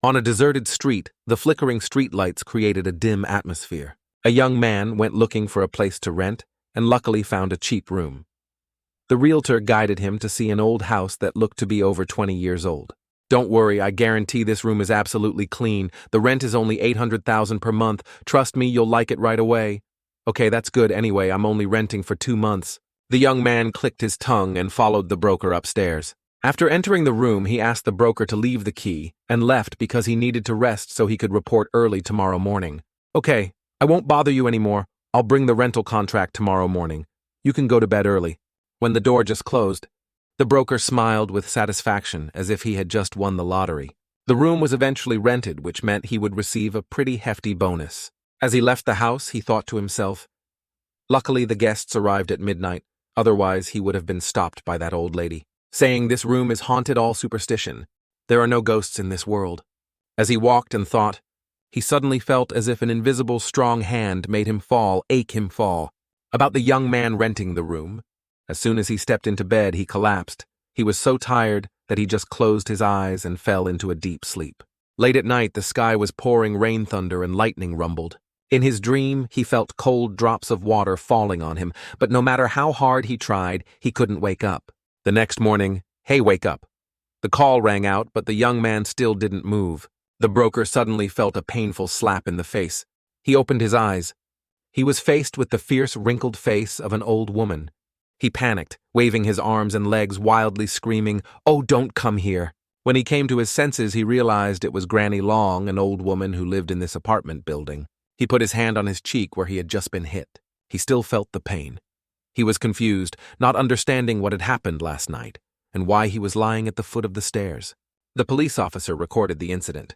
On a deserted street, the flickering streetlights created a dim atmosphere. A young man went looking for a place to rent and luckily found a cheap room. The realtor guided him to see an old house that looked to be over 20 years old. "Don't worry, I guarantee this room is absolutely clean. The rent is only $800,000 per month. Trust me, you'll like it right away." "Okay, that's good anyway, I'm only renting for 2 months. The young man clicked his tongue and followed the broker upstairs. After entering the room, he asked the broker to leave the key and left because he needed to rest so he could report early tomorrow morning. "Okay, I won't bother you anymore. I'll bring the rental contract tomorrow morning. You can go to bed early." When the door just closed, the broker smiled with satisfaction as if he had just won the lottery. The room was eventually rented, which meant he would receive a pretty hefty bonus. As he left the house, he thought to himself, "Luckily the guests arrived at midnight, otherwise he would have been stopped by that old lady, saying this room is haunted all superstition. There are no ghosts in this world." As he walked and thought, he suddenly felt as if an invisible strong hand made him fall, ache him fall. About the young man renting the room. As soon as he stepped into bed, he collapsed. He was so tired that he just closed his eyes and fell into a deep sleep. Late at night, the sky was pouring rain thunder and lightning rumbled. In his dream, he felt cold drops of water falling on him, but no matter how hard he tried, he couldn't wake up. The next morning, "Hey, wake up." The call rang out, but the young man still didn't move. The broker suddenly felt a painful slap in the face. He opened his eyes. He was faced with the fierce, wrinkled face of an old woman. He panicked, waving his arms and legs wildly, screaming, "Oh, don't come here." When he came to his senses, he realized it was Granny Long, an old woman who lived in this apartment building. He put his hand on his cheek where he had just been hit. He still felt the pain. He was confused, not understanding what had happened last night, and why he was lying at the foot of the stairs. The police officer recorded the incident.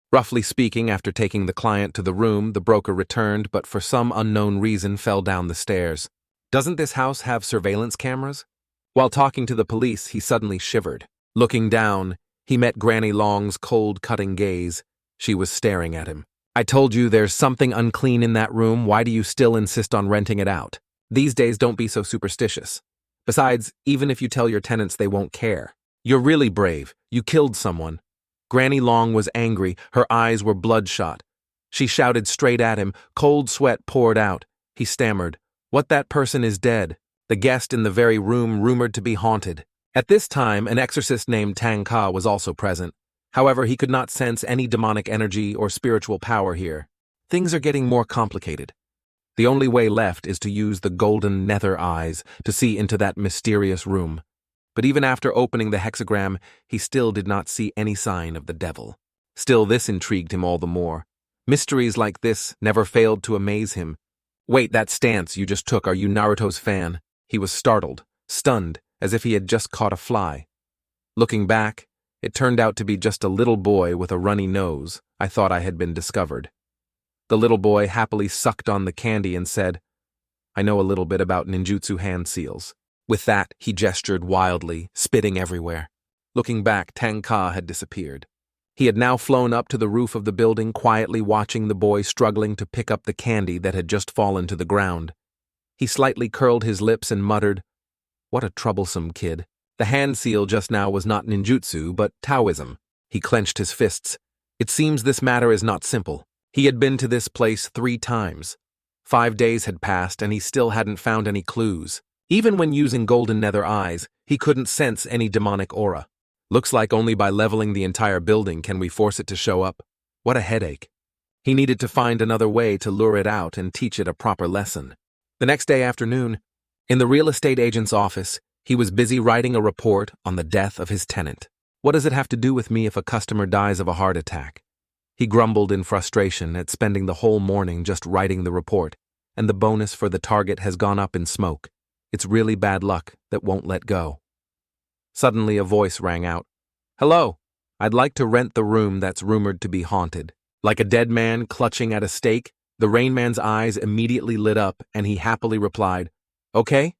Roughly speaking, after taking the client to the room, the broker returned, but for some unknown reason fell down the stairs. "Doesn't this house have surveillance cameras?" While talking to the police, he suddenly shivered. Looking down, he met Granny Long's cold, cutting gaze. She was staring at him. "I told you there's something unclean in that room. Why do you still insist on renting it out? These days, don't be so superstitious. Besides, even if you tell your tenants, they won't care. You're really brave. You killed someone." Granny Long was angry. Her eyes were bloodshot. She shouted straight at him. Cold sweat poured out. He stammered, "What, that person is dead. The guest in the very room rumored to be haunted." At this time, an exorcist named Tanga was also present. However, he could not sense any demonic energy or spiritual power here. Things are getting more complicated. The only way left is to use the golden nether eyes to see into that mysterious room. But even after opening the hexagram, he still did not see any sign of the devil. Still, this intrigued him all the more. Mysteries like this never failed to amaze him. "Wait, that stance you just took, are you Naruto's fan?" He was startled, stunned, as if he had just caught a fly. Looking back, it turned out to be just a little boy with a runny nose. I thought I had been discovered. The little boy happily sucked on the candy and said, "I know a little bit about ninjutsu hand seals." With that, he gestured wildly, spitting everywhere. Looking back, Tanga had disappeared. He had now flown up to the roof of the building, quietly watching the boy struggling to pick up the candy that had just fallen to the ground. He slightly curled his lips and muttered, "What a troublesome kid." The hand seal just now was not ninjutsu, but Taoism. He clenched his fists. It seems this matter is not simple. He had been to this place 3 times. 5 days had passed, and he still hadn't found any clues. Even when using golden nether eyes, he couldn't sense any demonic aura. Looks like only by leveling the entire building can we force it to show up. What a headache. He needed to find another way to lure it out and teach it a proper lesson. The next day afternoon, in the real estate agent's office, he was busy writing a report on the death of his tenant. What does it have to do with me if a customer dies of a heart attack? He grumbled in frustration at spending the whole morning just writing the report, and the bonus for the target has gone up in smoke. It's really bad luck that won't let go. Suddenly a voice rang out. "Hello, I'd like to rent the room that's rumored to be haunted." Like a dead man clutching at a stake, the Rain Man's eyes immediately lit up and he happily replied, Okay,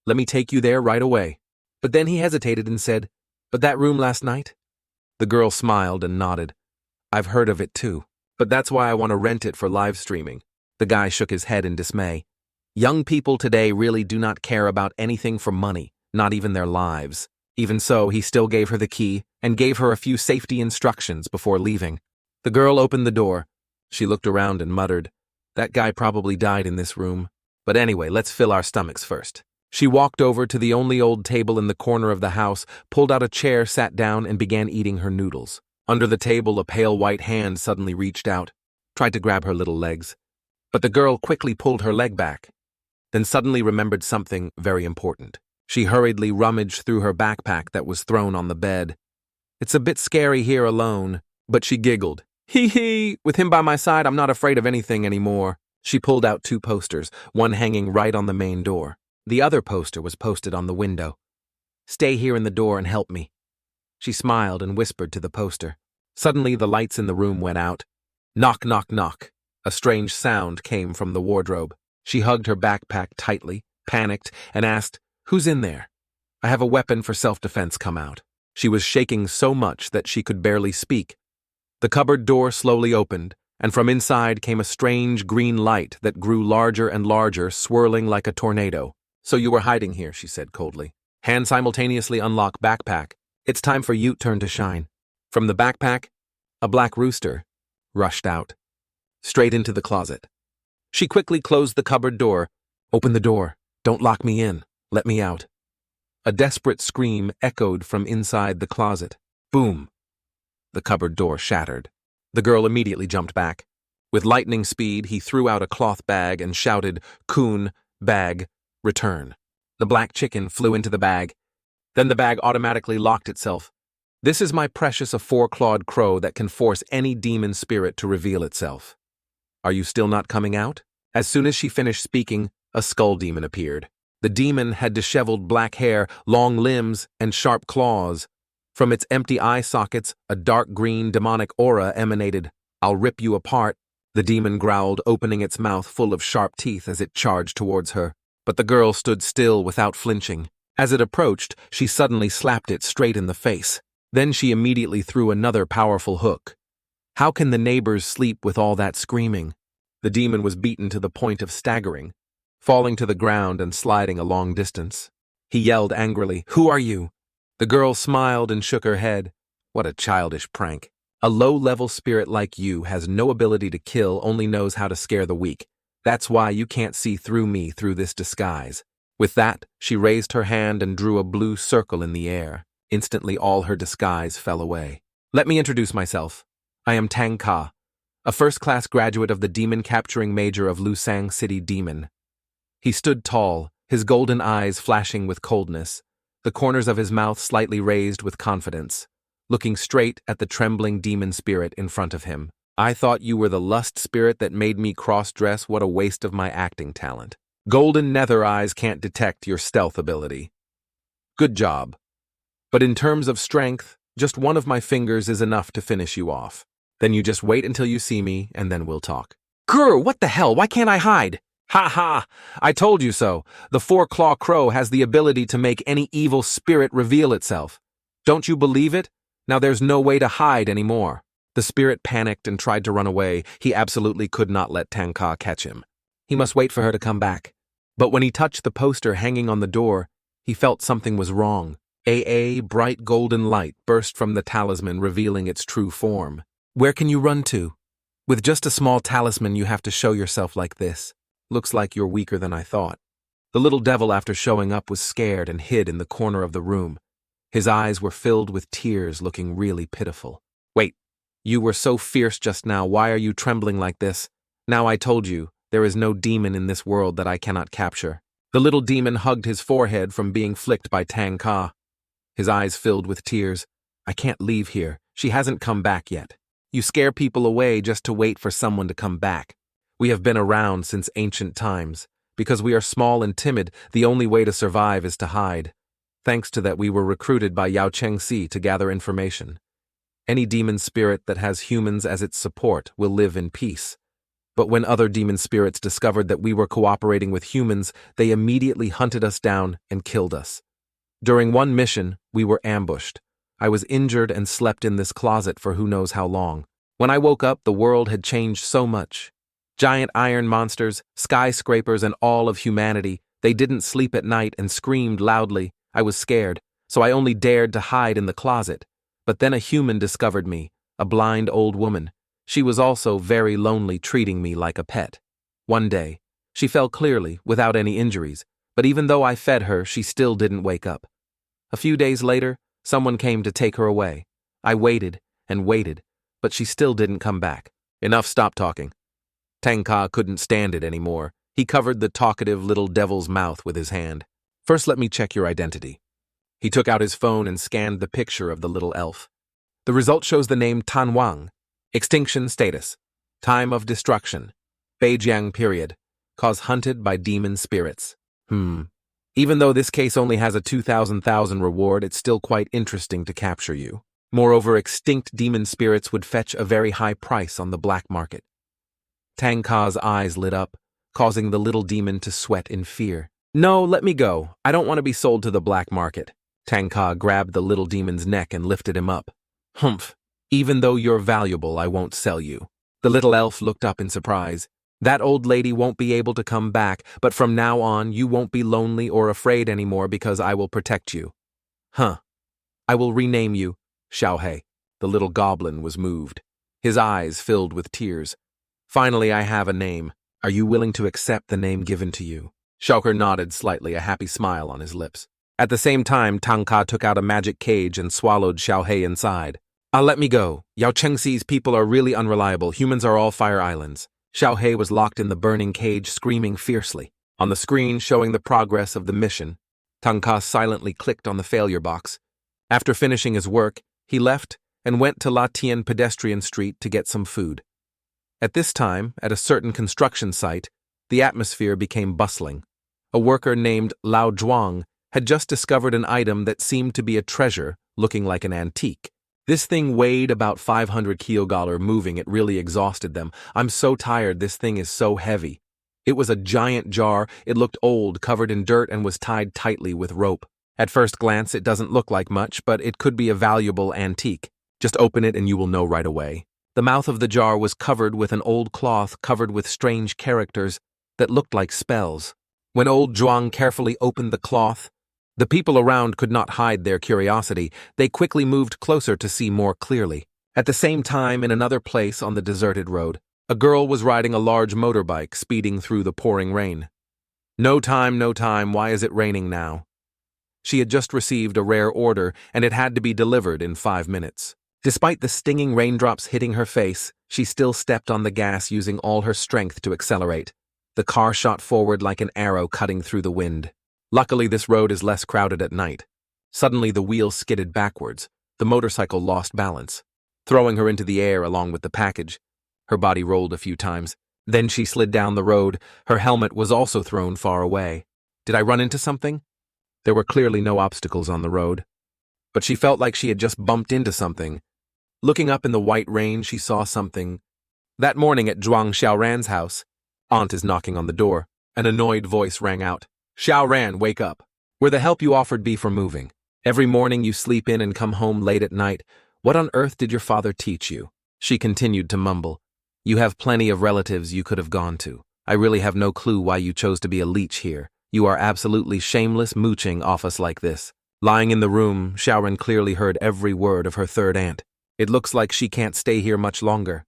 let me take you there right away." But then he hesitated and said, "But that room last night?" The girl smiled and nodded. "I've heard of it too, but that's why I want to rent it for live streaming." The guy shook his head in dismay. Young people today really do not care about anything for money, not even their lives. Even so, he still gave her the key and gave her a few safety instructions before leaving. The girl opened the door. She looked around and muttered, "That guy probably died in this room. But anyway, let's fill our stomachs first." She walked over to the only old table in the corner of the house, pulled out a chair, sat down, and began eating her noodles. Under the table, a pale white hand suddenly reached out, tried to grab her little legs. But the girl quickly pulled her leg back, then suddenly remembered something very important. She hurriedly rummaged through her backpack that was thrown on the bed. "It's a bit scary here alone," but she giggled. "Hee hee, with him by my side, I'm not afraid of anything anymore." She pulled out 2 posters, one hanging right on the main door. The other poster was posted on the window. "Stay here in the door and help me." She smiled and whispered to the poster. Suddenly, the lights in the room went out. Knock, knock, knock. A strange sound came from the wardrobe. She hugged her backpack tightly, panicked, and asked, "Who's in there?" "I have a weapon for self-defense, come out." She was shaking so much that she could barely speak. The cupboard door slowly opened, and from inside came a strange green light that grew larger and larger, swirling like a tornado. "So you were hiding here," she said coldly. Hand simultaneously unlock backpack. "It's time for you turn to shine." From the backpack, a black rooster rushed out, straight into the closet. She quickly closed the cupboard door. "Open the door. Don't lock me in. Let me out." A desperate scream echoed from inside the closet. Boom! The cupboard door shattered. The girl immediately jumped back. With lightning speed, he threw out a cloth bag and shouted, "Coon, bag, return." The black chicken flew into the bag. Then the bag automatically locked itself. "This is my precious, a 4-clawed crow that can force any demon spirit to reveal itself. Are you still not coming out?" As soon as she finished speaking, a skull demon appeared. The demon had disheveled black hair, long limbs, and sharp claws. From its empty eye sockets, a dark green demonic aura emanated. "I'll rip you apart," the demon growled, opening its mouth full of sharp teeth as it charged towards her. But the girl stood still without flinching. As it approached, she suddenly slapped it straight in the face. Then she immediately threw another powerful hook. How can the neighbors sleep with all that screaming? The demon was beaten to the point of staggering, falling to the ground and sliding a long distance. He yelled angrily, "Who are you?" The girl smiled and shook her head. What a childish prank. A low-level spirit like you has no ability to kill, only knows how to scare the weak. That's why you can't see through me through this disguise. With that, she raised her hand and drew a blue circle in the air. Instantly, all her disguise fell away. "Let me introduce myself. I am Tanga, a first-class graduate of the demon-capturing major of Lusang City Demon." He stood tall, his golden eyes flashing with coldness, the corners of his mouth slightly raised with confidence, looking straight at the trembling demon spirit in front of him. "I thought you were the lust spirit that made me cross-dress. What a waste of my acting talent. Golden nether eyes can't detect your stealth ability. Good job. But in terms of strength, just one of my fingers is enough to finish you off. Then you just wait until you see me, and then we'll talk." "Grr, what the hell? Why can't I hide?" "Ha ha! I told you so. The 4-claw crow has the ability to make any evil spirit reveal itself. Don't you believe it? Now there's no way to hide anymore." The spirit panicked and tried to run away. He absolutely could not let Tanga catch him. He must wait for her to come back. But when he touched the poster hanging on the door, he felt something was wrong. A bright golden light burst from the talisman, revealing its true form. "Where can you run to? With just a small talisman, you have to show yourself like this. Looks like you're weaker than I thought." The little devil, after showing up, was scared and hid in the corner of the room. His eyes were filled with tears, looking really pitiful. "Wait, you were so fierce just now. Why are you trembling like this? Now I told you, there is no demon in this world that I cannot capture." The little demon hugged his forehead from being flicked by Tanga. His eyes filled with tears. "I can't leave here. She hasn't come back yet. You scare people away just to wait for someone to come back. We have been around since ancient times. Because we are small and timid, the only way to survive is to hide. Thanks to that, we were recruited by Yao Chengxi to gather information. Any demon spirit that has humans as its support will live in peace. But when other demon spirits discovered that we were cooperating with humans, they immediately hunted us down and killed us. During one mission, we were ambushed. I was injured and slept in this closet for who knows how long. When I woke up, the world had changed so much. Giant iron monsters, skyscrapers, and all of humanity. They didn't sleep at night and screamed loudly. I was scared. so I only dared to hide in the closet. But then a human discovered me, a blind old woman. She was also very lonely, treating me like a pet. One day, she fell clearly, without any injuries, but even though I fed her, she still didn't wake up. A few days later, someone came to take her away. I waited and waited, but she still didn't come back. Enough, stop talking. Tanga couldn't stand it anymore. He covered the talkative little devil's mouth with his hand. First, let me check your identity. He took out his phone and scanned the picture of the little elf. The result shows the name Tan Wang. Extinction status. Time of destruction. Beijiang period. Cause hunted by demon spirits. Even though this case only has a 2,000 reward, it's still quite interesting to capture you. Moreover, extinct demon spirits would fetch a very high price on the black market. Tanga's eyes lit up, causing the little demon to sweat in fear. No, let me go. I don't want to be sold to the black market. Tanga grabbed the little demon's neck and lifted him up. Humph. Even though you're valuable, I won't sell you. The little elf looked up in surprise. That old lady won't be able to come back, but from now on, you won't be lonely or afraid anymore because I will protect you. Huh. I will rename you Xiao. The little goblin was moved. His eyes filled with tears. Finally, I have a name. Are you willing to accept the name given to you? Xiao nodded slightly, a happy smile on his lips. At the same time, Tanga took out a magic cage and swallowed Xiao inside. Let me go. Yao Chengxi's people are really unreliable. Humans are all fire islands. Xiao was locked in the burning cage, screaming fiercely. On the screen showing the progress of the mission, Tanga silently clicked on the failure box. After finishing his work, he left and went to La Tian pedestrian street to get some food. At this time, at a certain construction site, the atmosphere became bustling. A worker named Lao Zhuang had just discovered an item that seemed to be a treasure, looking like an antique. This thing weighed about 500 kilograms. Moving it really exhausted them. I'm so tired, this thing is so heavy. It was a giant jar. It looked old, covered in dirt, and was tied tightly with rope. At first glance, it doesn't look like much, but it could be a valuable antique. Just open it and you will know right away. The mouth of the jar was covered with an old cloth covered with strange characters that looked like spells. When old Zhuang carefully opened the cloth, the people around could not hide their curiosity. They quickly moved closer to see more clearly. At the same time, in another place on the deserted road, a girl was riding a large motorbike speeding through the pouring rain. No time, why is it raining now? She had just received a rare order, and it had to be delivered in 5 minutes. Despite the stinging raindrops hitting her face, she still stepped on the gas using all her strength to accelerate. The car shot forward like an arrow cutting through the wind. Luckily, this road is less crowded at night. Suddenly, the wheel skidded backwards. The motorcycle lost balance, throwing her into the air along with the package. Her body rolled a few times. Then she slid down the road. Her helmet was also thrown far away. Did I run into something? There were clearly no obstacles on the road, but she felt like she had just bumped into something. Looking up in the white rain, she saw something. That morning at Xiao Ran's house, Aunt is knocking on the door. An annoyed voice rang out. Xiao Ran, wake up. Where the help you offered be for moving? Every morning you sleep in and come home late at night. What on earth did your father teach you? She continued to mumble. You have plenty of relatives you could have gone to. I really have no clue why you chose to be a leech here. You are absolutely shameless mooching off us like this. Lying in the room, Xiao Ran clearly heard every word of her third aunt. It looks like she can't stay here much longer.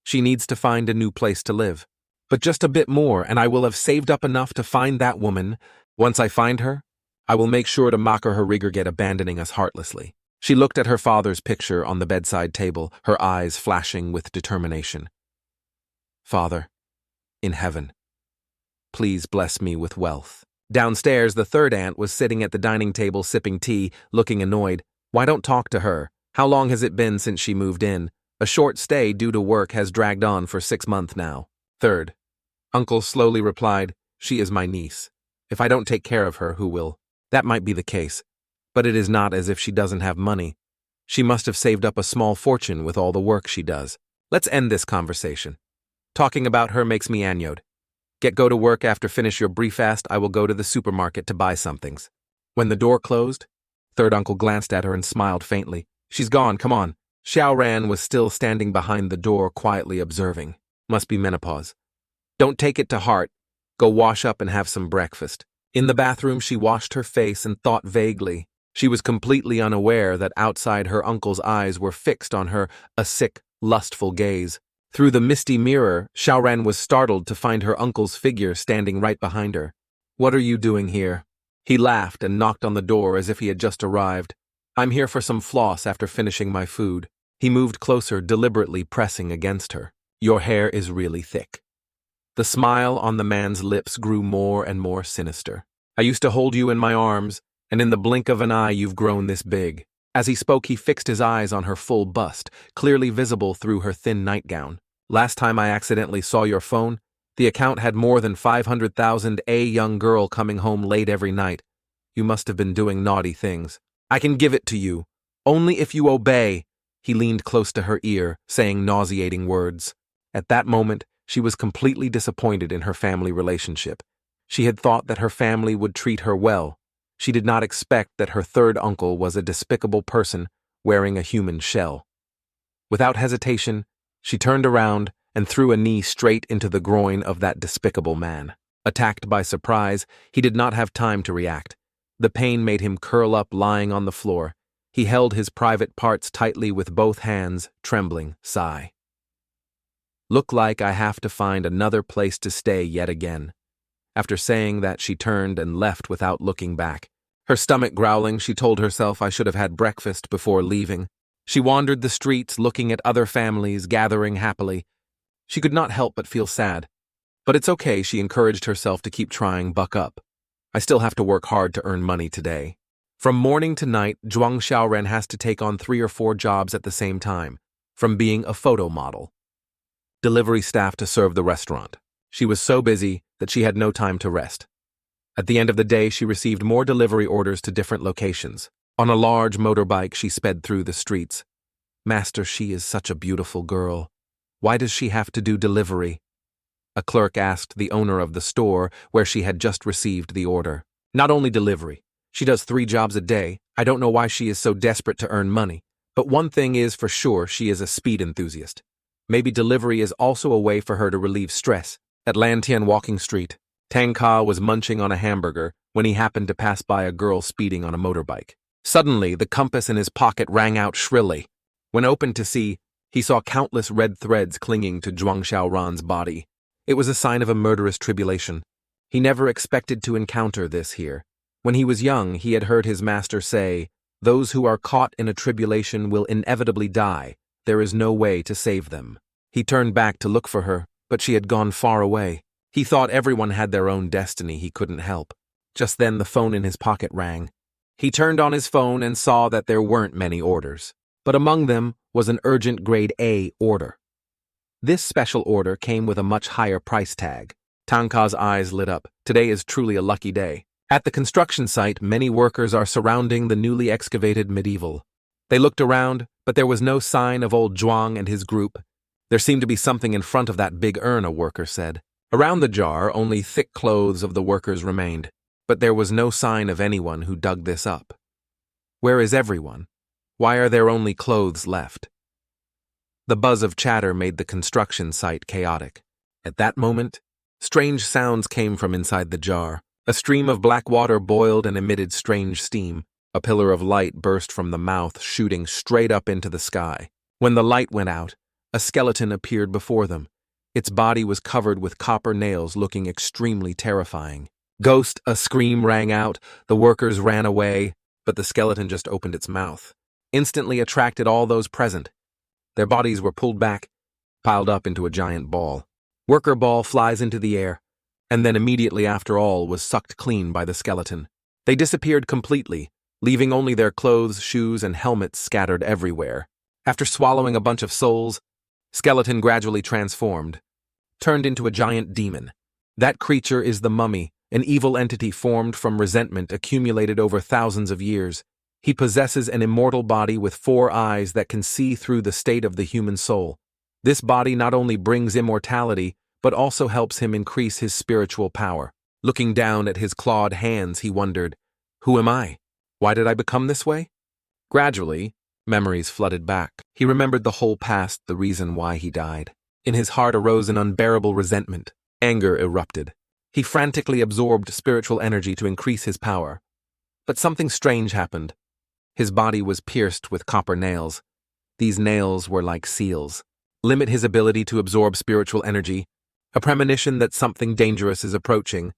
She needs to find a new place to live. But just a bit more, and I will have saved up enough to find that woman. Once I find her, I will make sure to mock her riggerget abandoning us heartlessly. She looked at her father's picture on the bedside table, her eyes flashing with determination. Father, in heaven, please bless me with wealth. Downstairs, the third aunt was sitting at the dining table sipping tea, looking annoyed. Why don't talk to her? How long has it been since she moved in? A short stay due to work has dragged on for 6 months now. Third, Uncle slowly replied, she is my niece. If I don't take care of her, who will? That might be the case, but it is not as if she doesn't have money. She must have saved up a small fortune with all the work she does. Let's end this conversation. Talking about her makes me annoyed. Go to work. After finish your briefast, I will go to the supermarket to buy somethings. When the door closed, third uncle glanced at her and smiled faintly. She's gone, come on. Xiao Ran was still standing behind the door, quietly observing. Must be menopause. Don't take it to heart. Go wash up and have some breakfast. In the bathroom, she washed her face and thought vaguely. She was completely unaware that outside her uncle's eyes were fixed on her, a sick, lustful gaze. Through the misty mirror, Xiao Ran was startled to find her uncle's figure standing right behind her. "What are you doing here?" He laughed and knocked on the door as if he had just arrived. "I'm here for some floss after finishing my food." He moved closer, deliberately pressing against her. "Your hair is really thick." The smile on the man's lips grew more and more sinister. "I used to hold you in my arms, and in the blink of an eye you've grown this big." As he spoke, he fixed his eyes on her full bust, clearly visible through her thin nightgown. "Last time I accidentally saw your phone, the account had more than 500,000. A young girl coming home late every night. You must have been doing naughty things. I can give it to you, only if you obey." He leaned close to her ear, saying nauseating words. At that moment, she was completely disappointed in her family relationship. She had thought that her family would treat her well. She did not expect that her third uncle was a despicable person wearing a human shell. Without hesitation, she turned around and threw a knee straight into the groin of that despicable man. Attacked by surprise, he did not have time to react. The pain made him curl up lying on the floor. He held his private parts tightly with both hands, trembling, sigh. "Look like I have to find another place to stay yet again." After saying that, she turned and left without looking back. Her stomach growling, she told herself, "I should have had breakfast before leaving." She wandered the streets looking at other families gathering happily. She could not help but feel sad. But it's okay, she encouraged herself to keep trying, buck up. "I still have to work hard to earn money today." From morning to night, Zhuang Xiaoran has to take on 3 or 4 jobs at the same time, from being a photo model, delivery staff to serve the restaurant. She was so busy that she had no time to rest. At the end of the day, she received more delivery orders to different locations. On a large motorbike, she sped through the streets. "Master, she is such a beautiful girl. Why does she have to do delivery?" A clerk asked the owner of the store where she had just received the order. "Not only delivery. She does 3 jobs a day. I don't know why she is so desperate to earn money. But one thing is for sure, she is a speed enthusiast. Maybe delivery is also a way for her to relieve stress." At Lantian Walking Street, Tanga was munching on a hamburger when he happened to pass by a girl speeding on a motorbike. Suddenly, the compass in his pocket rang out shrilly. When opened to see, he saw countless red threads clinging to Zhuang Xiaoran's body. It was a sign of a murderous tribulation. He never expected to encounter this here. When he was young, he had heard his master say, "Those who are caught in a tribulation will inevitably die. There is no way to save them." He turned back to look for her, but she had gone far away. He thought everyone had their own destiny he couldn't help. Just then the phone in his pocket rang. He turned on his phone and saw that there weren't many orders, but among them was an urgent grade A order. This special order came with a much higher price tag. Tanka's eyes lit up. Today is truly a lucky day. At the construction site, many workers are surrounding the newly excavated medieval. They looked around, but there was no sign of old Zhuang and his group. "There seemed to be something in front of that big urn," a worker said. Around the jar, only thick clothes of the workers remained, but there was no sign of anyone who dug this up. Where is everyone? Why are there only clothes left? The buzz of chatter made the construction site chaotic. At that moment, strange sounds came from inside the jar. A stream of black water boiled and emitted strange steam. A pillar of light burst from the mouth, shooting straight up into the sky. When the light went out, a skeleton appeared before them. Its body was covered with copper nails, looking extremely terrifying. "Ghost!" a scream rang out. The workers ran away, but the skeleton just opened its mouth. Instantly attracted all those present. Their bodies were pulled back, piled up into a giant ball. Worker ball flies into the air, and then immediately after all was sucked clean by the skeleton. They disappeared completely, leaving only their clothes, shoes, and helmets scattered everywhere. After swallowing a bunch of souls, skeleton gradually transformed, turned into a giant demon. That creature is the mummy, an evil entity formed from resentment accumulated over thousands of years. He possesses an immortal body with 4 eyes that can see through the state of the human soul. This body not only brings immortality, but also helps him increase his spiritual power. Looking down at his clawed hands, he wondered, "Who am I? Why did I become this way?" Gradually, memories flooded back. He remembered the whole past, the reason why he died. In his heart arose an unbearable resentment. Anger erupted. He frantically absorbed spiritual energy to increase his power. But something strange happened. His body was pierced with copper nails. These nails were like seals. Limit his ability to absorb spiritual energy, a premonition that something dangerous is approaching.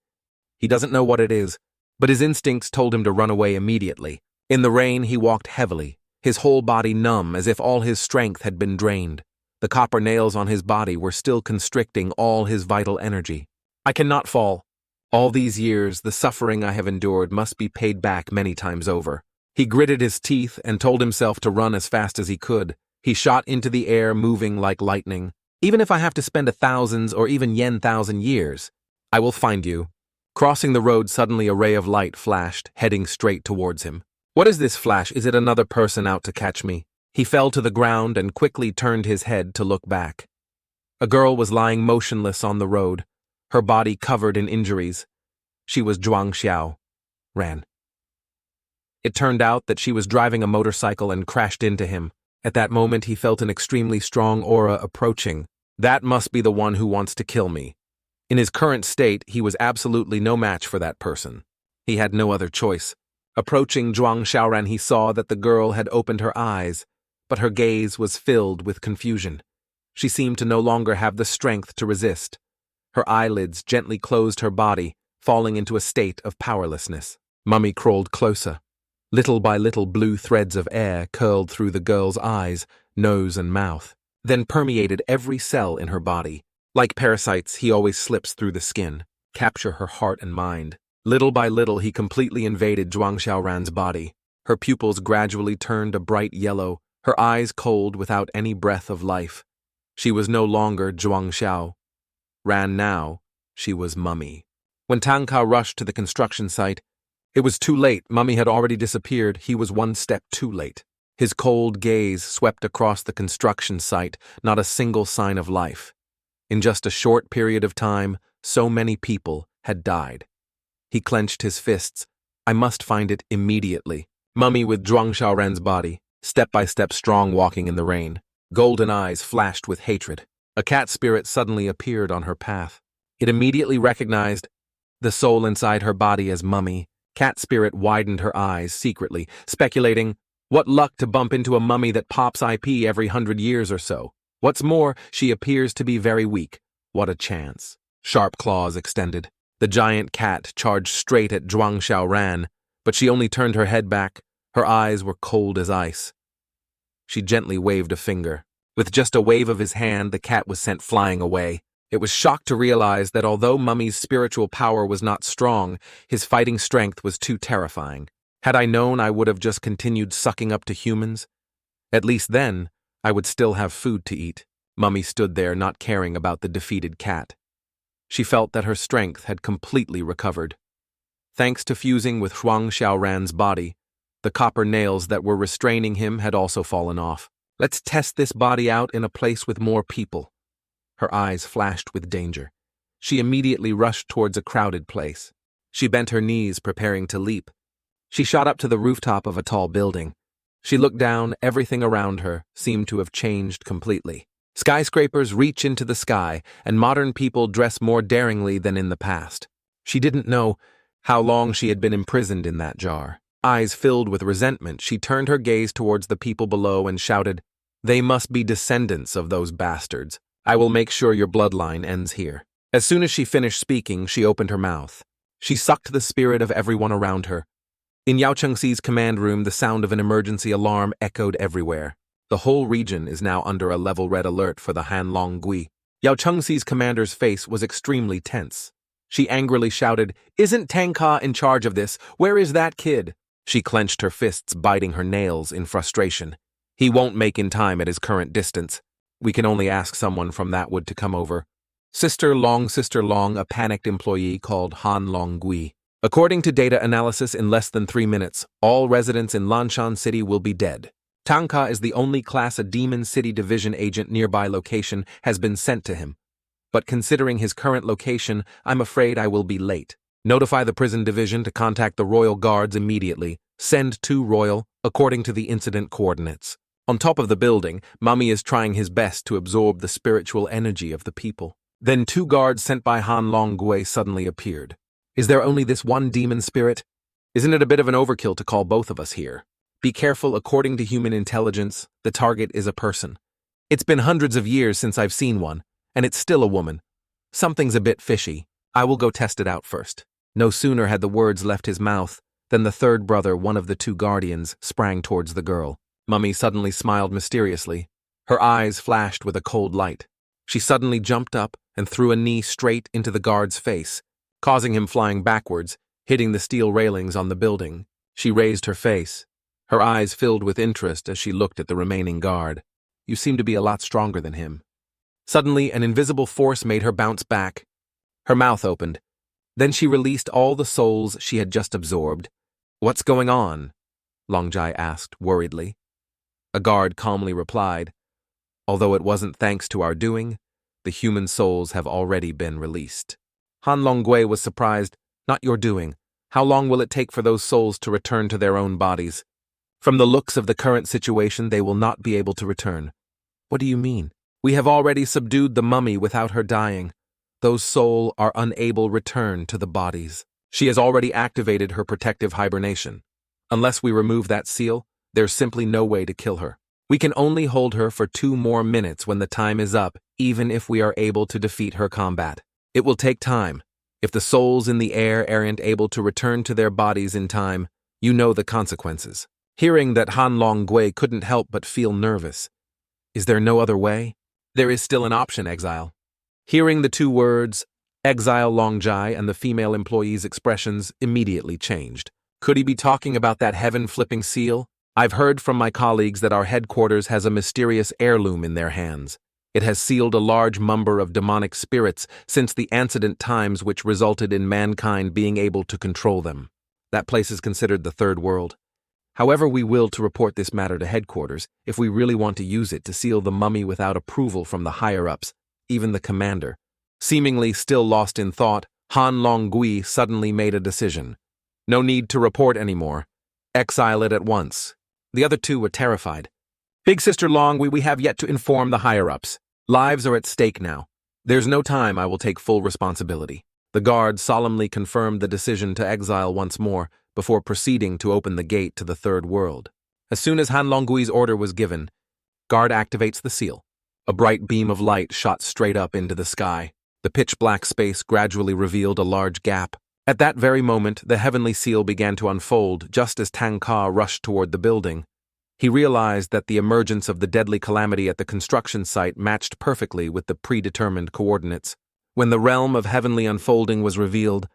He doesn't know what it is, but his instincts told him to run away immediately. In the rain, he walked heavily, his whole body numb as if all his strength had been drained. The copper nails on his body were still constricting all his vital energy. I cannot fall. All these years, the suffering I have endured must be paid back many times over. He gritted his teeth and told himself to run as fast as he could. He shot into the air, moving like lightning. Even if I have to spend 1,000 or even 1,000 years, I will find you. Crossing the road, suddenly a ray of light flashed, heading straight towards him. What is this flash? Is it another person out to catch me? He fell to the ground and quickly turned his head to look back. A girl was lying motionless on the road, her body covered in injuries. She was Xiao Ran. It turned out that she was driving a motorcycle and crashed into him. At that moment, he felt an extremely strong aura approaching. That must be the one who wants to kill me. In his current state, he was absolutely no match for that person. He had no other choice. Approaching Xiao Ran, he saw that the girl had opened her eyes, but her gaze was filled with confusion. She seemed to no longer have the strength to resist. Her eyelids gently closed her body, falling into a state of powerlessness. Mummy crawled closer. Little by little, blue threads of air curled through the girl's eyes, nose, and mouth, then permeated every cell in her body. Like parasites, he always slips through the skin, capture her heart and mind. Little by little, he completely invaded Xiao Ran's body. Her pupils gradually turned a bright yellow, her eyes cold without any breath of life. She was no longer Xiao Ran now, she was Mummy. When Tanga rushed to the construction site, it was too late. Mummy had already disappeared. He was one step too late. His cold gaze swept across the construction site, not a single sign of life. In just a short period of time, so many people had died. He clenched his fists. I must find it immediately. Mummy with Xiao Ran's body, step by step strong, walking in the rain. Golden eyes flashed with hatred. A cat spirit suddenly appeared on her path. It immediately recognized the soul inside her body as Mummy. Cat spirit widened her eyes secretly, speculating, what luck to bump into a mummy that pops IP every 100 years or so. What's more, she appears to be very weak. What a chance. Sharp claws extended. The giant cat charged straight at Xiao Ran, but she only turned her head back. Her eyes were cold as ice. She gently waved a finger. With just a wave of his hand, the cat was sent flying away. It was shocked to realize that although Mummy's spiritual power was not strong, his fighting strength was too terrifying. Had I known, I would have just continued sucking up to humans. At least then, I would still have food to eat. Mummy stood there, not caring about the defeated cat. She felt that her strength had completely recovered. Thanks to fusing with Xiao Ran's body, the copper nails that were restraining him had also fallen off. Let's test this body out in a place with more people. Her eyes flashed with danger. She immediately rushed towards a crowded place. She bent her knees, preparing to leap. She shot up to the rooftop of a tall building. She looked down. Everything around her seemed to have changed completely. Skyscrapers reach into the sky, and modern people dress more daringly than in the past. She didn't know how long she had been imprisoned in that jar. Eyes filled with resentment, she turned her gaze towards the people below and shouted, "They must be descendants of those bastards. I will make sure your bloodline ends here." As soon as she finished speaking, she opened her mouth. She sucked the spirit of everyone around her. In Yao Chengxi's command room, the sound of an emergency alarm echoed everywhere. The whole region is now under a level red alert for the Hanlong Gui. Yao Chengxi's commander's face was extremely tense. She angrily shouted, "Isn't Tanga in charge of this? Where is that kid?" She clenched her fists, biting her nails in frustration. "He won't make in time at his current distance. We can only ask someone from that wood to come over." Sister Long, a panicked employee called Han Long Gui. According to data analysis, in less than 3 minutes, all residents in Lanshan City will be dead. Tanga is the only class a Demon City Division agent nearby location has been sent to him. But considering his current location, I'm afraid I will be late. Notify the prison division to contact the Royal Guards immediately. Send 2 Royal, according to the incident coordinates. On top of the building, Mummy is trying his best to absorb the spiritual energy of the people. Then 2 guards sent by Han Long Gui suddenly appeared. Is there only this one demon spirit? Isn't it a bit of an overkill to call both of us here? Be careful, according to human intelligence, the target is a person. It's been hundreds of years since I've seen one, and it's still a woman. Something's a bit fishy. I will go test it out first. No sooner had the words left his mouth than the third brother, one of the two guardians, sprang towards the girl. Mummy suddenly smiled mysteriously. Her eyes flashed with a cold light. She suddenly jumped up and threw a knee straight into the guard's face, causing him flying backwards, hitting the steel railings on the building. She raised her face. Her eyes filled with interest as she looked at the remaining guard. You seem to be a lot stronger than him. Suddenly, an invisible force made her bounce back. Her mouth opened. Then she released all the souls she had just absorbed. What's going on? Longjai asked worriedly. A guard calmly replied, although it wasn't thanks to our doing, the human souls have already been released. Han Longgui was surprised. Not your doing. How long will it take for those souls to return to their own bodies? From the looks of the current situation, they will not be able to return. What do you mean? We have already subdued the mummy without her dying. Those souls are unable to return to the bodies. She has already activated her protective hibernation. Unless we remove that seal, there's simply no way to kill her. We can only hold her for 2 more minutes when the time is up, even if we are able to defeat her combat. It will take time. If the souls in the air aren't able to return to their bodies in time, you know the consequences. Hearing that, Han Longgui couldn't help but feel nervous. Is there no other way? There is still an option, Exile. Hearing the 2 words, Exile Longjai and the female employee's expressions immediately changed. Could he be talking about that heaven-flipping seal? I've heard from my colleagues that our headquarters has a mysterious heirloom in their hands. It has sealed a large number of demonic spirits since the ancient times, which resulted in mankind being able to control them. That place is considered the third world. However, we will to report this matter to headquarters if we really want to use it to seal the mummy without approval from the higher-ups, even the commander. Seemingly still lost in thought, Han Longgui suddenly made a decision. No need to report anymore. Exile it at once. The other 2 were terrified. Big Sister Longgui, we have yet to inform the higher-ups. Lives are at stake now. There's no time. I will take full responsibility. The guard solemnly confirmed the decision to exile once more before proceeding to open the gate to the third world. As soon as Han Longgui's order was given, guard activates the seal. A bright beam of light shot straight up into the sky. The pitch-black space gradually revealed a large gap. At that very moment, the heavenly seal began to unfold just as Tanga rushed toward the building. He realized that the emergence of the deadly calamity at the construction site matched perfectly with the predetermined coordinates. When the realm of heavenly unfolding was revealed,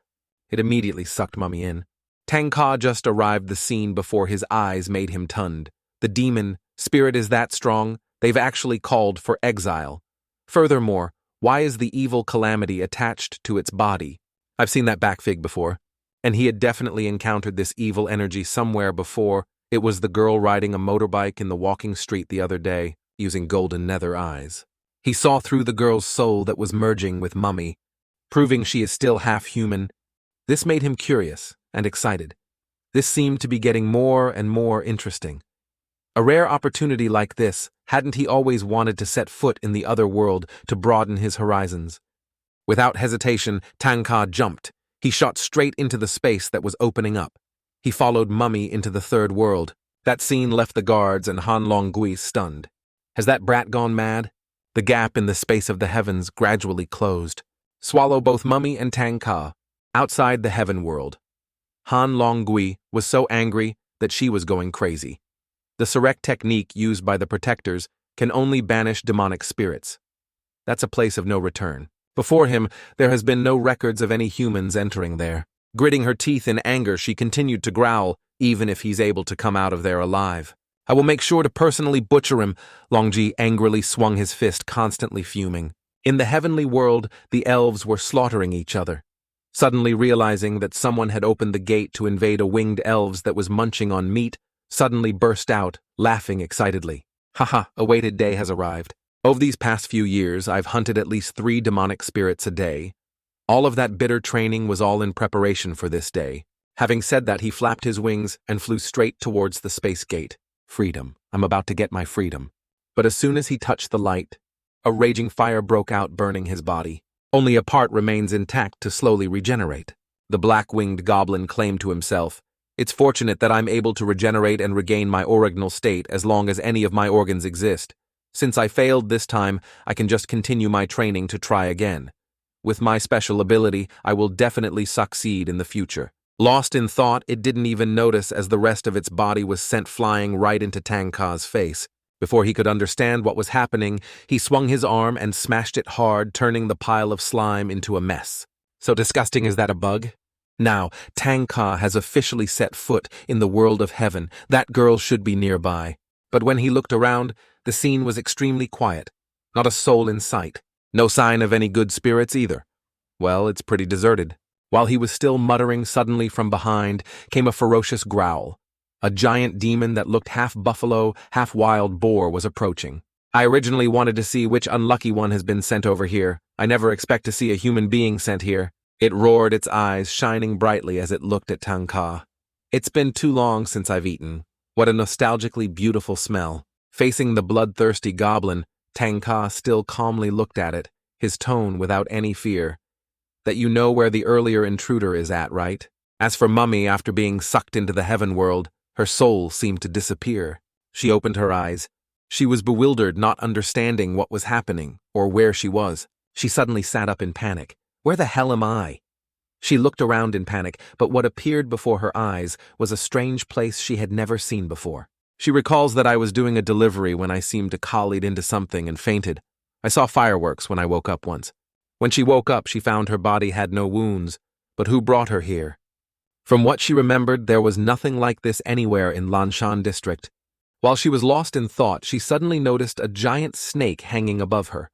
it immediately sucked Mummy in. Tanga just arrived the scene before his eyes made him tunned. The demon spirit is that strong, they've actually called for exile. Furthermore, why is the evil calamity attached to its body? I've seen that backfig before, and he had definitely encountered this evil energy somewhere before. It was the girl riding a motorbike in the walking street the other day, using golden nether eyes. He saw through the girl's soul that was merging with Mummy, proving she is still half human. This made him curious and excited. This seemed to be getting more and more interesting. A rare opportunity like this, hadn't he always wanted to set foot in the other world to broaden his horizons? Without hesitation, Tanga jumped. He shot straight into the space that was opening up. He followed Mummy into the third world. That scene left the guards and Han Longgui stunned. Has that brat gone mad? The gap in the space of the heavens gradually closed. Swallow both Mummy and Tanga. Outside the heaven world, Han Longgui was so angry that she was going crazy. The select technique used by the protectors can only banish demonic spirits. That's a place of no return. Before him, there has been no records of any humans entering there. Gritting her teeth in anger, she continued to growl, even if he's able to come out of there alive. I will make sure to personally butcher him, Longji angrily swung his fist, constantly fuming. In the heavenly world, the elves were slaughtering each other. Suddenly realizing that someone had opened the gate to invade a winged elves that was munching on meat, suddenly burst out, laughing excitedly. Haha, awaited day has arrived. Over these past few years, I've hunted at least 3 demonic spirits a day. All of that bitter training was all in preparation for this day. Having said that, he flapped his wings and flew straight towards the space gate. Freedom. I'm about to get my freedom. But as soon as he touched the light, a raging fire broke out, burning his body. Only a part remains intact to slowly regenerate. The black-winged goblin claimed to himself, It's fortunate that I'm able to regenerate and regain my original state as long as any of my organs exist. Since I failed this time, I can just continue my training to try again. With my special ability, I will definitely succeed in the future. Lost in thought, it didn't even notice as the rest of its body was sent flying right into Tangka's face. Before he could understand what was happening, he swung his arm and smashed it hard, turning the pile of slime into a mess. So disgusting is that a bug? Now, Tangka has officially set foot in the world of heaven. That girl should be nearby. But when he looked around, the scene was extremely quiet. Not a soul in sight. No sign of any good spirits either. Well, it's pretty deserted. While he was still muttering, suddenly from behind came a ferocious growl. A giant demon that looked half buffalo, half wild boar was approaching. I originally wanted to see which unlucky one has been sent over here. I never expect to see a human being sent here. It roared, its eyes shining brightly as it looked at Tangka. It's been too long since I've eaten. What a nostalgically beautiful smell. Facing the bloodthirsty goblin, Tangka still calmly looked at it, his tone without any fear. That you know where the earlier intruder is at, right? As for Mummy, after being sucked into the heaven world, her soul seemed to disappear. She opened her eyes. She was bewildered, not understanding what was happening or where she was. She suddenly sat up in panic. Where the hell am I? She looked around in panic, but what appeared before her eyes was a strange place she had never seen before. She recalls that I was doing a delivery when I seemed to collide into something and fainted. I saw fireworks when I woke up once. When she woke up, she found her body had no wounds, but who brought her here? From what she remembered, there was nothing like this anywhere in Lanshan district. While she was lost in thought, she suddenly noticed a giant snake hanging above her.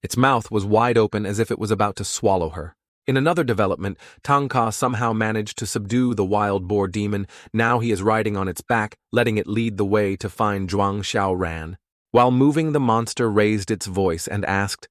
Its mouth was wide open as if it was about to swallow her. In another development, Tangka somehow managed to subdue the wild boar demon. Now he is riding on its back, letting it lead the way to find Xiao Ran. While moving, the monster raised its voice and asked,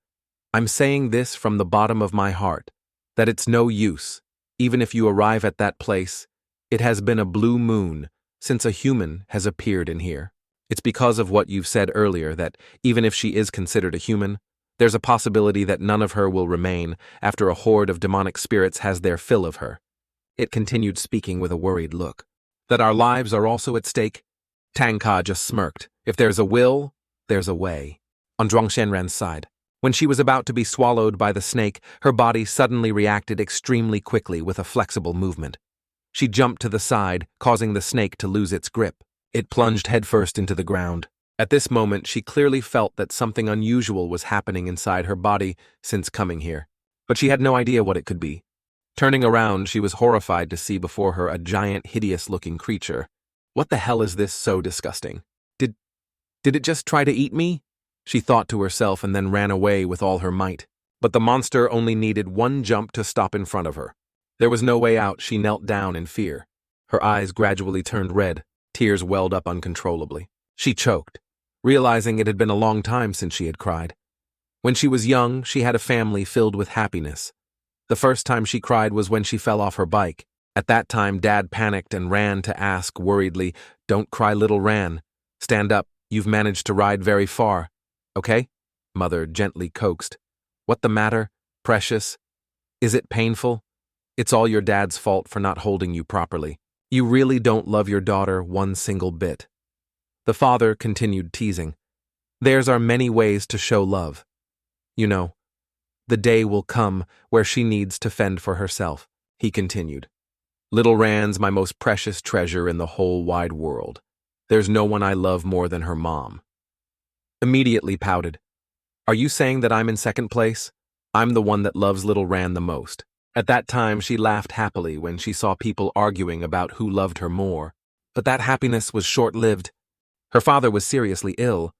"I'm saying this from the bottom of my heart, that it's no use. Even if you arrive at that place, it has been a blue moon since a human has appeared in here. It's because of what you've said earlier that even if she is considered a human, there's a possibility that none of her will remain after a horde of demonic spirits has their fill of her." It continued, speaking with a worried look. "That our lives are also at stake?" Tangka just smirked. "If there's a will, there's a way." On Zhuangshanran's side, when she was about to be swallowed by the snake, her body suddenly reacted extremely quickly with a flexible movement. She jumped to the side, causing the snake to lose its grip. It plunged headfirst into the ground. At this moment, she clearly felt that something unusual was happening inside her body since coming here, but she had no idea what it could be. Turning around, she was horrified to see before her a giant, hideous-looking creature. What the hell is this so disgusting? Did it just try to eat me? She thought to herself and then ran away with all her might. But the monster only needed one jump to stop in front of her. There was no way out. She knelt down in fear. Her eyes gradually turned red. Tears welled up uncontrollably. She choked, realizing it had been a long time since she had cried. When she was young, she had a family filled with happiness. The first time she cried was when she fell off her bike. At that time, Dad panicked and ran to ask worriedly, "Don't cry, little Ran. Stand up. You've managed to ride very far. Okay?" Mother gently coaxed. "What the matter, precious? Is it painful? It's all your dad's fault for not holding you properly. You really don't love your daughter one single bit." The father continued teasing. "Theirs are many ways to show love. You know, the day will come where she needs to fend for herself," he continued. "Little Ran's my most precious treasure in the whole wide world. There's no one I love more than her mom." Immediately pouted. "Are you saying that I'm in second place? I'm the one that loves little Ran the most." At that time, she laughed happily when she saw people arguing about who loved her more. But that happiness was short-lived. Her father was seriously ill.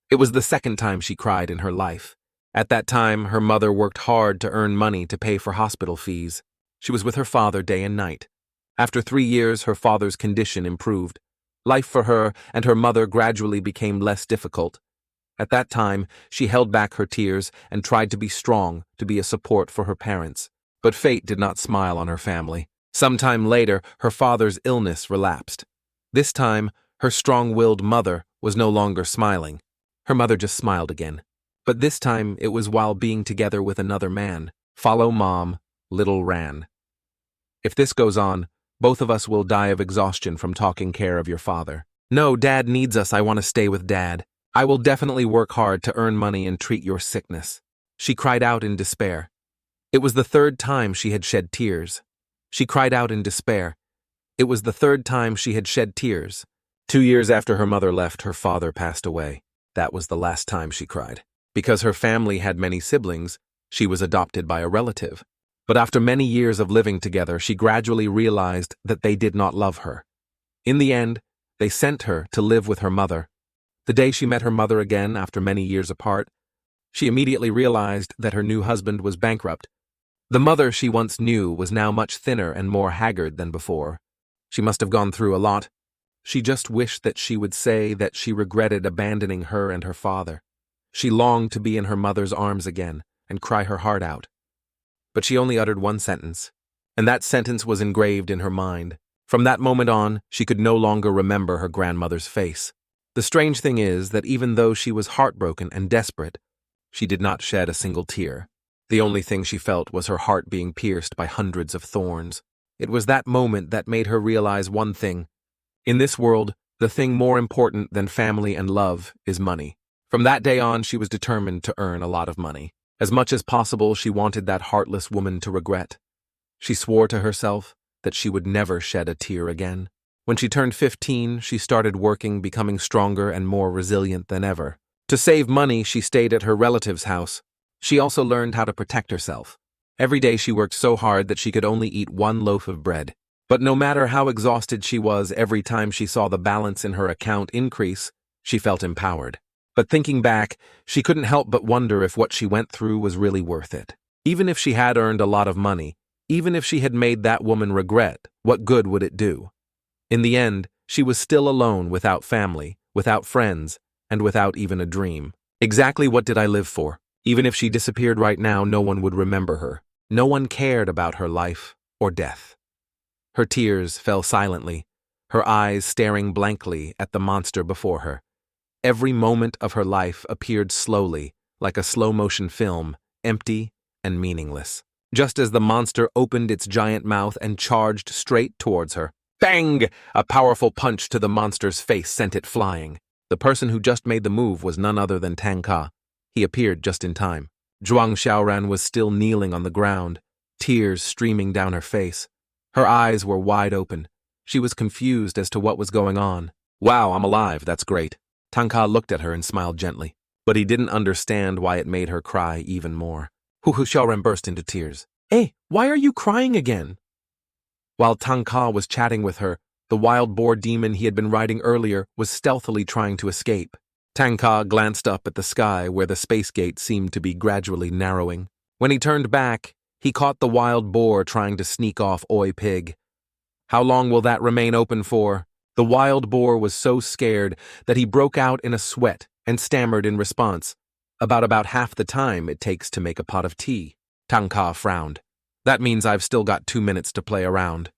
It was the second time she cried in her life. At that time, her mother worked hard to earn money to pay for hospital fees. She was with her father day and night. After 3 years, her father's condition improved. Life for her and her mother gradually became less difficult. At that time, she held back her tears and tried to be strong, to be a support for her parents. But fate did not smile on her family. Sometime later, her father's illness relapsed. This time, her strong-willed mother was no longer smiling. Her mother just smiled again. But this time, it was while being together with another man. Follow Mom, little Ran. If this goes on, Both of us will die of exhaustion from taking care of your father. No, Dad needs us. I want to stay with Dad. I will definitely work hard to earn money and treat your sickness. She cried out in despair. It was the third time she had shed tears. She cried out in despair. It was the third time she had shed tears. 2 years after her mother left, her father passed away. That was the last time she cried. Because her family had many siblings, she was adopted by a relative. But after many years of living together, she gradually realized that they did not love her. In the end, they sent her to live with her mother. The day she met her mother again after many years apart, she immediately realized that her new husband was bankrupt. The mother she once knew was now much thinner and more haggard than before. She must have gone through a lot. She just wished that she would say that she regretted abandoning her and her father. She longed to be in her mother's arms again and cry her heart out. But she only uttered one sentence, and that sentence was engraved in her mind. From that moment on, she could no longer remember her grandmother's face. The strange thing is that even though she was heartbroken and desperate, she did not shed a single tear. The only thing she felt was her heart being pierced by hundreds of thorns. It was that moment that made her realize one thing. In this world, the thing more important than family and love is money. From that day on, she was determined to earn a lot of money. As much as possible, she wanted that heartless woman to regret. She swore to herself that she would never shed a tear again. When she turned 15, she started working, becoming stronger and more resilient than ever. To save money, she stayed at her relative's house. She also learned how to protect herself. Every day she worked so hard that she could only eat one loaf of bread. But no matter how exhausted she was, every time she saw the balance in her account increase, she felt empowered. But thinking back, she couldn't help but wonder if what she went through was really worth it. Even if she had earned a lot of money, even if she had made that woman regret, what good would it do? In the end, she was still alone, without family, without friends, and without even a dream. Exactly what did I live for? Even if she disappeared right now, no one would remember her. No one cared about her life or death. Her tears fell silently, her eyes staring blankly at the monster before her. Every moment of her life appeared slowly, like a slow-motion film, empty and meaningless. Just as the monster opened its giant mouth and charged straight towards her. Bang! A powerful punch to the monster's face sent it flying. The person who just made the move was none other than Tanga. He appeared just in time. Xiao Ran was still kneeling on the ground, tears streaming down her face. Her eyes were wide open. She was confused as to what was going on. Wow, I'm alive, that's great. Tanga looked at her and smiled gently, but he didn't understand why it made her cry even more. Xiao Ran burst into tears. Hey, why are you crying again? While Tanga was chatting with her, the wild boar demon he had been riding earlier was stealthily trying to escape. Tanga glanced up at the sky where the space gate seemed to be gradually narrowing. When he turned back, he caught the wild boar trying to sneak off Oi Pig. How long will that remain open for? The wild boar was so scared that he broke out in a sweat and stammered in response. About half the time it takes to make a pot of tea. Tanga frowned. That means I've still got 2 minutes to play around.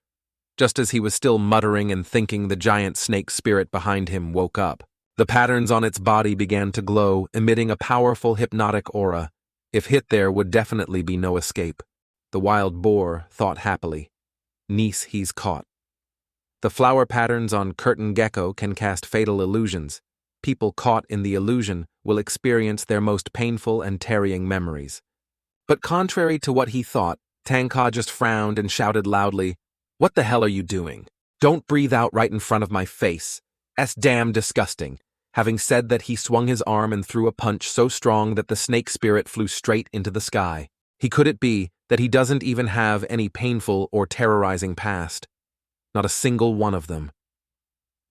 Just as he was still muttering and thinking, the giant snake spirit behind him woke up. The patterns on its body began to glow, emitting a powerful hypnotic aura. If hit, there would definitely be no escape. The wild boar thought happily. Niece, he's caught. The flower patterns on curtain gecko can cast fatal illusions. People caught in the illusion will experience their most painful and tarrying memories. But contrary to what he thought, Tanga just frowned and shouted loudly, "What the hell are you doing? Don't breathe out right in front of my face. That's damn disgusting." Having said that, he swung his arm and threw a punch so strong that the snake spirit flew straight into the sky. Could it be that he doesn't even have any painful or terrorizing past? Not a single one of them.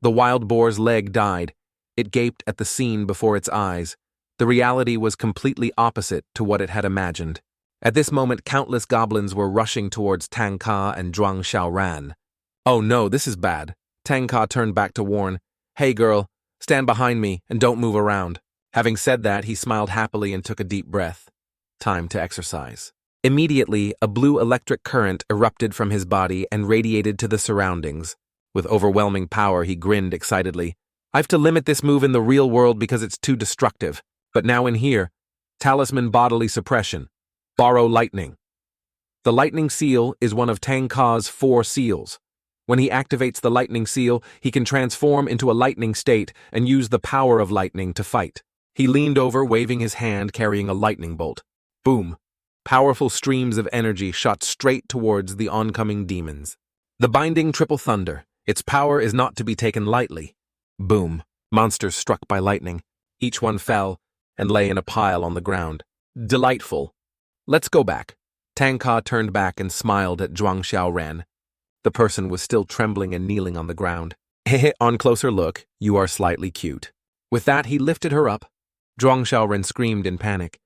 The wild boar's leg died. It gaped at the scene before its eyes. The reality was completely opposite to what it had imagined. At this moment, countless goblins were rushing towards Tanga and Xiao Ran. Oh no, this is bad. Tanga turned back to warn, "Hey girl, stand behind me and don't move around." Having said that, he smiled happily and took a deep breath. Time to exercise. Immediately, a blue electric current erupted from his body and radiated to the surroundings. With overwhelming power, he grinned excitedly. "I've to limit this move in the real world because it's too destructive. But now in here, talisman bodily suppression. Borrow lightning." The lightning seal is one of Tanga's 4 seals. When he activates the lightning seal, he can transform into a lightning state and use the power of lightning to fight. He leaned over, waving his hand, carrying a lightning bolt. Boom! Powerful streams of energy shot straight towards the oncoming demons. The binding triple thunder. Its power is not to be taken lightly. Boom! Monsters struck by lightning. Each one fell and lay in a pile on the ground. Delightful. Let's go back. Tanga turned back and smiled at Xiao Ran. The person was still trembling and kneeling on the ground. Hehe, on closer look, you are slightly cute. With that, he lifted her up. Xiao Ran screamed in panic.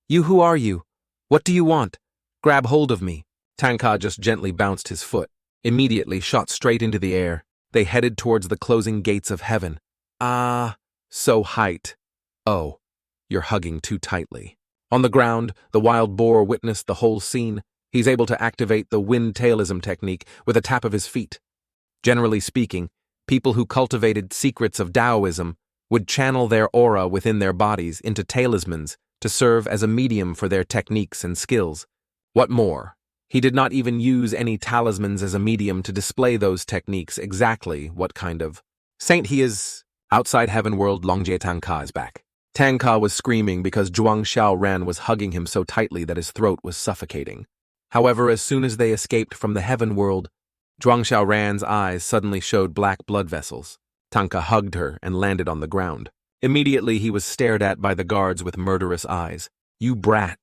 You, who are you? What do you want? Grab hold of me. Tanga just gently bounced his foot. Immediately shot straight into the air. They headed towards the closing gates of heaven. Ah, so height. Oh, you're hugging too tightly. On the ground, the wild boar witnessed the whole scene. He's able to activate the wind-tailism technique with a tap of his feet. Generally speaking, people who cultivated secrets of Taoism would channel their aura within their bodies into talismans to serve as a medium for their techniques and skills. What more? He did not even use any talismans as a medium to display those techniques exactly what kind of saint he is. Outside heaven world, Longjie Tanga is back. Tanga was screaming because Xiao Ran was hugging him so tightly that his throat was suffocating. However, as soon as they escaped from the heaven world, Xiao Ran's eyes suddenly showed black blood vessels. Tanga hugged her and landed on the ground. Immediately he was stared at by the guards with murderous eyes. You brat.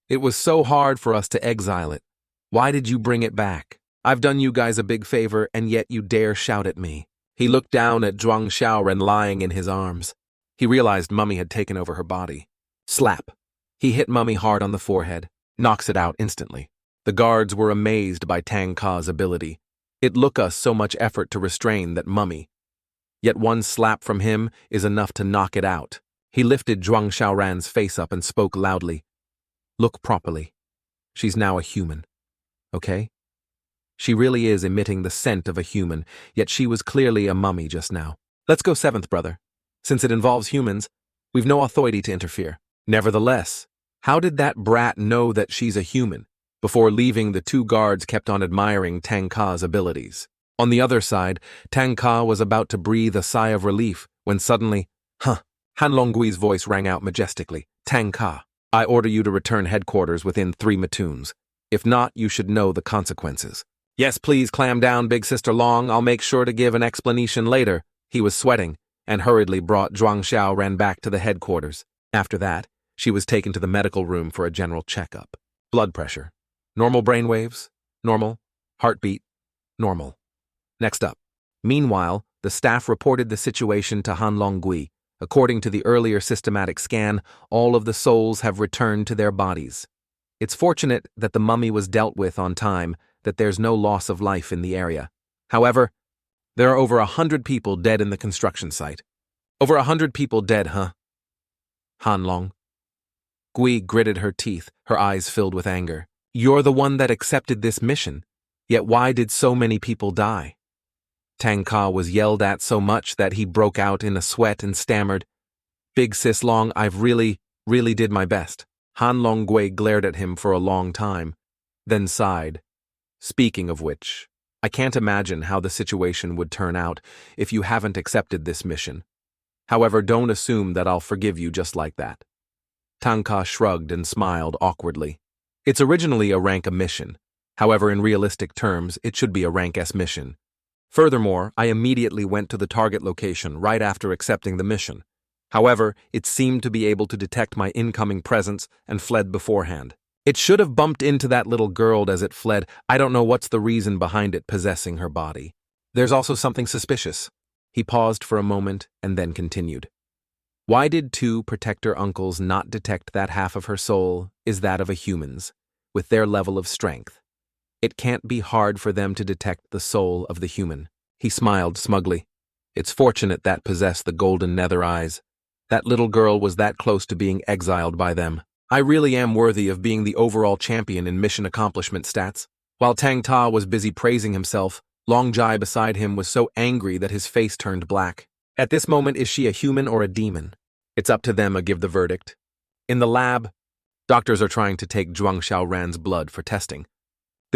It was so hard for us to exile it. Why did you bring it back? I've done you guys a big favor, and yet you dare shout at me. He looked down at Xiao Ran lying in his arms. He realized Mummy had taken over her body. Slap. He hit Mummy hard on the forehead, knocks it out instantly. The guards were amazed by Tanga's ability. It took us so much effort to restrain that Mummy. Yet one slap from him is enough to knock it out. He lifted Xiao Ran's face up and spoke loudly. Look properly. She's now a human. Okay? She really is emitting the scent of a human, yet she was clearly a mummy just now. Let's go seventh, brother. Since it involves humans, we've no authority to interfere. Nevertheless, how did that brat know that she's a human? Before leaving, the two guards kept on admiring Tanga's abilities. On the other side, Tanga was about to breathe a sigh of relief when suddenly, Han Longgui's voice rang out majestically. Tanga, I order you to return headquarters within 3 matoons. If not, you should know the consequences. Yes, please clam down, big sister Long. I'll make sure to give an explanation later. He was sweating and hurriedly brought Xiao Ran back to the headquarters. After that, she was taken to the medical room for a general checkup. Blood pressure. Normal brainwaves. Normal. Heartbeat. Normal. Next up. Meanwhile, the staff reported the situation to Han Longui. According to the earlier systematic scan, all of the souls have returned to their bodies. It's fortunate that the mummy was dealt with on time, that there's no loss of life in the area. However, there are over 100 people dead in the construction site. Over 100 people dead, huh? Han Long. Gui gritted her teeth, her eyes filled with anger. You're the one that accepted this mission, yet why did so many people die? Tanga was yelled at so much that he broke out in a sweat and stammered, Big sis Long, I've really did my best. Han Longui glared at him for a long time, then sighed. Speaking of which, I can't imagine how the situation would turn out if you haven't accepted this mission. However, don't assume that I'll forgive you just like that. Tanga shrugged and smiled awkwardly. It's originally a rank A mission. However, in realistic terms, it should be a rank S mission. Furthermore, I immediately went to the target location right after accepting the mission. However, it seemed to be able to detect my incoming presence and fled beforehand. It should have bumped into that little girl as it fled. I don't know what's the reason behind it possessing her body. There's also something suspicious. He paused for a moment and then continued. Why did 2 protector uncles not detect that half of her soul is that of a human's, with their level of strength? It can't be hard for them to detect the soul of the human. He smiled smugly. It's fortunate that possessed the golden nether eyes. That little girl was that close to being exiled by them. I really am worthy of being the overall champion in mission accomplishment stats. While Tanga was busy praising himself, Long Jai beside him was so angry that his face turned black. At this moment, is she a human or a demon? It's up to them to give the verdict. In the lab, doctors are trying to take Xiao Ran's blood for testing.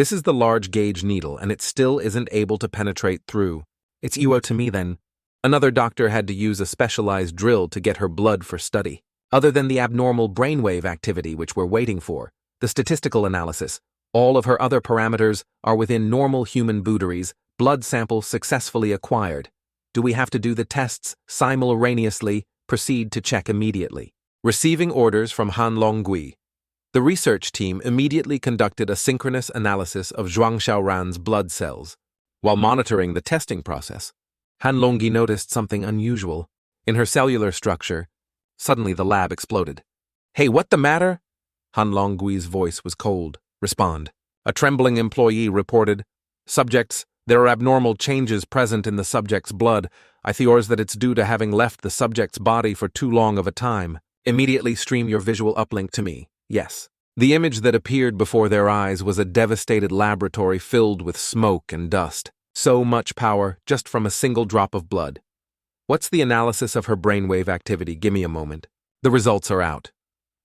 This is the large gauge needle, and it still isn't able to penetrate through. It's Iwo to me then. Another doctor had to use a specialized drill to get her blood for study. Other than the abnormal brainwave activity which we're waiting for, the statistical analysis, all of her other parameters are within normal human boundaries, blood sample successfully acquired. Do we have to do the tests simultaneously? Proceed to check immediately. Receiving orders from Han Longgui, the research team immediately conducted a synchronous analysis of Xiao Ran's blood cells. While monitoring the testing process, Han Longgui noticed something unusual. In her cellular structure, suddenly the lab exploded. "Hey, what the matter?" Han Longgui's voice was cold. "Respond." A trembling employee reported, "Subjects, there are abnormal changes present in the subject's blood. I theorize that it's due to having left the subject's body for too long of a time. Immediately stream your visual uplink to me." Yes. The image that appeared before their eyes was a devastated laboratory filled with smoke and dust. So much power, just from a single drop of blood. What's the analysis of her brainwave activity? Give me a moment. The results are out.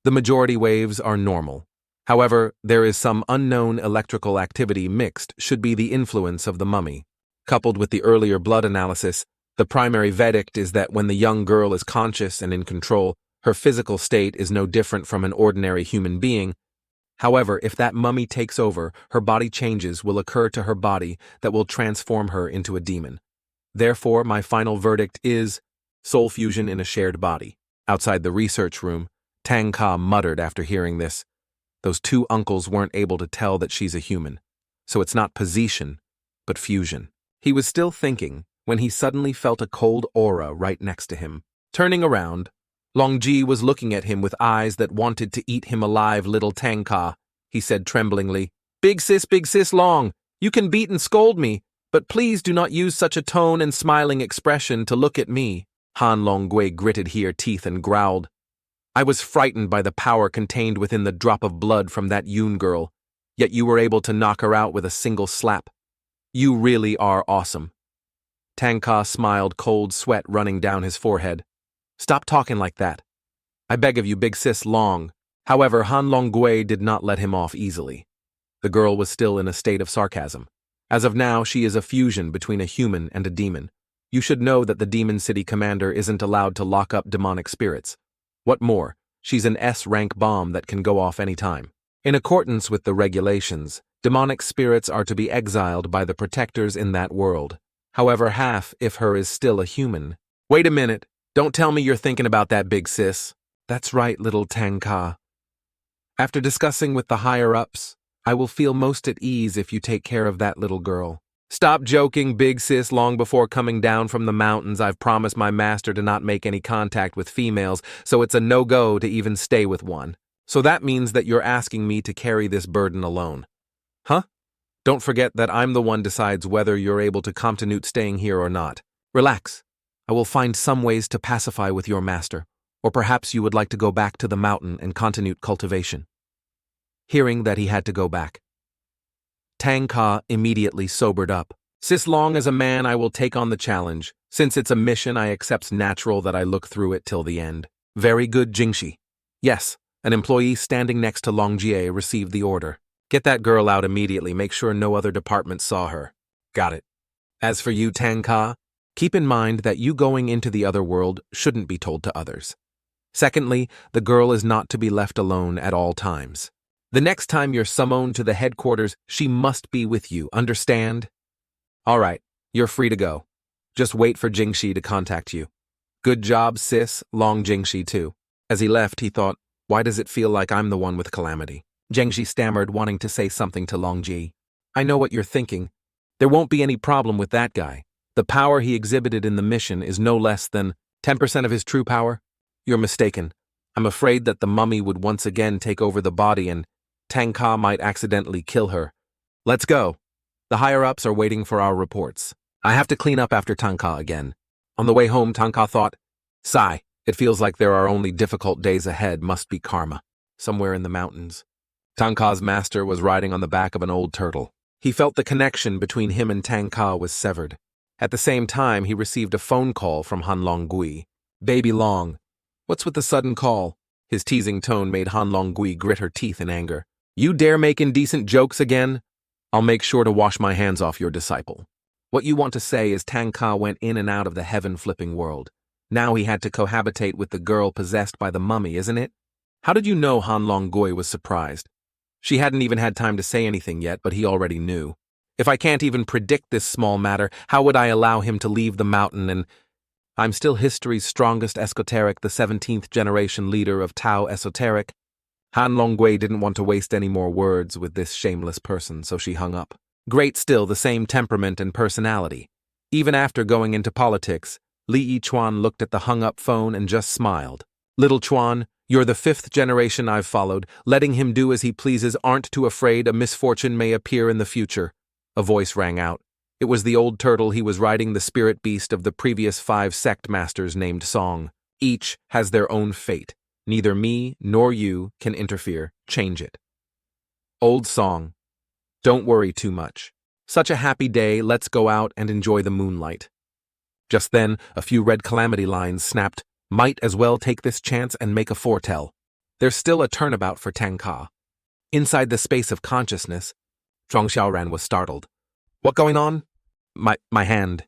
The majority waves are normal. However, there is some unknown electrical activity mixed, should be the influence of the mummy. Coupled with the earlier blood analysis, the primary verdict is that when the young girl is conscious and in control, her physical state is no different from an ordinary human being. However, if that mummy takes over, her body changes will occur to her body that will transform her into a demon. Therefore, my final verdict is soul fusion in a shared body. Outside the research room, Tanga muttered after hearing this. Those two uncles weren't able to tell that she's a human. So it's not possession, but fusion. He was still thinking when he suddenly felt a cold aura right next to him. Turning around, Longji was looking at him with eyes that wanted to eat him alive. "Little Tangka," he said tremblingly. Big sis Long, you can beat and scold me, but please do not use such a tone and smiling expression to look at me." Han Longgui gritted her teeth and growled. "I was frightened by the power contained within the drop of blood from that Yoon girl, yet you were able to knock her out with a single slap. You really are awesome." Tangka smiled, cold sweat running down his forehead. "Stop talking like that. I beg of you, big sis Long." However, Han Longgui did not let him off easily. The girl was still in a state of sarcasm. As of now, she is a fusion between a human and a demon. You should know that the Demon City commander isn't allowed to lock up demonic spirits. What more, she's an S-rank bomb that can go off any time. In accordance with the regulations, demonic spirits are to be exiled by the protectors in that world. However, half if her is still a human. Wait a minute. Don't tell me you're thinking about that, big sis. That's right, little Tangka. After discussing with the higher-ups, I will feel most at ease if you take care of that little girl. Stop joking, big sis. Long before coming down from the mountains, I've promised my master to not make any contact with females, so it's a no-go to even stay with one. So that means that you're asking me to carry this burden alone. Huh? Don't forget that I'm the one decides whether you're able to continue staying here or not. Relax. I will find some ways to pacify with your master, or perhaps you would like to go back to the mountain and continue cultivation. Hearing that he had to go back, Tangka immediately sobered up. Sis Long, as a man, I will take on the challenge. Since it's a mission, I accept's natural that I look through it till the end. Very good, Jingxi. Yes, an employee standing next to Longjie received the order. Get that girl out immediately. Make sure no other department saw her. Got it. As for you, Tangka, keep in mind that you going into the other world shouldn't be told to others. Secondly, the girl is not to be left alone at all times. The next time you're summoned to the headquarters, she must be with you, understand? All right, you're free to go. Just wait for Jingxi to contact you. Good job, sis. Long Jingxi, too. As he left, he thought, why does it feel like I'm the one with calamity? Jingxi stammered, wanting to say something to Longji. I know what you're thinking. There won't be any problem with that guy. The power he exhibited in the mission is no less than 10% of his true power. You're mistaken. I'm afraid that the mummy would once again take over the body and Tangka might accidentally kill her. Let's go. The higher-ups are waiting for our reports. I have to clean up after Tangka again. On the way home, Tangka thought, sigh, it feels like there are only difficult days ahead. Must be karma. Somewhere in the mountains. Tangka's master was riding on the back of an old turtle. He felt the connection between him and Tangka was severed. At the same time, he received a phone call from Han Longgui. Baby Long. What's with the sudden call? His teasing tone made Han Longgui grit her teeth in anger. You dare make indecent jokes again? I'll make sure to wash my hands off your disciple. What you want to say is Tanga went in and out of the heaven-flipping world. Now he had to cohabitate with the girl possessed by the mummy, isn't it? How did you know Han Longgui was surprised? She hadn't even had time to say anything yet, but he already knew. If I can't even predict this small matter, how would I allow him to leave the mountain and... I'm still history's strongest esoteric, the 17th generation leader of Tao Esoteric. Han Longgui didn't want to waste any more words with this shameless person, so she hung up. Great still, the same temperament and personality. Even after going into politics, Li Yichuan looked at the hung-up phone and just smiled. Little Chuan, you're the 5th generation I've followed. Letting him do as he pleases, aren't too afraid a misfortune may appear in the future. A voice rang out. It was the old turtle. He was riding the spirit beast of the previous 5 sect masters named Song. Each has their own fate. Neither me nor you can interfere. Change it. Old Song. Don't worry too much. Such a happy day, let's go out and enjoy the moonlight. Just then, a few red calamity lines snapped. Might as well take this chance and make a foretell. There's still a turnabout for Tanga. Inside the space of consciousness, Xiao Ran was startled. What going on? My hand.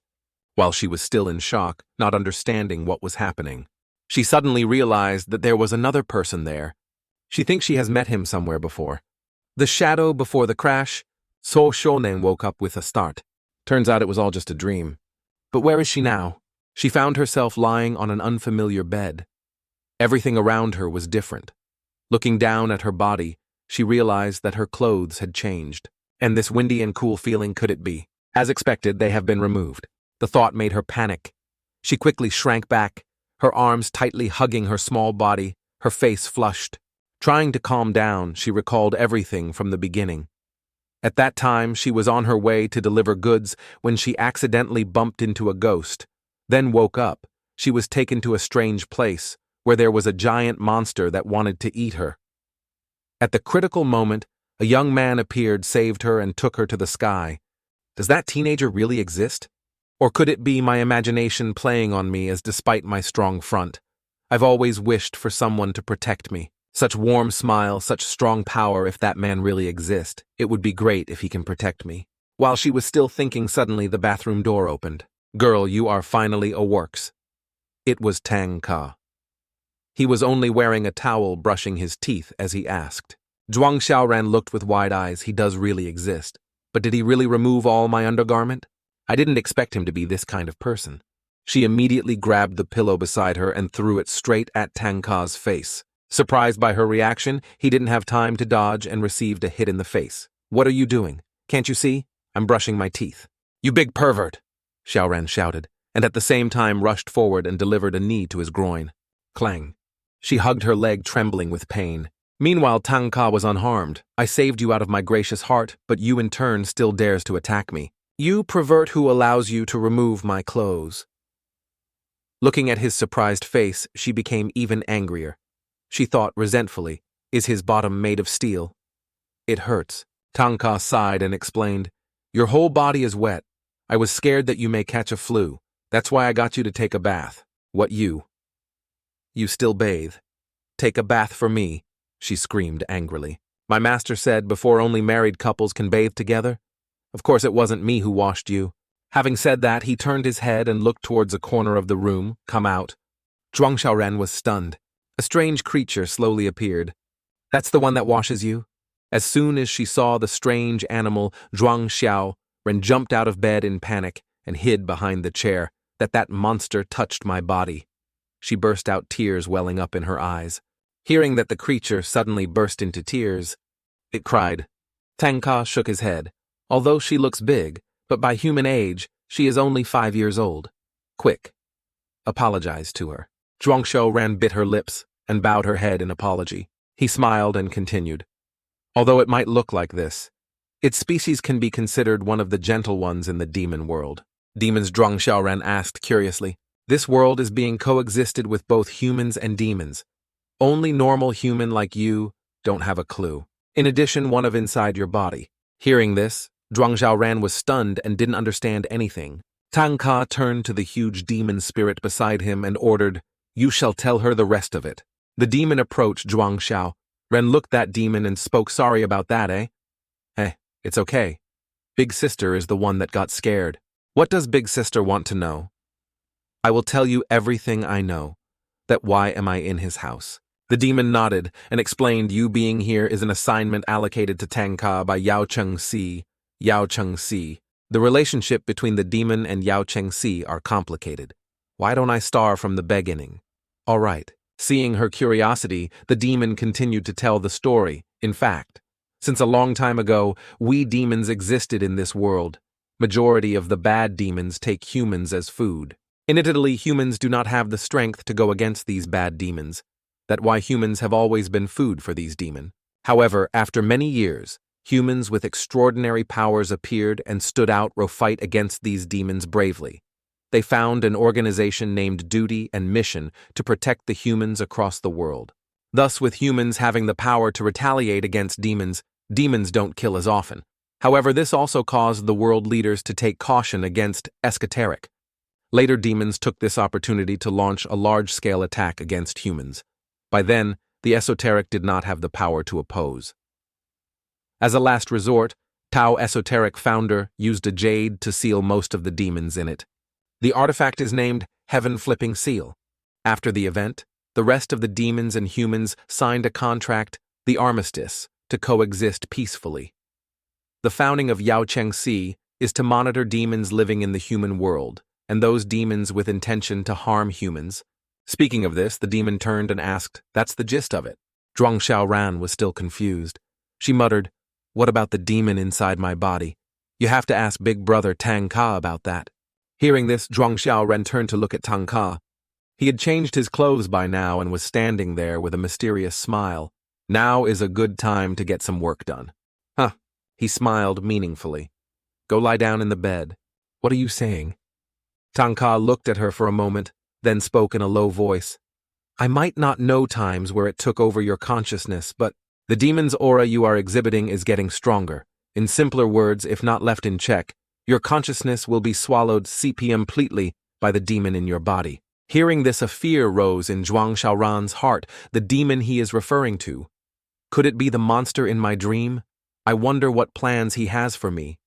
While she was still in shock, not understanding what was happening, she suddenly realized that there was another person there. She thinks she has met him somewhere before. The shadow before the crash. So Shonen woke up with a start. Turns out it was all just a dream. But where is she now? She found herself lying on an unfamiliar bed. Everything around her was different. Looking down at her body, she realized that her clothes had changed. And this windy and cool feeling, could it be? As expected, they have been removed. The thought made her panic. She quickly shrank back, her arms tightly hugging her small body, her face flushed. Trying to calm down, she recalled everything from the beginning. At that time, she was on her way to deliver goods when she accidentally bumped into a ghost. Then woke up. She was taken to a strange place, where there was a giant monster that wanted to eat her. At the critical moment, a young man appeared, saved her, and took her to the sky. Does that teenager really exist? Or could it be my imagination playing on me, as despite my strong front, I've always wished for someone to protect me. Such warm smile, such strong power. If that man really exists, it would be great if he can protect me. While she was still thinking, suddenly the bathroom door opened. Girl, you are finally awakens. It was Tanga. He was only wearing a towel, brushing his teeth as he asked. Xiao Ran looked with wide eyes. He does really exist. But did he really remove all my undergarment? I didn't expect him to be this kind of person. She immediately grabbed the pillow beside her and threw it straight at Tanga's face. Surprised by her reaction, he didn't have time to dodge and received a hit in the face. What are you doing? Can't you see? I'm brushing my teeth. You big pervert! Xiao Ran shouted, and at the same time rushed forward and delivered a knee to his groin. Clang. She hugged her leg, trembling with pain. Meanwhile, Tanga was unharmed. I saved you out of my gracious heart, but you in turn still dares to attack me. You pervert who allows you to remove my clothes. Looking at his surprised face, she became even angrier. She thought resentfully, is his bottom made of steel? It hurts. Tanga sighed and explained, your whole body is wet. I was scared that you may catch a flu. That's why I got you to take a bath. What you? You still bathe. Take a bath for me, she screamed angrily. My master said before only married couples can bathe together. Of course it wasn't me who washed you. Having said that, he turned his head and looked towards a corner of the room. Come out. Xiao Ran was stunned. A strange creature slowly appeared. That's the one that washes you? As soon as she saw the strange animal, Xiao Ran jumped out of bed in panic and hid behind the chair. That monster touched my body. She burst out, tears welling up in her eyes. Hearing that the creature suddenly burst into tears, it cried. Tanga shook his head. Although she looks big, but by human age, she is only 5 years old. Quick. Apologize to her. Xiao Ran bit her lips and bowed her head in apology. He smiled and continued. Although it might look like this, its species can be considered one of the gentle ones in the demon world. Demons? Xiao Ran asked curiously. This world is being coexisted with both humans and demons. Only normal human like you don't have a clue. In addition, one of inside your body. Hearing this, Xiao Ran was stunned and didn't understand anything. Tanga turned to the huge demon spirit beside him and ordered, you shall tell her the rest of it. The demon approached Xiao Ran, looked that demon and spoke, sorry about that, eh? It's okay. Big Sister is the one that got scared. What does Big Sister want to know? I will tell you everything I know. That why am I in his house? The demon nodded and explained you being here is an assignment allocated to Tanga by Yao Cheng-si. Yao Cheng-si. The relationship between the demon and Yao Cheng-si are complicated. Why don't I star from the beginning? All right. Seeing her curiosity, the demon continued to tell the story. In fact, since a long time ago, we demons existed in this world. Majority of the bad demons take humans as food. In Italy, humans do not have the strength to go against these bad demons. That's why humans have always been food for these demons. However, after many years, humans with extraordinary powers appeared and stood out to fight against these demons bravely. They found an organization named Duty and Mission to protect the humans across the world. Thus, with humans having the power to retaliate against demons, demons don't kill as often. However, this also caused the world leaders to take caution against esoteric. Later, demons took this opportunity to launch a large-scale attack against humans. By then, the esoteric did not have the power to oppose. As a last resort, Tao Esoteric founder used a jade to seal most of the demons in it. The artifact is named Heaven Flipping Seal. After the event, the rest of the demons and humans signed a contract, the Armistice, to coexist peacefully. The founding of Yao Cheng-si is to monitor demons living in the human world, and those demons with intention to harm humans. Speaking of this, the demon turned and asked, "That's the gist of it." Xiao Ran was still confused. She muttered, "What about the demon inside my body? You have to ask Big Brother Tanga about that." Hearing this, Xiao Ran turned to look at Tanga. He had changed his clothes by now and was standing there with a mysterious smile. Now is a good time to get some work done. Huh. He smiled meaningfully. Go lie down in the bed. What are you saying? Tanga looked at her for a moment, then spoke in a low voice. I might not know times where it took over your consciousness, but the demon's aura you are exhibiting is getting stronger. In simpler words, if not left in check, your consciousness will be swallowed completely by the demon in your body. Hearing this, a fear rose in Xiao Ran's heart, the demon he is referring to. Could it be the monster in my dream? I wonder what plans he has for me.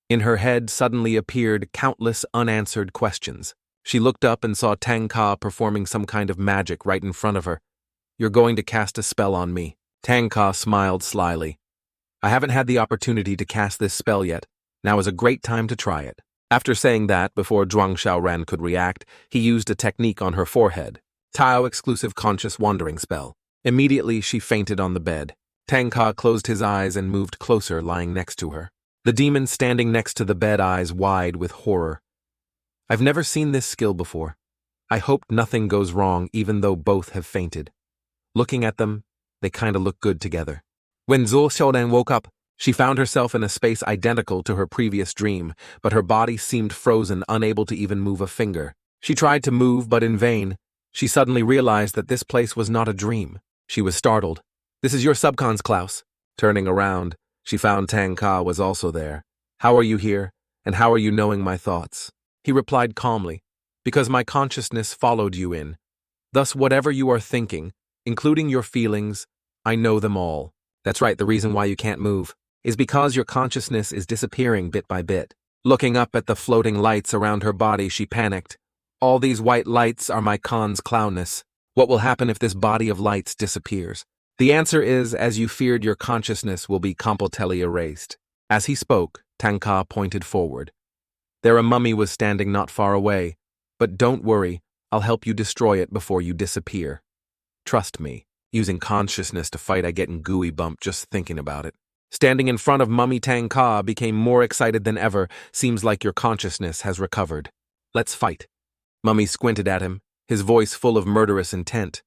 In her head suddenly appeared countless unanswered questions. She looked up and saw Tanga performing some kind of magic right in front of her. You're going to cast a spell on me. Tanga smiled slyly. I haven't had the opportunity to cast this spell yet. Now is a great time to try it. After saying that, before Xiao Ran could react, he used a technique on her forehead. Tao exclusive conscious wandering spell. Immediately, she fainted on the bed. Tanga closed his eyes and moved closer, lying next to her. The demon standing next to the bed, eyes wide with horror. I've never seen this skill before. I hope nothing goes wrong even though both have fainted. Looking at them, they kinda look good together. When Xiao Ran woke up, she found herself in a space identical to her previous dream, but her body seemed frozen, unable to even move a finger. She tried to move, but in vain. She suddenly realized that this place was not a dream. She was startled. This is your subcons, Klaus. Turning around, she found Tanga was also there. How are you here, and how are you knowing my thoughts? He replied calmly, because my consciousness followed you in. Thus whatever you are thinking, including your feelings, I know them all. That's right, the reason why you can't move is because your consciousness is disappearing bit by bit. Looking up at the floating lights around her body, she panicked. All these white lights are my con's clownness. What will happen if this body of lights disappears? The answer is, as you feared, your consciousness will be completely erased. As he spoke, Tanga pointed forward. There a mummy was standing not far away, but don't worry, I'll help you destroy it before you disappear. Trust me, using consciousness to fight, I get an gooey bump just thinking about it. Standing in front of Mummy, Tanga became more excited than ever. Seems like your consciousness has recovered. Let's fight. Mummy squinted at him, his voice full of murderous intent.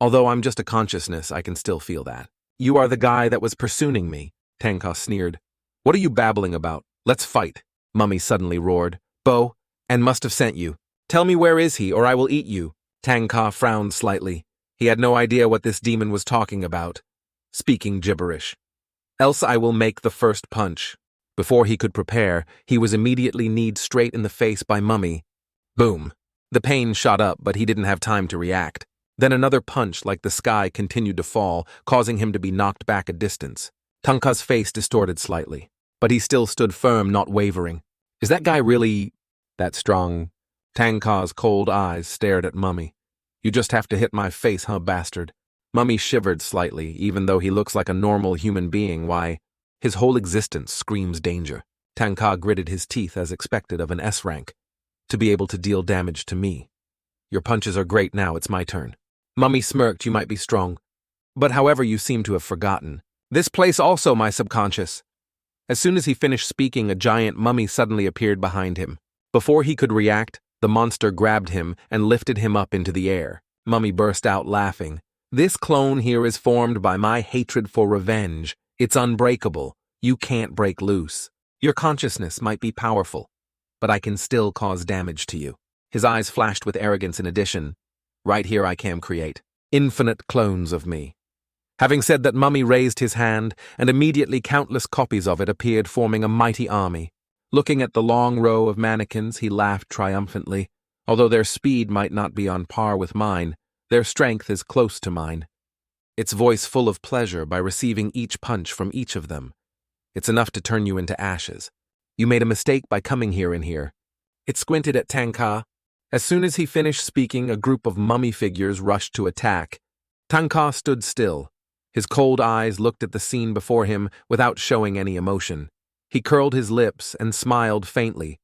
Although I'm just a consciousness, I can still feel that. You are the guy that was pursuing me, Tanga sneered. What are you babbling about? Let's fight, Mummy suddenly roared. Bo, and must have sent you. Tell me where is he, or I will eat you. Tanga frowned slightly. He had no idea what this demon was talking about. Speaking gibberish. Else I will make the first punch. Before he could prepare, he was immediately kneed straight in the face by Mummy. Boom. The pain shot up, but he didn't have time to react. Then another punch like the sky continued to fall, causing him to be knocked back a distance. Tanga's face distorted slightly. but he still stood firm, not wavering. Is that guy really that strong? Tangka's cold eyes stared at Mummy. You just have to hit my face, huh, bastard? Mummy shivered slightly, even though he looks like a normal human being. Why, his whole existence screams danger. Tanga gritted his teeth as expected of an S rank. To be able to deal damage to me. Your punches are great now, it's my turn. Mummy smirked, you might be strong. But however, you seem to have forgotten. This place also my subconscious. As soon as he finished speaking, a giant mummy suddenly appeared behind him. Before he could react, the monster grabbed him and lifted him up into the air. Mummy burst out laughing. This clone here is formed by my hatred for revenge. It's unbreakable. You can't break loose. Your consciousness might be powerful, but I can still cause damage to you. His eyes flashed with arrogance in addition. Right here I can create infinite clones of me. Having said that, Mummy raised his hand, and immediately countless copies of it appeared, forming a mighty army. Looking at the long row of mannequins, he laughed triumphantly. Although their speed might not be on par with mine, their strength is close to mine. Its voice full of pleasure by receiving each punch from each of them. It's enough to turn you into ashes. You made a mistake by coming here in here. It squinted at Tanga. As soon as he finished speaking, a group of mummy figures rushed to attack. Tanga stood still. His cold eyes looked at the scene before him without showing any emotion. He curled his lips and smiled faintly.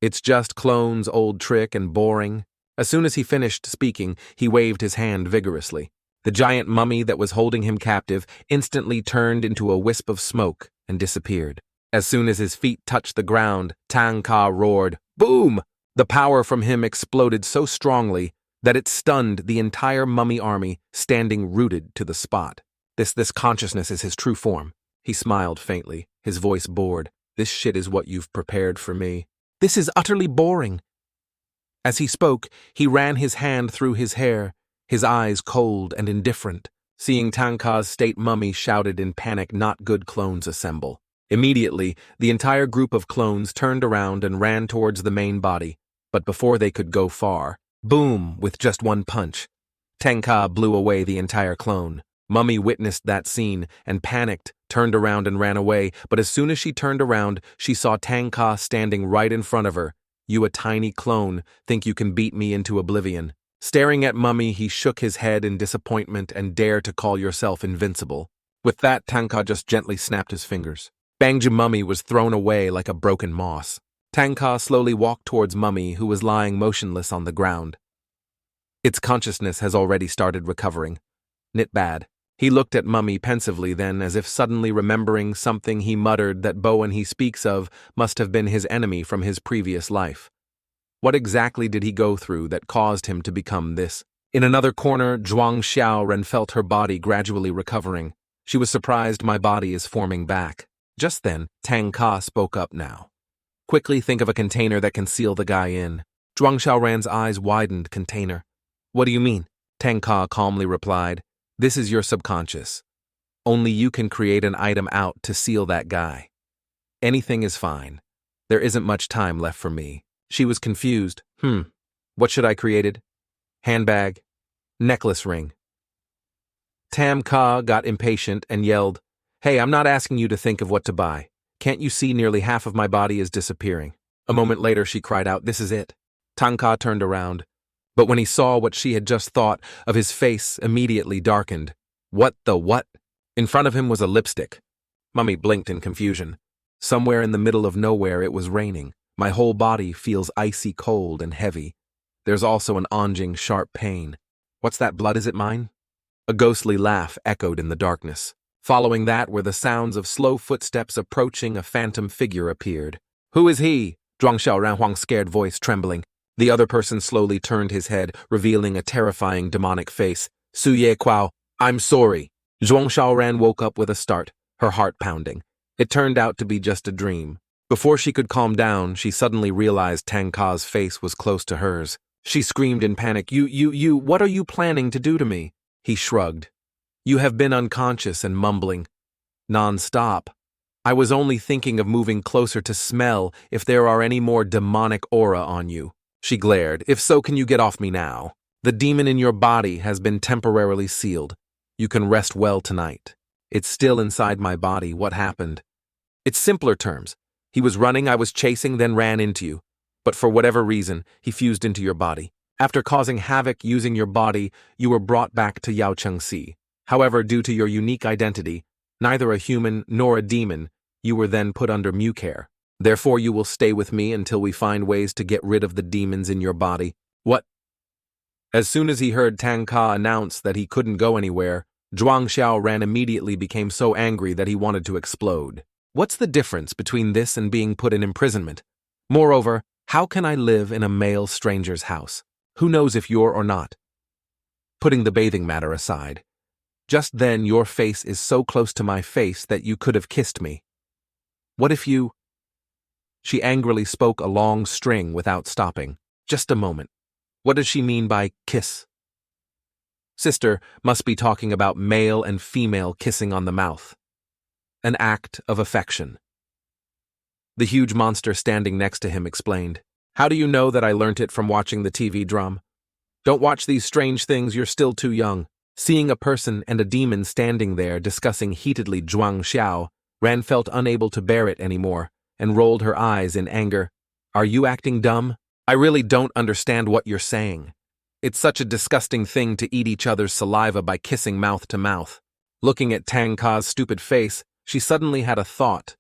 It's just clones, old trick and boring. As soon as he finished speaking, he waved his hand vigorously. The giant mummy that was holding him captive instantly turned into a wisp of smoke and disappeared. As soon as his feet touched the ground, Tanga roared, "Boom!" The power from him exploded so strongly that it stunned the entire mummy army, standing rooted to the spot. This consciousness is his true form. He smiled faintly, his voice bored. This shit is what you've prepared for me. This is utterly boring. As he spoke, he ran his hand through his hair, his eyes cold and indifferent. Seeing Tanka's state, Mummy shouted in panic, "Not good, clones assemble." Immediately, the entire group of clones turned around and ran towards the main body, but before they could go far, boom, with just one punch, Tanka blew away the entire clone. Mummy witnessed that scene and panicked, turned around and ran away, but as soon as she turned around, she saw Tanga standing right in front of her. "You a tiny clone, think you can beat me into oblivion." Staring at Mummy, he shook his head in disappointment and dare to call yourself invincible. With that, Tanga just gently snapped his fingers. Bangja Mummy was thrown away like a broken moss. Tanga slowly walked towards Mummy, who was lying motionless on the ground. Its consciousness has already started recovering. Nit bad. He looked at Mummy pensively, then, as if suddenly remembering something, he muttered that Bowen he speaks of must have been his enemy from his previous life. What exactly did he go through that caused him to become this? In another corner, Xiao Ran felt her body gradually recovering. She was surprised. "My body is forming back." Just then, Tanga spoke up now. "Quickly think of a container that can seal the guy in." Xiao Ran's eyes widened. "Container? What do you mean?" Tanga calmly replied, "This is your subconscious. Only you can create an item out to seal that guy. Anything is fine. There isn't much time left for me." She was confused. What should I created? Handbag? Necklace ring? Tanga got impatient and yelled, "Hey, I'm not asking you to think of what to buy. Can't you see nearly half of my body is disappearing?" A moment later, she cried out, "This is it." Tanga turned around, but when he saw what she had just thought of, his face immediately darkened. What the what? In front of him was a lipstick. Mummy blinked in confusion. Somewhere in the middle of nowhere, it was raining. My whole body feels icy cold and heavy. There's also an onjing, sharp pain. What's that blood? Is it mine? A ghostly laugh echoed in the darkness. Following that were the sounds of slow footsteps approaching. A phantom figure appeared. "Who is he?" Xiao Ran Huang's scared voice trembling. The other person slowly turned his head, revealing a terrifying demonic face. "Suye Kuao, I'm sorry." Xiao Ran woke up with a start, her heart pounding. It turned out to be just a dream. Before she could calm down, she suddenly realized Tanga's face was close to hers. She screamed in panic, You, what are you planning to do to me?" He shrugged. "You have been unconscious and mumbling non-stop. I was only thinking of moving closer to smell if there are any more demonic aura on you." She glared. "If so, can you get off me now? The demon in your body has been temporarily sealed. You can rest well tonight. It's still inside my body. What happened?" It's simpler terms. He was running, I was chasing, then ran into you. But for whatever reason, he fused into your body. After causing havoc using your body, you were brought back to Yaochengxi. However, due to your unique identity, neither a human nor a demon, you were then put under Mu care. Therefore, you will stay with me until we find ways to get rid of the demons in your body. What? As soon as he heard Tanga announce that he couldn't go anywhere, Xiao Ran immediately became so angry that he wanted to explode. What's the difference between this and being put in imprisonment? Moreover, how can I live in a male stranger's house? Who knows if you're or not? Putting the bathing matter aside, just then your face is so close to my face that you could have kissed me. What if you... She angrily spoke a long string without stopping. Just a moment. What does she mean by kiss? Sister must be talking about male and female kissing on the mouth. An act of affection. The huge monster standing next to him explained, "How do you know that I learnt it from watching the TV drum? Don't watch these strange things, you're still too young." Seeing a person and a demon standing there discussing heatedly Xiao, Ran felt unable to bear it anymore and rolled her eyes in anger. "Are you acting dumb? I really don't understand what you're saying. It's such a disgusting thing to eat each other's saliva by kissing mouth to mouth." Looking at Tangka's stupid face, she suddenly had a thought.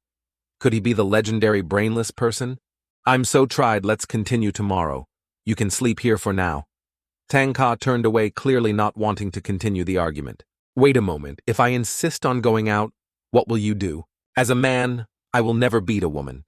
Could he be the legendary brainless person? "I'm so tried, let's continue tomorrow. You can sleep here for now." Tanga turned away, clearly not wanting to continue the argument. "Wait a moment, if I insist on going out, what will you do? As a man, I will never beat a woman.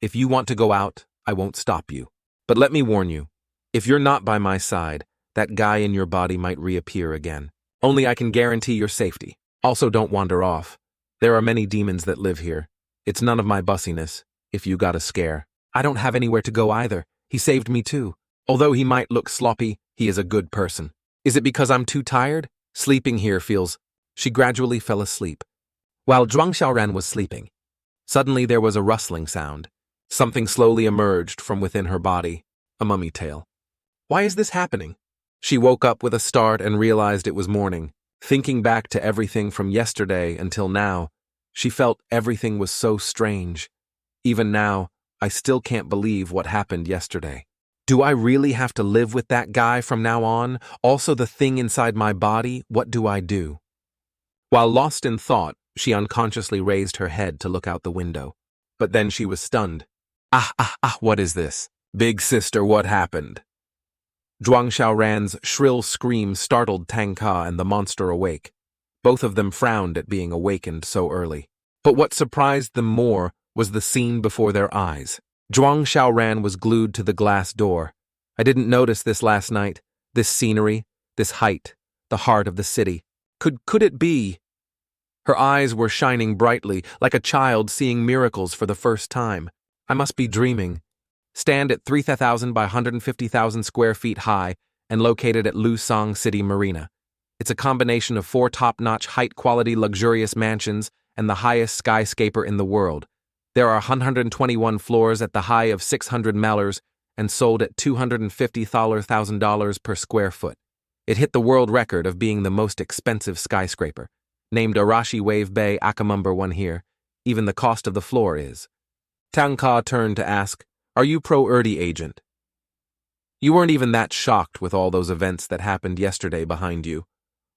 If you want to go out, I won't stop you. But let me warn you, if you're not by my side, that guy in your body might reappear again. Only I can guarantee your safety. Also, don't wander off. There are many demons that live here. It's none of my bussiness, if you got a scare. I don't have anywhere to go either. He saved me too. Although he might look sloppy, he is a good person. Is it because I'm too tired? Sleeping here feels..." She gradually fell asleep. While Xiao Ran was sleeping, suddenly there was a rustling sound. Something slowly emerged from within her body, a mummy tail. Why is this happening? She woke up with a start and realized it was morning. Thinking back to everything from yesterday until now, she felt everything was so strange. Even now, I still can't believe what happened yesterday. Do I really have to live with that guy from now on? Also the thing inside my body, what do I do? While lost in thought, she unconsciously raised her head to look out the window. But then she was stunned. What is this? Big sister, what happened? Xiao Ran's shrill scream startled Tanga and the monster awake. Both of them frowned at being awakened so early. But what surprised them more was the scene before their eyes. Xiao Ran was glued to the glass door. I didn't notice this last night. This scenery, this height, the heart of the city. Could it be? Her eyes were shining brightly, like a child seeing miracles for the first time. I must be dreaming. Stand at 3,000 by 150,000 square feet high and located at Lusong City Marina. It's a combination of 4 top-notch, height-quality, luxurious mansions and the highest skyscraper in the world. There are 121 floors at the high of 600 melers and sold at $250,000 per square foot. It hit the world record of being the most expensive skyscraper. Named Arashi Wave Bay Akamumber one here, even the cost of the floor is. Tangka turned to ask, "Are you pro-Erdi agent?" You weren't even that shocked with all those events that happened yesterday behind you,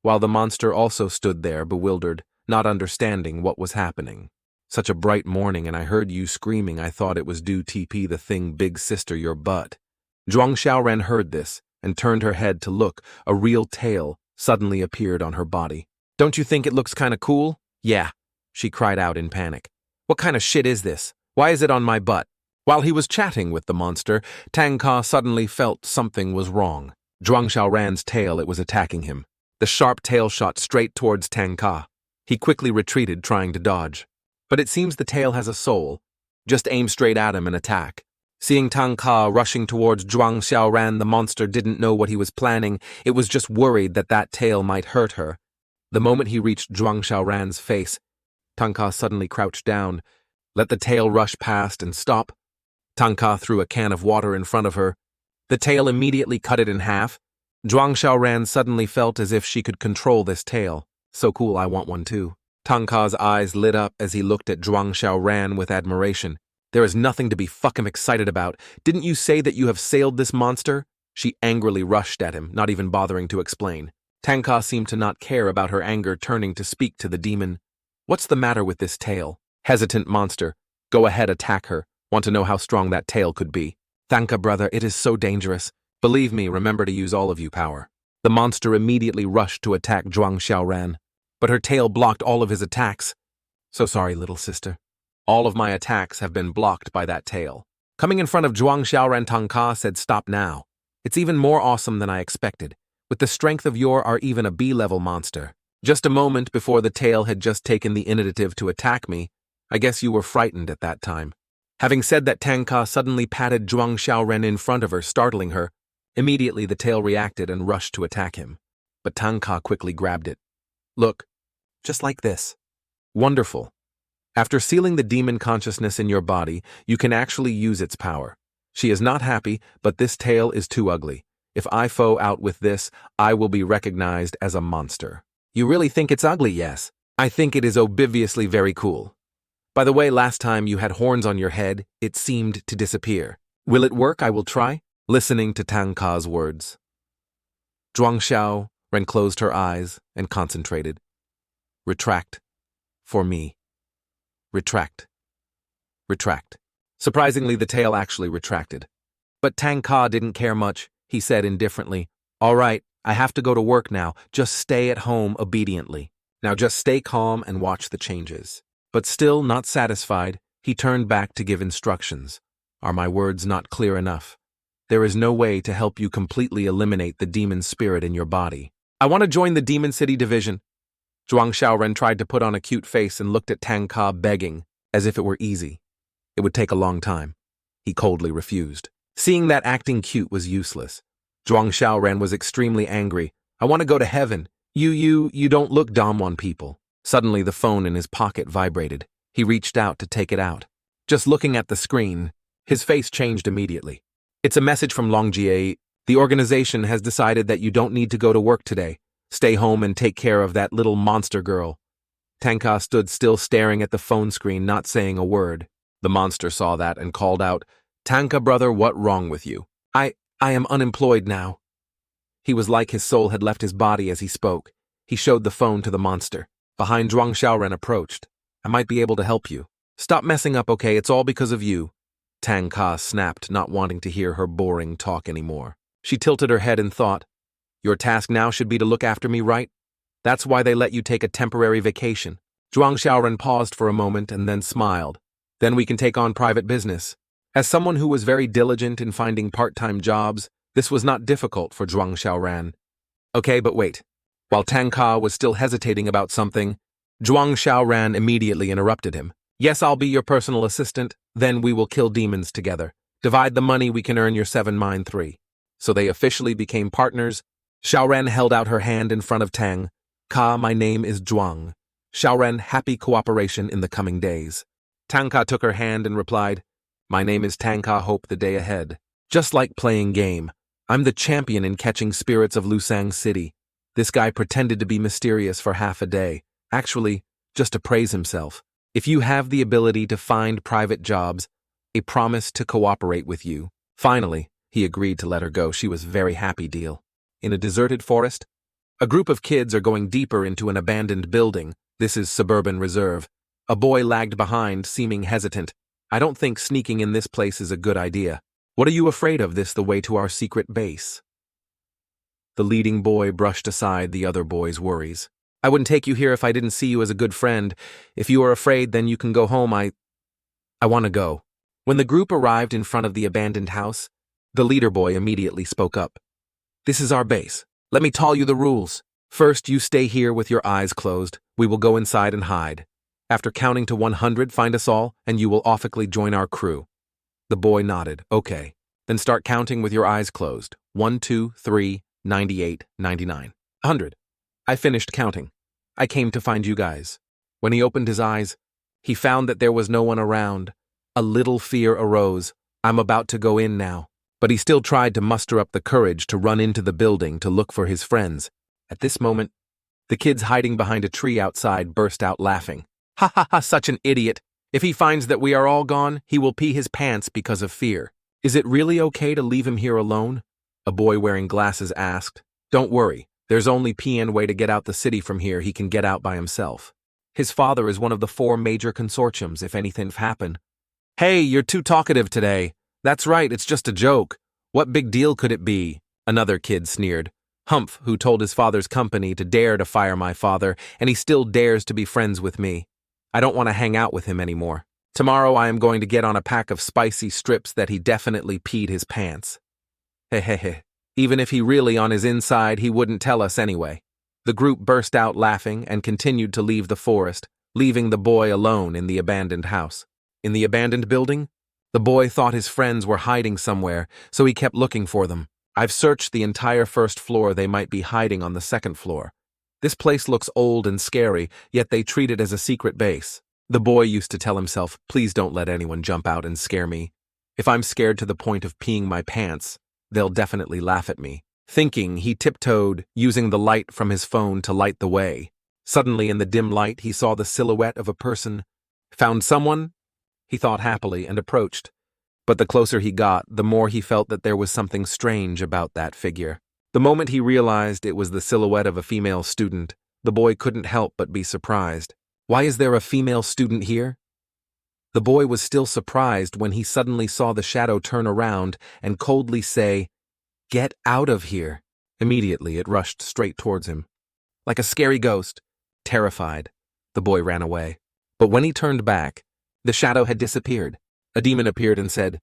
while the monster also stood there bewildered, not understanding what was happening. Such a bright morning and I heard you screaming I thought it was due TP the thing big sister your butt. Xiao Ran heard this and turned her head to look. A real tail suddenly appeared on her body. "Don't you think it looks kinda cool?" "Yeah," she cried out in panic. "What kind of shit is this? Why is it on my butt?" While he was chatting with the monster, Tangka suddenly felt something was wrong. Xiao Ran's tail, it was attacking him. The sharp tail shot straight towards Tangka. He quickly retreated, trying to dodge. But it seems the tail has a soul. Just aim straight at him and attack. Seeing Tangka rushing towards Xiao Ran, the monster didn't know what he was planning. It was just worried that that tail might hurt her. The moment he reached Xiao Ran's face, Tangka suddenly crouched down. Let the tail rush past and stop. Tangka threw a can of water in front of her. The tail immediately cut it in half. Xiao Ran suddenly felt as if she could control this tail. So cool, I want one too. Tangka's eyes lit up as he looked at Xiao Ran with admiration. There is nothing to be fucking excited about. Didn't you say that you have sailed this monster? She angrily rushed at him, not even bothering to explain. Tangka seemed to not care about her anger, turning to speak to the demon. What's the matter with this tail? Hesitant monster. Go ahead, attack her. Want to know how strong that tail could be. Tangka, brother, it is so dangerous. Believe me, remember to use all of you power. The monster immediately rushed to attack Xiao Ran, but her tail blocked all of his attacks. So sorry, little sister. All of my attacks have been blocked by that tail. Coming in front of Xiao Ran, Tangka said, stop now. It's even more awesome than I expected. With the strength of your are even a B-level monster. Just a moment before the tail had just taken the initiative to attack me, I guess you were frightened at that time. Having said that, Tangka suddenly patted Xiao Ran in front of her, startling her. Immediately the tail reacted and rushed to attack him. But Tangka quickly grabbed it. Look, just like this. Wonderful. After sealing the demon consciousness in your body, you can actually use its power. She is not happy, but this tail is too ugly. If I foe out with this, I will be recognized as a monster. You really think it's ugly, yes? I think it is obviously very cool. By the way, last time you had horns on your head, it seemed to disappear. Will it work? I will try. Listening to Tangka's words. Xiao Ran closed her eyes and concentrated. Retract. For me. Retract. Retract. Surprisingly, the tail actually retracted. But Tangka didn't care much. He said indifferently, all right, I have to go to work now. Just stay at home obediently. Now just stay calm and watch the changes. But still not satisfied, he turned back to give instructions. Are my words not clear enough? There is no way to help you completely eliminate the demon spirit in your body. I want to join the Demon City Division. Xiao Ran tried to put on a cute face and looked at Tangka begging, as if it were easy. It would take a long time. He coldly refused. Seeing that acting cute was useless. Xiao Ran was extremely angry. I want to go to heaven. You don't look dumb on people. Suddenly the phone in his pocket vibrated. He reached out to take it out. Just looking at the screen, his face changed immediately. It's a message from Longjie. The organization has decided that you don't need to go to work today. Stay home and take care of that little monster girl. Tangka stood still staring at the phone screen, not saying a word. The monster saw that and called out, Tangka, brother, what wrong with you? I am unemployed now. He was like his soul had left his body as he spoke. He showed the phone to the monster. Behind Xiao Ran approached. I might be able to help you. Stop messing up, okay? It's all because of you. Tangka snapped, not wanting to hear her boring talk anymore. She tilted her head and thought, your task now should be to look after me, right? That's why they let you take a temporary vacation. Xiao Ran paused for a moment and then smiled. Then we can take on private business. As someone who was very diligent in finding part-time jobs, this was not difficult for Xiao Ran. Okay, but wait. While Tangka was still hesitating about something, Xiao Ran immediately interrupted him. Yes, I'll be your personal assistant, then we will kill demons together. Divide the money, we can earn your 7 mine 3. So they officially became partners. Xiao Ran held out her hand in front of Tang. My name is Zhuang. Xiao Ran, happy cooperation in the coming days. Tangka took her hand and replied, my name is Tangka, hope the day ahead. Just like playing game. I'm the champion in catching spirits of Lusang City. This guy pretended to be mysterious for half a day. Actually, just to praise himself. If you have the ability to find private jobs, a promise to cooperate with you. Finally, he agreed to let her go. She was very happy deal. In a deserted forest, a group of kids are going deeper into an abandoned building. This is suburban reserve. A boy lagged behind, seeming hesitant. I don't think sneaking in this place is a good idea. What are you afraid of? This the way to our secret base? The leading boy brushed aside the other boy's worries. I wouldn't take you here if I didn't see you as a good friend. If you are afraid, then you can go home. I want to go. When the group arrived in front of the abandoned house, the leader boy immediately spoke up. This is our base. Let me tell you the rules. First, you stay here with your eyes closed. We will go inside and hide. After counting to 100, find us all, and you will officially join our crew. The boy nodded. Okay. Then start counting with your eyes closed. 1, 2, 3, 98, 99, 100. I finished counting. I came to find you guys. When he opened his eyes, he found that there was no one around. A little fear arose. I'm about to go in now. But he still tried to muster up the courage to run into the building to look for his friends. At this moment, The kids hiding behind a tree outside burst out laughing. Ha ha ha, such an idiot. If he finds that we are all gone, he will pee his pants because of fear. Is it really okay to leave him here alone? A boy wearing glasses asked. Don't worry, there's only PN way to get out the city from here. He can get out by himself. His father is one of the 4 major consortiums if anything happen. Hey, you're too talkative today. That's right, it's just a joke. What big deal could it be? Another kid sneered. Humph, who told his father's company to dare to fire my father, and he still dares to be friends with me. I don't want to hang out with him anymore. Tomorrow I am going to get on a pack of spicy strips that he definitely peed his pants. Hehehe. Even if he really on his inside, he wouldn't tell us anyway. The group burst out laughing and continued to leave the forest, leaving the boy alone in the abandoned house. In the abandoned building, the boy thought his friends were hiding somewhere, so he kept looking for them. I've searched the entire first floor. They might be hiding on the second floor. This place looks old and scary, yet they treat it as a secret base. The boy used to tell himself, please don't let anyone jump out and scare me. If I'm scared to the point of peeing my pants, they'll definitely laugh at me. Thinking, he tiptoed, using the light from his phone to light the way. Suddenly, in the dim light, he saw the silhouette of a person. Found someone? He thought happily and approached. But the closer he got, the more he felt that there was something strange about that figure. The moment he realized it was the silhouette of a female student, the boy couldn't help but be surprised. Why is there a female student here? The boy was still surprised when he suddenly saw the shadow turn around and coldly say, "Get out of here." Immediately, it rushed straight towards him. Like a scary ghost, terrified, the boy ran away. But when he turned back, the shadow had disappeared. A demon appeared and said,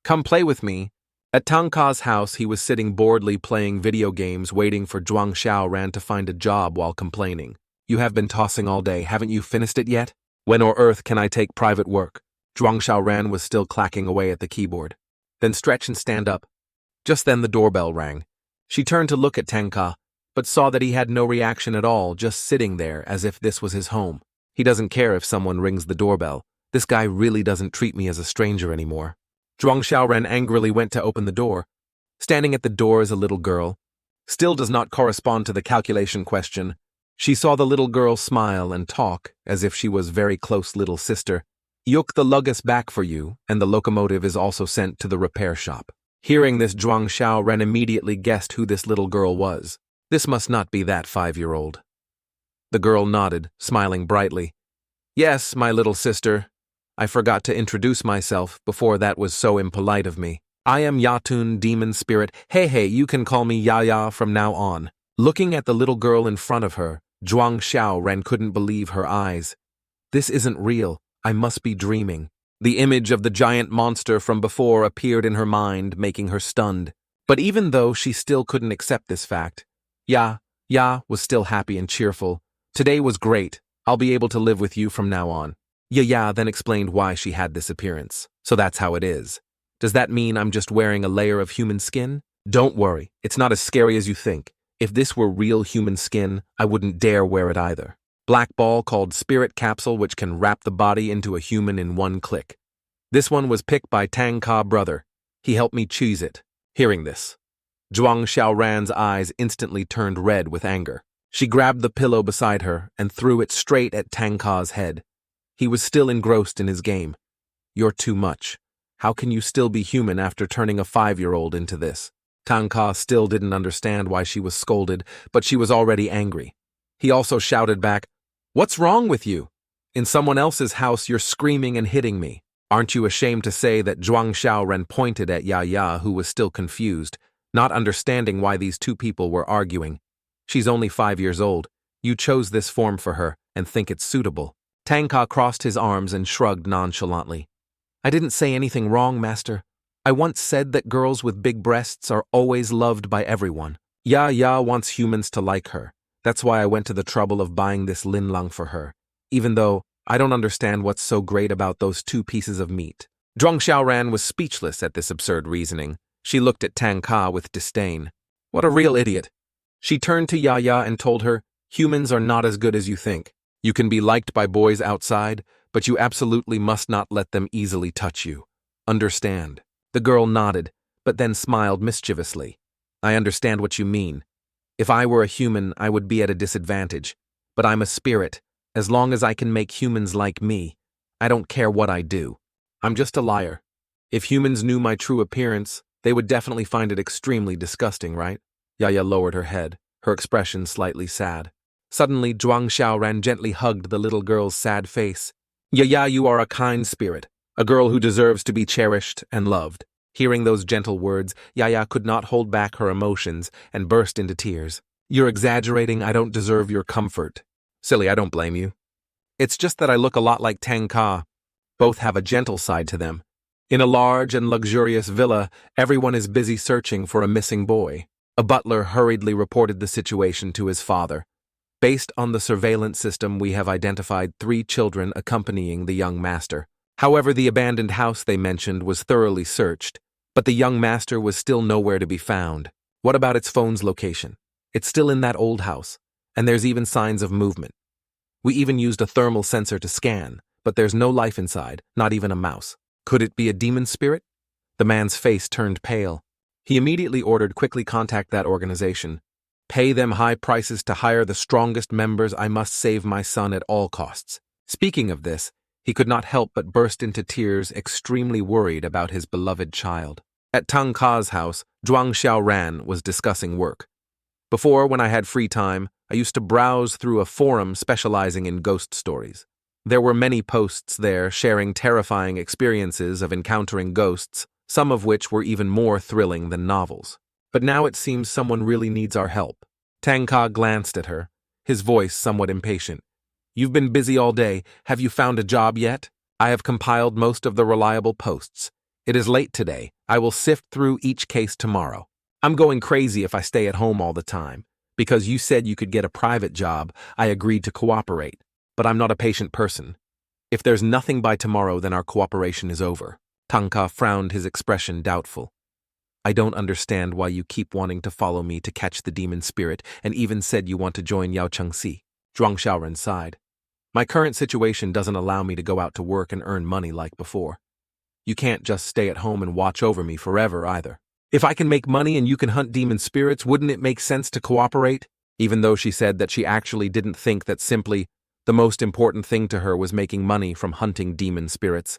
"Come play with me." At Tanga's house, he was sitting boredly playing video games, waiting for Xiao Ran to find a job while complaining. You have been tossing all day, haven't you finished it yet? When on earth can I take private work? Xiao Ran was still clacking away at the keyboard. Then stretch and stand up. Just then the doorbell rang. She turned to look at Tanga, but saw that he had no reaction at all, just sitting there as if this was his home. He doesn't care if someone rings the doorbell. This guy really doesn't treat me as a stranger anymore. Xiao Ran angrily went to open the door. Standing at the door is a little girl. Still does not correspond to the calculation question. She saw the little girl smile and talk as if she was very close little sister. Yuk the luggage back for you, and the locomotive is also sent to the repair shop. Hearing this, Xiao Ran immediately guessed who this little girl was. This must not be that 5-year-old. The girl nodded, smiling brightly. Yes, my little sister. I forgot to introduce myself before. That was so impolite of me. I am Yatun, demon spirit. Hey, you can call me Yaya from now on. Looking at the little girl in front of her, Xiao Ran couldn't believe her eyes. This isn't real. I must be dreaming. The image of the giant monster from before appeared in her mind, making her stunned. But even though she still couldn't accept this fact, Ya was still happy and cheerful. Today was great. I'll be able to live with you from now on. Ya then explained why she had this appearance. So that's how it is. Does that mean I'm just wearing a layer of human skin? Don't worry, it's not as scary as you think. If this were real human skin, I wouldn't dare wear it either. Black ball called spirit capsule, which can wrap the body into a human in one click. This one was picked by Tanga brother. He helped me choose it. Hearing this, Xiao Ran's eyes instantly turned red with anger. She grabbed the pillow beside her and threw it straight at Tanga's head. He was still engrossed in his game. You're too much. How can you still be human after turning a 5-year-old into this? Tanga still didn't understand why she was scolded, but she was already angry. He also shouted back, "What's wrong with you? In someone else's house you're screaming and hitting me. Aren't you ashamed to say that?" Xiao Ran pointed at Yaya, who was still confused, not understanding why these two people were arguing. She's only 5 years old. You chose this form for her and think it's suitable. Tanga crossed his arms and shrugged nonchalantly. I didn't say anything wrong, master. I once said that girls with big breasts are always loved by everyone. Yaya wants humans to like her. That's why I went to the trouble of buying this linlang for her, even though I don't understand what's so great about those 2 pieces of meat. Xiao Ran was speechless at this absurd reasoning. She looked at Tanga with disdain. What a real idiot. She turned to Yaya and told her, humans are not as good as you think. You can be liked by boys outside, but you absolutely must not let them easily touch you. Understand? The girl nodded, but then smiled mischievously. I understand what you mean. If I were a human, I would be at a disadvantage. But I'm a spirit. As long as I can make humans like me, I don't care what I do. I'm just a liar. If humans knew my true appearance, they would definitely find it extremely disgusting, right? Yaya lowered her head, her expression slightly sad. Suddenly, Xiao Ran gently hugged the little girl's sad face. Yaya, you are a kind spirit, a girl who deserves to be cherished and loved. Hearing those gentle words, Yaya could not hold back her emotions and burst into tears. You're exaggerating, I don't deserve your comfort. Silly, I don't blame you. It's just that I look a lot like Tanga. Both have a gentle side to them. In a large and luxurious villa, everyone is busy searching for a missing boy. A butler hurriedly reported the situation to his father. Based on the surveillance system, we have identified 3 children accompanying the young master. However, the abandoned house they mentioned was thoroughly searched, but the young master was still nowhere to be found. What about its phone's location? It's still in that old house, and there's even signs of movement. We even used a thermal sensor to scan, but there's no life inside, not even a mouse. Could it be a demon spirit? The man's face turned pale. He immediately ordered, quickly contact that organization. Pay them high prices to hire the strongest members. I must save my son at all costs. Speaking of this, he could not help but burst into tears, extremely worried about his beloved child. At Tanga's house, Xiao Ran was discussing work. Before, when I had free time, I used to browse through a forum specializing in ghost stories. There were many posts there sharing terrifying experiences of encountering ghosts, some of which were even more thrilling than novels. But now it seems someone really needs our help. Tanga glanced at her, his voice somewhat impatient. You've been busy all day. Have you found a job yet? I have compiled most of the reliable posts. It is late today. I will sift through each case tomorrow. I'm going crazy if I stay at home all the time. Because you said you could get a private job, I agreed to cooperate. But I'm not a patient person. If there's nothing by tomorrow, then our cooperation is over. Tanga frowned, his expression doubtful. I don't understand why you keep wanting to follow me to catch the demon spirit, and even said you want to join Yao Chengxi. Xiao Ran sighed. My current situation doesn't allow me to go out to work and earn money like before. You can't just stay at home and watch over me forever either. If I can make money and you can hunt demon spirits, wouldn't it make sense to cooperate? Even though she said that she actually didn't think that simply the most important thing to her was making money from hunting demon spirits.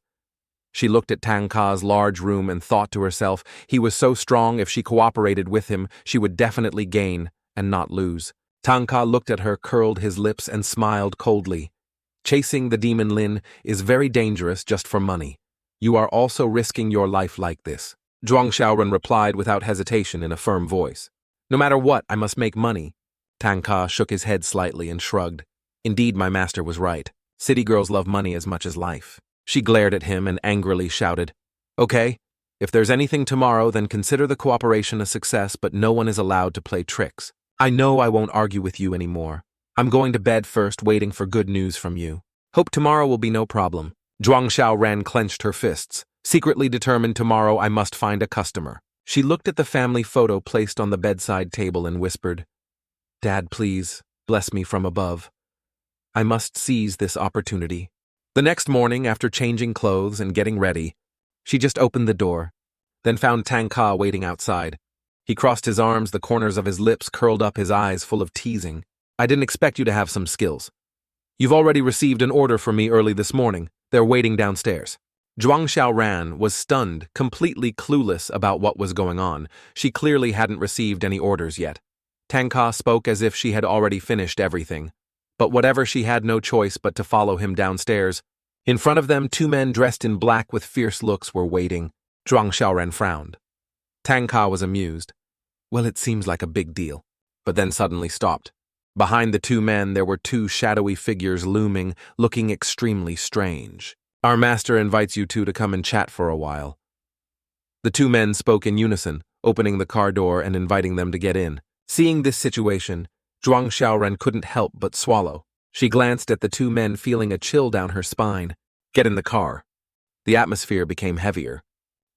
She looked at Tanga's large room and thought to herself, he was so strong, if she cooperated with him, she would definitely gain and not lose. Tanga looked at her, curled his lips, and smiled coldly. Chasing the demon Lin is very dangerous just for money. You are also risking your life like this. Xiao Ran replied without hesitation in a firm voice. No matter what, I must make money. Tanga shook his head slightly and shrugged. Indeed, my master was right. City girls love money as much as life. She glared at him and angrily shouted, Okay, if there's anything tomorrow, then consider the cooperation a success, but no one is allowed to play tricks. I know I won't argue with you anymore. I'm going to bed first, waiting for good news from you. Hope tomorrow will be no problem. Xiao Ran clenched her fists. Secretly determined, tomorrow I must find a customer. She looked at the family photo placed on the bedside table and whispered, Dad, please, bless me from above. I must seize this opportunity. The next morning, after changing clothes and getting ready, she just opened the door, then found Tanga waiting outside. He crossed his arms, the corners of his lips curled up, his eyes full of teasing. I didn't expect you to have some skills. You've already received an order from me early this morning. They're waiting downstairs. Xiao Ran was stunned, completely clueless about what was going on. She clearly hadn't received any orders yet. Tanga spoke as if she had already finished everything. But whatever, she had no choice but to follow him downstairs. In front of them, 2 men dressed in black with fierce looks were waiting. Xiao Ran frowned. Tanga was amused. Well, it seems like a big deal. But then suddenly stopped. Behind the 2 men, there were 2 shadowy figures looming, looking extremely strange. Our master invites you 2 to come and chat for a while. The 2 men spoke in unison, opening the car door and inviting them to get in. Seeing this situation, Xiao Ran couldn't help but swallow. She glanced at the 2 men, feeling a chill down her spine. Get in the car. The atmosphere became heavier.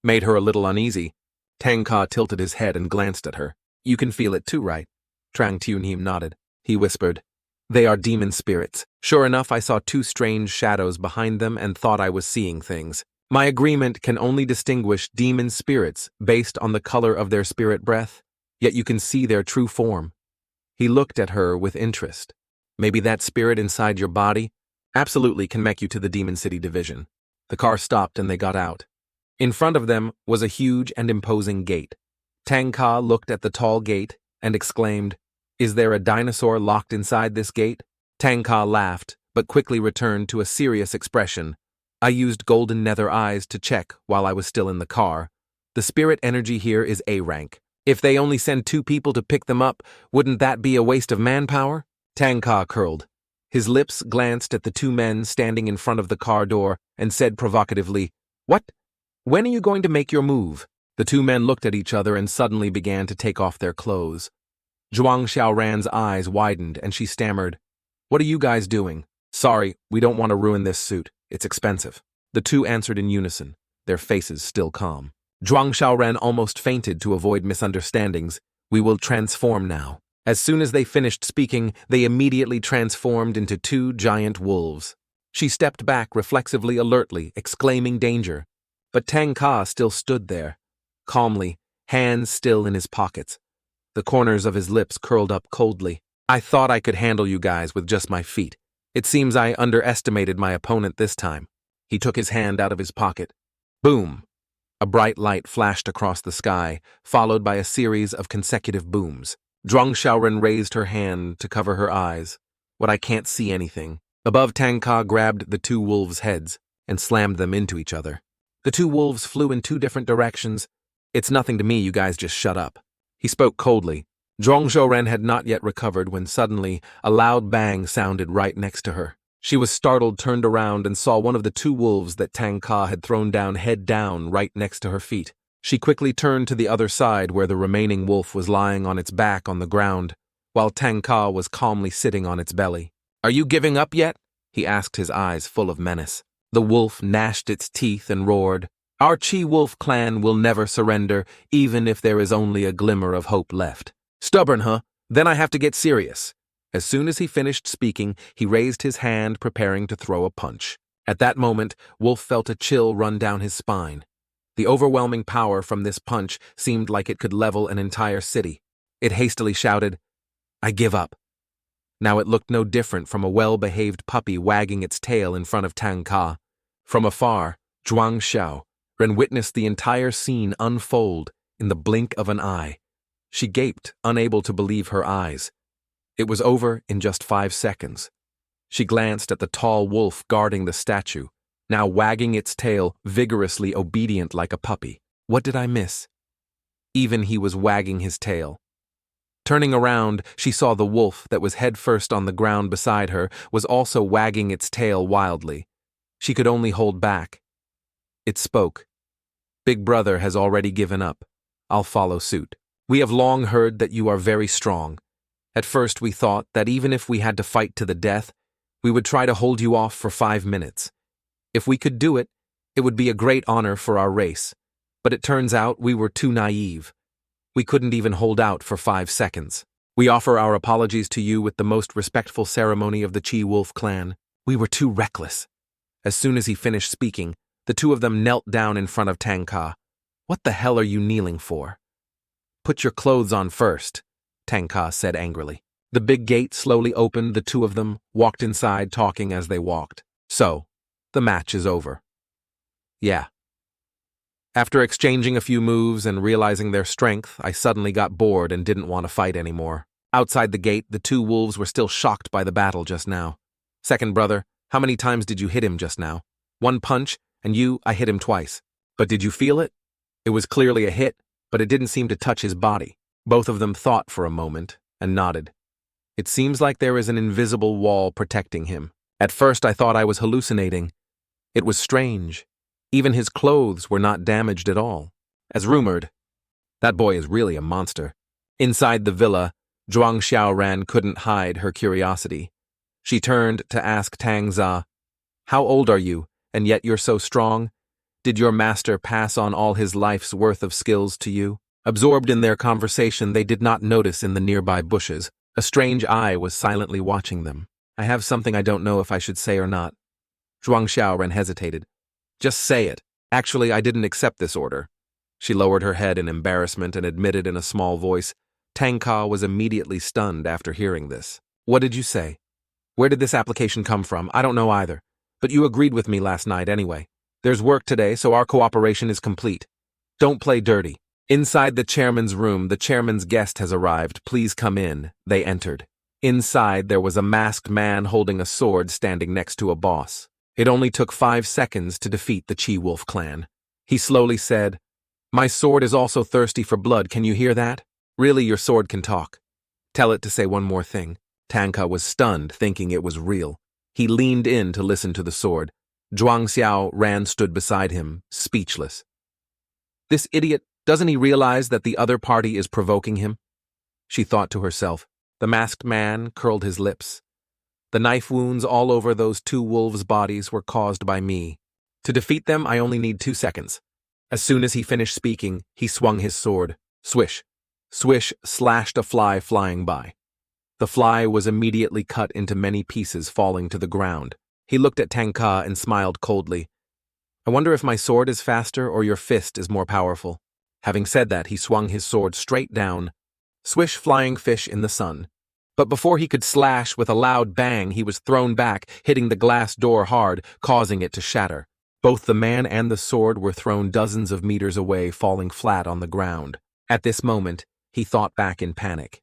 Made her a little uneasy. Tanga tilted his head and glanced at her. You can feel it too, right? Trang Tunheim nodded. He whispered, They are demon spirits. Sure enough, I saw 2 strange shadows behind them and thought I was seeing things. My agreement can only distinguish demon spirits based on the color of their spirit breath, yet you can see their true form. He looked at her with interest. Maybe that spirit inside your body absolutely can make you to the Demon City division. The car stopped and they got out. In front of them was a huge and imposing gate. Tanga looked at the tall gate and exclaimed, "Is there a dinosaur locked inside this gate?" Tanga laughed, but quickly returned to a serious expression. "I used golden nether eyes to check while I was still in the car. The spirit energy here is A rank. If they only send 2 people to pick them up, wouldn't that be a waste of manpower?" Tanga curled. His lips glanced at the 2 men standing in front of the car door and said provocatively, "What? When are you going to make your move?" The 2 men looked at each other and suddenly began to take off their clothes. Xiao Ran's eyes widened and she stammered, "What are you guys doing?" "Sorry, we don't want to ruin this suit. It's expensive." The 2 answered in unison, their faces still calm. Xiao Ran almost fainted to avoid misunderstandings. "We will transform now." As soon as they finished speaking, they immediately transformed into 2 giant wolves. She stepped back reflexively alertly, exclaiming danger. But Tanga still stood there, calmly, hands still in his pockets. The corners of his lips curled up coldly. "I thought I could handle you guys with just my feet. It seems I underestimated my opponent this time." He took his hand out of his pocket. Boom! A bright light flashed across the sky, followed by a series of consecutive booms. Xiao Ran raised her hand to cover her eyes. "What, I can't see anything." Above, Tanga grabbed the 2 wolves' heads and slammed them into each other. The 2 wolves flew in 2 different directions. "It's nothing to me, you guys just shut up." He spoke coldly. Xiao Ran had not yet recovered when suddenly a loud bang sounded right next to her. She was startled, turned around, and saw one of the 2 wolves that Tanga had thrown down head down right next to her feet. She quickly turned to the other side where the remaining wolf was lying on its back on the ground, while Tanga was calmly sitting on its belly. "Are you giving up yet?" he asked, his eyes full of menace. The wolf gnashed its teeth and roared, "Our Chi-Wolf clan will never surrender, even if there is only a glimmer of hope left." "Stubborn, huh? Then I have to get serious." As soon as he finished speaking, he raised his hand, preparing to throw a punch. At that moment, Wolf felt a chill run down his spine. The overwhelming power from this punch seemed like it could level an entire city. It hastily shouted, "I give up." Now it looked no different from a well-behaved puppy wagging its tail in front of Tanga. From afar, Xiao Ran witnessed the entire scene unfold in the blink of an eye. She gaped, unable to believe her eyes. It was over in just 5 seconds. She glanced at the tall wolf guarding the statue, now wagging its tail, vigorously obedient like a puppy. What did I miss? Even he was wagging his tail. Turning around, she saw the wolf that was headfirst on the ground beside her was also wagging its tail wildly. She could only hold back. It spoke. "Big brother has already given up. I'll follow suit. We have long heard that you are very strong. At first we thought that even if we had to fight to the death, we would try to hold you off for 5 minutes. If we could do it, it would be a great honor for our race. But it turns out we were too naive. We couldn't even hold out for 5 seconds. We offer our apologies to you with the most respectful ceremony of the Chi-Wolf clan. We were too reckless." As soon as he finished speaking, the 2 of them knelt down in front of Tanga. "What the hell are you kneeling for?" "Put your clothes on first," Tanga said angrily. The big gate slowly opened. The 2 of them walked inside, talking as they walked. "So, the match is over." "Yeah." After exchanging a few moves and realizing their strength, I suddenly got bored and didn't want to fight anymore. Outside the gate, the 2 wolves were still shocked by the battle just now. "Second brother, how many times did you hit him just now?" "1 punch, and I hit him twice." "But did you feel it?" "It was clearly a hit, but it didn't seem to touch his body." Both of them thought for a moment and nodded. "It seems like there is an invisible wall protecting him. At first I thought I was hallucinating. It was strange. Even his clothes were not damaged at all. As rumored, that boy is really a monster." Inside the villa, Xiao Ran couldn't hide her curiosity. She turned to ask Tanga, "How old are you, and yet you're so strong? Did your master pass on all his life's worth of skills to you?" Absorbed in their conversation, they did not notice in the nearby bushes. A strange eye was silently watching them. "I have something I don't know if I should say or not." Xiao Ran hesitated. "Just say it. Actually, I didn't accept this order." She lowered her head in embarrassment and admitted in a small voice, Tanga was immediately stunned after hearing this. What did you say? Where did this application come from? I don't know either. But you agreed with me last night anyway. There's work today, so our cooperation is complete. Don't play dirty. Inside the chairman's room, the chairman's guest has arrived. Please come in. They entered. Inside, there was a masked man holding a sword standing next to a boss. It only took 5 seconds to defeat the Chi-Wolf clan. He slowly said, "My sword is also thirsty for blood, can you hear that? Really, your sword can talk. Tell it to say one more thing." Tanga was stunned, thinking it was real. He leaned in to listen to the sword. Xiao Ran stood beside him, speechless. This idiot, doesn't he realize that the other party is provoking him? She thought to herself. The masked man curled his lips. The knife wounds all over those 2 wolves' bodies were caused by me. To defeat them, I only need 2 seconds. As soon as he finished speaking, he swung his sword. Swish. Swish slashed a fly flying by. The fly was immediately cut into many pieces, falling to the ground. He looked at Tanga and smiled coldly. I wonder if my sword is faster or your fist is more powerful. Having said that, he swung his sword straight down. Swish, flying fish in the sun. But before he could slash with a loud bang, he was thrown back, hitting the glass door hard, causing it to shatter. Both the man and the sword were thrown dozens of meters away, falling flat on the ground. At this moment, he thought back in panic.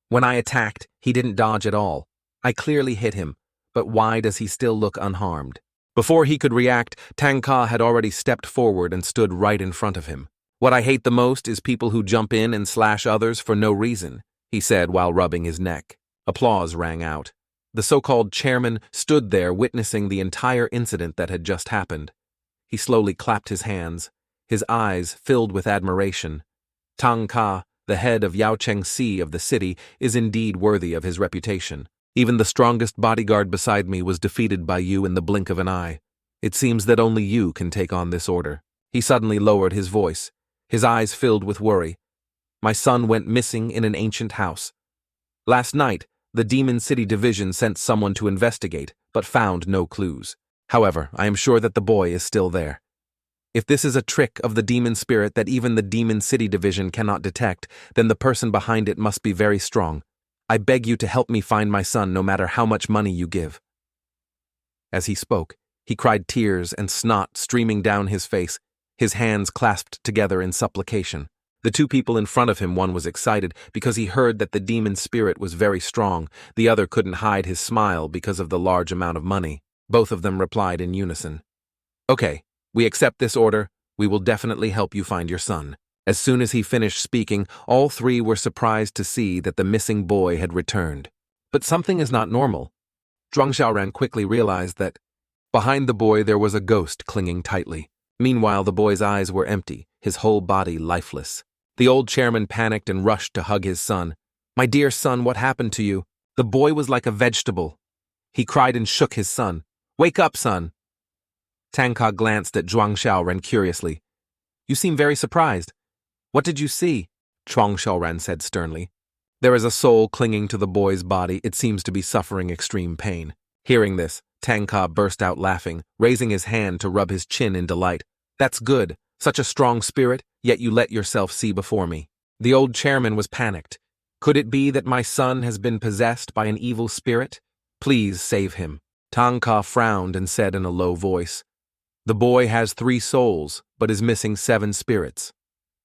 When I attacked, he didn't dodge at all. I clearly hit him, but why does he still look unharmed? Before he could react, Tanga had already stepped forward and stood right in front of him. What I hate the most is people who jump in and slash others for no reason, he said while rubbing his neck. Applause rang out. The so-called chairman stood there witnessing the entire incident that had just happened. He slowly clapped his hands, his eyes filled with admiration. Tanga, the head of Yaochengsi of the city, is indeed worthy of his reputation. Even the strongest bodyguard beside me was defeated by you in the blink of an eye. It seems that only you can take on this order. He suddenly lowered his voice, his eyes filled with worry. My son went missing in an ancient house. Last night, the Demon City Division sent someone to investigate, but found no clues. However, I am sure that the boy is still there. If this is a trick of the demon spirit that even the Demon City Division cannot detect, then the person behind it must be very strong. I beg you to help me find my son no matter how much money you give. As he spoke, he cried, tears and snot streaming down his face, his hands clasped together in supplication. The 2 people in front of him, one was excited because he heard that the demon spirit was very strong, the other couldn't hide his smile because of the large amount of money. Both of them replied in unison. Okay, we accept this order. We will definitely help you find your son. As soon as he finished speaking, all 3 were surprised to see that the missing boy had returned. But something is not normal. Xiao Ran quickly realized that behind the boy there was a ghost clinging tightly. Meanwhile, the boy's eyes were empty, his whole body lifeless. The old chairman panicked and rushed to hug his son. My dear son, what happened to you? The boy was like a vegetable. He cried and shook his son. Wake up, son. Tanga glanced at Xiao Ran curiously. You seem very surprised. What did you see? Xiao Ran said sternly. There is a soul clinging to the boy's body. It seems to be suffering extreme pain. Hearing this, Tanga burst out laughing, raising his hand to rub his chin in delight. That's good. Such a strong spirit, yet you let yourself see before me. The old chairman was panicked. Could it be that my son has been possessed by an evil spirit? Please save him. Tanga frowned and said in a low voice, The boy has 3 souls, but is missing 7 spirits.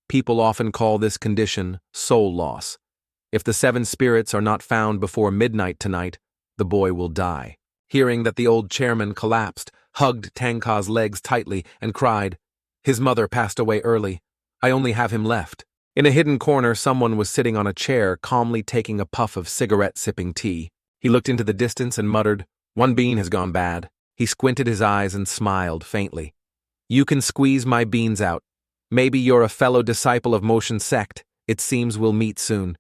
People often call this condition soul loss. If the 7 spirits are not found before midnight tonight, the boy will die. Hearing that the old chairman collapsed, hugged Tanga's legs tightly, and cried, His mother passed away early. I only have him left. In a hidden corner, someone was sitting on a chair, calmly taking a puff of cigarette-sipping tea. He looked into the distance and muttered, One bean has gone bad. He squinted his eyes and smiled faintly. You can squeeze my beans out. Maybe you're a fellow disciple of Motion Sect. It seems we'll meet soon.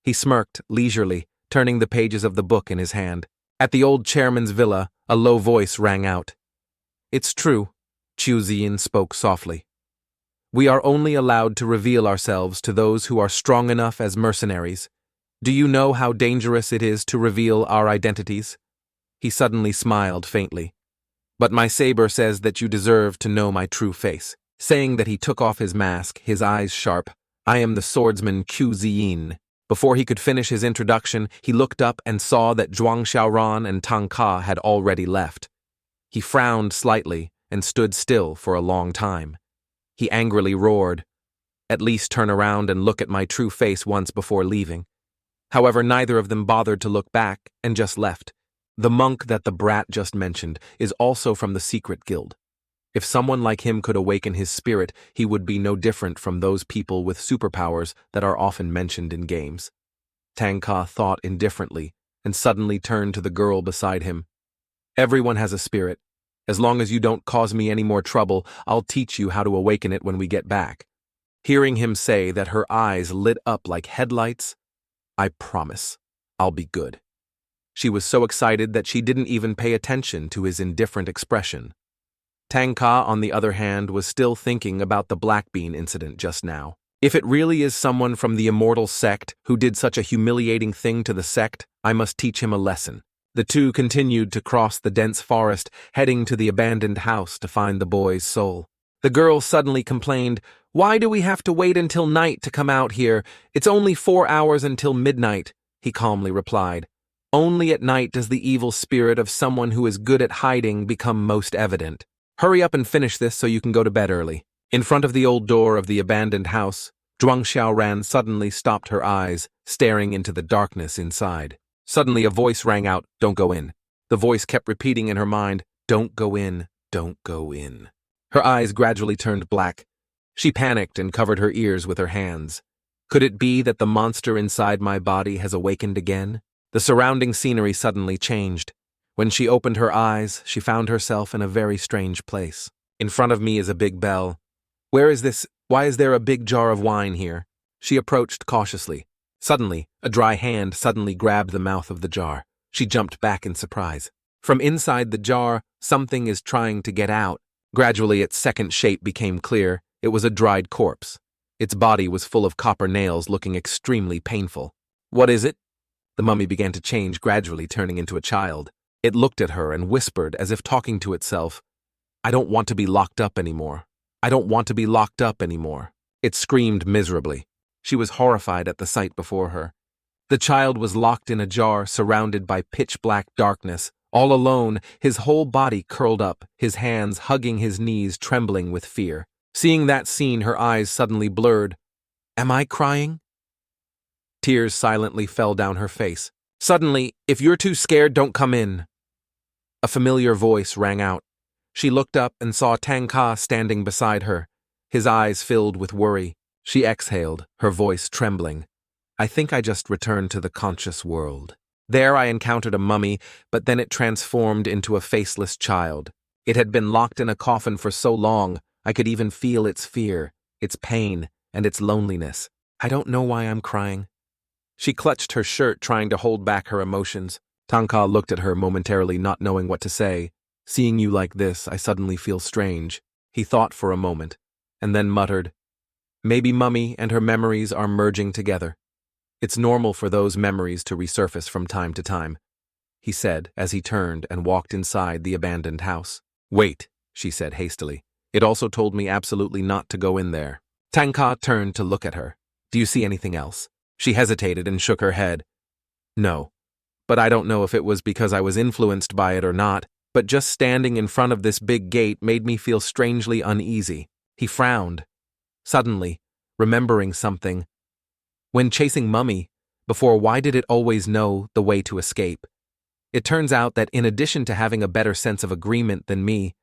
He smirked, leisurely, turning the pages of the book in his hand. At the old chairman's villa, a low voice rang out. It's true. Chu Ziyin spoke softly. We are only allowed to reveal ourselves to those who are strong enough as mercenaries. Do you know how dangerous it is to reveal our identities? He suddenly smiled faintly. But my saber says that you deserve to know my true face. Saying that, he took off his mask, his eyes sharp. I am the swordsman Chu Ziyin. Before he could finish his introduction, he looked up and saw that Xiao Ran and Tanga had already left. He frowned slightly and stood still for a long time. He angrily roared, "At least turn around and look at my true face once before leaving." However, neither of them bothered to look back and just left. The monk that the brat just mentioned is also from the secret guild. If someone like him could awaken his spirit, he would be no different from those people with superpowers that are often mentioned in games. Tanga thought indifferently and suddenly turned to the girl beside him. "Everyone has a spirit. As long as you don't cause me any more trouble, I'll teach you how to awaken it when we get back." Hearing him say that, her eyes lit up like headlights. "I promise, I'll be good." She was so excited that she didn't even pay attention to his indifferent expression. Tanga, on the other hand, was still thinking about the black bean incident just now. If it really is someone from the immortal sect who did such a humiliating thing to the sect, I must teach him a lesson. The two continued to cross the dense forest, heading to the abandoned house to find the boy's soul. The girl suddenly complained, "Why do we have to wait until night to come out here? It's only 4 hours until midnight," he calmly replied. "Only at night does the evil spirit of someone who is good at hiding become most evident. Hurry up and finish this so you can go to bed early." In front of the old door of the abandoned house, Xiao Ran suddenly stopped her eyes, staring into the darkness inside. Suddenly a voice rang out, "Don't go in." The voice kept repeating in her mind, "Don't go in, don't go in." Her eyes gradually turned black. She panicked and covered her ears with her hands. Could it be that the monster inside my body has awakened again? The surrounding scenery suddenly changed. When she opened her eyes, she found herself in a very strange place. In front of me is a big bell. "Where is this? Why is there a big jar of wine here?" She approached cautiously. Suddenly, a dry hand suddenly grabbed the mouth of the jar. She jumped back in surprise. From inside the jar, something is trying to get out. Gradually, its second shape became clear. It was a dried corpse. Its body was full of copper nails, looking extremely painful. "What is it?" The mummy began to change, gradually turning into a child. It looked at her and whispered, as if talking to itself, "I don't want to be locked up anymore. I don't want to be locked up anymore." It screamed miserably. She was horrified at the sight before her. The child was locked in a jar, surrounded by pitch-black darkness, all alone, his whole body curled up, his hands hugging his knees, trembling with fear. Seeing that scene, her eyes suddenly blurred. "Am I crying?" Tears silently fell down her face. Suddenly, "If you're too scared, don't come in." A familiar voice rang out. She looked up and saw Tanga standing beside her, his eyes filled with worry. She exhaled, her voice trembling. "I think I just returned to the conscious world. There I encountered a mummy, but then it transformed into a faceless child. It had been locked in a coffin for so long, I could even feel its fear, its pain, and its loneliness. I don't know why I'm crying." She clutched her shirt, trying to hold back her emotions. Tanga looked at her momentarily, not knowing what to say. "Seeing you like this, I suddenly feel strange." He thought for a moment, and then muttered, "Maybe Mummy and her memories are merging together. It's normal for those memories to resurface from time to time," he said as he turned and walked inside the abandoned house. "Wait," she said hastily. "It also told me absolutely not to go in there." Tanga turned to look at her. "Do you see anything else?" She hesitated and shook her head. "No. But I don't know if it was because I was influenced by it or not, but just standing in front of this big gate made me feel strangely uneasy." He frowned, suddenly, remembering something. When chasing Mummy, before, why did it always know the way to escape? It turns out that in addition to having a better sense of agreement than me,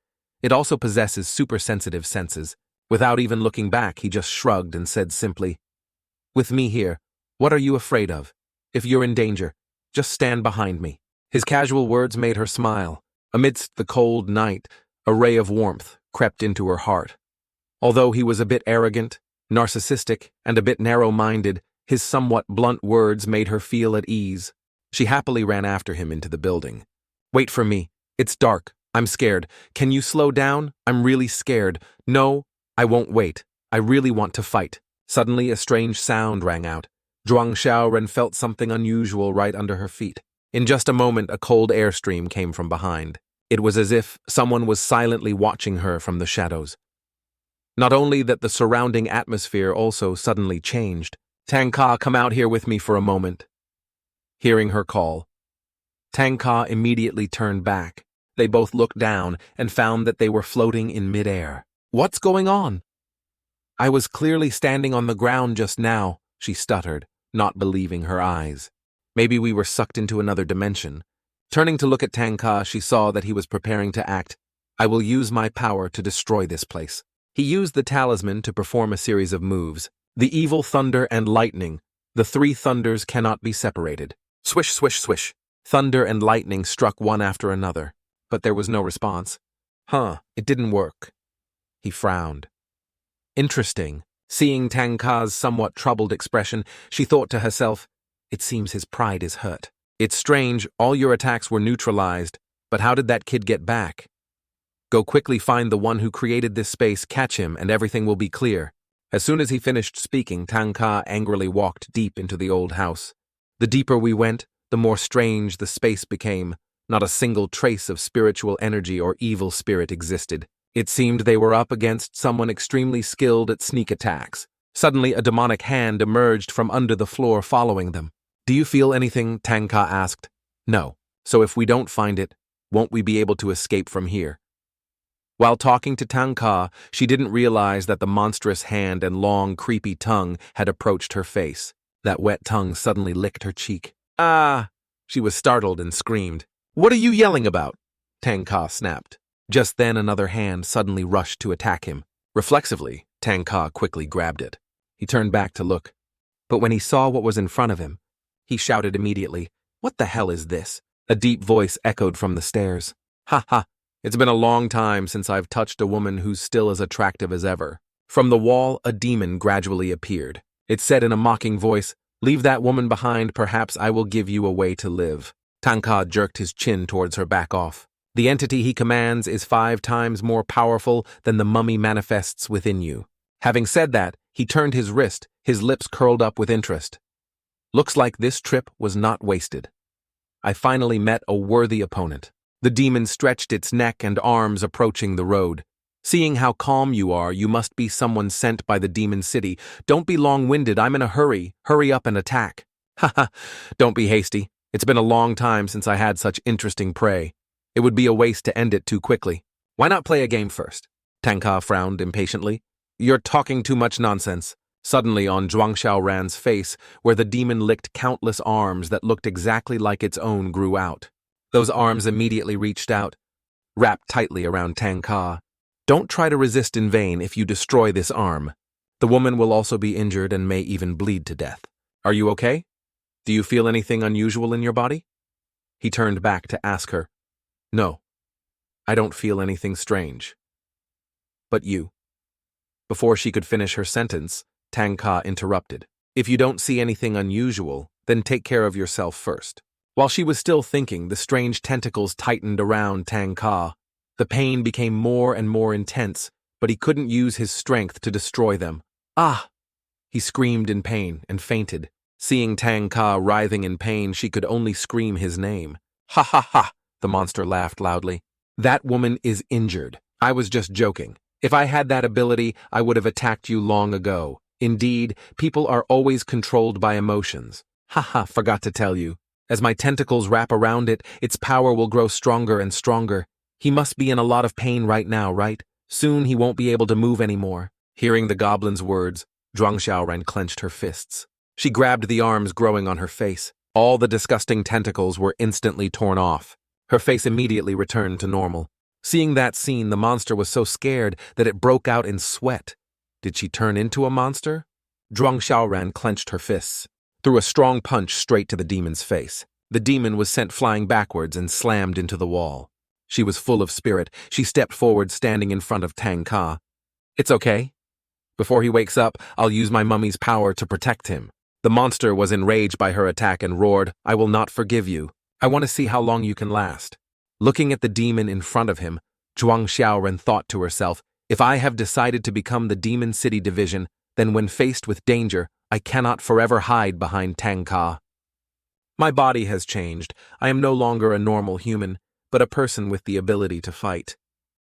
it also possesses super-sensitive senses. Without even looking back, he just shrugged and said simply, "With me here, what are you afraid of? If you're in danger, just stand behind me." His casual words made her smile. Amidst the cold night, a ray of warmth crept into her heart. Although he was a bit arrogant, narcissistic, and a bit narrow-minded, his somewhat blunt words made her feel at ease. She happily ran after him into the building. "Wait for me. It's dark. I'm scared. Can you slow down? I'm really scared." "No, I won't wait. I really want to fight." Suddenly a strange sound rang out. Xiao Ran felt something unusual right under her feet. In just a moment, a cold airstream came from behind. It was as if someone was silently watching her from the shadows. Not only that, the surrounding atmosphere also suddenly changed. Tanga, come out here with me for a moment. Hearing her call, Tanga immediately turned back. They both looked down and found that they were floating in midair. What's going on? I was clearly standing on the ground just now, she stuttered, not believing her eyes. Maybe we were sucked into another dimension. Turning to look at Tanga, she saw that he was preparing to act. I will use my power to destroy this place. He used the talisman to perform a series of moves. The evil thunder and lightning. The three thunders cannot be separated. Swish, swish, swish. Thunder and lightning struck one after another, but there was no response. It didn't work. He frowned. Interesting. Seeing Tanga's somewhat troubled expression, she thought to herself, it seems his pride is hurt. It's strange, all your attacks were neutralized, but how did that kid get back? Go quickly find the one who created this space, catch him, and everything will be clear. As soon as he finished speaking, Tanga angrily walked deep into the old house. The deeper we went, the more strange the space became. Not a single trace of spiritual energy or evil spirit existed. It seemed they were up against someone extremely skilled at sneak attacks. Suddenly, a demonic hand emerged from under the floor following them. Do you feel anything? Tanga asked. No. So if we don't find it, won't we be able to escape from here? While talking to Tanga, she didn't realize that the monstrous hand and long, creepy tongue had approached her face. That wet tongue suddenly licked her cheek. Ah! She was startled and screamed. What are you yelling about? Tanga snapped. Just then another hand suddenly rushed to attack him. Reflexively, Tanga quickly grabbed it. He turned back to look. But when he saw what was in front of him, he shouted immediately, What the hell is this? A deep voice echoed from the stairs. Ha ha! It's been a long time since I've touched a woman who's still as attractive as ever. From the wall, a demon gradually appeared. It said in a mocking voice, Leave that woman behind, perhaps I will give you a way to live. Tanga jerked his chin towards her. Back off. The entity he commands is 5 times more powerful than the mummy manifests within you. Having said that, he turned his wrist, his lips curled up with interest. Looks like this trip was not wasted. I finally met a worthy opponent. The demon stretched its neck and arms approaching the road. Seeing how calm you are, you must be someone sent by the demon city. Don't be long-winded, I'm in a hurry. Hurry up and attack. Haha, don't be hasty. It's been a long time since I had such interesting prey. It would be a waste to end it too quickly. Why not play a game first? Tanga frowned impatiently. You're talking too much nonsense. Suddenly on Xiao Ran's face, where the demon licked countless arms that looked exactly like its own, grew out. Those arms immediately reached out, wrapped tightly around Tanga. Don't try to resist in vain if you destroy this arm. The woman will also be injured and may even bleed to death. Are you okay? Do you feel anything unusual in your body? He turned back to ask her. No, I don't feel anything strange. But you. Before she could finish her sentence, Tanga interrupted. If you don't see anything unusual, then take care of yourself first. While she was still thinking, the strange tentacles tightened around Tanga. The pain became more and more intense, but he couldn't use his strength to destroy them. Ah! He screamed in pain and fainted. Seeing Tanga writhing in pain, she could only scream his name. Ha ha ha! The monster laughed loudly. That woman is injured. I was just joking. If I had that ability, I would have attacked you long ago. Indeed, people are always controlled by emotions. Haha, forgot to tell you. As my tentacles wrap around it, its power will grow stronger and stronger. He must be in a lot of pain right now, right? Soon he won't be able to move anymore. Hearing the goblin's words, Xiao Ran clenched her fists. She grabbed the arms growing on her face. All the disgusting tentacles were instantly torn off. Her face immediately returned to normal. Seeing that scene, the monster was so scared that it broke out in sweat. Did she turn into a monster? Xiao Ran clenched her fists, threw a strong punch straight to the demon's face. The demon was sent flying backwards and slammed into the wall. She was full of spirit. She stepped forward, standing in front of Tanga. It's okay. Before he wakes up, I'll use my mummy's power to protect him. The monster was enraged by her attack and roared, I will not forgive you. I want to see how long you can last. Looking at the demon in front of him, Xiao Ran thought to herself, if I have decided to become the Demon City Division, then when faced with danger, I cannot forever hide behind Tanga. My body has changed. I am no longer a normal human, but a person with the ability to fight.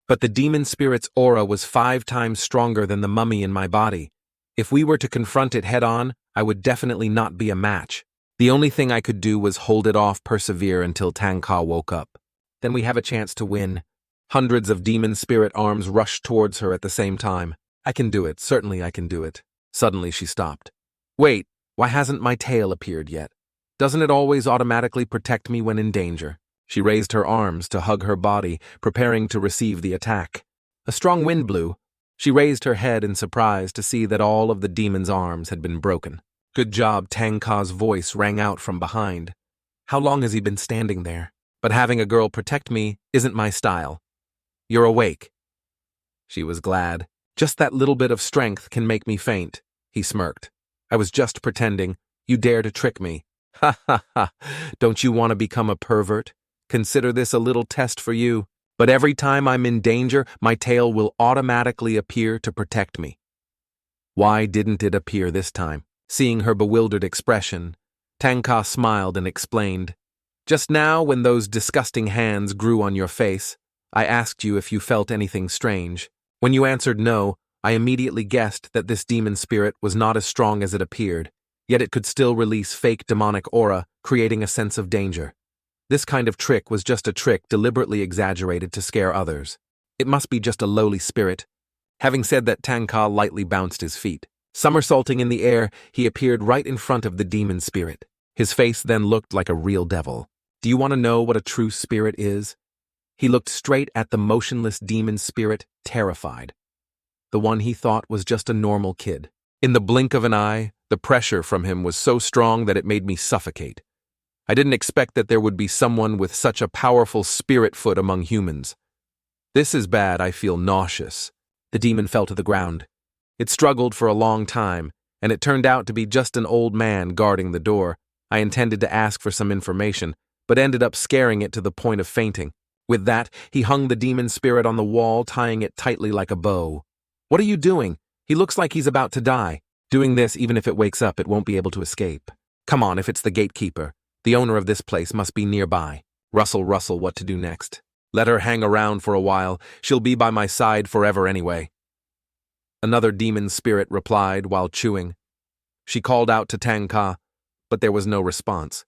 But the demon spirit's aura was 5 times stronger than the mummy in my body. If we were to confront it head-on, I would definitely not be a match. The only thing I could do was hold it off, persevere until Tanga woke up. Then we have a chance to win. Hundreds of demon spirit arms rushed towards her at the same time. I can do it, certainly I can do it. Suddenly she stopped. Wait, why hasn't my tail appeared yet? Doesn't it always automatically protect me when in danger? She raised her arms to hug her body, preparing to receive the attack. A strong wind blew. She raised her head in surprise to see that all of the demon's arms had been broken. Good job, Tanga's voice rang out from behind. How long has he been standing there? But having a girl protect me isn't my style. You're awake. She was glad. Just that little bit of strength can make me faint, he smirked. I was just pretending. You dare to trick me. Ha ha ha. Don't you want to become a pervert? Consider this a little test for you. But every time I'm in danger, my tail will automatically appear to protect me. Why didn't it appear this time? Seeing her bewildered expression, Tanga smiled and explained, Just now, when those disgusting hands grew on your face, I asked you if you felt anything strange. When you answered no, I immediately guessed that this demon spirit was not as strong as it appeared, yet it could still release fake demonic aura, creating a sense of danger. This kind of trick was just a trick deliberately exaggerated to scare others. It must be just a lowly spirit. Having said that, Tanga lightly bounced his feet. Somersaulting in the air, he appeared right in front of the demon spirit. His face then looked like a real devil. Do you want to know what a true spirit is? He looked straight at the motionless demon spirit, terrified. The one he thought was just a normal kid. In the blink of an eye, the pressure from him was so strong that it made me suffocate. I didn't expect that there would be someone with such a powerful spirit foot among humans. This is bad, I feel nauseous. The demon fell to the ground. It struggled for a long time, and it turned out to be just an old man guarding the door. I intended to ask for some information, but ended up scaring it to the point of fainting. With that, he hung the demon spirit on the wall, tying it tightly like a bow. What are you doing? He looks like he's about to die. Doing this, even if it wakes up, it won't be able to escape. Come on, if it's the gatekeeper. The owner of this place must be nearby. Rustle, what to do next. Let her hang around for a while. She'll be by my side forever anyway. Another demon spirit replied while chewing. She called out to Tanga, but there was no response.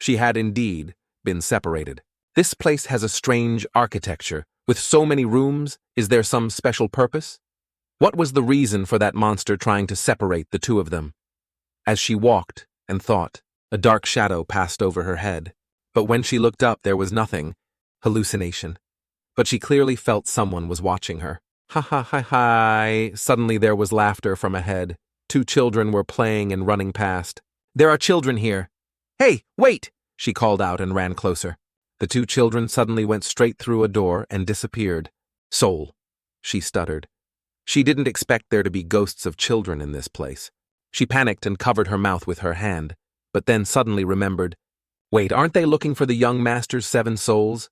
She had indeed been separated. This place has a strange architecture. With so many rooms, is there some special purpose? What was the reason for that monster trying to separate the two of them? As she walked and thought, a dark shadow passed over her head. But when she looked up, there was nothing. Hallucination. But she clearly felt someone was watching her. Ha ha ha ha. Suddenly there was laughter from ahead. Two children were playing and running past. There are children here. Hey, wait! She called out and ran closer. The two children suddenly went straight through a door and disappeared. Soul, she stuttered. She didn't expect there to be ghosts of children in this place. She panicked and covered her mouth with her hand, but then suddenly remembered, wait, aren't they looking for the young master's 7 souls?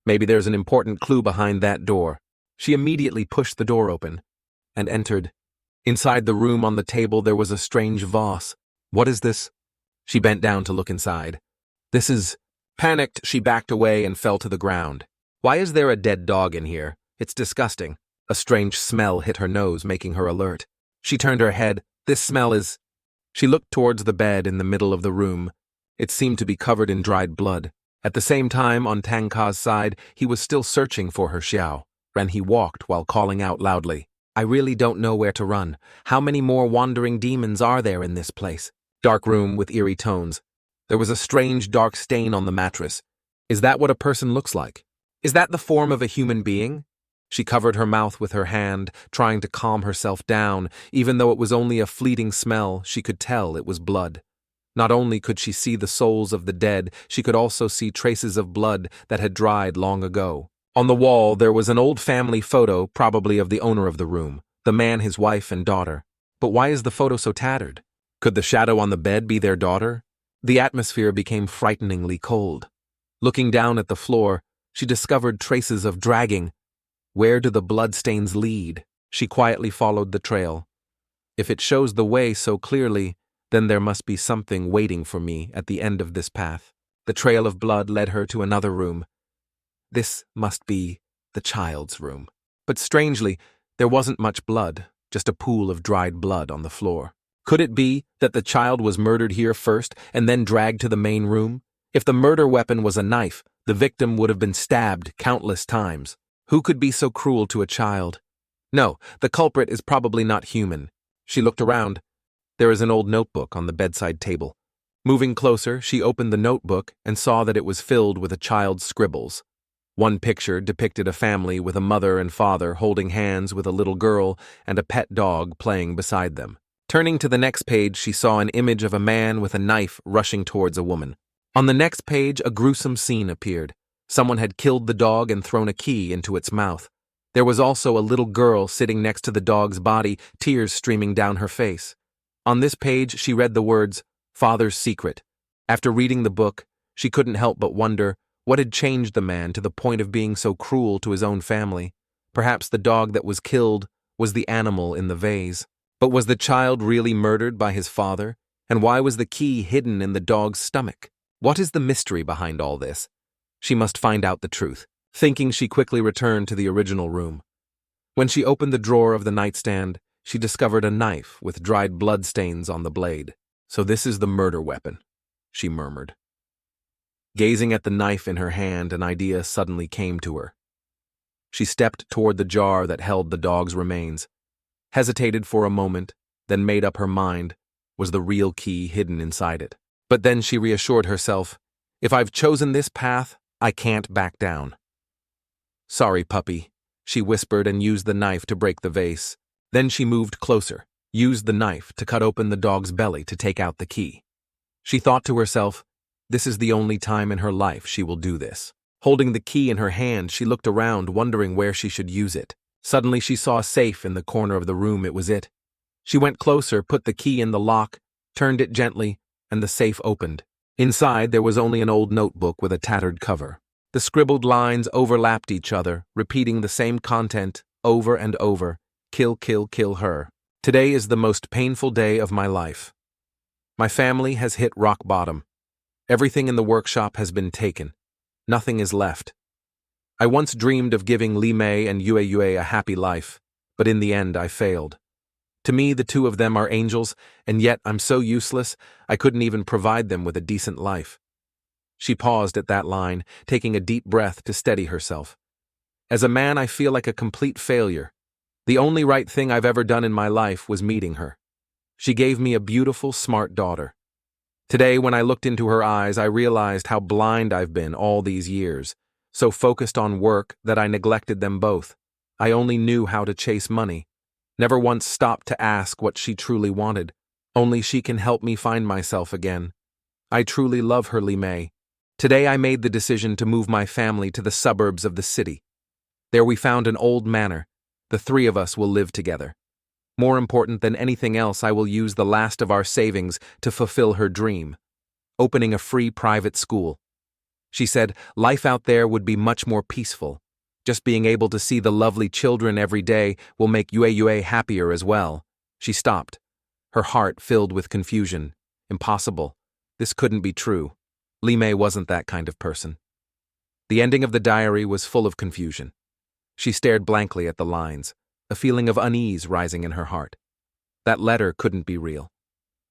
Maybe there's an important clue behind that door. She immediately pushed the door open and entered. Inside the room on the table there was a strange vase. What is this? She bent down to look inside. This is... Panicked, she backed away and fell to the ground. Why is there a dead dog in here? It's disgusting. A strange smell hit her nose, making her alert. She turned her head. This smell is... She looked towards the bed in the middle of the room. It seemed to be covered in dried blood. At the same time, on Tanga's side, he was still searching for her Xiao Ran. He walked while calling out loudly. I really don't know where to run. How many more wandering demons are there in this place? Dark room with eerie tones. There was a strange dark stain on the mattress. Is that what a person looks like? Is that the form of a human being? She covered her mouth with her hand, trying to calm herself down. Even though it was only a fleeting smell, she could tell it was blood. Not only could she see the souls of the dead, she could also see traces of blood that had dried long ago. On the wall, there was an old family photo, probably of the owner of the room, the man, his wife, and daughter. But why is the photo so tattered? Could the shadow on the bed be their daughter? The atmosphere became frighteningly cold. Looking down at the floor, she discovered traces of dragging. Where do the bloodstains lead? She quietly followed the trail. If it shows the way so clearly, then there must be something waiting for me at the end of this path. The trail of blood led her to another room. This must be the child's room. But strangely, there wasn't much blood, just a pool of dried blood on the floor. Could it be that the child was murdered here first and then dragged to the main room? If the murder weapon was a knife, the victim would have been stabbed countless times. Who could be so cruel to a child? No, the culprit is probably not human. She looked around. There is an old notebook on the bedside table. Moving closer, she opened the notebook and saw that it was filled with a child's scribbles. One picture depicted a family with a mother and father holding hands with a little girl and a pet dog playing beside them. Turning to the next page, she saw an image of a man with a knife rushing towards a woman. On the next page, a gruesome scene appeared. Someone had killed the dog and thrown a key into its mouth. There was also a little girl sitting next to the dog's body, tears streaming down her face. On this page, she read the words, "Father's Secret." After reading the book, she couldn't help but wonder what had changed the man to the point of being so cruel to his own family. Perhaps the dog that was killed was the animal in the vase. But was the child really murdered by his father? And why was the key hidden in the dog's stomach? What is the mystery behind all this? She must find out the truth. Thinking, she quickly returned to the original room. When she opened the drawer of the nightstand, she discovered a knife with dried bloodstains on the blade. "So this is the murder weapon," she murmured. Gazing at the knife in her hand, an idea suddenly came to her. She stepped toward the jar that held the dog's remains, hesitated for a moment, then made up her mind. Was the real key hidden inside it? But then she reassured herself, if I've chosen this path, I can't back down. "Sorry, puppy," she whispered and used the knife to break the vase. Then she moved closer, used the knife to cut open the dog's belly to take out the key. She thought to herself, this is the only time in her life she will do this. Holding the key in her hand, she looked around, wondering where she should use it. Suddenly she saw a safe in the corner of the room. It was it. She went closer, put the key in the lock, turned it gently, and the safe opened. Inside there was only an old notebook with a tattered cover. The scribbled lines overlapped each other, repeating the same content over and over. Kill, kill, kill her. Today is the most painful day of my life. My family has hit rock bottom. Everything in the workshop has been taken. Nothing is left. I once dreamed of giving Li Mei and Yue Yue a happy life, but in the end I failed. To me, the two of them are angels, and yet I'm so useless, I couldn't even provide them with a decent life. She paused at that line, taking a deep breath to steady herself. As a man, I feel like a complete failure. The only right thing I've ever done in my life was meeting her. She gave me a beautiful, smart daughter. Today, when I looked into her eyes, I realized how blind I've been all these years, so focused on work that I neglected them both. I only knew how to chase money. Never once stopped to ask what she truly wanted. Only she can help me find myself again. I truly love her, Li Mei. Today I made the decision to move my family to the suburbs of the city. There we found an old manor. The three of us will live together. More important than anything else, I will use the last of our savings to fulfill her dream, opening a free private school. She said life out there would be much more peaceful. Just being able to see the lovely children every day will make Yue Yue happier as well. She stopped, her heart filled with confusion. Impossible. This couldn't be true. Li Mei wasn't that kind of person. The ending of the diary was full of confusion. She stared blankly at the lines, a feeling of unease rising in her heart. That letter couldn't be real.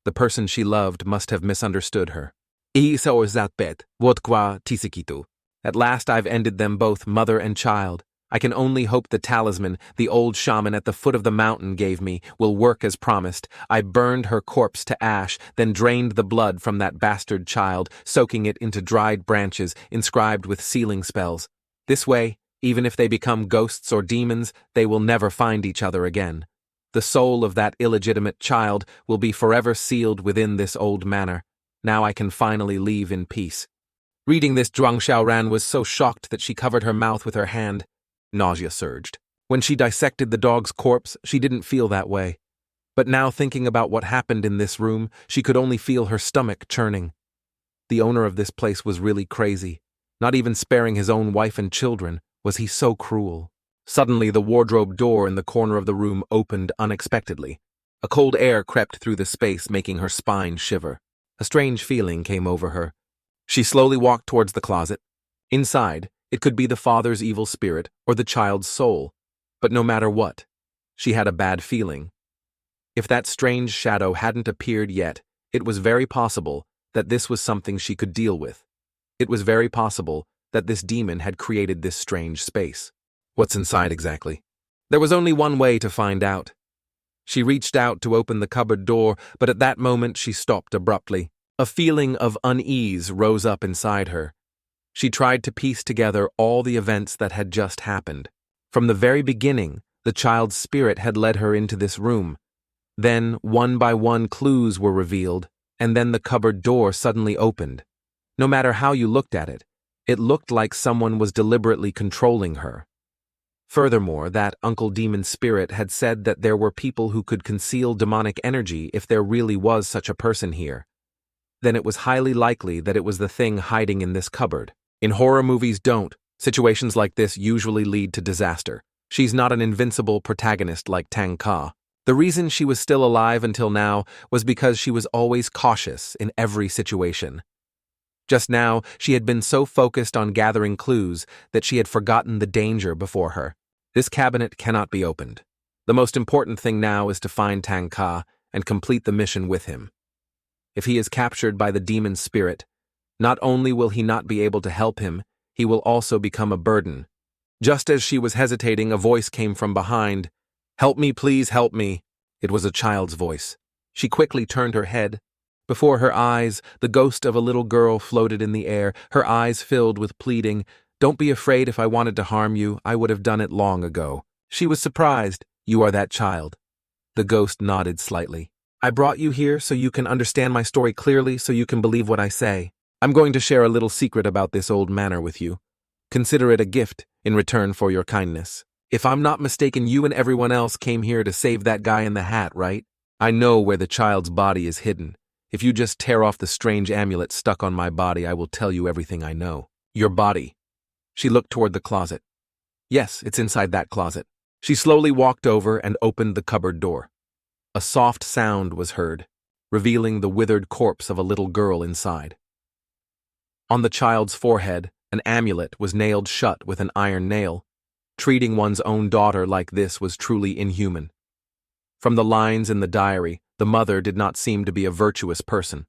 The person she loved must have misunderstood her. At last I've ended them both, mother and child. I can only hope the talisman the old shaman at the foot of the mountain gave me will work as promised. I burned her corpse to ash, then drained the blood from that bastard child, soaking it into dried branches inscribed with sealing spells. This way, even if they become ghosts or demons, they will never find each other again. The soul of that illegitimate child will be forever sealed within this old manor. Now I can finally leave in peace. Reading this, Xiao Ran was so shocked that she covered her mouth with her hand. Nausea surged. When she dissected the dog's corpse, she didn't feel that way. But now, thinking about what happened in this room, she could only feel her stomach churning. The owner of this place was really crazy. Not even sparing his own wife and children, was he so cruel? Suddenly, the wardrobe door in the corner of the room opened unexpectedly. A cold air crept through the space, making her spine shiver. A strange feeling came over her. She slowly walked towards the closet. Inside, it could be the father's evil spirit or the child's soul. But no matter what, she had a bad feeling. If that strange shadow hadn't appeared yet, it was very possible that this was something she could deal with. It was very possible that this demon had created this strange space. What's inside exactly? There was only one way to find out. She reached out to open the cupboard door, but at that moment she stopped abruptly. A feeling of unease rose up inside her. She tried to piece together all the events that had just happened. From the very beginning, the child's spirit had led her into this room. Then, one by one, clues were revealed, and then the cupboard door suddenly opened. No matter how you looked at it, it looked like someone was deliberately controlling her. Furthermore, that Uncle Demon Spirit had said that there were people who could conceal demonic energy if there really was such a person here. Then it was highly likely that it was the thing hiding in this cupboard. In horror movies, situations like this usually lead to disaster. She's not an invincible protagonist like Tanga. The reason she was still alive until now was because she was always cautious in every situation. Just now, she had been so focused on gathering clues that she had forgotten the danger before her. This cabinet cannot be opened. The most important thing now is to find Tanga and complete the mission with him. If he is captured by the demon spirit, not only will he not be able to help him, he will also become a burden. Just as she was hesitating, a voice came from behind. "Help me, please help me." It was a child's voice. She quickly turned her head. Before her eyes, the ghost of a little girl floated in the air, her eyes filled with pleading. "Don't be afraid. If I wanted to harm you, I would have done it long ago." She was surprised. "You are that child." The ghost nodded slightly. "I brought you here so you can understand my story clearly, so you can believe what I say. I'm going to share a little secret about this old manor with you. Consider it a gift in return for your kindness. If I'm not mistaken, you and everyone else came here to save that guy in the hat, right? I know where the child's body is hidden. If you just tear off the strange amulet stuck on my body, I will tell you everything I know." "Your body." She looked toward the closet. "Yes, it's inside that closet." She slowly walked over and opened the cupboard door. A soft sound was heard, revealing the withered corpse of a little girl inside. On the child's forehead, an amulet was nailed shut with an iron nail. Treating one's own daughter like this was truly inhuman. From the lines in the diary, the mother did not seem to be a virtuous person.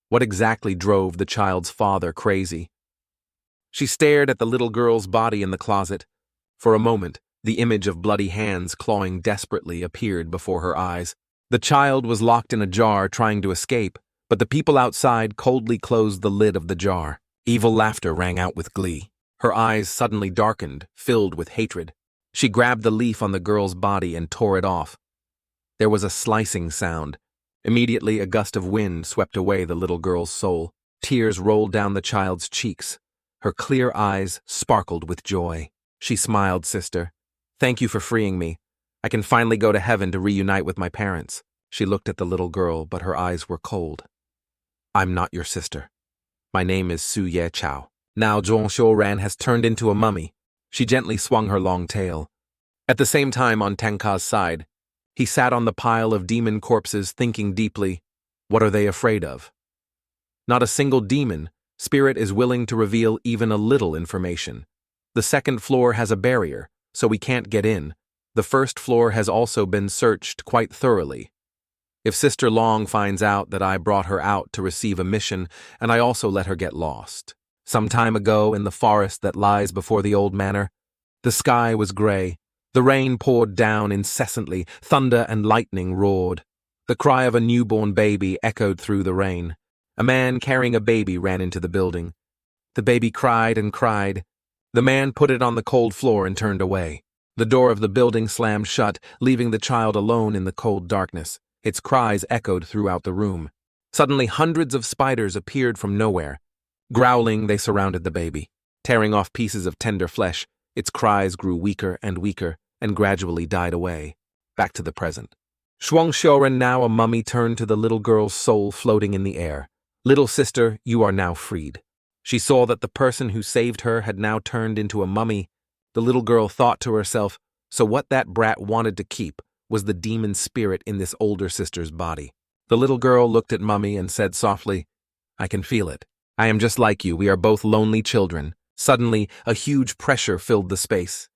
What exactly drove the child's father crazy? She stared at the little girl's body in the closet. For a moment, the image of bloody hands clawing desperately appeared before her eyes. The child was locked in a jar trying to escape, but the people outside coldly closed the lid of the jar. Evil laughter rang out with glee. Her eyes suddenly darkened, filled with hatred. She grabbed the leaf on the girl's body and tore it off. There was a slicing sound. Immediately, a gust of wind swept away the little girl's soul. Tears rolled down the child's cheeks. Her clear eyes sparkled with joy. She smiled, "Sister, thank you for freeing me. I can finally go to heaven to reunite with my parents." She looked at the little girl, but her eyes were cold. "I'm not your sister. My name is Su Ye Chao. Now Xiao Ran has turned into a mummy." She gently swung her long tail. At the same time, on Tanga's side, he sat on the pile of demon corpses thinking deeply. What are they afraid of? Not a single demon spirit is willing to reveal even a little information. The second floor has a barrier, so we can't get in. The first floor has also been searched quite thoroughly. If Sister Long finds out that I brought her out to receive a mission, and I also let her get lost. Some time ago, in the forest that lies before the old manor, the sky was gray. The rain poured down incessantly, thunder and lightning roared. The cry of a newborn baby echoed through the rain. A man carrying a baby ran into the building. The baby cried and cried. The man put it on the cold floor and turned away. The door of the building slammed shut, leaving the child alone in the cold darkness. Its cries echoed throughout the room. Suddenly, hundreds of spiders appeared from nowhere. Growling, they surrounded the baby. Tearing off pieces of tender flesh, its cries grew weaker and gradually died away. Back to the present. Xiao Ran, now a mummy, turned to the little girl's soul floating in the air. "Little sister, you are now freed." She saw that the person who saved her had now turned into a mummy. The little girl thought to herself, so what that brat wanted to keep was the demon spirit in this older sister's body. The little girl looked at Mummy and said softly, "I can feel it. I am just like you. We are both lonely children." Suddenly, a huge pressure filled the space.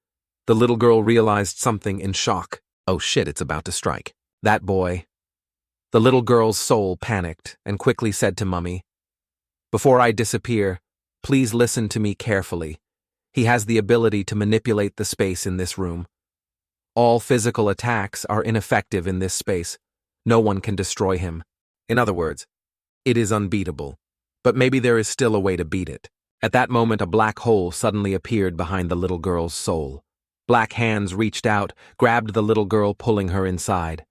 The little girl realized something in shock. Oh shit, it's about to strike. That boy. The little girl's soul panicked and quickly said to Mummy, "Before I disappear, please listen to me carefully. He has the ability to manipulate the space in this room. All physical attacks are ineffective in this space. No one can destroy him. In other words, it is unbeatable. But maybe there is still a way to beat it." At that moment, a black hole suddenly appeared behind the little girl's soul. Black hands reached out, grabbed the little girl, pulling her inside.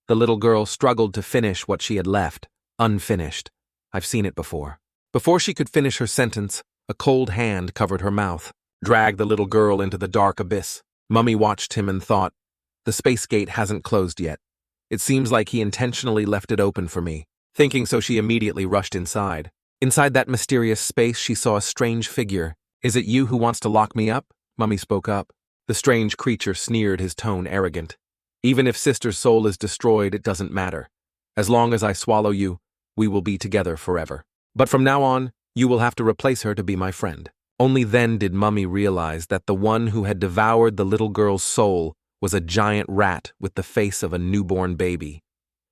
The little girl struggled to finish what she had left, unfinished. I've seen it before. Before she could finish her sentence, a cold hand covered her mouth, dragged the little girl into the dark abyss. Mummy watched him and thought, the space gate hasn't closed yet. It seems like he intentionally left it open for me. Thinking so, she immediately rushed inside. Inside that mysterious space, she saw a strange figure. "Is it you who wants to lock me up?" Mummy spoke up. The strange creature sneered, his tone arrogant. "Even if Sister's soul is destroyed, it doesn't matter. As long as I swallow you, we will be together forever. But from now on, you will have to replace her to be my friend." Only then did Mummy realize that the one who had devoured the little girl's soul was a giant rat with the face of a newborn baby.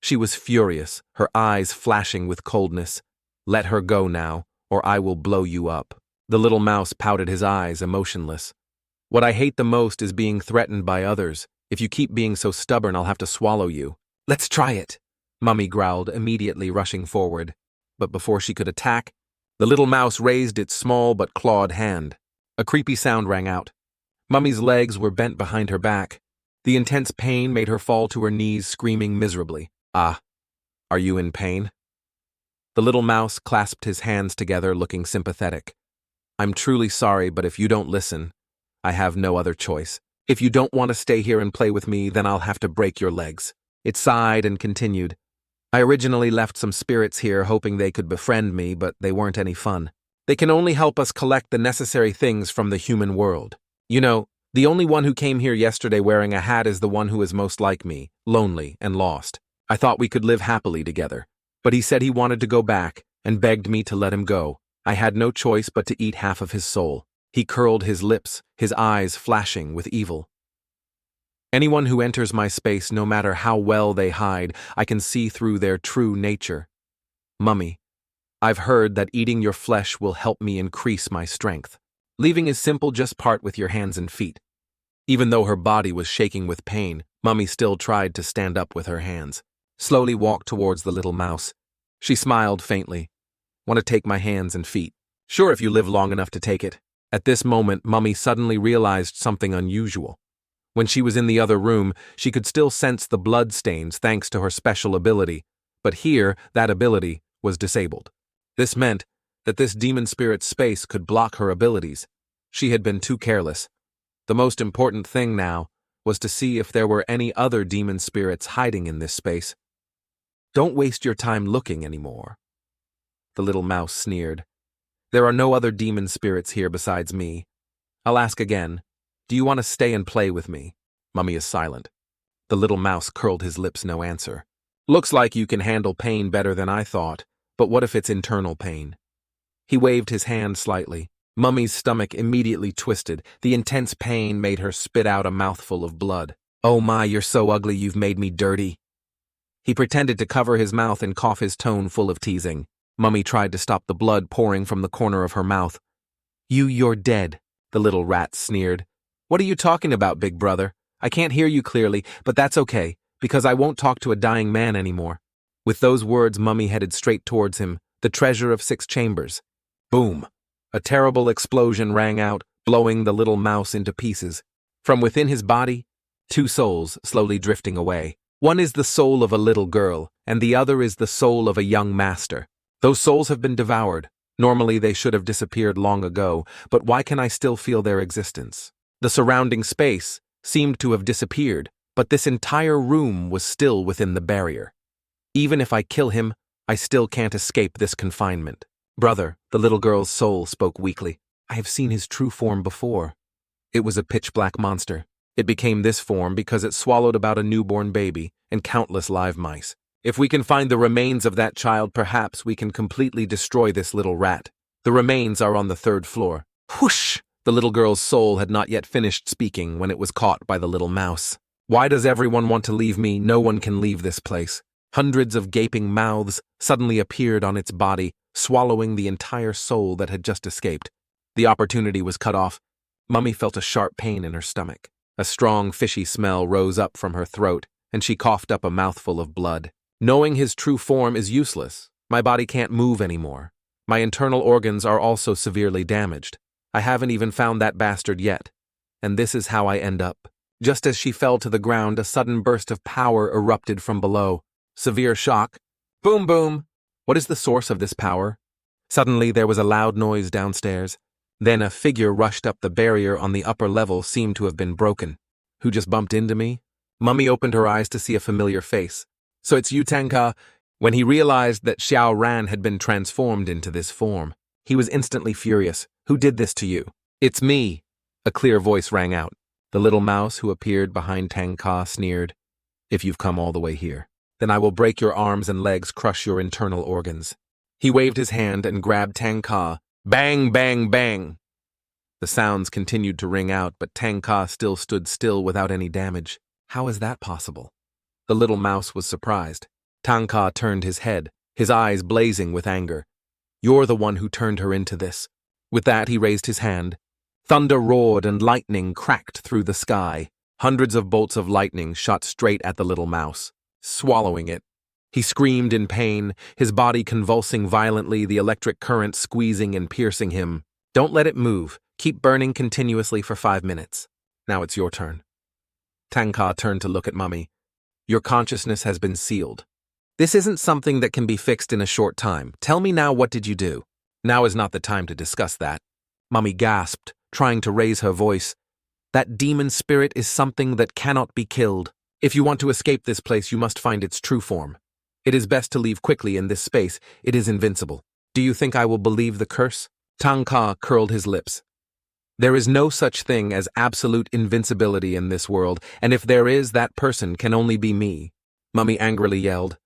She was furious, her eyes flashing with coldness. "Let her go now, or I will blow you up." The little mouse pouted his eyes, emotionless. "What I hate the most is being threatened by others. If you keep being so stubborn, I'll have to swallow you." "Let's try it," Mummy growled, immediately rushing forward. But before she could attack, the little mouse raised its small but clawed hand. A creepy sound rang out. Mummy's legs were bent behind her back. The intense pain made her fall to her knees, screaming miserably. "Ah, are you in pain?" The little mouse clasped his hands together, looking sympathetic. "I'm truly sorry, but if you don't listen, I have no other choice. If you don't want to stay here and play with me, then I'll have to break your legs." It sighed and continued. "I originally left some spirits here hoping they could befriend me, but they weren't any fun. They can only help us collect the necessary things from the human world. You know, the only one who came here yesterday wearing a hat is the one who is most like me, lonely and lost. I thought we could live happily together. But he said he wanted to go back and begged me to let him go. I had no choice but to eat half of his soul." He curled his lips, his eyes flashing with evil. "Anyone who enters my space, no matter how well they hide, I can see through their true nature. Mummy, I've heard that eating your flesh will help me increase my strength. Leaving is simple, just part with your hands and feet." Even though her body was shaking with pain, Mummy still tried to stand up with her hands. Slowly walked towards the little mouse. She smiled faintly. "Want to take my hands and feet?" "Sure, if you live long enough to take it." At this moment, Mummy suddenly realized something unusual. When she was in the other room, she could still sense the blood stains thanks to her special ability, but here, that ability was disabled. This meant that this demon spirit's space could block her abilities. She had been too careless. The most important thing now was to see if there were any other demon spirits hiding in this space. "Don't waste your time looking anymore," the little mouse sneered. "There are no other demon spirits here besides me. I'll ask again. Do you want to stay and play with me?" Mummy is silent. The little mouse curled his lips, no answer. "Looks like you can handle pain better than I thought, but what if it's internal pain?" He waved his hand slightly. Mummy's stomach immediately twisted. The intense pain made her spit out a mouthful of blood. "Oh my, you're so ugly, you've made me dirty." He pretended to cover his mouth and cough, his tone full of teasing. Mummy tried to stop the blood pouring from the corner of her mouth. You're dead," the little rat sneered. "What are you talking about, big brother? I can't hear you clearly, but that's okay, because I won't talk to a dying man anymore." With those words, Mummy headed straight towards him, the treasure of 6 chambers. Boom! A terrible explosion rang out, blowing the little mouse into pieces. From within his body, 2 souls slowly drifting away. One is the soul of a little girl, and the other is the soul of a young master. Those souls have been devoured. Normally they should have disappeared long ago, but why can I still feel their existence? The surrounding space seemed to have disappeared, but this entire room was still within the barrier. Even if I kill him, I still can't escape this confinement. "Brother," the little girl's soul spoke weakly. "I have seen his true form before. It was a pitch-black monster. It became this form because it swallowed about a newborn baby and countless live mice. If we can find the remains of that child, perhaps we can completely destroy this little rat. The remains are on the 3rd floor. Whoosh! The little girl's soul had not yet finished speaking when it was caught by the little mouse. Why does everyone want to leave me? No one can leave this place. Hundreds of gaping mouths suddenly appeared on its body, swallowing the entire soul that had just escaped. The opportunity was cut off. Mummy felt a sharp pain in her stomach. A strong, fishy smell rose up from her throat, and she coughed up a mouthful of blood. Knowing his true form is useless. My body can't move anymore. My internal organs are also severely damaged. I haven't even found that bastard yet. And this is how I end up. Just as she fell to the ground, a sudden burst of power erupted from below. Severe shock. Boom, boom. What is the source of this power? Suddenly there was a loud noise downstairs. Then a figure rushed up. The barrier on the upper level seemed to have been broken. Who just bumped into me? Mummy opened her eyes to see a familiar face. So it's you, Tanga. When he realized that Xiao Ran had been transformed into this form, he was instantly furious. Who did this to you? It's me. A clear voice rang out. The little mouse who appeared behind Tanga sneered. If you've come all the way here, then I will break your arms and legs, crush your internal organs. He waved his hand and grabbed Tanga. Bang, bang, bang. The sounds continued to ring out, but Tanga still stood still without any damage. How is that possible? The little mouse was surprised. Tanga turned his head, his eyes blazing with anger. You're the one who turned her into this. With that, he raised his hand. Thunder roared and lightning cracked through the sky. Hundreds of bolts of lightning shot straight at the little mouse, swallowing it. He screamed in pain, his body convulsing violently, the electric current squeezing and piercing him. Don't let it move. Keep burning continuously for 5 minutes. Now it's your turn. Tanga turned to look at Mummy. Your consciousness has been sealed. This isn't something that can be fixed in a short time. Tell me now, what did you do? Now is not the time to discuss that. Mummy gasped, trying to raise her voice. That demon spirit is something that cannot be killed. If you want to escape this place, you must find its true form. It is best to leave quickly in this space. It is invincible. Do you think I will believe the curse? Tanga curled his lips. There is no such thing as absolute invincibility in this world, and if there is, that person can only be me. Mummy angrily yelled.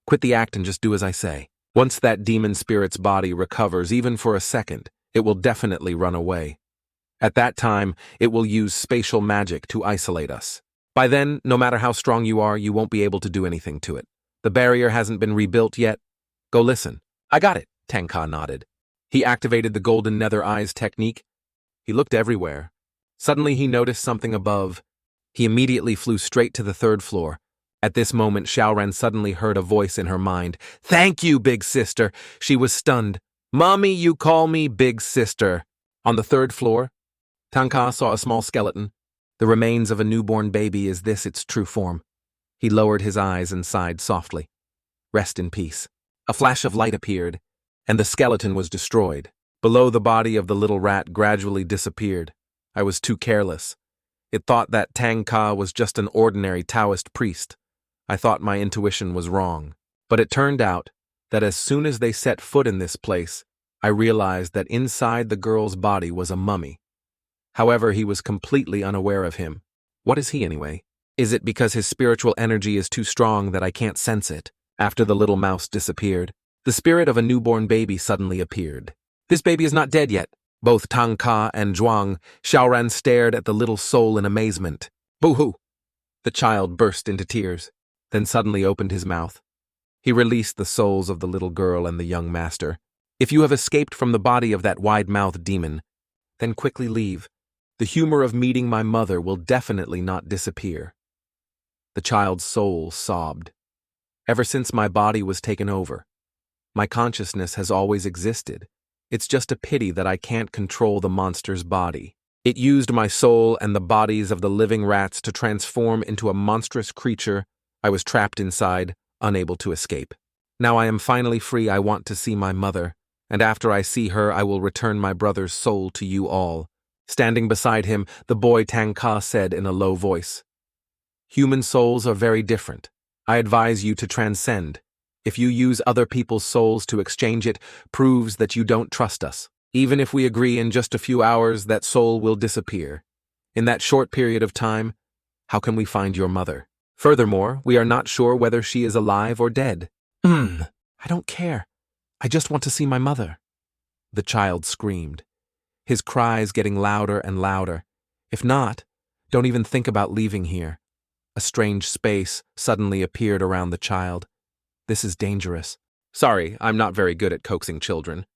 Quit the act and just do as I say. Once that demon spirit's body recovers, even for a second, it will definitely run away. At that time, it will use spatial magic to isolate us. By then, no matter how strong you are, you won't be able to do anything to it. The barrier hasn't been rebuilt yet. Go listen. I got it, Tanga nodded. He activated the golden nether eyes technique. He looked everywhere. Suddenly he noticed something above. He immediately flew straight to the 3rd floor. At this moment, Xiao Ran suddenly heard a voice in her mind. Thank you, big sister. She was stunned. Mommy, you call me big sister. On the 3rd floor, Tanga saw a small skeleton. The remains of a newborn baby. Is this its true form? He lowered his eyes and sighed softly. Rest in peace. A flash of light appeared, and the skeleton was destroyed. Below, the body of the little rat gradually disappeared. I was too careless. It thought that Tanga was just an ordinary Taoist priest. I thought my intuition was wrong. But it turned out that as soon as they set foot in this place, I realized that inside the girl's body was a mummy. However, he was completely unaware of him. What is he anyway? Is it because his spiritual energy is too strong that I can't sense it? After the little mouse disappeared, the spirit of a newborn baby suddenly appeared. This baby is not dead yet. Both Tanga and Zhuang, Xiao Ran stared at the little soul in amazement. Boo-hoo! The child burst into tears, then suddenly opened his mouth. He released the souls of the little girl and the young master. If you have escaped from the body of that wide-mouthed demon, then quickly leave. The humor of meeting my mother will definitely not disappear. The child's soul sobbed. Ever since my body was taken over, my consciousness has always existed. It's just a pity that I can't control the monster's body. It used my soul and the bodies of the living rats to transform into a monstrous creature. I was trapped inside, unable to escape. Now I am finally free. I want to see my mother, and after I see her, I will return my brother's soul to you all. Standing beside him, the boy Tanga said in a low voice, Human souls are very different. I advise you to transcend. If you use other people's souls to exchange it, proves that you don't trust us. Even if we agree in just a few hours, that soul will disappear. In that short period of time, how can we find your mother? Furthermore, we are not sure whether she is alive or dead. I don't care. I just want to see my mother. The child screamed, his cries getting louder and louder. If not, don't even think about leaving here. A strange space suddenly appeared around the child. This is dangerous. Sorry, I'm not very good at coaxing children.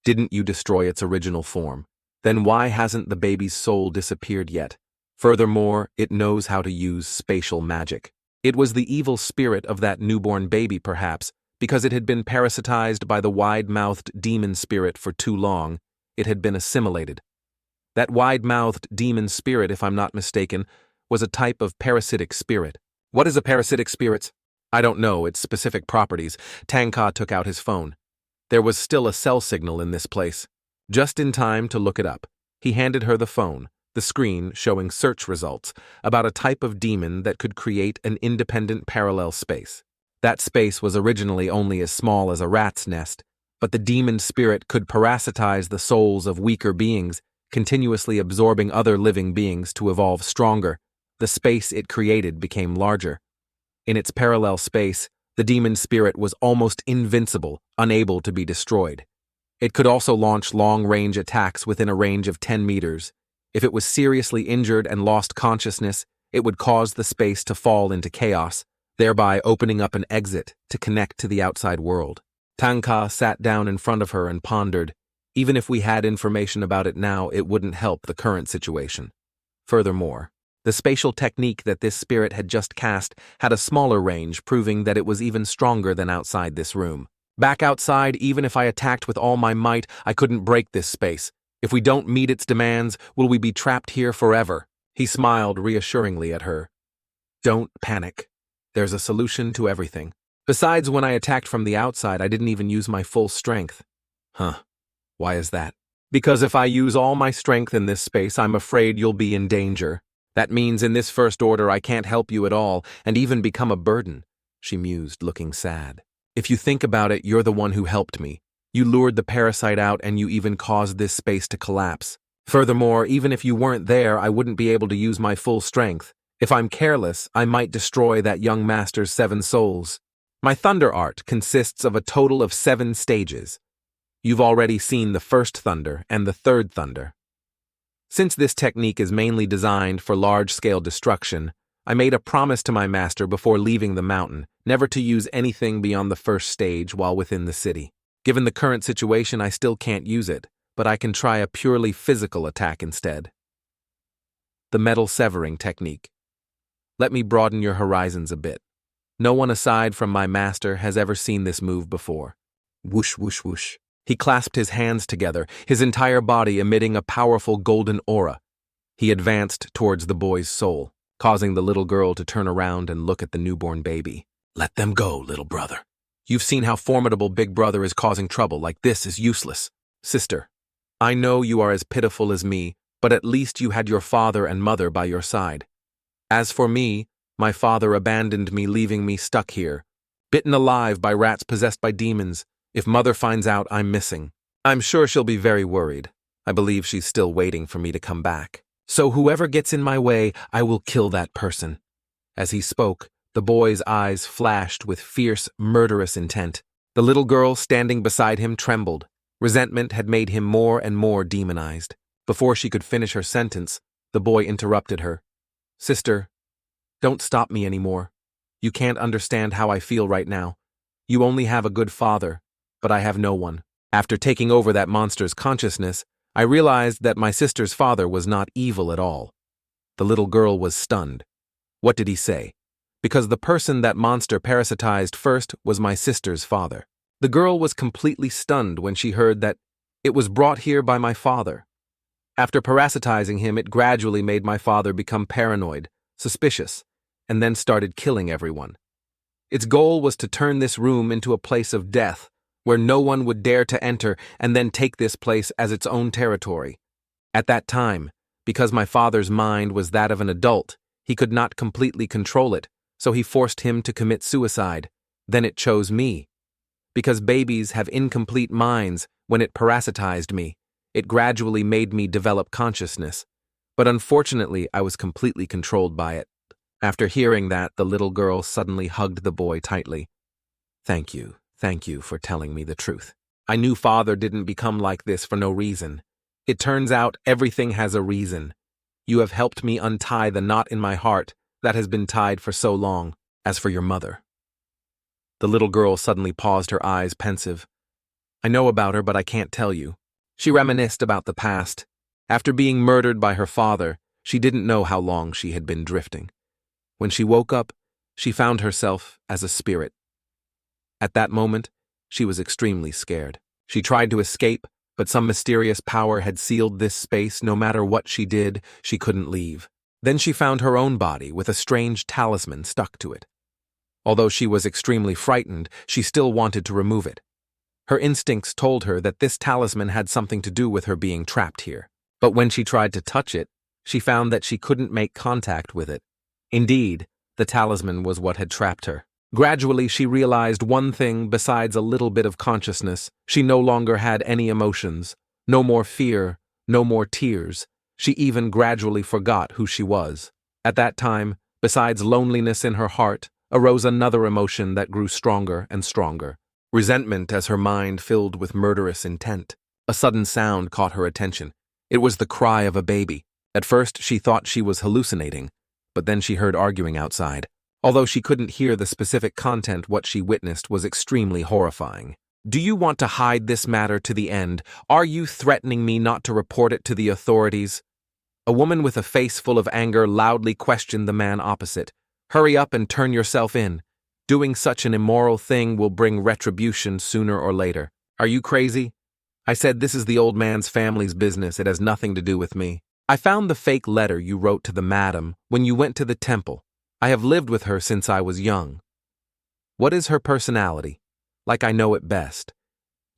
Didn't you destroy its original form? Then why hasn't the baby's soul disappeared yet? Furthermore, it knows how to use spatial magic. It was the evil spirit of that newborn baby, perhaps, because it had been parasitized by the wide-mouthed demon spirit for too long. It had been assimilated. That wide-mouthed demon spirit, if I'm not mistaken, was a type of parasitic spirit. What is a parasitic spirit? I don't know its specific properties. Tanga took out his phone. There was still a cell signal in this place. Just in time to look it up, he handed her the phone, the screen showing search results about a type of demon that could create an independent parallel space. That space was originally only as small as a rat's nest, but the demon spirit could parasitize the souls of weaker beings, continuously absorbing other living beings to evolve stronger. The space it created became larger. In its parallel space, the demon spirit was almost invincible, unable to be destroyed. It could also launch long-range attacks within a range of 10 meters. If it was seriously injured and lost consciousness, it would cause the space to fall into chaos, thereby opening up an exit to connect to the outside world. Tanga sat down in front of her and pondered. Even if we had information about it now, it wouldn't help the current situation. Furthermore, the spatial technique that this spirit had just cast had a smaller range, proving that it was even stronger than outside this room. Back outside, even if I attacked with all my might, I couldn't break this space. If we don't meet its demands, will we be trapped here forever? He smiled reassuringly at her. Don't panic. There's a solution to everything. Besides, when I attacked from the outside, I didn't even use my full strength. Huh. Why is that? Because if I use all my strength in this space, I'm afraid you'll be in danger. That means in this first order I can't help you at all, and even become a burden, she mused, looking sad. If you think about it, you're the one who helped me. You lured the parasite out and you even caused this space to collapse. Furthermore, even if you weren't there, I wouldn't be able to use my full strength. If I'm careless, I might destroy that young master's 7 souls. My thunder art consists of a total of 7 stages. You've already seen the first thunder and the third thunder. Since this technique is mainly designed for large-scale destruction, I made a promise to my master before leaving the mountain, never to use anything beyond the first stage while within the city. Given the current situation, I still can't use it, but I can try a purely physical attack instead. The metal severing technique. Let me broaden your horizons a bit. No one aside from my master has ever seen this move before. Whoosh, whoosh, whoosh. He clasped his hands together, his entire body emitting a powerful golden aura. He advanced towards the boy's soul, causing the little girl to turn around and look at the newborn baby. Let them go, little brother. You've seen how formidable Big Brother is causing trouble. Like this is useless. Sister, I know you are as pitiful as me, but at least you had your father and mother by your side. As for me, my father abandoned me, leaving me stuck here, bitten alive by rats possessed by demons. If mother finds out I'm missing, I'm sure she'll be very worried. I believe she's still waiting for me to come back. So whoever gets in my way, I will kill that person. As he spoke, the boy's eyes flashed with fierce, murderous intent. The little girl standing beside him trembled. Resentment had made him more and more demonized. Before she could finish her sentence, the boy interrupted her. Sister, don't stop me anymore. You can't understand how I feel right now. You only have a good father, but I have no one. After taking over that monster's consciousness, I realized that my sister's father was not evil at all. The little girl was stunned. What did he say? Because the person that monster parasitized first was my sister's father. The girl was completely stunned when she heard that it was brought here by my father. After parasitizing him, it gradually made my father become paranoid, suspicious, and then started killing everyone. Its goal was to turn this room into a place of death, where no one would dare to enter, and then take this place as its own territory. At that time, because my father's mind was that of an adult, he could not completely control it, so he forced him to commit suicide. Then it chose me. Because babies have incomplete minds, when it parasitized me, it gradually made me develop consciousness. But unfortunately, I was completely controlled by it. After hearing that, the little girl suddenly hugged the boy tightly. Thank you for telling me the truth. I knew father didn't become like this for no reason. It turns out everything has a reason. You have helped me untie the knot in my heart that has been tied for so long. As for your mother." The little girl suddenly paused, her eyes pensive. "I know about her, but I can't tell you." She reminisced about the past. After being murdered by her father, she didn't know how long she had been drifting. When she woke up, she found herself as a spirit. At that moment, she was extremely scared. She tried to escape, but some mysterious power had sealed this space. No matter what she did, she couldn't leave. Then she found her own body with a strange talisman stuck to it. Although she was extremely frightened, she still wanted to remove it. Her instincts told her that this talisman had something to do with her being trapped here. But when she tried to touch it, she found that she couldn't make contact with it. Indeed, the talisman was what had trapped her. Gradually, she realized one thing besides a little bit of consciousness. She no longer had any emotions, no more fear, no more tears. She even gradually forgot who she was. At that time, besides loneliness in her heart, arose another emotion that grew stronger and stronger. Resentment as her mind filled with murderous intent. A sudden sound caught her attention. It was the cry of a baby. At first, she thought she was hallucinating, but then she heard arguing outside. Although she couldn't hear the specific content, what she witnessed was extremely horrifying. "Do you want to hide this matter to the end? Are you threatening me not to report it to the authorities?" A woman with a face full of anger loudly questioned the man opposite. "Hurry up and turn yourself in. Doing such an immoral thing will bring retribution sooner or later. Are you crazy?" I said, "This is the old man's family's business. It has nothing to do with me. I found the fake letter you wrote to the madam when you went to the temple. I have lived with her since I was young. What is her personality? Like I know it best.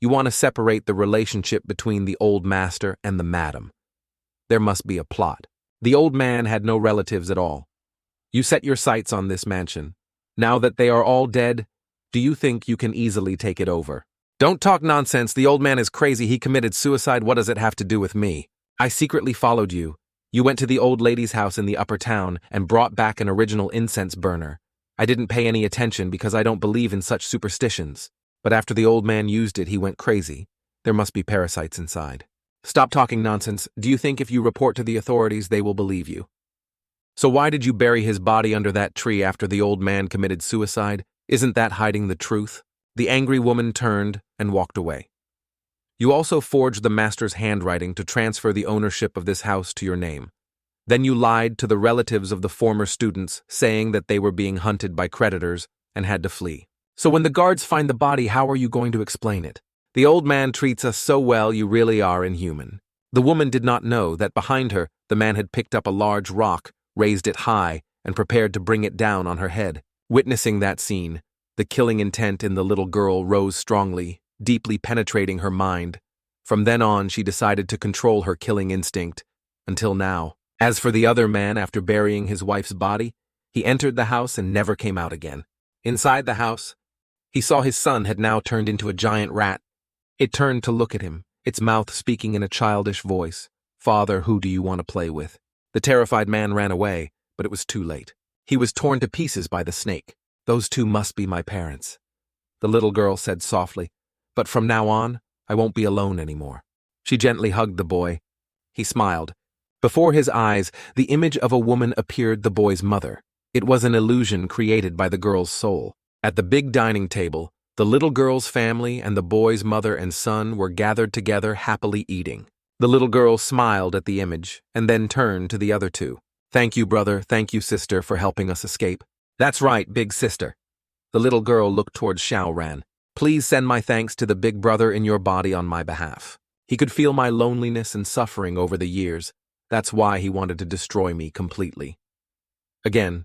You want to separate the relationship between the old master and the madam. There must be a plot. The old man had no relatives at all. You set your sights on this mansion. Now that they are all dead, do you think you can easily take it over?" "Don't talk nonsense. The old man is crazy. He committed suicide. What does it have to do with me? I secretly followed you. You went to the old lady's house in the upper town and brought back an original incense burner. I didn't pay any attention because I don't believe in such superstitions. But after the old man used it, he went crazy. There must be parasites inside." "Stop talking nonsense. Do you think if you report to the authorities, they will believe you? So why did you bury his body under that tree after the old man committed suicide? Isn't that hiding the truth?" The angry woman turned and walked away. "You also forged the master's handwriting to transfer the ownership of this house to your name. Then you lied to the relatives of the former students, saying that they were being hunted by creditors and had to flee. So when the guards find the body, how are you going to explain it? The old man treats us so well, you really are inhuman." The woman did not know that behind her, the man had picked up a large rock, raised it high, and prepared to bring it down on her head. Witnessing that scene, the killing intent in the little girl rose strongly, deeply penetrating her mind. From then on, she decided to control her killing instinct, until now. As for the other man, after burying his wife's body, he entered the house and never came out again. Inside the house, he saw his son had now turned into a giant rat. It turned to look at him, its mouth speaking in a childish voice. "Father, who do you want to play with?" The terrified man ran away, but it was too late. He was torn to pieces by the snake. "Those two must be my parents," the little girl said softly. "But from now on, I won't be alone anymore." She gently hugged the boy. He smiled. Before his eyes, the image of a woman appeared, the boy's mother. It was an illusion created by the girl's soul. At the big dining table, the little girl's family and the boy's mother and son were gathered together, happily eating. The little girl smiled at the image and then turned to the other two. "Thank you, brother. Thank you, sister, for helping us escape." "That's right, big sister." The little girl looked towards Xiao Ran. "Please send my thanks to the big brother in your body on my behalf. He could feel my loneliness and suffering over the years. That's why he wanted to destroy me completely. Again,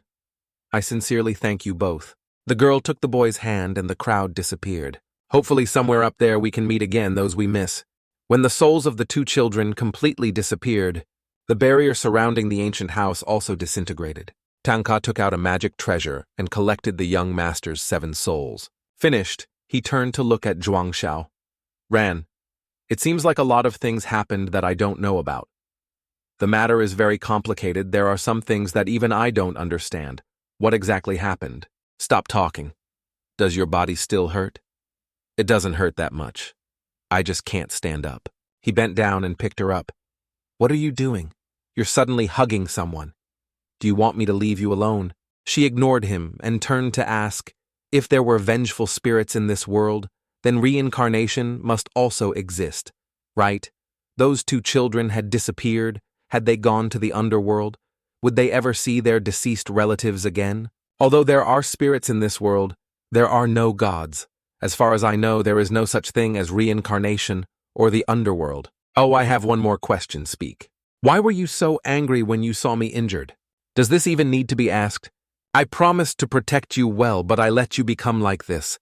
I sincerely thank you both." The girl took the boy's hand and the crowd disappeared. "Hopefully somewhere up there we can meet again, those we miss." When the souls of the two children completely disappeared, the barrier surrounding the ancient house also disintegrated. Tanga took out a magic treasure and collected the young master's 7 souls. Finished, he turned to look at Xiao Ran. "It seems like a lot of things happened that I don't know about. The matter is very complicated. There are some things that even I don't understand. What exactly happened?" "Stop talking. Does your body still hurt?" "It doesn't hurt that much. I just can't stand up." He bent down and picked her up. "What are you doing? You're suddenly hugging someone." Do you want me to leave you alone? She ignored him and turned to ask, if there were vengeful spirits in this world, then reincarnation must also exist, right? Those two children had disappeared. Had they gone to the underworld? Would they ever see their deceased relatives again? Although there are spirits in this world, there are no gods. As far as I know, there is no such thing as reincarnation or the underworld. Oh, I have one more question, speak. Why were you so angry when you saw me injured? Does this even need to be asked? I promised to protect you well, but I let you become like this.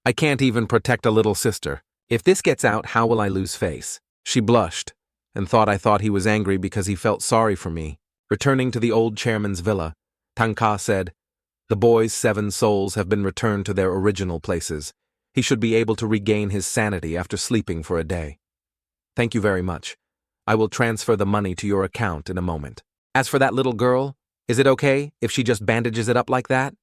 I can't even protect a little sister. If this gets out, how will I lose face? She blushed and thought I thought he was angry because he felt sorry for me. Returning to the old chairman's villa, Tanga said, "The boy's 7 souls have been returned to their original places. He should be able to regain his sanity after sleeping for a day. Thank you very much. I will transfer the money to your account in a moment. As for that little girl, is it okay if she just bandages it up like that?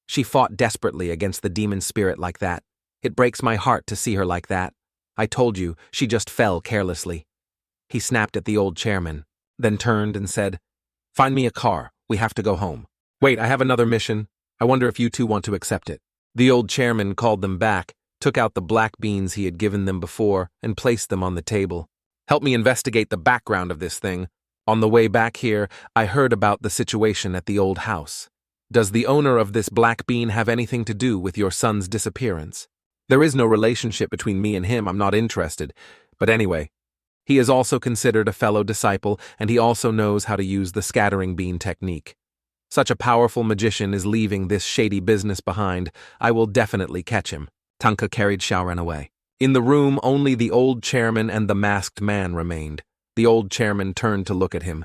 She fought desperately against the demon spirit like that. It breaks my heart to see her like that. I told you, she just fell carelessly." He snapped at the old chairman, then turned and said, "Find me a car. We have to go home." "Wait, I have another mission. I wonder if you two want to accept it." The old chairman called them back, took out the black beans he had given them before, and placed them on the table. "Help me investigate the background of this thing. On the way back here, I heard about the situation at the old house. Does the owner of this black bean have anything to do with your son's disappearance? There is no relationship between me and him, I'm not interested. But anyway, he is also considered a fellow disciple, and he also knows how to use the scattering bean technique. Such a powerful magician is leaving this shady business behind. I will definitely catch him." Tanga carried Xiao Ran away. In the room, only the old chairman and the masked man remained. The old chairman turned to look at him.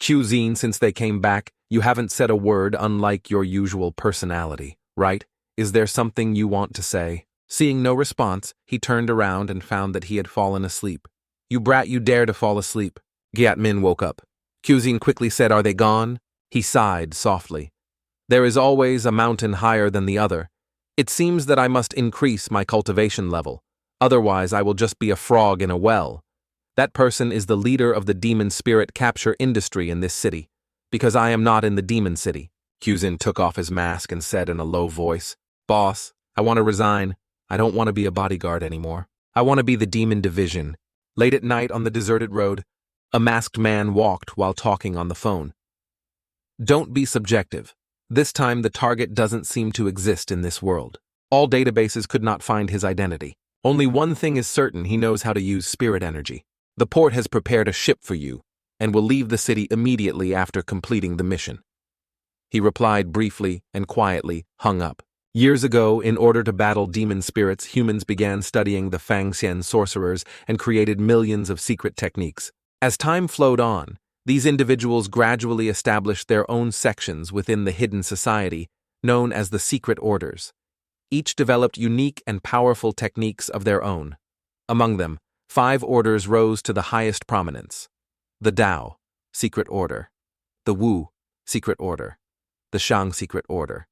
"Cuisine, since they came back, you haven't said a word unlike your usual personality, right? Is there something you want to say?" Seeing no response, he turned around and found that he had fallen asleep. "You brat, you dare to fall asleep." Giat Min woke up. Cuisine quickly said, "Are they gone?" He sighed softly. "There is always a mountain higher than the other. It seems that I must increase my cultivation level. Otherwise, I will just be a frog in a well. That person is the leader of the demon spirit capture industry in this city, because I am not in the demon city." Cuisine took off his mask and said in a low voice, "Boss, I want to resign. I don't want to be a bodyguard anymore. I want to be the demon division." Late at night on the deserted road, a masked man walked while talking on the phone. "Don't be subjective. This time the target doesn't seem to exist in this world. All databases could not find his identity. Only one thing is certain: he knows how to use spirit energy. The port has prepared a ship for you, and will leave the city immediately after completing the mission." He replied briefly and quietly, hung up. Years ago, in order to battle demon spirits, humans began studying the Fangxian sorcerers and created millions of secret techniques. As time flowed on, these individuals gradually established their own sections within the hidden society, known as the secret orders. Each developed unique and powerful techniques of their own. Among them, 5 orders rose to the highest prominence: the Dao, secret order; the Wu, secret order; the Shang, secret order;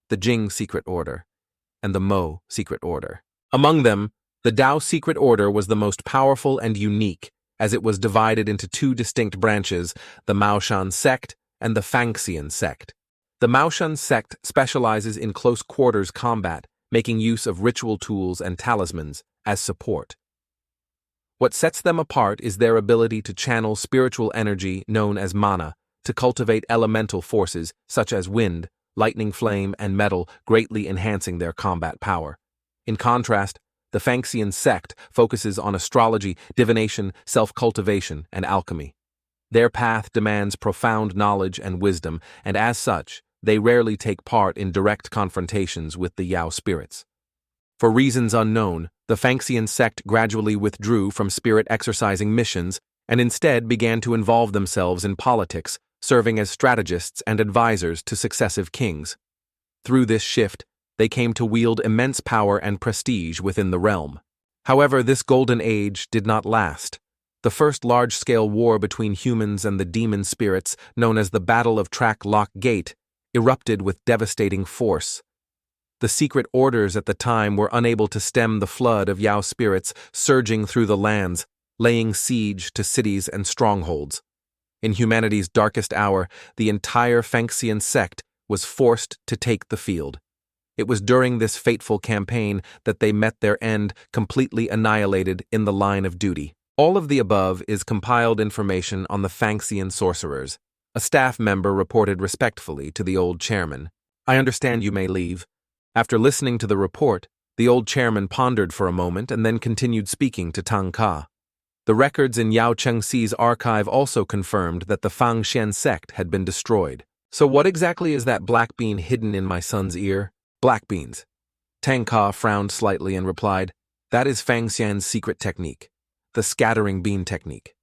the Jing, secret order; and the Mo, secret order. Among them, the Dao secret order was the most powerful and unique, as it was divided into 2 distinct branches, the Maoshan sect and the Fangxian sect. The Maoshan sect specializes in close quarters combat, making use of ritual tools and talismans as support. What sets them apart is their ability to channel spiritual energy known as mana, to cultivate elemental forces such as wind, lightning, flame, and metal, greatly enhancing their combat power. In contrast, the Fangxian sect focuses on astrology, divination, self-cultivation, and alchemy. Their path demands profound knowledge and wisdom, and as such, they rarely take part in direct confrontations with the Yao spirits. For reasons unknown, the Fangxian sect gradually withdrew from spirit exercising missions and instead began to involve themselves in politics, serving as strategists and advisors to successive kings. Through this shift, they came to wield immense power and prestige within the realm. However, this golden age did not last. The first large-scale war between humans and the demon spirits, known as the Battle of Track Lock Gate, erupted with devastating force. The secret orders at the time were unable to stem the flood of Yao spirits surging through the lands, laying siege to cities and strongholds. In humanity's darkest hour, the entire Fangxian sect was forced to take the field. It was during this fateful campaign that they met their end, completely annihilated in the line of duty. All of the above is compiled information on the Fangxian sorcerers. A staff member reported respectfully to the old chairman. "I understand you may leave." After listening to the report, the old chairman pondered for a moment and then continued speaking to Tanga. The records in Yao Chengxi's archive also confirmed that the Fangxian sect had been destroyed. "So what exactly is that black bean hidden in my son's ear?" "Black beans." Tanga frowned slightly and replied, "That is Fangxian's secret technique, the scattering bean technique.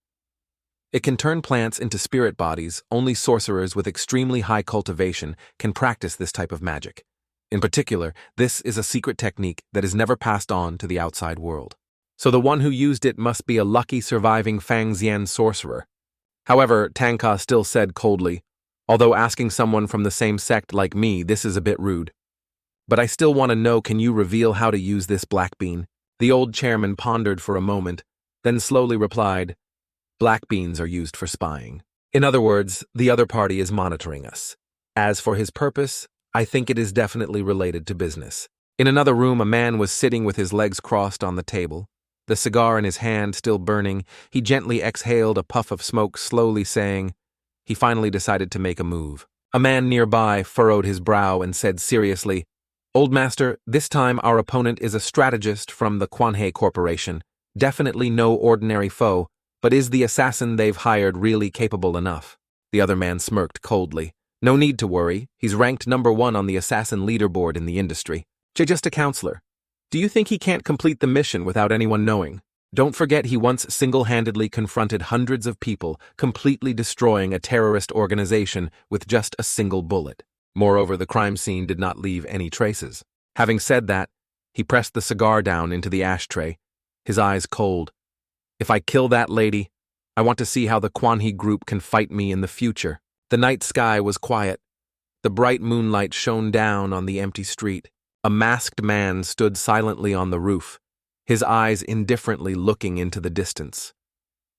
It can turn plants into spirit bodies. Only sorcerers with extremely high cultivation can practice this type of magic. In particular, this is a secret technique that is never passed on to the outside world. So the one who used it must be a lucky surviving Fangxian sorcerer." However, Tanga still said coldly, "Although asking someone from the same sect like me, this is a bit rude. But I still want to know, can you reveal how to use this black bean?" The old chairman pondered for a moment, then slowly replied, "Black beans are used for spying. In other words, the other party is monitoring us. As for his purpose, I think it is definitely related to business." In another room, a man was sitting with his legs crossed on the table. The cigar in his hand still burning, he gently exhaled a puff of smoke, slowly saying, he finally decided to make a move. A man nearby furrowed his brow and said seriously, "Old master, this time our opponent is a strategist from the Quanhe Corporation. Definitely no ordinary foe, but is the assassin they've hired really capable enough?" The other man smirked coldly. "No need to worry, he's ranked #1 on the assassin leaderboard in the industry. Just a counselor. Do you think he can't complete the mission without anyone knowing? Don't forget he once single-handedly confronted hundreds of people, completely destroying a terrorist organization with just a single bullet. Moreover, the crime scene did not leave any traces." Having said that, he pressed the cigar down into the ashtray, his eyes cold. "If I kill that lady, I want to see how the Quanhe group can fight me in the future." The night sky was quiet. The bright moonlight shone down on the empty street. A masked man stood silently on the roof, his eyes indifferently looking into the distance.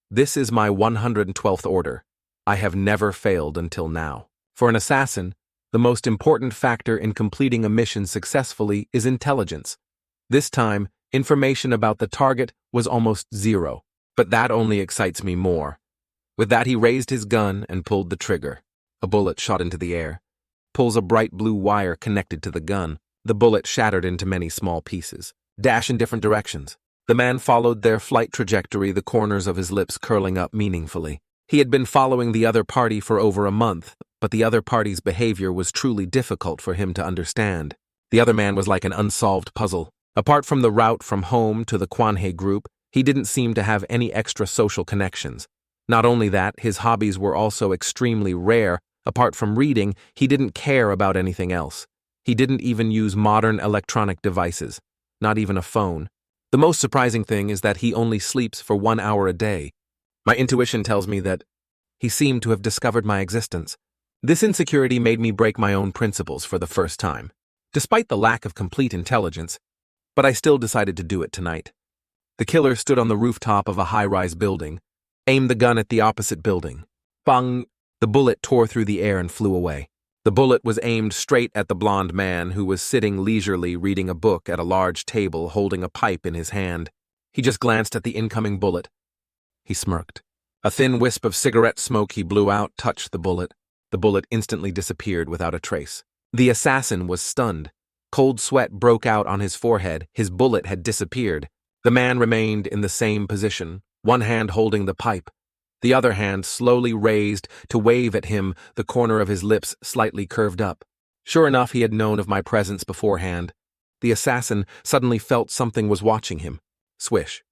"This is my 112th order. I have never failed until now." For an assassin, the most important factor in completing a mission successfully is intelligence. This time, information about the target was almost zero, but that only excites me more. With that, he raised his gun and pulled the trigger. A bullet shot into the air. Pulls a bright blue wire connected to the gun. The bullet shattered into many small pieces. Dash in different directions. The man followed their flight trajectory, the corners of his lips curling up meaningfully. He had been following the other party for over a month, but the other party's behavior was truly difficult for him to understand. The other man was like an unsolved puzzle. Apart from the route from home to the Quanhe group, he didn't seem to have any extra social connections. Not only that, his hobbies were also extremely rare. Apart from reading, he didn't care about anything else. He didn't even use modern electronic devices, not even a phone. The most surprising thing is that he only sleeps for 1 hour a day. My intuition tells me that he seemed to have discovered my existence. This insecurity made me break my own principles for the first time, despite the lack of complete intelligence, but I still decided to do it tonight. The killer stood on the rooftop of a high-rise building, aimed the gun at the opposite building. Bang! The bullet tore through the air and flew away. The bullet was aimed straight at the blonde man who was sitting leisurely reading a book at a large table holding a pipe in his hand. He just glanced at the incoming bullet. He smirked. A thin wisp of cigarette smoke he blew out touched the bullet. The bullet instantly disappeared without a trace. The assassin was stunned. Cold sweat broke out on his forehead. His bullet had disappeared. The man remained in the same position, one hand holding the pipe, the other hand slowly raised to wave at him, the corner of his lips slightly curved up. Sure enough, he had known of my presence beforehand. The assassin suddenly felt something was watching him. Swish.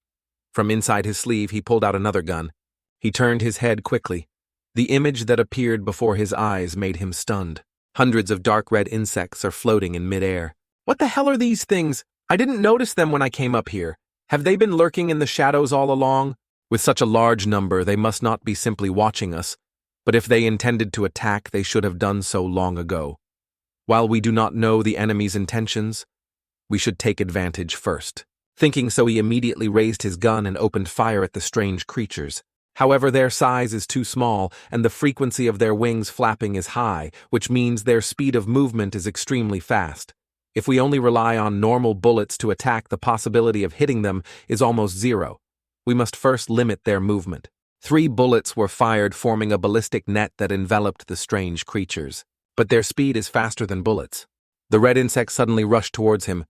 From inside his sleeve, he pulled out another gun. He turned his head quickly. The image that appeared before his eyes made him stunned. Hundreds of dark red insects are floating in midair. What the hell are these things? I didn't notice them when I came up here. Have they been lurking in the shadows all along? With such a large number, they must not be simply watching us, but if they intended to attack, they should have done so long ago. While we do not know the enemy's intentions, we should take advantage first. Thinking so, he immediately raised his gun and opened fire at the strange creatures. However, their size is too small, and the frequency of their wings flapping is high, which means their speed of movement is extremely fast. If we only rely on normal bullets to attack, the possibility of hitting them is almost zero. We must first limit their movement. 3 bullets were fired, forming a ballistic net that enveloped the strange creatures. But their speed is faster than bullets. The red insect suddenly rushed towards him,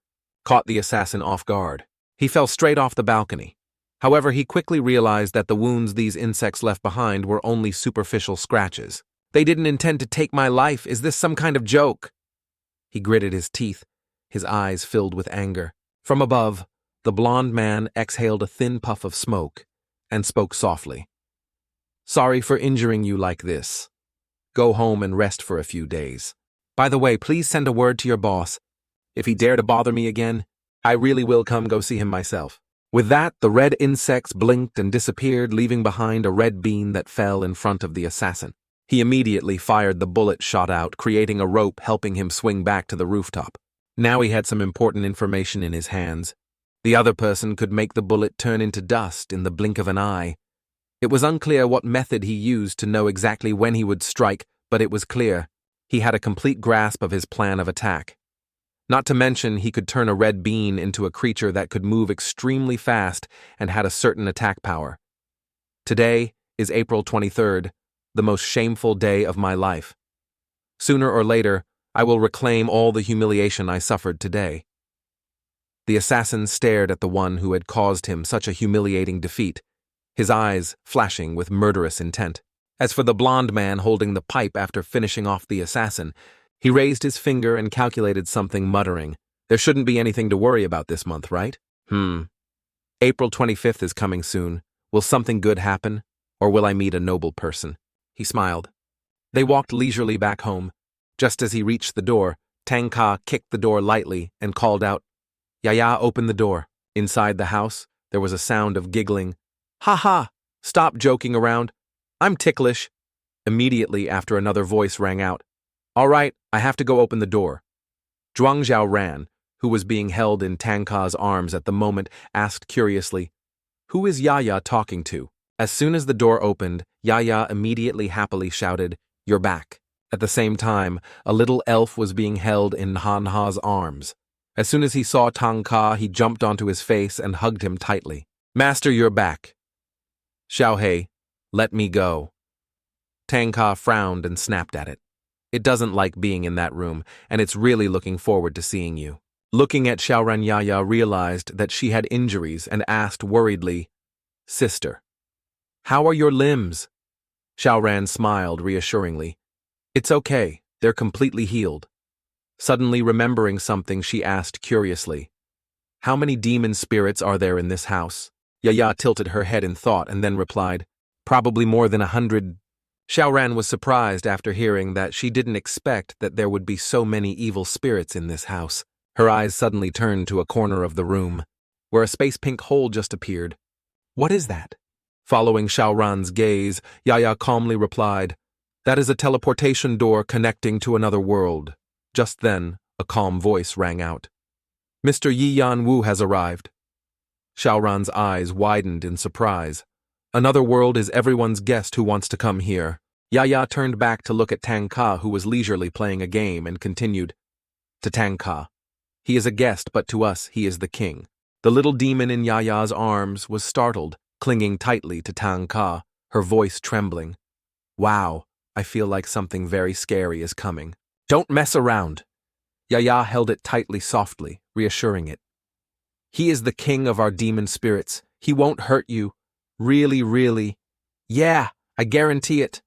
caught the assassin off guard. He fell straight off the balcony. However, he quickly realized that the wounds these insects left behind were only superficial scratches. They didn't intend to take my life. Is this some kind of joke? He gritted his teeth, his eyes filled with anger. From above, the blond man exhaled a thin puff of smoke and spoke softly. Sorry for injuring you like this. Go home and rest for a few days. By the way, please send a word to your boss. If he dare to bother me again, I really will come go see him myself. With that, the red insects blinked and disappeared, leaving behind a red bean that fell in front of the assassin. He immediately fired the bullet shot out, creating a rope helping him swing back to the rooftop. Now he had some important information in his hands. The other person could make the bullet turn into dust in the blink of an eye. It was unclear what method he used to know exactly when he would strike, but it was clear. He had a complete grasp of his plan of attack. Not to mention, he could turn a red bean into a creature that could move extremely fast and had a certain attack power. Today is April 23rd, the most shameful day of my life. Sooner or later, I will reclaim all the humiliation I suffered today. The assassin stared at the one who had caused him such a humiliating defeat, his eyes flashing with murderous intent. As for the blond man holding the pipe after finishing off the assassin, he raised his finger and calculated something, muttering, There shouldn't be anything to worry about this month, right? April 25th is coming soon. Will something good happen, or will I meet a noble person? He smiled. They walked leisurely back home. Just as he reached the door, Tanga kicked the door lightly and called out, Yaya, open the door. Inside the house, there was a sound of giggling. Ha ha! Stop joking around. I'm ticklish. Immediately after, another voice rang out. All right, I have to go open the door. Xiao Ran, who was being held in Tanga's arms at the moment, asked curiously, Who is Yaya talking to? As soon as the door opened, Yaya immediately happily shouted, You're back. At the same time, a little elf was being held in Manhwa's arms. As soon as he saw Tanga, he jumped onto his face and hugged him tightly. Master, you're back. Xiao, let me go. Tanga frowned and snapped at it. It doesn't like being in that room, and it's really looking forward to seeing you. Looking at Xiao Ran, Yaya realized that she had injuries and asked worriedly, Sister, how are your limbs? Xiao Ran smiled reassuringly. It's okay, they're completely healed. Suddenly remembering something, she asked curiously, How many demon spirits are there in this house? Yaya tilted her head in thought and then replied, Probably more than 100. Xiao Ran was surprised after hearing that. She didn't expect that there would be so many evil spirits in this house. Her eyes suddenly turned to a corner of the room, where a space pink hole just appeared. What is that? Following Xiao Ran's gaze, Yaya calmly replied, That is a teleportation door connecting to another world. Just then, a calm voice rang out. Mr. Yi Yan Wu has arrived. Xiao Ran's eyes widened in surprise. Another world is everyone's guest who wants to come here. Yaya turned back to look at Tanga, who was leisurely playing a game, and continued, To Tanga, he is a guest, but to us he is the king. The little demon in Yaya's arms was startled, clinging tightly to Tanga, her voice trembling. Wow, I feel like something very scary is coming. Don't mess around. Yaya held it tightly, softly, reassuring it. He is the king of our demon spirits. He won't hurt you. Really, really. Yeah, I guarantee it.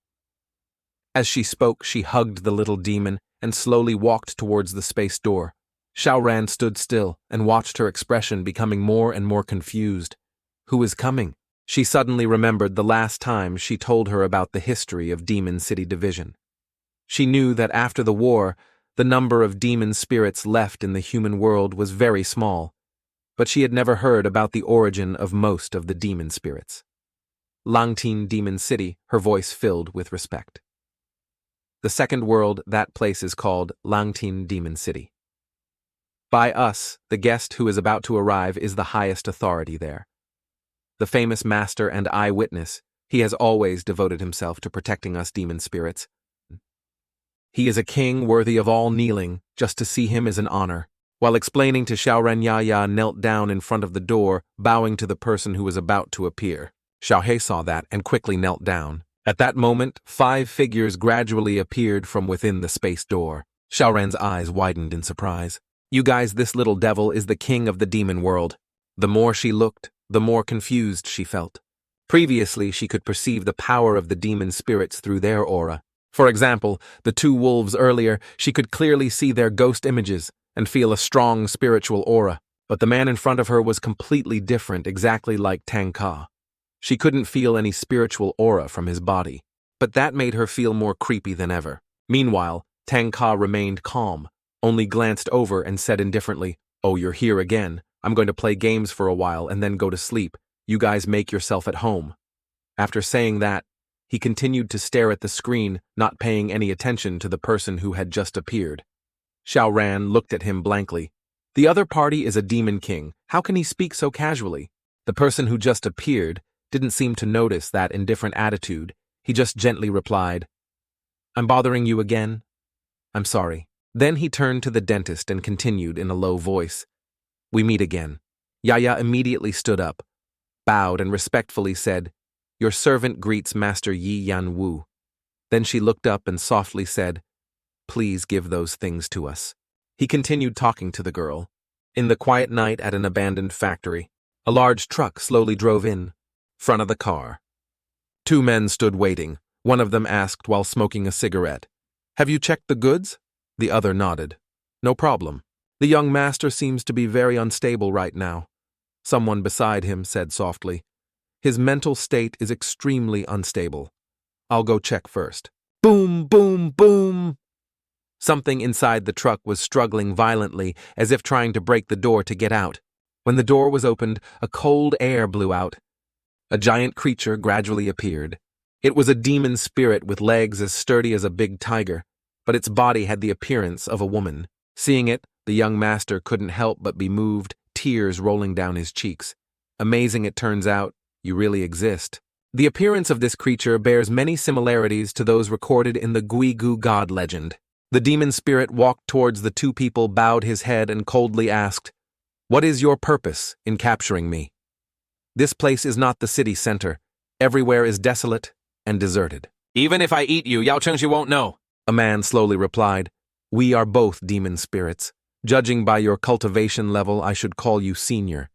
As she spoke, she hugged the little demon and slowly walked towards the space door. Xiao Ran stood still and watched her expression becoming more and more confused. Who is coming? She suddenly remembered the last time she told her about the history of Demon City Division. She knew that after the war, the number of demon spirits left in the human world was very small, but she had never heard about the origin of most of the demon spirits. Langtin Demon City, her voice filled with respect. The second world, that place is called Langtin Demon City. By us, the guest who is about to arrive is the highest authority there. The famous master and eyewitness, He has always devoted himself to protecting us demon spirits. He is a king worthy of all kneeling. Just to see him is an honor. While explaining to Xiao Ran, Yaya knelt down in front of the door, bowing to the person who was about to appear. Xiao He saw that and quickly knelt down. At that moment, 5 figures gradually appeared from within the space door. Xiao Ran's eyes widened in surprise. You guys, this little devil is the king of the demon world. The more she looked, the more confused she felt. Previously, she could perceive the power of the demon spirits through their aura. For example, the 2 wolves earlier, she could clearly see their ghost images and feel a strong spiritual aura. But the man in front of her was completely different, exactly like Tanga. She couldn't feel any spiritual aura from his body, but that made her feel more creepy than ever. Meanwhile, Tanga remained calm, only glanced over and said indifferently, "Oh, you're here again. I'm going to play games for a while and then go to sleep. You guys make yourself at home." After saying that, he continued to stare at the screen, not paying any attention to the person who had just appeared. Xiao Ran looked at him blankly. The other party is a demon king. How can he speak so casually? The person who just appeared didn't seem to notice that indifferent attitude. He just gently replied, "I'm bothering you again? I'm sorry." Then he turned to the dentist and continued in a low voice, "We meet again." Yaya immediately stood up, bowed and respectfully said, "Your servant greets Master Yi Yan Wu." Then she looked up and softly said, "Please give those things to us." He continued talking to the girl. In the quiet night at an abandoned factory, a large truck slowly drove in front of the car. 2 men stood waiting. One of them asked while smoking a cigarette, "Have you checked the goods?" The other nodded. "No problem. The young master seems to be very unstable right now." Someone beside him said softly, "His mental state is extremely unstable. I'll go check first." Boom, boom, boom! Something inside the truck was struggling violently, as if trying to break the door to get out. When the door was opened, a cold air blew out. A giant creature gradually appeared. It was a demon spirit with legs as sturdy as a big tiger, but its body had the appearance of a woman. Seeing it, the young master couldn't help but be moved, tears rolling down his cheeks. Amazing it turns out, you really exist. The appearance of this creature bears many similarities to those recorded in the Guigu god legend. The demon spirit walked towards the 2 people, bowed his head, and coldly asked, "What is your purpose in capturing me?" "This place is not the city center. Everywhere is desolate and deserted." "Even if I eat you, Yao Chengxi won't know," a man slowly replied. "We are both demon spirits. Judging by your cultivation level, I should call you senior.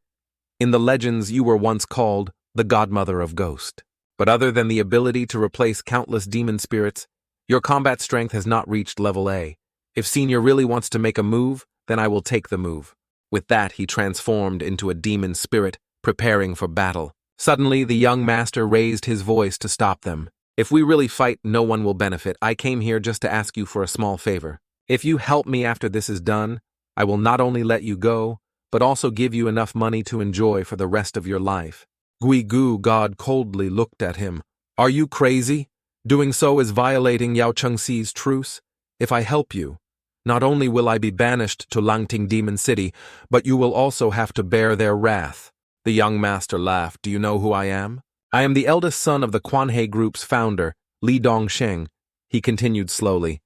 In the legends, you were once called the godmother of ghost. But other than the ability to replace countless demon spirits, your combat strength has not reached level A. If senior really wants to make a move, then I will take the move." With that, he transformed into a demon spirit, preparing for battle. Suddenly, the young master raised his voice to stop them. "If we really fight, no one will benefit. I came here just to ask you for a small favor. If you help me after this is done, I will not only let you go, but also give you enough money to enjoy for the rest of your life." Guigu god coldly looked at him. "Are you crazy? Doing so is violating Yao Chengxi's truce. If I help you, not only will I be banished to Langting Demon City, but you will also have to bear their wrath." The young master laughed. "Do you know who I am? I am the eldest son of the Quanhe Group's founder, Li Dongsheng." He continued slowly.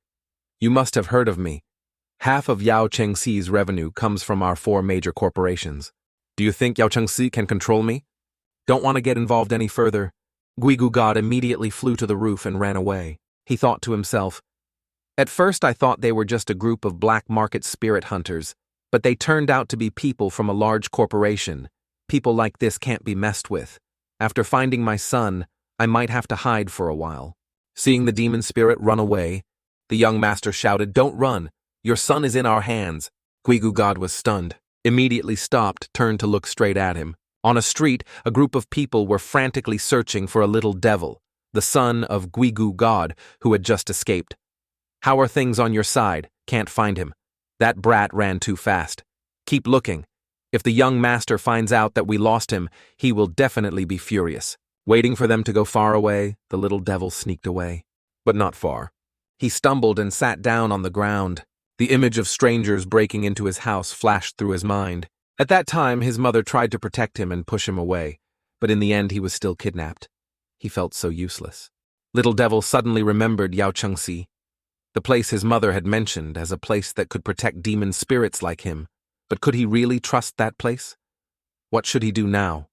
"You must have heard of me. Half of Yao Chengxi's revenue comes from our 4 major corporations. Do you think Yao Chengxi can control me? Don't want to get involved any further." Guigu god immediately flew to the roof and ran away. He thought to himself, "At first I thought they were just a group of black market spirit hunters, but they turned out to be people from a large corporation. People like this can't be messed with. After finding my son, I might have to hide for a while." Seeing the demon spirit run away, the young master shouted, "Don't run! Your son is in our hands." Guigu god was stunned, immediately stopped, turned to look straight at him. On a street, a group of people were frantically searching for a little devil, the son of Guigu god, who had just escaped. "How are things on your side? Can't find him. That brat ran too fast. Keep looking. If the young master finds out that we lost him, he will definitely be furious." Waiting for them to go far away, the little devil sneaked away. But not far. He stumbled and sat down on the ground. The image of strangers breaking into his house flashed through his mind. At that time, his mother tried to protect him and push him away, but in the end he was still kidnapped. He felt so useless. Little Devil suddenly remembered Yao Chengxi, the place his mother had mentioned as a place that could protect demon spirits like him. But could he really trust that place? What should he do now?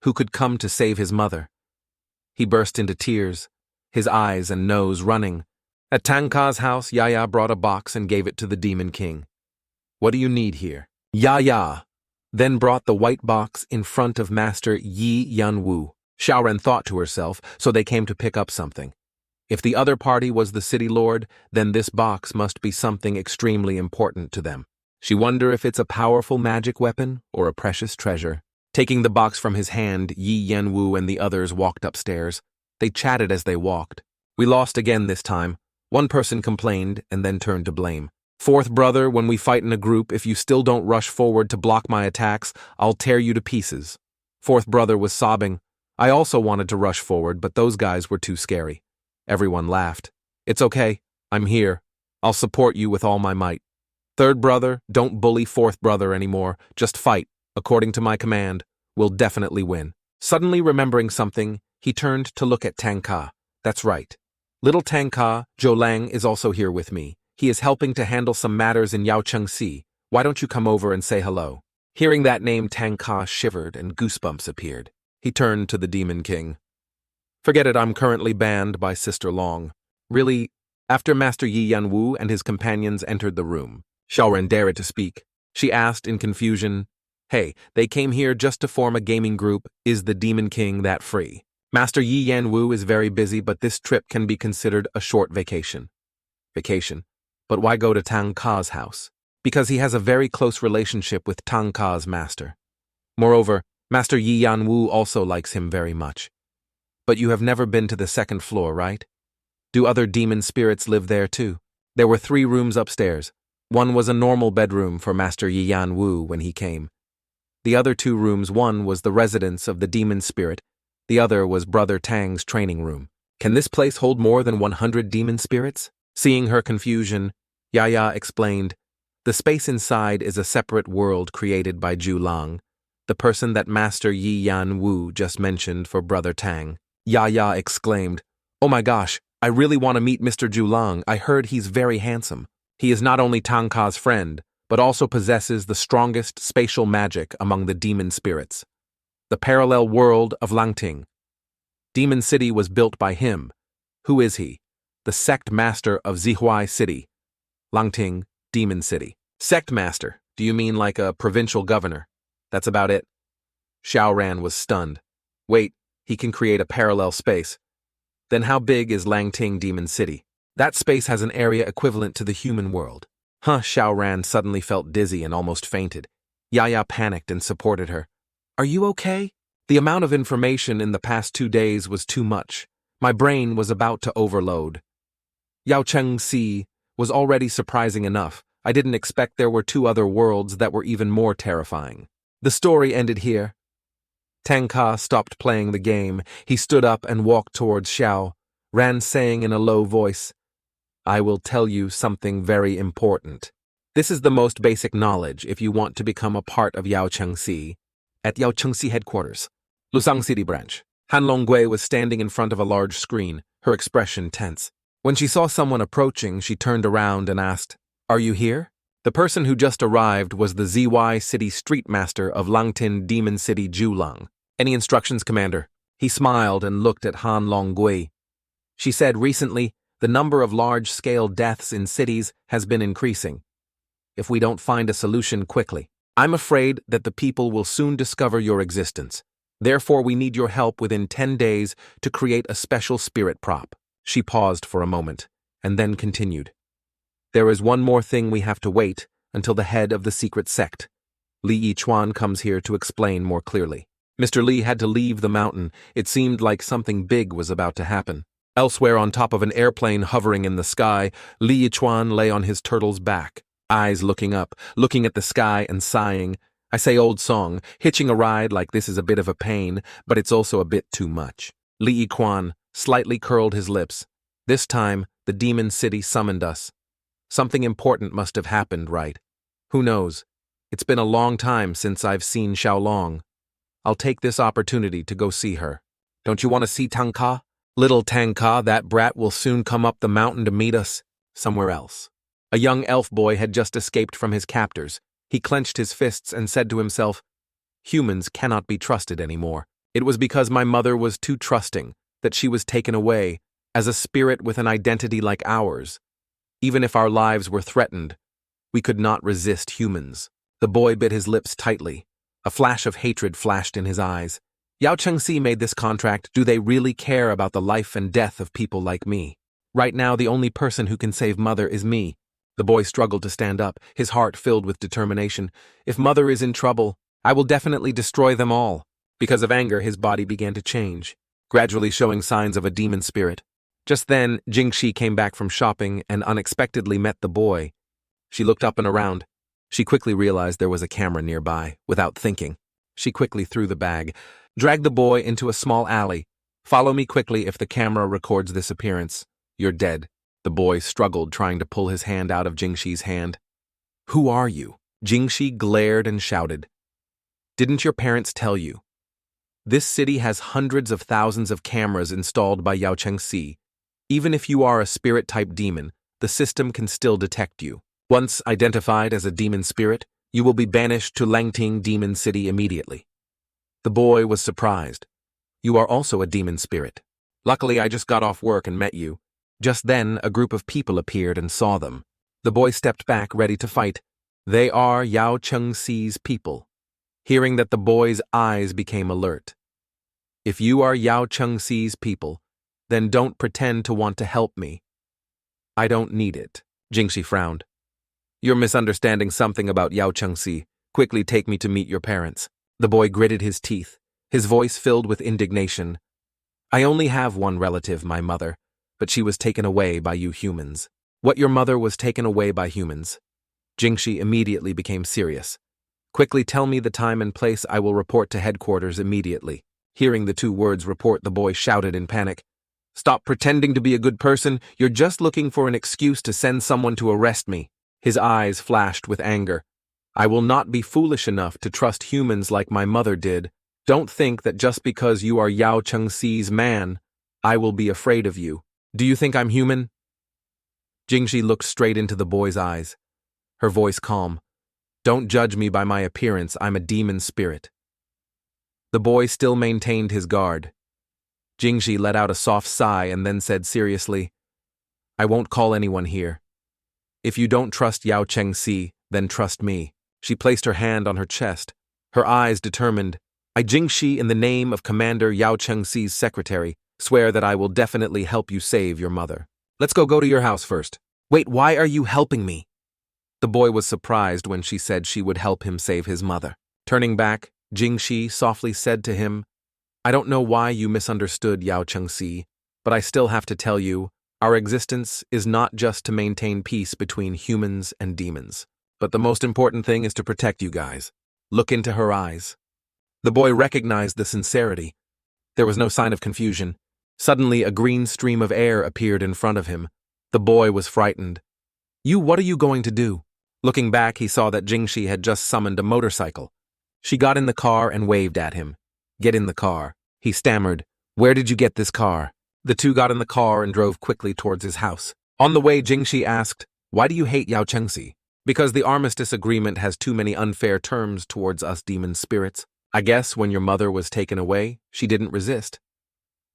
Who could come to save his mother? He burst into tears, his eyes and nose running. At Tangka's house, Yaya brought a box and gave it to the Demon King. "What do you need here?" Yaya then brought the white box in front of Master Yi Yanwu. Xiao Ran thought to herself, so they came to pick up something. If the other party was the city lord, then this box must be something extremely important to them. She wondered if it's a powerful magic weapon or a precious treasure. Taking the box from his hand, Yi Yanwu and the others walked upstairs. They chatted as they walked. "We lost again this time," one person complained and then turned to blame. "Fourth brother, when we fight in a group, if you still don't rush forward to block my attacks, I'll tear you to pieces." Fourth brother was sobbing. "I also wanted to rush forward, but those guys were too scary." Everyone laughed. "It's okay. I'm here. I'll support you with all my might." Third brother, "Don't bully fourth brother anymore. Just fight. According to my command, we'll definitely win." Suddenly remembering something, he turned to look at Tangka. "That's right. Little Tangka, Zhou Lang, is also here with me. He is helping to handle some matters in Yao Chengxi. Why don't you come over and say hello?" Hearing that name, Tangka shivered and goosebumps appeared. He turned to the Demon King. "Forget it, I'm currently banned by Sister Long." "Really?" After Master Yi Yanwu and his companions entered the room, Xiao Ran dared to speak. She asked in confusion, "Hey, they came here just to form a gaming group. Is the Demon King that free?" Master Yi Yanwu is very busy, but this trip can be considered a short vacation. Vacation? But why go to Tangka's house? Because he has a very close relationship with Tangka's master. Moreover, Master Yi Yanwu also likes him very much. But you have never been to the second floor, right? Do other demon spirits live there too? There were 3 rooms upstairs. One was a normal bedroom for Master Yi Yanwu when he came. The other 2 rooms, one was the residence of the demon spirit, the other was Brother Tang's training room. Can this place hold more than 100 demon spirits? Seeing her confusion, Yaya explained, "The space inside is a separate world created by Zhu Lang, the person that Master Yi Yanwu just mentioned for Brother Tang." Yaya exclaimed, "Oh my gosh, I really want to meet Mr. Zhu Lang. I heard he's very handsome. He is not only Tangka's friend, but also possesses the strongest spatial magic among the demon spirits. The parallel world of Langting. Demon City was built by him. Who is he? The sect master of Zihuai City. Langting, Demon City. Sect master? Do you mean like a provincial governor? That's about it?" Xiao Ran was stunned. "Wait, he can create a parallel space. Then how big is Langting Demon City?" "That space has an area equivalent to the human world." Xiao Ran suddenly felt dizzy and almost fainted. Yaya panicked and supported her. "Are you okay?" "The amount of information in the past 2 days was too much. My brain was about to overload." Yao Chengxi was already surprising enough. I didn't expect there were 2 other worlds that were even more terrifying. The story ended here. Tangka stopped playing the game. He stood up and walked towards Xiao Ran, saying in a low voice, "I will tell you something very important. This is the most basic knowledge if you want to become a part of Yao Chengxi." At Yao Chengxi headquarters, Lusang City branch, Han Longgui was standing in front of a large screen, her expression tense. When she saw someone approaching, she turned around and asked, "Are you here?" The person who just arrived was the ZY City Street Master of Langtin Demon City, Zhu Lang. "Any instructions, Commander?" He smiled and looked at Han Longgui. She said, "Recently, the number of large-scale deaths in cities has been increasing. If we don't find a solution quickly, I'm afraid that the people will soon discover your existence. Therefore, we need your help within 10 days to create a special spirit prop." She paused for a moment, and then continued. "There is one more thing we have to wait until the head of the secret sect, Li Yichuan, comes here to explain more clearly." Mr. Li had to leave the mountain. It seemed like something big was about to happen. Elsewhere, on top of an airplane hovering in the sky, Li Yichuan lay on his turtle's back, eyes looking up, looking at the sky and sighing. I say old song, hitching a ride like this is a bit of a pain, but it's also a bit too much. Li Yichuan slightly curled his lips. This time, the demon city summoned us. Something important must have happened, right? Who knows? It's been a long time since I've seen Xiao Long. I'll take this opportunity to go see her. Don't you want to see Tanga? Little Tanga, that brat will soon come up the mountain to meet us somewhere else. A young elf boy had just escaped from his captors. He clenched his fists and said to himself, humans cannot be trusted anymore. It was because my mother was too trusting that she was taken away as a spirit with an identity like ours. Even if our lives were threatened, we could not resist humans. The boy bit his lips tightly. A flash of hatred flashed in his eyes. Yao Chengxi made this contract. Do they really care about the life and death of people like me? Right now, the only person who can save Mother is me. The boy struggled to stand up, his heart filled with determination. If Mother is in trouble, I will definitely destroy them all. Because of anger, his body began to change, gradually showing signs of a demon spirit. Just then, Jingxi came back from shopping and unexpectedly met the boy. She looked up and around. She quickly realized there was a camera nearby. Without thinking, she quickly threw the bag, dragged the boy into a small alley. Follow me quickly. If the camera records this appearance, you're dead. The boy struggled, trying to pull his hand out of Jingxi's hand. Who are you? Jingxi glared and shouted. Didn't your parents tell you? This city has hundreds of thousands of cameras installed by Yao Chengxi. Even if you are a spirit-type demon, the system can still detect you. Once identified as a demon spirit, you will be banished to Langting Demon City immediately. The boy was surprised. You are also a demon spirit. Luckily, I just got off work and met you. Just then, a group of people appeared and saw them. The boy stepped back, ready to fight. They are Yao Chengxi's people. Hearing that, the boy's eyes became alert. If you are Yao Chengxi's people, then don't pretend to want to help me. I don't need it. Jingxi frowned. You're misunderstanding something about Yao Chengxi. Quickly take me to meet your parents. The boy gritted his teeth, his voice filled with indignation. I only have one relative, my mother, but she was taken away by you humans. What, your mother was taken away by humans? Jingxi immediately became serious. Quickly tell me the time and place. I will report to headquarters immediately. Hearing the two words report, the boy shouted in panic. Stop pretending to be a good person. You're just looking for an excuse to send someone to arrest me. His eyes flashed with anger. I will not be foolish enough to trust humans like my mother did. Don't think that just because you are Yao Chengxi's man, I will be afraid of you. Do you think I'm human? Jingxi looked straight into the boy's eyes, her voice calm. Don't judge me by my appearance. I'm a demon spirit. The boy still maintained his guard. Jingxi let out a soft sigh and then said seriously, I won't call anyone here. If you don't trust Yao Chengxi, then trust me. She placed her hand on her chest, her eyes determined. I, Jingxi, in the name of Commander Yao Chengxi's secretary, swear that I will definitely help you save your mother. Let's go to your house first. Wait, why are you helping me? The boy was surprised when she said she would help him save his mother. Turning back, Jingxi softly said to him, I don't know why you misunderstood Yao Chengxi, but I still have to tell you, our existence is not just to maintain peace between humans and demons, but the most important thing is to protect you guys. Look into her eyes. The boy recognized the sincerity. There was no sign of confusion. Suddenly, a green stream of air appeared in front of him. The boy was frightened. What are you going to do? Looking back, he saw that Jingxi had just summoned a motorcycle. She got in the car and waved at him. Get in the car. He stammered. Where did you get this car? The two got in the car and drove quickly towards his house. On the way, Jingxi asked, Why do you hate Yao Chengxi? Because the armistice agreement has too many unfair terms towards us demon spirits. I guess when your mother was taken away, she didn't resist.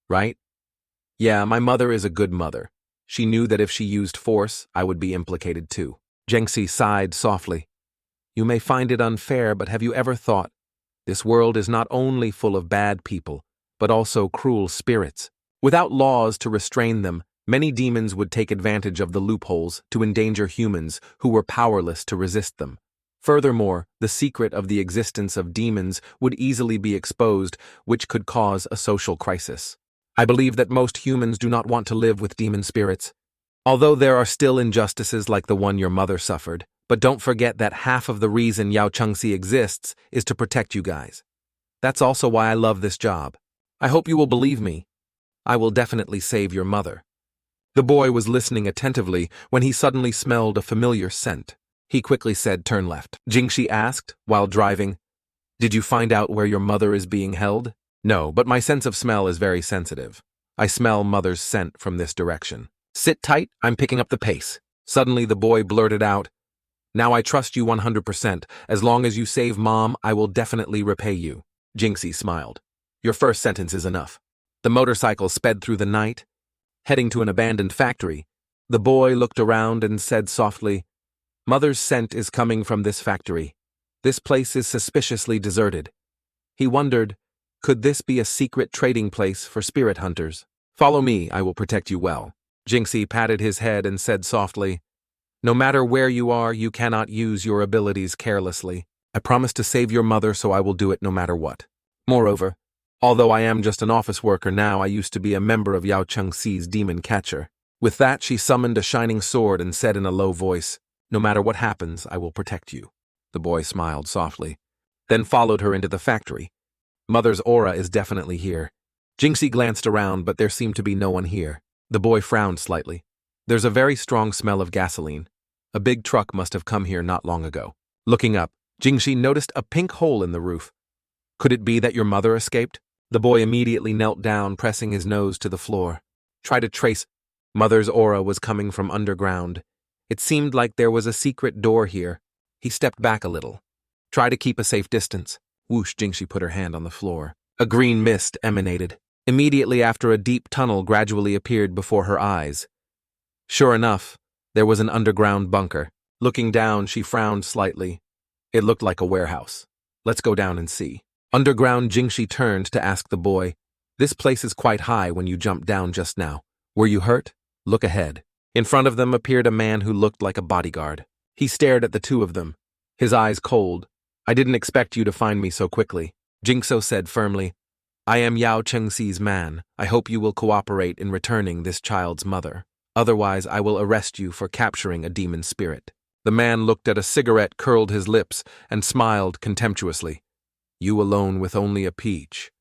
Right? Yeah, my mother is a good mother. She knew that if she used force, I would be implicated too. Jingxi sighed softly. You may find it unfair, but have you ever thought, this world is not only full of bad people, but also cruel spirits. Without laws to restrain them, many demons would take advantage of the loopholes to endanger humans who were powerless to resist them. Furthermore, the secret of the existence of demons would easily be exposed, which could cause a social crisis. I believe that most humans do not want to live with demon spirits. Although there are still injustices like the one your mother suffered, but don't forget that half of the reason Yao Chengxi exists is to protect you guys. That's also why I love this job. I hope you will believe me. I will definitely save your mother. The boy was listening attentively when he suddenly smelled a familiar scent. He quickly said, Turn left. Jingxi asked, while driving, Did you find out where your mother is being held? No, but my sense of smell is very sensitive. I smell mother's scent from this direction. Sit tight, I'm picking up the pace. Suddenly the boy blurted out, "Now I trust you 100%. As long as you save Mom, I will definitely repay you." Jinxie smiled. "Your first sentence is enough." The motorcycle sped through the night, heading to an abandoned factory. The boy looked around and said softly, "Mother's scent is coming from this factory. This place is suspiciously deserted." He wondered, could this be a secret trading place for spirit hunters? "Follow me, I will protect you well." Jinxie patted his head and said softly, "No matter where you are, you cannot use your abilities carelessly. I promise to save your mother, so I will do it no matter what. Moreover, although I am just an office worker now, I used to be a member of Yao Chengxi's demon catcher." With that, she summoned a shining sword and said in a low voice, "No matter what happens, I will protect you." The boy smiled softly, then followed her into the factory. Mother's aura is definitely here. Jinxie glanced around, but there seemed to be no one here. The boy frowned slightly. "There's a very strong smell of gasoline. A big truck must have come here not long ago." Looking up, Jinxie noticed a pink hole in the roof. "Could it be that your mother escaped?" The boy immediately knelt down, pressing his nose to the floor. "Try to trace." Mother's aura was coming from underground. It seemed like there was a secret door here. He stepped back a little. "Try to keep a safe distance." Whoosh, Jinxie put her hand on the floor. A green mist emanated. Immediately after, a deep tunnel gradually appeared before her eyes. Sure enough, there was an underground bunker. Looking down, she frowned slightly. It looked like a warehouse. "Let's go down and see." Underground, Jinxie turned to ask the boy, "This place is quite high when you jumped down just now. Were you hurt? Look ahead." In front of them appeared a man who looked like a bodyguard. He stared at the two of them, his eyes cold. "I didn't expect you to find me so quickly." Jinxo said firmly, "I am Yao Chengxi's man. I hope you will cooperate in returning this child's mother. Otherwise, I will arrest you for capturing a demon spirit." The man looked at a cigarette, curled his lips, and smiled contemptuously. "You alone with only a peach."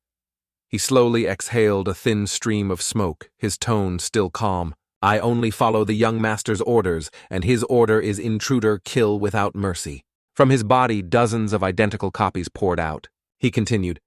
He slowly exhaled a thin stream of smoke, his tone still calm. "I only follow the young master's orders, and his order is intruder kill without mercy." From his body, dozens of identical copies poured out. He continued,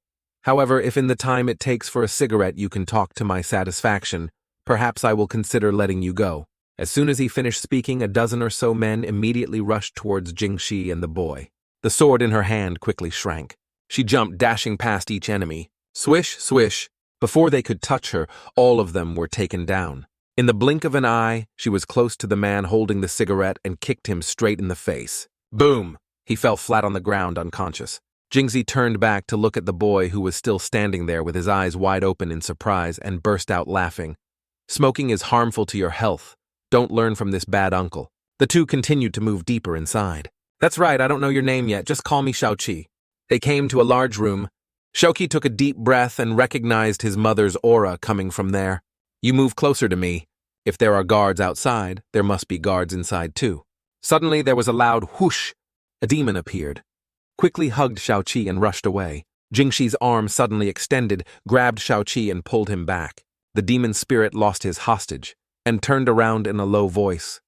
"However, if in the time it takes for a cigarette you can talk to my satisfaction, perhaps I will consider letting you go." As soon as he finished speaking, a dozen or so men immediately rushed towards Jinxie and the boy. The sword in her hand quickly shrank. She jumped, dashing past each enemy. Swish, swish. Before they could touch her, all of them were taken down. In the blink of an eye, she was close to the man holding the cigarette and kicked him straight in the face. Boom! He fell flat on the ground, unconscious. Jinxie turned back to look at the boy who was still standing there with his eyes wide open in surprise and burst out laughing. "Smoking is harmful to your health. Don't learn from this bad uncle." The two continued to move deeper inside. "That's right, I don't know your name yet, just call me Xiaoqi." They came to a large room. Xiaoqi took a deep breath and recognized his mother's aura coming from there. "You move closer to me. If there are guards outside, there must be guards inside too." Suddenly there was a loud whoosh. A demon appeared, quickly hugged Xiaoqi and rushed away. Jinxie's arm suddenly extended, grabbed Xiaoqi and pulled him back. The demon spirit lost his hostage and turned around in a low voice.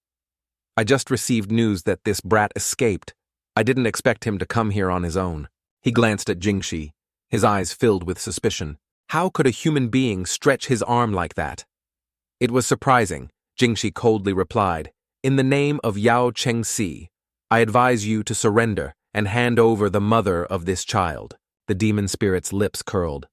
"I just received news that this brat escaped. I didn't expect him to come here on his own." He glanced at Jinxie, his eyes filled with suspicion. How could a human being stretch his arm like that? "It was surprising," Jinxie coldly replied. "In the name of Yao Chengxi, I advise you to surrender and hand over the mother of this child." The demon spirit's lips curled.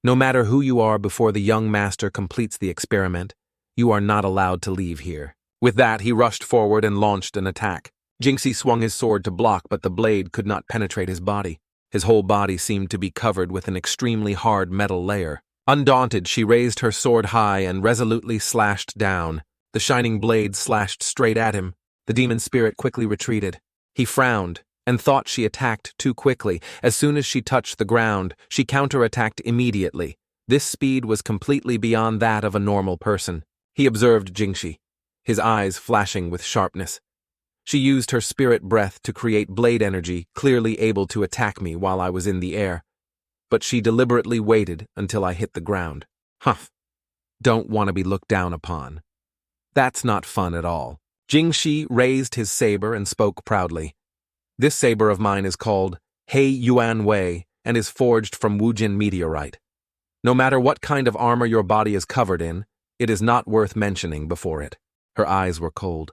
"No matter who you are, before the young master completes the experiment, you are not allowed to leave here." With that, he rushed forward and launched an attack. Jinxie swung his sword to block, but the blade could not penetrate his body. His whole body seemed to be covered with an extremely hard metal layer. Undaunted, she raised her sword high and resolutely slashed down. The shining blade slashed straight at him. The demon spirit quickly retreated. He frowned and thought she attacked too quickly. As soon as she touched the ground, she counterattacked immediately. This speed was completely beyond that of a normal person. He observed Jinxie, his eyes flashing with sharpness. She used her spirit breath to create blade energy, clearly able to attack me while I was in the air. But she deliberately waited until I hit the ground. Humph. Don't want to be looked down upon. That's not fun at all. Jinxie raised his saber and spoke proudly. "This saber of mine is called Hei Yuan Wei and is forged from Wujin meteorite. No matter what kind of armor your body is covered in, it is not worth mentioning before it. Her eyes were cold.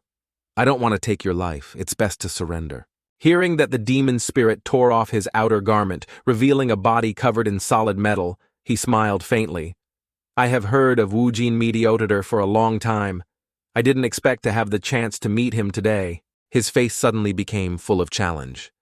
I don't want to take your life. It's best to surrender. Hearing that the demon spirit tore off his outer garment, revealing a body covered in solid metal, he smiled faintly. I have heard of Wu Jin Mediator for a long time. I didn't expect to have the chance to meet him today. His face suddenly became full of challenge.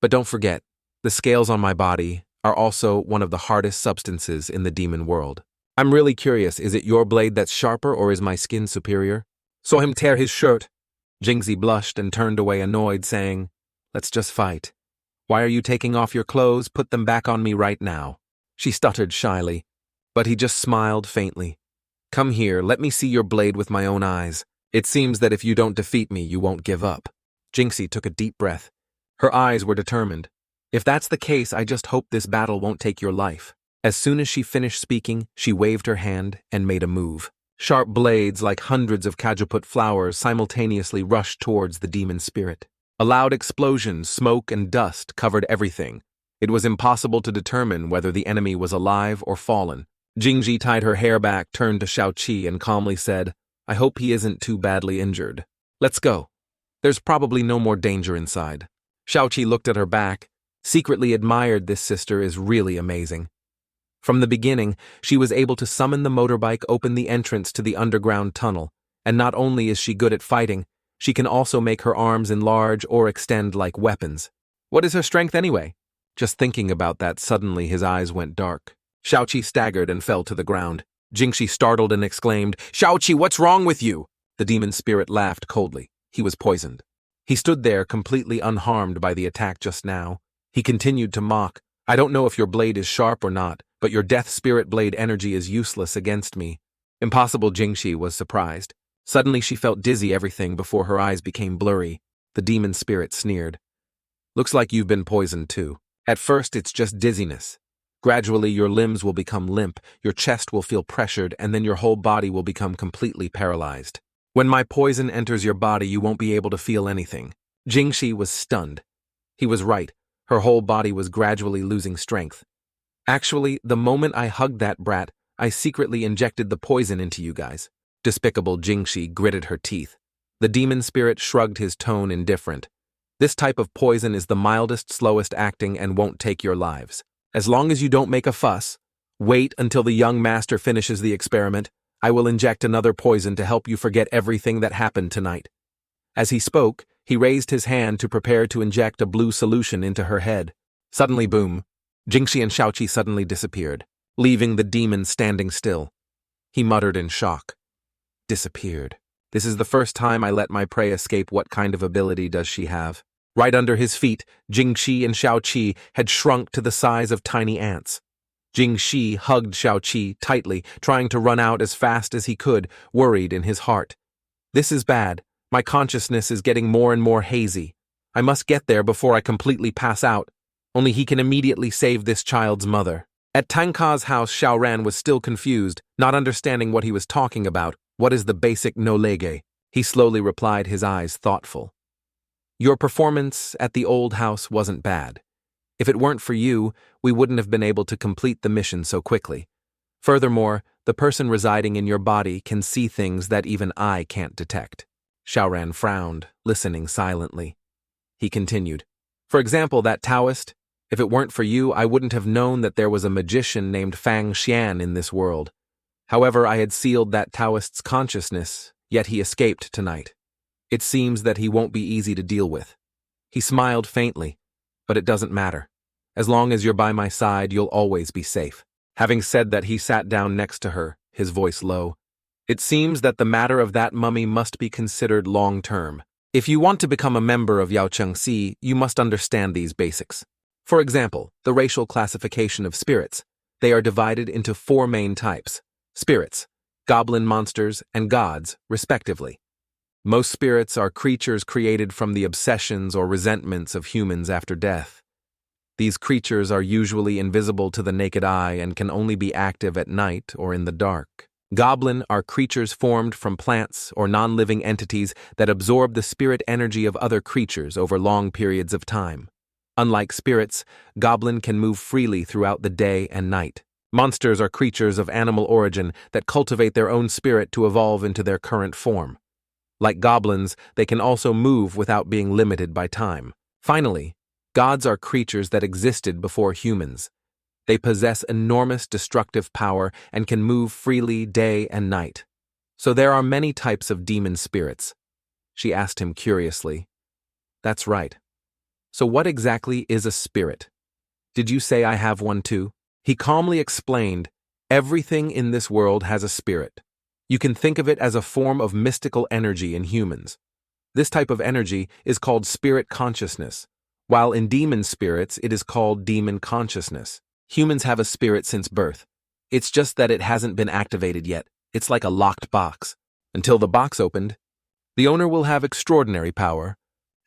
But don't forget, the scales on my body are also one of the hardest substances in the demon world. I'm really curious, is it your blade that's sharper or is my skin superior? Saw him tear his shirt. Jingxi blushed and turned away annoyed, saying, Let's just fight. Why are you taking off your clothes? Put them back on me right now. She stuttered shyly, but he just smiled faintly. Come here, let me see your blade with my own eyes. It seems that if you don't defeat me, you won't give up. Jingxi took a deep breath. Her eyes were determined. If that's the case, I just hope this battle won't take your life. As soon as she finished speaking, she waved her hand and made a move. Sharp blades, like hundreds of cajuput flowers, simultaneously rushed towards the demon spirit. A loud explosion, smoke and dust covered everything. It was impossible to determine whether the enemy was alive or fallen. Jingxi tied her hair back, turned to Xiaoqi and calmly said, I hope he isn't too badly injured. Let's go. There's probably no more danger inside. Xiaoqi looked at her back, secretly admired this sister is really amazing. From the beginning, she was able to summon the motorbike, open the entrance to the underground tunnel, and not only is she good at fighting, she can also make her arms enlarge or extend like weapons. What is her strength anyway? Just thinking about that, suddenly his eyes went dark. Xiaoqi staggered and fell to the ground. Jingxi startled and exclaimed, Xiaoqi, what's wrong with you? The demon spirit laughed coldly. He was poisoned. He stood there completely unharmed by the attack just now. He continued to mock, I don't know if your blade is sharp or not, but your death spirit blade energy is useless against me. Impossible. Jingxi was surprised. Suddenly she felt dizzy everything before her eyes became blurry. The demon spirit sneered. Looks like you've been poisoned too. At first it's just dizziness. Gradually your limbs will become limp, your chest will feel pressured, and then your whole body will become completely paralyzed. When my poison enters your body, you won't be able to feel anything. Jingxi was stunned. He was right. Her whole body was gradually losing strength. Actually, the moment I hugged that brat, I secretly injected the poison into you guys. Despicable. Jingxi gritted her teeth. The demon spirit shrugged his tone indifferent. This type of poison is the mildest, slowest acting and won't take your lives. As long as you don't make a fuss, wait until the young master finishes the experiment. I will inject another poison to help you forget everything that happened tonight. As he spoke, he raised his hand to prepare to inject a blue solution into her head. Suddenly, boom. Jingxi and Xiaoqi suddenly disappeared, leaving the demon standing still. He muttered in shock. Disappeared. This is the first time I let my prey escape. What kind of ability does she have? Right under his feet, Jingxi and Xiaoqi had shrunk to the size of tiny ants. Jingxi hugged Xiaoqi tightly, trying to run out as fast as he could, worried in his heart. This is bad. My consciousness is getting more and more hazy. I must get there before I completely pass out. Only he can immediately save this child's mother. At Tanga's house, Xiao Ran was still confused, not understanding what he was talking about. What is the basic no lege? He slowly replied, his eyes thoughtful. Your performance at the old house wasn't bad. If it weren't for you, we wouldn't have been able to complete the mission so quickly. Furthermore, the person residing in your body can see things that even I can't detect. Xiao Ran frowned, listening silently. He continued, For example, that Taoist, if it weren't for you, I wouldn't have known that there was a magician named Fang Xian in this world. However, I had sealed that Taoist's consciousness, yet he escaped tonight. It seems that he won't be easy to deal with. He smiled faintly, but it doesn't matter. As long as you're by my side, you'll always be safe. Having said that, he sat down next to her, his voice low. It seems that the matter of that mummy must be considered long-term. If you want to become a member of Yaochengxi, you must understand these basics. For example, the racial classification of spirits. They are divided into 4 main types: spirits, goblin monsters, and gods, respectively. Most spirits are creatures created from the obsessions or resentments of humans after death. These creatures are usually invisible to the naked eye and can only be active at night or in the dark. Goblin are creatures formed from plants or non-living entities that absorb the spirit energy of other creatures over long periods of time. Unlike spirits, goblin can move freely throughout the day and night. Monsters are creatures of animal origin that cultivate their own spirit to evolve into their current form. Like goblins, they can also move without being limited by time. Finally, gods are creatures that existed before humans. They possess enormous destructive power and can move freely day and night. So there are many types of demon spirits. She asked him curiously. That's right. So what exactly is a spirit? Did you say I have one too? He calmly explained, everything in this world has a spirit. You can think of it as a form of mystical energy in humans. This type of energy is called spirit consciousness, while in demon spirits it is called demon consciousness. Humans have a spirit since birth. It's just that it hasn't been activated yet. It's like a locked box. Until the box opened, the owner will have extraordinary power.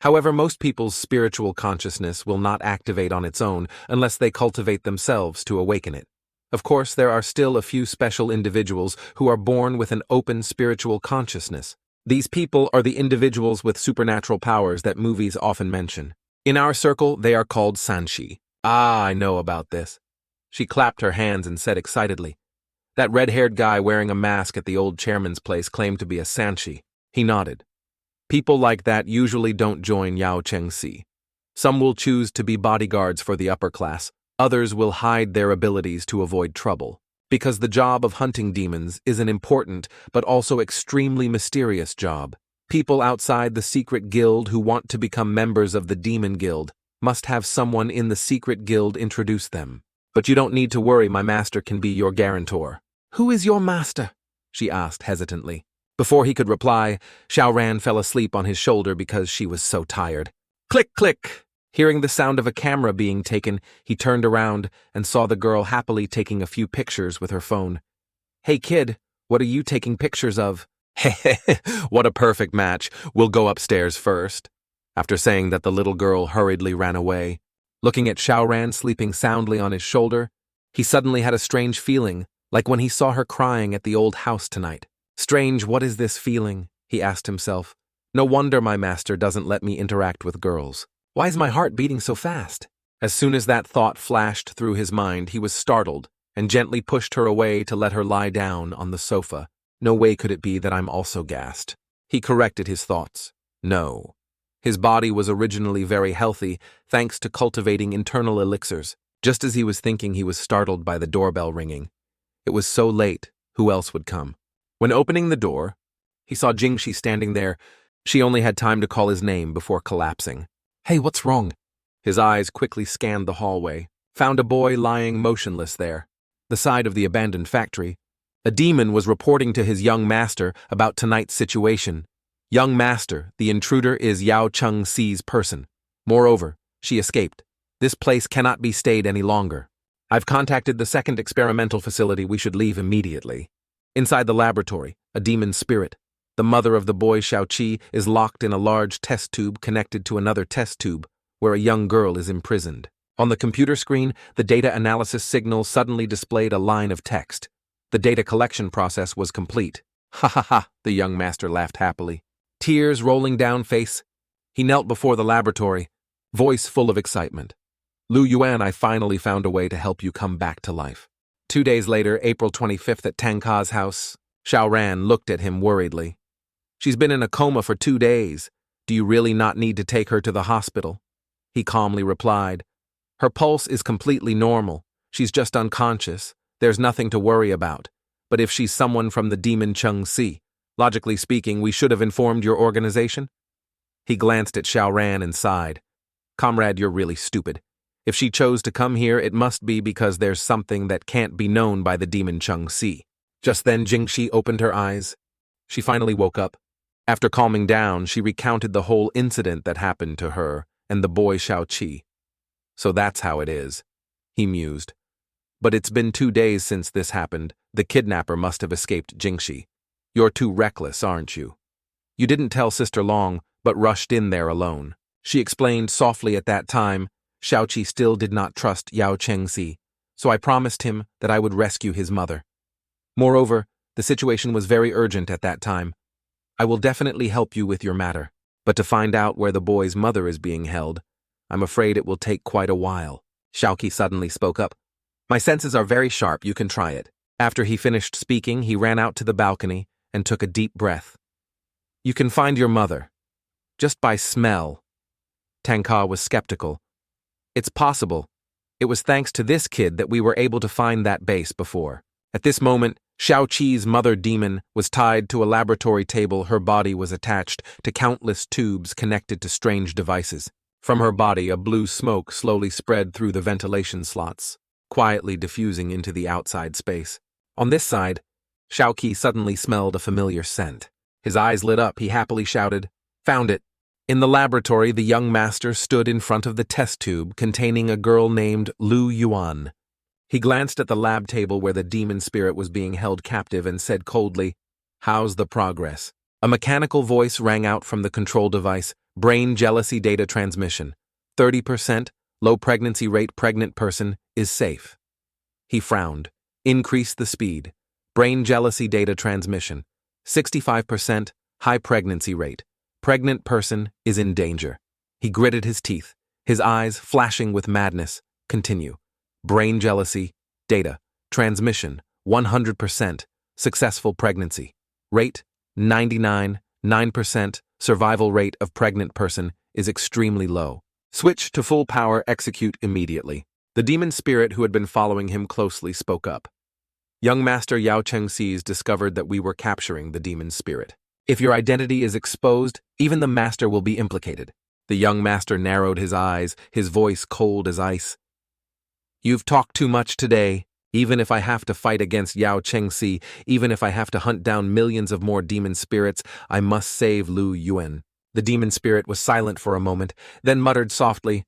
However, most people's spiritual consciousness will not activate on its own unless they cultivate themselves to awaken it. Of course, there are still a few special individuals who are born with an open spiritual consciousness. These people are the individuals with supernatural powers that movies often mention. In our circle, they are called sanshi. Ah, I know about this. She clapped her hands and said excitedly, that red-haired guy wearing a mask at the old chairman's place claimed to be a sanshi. He nodded. People like that usually don't join Yao Chengxi. Some will choose to be bodyguards for the upper class. Others will hide their abilities to avoid trouble. Because the job of hunting demons is an important but also extremely mysterious job. People outside the secret guild who want to become members of the demon guild must have someone in the secret guild introduce them. But you don't need to worry, my master can be your guarantor. Who is your master? She asked hesitantly. Before he could reply, Xiao Ran fell asleep on his shoulder because she was so tired. Click, click! Hearing the sound of a camera being taken, he turned around and saw the girl happily taking a few pictures with her phone. Hey kid, what are you taking pictures of? Heh, what a perfect match. We'll go upstairs first. After saying that, the little girl hurriedly ran away. Looking at Xiao Ran sleeping soundly on his shoulder, he suddenly had a strange feeling, like when he saw her crying at the old house tonight. Strange, what is this feeling? He asked himself. No wonder my master doesn't let me interact with girls. Why is my heart beating so fast? As soon as that thought flashed through his mind, he was startled and gently pushed her away to let her lie down on the sofa. No way could it be that I'm also gassed. He corrected his thoughts. No. His body was originally very healthy, thanks to cultivating internal elixirs. Just as he was thinking, he was startled by the doorbell ringing. It was so late, who else would come? When opening the door, he saw Jingxi standing there. She only had time to call his name before collapsing. Hey, what's wrong? His eyes quickly scanned the hallway, found a boy lying motionless there, the side of the abandoned factory. A demon was reporting to his young master about tonight's situation. Young master, the intruder is Yao Chengxi's person. Moreover, she escaped. This place cannot be stayed any longer. I've contacted the second experimental facility. We should leave immediately. Inside the laboratory, a demon spirit, the mother of the boy Xiaoqi, is locked in a large test tube connected to another test tube, where a young girl is imprisoned. On the computer screen, the data analysis signal suddenly displayed a line of text. The data collection process was complete. Ha ha ha, the young master laughed happily. Tears rolling down face, he knelt before the laboratory, voice full of excitement. Lu Yuan, I finally found a way to help you come back to life. 2 days later, April 25th at Tanga's house, Xiao Ran looked at him worriedly. She's been in a coma for 2 days. Do you really not need to take her to the hospital? He calmly replied. Her pulse is completely normal. She's just unconscious. There's nothing to worry about. But if she's someone from the demon Chengxi, logically speaking, we should have informed your organization? He glanced at Xiao Ran and sighed. Comrade, you're really stupid. If she chose to come here, it must be because there's something that can't be known by the demon Chengxi. Just then, Jingxi opened her eyes. She finally woke up. After calming down, she recounted the whole incident that happened to her and the boy Xiaoqi. So that's how it is, he mused. But it's been 2 days since this happened. The kidnapper must have escaped Jingxi. You're too reckless, aren't you? You didn't tell Sister Long, but rushed in there alone. She explained softly. At that time, Xiaoqi still did not trust Yao Chengxi, so I promised him that I would rescue his mother. Moreover, the situation was very urgent at that time. I will definitely help you with your matter, but to find out where the boy's mother is being held, I'm afraid it will take quite a while. Xiaoqi suddenly spoke up. My senses are very sharp, you can try it. After he finished speaking, he ran out to the balcony and took a deep breath. You can find your mother. Just by smell. Tanga was skeptical. It's possible. It was thanks to this kid that we were able to find that base before. At this moment, Xiao Qi's mother demon was tied to a laboratory table. Her body was attached to countless tubes connected to strange devices. From her body, a blue smoke slowly spread through the ventilation slots, quietly diffusing into the outside space. On this side, Xiao Qi suddenly smelled a familiar scent. His eyes lit up. He happily shouted, "Found it!" In the laboratory, the young master stood in front of the test tube containing a girl named Lu Yuan. He glanced at the lab table where the demon spirit was being held captive and said coldly, "How's the progress?" A mechanical voice rang out from the control device, "Brain jealousy data transmission. 30%, low pregnancy rate, pregnant person is safe." He frowned. "Increase the speed. Brain jealousy data transmission. 65%, high pregnancy rate. Pregnant person is in danger." He gritted his teeth, his eyes flashing with madness. Continue. Brain jealousy, data, transmission, 100%, successful pregnancy. Rate, 99.9%, survival rate of pregnant person is extremely low. Switch to full power, execute immediately. The demon spirit who had been following him closely spoke up. Young Master Yao Chengxi's discovered that we were capturing the demon spirit. If your identity is exposed, even the master will be implicated. The young master narrowed his eyes, his voice cold as ice. You've talked too much today. Even if I have to fight against Yao Chengxi, even if I have to hunt down millions of more demon spirits, I must save Lu Yuan. The demon spirit was silent for a moment, then muttered softly,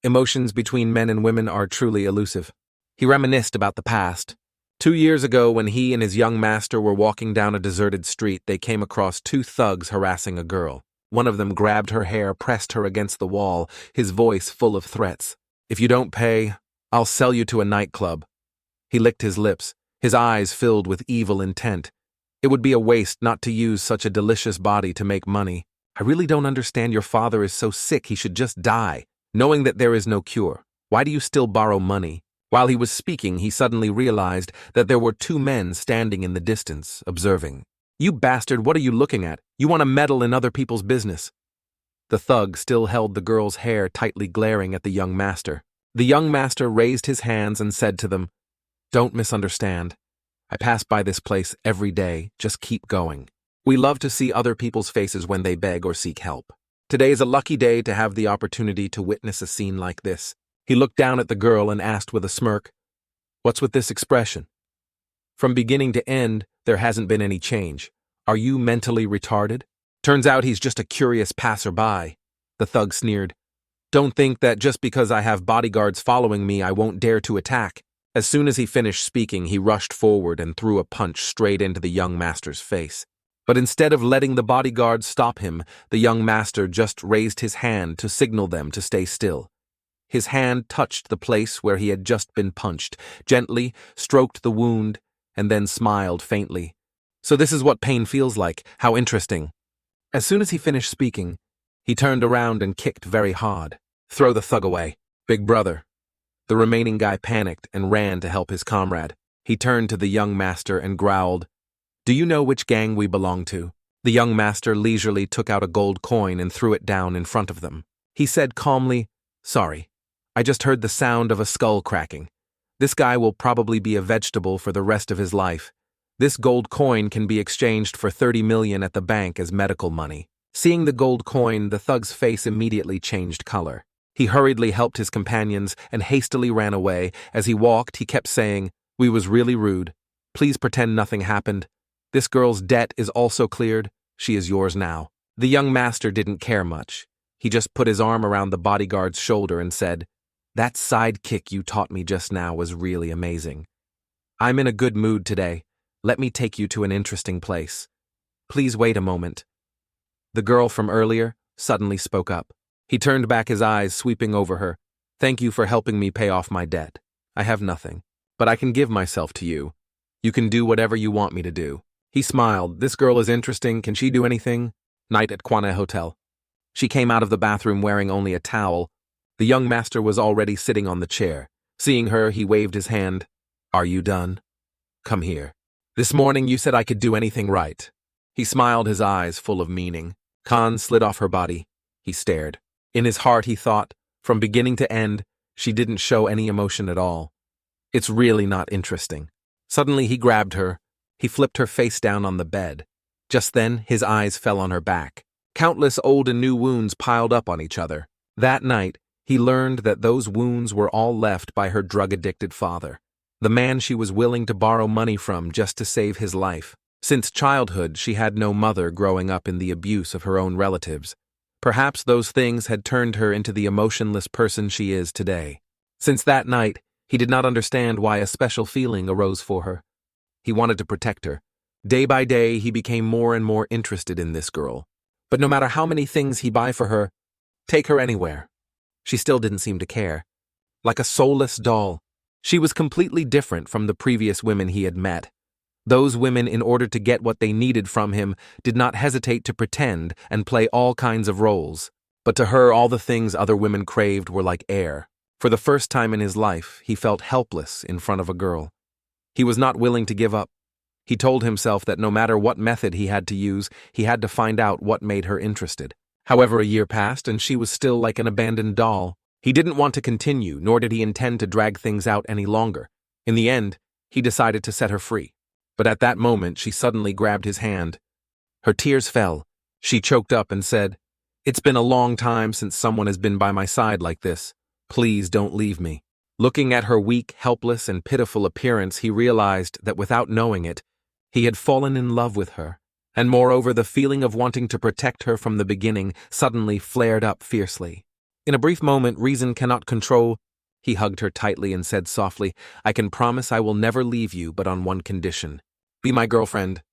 "Emotions between men and women are truly elusive." He reminisced about the past. 2 years ago, when he and his young master were walking down a deserted street, they came across 2 thugs harassing a girl. One of them grabbed her hair, pressed her against the wall, his voice full of threats. "If you don't pay, I'll sell you to a nightclub." He licked his lips, his eyes filled with evil intent. It would be a waste not to use such a delicious body to make money. I really don't understand. Your father is so sick he should just die, knowing that there is no cure. Why do you still borrow money? While he was speaking, he suddenly realized that there were 2 men standing in the distance, observing. "You bastard, what are you looking at? You want to meddle in other people's business." The thug still held the girl's hair tightly, glaring at the young master. The young master raised his hands and said to them, "Don't misunderstand. I pass by this place every day. Just keep going. We love to see other people's faces when they beg or seek help. Today is a lucky day to have the opportunity to witness a scene like this." He looked down at the girl and asked with a smirk, "What's with this expression? From beginning to end, there hasn't been any change. Are you mentally retarded? Turns out he's just a curious passerby." The thug sneered. "Don't think that just because I have bodyguards following me, I won't dare to attack." As soon as he finished speaking, he rushed forward and threw a punch straight into the young master's face. But instead of letting the bodyguards stop him, the young master just raised his hand to signal them to stay still. His hand touched the place where he had just been punched, gently stroked the wound, and then smiled faintly. "So this is what pain feels like. How interesting." As soon as he finished speaking, he turned around and kicked very hard. "Throw the thug away, big brother." The remaining guy panicked and ran to help his comrade. He turned to the young master and growled, "Do you know which gang we belong to?" The young master leisurely took out a gold coin and threw it down in front of them. He said calmly, "Sorry. I just heard the sound of a skull cracking. This guy will probably be a vegetable for the rest of his life. This gold coin can be exchanged for 30 million at the bank as medical money." Seeing the gold coin, the thug's face immediately changed color. He hurriedly helped his companions and hastily ran away. As he walked, he kept saying, "We was really rude. Please pretend nothing happened. This girl's debt is also cleared. She is yours now." The young master didn't care much. He just put his arm around the bodyguard's shoulder and said, "That sidekick you taught me just now was really amazing. I'm in a good mood today. Let me take you to an interesting place. Please wait a moment." The girl from earlier suddenly spoke up. He turned back, his eyes sweeping over her. "Thank you for helping me pay off my debt. I have nothing, but I can give myself to you. You can do whatever you want me to do." He smiled. "This girl is interesting. Can she do anything?" Night at Kwana Hotel. She came out of the bathroom wearing only a towel. The young master was already sitting on the chair, Seeing her, he waved his hand. Are you done? Come here. This morning you said I could do anything right. He smiled, his eyes full of meaning. Khan slid off her body. He stared. In his heart he thought, from beginning to end, she didn't show any emotion at all. It's really not interesting. Suddenly he grabbed her. He flipped her face down on the bed. Just then, his eyes fell on her back. Countless old and new wounds piled up on each other. That night, he learned that those wounds were all left by her drug-addicted father, the man she was willing to borrow money from just to save his life. Since childhood, she had no mother growing up in the abuse of her own relatives. Perhaps those things had turned her into the emotionless person she is today. Since that night, he did not understand why a special feeling arose for her. He wanted to protect her. Day by day, he became more and more interested in this girl. But no matter how many things he buy for her, take her anywhere, she still didn't seem to care. Like a soulless doll, she was completely different from the previous women he had met. Those women, in order to get what they needed from him, did not hesitate to pretend and play all kinds of roles. But to her, all the things other women craved were like air. For the first time in his life, he felt helpless in front of a girl. He was not willing to give up. He told himself that no matter what method he had to use, he had to find out what made her interested. However, a year passed and she was still like an abandoned doll. He didn't want to continue, nor did he intend to drag things out any longer. In the end, he decided to set her free. But at that moment, she suddenly grabbed his hand. Her tears fell. She choked up and said, "It's been a long time since someone has been by my side like this. Please don't leave me." Looking at her weak, helpless, and pitiful appearance, he realized that without knowing it, he had fallen in love with her. And moreover, the feeling of wanting to protect her from the beginning suddenly flared up fiercely. In a brief moment reason cannot control, he hugged her tightly and said softly, "I can promise I will never leave you, but on one condition. Be my girlfriend."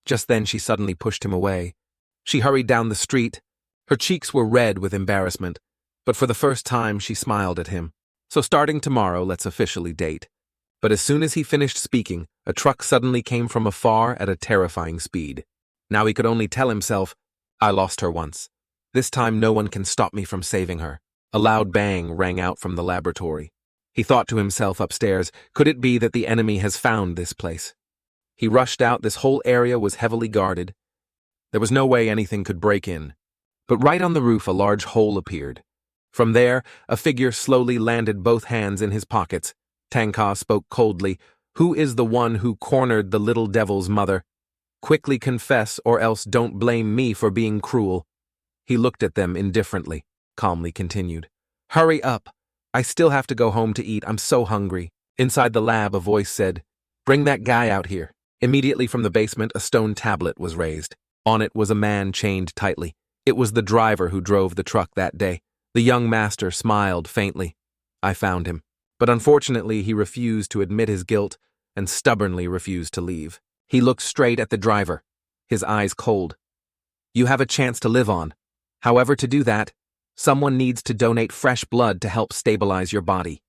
Just then she suddenly pushed him away. She hurried down the street. Her cheeks were red with embarrassment, but for the first time she smiled at him. "So starting tomorrow, let's officially date." But as soon as he finished speaking, a truck suddenly came from afar at a terrifying speed. Now he could only tell himself, "I lost her once. This time no one can stop me from saving her." A loud bang rang out from the laboratory. He thought to himself upstairs, could it be that the enemy has found this place? He rushed out. This whole area was heavily guarded. There was no way anything could break in. But right on the roof a large hole appeared. From there, a figure slowly landed, both hands in his pockets. Tanga spoke coldly. "Who is the one who cornered the little devil's mother? Quickly confess, or else don't blame me for being cruel." He looked at them indifferently, calmly continued, "Hurry up. I still have to go home to eat. I'm so hungry." Inside the lab, a voice said, "Bring that guy out here." Immediately from the basement, a stone tablet was raised. On it was a man chained tightly. It was the driver who drove the truck that day. The young master smiled faintly. "I found him." But unfortunately, he refused to admit his guilt and stubbornly refused to leave. He looked straight at the driver, his eyes cold. "You have a chance to live on. However, to do that, someone needs to donate fresh blood to help stabilize your body.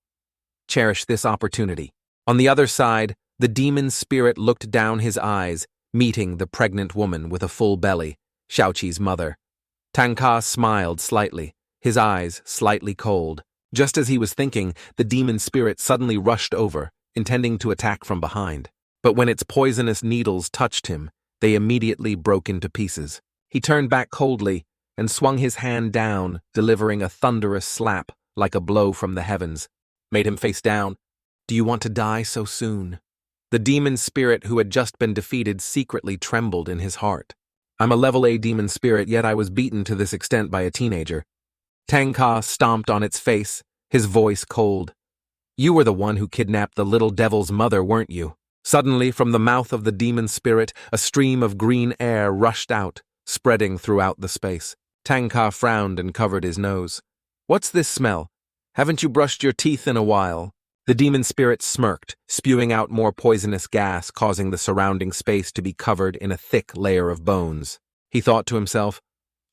Cherish this opportunity." On the other side, the demon spirit looked down his eyes, meeting the pregnant woman with a full belly, Xiaoqi's mother. Tanga smiled slightly, his eyes slightly cold. Just as he was thinking, the demon spirit suddenly rushed over, intending to attack from behind. But when its poisonous needles touched him, they immediately broke into pieces. He turned back coldly and swung his hand down, delivering a thunderous slap like a blow from the heavens. Made him face down. "Do you want to die so soon?" The demon spirit who had just been defeated secretly trembled in his heart. "I'm a level A demon spirit, yet I was beaten to this extent by a teenager." Tanga stomped on its face, his voice cold. "You were the one who kidnapped the little devil's mother, weren't you?" Suddenly, from the mouth of the demon spirit, a stream of green air rushed out, spreading throughout the space. Tanga frowned and covered his nose. "What's this smell? Haven't you brushed your teeth in a while?" The demon spirit smirked, spewing out more poisonous gas, causing the surrounding space to be covered in a thick layer of bones. He thought to himself,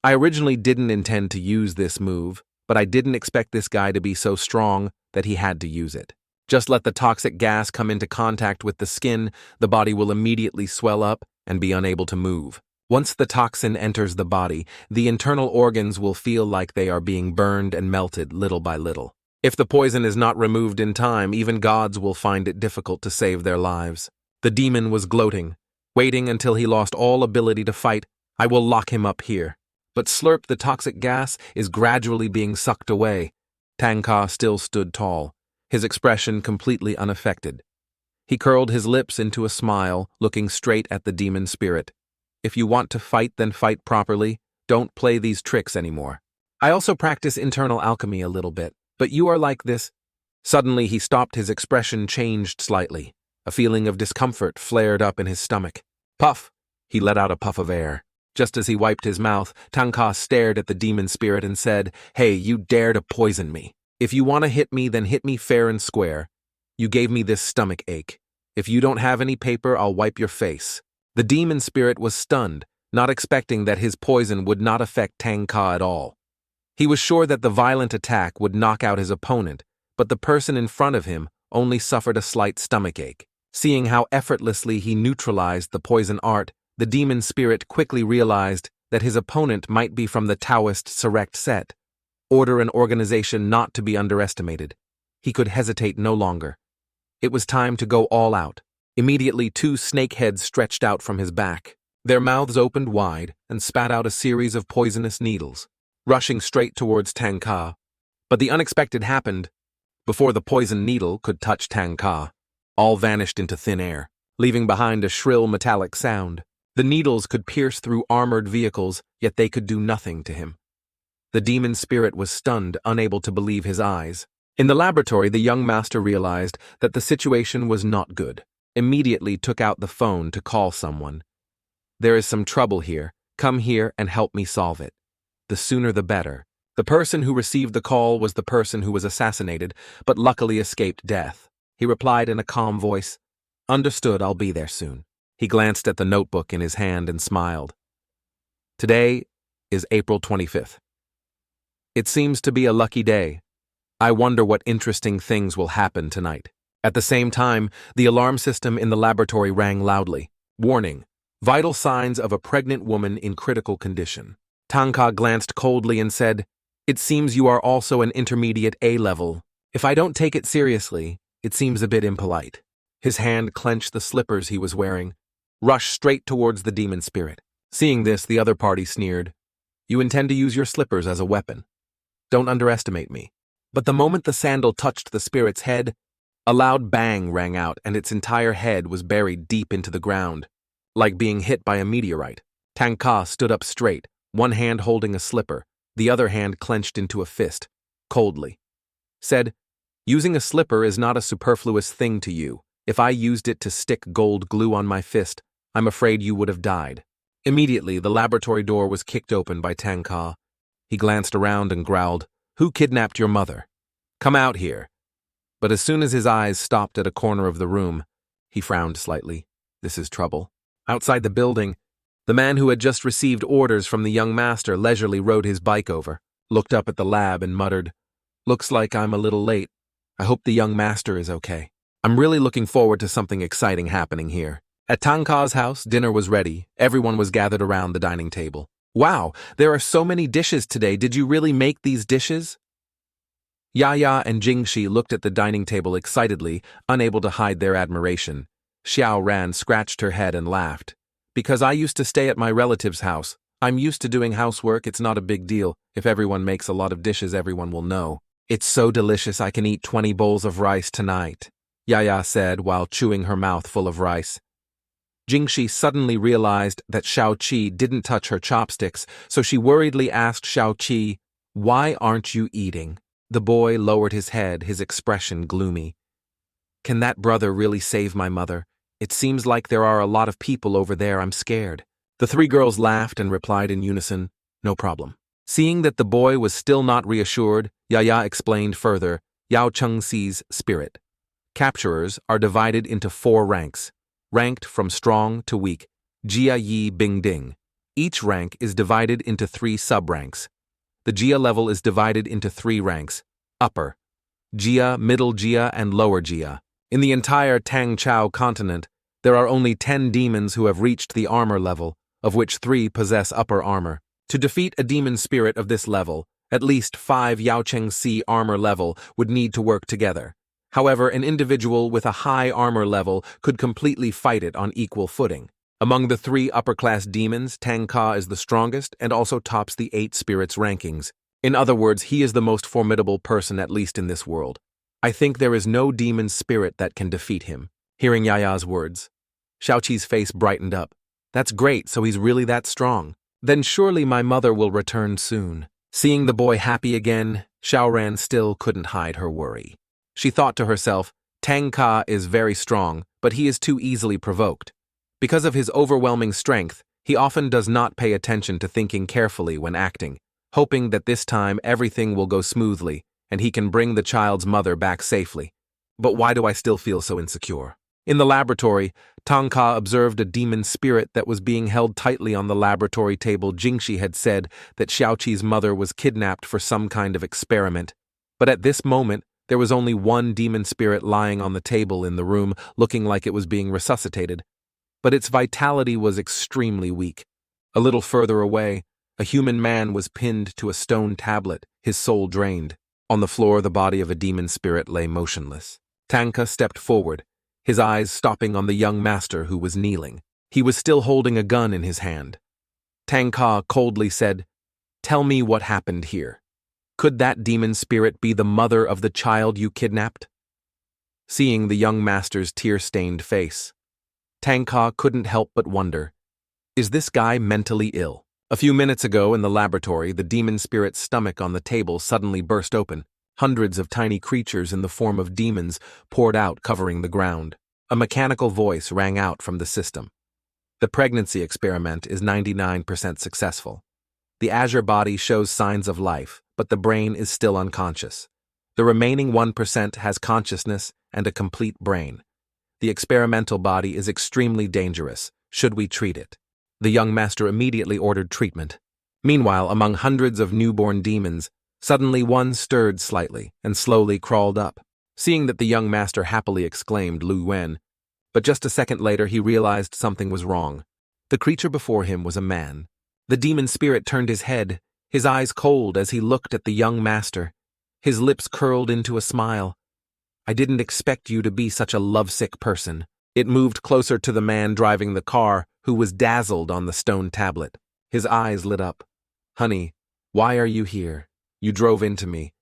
"I originally didn't intend to use this move, but I didn't expect this guy to be so strong that he had to use it. Just let the toxic gas come into contact with the skin, the body will immediately swell up and be unable to move. Once the toxin enters the body, the internal organs will feel like they are being burned and melted little by little. If the poison is not removed in time, even gods will find it difficult to save their lives. The demon was gloating, waiting until he lost all ability to fight. I will lock him up here. But slurp, the toxic gas is gradually being sucked away. Tanga still stood tall, his expression completely unaffected. He curled his lips into a smile, looking straight at the demon spirit. If you want to fight, then fight properly. Don't play these tricks anymore. I also practice internal alchemy a little bit, but you are like this. Suddenly he stopped, his expression changed slightly. A feeling of discomfort flared up in his stomach. Puff! He let out a puff of air. Just as he wiped his mouth, Tanga stared at the demon spirit and said, "Hey, you dare to poison me. If you want to hit me, then hit me fair and square. You gave me this stomach ache. If you don't have any paper, I'll wipe your face." The demon spirit was stunned, not expecting that his poison would not affect Tanga at all. He was sure that the violent attack would knock out his opponent, but the person in front of him only suffered a slight stomachache. Seeing how effortlessly he neutralized the poison art, the demon spirit quickly realized that his opponent might be from the Taoist Select set, order and organization not to be underestimated. He could hesitate no longer. It was time to go all out. Immediately, two snake heads stretched out from his back. Their mouths opened wide and spat out a series of poisonous needles, rushing straight towards Tanga. But the unexpected happened. Before the poison needle could touch Tanga, all vanished into thin air, leaving behind a shrill metallic sound. The needles could pierce through armored vehicles, yet they could do nothing to him. The demon spirit was stunned, unable to believe his eyes. In the laboratory, the young master realized that the situation was not good. Immediately took out the phone to call someone. "There is some trouble here. Come here and help me solve it. The sooner the better." The person who received the call was the person who was assassinated, but luckily escaped death. He replied in a calm voice, "Understood, I'll be there soon." He glanced at the notebook in his hand and smiled. Today is April 25th. It seems to be a lucky day. I wonder what interesting things will happen tonight. At the same time, the alarm system in the laboratory rang loudly. Warning: vital signs of a pregnant woman in critical condition. Tanga glanced coldly and said, "It seems you are also an intermediate A level. If I don't take it seriously, it seems a bit impolite." His hand clenched the slippers he was wearing, rushed straight towards the demon spirit. Seeing this, the other party sneered. "You intend to use your slippers as a weapon. Don't underestimate me." But the moment the sandal touched the spirit's head, a loud bang rang out and its entire head was buried deep into the ground, like being hit by a meteorite. Tanga stood up straight, one hand holding a slipper, the other hand clenched into a fist, coldly. Said, "Using a slipper is not a superfluous thing to you. If I used it to stick gold glue on my fist, I'm afraid you would have died." Immediately, the laboratory door was kicked open by Tanga. He glanced around and growled, "Who kidnapped your mother? Come out here." But as soon as his eyes stopped at a corner of the room, he frowned slightly. This is trouble. Outside the building, the man who had just received orders from the young master leisurely rode his bike over, looked up at the lab and muttered, "Looks like I'm a little late. I hope the young master is okay. I'm really looking forward to something exciting happening here." At Tanga's house, dinner was ready. Everyone was gathered around the dining table. "Wow, there are so many dishes today. Did you really make these dishes?" Yaya and Jingxi looked at the dining table excitedly, unable to hide their admiration. Xiao Ran scratched her head and laughed. "Because I used to stay at my relative's house. I'm used to doing housework, it's not a big deal. If everyone makes a lot of dishes, everyone will know. It's so delicious I can eat 20 bowls of rice tonight," Yaya said while chewing her mouth full of rice. Jingxi suddenly realized that Xiao Qi didn't touch her chopsticks, so she worriedly asked Xiao Qi, "Why aren't you eating?" The boy lowered his head, his expression gloomy. "Can that brother really save my mother? It seems like there are a lot of people over there. I'm scared." The three girls laughed and replied in unison, "No problem." Seeing that the boy was still not reassured, Yaya explained further, Yao Chengxi's spirit. Capturers are divided into 4 ranks, ranked from strong to weak, Jia Yi Bing Ding. Each rank is divided into 3 sub-ranks. The Jia level is divided into 3 ranks, upper Jia, middle Jia, and lower Jia. In the entire Tang Chao continent, there are only 10 demons who have reached the armor level, of which 3 possess upper armor. To defeat a demon spirit of this level, At least 5 Yaochengsi armor level would need to work together. However, an individual with a high armor level could completely fight it on equal footing. Among the 3 upper-class demons, Tanga is the strongest and also tops the 8 spirits rankings. In other words, he is the most formidable person, at least in this world. I think there is no demon spirit that can defeat him. Hearing Yaya's words, Xiaoqi's face brightened up. That's great, so he's really that strong. Then surely my mother will return soon. Seeing the boy happy again, Xiao Ran still couldn't hide her worry. She thought to herself, Tanga is very strong, but he is too easily provoked. Because of his overwhelming strength, he often does not pay attention to thinking carefully when acting, hoping that this time everything will go smoothly and he can bring the child's mother back safely. But why do I still feel so insecure? In the laboratory, Tanga observed a demon spirit that was being held tightly on the laboratory table. Jingxi had said that Xiaoqi's mother was kidnapped for some kind of experiment. But at this moment, there was only one demon spirit lying on the table in the room, looking like it was being resuscitated. But its vitality was extremely weak. A little further away, a human man was pinned to a stone tablet, his soul drained. On the floor, the body of a demon spirit lay motionless. Tanga stepped forward, his eyes stopping on the young master who was kneeling. He was still holding a gun in his hand. Tanga coldly said, "Tell me what happened here. Could that demon spirit be the mother of the child you kidnapped?" Seeing the young master's tear-stained face, Tanga couldn't help but wonder, is this guy mentally ill? A few minutes ago in the laboratory, the demon spirit's stomach on the table suddenly burst open. Hundreds of tiny creatures in the form of demons poured out, covering the ground. A mechanical voice rang out from the system. The pregnancy experiment is 99% successful. The azure body shows signs of life, but the brain is still unconscious. The remaining 1% has consciousness and a complete brain. The experimental body is extremely dangerous. Should we treat it? The young master immediately ordered treatment. Meanwhile, among hundreds of newborn demons, suddenly one stirred slightly and slowly crawled up. Seeing that the young master happily exclaimed Lu Wen, but just a second later he realized something was wrong. The creature before him was a man. The demon spirit turned his head, his eyes cold as he looked at the young master. His lips curled into a smile. "I didn't expect you to be such a lovesick person." It moved closer to the man driving the car, who was dazzled on the stone tablet. His eyes lit up. "Honey, why are you here? You drove into me.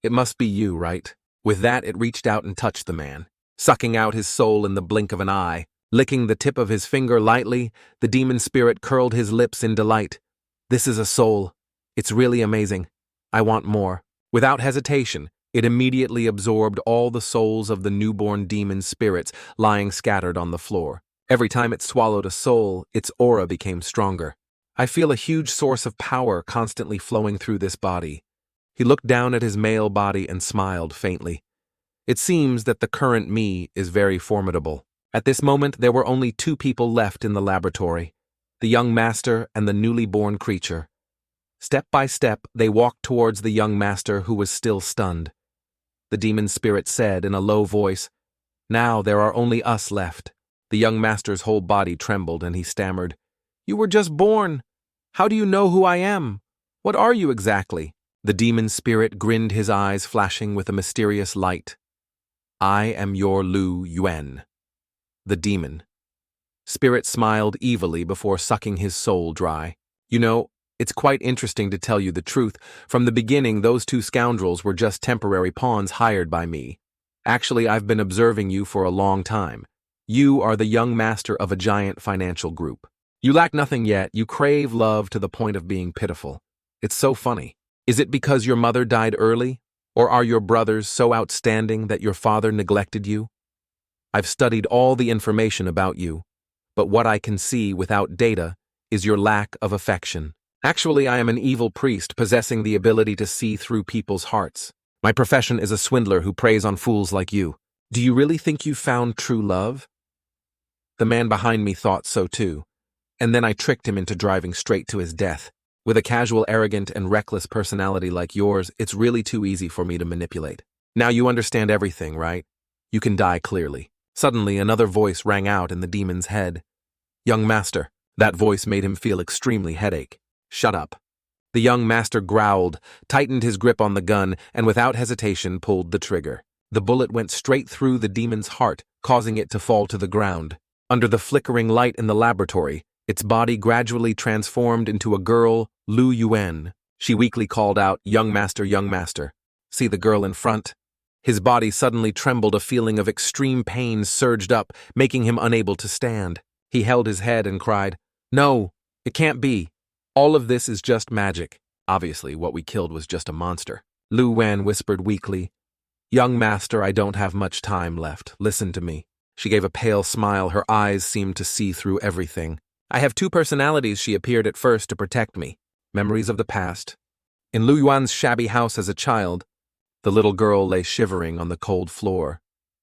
It must be you, right?" With that, it reached out and touched the man, sucking out his soul in the blink of an eye. Licking the tip of his finger lightly, the demon spirit curled his lips in delight. "This is a soul. It's really amazing. I want more." Without hesitation, it immediately absorbed all the souls of the newborn demon spirits lying scattered on the floor. Every time it swallowed a soul, its aura became stronger. "I feel a huge source of power constantly flowing through this body." He looked down at his male body and smiled faintly. "It seems that the current me is very formidable." At this moment, there were only 2 people left in the laboratory, the young master and the newly born creature. Step by step, they walked towards the young master, who was still stunned. The demon spirit said in a low voice, "Now there are only us left." The young master's whole body trembled and he stammered, "You were just born. How do you know who I am? What are you exactly?" The demon spirit grinned, his eyes flashing with a mysterious light. "I am your Lu Yuan." The demon spirit smiled evilly before sucking his soul dry. "You know, it's quite interesting to tell you the truth. From the beginning, those 2 scoundrels were just temporary pawns hired by me. Actually, I've been observing you for a long time. You are the young master of a giant financial group. You lack nothing yet. You crave love to the point of being pitiful. It's so funny. Is it because your mother died early? Or are your brothers so outstanding that your father neglected you? I've studied all the information about you, but what I can see without data is your lack of affection. Actually, I am an evil priest possessing the ability to see through people's hearts. My profession is a swindler who preys on fools like you. Do you really think you found true love?" The man behind me thought so too, and then I tricked him into driving straight to his death. With a casual, arrogant, and reckless personality like yours, it's really too easy for me to manipulate. Now you understand everything, right? You can die clearly. Suddenly, another voice rang out in the demon's head. "Young master." That voice made him feel extremely headache. "Shut up. The young master growled, tightened his grip on the gun, and without hesitation pulled the trigger. The bullet went straight through the demon's heart, causing it to fall to the ground. Under the flickering light in the laboratory, its body gradually transformed into a girl, Lu Yuan. She weakly called out, young master, see the girl in front? His body suddenly trembled, a feeling of extreme pain surged up, making him unable to stand. He held his head and cried, no, it can't be. All of this is just magic. Obviously, what we killed was just a monster. Lu Wan whispered weakly, young master, I don't have much time left. Listen to me. She gave a pale smile, her eyes seemed to see through everything. I have two personalities. She appeared at first to protect me. Memories of the past. In Lu Yuan's shabby house as a child, the little girl lay shivering on the cold floor.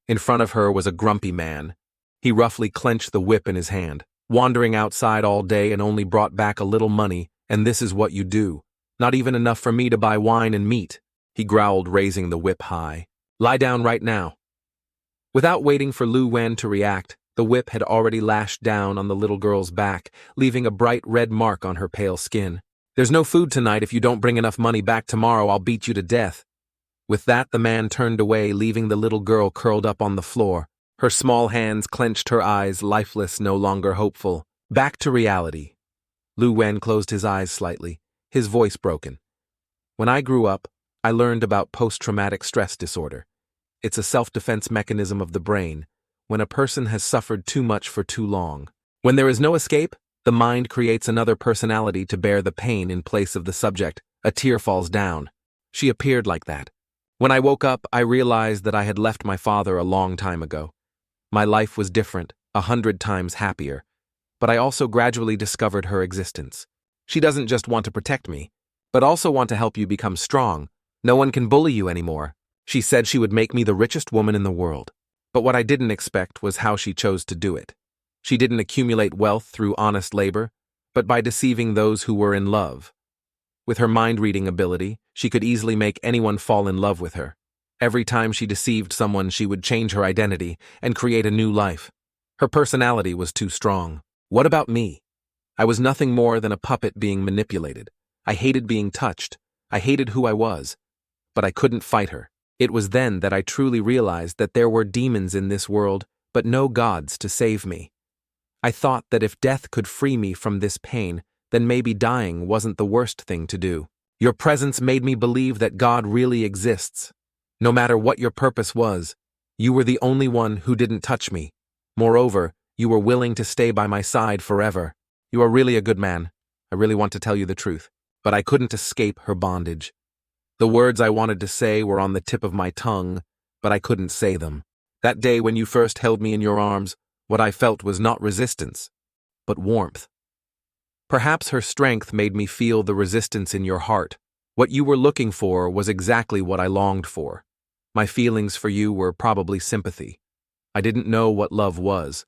In front of her was a grumpy man. He roughly clenched the whip in his hand. Wandering outside all day and only brought back a little money, and this is what you do. Not even enough for me to buy wine and meat. He growled, raising the whip high. Lie down right now. Without waiting for Lu Wan to react, the whip had already lashed down on the little girl's back, leaving a bright red mark on her pale skin. There's no food tonight. If you don't bring enough money back tomorrow, I'll beat you to death. With that, the man turned away, leaving the little girl curled up on the floor. Her small hands clenched, her eyes lifeless, no longer hopeful. Back to reality. Lu Wan closed his eyes slightly, his voice broken. When I grew up, I learned about post-traumatic stress disorder. It's a self-defense mechanism of the brain, when a person has suffered too much for too long. When there is no escape, the mind creates another personality to bear the pain in place of the subject. A tear falls down. She appeared like that. When I woke up, I realized that I had left my father a long time ago. My life was different, 100 times happier, but I also gradually discovered her existence. She doesn't just want to protect me, but also want to help you become strong. No one can bully you anymore. She said she would make me the richest woman in the world. But what I didn't expect was how she chose to do it. She didn't accumulate wealth through honest labor, but by deceiving those who were in love. With her mind-reading ability, she could easily make anyone fall in love with her. Every time she deceived someone, she would change her identity and create a new life. Her personality was too strong. What about me? I was nothing more than a puppet being manipulated. I hated being touched. I hated who I was. But I couldn't fight her. It was then that I truly realized that there were demons in this world, but no gods to save me. I thought that if death could free me from this pain, then maybe dying wasn't the worst thing to do. Your presence made me believe that God really exists. No matter what your purpose was, you were the only one who didn't touch me. Moreover, you were willing to stay by my side forever. You are really a good man. I really want to tell you the truth. But I couldn't escape her bondage. The words I wanted to say were on the tip of my tongue, but I couldn't say them. That day when you first held me in your arms, what I felt was not resistance, but warmth. Perhaps her strength made me feel the resistance in your heart. What you were looking for was exactly what I longed for. My feelings for you were probably sympathy. I didn't know what love was.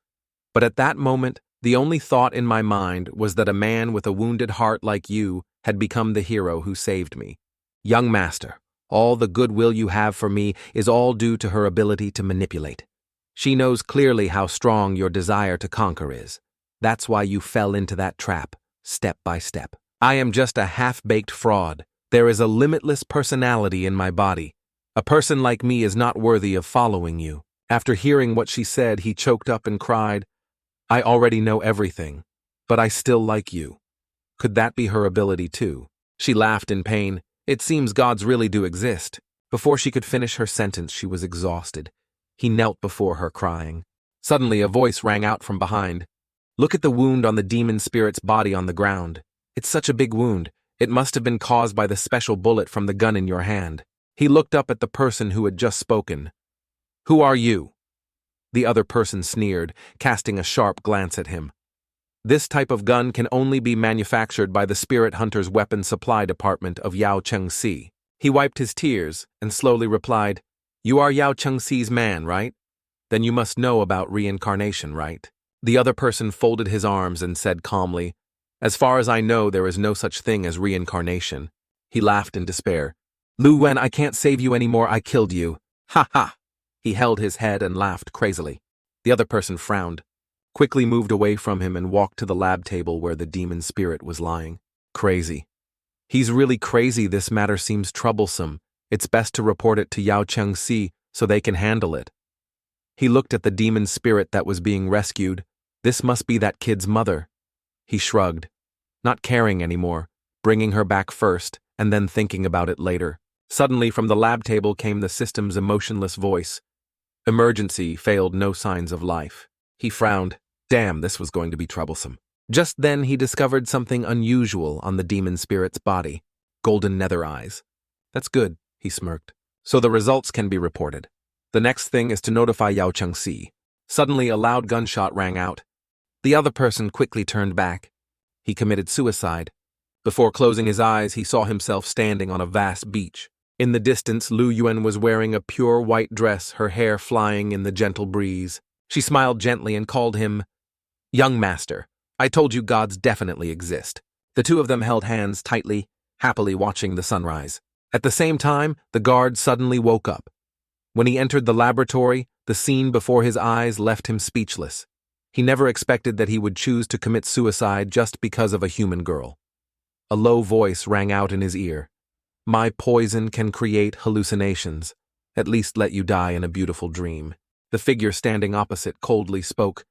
But at that moment, the only thought in my mind was that a man with a wounded heart like you had become the hero who saved me. Young master, all the goodwill you have for me is all due to her ability to manipulate. She knows clearly how strong your desire to conquer is. That's why you fell into that trap, step by step. I am just a half-baked fraud. There is a limitless personality in my body. A person like me is not worthy of following you. After hearing what she said, he choked up and cried, I already know everything, but I still like you. Could that be her ability too? She laughed in pain. It seems gods really do exist. Before she could finish her sentence, she was exhausted. He knelt before her, crying. Suddenly, a voice rang out from behind. Look at the wound on the demon spirit's body on the ground. It's such a big wound. It must have been caused by the special bullet from the gun in your hand. He looked up at the person who had just spoken. Who are you? The other person sneered, casting a sharp glance at him. This type of gun can only be manufactured by the Spirit Hunter's Weapon Supply Department of Yao Chengxi. He wiped his tears and slowly replied, You are Yao Chengxi's man, right? Then you must know about reincarnation, right? The other person folded his arms and said calmly, As far as I know, there is no such thing as reincarnation. He laughed in despair. Lu Wen, I can't save you anymore. I killed you. Ha ha! He held his head and laughed crazily. The other person frowned, quickly moved away from him and walked to the lab table where the demon spirit was lying. Crazy. He's really crazy. This matter seems troublesome. It's best to report it to Yao Chengxi so they can handle it. He looked at the demon spirit that was being rescued. This must be that kid's mother. He shrugged, not caring anymore, bringing her back first and then thinking about it later. Suddenly, from the lab table came the system's emotionless voice. Emergency, failed, no signs of life. He frowned. Damn, this was going to be troublesome. Just then he discovered something unusual on the demon spirit's body. Golden nether eyes. That's good, he smirked. So the results can be reported. The next thing is to notify Yao Chengxi. Suddenly a loud gunshot rang out. The other person quickly turned back. He committed suicide. Before closing his eyes, he saw himself standing on a vast beach. In the distance, Lu Yuan was wearing a pure white dress, her hair flying in the gentle breeze. She smiled gently and called him, "Young master, I told you gods definitely exist." The two of them held hands tightly, happily watching the sunrise. At the same time, the guard suddenly woke up. When he entered the laboratory, the scene before his eyes left him speechless. He never expected that he would choose to commit suicide just because of a human girl. A low voice rang out in his ear. "My poison can create hallucinations. At least let you die in a beautiful dream." The figure standing opposite coldly spoke.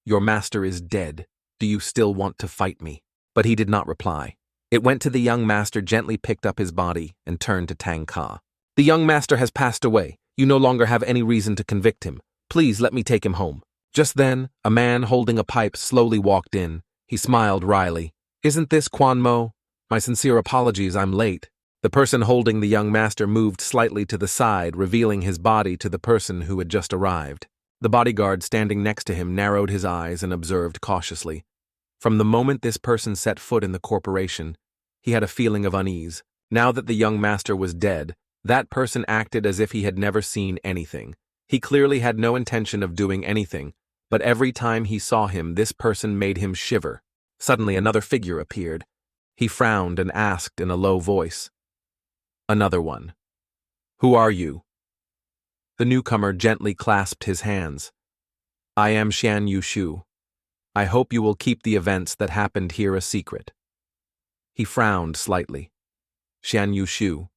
"Your master is dead. Do you still want to fight me?" But he did not reply. It went to the young master, gently picked up his body, and turned to Tanga. "The young master has passed away. You no longer have any reason to convict him. Please let me take him home." Just then, a man holding a pipe slowly walked in. He smiled wryly. "Isn't this Quan Mo? My sincere apologies, I'm late." The person holding the young master moved slightly to the side, revealing his body to the person who had just arrived. The bodyguard standing next to him narrowed his eyes and observed cautiously. From the moment this person set foot in the corporation, he had a feeling of unease. Now that the young master was dead, that person acted as if he had never seen anything. He clearly had no intention of doing anything, but every time he saw him, this person made him shiver. Suddenly another figure appeared. He frowned and asked in a low voice, "Another one. Who are you?" The newcomer gently clasped his hands. "I am Xian Yushu. I hope you will keep the events that happened here a secret." He frowned slightly. Xian Yushu.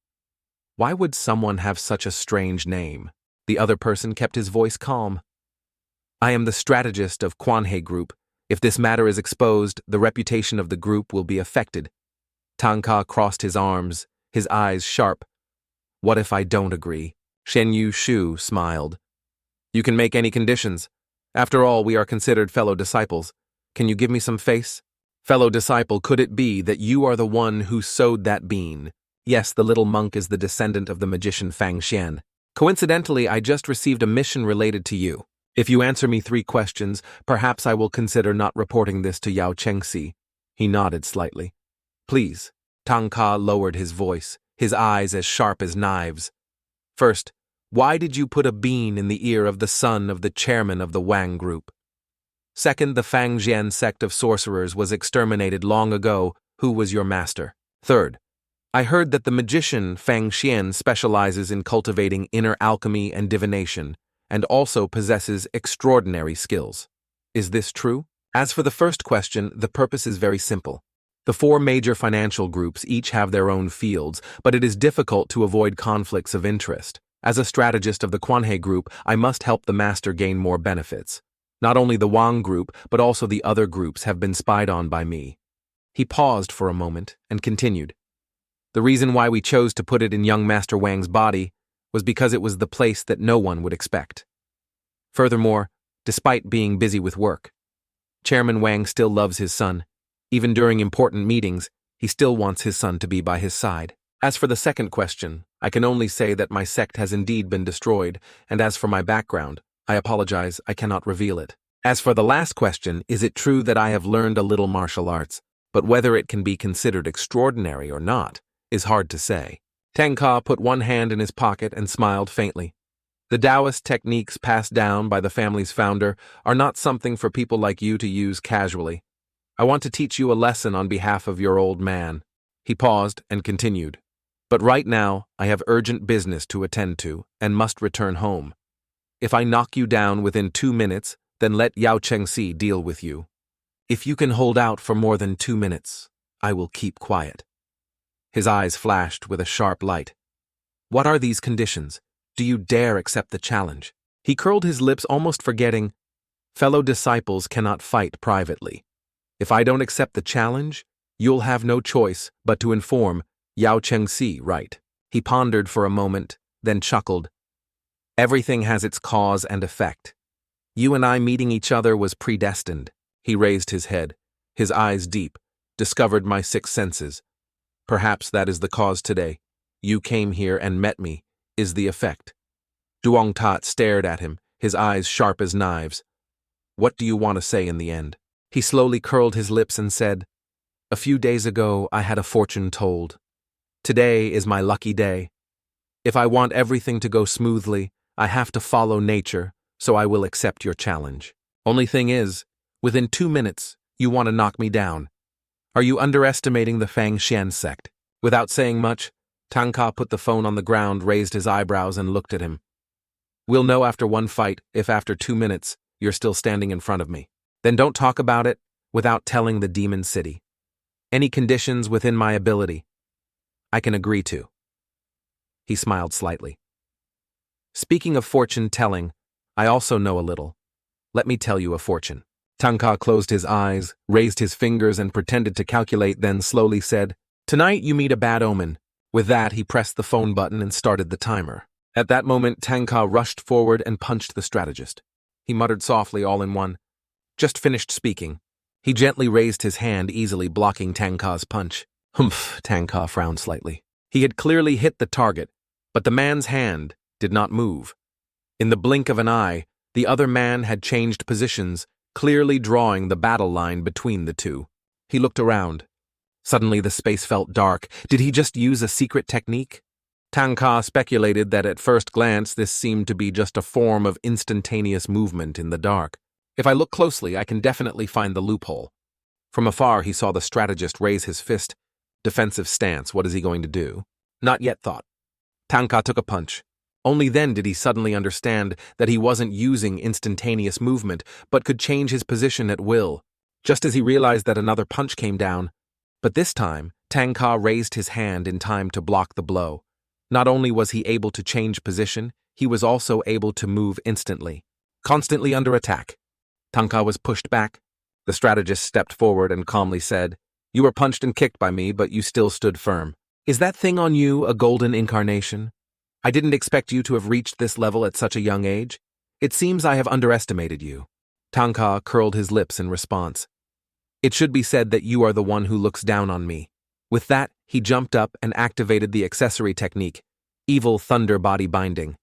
Why would someone have such a strange name? The other person kept his voice calm. "I am the strategist of Quanhe Group. If this matter is exposed, the reputation of the group will be affected." Tanga crossed his arms, his eyes sharp. "What if I don't agree?" Shen Yu Shu smiled. "You can make any conditions. After all, we are considered fellow disciples. Can you give me some face?" "Fellow disciple, could it be that you are the one who sowed that bean?" "Yes, the little monk is the descendant of the magician Fang Xian. Coincidentally, I just received a mission related to you. If you answer me 3 questions, perhaps I will consider not reporting this to Yao Chengxi." He nodded slightly. "Please." Tangka lowered his voice, his eyes as sharp as knives. "First, why did you put a bean in the ear of the son of the chairman of the Wang Group? Second, the Fang Jian sect of sorcerers was exterminated long ago. Who was your master? Third, I heard that the magician Fang Xian specializes in cultivating inner alchemy and divination, and also possesses extraordinary skills. Is this true? As for the first question, the purpose is very simple. The 4 major financial groups each have their own fields, but it is difficult to avoid conflicts of interest. As a strategist of the Quanhe Group, I must help the master gain more benefits. Not only the Wang Group, but also the other groups have been spied on by me." He paused for a moment and continued. "The reason why we chose to put it in young Master Wang's body was because it was the place that no one would expect. Furthermore, despite being busy with work, Chairman Wang still loves his son. Even during important meetings, he still wants his son to be by his side. As for the second question, I can only say that my sect has indeed been destroyed, and as for my background, I apologize, I cannot reveal it. As for the last question, is it true that I have learned a little martial arts, but whether it can be considered extraordinary or not is hard to say." Tangka put one hand in his pocket and smiled faintly. "The Taoist techniques passed down by the family's founder are not something for people like you to use casually. I want to teach you a lesson on behalf of your old man." He paused and continued. "But right now, I have urgent business to attend to and must return home. If I knock you down within 2 minutes, then let Yao Chengxi deal with you. If you can hold out for more than 2 minutes, I will keep quiet." His eyes flashed with a sharp light. What are these conditions? Do you dare accept the challenge? He curled his lips, almost forgetting, fellow disciples cannot fight privately. If I don't accept the challenge, you'll have no choice but to inform Yao Chengxi, right? He pondered for a moment, then chuckled. Everything has its cause and effect. You and I meeting each other was predestined. He raised his head, his eyes deep, discovered my six senses. Perhaps that is the cause today. You came here and met me, is the effect. Duong Tat stared at him, his eyes sharp as knives. What do you want to say in the end? He slowly curled his lips and said, a few days ago I had a fortune told. Today is my lucky day. If I want everything to go smoothly, I have to follow nature, so I will accept your challenge. Only thing is, within 2 minutes, you want to knock me down. Are you underestimating the Fang Xian sect? Without saying much, Tanga put the phone on the ground, raised his eyebrows, and looked at him. We'll know after one fight if after 2 minutes you're still standing in front of me. Then don't talk about it without telling the demon city. Any conditions within my ability, I can agree to. He smiled slightly. Speaking of fortune-telling, I also know a little. Let me tell you a fortune. Tanga closed his eyes, raised his fingers, and pretended to calculate, then slowly said, Tonight you meet a bad omen. With that, he pressed the phone button and started the timer. At that moment, Tanga rushed forward and punched the strategist. He muttered softly all in one. Just finished speaking. He gently raised his hand, easily blocking Tanga's punch. Humph, Tanga frowned slightly. He had clearly hit the target, but the man's hand did not move. In the blink of an eye, the other man had changed positions, clearly drawing the battle line between the two. He looked around. Suddenly the space felt dark. Did he just use a secret technique? Tanga speculated that at first glance this seemed to be just a form of instantaneous movement in the dark. If I look closely, I can definitely find the loophole. From afar, he saw the strategist raise his fist. Defensive stance, what is he going to do? Not yet thought. Tanga took a punch. Only then did he suddenly understand that he wasn't using instantaneous movement, but could change his position at will. Just as he realized that another punch came down. But this time, Tanga raised his hand in time to block the blow. Not only was he able to change position, he was also able to move instantly. Constantly under attack. Tanga was pushed back. The strategist stepped forward and calmly said, You were punched and kicked by me, but you still stood firm. Is that thing on you a golden incarnation? I didn't expect you to have reached this level at such a young age. It seems I have underestimated you. Tanga curled his lips in response. It should be said that you are the one who looks down on me. With that, he jumped up and activated the accessory technique, Evil Thunder Body Binding.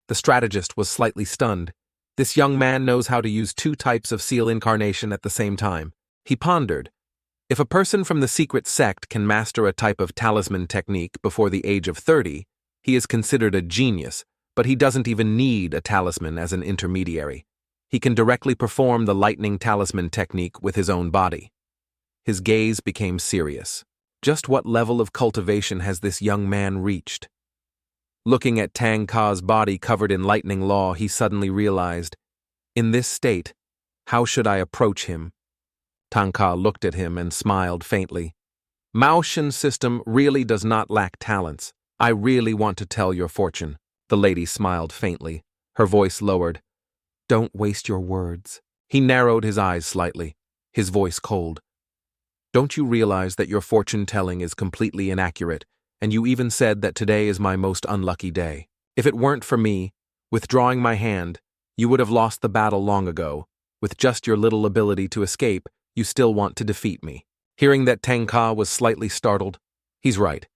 The strategist was slightly stunned. This young man knows how to use 2 types of seal incarnation at the same time. He pondered. If a person from the secret sect can master a type of talisman technique before the age of 30, he is considered a genius, but he doesn't even need a talisman as an intermediary. He can directly perform the lightning talisman technique with his own body. His gaze became serious. Just what level of cultivation has this young man reached? Looking at Tanga's body covered in lightning law, he suddenly realized, in this state, how should I approach him? Tanga looked at him and smiled faintly. Mao Shen's system really does not lack talents. I really want to tell your fortune. The lady smiled faintly. Her voice lowered. Don't waste your words. He narrowed his eyes slightly, his voice cold. Don't you realize that your fortune-telling is completely inaccurate, and you even said that today is my most unlucky day? If it weren't for me, withdrawing my hand, you would have lost the battle long ago. With just your little ability to escape, you still want to defeat me. Hearing that Tanga was slightly startled, he's right.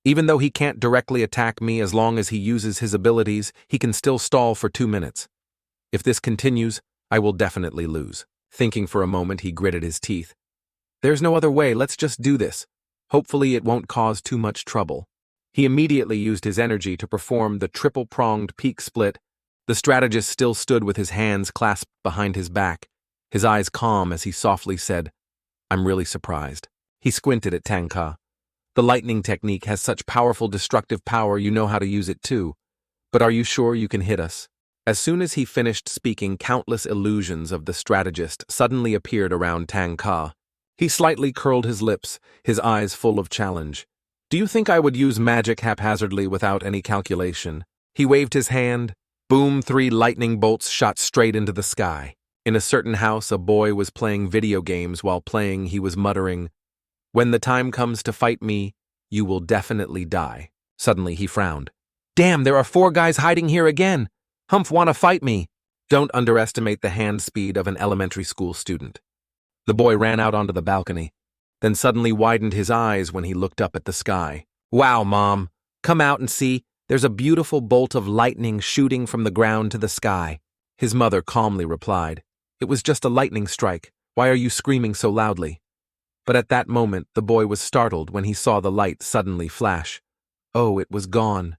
Even though he can't directly attack me, as long as he uses his abilities, he can still stall for 2 minutes. If this continues, I will definitely lose. Thinking for a moment, he gritted his teeth. There's no other way, let's just do this. Hopefully it won't cause too much trouble. He immediately used his energy to perform the triple-pronged peak split. The strategist still stood with his hands clasped behind his back, his eyes calm as he softly said, I'm really surprised. He squinted at Tanga. The lightning technique has such powerful destructive power, you know how to use it too. But are you sure you can hit us? As soon as he finished speaking, countless illusions of the strategist suddenly appeared around Tanga. He slightly curled his lips, his eyes full of challenge. Do you think I would use magic haphazardly without any calculation? He waved his hand. Boom, 3 lightning bolts shot straight into the sky. In a certain house, a boy was playing video games. While playing, he was muttering, "When the time comes to fight me, you will definitely die." Suddenly, he frowned. "Damn, there are 4 guys hiding here again. Humph wanna fight me." Don't underestimate the hand speed of an elementary school student. The boy ran out onto the balcony, then suddenly widened his eyes when he looked up at the sky. "Wow, Mom, come out and see. There's a beautiful bolt of lightning shooting from the ground to the sky." His mother calmly replied, "It was just a lightning strike. Why are you screaming so loudly?" But at that moment, the boy was startled when he saw the light suddenly flash. Oh, it was gone.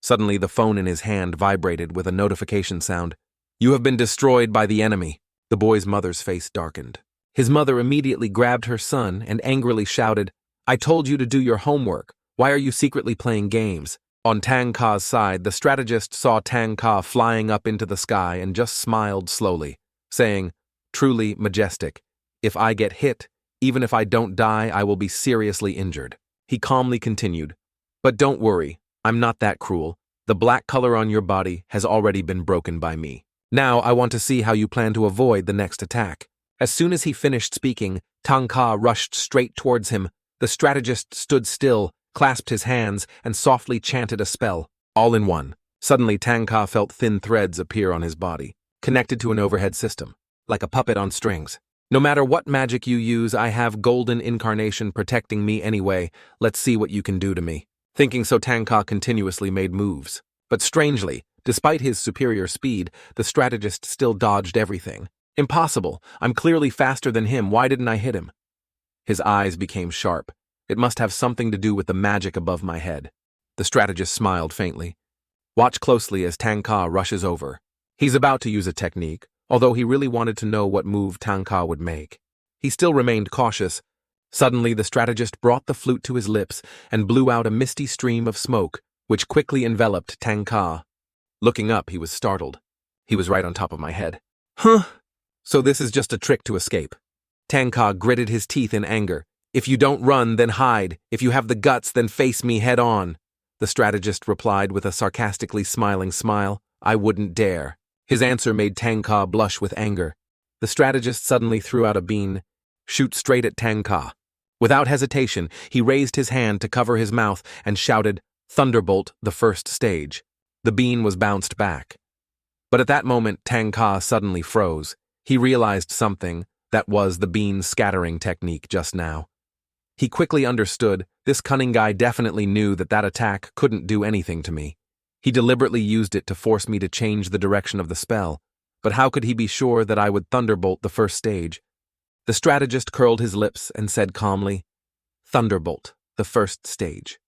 Suddenly, the phone in his hand vibrated with a notification sound. "You have been destroyed by the enemy." The boy's mother's face darkened. His mother immediately grabbed her son and angrily shouted, "I told you to do your homework. Why are you secretly playing games?" On Tangka's side, the strategist saw Tangka flying up into the sky and just smiled slowly, saying, "Truly majestic. If I get hit, even if I don't die, I will be seriously injured." He calmly continued, "But don't worry, I'm not that cruel. The black color on your body has already been broken by me. Now I want to see how you plan to avoid the next attack." As soon as he finished speaking, Tangka rushed straight towards him. The strategist stood still, clasped his hands, and softly chanted a spell, all in one. Suddenly, Tangka felt thin threads appear on his body, connected to an overhead system, like a puppet on strings. "No matter what magic you use, I have golden incarnation protecting me anyway. Let's see what you can do to me." Thinking so, Tangka continuously made moves. But strangely, despite his superior speed, the strategist still dodged everything. "Impossible. I'm clearly faster than him. Why didn't I hit him?" His eyes became sharp. "It must have something to do with the magic above my head." The strategist smiled faintly. "Watch closely as Tangka rushes over. He's about to use a technique, although he really wanted to know what move Tangka would make. He still remained cautious. Suddenly, the strategist brought the flute to his lips and blew out a misty stream of smoke, which quickly enveloped Tangka. Looking up, he was startled. He was right on top of my head. "Huh? So this is just a trick to escape." Tangka gritted his teeth in anger. "If you don't run, then hide. If you have the guts, then face me head on." The strategist replied with a sarcastically smiling smile, "I wouldn't dare." His answer made Tangka blush with anger. The strategist suddenly threw out a bean. "Shoot straight at Tangka." Without hesitation, he raised his hand to cover his mouth and shouted, "Thunderbolt, the first stage." The bean was bounced back. But at that moment, Tangka suddenly froze. He realized something. That was the bean scattering technique just now. He quickly understood. This cunning guy definitely knew that attack couldn't do anything to me. He deliberately used it to force me to change the direction of the spell. But how could he be sure that I would thunderbolt the first stage? The strategist curled his lips and said calmly, "Thunderbolt, the first stage.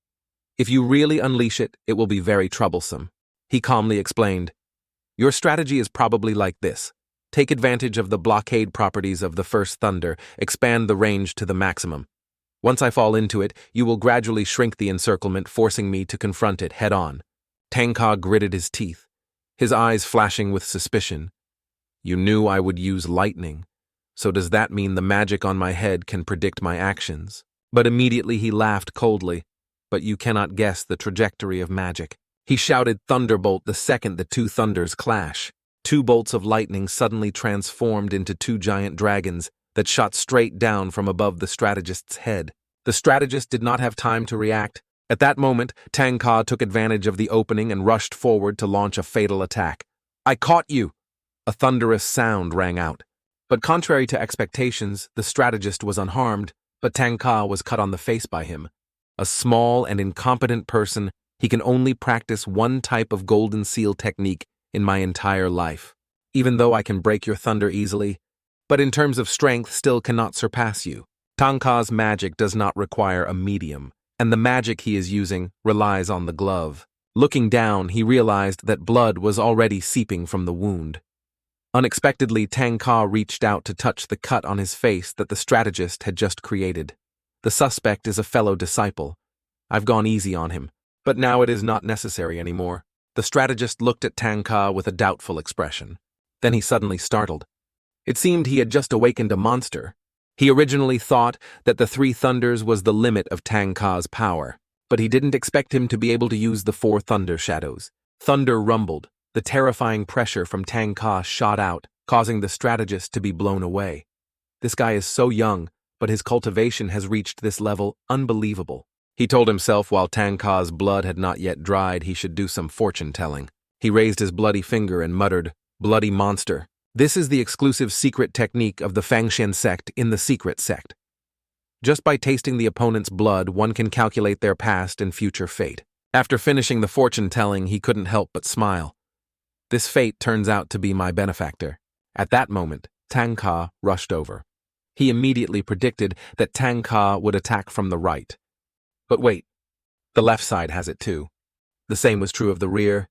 If you really unleash it, it will be very troublesome." He calmly explained, "Your strategy is probably like this. Take advantage of the blockade properties of the first thunder, expand the range to the maximum. Once I fall into it, you will gradually shrink the encirclement, forcing me to confront it head-on." Tangka gritted his teeth, his eyes flashing with suspicion. "You knew I would use lightning, so does that mean the magic on my head can predict my actions?" But immediately he laughed coldly. "But you cannot guess the trajectory of magic." He shouted thunderbolt the second the 2 thunders clash. 2 bolts of lightning suddenly transformed into 2 giant dragons that shot straight down from above the strategist's head. The strategist did not have time to react. At that moment, Tangka took advantage of the opening and rushed forward to launch a fatal attack. "I caught you!" A thunderous sound rang out. But contrary to expectations, the strategist was unharmed, but Tangka was cut on the face by him. A small and incompetent person, he can only practice one type of golden seal technique in my entire life. Even though I can break your thunder easily, but in terms of strength still cannot surpass you. Tangka's magic does not require a medium, and the magic he is using relies on the glove. Looking down, he realized that blood was already seeping from the wound. Unexpectedly, Tangka reached out to touch the cut on his face that the strategist had just created. The suspect is a fellow disciple. I've gone easy on him, but now it is not necessary anymore. The strategist looked at Tangka with a doubtful expression. Then he suddenly startled. It seemed he had just awakened a monster. He originally thought that the 3 thunders was the limit of Tangka's power. but he didn't expect him to be able to use the 4 thunder shadows. Thunder rumbled. The terrifying pressure from Tanga shot out, causing the strategist to be blown away. This guy is so young, but his cultivation has reached this level. Unbelievable. He told himself while Tanga's blood had not yet dried he should do some fortune-telling. He raised his bloody finger and muttered, "Bloody monster." This is the exclusive secret technique of the Fangshan sect in the secret sect. Just by tasting the opponent's blood, one can calculate their past and future fate. After finishing the fortune-telling, he couldn't help but smile. This fate turns out to be my benefactor. At that moment, Tanga rushed over. He immediately predicted that Tanga would attack from the right. But wait, the left side has it too. The same was true of the rear.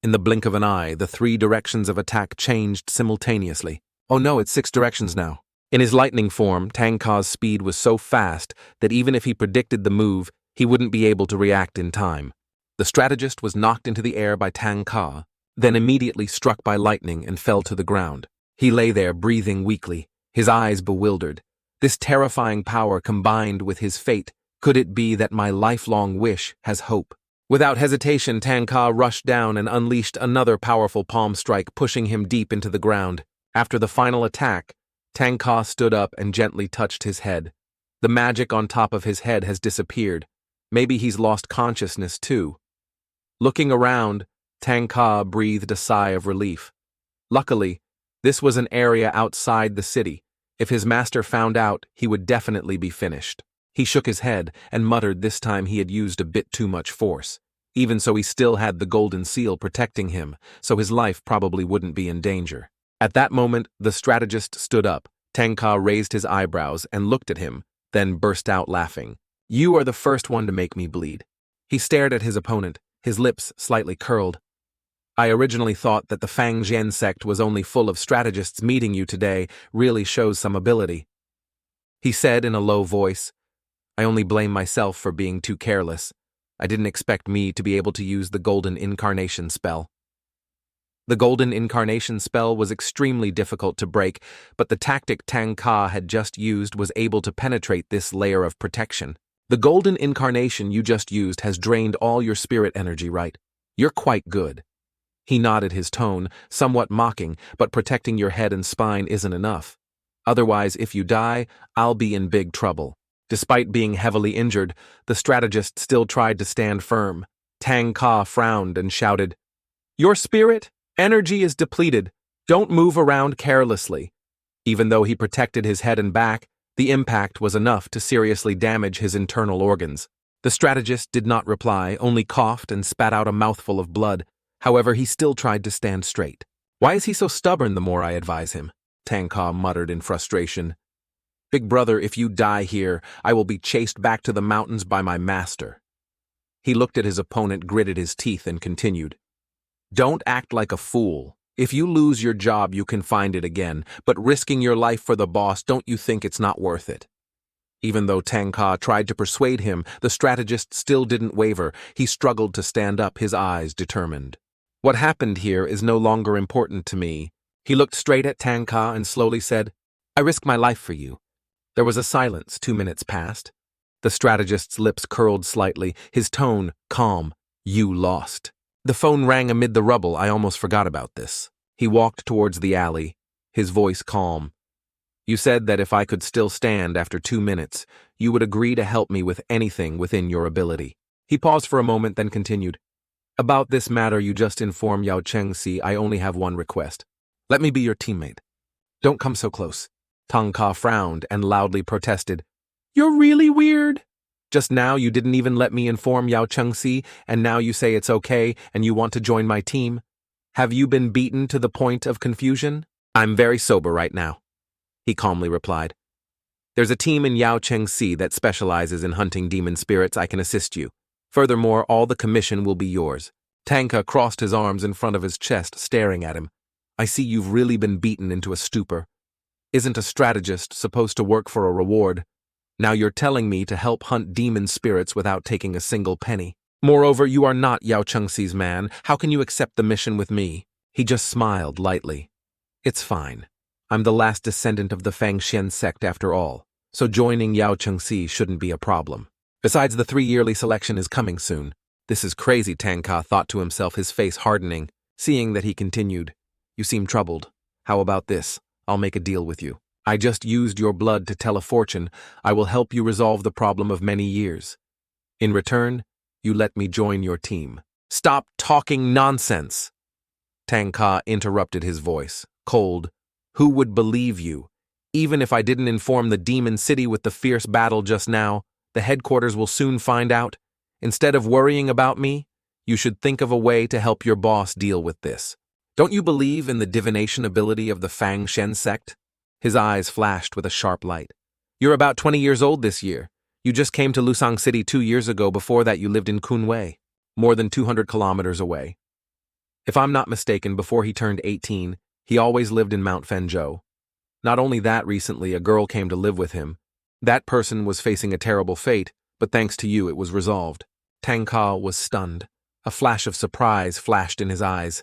In the blink of an eye, the 3 directions of attack changed simultaneously. Oh no, it's 6 directions now. In his lightning form, Tanga's speed was so fast that even if he predicted the move, he wouldn't be able to react in time. The strategist was knocked into the air by Tanga, then immediately struck by lightning and fell to the ground. He lay there breathing weakly, his eyes bewildered. This terrifying power combined with his fate, could it be that my lifelong wish has hope? Without hesitation, Tanga rushed down and unleashed another powerful palm strike, pushing him deep into the ground. After the final attack, Tanga stood up and gently touched his head. The magic on top of his head has disappeared. Maybe he's lost consciousness too. Looking around, Tanga breathed a sigh of relief. Luckily, this was an area outside the city. If his master found out, he would definitely be finished. He shook his head and muttered this time he had used a bit too much force. Even so, he still had the golden seal protecting him, so his life probably wouldn't be in danger. At that moment, the strategist stood up. Tanga raised his eyebrows and looked at him, then burst out laughing. "You are the first one to make me bleed." He stared at his opponent, his lips slightly curled. "I originally thought that the Fangshan sect was only full of strategists. Meeting you today really shows some ability," he said in a low voice. "I only blame myself for being too careless. I didn't expect me to be able to use the Golden Incarnation spell." The Golden Incarnation spell was extremely difficult to break, but the tactic Tanga had just used was able to penetrate this layer of protection. "The Golden Incarnation you just used has drained all your spirit energy, right? You're quite good." He nodded, his tone somewhat mocking, "But protecting your head and spine isn't enough. Otherwise, if you die, I'll be in big trouble." Despite being heavily injured, the strategist still tried to stand firm. Tanga frowned and shouted, "Your spirit energy is depleted. Don't move around carelessly." Even though he protected his head and back, the impact was enough to seriously damage his internal organs. The strategist did not reply, only coughed and spat out a mouthful of blood. However, he still tried to stand straight. "Why is he so stubborn the more I advise him?" Tanga muttered in frustration. "Big brother, if you die here, I will be chased back to the mountains by my master." He looked at his opponent, gritted his teeth, and continued, "Don't act like a fool. If you lose your job, you can find it again, but risking your life for the boss, don't you think it's not worth it?" Even though Tanga tried to persuade him, the strategist still didn't waver. He struggled to stand up, his eyes determined. "What happened here is no longer important to me." He looked straight at Tanga and slowly said, "I risk my life for you." There was a silence. 2 minutes passed. The strategist's lips curled slightly, his tone calm. "You lost." The phone rang amid the rubble. "I almost forgot about this." He walked towards the alley, his voice calm. "You said that if I could still stand after 2 minutes, you would agree to help me with anything within your ability." He paused for a moment, then continued, "About this matter you just informed Yao Chengxi, I only have one request. Let me be your teammate. Don't come so close." Tanga frowned and loudly protested, "You're really weird. Just now you didn't even let me inform Yao Chengxi, and now you say it's okay and you want to join my team? Have you been beaten to the point of confusion?" "I'm very sober right now," he calmly replied. "There's a team in Yao Chengxi that specializes in hunting demon spirits. I can assist you. Furthermore, all the commission will be yours." Tanga crossed his arms in front of his chest, staring at him. "I see you've really been beaten into a stupor. Isn't a strategist supposed to work for a reward? Now you're telling me to help hunt demon spirits without taking a single penny. Moreover, you are not Yao Chengxi's man. How can you accept the mission with me?" He just smiled lightly. "It's fine. I'm the last descendant of the Fangshan sect after all, so joining Yao Chengxi shouldn't be a problem." Besides, the 3 yearly selection is coming soon. This is crazy, Tanga thought to himself, his face hardening. Seeing that, he continued, You seem troubled. How about this? I'll make a deal with you. I just used your blood to tell a fortune. I will help you resolve the problem of many years. In return, you let me join your team. Stop talking nonsense! Tanga interrupted, his voice cold. Who would believe you? Even if I didn't inform the demon city with the fierce battle just now, the headquarters will soon find out. Instead of worrying about me, you should think of a way to help your boss deal with this. Don't you believe in the divination ability of the Fang Shen sect? His eyes flashed with a sharp light. You're about 20 years old this year. You just came to Lusang City 2 years ago. Before that, you lived in Kunwei, more than 200 kilometers away. If I'm not mistaken, before he turned 18, he always lived in Mount Fenzhou. Not only that, recently a girl came to live with him. That person was facing a terrible fate, but thanks to you it was resolved. Tanga was stunned. A flash of surprise flashed in his eyes.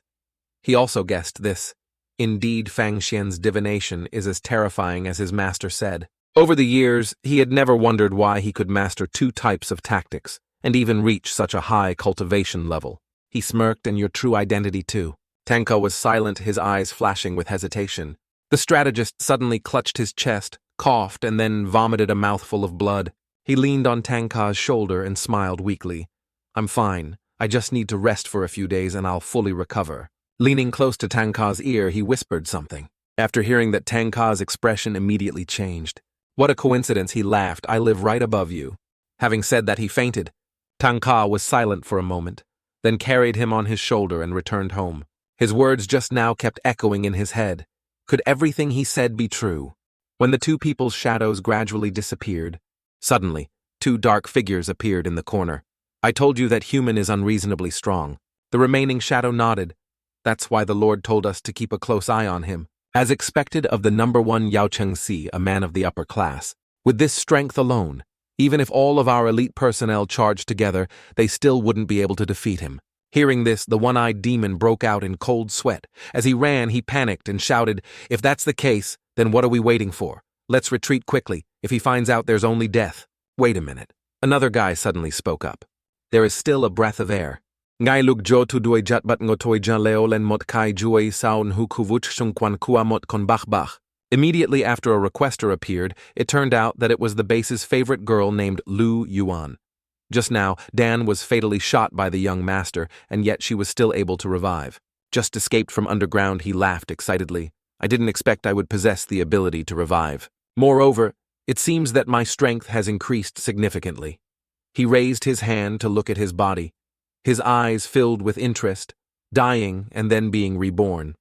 He also guessed this. Indeed, Fang Xian's divination is as terrifying as his master said. Over the years, he had never wondered why he could master 2 types of tactics, and even reach such a high cultivation level. He smirked. And your true identity too. Tanga was silent, his eyes flashing with hesitation. The strategist suddenly clutched his chest, coughed, and then vomited a mouthful of blood. He leaned on Tanga's shoulder and smiled weakly. I'm fine. I just need to rest for a few days and I'll fully recover. Leaning close to Tanga's ear, he whispered something. After hearing that, Tanga's expression immediately changed. What a coincidence, he laughed. I live right above you. Having said that, he fainted. Tanga was silent for a moment, then carried him on his shoulder and returned home. His words just now kept echoing in his head. Could everything he said be true? When the 2 people's shadows gradually disappeared, suddenly, 2 dark figures appeared in the corner. I told you that human is unreasonably strong. The remaining shadow nodded. That's why the Lord told us to keep a close eye on him. As expected of the #1 Yao Chengxi, a man of the upper class. With this strength alone, even if all of our elite personnel charged together, they still wouldn't be able to defeat him. Hearing this, the one-eyed demon broke out in cold sweat. As he ran, he panicked and shouted, If that's the case, then what are we waiting for? Let's retreat quickly. If he finds out, there's only death. Wait a minute. Another guy suddenly spoke up. There is still a breath of air. Ngai luk jo tu doi jat bat ngotoi jan leolen mot kai juoi saun hu kuvuch shung kwan kua mot kon bach bach. Immediately after a requester appeared, it turned out that it was the base's favorite girl named Lu Yuan. Just now, Dan was fatally shot by the young master, and yet she was still able to revive. Just escaped from underground, he laughed excitedly. I didn't expect I would possess the ability to revive. Moreover, it seems that my strength has increased significantly. He raised his hand to look at his body. His eyes filled with interest, dying and then being reborn.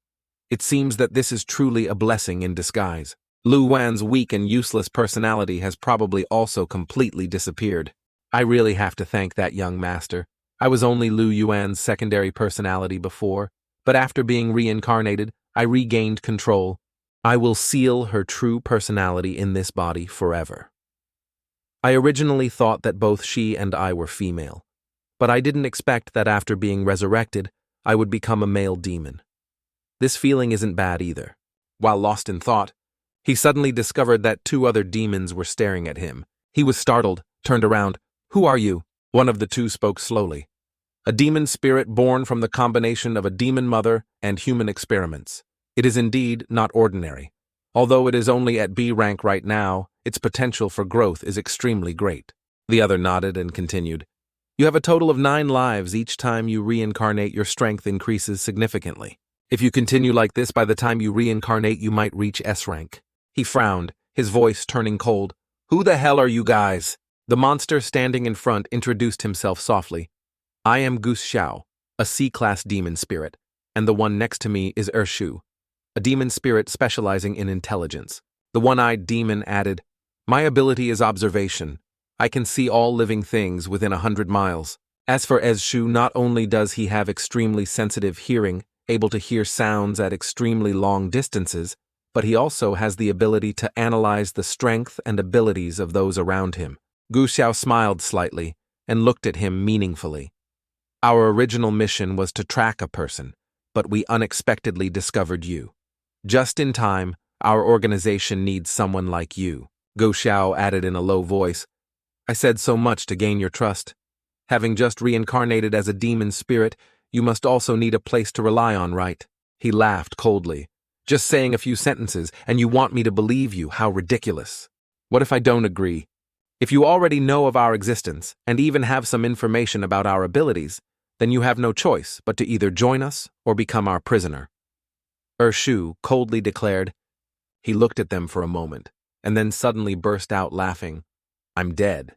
It seems that this is truly a blessing in disguise. Lu Wan's weak and useless personality has probably also completely disappeared. I really have to thank that young master. I was only Lu Yuan's secondary personality before, but after being reincarnated, I regained control. I will seal her true personality in this body forever. I originally thought that both she and I were female, but I didn't expect that after being resurrected, I would become a male demon. This feeling isn't bad either. While lost in thought, he suddenly discovered that 2 other demons were staring at him. He was startled, turned around. Who are you? One of the 2 spoke slowly. A demon spirit born from the combination of a demon mother and human experiments. It is indeed not ordinary. Although it is only at B rank right now, its potential for growth is extremely great. The other nodded and continued. You have a total of 9 lives. Each time you reincarnate, your strength increases significantly. If you continue like this, by the time you reincarnate, you might reach S rank. He frowned, his voice turning cold. Who the hell are you guys? The monster standing in front introduced himself softly. I am Goose Xiao, a C-class demon spirit, and the one next to me is Ershu, a demon spirit specializing in intelligence. The one-eyed demon added, My ability is observation. I can see all living things within 100 miles. As for Ershu, not only does he have extremely sensitive hearing, able to hear sounds at extremely long distances, but he also has the ability to analyze the strength and abilities of those around him. Gu Xiao smiled slightly and looked at him meaningfully. Our original mission was to track a person, but we unexpectedly discovered you. Just in time, our organization needs someone like you, Gu Xiao added in a low voice. I said so much to gain your trust. Having just reincarnated as a demon spirit, you must also need a place to rely on, right? He laughed coldly. Just saying a few sentences, and you want me to believe you? How ridiculous. What if I don't agree? If you already know of our existence, and even have some information about our abilities, then you have no choice but to either join us or become our prisoner. Shu coldly declared. He looked at them for a moment, and then suddenly burst out laughing. I'm dead.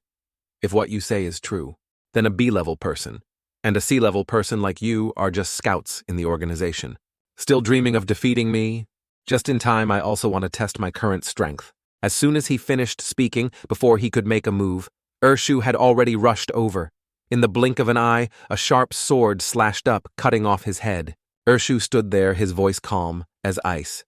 If what you say is true, then a B-level person, and a C-level person like you are just scouts in the organization. Still dreaming of defeating me? Just in time, I also want to test my current strength. As soon as he finished speaking, before he could make a move, Shu had already rushed over. In the blink of an eye, a sharp sword slashed up, cutting off his head. Shu stood there, his voice calm as ice.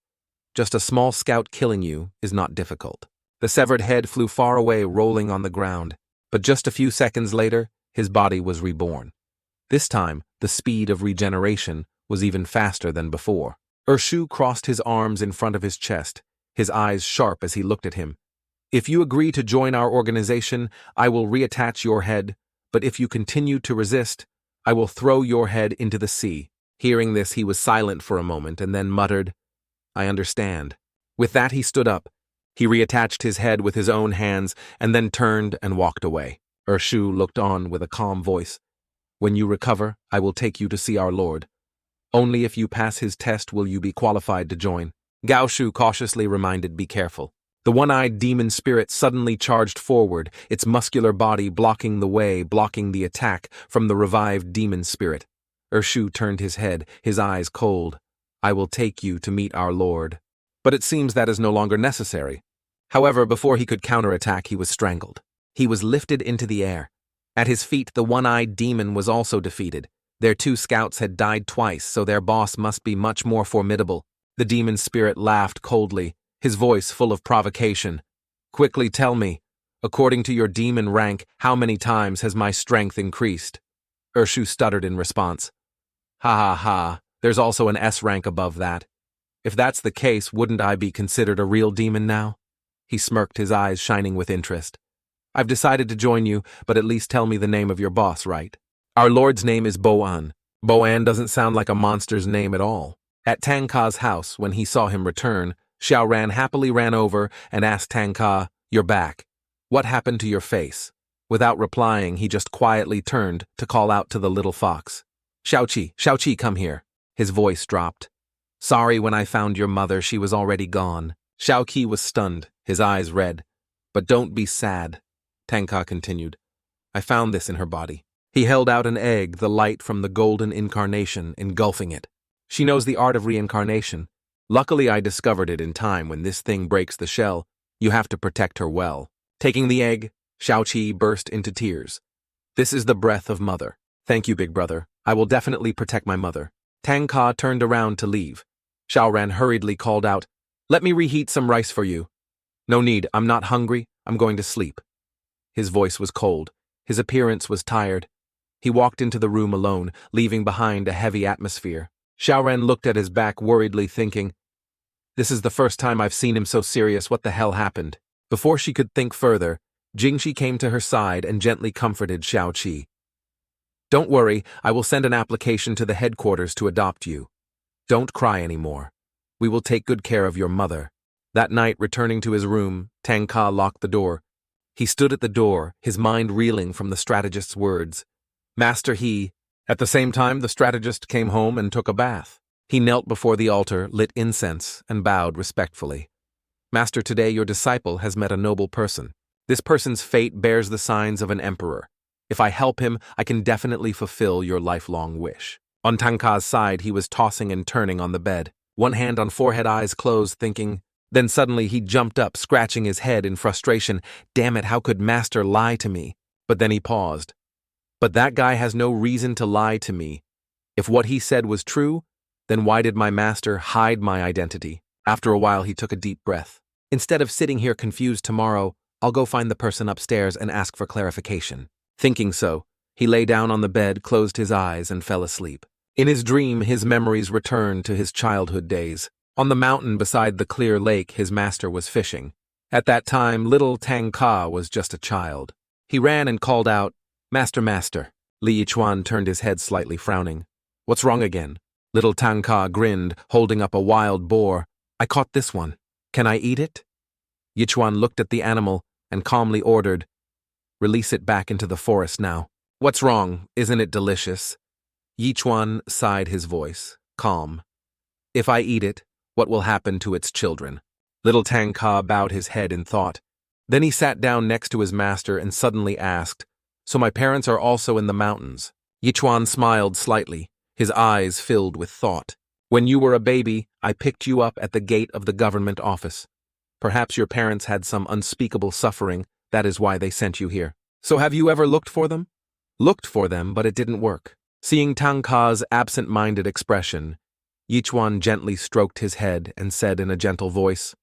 Just a small scout killing you is not difficult. The severed head flew far away, rolling on the ground. But just a few seconds later, his body was reborn. This time, the speed of regeneration was even faster than before. Shu crossed his arms in front of his chest, his eyes sharp as he looked at him. If you agree to join our organization, I will reattach your head, but if you continue to resist, I will throw your head into the sea. Hearing this, he was silent for a moment and then muttered, I understand. With that, he stood up. He reattached his head with his own hands and then turned and walked away. Shu looked on with a calm voice. When you recover, I will take you to see our Lord. Only if you pass his test will you be qualified to join. Gao Shu cautiously reminded, be careful. The one-eyed demon spirit suddenly charged forward, its muscular body blocking the way, blocking the attack from the revived demon spirit. Shu turned his head, his eyes cold. I will take you to meet our Lord. But it seems that is no longer necessary. However, before he could counterattack, he was strangled. He was lifted into the air. At his feet, the one-eyed demon was also defeated. Their 2 scouts had died twice, so their boss must be much more formidable. The demon spirit laughed coldly, his voice full of provocation. Quickly tell me, according to your demon rank, how many times has my strength increased? Shu stuttered in response. Ha ha ha, there's also an S rank above that. If that's the case, wouldn't I be considered a real demon now? He smirked, his eyes shining with interest. I've decided to join you, but at least tell me the name of your boss, right? Our Lord's name is Boan. Boan doesn't sound like a monster's name at all. At Tangka's house, when he saw him return, Xiao Ran happily ran over and asked Tangka, You're back. What happened to your face? Without replying, he just quietly turned to call out to the little fox. Xiao-Qi, come here. His voice dropped. Sorry, when I found your mother, she was already gone. Xiao-Qi was stunned, his eyes red. But don't be sad, Tangka continued. I found this in her body. He held out an egg, the light from the golden incarnation engulfing it. She knows the art of reincarnation. Luckily, I discovered it in time. When this thing breaks the shell, you have to protect her well. Taking the egg, Xiao-Qi burst into tears. This is the breath of mother. Thank you, big brother. I will definitely protect my mother. Tangka turned around to leave. Xiao Ran hurriedly called out, Let me reheat some rice for you. No need, I'm not hungry. I'm going to sleep. His voice was cold. His appearance was tired. He walked into the room alone, leaving behind a heavy atmosphere. Xiao Ran looked at his back worriedly, thinking, This is the first time I've seen him so serious. What the hell happened? Before she could think further, Jingxi came to her side and gently comforted Xiao-Qi. Don't worry, I will send an application to the headquarters to adopt you. Don't cry anymore. We will take good care of your mother. That night, returning to his room, Tangka locked the door. He stood at the door, his mind reeling from the strategist's words. Master he. At the same time, the strategist came home and took a bath. He knelt before the altar, lit incense, and bowed respectfully. Master, today your disciple has met a noble person. This person's fate bears the signs of an emperor. If I help him, I can definitely fulfill your lifelong wish. On Tangka's side, he was tossing and turning on the bed, one hand on forehead, eyes closed, thinking. Then suddenly he jumped up, scratching his head in frustration. Damn it, how could Master lie to me? But then he paused. But that guy has no reason to lie to me. If what he said was true, then why did my master hide my identity? After a while, he took a deep breath. Instead of sitting here confused tomorrow, I'll go find the person upstairs and ask for clarification. Thinking so, he lay down on the bed, closed his eyes, and fell asleep. In his dream, his memories returned to his childhood days. On the mountain beside the clear lake, his master was fishing. At that time, little Tangka was just a child. He ran and called out, "Master, master." Li Yichuan turned his head slightly, frowning. "What's wrong again?" Little Tanga grinned, holding up a wild boar. "I caught this one. Can I eat it?" Yichuan looked at the animal and calmly ordered, "Release it back into the forest now." "What's wrong? Isn't it delicious?" Yichuan sighed, his voice calm. "If I eat it, what will happen to its children?" Little Tanga bowed his head in thought. Then he sat down next to his master and suddenly asked, "So my parents are also in the mountains?" Yichuan smiled slightly, his eyes filled with thought. "When you were a baby, I picked you up at the gate of the government office. Perhaps your parents had some unspeakable suffering, that is why they sent you here. So have you ever looked for them?" "Looked for them, but it didn't work." Seeing Tangka's absent-minded expression, Yichuan gently stroked his head and said in a gentle voice,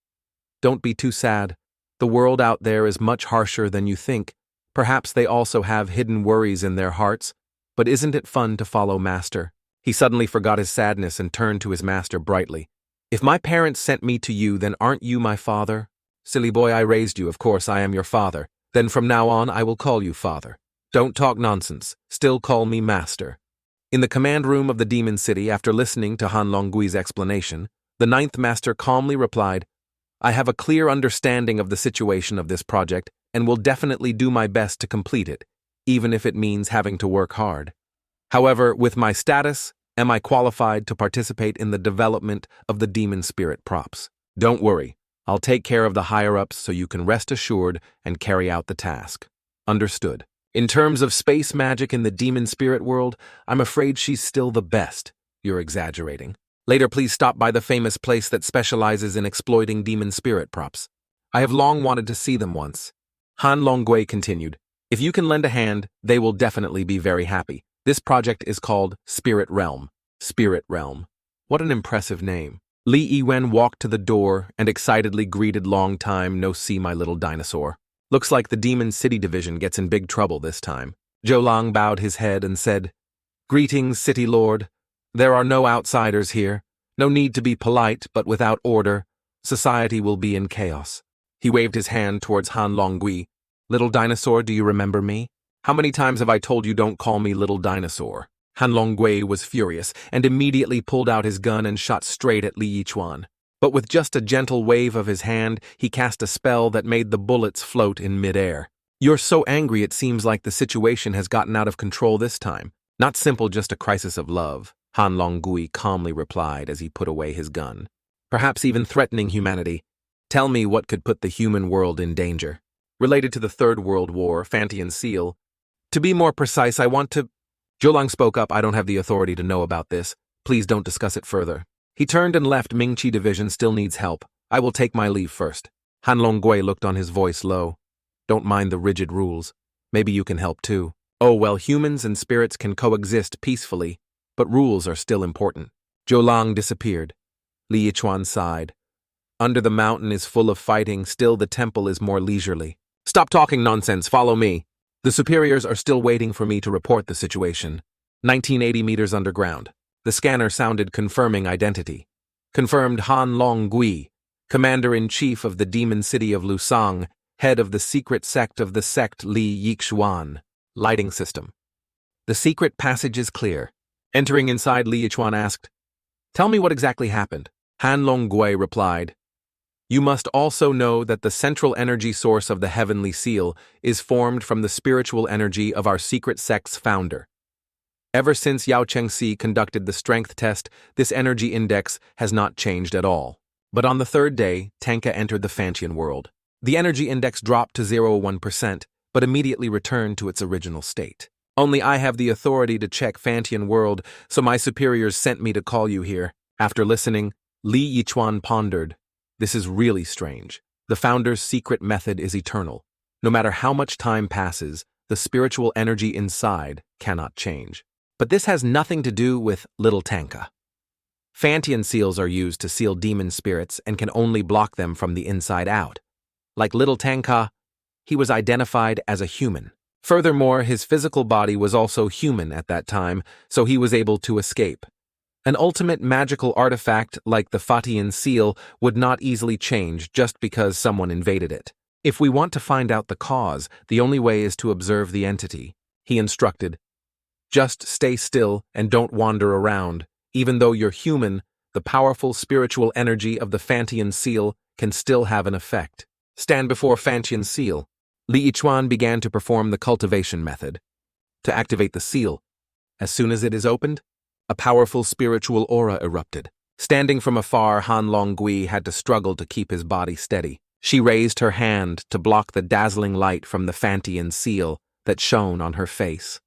"Don't be too sad. The world out there is much harsher than you think. Perhaps they also have hidden worries in their hearts, but isn't it fun to follow Master?" He suddenly forgot his sadness and turned to his master brightly. "If my parents sent me to you, then aren't you my father? Silly boy, I raised you, of course I am your father. Then from now on I will call you father. Don't talk nonsense, still call me master." In the command room of the Demon City, after listening to Han Longgui's explanation, the ninth master calmly replied, "I have a clear understanding of the situation of this project and will definitely do my best to complete it, even if it means having to work hard. However, with my status, am I qualified to participate in the development of the demon spirit props? Don't worry, I'll take care of the higher-ups so you can rest assured and carry out the task." "Understood. In terms of space magic in the demon spirit world, I'm afraid she's still the best." "You're exaggerating. Later, please stop by the famous place that specializes in exploiting demon spirit props. I have long wanted to see them once." Han Longgui continued, "If you can lend a hand, they will definitely be very happy. This project is called Spirit Realm." Spirit Realm. What an impressive name. Li Yiwen walked to the door and excitedly greeted "Long time no see, my little dinosaur. Looks like the Demon City Division gets in big trouble this time." Zhou Lang bowed his head and said, "Greetings, City Lord. There are no outsiders here. No need to be polite, but without order, society will be in chaos." He waved his hand towards Han Longgui. "Little dinosaur, do you remember me? How many times have I told you don't call me little dinosaur?" Han Longgui was furious and immediately pulled out his gun and shot straight at Li Yichuan. But with just a gentle wave of his hand, he cast a spell that made the bullets float in midair. "You're so angry it seems like the situation has gotten out of control this time. Not simple, just a crisis of love," Han Longgui calmly replied as he put away his gun. "Perhaps even threatening humanity. Tell me what could put the human world in danger." "Related to the Third World War, Fantian Seal. To be more precise, I want to—" Zhou Lang spoke up. "I don't have the authority to know about this. Please don't discuss it further." He turned and left. "Mingqi Division still needs help. I will take my leave first." Han Longgui looked on, his voice low. "Don't mind the rigid rules. Maybe you can help too." "Oh, well, humans and spirits can coexist peacefully, but rules are still important." Zhou Lang disappeared. Li Yichuan sighed. "Under the mountain is full of fighting, still the temple is more leisurely." "Stop talking nonsense, follow me." "The superiors are still waiting for me to report the situation." 1980 meters underground. The scanner sounded confirming identity. "Confirmed Han Longgui, Commander-in-Chief of the Demon City of Lusang, head of the secret sect of the sect Li Yixuan. Lighting system. The secret passage is clear." Entering inside, Li Yichuan asked, "Tell me what exactly happened." Han Longgui replied, "You must also know that the central energy source of the Heavenly Seal is formed from the spiritual energy of our secret sect's founder. Ever since Yao Chengxi conducted the strength test, this energy index has not changed at all. But on the third day, Tanga entered the Fantian world. The energy index dropped to 0.1%, but immediately returned to its original state. Only I have the authority to check Fantian world, so my superiors sent me to call you here." After listening, Li Yichuan pondered. This is really strange. The founder's secret method is eternal. No matter how much time passes, the spiritual energy inside cannot change. But this has nothing to do with little Tanga. Fantian seals are used to seal demon spirits and can only block them from the inside out. Like little Tanga, he was identified as a human. Furthermore, his physical body was also human at that time, so he was able to escape. An ultimate magical artifact like the Fatian seal would not easily change just because someone invaded it. If we want to find out the cause, the only way is to observe the entity, he instructed. Just stay still and don't wander around. Even though you're human, the powerful spiritual energy of the Fantian seal can still have an effect. Stand before Fantian seal. Li Yichuan began to perform the cultivation method. To activate the seal, as soon as it is opened, a powerful spiritual aura erupted. Standing from afar, Han Longgui had to struggle to keep his body steady. She raised her hand to block the dazzling light from the Fantian seal that shone on her face.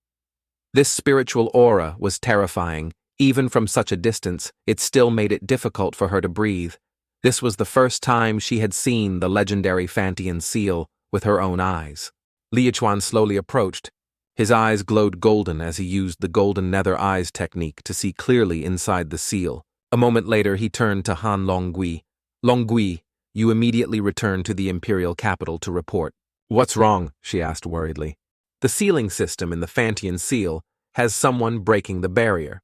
This spiritual aura was terrifying. Even from such a distance, it still made it difficult for her to breathe. This was the first time she had seen the legendary Fantian seal with her own eyes. Li Yichuan slowly approached. His eyes glowed golden as he used the golden nether eyes technique to see clearly inside the seal. A moment later, he turned to Han Longgui. Longgui, you immediately returned to the imperial capital to report. What's wrong? She asked worriedly. The sealing system in the Fantian seal has someone breaking the barrier.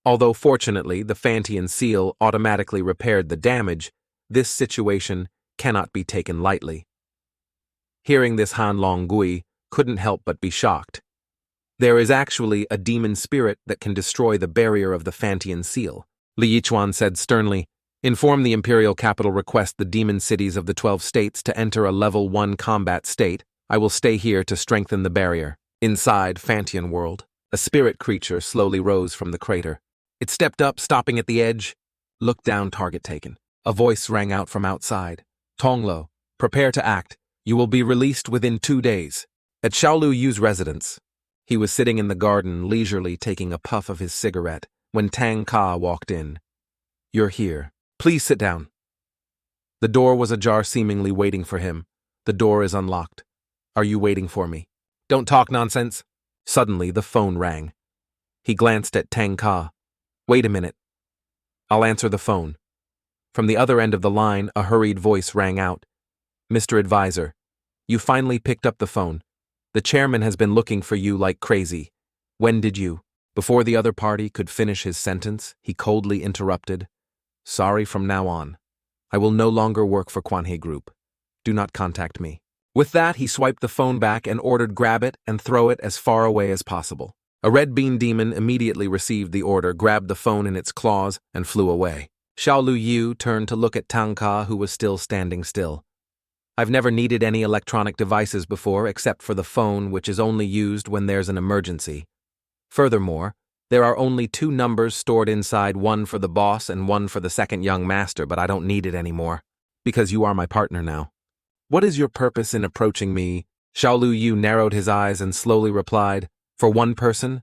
Although fortunately the Fantian seal automatically repaired the damage, this situation cannot be taken lightly. Hearing this, Han Longgui couldn't help but be shocked. There is actually a demon spirit that can destroy the barrier of the Fantian seal. Li Yichuan said sternly, inform the imperial capital, request the demon cities of the 12 states to enter a level 1 combat state. I will stay here to strengthen the barrier. Inside Fantian world, a spirit creature slowly rose from the crater. It stepped up, stopping at the edge. Look down, target taken. A voice rang out from outside. Tonglo, prepare to act. You will be released within 2 days. At Xiao Yu's residence, he was sitting in the garden leisurely taking a puff of his cigarette when Tanga walked in. You're here. Please sit down. The door was ajar, seemingly waiting for him. The door is unlocked. Are you waiting for me? Don't talk nonsense. Suddenly, the phone rang. He glanced at Tanga. Wait a minute. I'll answer the phone. From the other end of the line, a hurried voice rang out. Mr. Advisor, you finally picked up the phone. The chairman has been looking for you like crazy. When did you? Before the other party could finish his sentence, he coldly interrupted. Sorry, from now on. I will no longer work for Kwanhei Group. Do not contact me. With that, he swiped the phone back and ordered grab it and throw it as far away as possible. A red bean demon immediately received the order, grabbed the phone in its claws, and flew away. Xiao Yu turned to look at Tanga, who was still standing still. I've never needed any electronic devices before except for the phone, which is only used when there's an emergency. Furthermore, there are only 2 numbers stored inside, one for the boss and one for the second young master, but I don't need it anymore. Because you are my partner now. What is your purpose in approaching me? Xiao Yu narrowed his eyes and slowly replied, for one person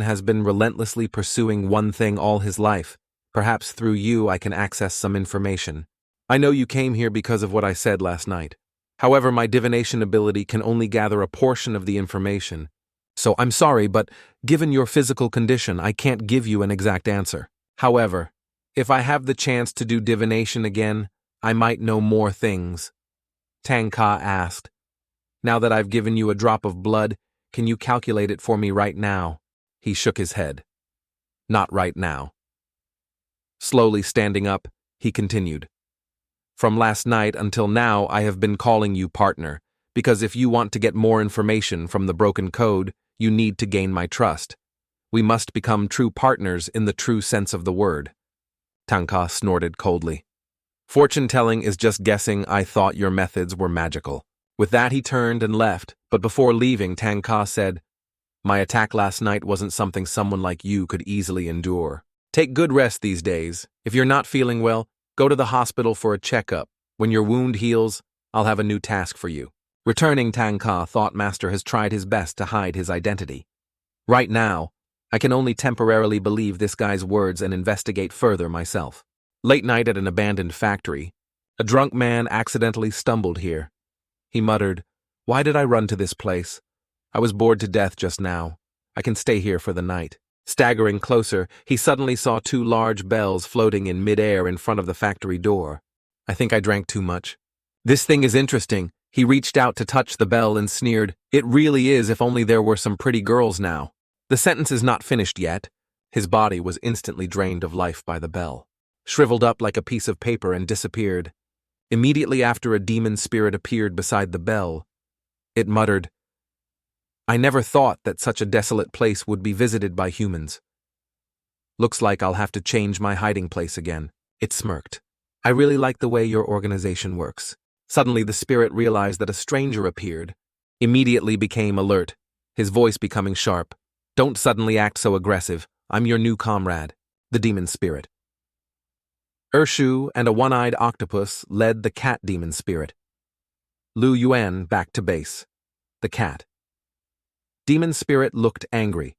has been relentlessly pursuing one thing all his life. Perhaps through you I can access some information. I know you came here because of what I said last night. However, my divination ability can only gather a portion of the information. So I'm sorry, but given your physical condition, I can't give you an exact answer. However, if I have the chance to do divination again, I might know more things. Tanga asked. Now that I've given you a drop of blood, can you calculate it for me right now? He shook his head. Not right now. Slowly standing up, he continued. From last night until now, I have been calling you partner, because if you want to get more information from the broken code, you need to gain my trust. We must become true partners in the true sense of the word. Tanga snorted coldly. Fortune-telling is just guessing. I thought your methods were magical. With that, he turned and left, but before leaving, Tanga said, my attack last night wasn't something someone like you could easily endure. Take good rest these days. If you're not feeling well, go to the hospital for a checkup. When your wound heals, I'll have a new task for you. Returning, Tanga thought Master has tried his best to hide his identity. Right now, I can only temporarily believe this guy's words and investigate further myself. Late night at an abandoned factory, a drunk man accidentally stumbled here. He muttered, why did I run to this place? I was bored to death just now. I can stay here for the night. Staggering closer, he suddenly saw 2 large bells floating in midair in front of the factory door. I think I drank too much. This thing is interesting. He reached out to touch the bell and sneered, it really is, if only there were some pretty girls now. The sentence is not finished yet. His body was instantly drained of life by the bell, shriveled up like a piece of paper and disappeared. Immediately after, a demon spirit appeared beside the bell. It muttered, "I never thought that such a desolate place would be visited by humans. Looks like I'll have to change my hiding place again." It smirked. "I really like the way your organization works." Suddenly the spirit realized that a stranger appeared, immediately became alert, his voice becoming sharp. "Don't suddenly act so aggressive. I'm your new comrade, the demon spirit." Urshu and a one-eyed octopus led the cat demon spirit. Lu Yuan back to base. The cat demon spirit looked angry.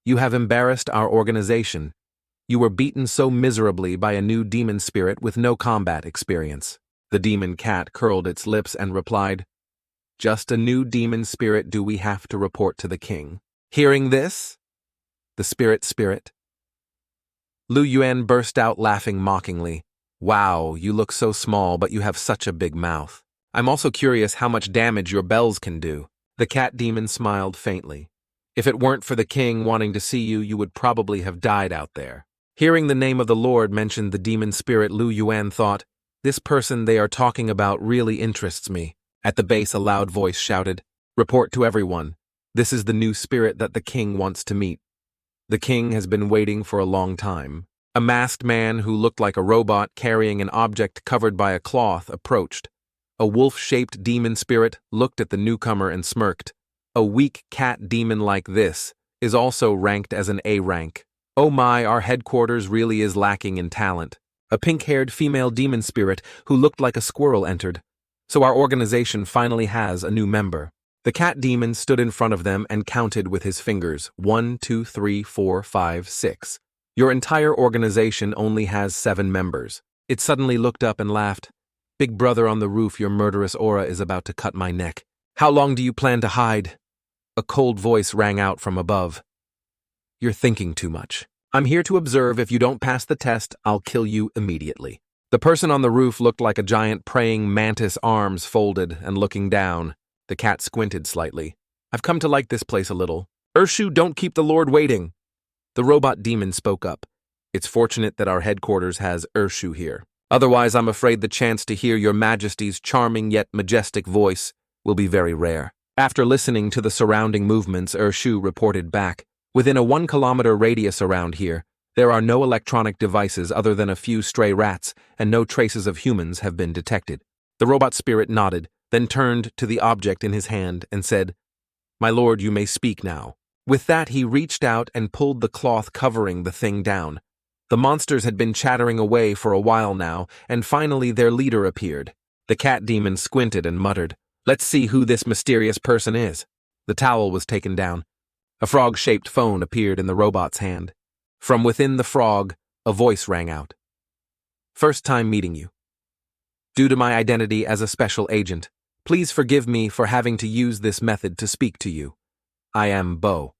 "You have embarrassed our organization. You were beaten so miserably by a new demon spirit with no combat experience." The demon cat curled its lips and replied, "Just a new demon spirit do we have to report to the king?" Hearing this, the spirit. Lu Yuan burst out laughing mockingly. "Wow, you look so small, but you have such a big mouth. I'm also curious how much damage your bells can do." The cat demon smiled faintly. "If it weren't for the king wanting to see you, you would probably have died out there." Hearing the name of the Lord mentioned, the demon spirit, Lu Yuan thought, "This person they are talking about really interests me." At the base, a loud voice shouted, "Report to everyone. This is the new spirit that the king wants to meet." The king has been waiting for a long time. A masked man who looked like a robot carrying an object covered by a cloth approached. A wolf-shaped demon spirit looked at the newcomer and smirked. "A weak cat demon like this is also ranked as an A rank. Oh my, our headquarters really is lacking in talent." A pink-haired female demon spirit who looked like a squirrel entered. "So our organization finally has a new member." The cat demon stood in front of them and counted with his fingers. 1, 2, 3, 4, 5, 6. "Your entire organization only has 7 members." It suddenly looked up and laughed. "Big brother on the roof, your murderous aura is about to cut my neck. How long do you plan to hide?" A cold voice rang out from above. "You're thinking too much. I'm here to observe. If you don't pass the test, I'll kill you immediately." The person on the roof looked like a giant praying mantis, arms folded and looking down. The cat squinted slightly. "I've come to like this place a little." "Urshu, don't keep the Lord waiting." The robot demon spoke up. "It's fortunate that our headquarters has Urshu here. Otherwise, I'm afraid the chance to hear your majesty's charming yet majestic voice will be very rare." After listening to the surrounding movements, Urshu reported back. "Within a 1-kilometer radius around here, there are no electronic devices other than a few stray rats, and no traces of humans have been detected." The robot spirit nodded, then turned to the object in his hand and said, "My lord, you may speak now." With that, he reached out and pulled the cloth covering the thing down. The monsters had been chattering away for a while now, and finally their leader appeared. The cat demon squinted and muttered, "Let's see who this mysterious person is." The towel was taken down. A frog-shaped phone appeared in the robot's hand. From within the frog, a voice rang out. "First time meeting you. Due to my identity as a special agent, please forgive me for having to use this method to speak to you. I am Bo,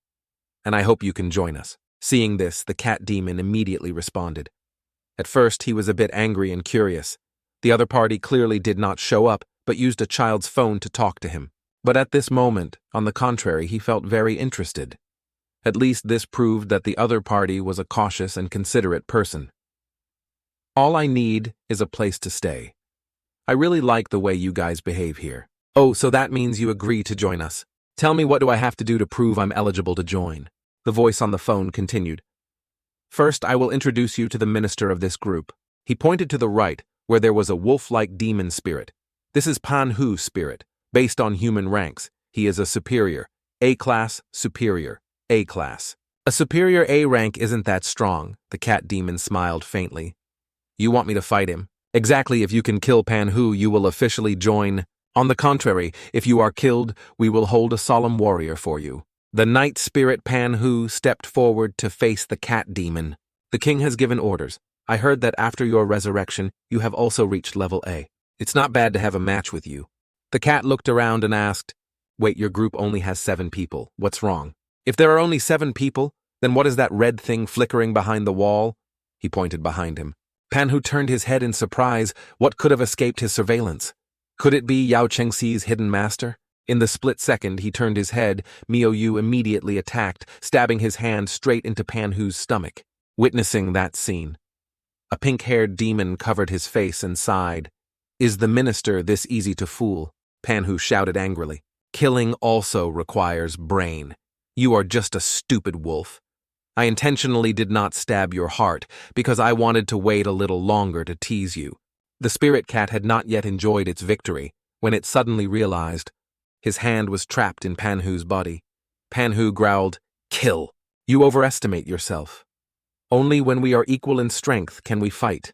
and I hope you can join us." Seeing this, the cat demon immediately responded. At first, he was a bit angry and curious. The other party clearly did not show up, but used a child's phone to talk to him. But at this moment, on the contrary, he felt very interested. At least this proved that the other party was a cautious and considerate person. "All I need is a place to stay. I really like the way you guys behave here." "Oh, so that means you agree to join us. Tell me, what do I have to do to prove I'm eligible to join?" The voice on the phone continued. "First, I will introduce you to the minister of this group." He pointed to the right, where there was a wolf-like demon spirit. "This is Pan-Hu spirit, based on human ranks. He is a superior, A-class, superior, A-class. A superior A rank isn't that strong." The cat demon smiled faintly. "You want me to fight him?" "Exactly. If you can kill Pan-Hu, you will officially join. On the contrary, if you are killed, we will hold a solemn warrior for you." The night spirit Pan-Hu stepped forward to face the cat demon. "The king has given orders. I heard that after your resurrection, you have also reached level A. It's not bad to have a match with you." The cat looked around and asked, "Wait, your group only has 7 people. What's wrong?" "If there are only 7 people, then what is that red thing flickering behind the wall?" He pointed behind him. Pan-Hu turned his head in surprise. What could have escaped his surveillance? Could it be Yao Chengxi's hidden master? In the split second he turned his head, Miao Yu immediately attacked, stabbing his hand straight into Pan-Hu's stomach. Witnessing that scene, a pink-haired demon covered his face and sighed. Is the minister this easy to fool? Panhu shouted angrily. Killing also requires brain. You are just a stupid wolf. I intentionally did not stab your heart because I wanted to wait a little longer to tease you. The spirit cat had not yet enjoyed its victory when it suddenly realized his hand was trapped in Panhu's body. Panhu growled, "Kill! You overestimate yourself. Only when we are equal in strength can we fight.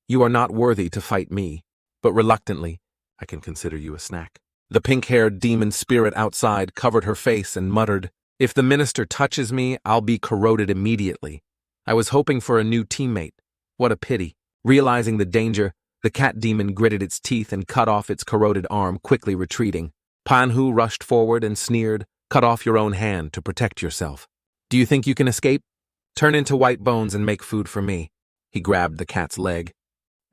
You are not worthy to fight me, but reluctantly, I can consider you a snack." The pink-haired demon spirit outside covered her face and muttered, "If the minister touches me, I'll be corroded immediately. I was hoping for a new teammate. What a pity." Realizing the danger, the cat demon gritted its teeth and cut off its corroded arm, quickly retreating. Panhu rushed forward and sneered, "Cut off your own hand to protect yourself. Do you think you can escape? Turn into white bones and make food for me." He grabbed the cat's leg.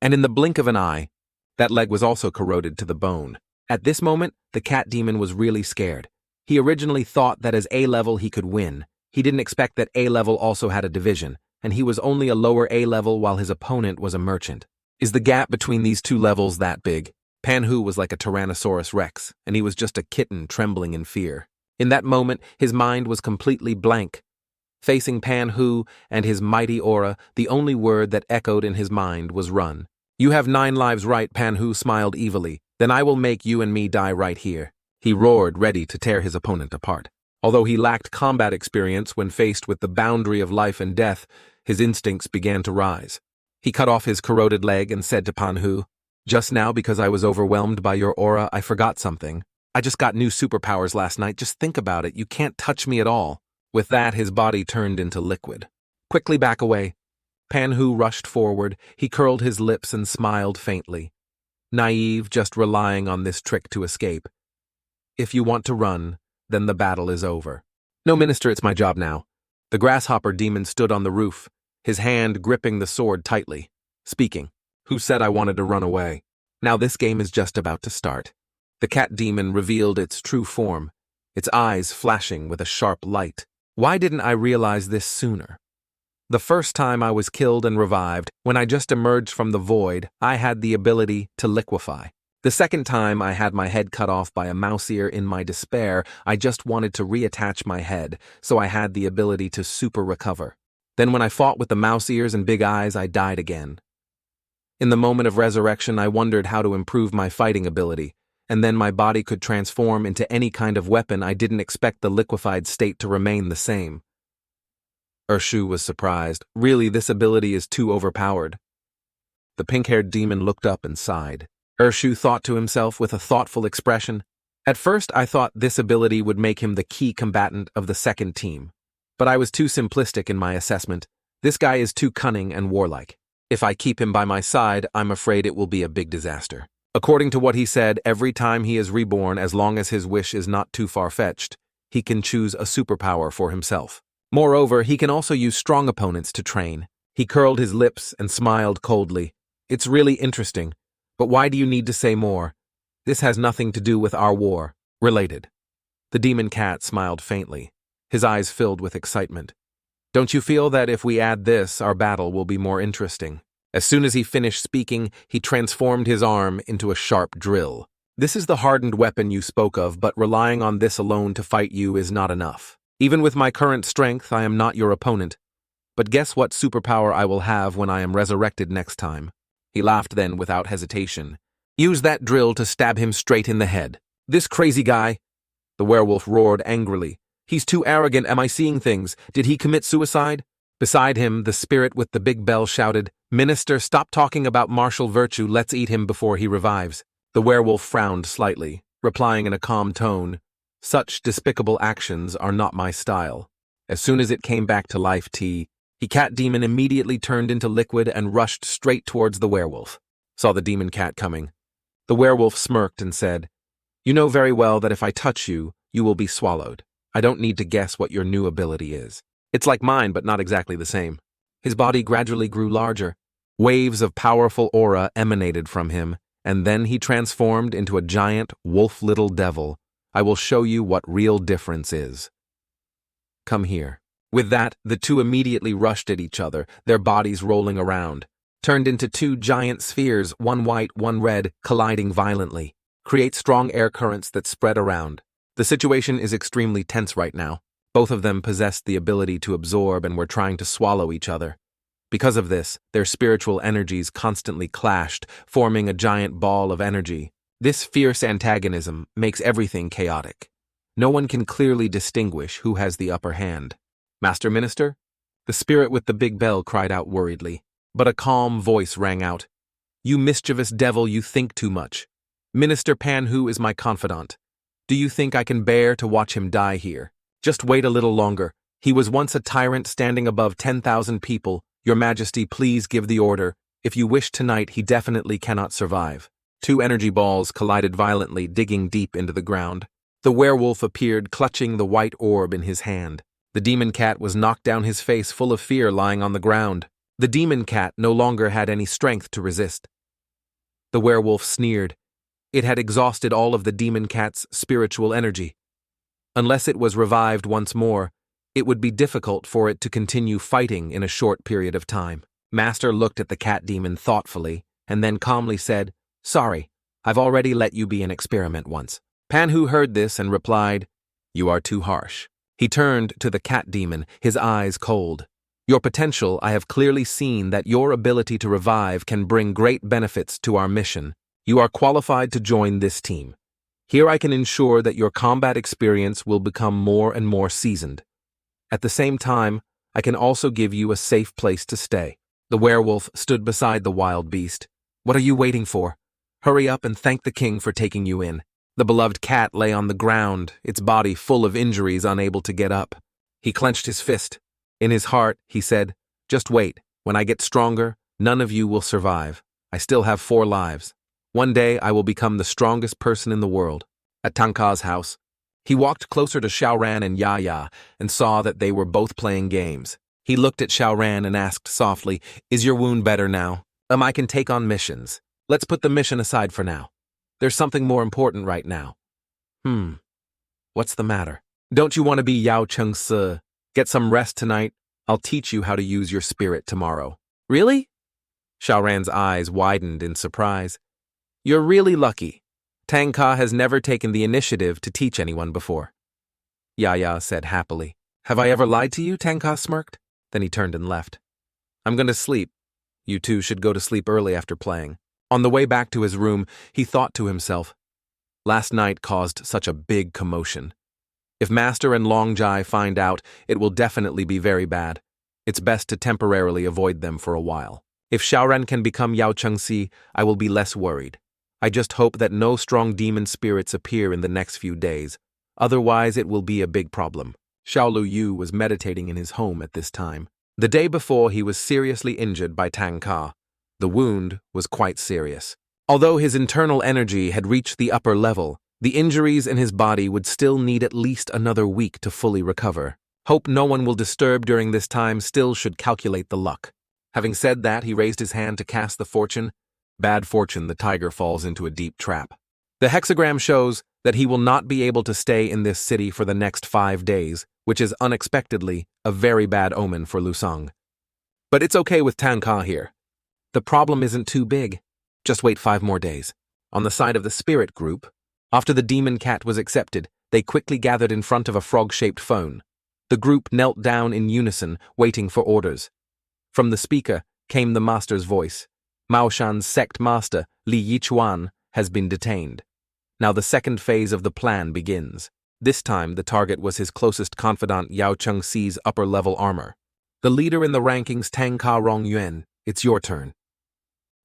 And in the blink of an eye, that leg was also corroded to the bone. At this moment, the cat demon was really scared. He originally thought that as A-level he could win. He didn't expect that A-level also had a division, and he was only a lower A-level while his opponent was a merchant. Is the gap between these two levels that big? Panhu was like a Tyrannosaurus Rex, and he was just a kitten trembling in fear. In that moment, his mind was completely blank. Facing Panhu and his mighty aura, the only word that echoed in his mind was run. "You have 9 lives, right?" Panhu smiled evilly. "Then I will make you and me die right here." He roared, ready to tear his opponent apart. Although he lacked combat experience when faced with the boundary of life and death, his instincts began to rise. He cut off his corroded leg and said to Panhu, "Just now, because I was overwhelmed by your aura, I forgot something. I just got new superpowers last night. Just think about it. You can't touch me at all." With that, his body turned into liquid. "Quickly back away." Panhu rushed forward. He curled his lips and smiled faintly. Naive, just relying on this trick to escape. If you want to run, then the battle is over. "No, minister, it's my job now." The grasshopper demon stood on the roof, his hand gripping the sword tightly, speaking. "Who said I wanted to run away? Now this game is just about to start." The cat demon revealed its true form, its eyes flashing with a sharp light. Why didn't I realize this sooner? The first time I was killed and revived, when I just emerged from the void, I had the ability to liquefy. The second time I had my head cut off by a mouse ear in my despair, I just wanted to reattach my head, so I had the ability to super recover. Then when I fought with the mouse ears and big eyes, I died again. In the moment of resurrection, I wondered how to improve my fighting ability, and then my body could transform into any kind of weapon. I didn't expect the liquefied state to remain the same. Urshu was surprised. "Really, this ability is too overpowered." The pink-haired demon looked up and sighed. Urshu thought to himself with a thoughtful expression. "At first, I thought this ability would make him the key combatant of the second team. But I was too simplistic in my assessment. This guy is too cunning and warlike. If I keep him by my side, I'm afraid it will be a big disaster." According to what he said, every time he is reborn, as long as his wish is not too far-fetched, he can choose a superpower for himself. Moreover, he can also use strong opponents to train. He curled his lips and smiled coldly. "It's really interesting, but why do you need to say more? This has nothing to do with our war." "Related." The demon cat smiled faintly. His eyes filled with excitement. "Don't you feel that if we add this, our battle will be more interesting?" As soon as he finished speaking, he transformed his arm into a sharp drill. "This is the hardened weapon you spoke of, but relying on this alone to fight you is not enough. Even with my current strength, I am not your opponent. But guess what superpower I will have when I am resurrected next time?" He laughed then without hesitation. "Use that drill to stab him straight in the head." "This crazy guy!" The werewolf roared angrily. "He's too arrogant. Am I seeing things? Did he commit suicide?" Beside him, the spirit with the big bell shouted, "Minister, stop talking about martial virtue. Let's eat him before he revives." The werewolf frowned slightly, replying in a calm tone, "Such despicable actions are not my style." As soon as it came back to life, the cat demon immediately turned into liquid and rushed straight towards the werewolf. Saw the demon cat coming. The werewolf smirked and said, "You know very well that if I touch you, you will be swallowed. I don't need to guess what your new ability is. It's like mine, but not exactly the same." His body gradually grew larger. Waves of powerful aura emanated from him, and then he transformed into a giant wolf-little devil. "I will show you what real difference is. Come here." With that, the two immediately rushed at each other, their bodies rolling around. turned into two giant spheres, one white, one red, colliding violently. Create strong air currents that spread around. The situation is extremely tense right now. Both of them possessed the ability to absorb and were trying to swallow each other. Because of this, their spiritual energies constantly clashed, forming a giant ball of energy. This fierce antagonism makes everything chaotic. No one can clearly distinguish who has the upper hand. Master Minister? The spirit with the big bell cried out worriedly, but a calm voice rang out. You mischievous devil, you think too much. Minister Panhu is my confidant. Do you think I can bear to watch him die here? Just wait a little longer. He was once a tyrant standing above 10,000 people. Your Majesty, please give the order. If you wish tonight, he definitely cannot survive. Two energy balls collided violently, digging deep into the ground. The werewolf appeared, clutching the white orb in his hand. The demon cat was knocked down, his face full of fear, lying on the ground. The demon cat no longer had any strength to resist. The werewolf sneered. It had exhausted all of the demon cat's spiritual energy. Unless it was revived once more, it would be difficult for it to continue fighting in a short period of time. Master looked at the cat demon thoughtfully, and then calmly said, Sorry, I've already let you be an experiment once. Panhu heard this and replied, You are too harsh. He turned to the cat demon, his eyes cold. Your potential, I have clearly seen that your ability to revive can bring great benefits to our mission. You are qualified to join this team. Here I can ensure that your combat experience will become more and more seasoned. At the same time, I can also give you a safe place to stay. The werewolf stood beside the wild beast. What are you waiting for? Hurry up and thank the king for taking you in. The beloved cat lay on the ground, its body full of injuries, unable to get up. He clenched his fist. In his heart, he said, Just wait. When I get stronger, none of you will survive. I still have 4 lives. One day I will become the strongest person in the world. At Tanga's house, he walked closer to Xiao Ran and Yaya and saw that they were both playing games. He looked at Xiao Ran and asked softly, Is your wound better now? I can take on missions. Let's put the mission aside for now. There's something more important right now. What's the matter? Don't you want to be Yao Cheng-se? Get some rest tonight. I'll teach you how to use your spirit tomorrow. Really? Xiao Ran's eyes widened in surprise. You're really lucky. Tanga has never taken the initiative to teach anyone before. Yaya said happily. Have I ever lied to you? Tanga smirked. Then he turned and left. I'm going to sleep. You two should go to sleep early after playing. On the way back to his room, he thought to himself, Last night caused such a big commotion. If Master and Longjai find out, it will definitely be very bad. It's best to temporarily avoid them for a while. If Xiao Ran can become Yao Cheng-se, I will be less worried. I just hope that no strong demon spirits appear in the next few days. Otherwise, it will be a big problem. Xiao Luyu was meditating in his home at this time. The day before, he was seriously injured by Tanga. The wound was quite serious. Although his internal energy had reached the upper level, the injuries in his body would still need at least another week to fully recover. Hope no one will disturb during this time, still should calculate the luck. Having said that, he raised his hand to cast the fortune. Bad fortune, the tiger falls into a deep trap. The hexagram shows that he will not be able to stay in this city for the next 5 days, which is unexpectedly a very bad omen for Lusong. But it's okay with Tanga here. The problem isn't too big. Just wait 5 more days. On the side of the spirit group, after the demon cat was accepted, they quickly gathered in front of a frog-shaped phone. The group knelt down in unison, waiting for orders. From the speaker came the master's voice. Mao Shan's sect master, Li Yichuan, has been detained. Now the second phase of the plan begins. This time, the target was his closest confidant Yao Cheng-se's upper-level armor. The leader in the rankings, Tangka Rongyuan, it's your turn.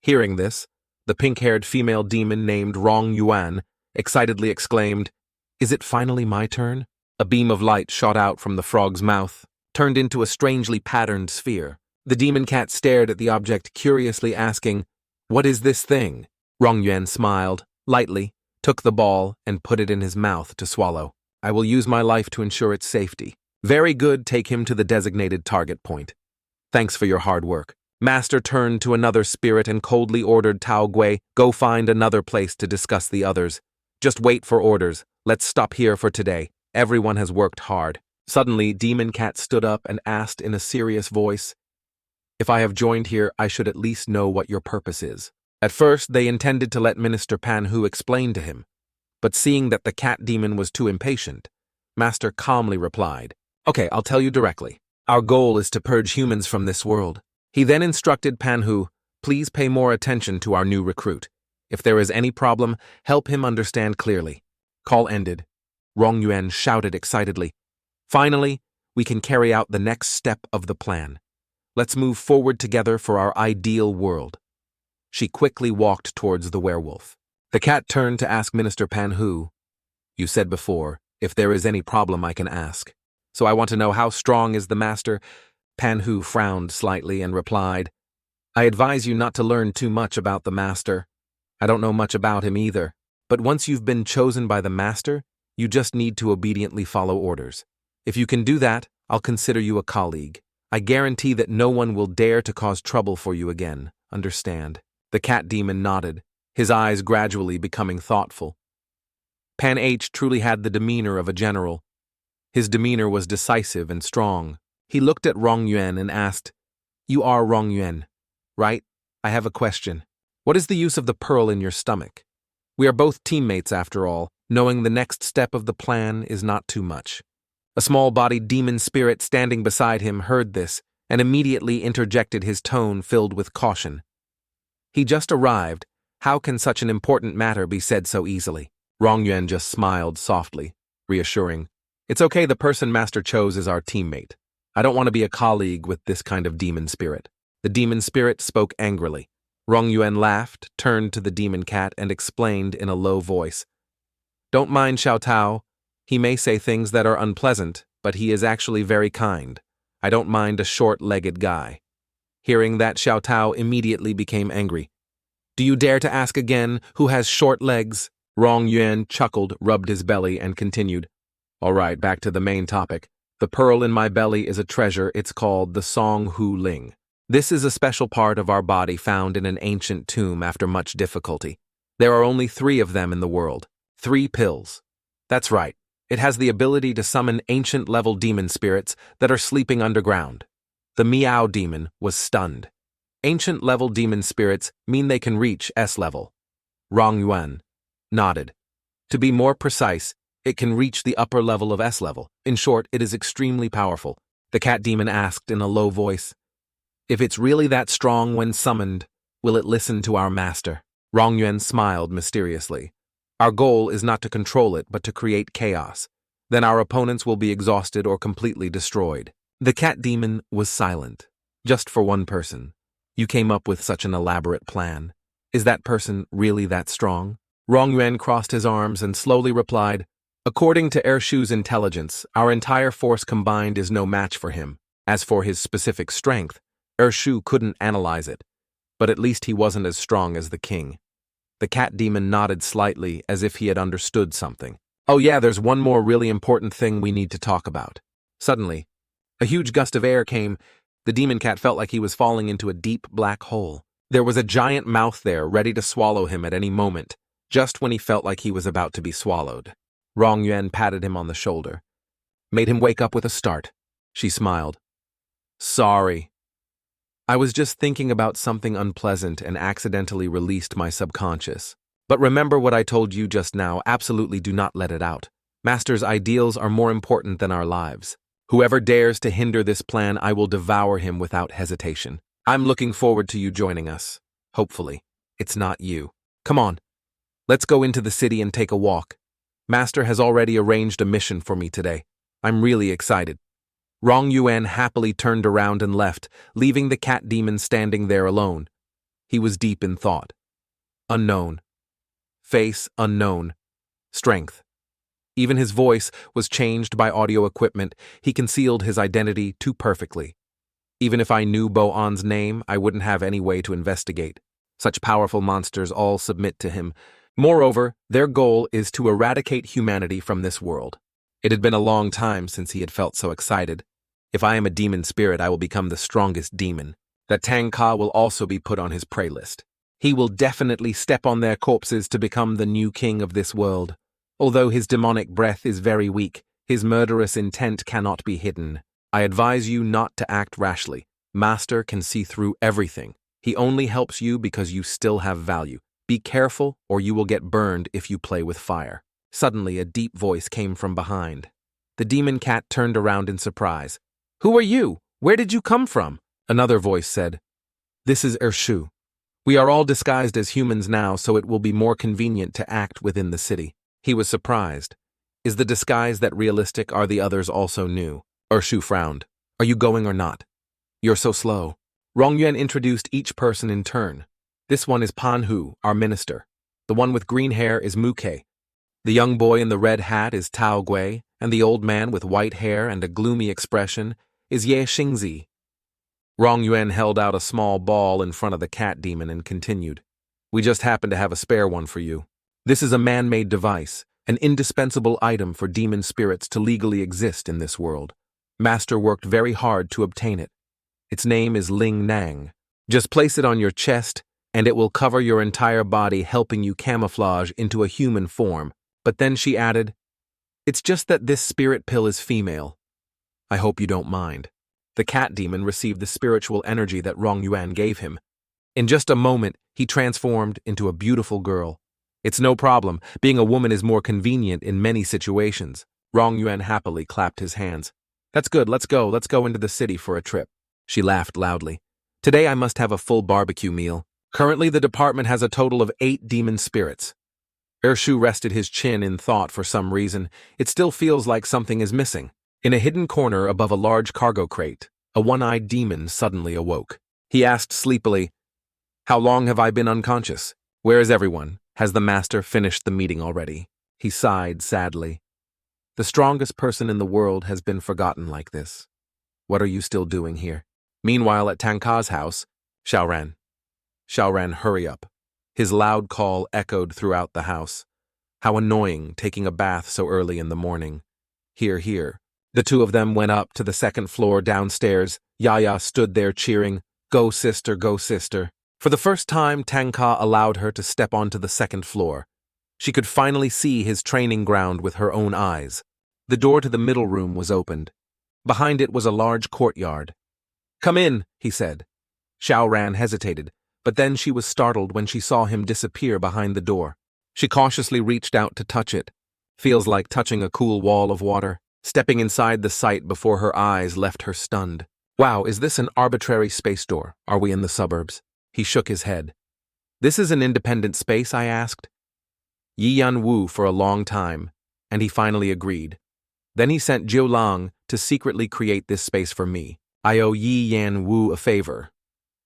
Hearing this, the pink-haired female demon named Rong Yuan excitedly exclaimed, Is it finally my turn? A beam of light shot out from the frog's mouth, turned into a strangely patterned sphere. The demon cat stared at the object, curiously asking, What is this thing? Rongyuan smiled, lightly, took the ball, and put it in his mouth to swallow. I will use my life to ensure its safety. Very good, take him to the designated target point. Thanks for your hard work. Master turned to another spirit and coldly ordered Tao Gui, Go find another place to discuss the others. Just wait for orders. Let's stop here for today. Everyone has worked hard. Suddenly, Demon Cat stood up and asked in a serious voice, If I have joined here, I should at least know what your purpose is. At first, they intended to let Minister Panhu explain to him, but seeing that the cat demon was too impatient, Master calmly replied, "Okay, I'll tell you directly. Our goal is to purge humans from this world." He then instructed Panhu, "Please pay more attention to our new recruit. If there is any problem, help him understand clearly." Call ended. Rong Yuan shouted excitedly, "Finally, we can carry out the next step of the plan. Let's move forward together for our ideal world." She quickly walked towards the werewolf. The cat turned to ask Minister Panhu, "You said before, if there is any problem I can ask. So I want to know, how strong is the master?" Panhu frowned slightly and replied, "I advise you not to learn too much about the master. I don't know much about him either. But once you've been chosen by the master, you just need to obediently follow orders. If you can do that, I'll consider you a colleague. I guarantee that no one will dare to cause trouble for you again. Understand?" The cat demon nodded, his eyes gradually becoming thoughtful. Pan H truly had the demeanor of a general. His demeanor was decisive and strong. He looked at Rong Yuan and asked, "You are Rong Yuan, right? I have a question. What is the use of the pearl in your stomach? We are both teammates after all. Knowing the next step of the plan is not too much." A small-bodied demon spirit standing beside him heard this and immediately interjected, his tone filled with caution. "He just arrived. How can such an important matter be said so easily?" Rong Yuan just smiled softly, reassuring, "It's okay, the person Master chose is our teammate. I don't want to be a colleague with this kind of demon spirit." The demon spirit spoke angrily. Rong Yuan laughed, turned to the demon cat, and explained in a low voice, "Don't mind Xiao Tao. He may say things that are unpleasant, but he is actually very kind. I don't mind a short-legged guy." Hearing that, Xiao Tao immediately became angry. "Do you dare to ask again who has short legs?" Rong Yuan chuckled, rubbed his belly, and continued, "All right, back to the main topic. The pearl in my belly is a treasure. It's called the Song Hu Ling. This is a special part of our body found in an ancient tomb after much difficulty. There are only 3 of them in the world. 3 pills. That's right. It has the ability to summon ancient-level demon spirits that are sleeping underground." The Miao demon was stunned. Ancient-level demon spirits mean they can reach S-level. Rong Yuan nodded. To be more precise, it can reach the upper level of S-level. In short, it is extremely powerful. The cat demon asked in a low voice, "If it's really that strong when summoned, will it listen to our master?" Rong Yuan smiled mysteriously. "Our goal is not to control it, but to create chaos. Then our opponents will be exhausted or completely destroyed." The cat demon was silent. "Just for one person. You came up with such an elaborate plan. Is that person really that strong?" Rong Yuan crossed his arms and slowly replied, "According to Ershu's intelligence, our entire force combined is no match for him. As for his specific strength, Ershu couldn't analyze it, but at least he wasn't as strong as the king." The cat demon nodded slightly as if he had understood something. "Oh yeah, there's one more really important thing we need to talk about." Suddenly, a huge gust of air came. The demon cat felt like he was falling into a deep black hole. There was a giant mouth there ready to swallow him at any moment, just when he felt like he was about to be swallowed. Rong Yuan patted him on the shoulder, made him wake up with a start. She smiled. "Sorry. I was just thinking about something unpleasant and accidentally released my subconscious. But remember what I told you just now, absolutely do not let it out. Master's ideals are more important than our lives. Whoever dares to hinder this plan, I will devour him without hesitation. I'm looking forward to you joining us. Hopefully, it's not you. Come on, let's go into the city and take a walk. Master has already arranged a mission for me today. I'm really excited." Rong Yuan happily turned around and left, leaving the cat demon standing there alone. He was deep in thought. Unknown. Face unknown. Strength. Even his voice was changed by audio equipment. He concealed his identity too perfectly. Even if I knew Bo-on's name, I wouldn't have any way to investigate. Such powerful monsters all submit to him. Moreover, their goal is to eradicate humanity from this world. It had been a long time since he had felt so excited. If I am a demon spirit, I will become the strongest demon. That Tanga will also be put on his prey list. He will definitely step on their corpses to become the new king of this world. Although his demonic breath is very weak, his murderous intent cannot be hidden. I advise you not to act rashly. Master can see through everything. He only helps you because you still have value. Be careful or you will get burned if you play with fire. Suddenly, a deep voice came from behind. The demon cat turned around in surprise. Who are you? Where did you come from? Another voice said, This is Ershu. We are all disguised as humans now, so it will be more convenient to act within the city. He was surprised. Is the disguise that realistic? Are the others also new? Ershu frowned. Are you going or not? You're so slow. Rongyuan introduced each person in turn. This one is Panhu, our minister. The one with green hair is Muke. The young boy in the red hat is Tao Gui, and the old man with white hair and a gloomy expression is Ye Xingzi. Rongyuan held out a small ball in front of the cat demon and continued. We just happen to have a spare one for you. This is a man-made device, an indispensable item for demon spirits to legally exist in this world. Master worked very hard to obtain it. Its name is Ling Nang. Just place it on your chest, and it will cover your entire body, helping you camouflage into a human form. But then she added, It's just that this spirit pill is female. I hope you don't mind. The cat demon received the spiritual energy that Rongyuan gave him. In just a moment, he transformed into a beautiful girl. It's no problem. Being a woman is more convenient in many situations. Rongyuan happily clapped his hands. That's good, let's go into the city for a trip. She laughed loudly. Today I must have a full barbecue meal. Currently the department has a total of 8 demon spirits. Ershu rested his chin in thought for some reason. It still feels like something is missing. In a hidden corner above a large cargo crate, a one-eyed demon suddenly awoke. He asked sleepily, How long have I been unconscious? Where is everyone? Has the master finished the meeting already? He sighed sadly. The strongest person in the world has been forgotten like this. What are you still doing here? Meanwhile, at Tanga's house, Xiao Ran. Xiao Ran, hurry up. His loud call echoed throughout the house. How annoying, taking a bath so early in the morning. Here, here. The two of them went up to the second floor downstairs. Yaya stood there cheering, Go sister, go sister. For the first time, Tanga allowed her to step onto the second floor. She could finally see his training ground with her own eyes. The door to the middle room was opened. Behind it was a large courtyard. Come in, he said. Xiao Ran hesitated, but then she was startled when she saw him disappear behind the door. She cautiously reached out to touch it. Feels like touching a cool wall of water. Stepping inside the site before her eyes left her stunned. Wow, is this an arbitrary space door? Are we in the suburbs? He shook his head. This is an independent space, I asked. Yi Yan Wu for a long time, and he finally agreed. Then he sent Jiu Lang to secretly create this space for me. I owe Yi Yan Wu a favor.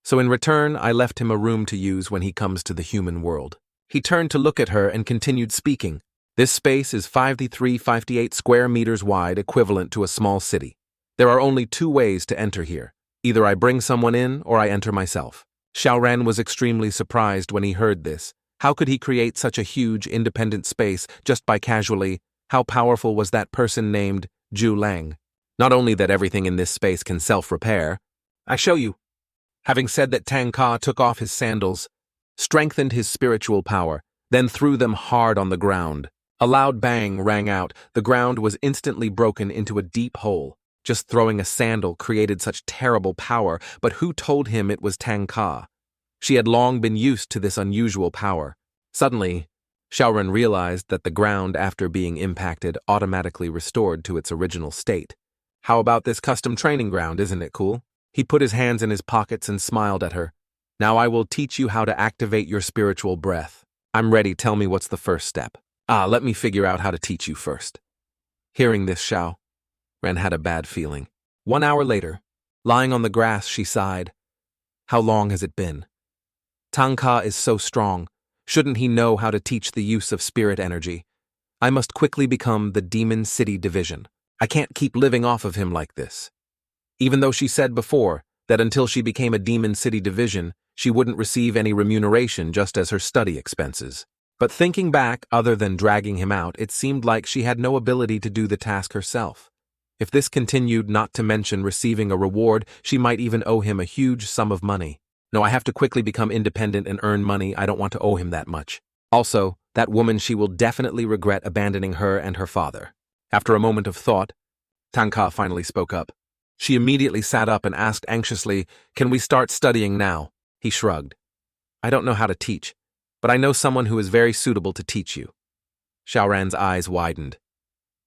So in return, I left him a room to use when he comes to the human world. He turned to look at her and continued speaking. This space is 53-58 square meters wide, equivalent to a small city. There are only 2 ways to enter here. Either I bring someone in or I enter myself. Xiao Ran was extremely surprised when he heard this. How could he create such a huge, independent space just by casually? How powerful was that person named Zhu Lang? Not only that everything in this space can self-repair. I show you. Having said that, Tanga took off his sandals, strengthened his spiritual power, then threw them hard on the ground. A loud bang rang out. The ground was instantly broken into a deep hole. Just throwing a sandal created such terrible power, but who told him it was Tanga? She had long been used to this unusual power. Suddenly, Xiao Ran realized that the ground, after being impacted, automatically restored to its original state. How about this custom training ground, isn't it cool? He put his hands in his pockets and smiled at her. Now I will teach you how to activate your spiritual breath. I'm ready, tell me what's the first step. Let me figure out how to teach you first. Hearing this, Xiao Ran had a bad feeling. 1 hour later, lying on the grass, she sighed. How long has it been? Tanga is so strong. Shouldn't he know how to teach the use of spirit energy? I must quickly become the Demon City Division. I can't keep living off of him like this. Even though she said before that until she became a Demon City Division, she wouldn't receive any remuneration just as her study expenses. But thinking back, other than dragging him out, it seemed like she had no ability to do the task herself. If this continued, not to mention receiving a reward, she might even owe him a huge sum of money. No, I have to quickly become independent and earn money. I don't want to owe him that much. Also, that woman, she will definitely regret abandoning her and her father. After a moment of thought, Tanga finally spoke up. She immediately sat up and asked anxiously, "Can we start studying now?" He shrugged. "I don't know how to teach, but I know someone who is very suitable to teach you." Xiao Ran's eyes widened.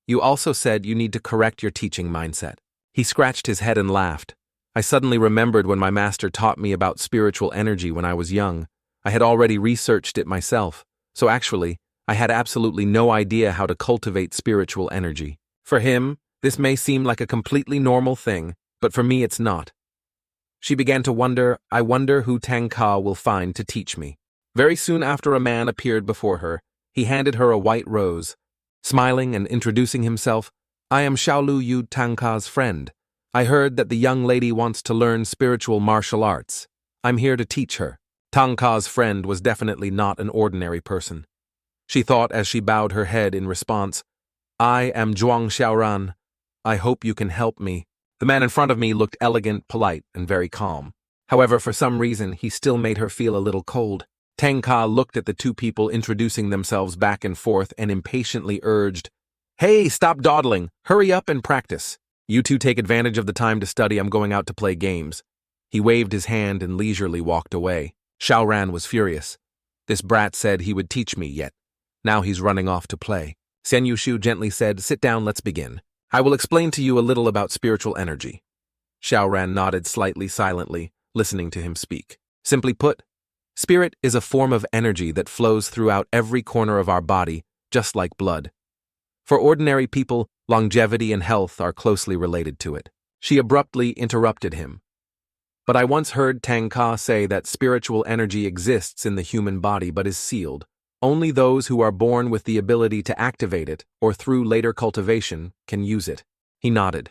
"You also said you need to correct your teaching mindset." He scratched his head and laughed. "I suddenly remembered when my master taught me about spiritual energy when I was young. I had already researched it myself, so actually, I had absolutely no idea how to cultivate spiritual energy. For him, this may seem like a completely normal thing, but for me it's not." She began to wonder, "I wonder who Tanga will find to teach me." Very soon after, a man appeared before her. He handed her a white rose. Smiling and introducing himself, "I am Xiaolu Yu Tanga's friend. I heard that the young lady wants to learn spiritual martial arts. I'm here to teach her." Tanga's friend was definitely not an ordinary person. She thought as she bowed her head in response, "I am Xiao Ran. I hope you can help me." The man in front of me looked elegant, polite, and very calm. However, for some reason, he still made her feel a little cold. Tanga looked at the two people introducing themselves back and forth and impatiently urged, "Hey, stop dawdling. Hurry up and practice. You two take advantage of the time to study. I'm going out to play games." He waved his hand and leisurely walked away. Xiao Ran was furious. This brat said he would teach me yet. Now he's running off to play. Sen Yushu gently said, "Sit down, let's begin. I will explain to you a little about spiritual energy." Xiao Ran nodded slightly silently, listening to him speak. Simply put, spirit is a form of energy that flows throughout every corner of our body, just like blood. For ordinary people, longevity and health are closely related to it. She abruptly interrupted him. "But I once heard Tanga say that spiritual energy exists in the human body but is sealed. Only those who are born with the ability to activate it, or through later cultivation, can use it." He nodded.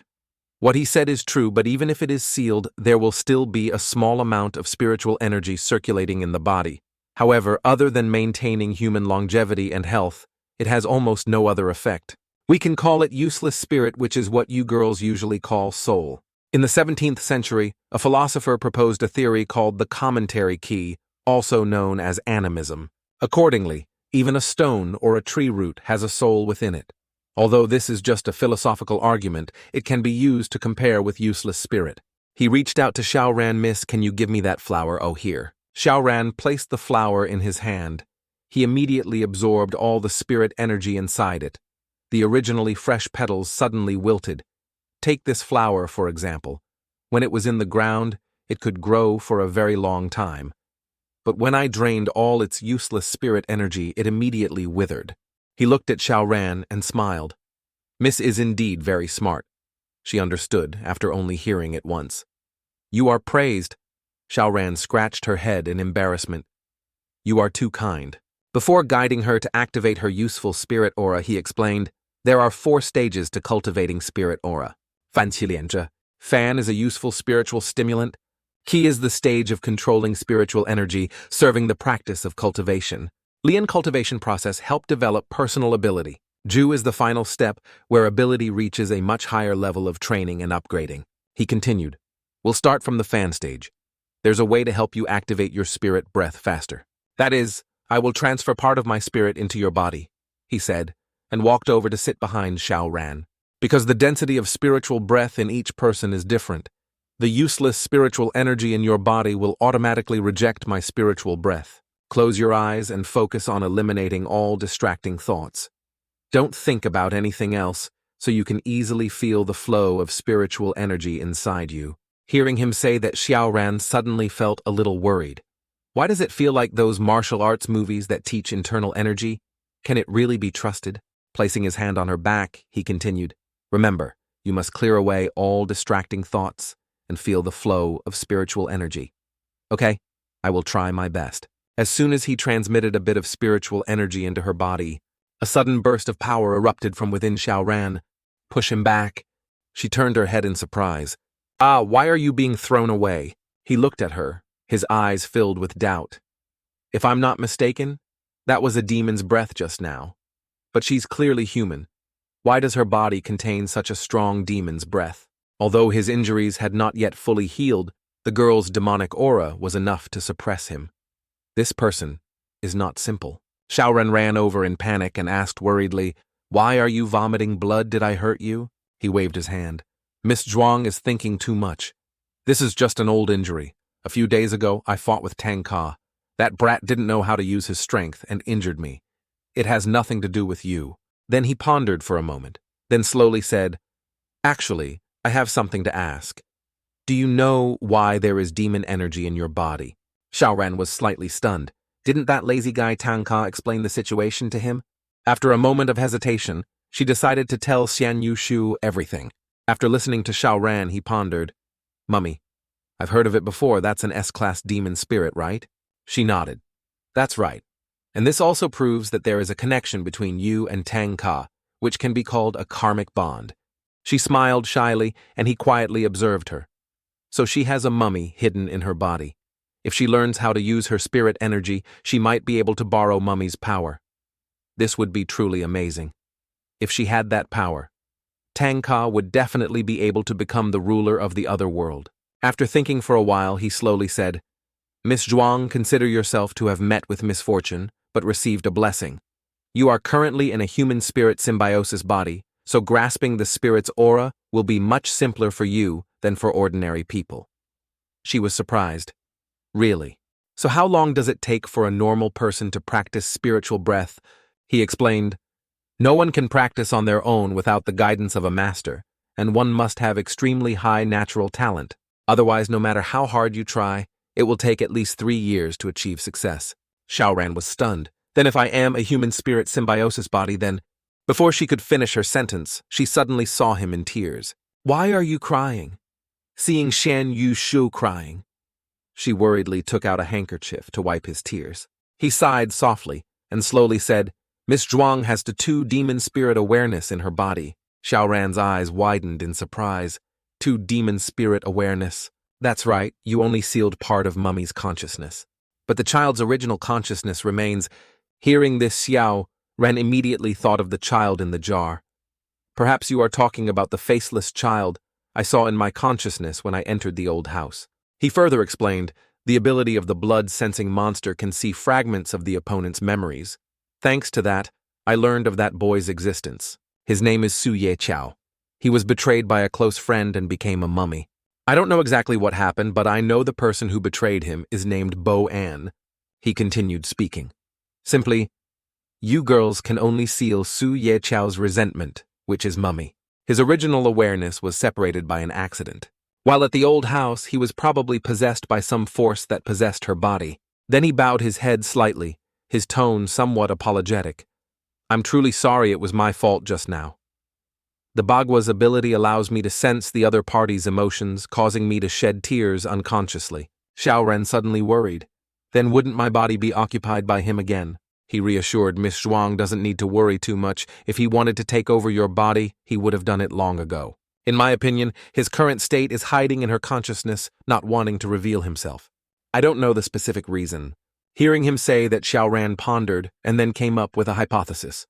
"What he said is true, but even if it is sealed, there will still be a small amount of spiritual energy circulating in the body. However, other than maintaining human longevity and health, it has almost no other effect. We can call it useless spirit, which is what you girls usually call soul." In the 17th century, a philosopher proposed a theory called the commentary key, also known as animism. Accordingly, even a stone or a tree root has a soul within it. Although this is just a philosophical argument, it can be used to compare with useless spirit. He reached out to Xiao Ran. "Miss, can you give me that flower? Oh, here." Xiao Ran placed the flower in his hand. He immediately absorbed all the spirit energy inside it. The originally fresh petals suddenly wilted. Take this flower, for example. When it was in the ground, it could grow for a very long time. But when I drained all its useless spirit energy, it immediately withered. He looked at Xiao Ran and smiled. "Miss is indeed very smart." She understood after only hearing it once. "You are praised." Xiao Ran scratched her head in embarrassment. "You are too kind." Before guiding her to activate her useful spirit aura, he explained, "There are 4 stages to cultivating spirit aura. Fan qilianzhe. Fan is a useful spiritual stimulant. Qi is the stage of controlling spiritual energy, serving the practice of cultivation. Lian cultivation process help develop personal ability. Ju is the final step, where ability reaches a much higher level of training and upgrading." He continued, "We'll start from the fan stage. There's a way to help you activate your spirit breath faster. That is, I will transfer part of my spirit into your body," he said, and walked over to sit behind Xiao Ran. Because the density of spiritual breath in each person is different, the useless spiritual energy in your body will automatically reject my spiritual breath. Close your eyes and focus on eliminating all distracting thoughts. Don't think about anything else, so you can easily feel the flow of spiritual energy inside you. Hearing him say that, Xiao Ran suddenly felt a little worried. Why does it feel like those martial arts movies that teach internal energy? Can it really be trusted? Placing his hand on her back, he continued, "Remember, you must clear away all distracting thoughts and feel the flow of spiritual energy." "Okay, I will try my best." As soon as he transmitted a bit of spiritual energy into her body, a sudden burst of power erupted from within Xiao Ran. "Push him back." She turned her head in surprise. "Ah, why are you being thrown away?" He looked at her, his eyes filled with doubt. "If I'm not mistaken, that was a demon's breath just now. But she's clearly human. Why does her body contain such a strong demon's breath?" Although his injuries had not yet fully healed, the girl's demonic aura was enough to suppress him. This person is not simple. Xiao Ran ran over in panic and asked worriedly, "Why are you vomiting blood? Did I hurt you?" He waved his hand. Miss Zhuang is thinking too much. This is just an old injury. A few days ago, I fought with Tanga. That brat didn't know how to use his strength and injured me. It has nothing to do with you. Then he pondered for a moment, then slowly said, Actually, I have something to ask. Do you know why there is demon energy in your body? Xiao Ran was slightly stunned. Didn't that lazy guy Tanga explain the situation to him? After a moment of hesitation, she decided to tell Xian Yushu everything. After listening to Xiao Ran, he pondered, Mummy, I've heard of it before, that's an S-class demon spirit, right? She nodded. That's right. And this also proves that there is a connection between you and Tanga, which can be called a karmic bond. She smiled shyly, and he quietly observed her. So she has a mummy hidden in her body. If she learns how to use her spirit energy, she might be able to borrow mummy's power. This would be truly amazing. If she had that power, Tanga would definitely be able to become the ruler of the other world. After thinking for a while, he slowly said, Miss Zhuang, consider yourself to have met with misfortune, but received a blessing. You are currently in a human spirit symbiosis body, so grasping the spirit's aura will be much simpler for you than for ordinary people. She was surprised. Really? So how long does it take for a normal person to practice spiritual breath? He explained, No one can practice on their own without the guidance of a master, and one must have extremely high natural talent. Otherwise, no matter how hard you try, it will take at least 3 years to achieve success. Xiao Ran was stunned. Then if I am a human spirit symbiosis body, then... Before she could finish her sentence, she suddenly saw him in tears. Why are you crying? Seeing Xian Yushu crying. She worriedly took out a handkerchief to wipe his tears. He sighed softly and slowly said, Miss Zhuang has the 2 demon spirit awareness in her body. Xiao Ran's eyes widened in surprise. 2 demon spirit awareness. That's right, you only sealed part of Mummy's consciousness. But the child's original consciousness remains. Hearing this, Xiao Ran immediately thought of the child in the jar. Perhaps you are talking about the faceless child I saw in my consciousness when I entered the old house. He further explained, the ability of the blood-sensing monster can see fragments of the opponent's memories. Thanks to that, I learned of that boy's existence. His name is Su Ye Chao. He was betrayed by a close friend and became a mummy. I don't know exactly what happened, but I know the person who betrayed him is named Bo An. He continued speaking. Simply, you girls can only seal Su Ye Chao's resentment, which is mummy. His original awareness was separated by an accident. While at the old house, he was probably possessed by some force that possessed her body. Then he bowed his head slightly, his tone somewhat apologetic. I'm truly sorry, it was my fault just now. The Baghua's ability allows me to sense the other party's emotions, causing me to shed tears unconsciously. Xiao Ran suddenly worried. Then wouldn't my body be occupied by him again? He reassured Miss Zhuang doesn't need to worry too much. If he wanted to take over your body, he would have done it long ago. In my opinion, his current state is hiding in her consciousness, not wanting to reveal himself. I don't know the specific reason. Hearing him say that, Xiao Ran pondered and then came up with a hypothesis.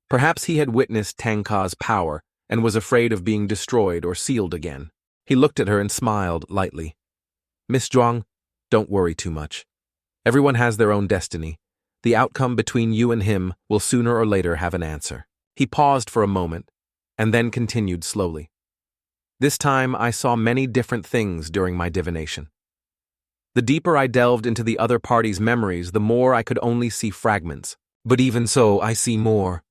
Perhaps he had witnessed Tangka's power and was afraid of being destroyed or sealed again. He looked at her and smiled lightly. Miss Zhuang, don't worry too much. Everyone has their own destiny. The outcome between you and him will sooner or later have an answer. He paused for a moment and then continued slowly. This time I saw many different things during my divination. The deeper I delved into the other party's memories, the more I could only see fragments. But even so, I see more.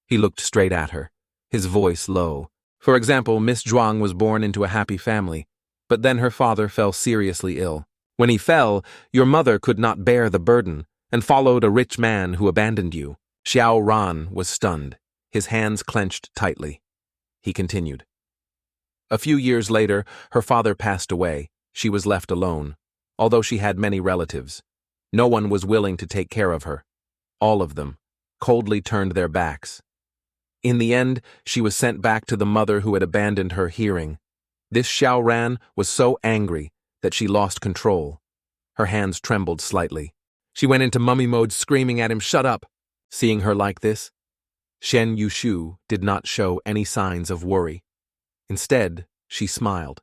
He looked straight at her, his voice low. For example, Miss Zhuang was born into a happy family, but then her father fell seriously ill. When he fell, your mother could not bear the burden and followed a rich man who abandoned you. Xiao Ran was stunned, his hands clenched tightly. He continued. A few years later, her father passed away. She was left alone. Although she had many relatives, no one was willing to take care of her. All of them coldly turned their backs. In the end, she was sent back to the mother who had abandoned her. Hearing this, Xiao Ran was so angry that she lost control. Her hands trembled slightly. She went into mummy mode, screaming at him, "Shut up!" Seeing her like this, Xian Yushu did not show any signs of worry. Instead, she smiled.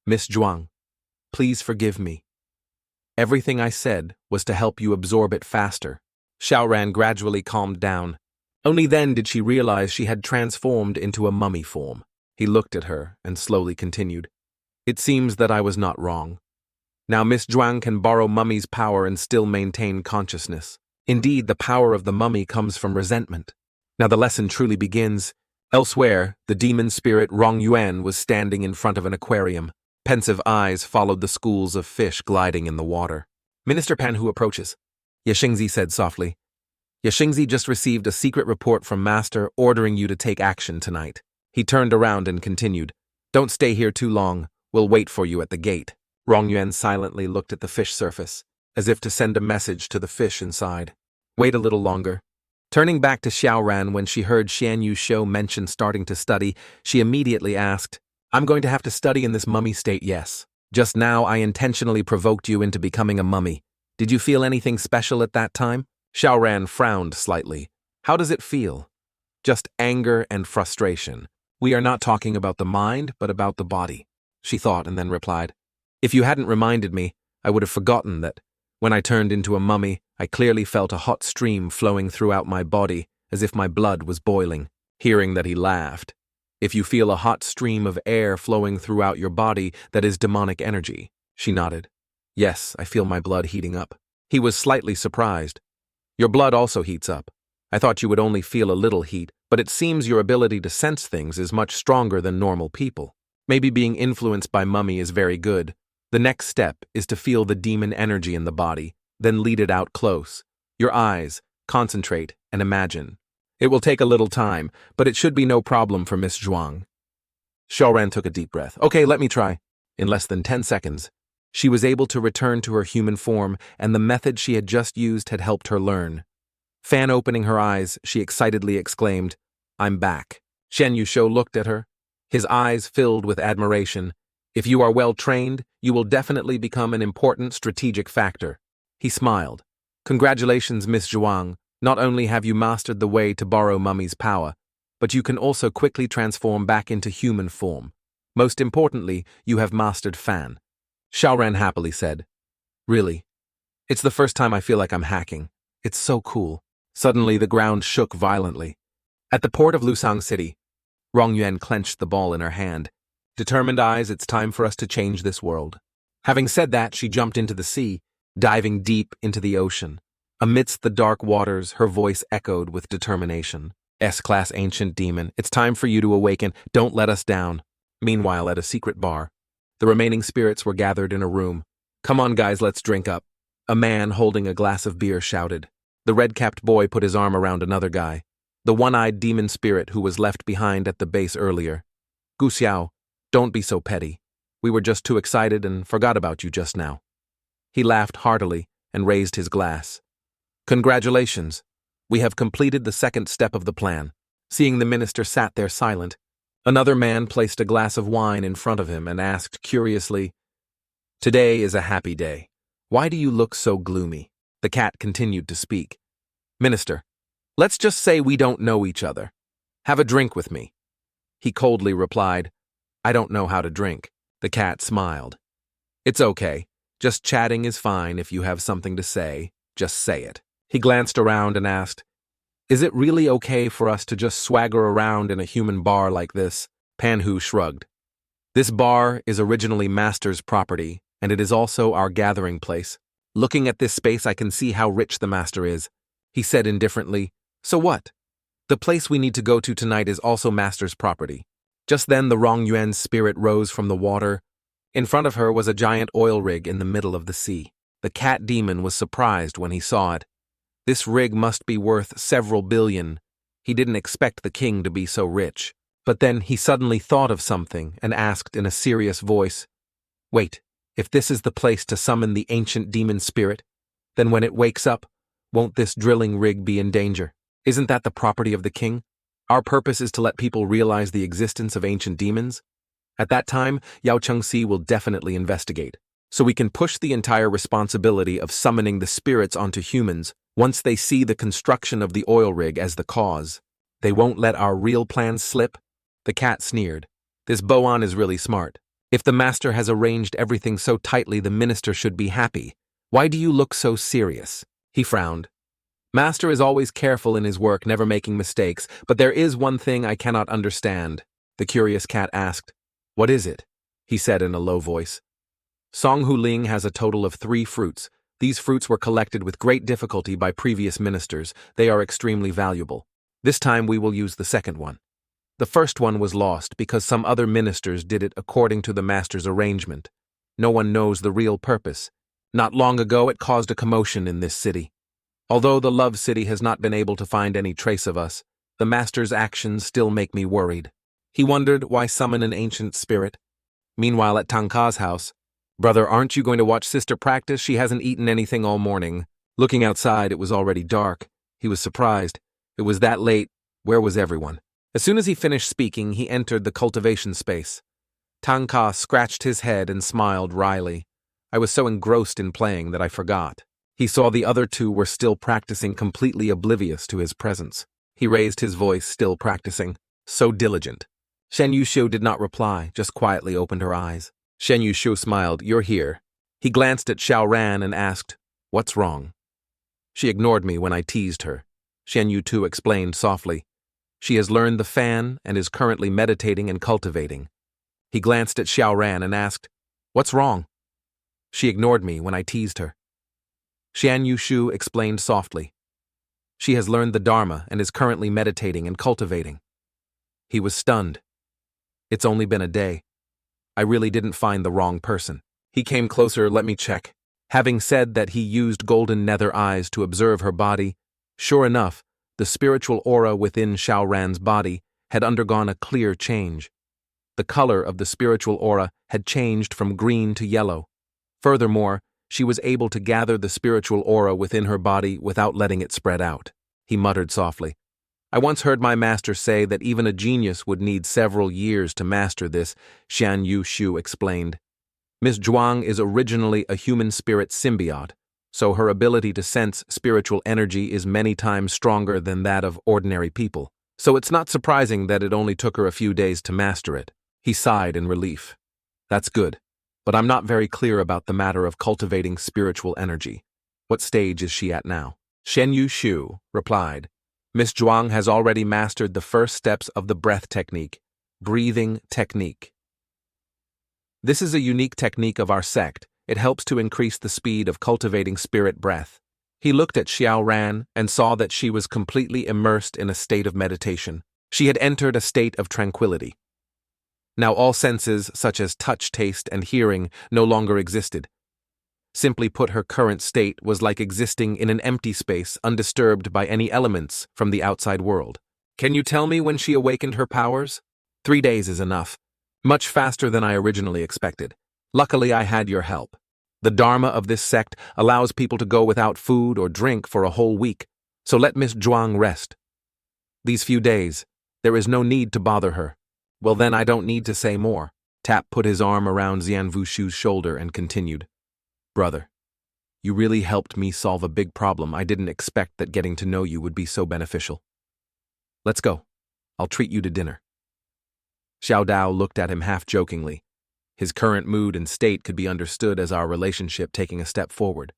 Miss Zhuang, please forgive me. Everything I said was to help you absorb it faster. Xiao Ran gradually calmed down. Only then did she realize she had transformed into a mummy form. He looked at her and slowly continued. It seems that I was not wrong. Now Miss Zhuang can borrow mummy's power and still maintain consciousness. Indeed, the power of the mummy comes from resentment. Now the lesson truly begins. Elsewhere, the demon spirit Rong Yuan was standing in front of an aquarium. Pensive eyes followed the schools of fish gliding in the water. Minister Pan Hu approaches. Yashingzi said softly. Yashingzi just received a secret report from Master ordering you to take action tonight. He turned around and continued. Don't stay here too long. We'll wait for you at the gate. Rong Yuan silently looked at the fish surface, as if to send a message to the fish inside. Wait a little longer. Turning back to Xiao Ran when she heard Xian Yu's show mention starting to study, she immediately asked, I'm going to have to study in this mummy state, yes. Just now I intentionally provoked you into becoming a mummy. Did you feel anything special at that time? Xiao Ran frowned slightly. How does it feel? Just anger and frustration. We are not talking about the mind, but about the body. She thought and then replied, If you hadn't reminded me, I would have forgotten that. When I turned into a mummy, I clearly felt a hot stream flowing throughout my body, as if my blood was boiling. Hearing that, he laughed. If you feel a hot stream of air flowing throughout your body, that is demonic energy. She nodded. Yes, I feel my blood heating up. He was slightly surprised. Your blood also heats up. I thought you would only feel a little heat, but it seems your ability to sense things is much stronger than normal people. Maybe being influenced by mummy is very good. The next step is to feel the demon energy in the body, then lead it out close. Your eyes, concentrate, and imagine. It will take a little time, but it should be no problem for Miss Zhuang. Xiao Ran took a deep breath. Okay, let me try. In less than 10 seconds, she was able to return to her human form, and the method she had just used had helped her learn. Fan opening her eyes, she excitedly exclaimed, I'm back. Shen Yusho looked at her, his eyes filled with admiration. If you are well trained, you will definitely become an important strategic factor. He smiled. Congratulations, Miss Zhuang. Not only have you mastered the way to borrow mummy's power, but you can also quickly transform back into human form. Most importantly, you have mastered Fan. Xiao Ran happily said. Really? It's the first time I feel like I'm hacking. It's so cool. Suddenly the ground shook violently. At the port of Lusang City, Rong Yuan clenched the ball in her hand. Determined eyes, it's time for us to change this world. Having said that, she jumped into the sea, diving deep into the ocean. Amidst the dark waters, her voice echoed with determination. S-class ancient demon, it's time for you to awaken. Don't let us down. Meanwhile, at a secret bar, the remaining spirits were gathered in a room. Come on, guys, let's drink up. A man holding a glass of beer shouted. The red-capped boy put his arm around another guy, the one-eyed demon spirit who was left behind at the base earlier. Gu Xiao, don't be so petty. We were just too excited and forgot about you just now. He laughed heartily and raised his glass. Congratulations. We have completed the second step of the plan. Seeing the minister sat there silent, another man placed a glass of wine in front of him and asked curiously, Today is a happy day. Why do you look so gloomy? The cat continued to speak. Minister, let's just say we don't know each other. Have a drink with me. He coldly replied, I don't know how to drink. The cat smiled. It's okay. Just chatting is fine. If you have something to say, just say it. He glanced around and asked, Is it really okay for us to just swagger around in a human bar like this? Pan Hu shrugged. This bar is originally Master's property, and it is also our gathering place. Looking at this space, I can see how rich the Master is. He said indifferently, So what? The place we need to go to tonight is also Master's property. Just then the Rong Yuan's spirit rose from the water. In front of her was a giant oil rig in the middle of the sea. The cat demon was surprised when he saw it. This rig must be worth several billion. He didn't expect the king to be so rich. But then he suddenly thought of something and asked in a serious voice, Wait, if this is the place to summon the ancient demon spirit, then when it wakes up, won't this drilling rig be in danger? Isn't that the property of the king? Our purpose is to let people realize the existence of ancient demons. At that time, Yao Chengxi will definitely investigate, so we can push the entire responsibility of summoning the spirits onto humans once they see the construction of the oil rig as the cause. They won't let our real plans slip. The cat sneered. This Boan is really smart. If the master has arranged everything so tightly, the minister should be happy. Why do you look so serious? He frowned. Master is always careful in his work, never making mistakes, but there is one thing I cannot understand. The curious cat asked. What is it? He said in a low voice. Song Hu Ling has a total of 3 fruits. These fruits were collected with great difficulty by previous ministers. They are extremely valuable. This time we will use the second one. The first one was lost because some other ministers did it according to the master's arrangement. No one knows the real purpose. Not long ago it caused a commotion in this city. Although the Love City has not been able to find any trace of us, the master's actions still make me worried. He wondered why summon an ancient spirit. Meanwhile at Tanga's house, Brother, aren't you going to watch sister practice? She hasn't eaten anything all morning. Looking outside, it was already dark. He was surprised. It was that late. Where was everyone? As soon as he finished speaking, he entered the cultivation space. Tanga scratched his head and smiled wryly. I was so engrossed in playing that I forgot. He saw the other 2 were still practicing, completely oblivious to his presence. He raised his voice, still practicing. So diligent. Shen Yushu did not reply, just quietly opened her eyes. Shen Yushu smiled. You're here. He glanced at Xiao Ran and asked, What's wrong? She ignored me when I teased her. Shen Yushu explained softly. She has learned the fan and is currently meditating and cultivating. He glanced at Xiao Ran and asked, What's wrong? She ignored me when I teased her. Shen Yushu explained softly. She has learned the Dharma and is currently meditating and cultivating. He was stunned. It's only been a day. I really didn't find the wrong person. He came closer. Let me check. Having said that, he used golden nether eyes to observe her body. Sure enough, the spiritual aura within Xiao Ran's body had undergone a clear change. The color of the spiritual aura had changed from green to yellow. Furthermore, she was able to gather the spiritual aura within her body without letting it spread out. He muttered softly. I once heard my master say that even a genius would need several years to master this, Shen Yushu explained. Miss Zhuang is originally a human spirit symbiote, so her ability to sense spiritual energy is many times stronger than that of ordinary people. So it's not surprising that it only took her a few days to master it. He sighed in relief. That's good, but I'm not very clear about the matter of cultivating spiritual energy. What stage is she at now? Shen Yushu replied. Miss Zhuang has already mastered the first steps of the breath technique, breathing technique. This is a unique technique of our sect. It helps to increase the speed of cultivating spirit breath. He looked at Xiao Ran and saw that she was completely immersed in a state of meditation. She had entered a state of tranquility. Now all senses, such as touch, taste, and hearing, no longer existed. Simply put, her current state was like existing in an empty space, undisturbed by any elements from the outside world. Can you tell me when she awakened her powers? 3 days is enough. Much faster than I originally expected. Luckily, I had your help. The Dharma of this sect allows people to go without food or drink for a whole week, so let Miss Zhuang rest. These few days, there is no need to bother her. Well then, I don't need to say more. Tap put his arm around Xian Wushu's shoulder and continued. Brother, you really helped me solve a big problem. I didn't expect that getting to know you would be so beneficial. Let's go. I'll treat you to dinner. Xiao Dao looked at him half-jokingly. His current mood and state could be understood as our relationship taking a step forward,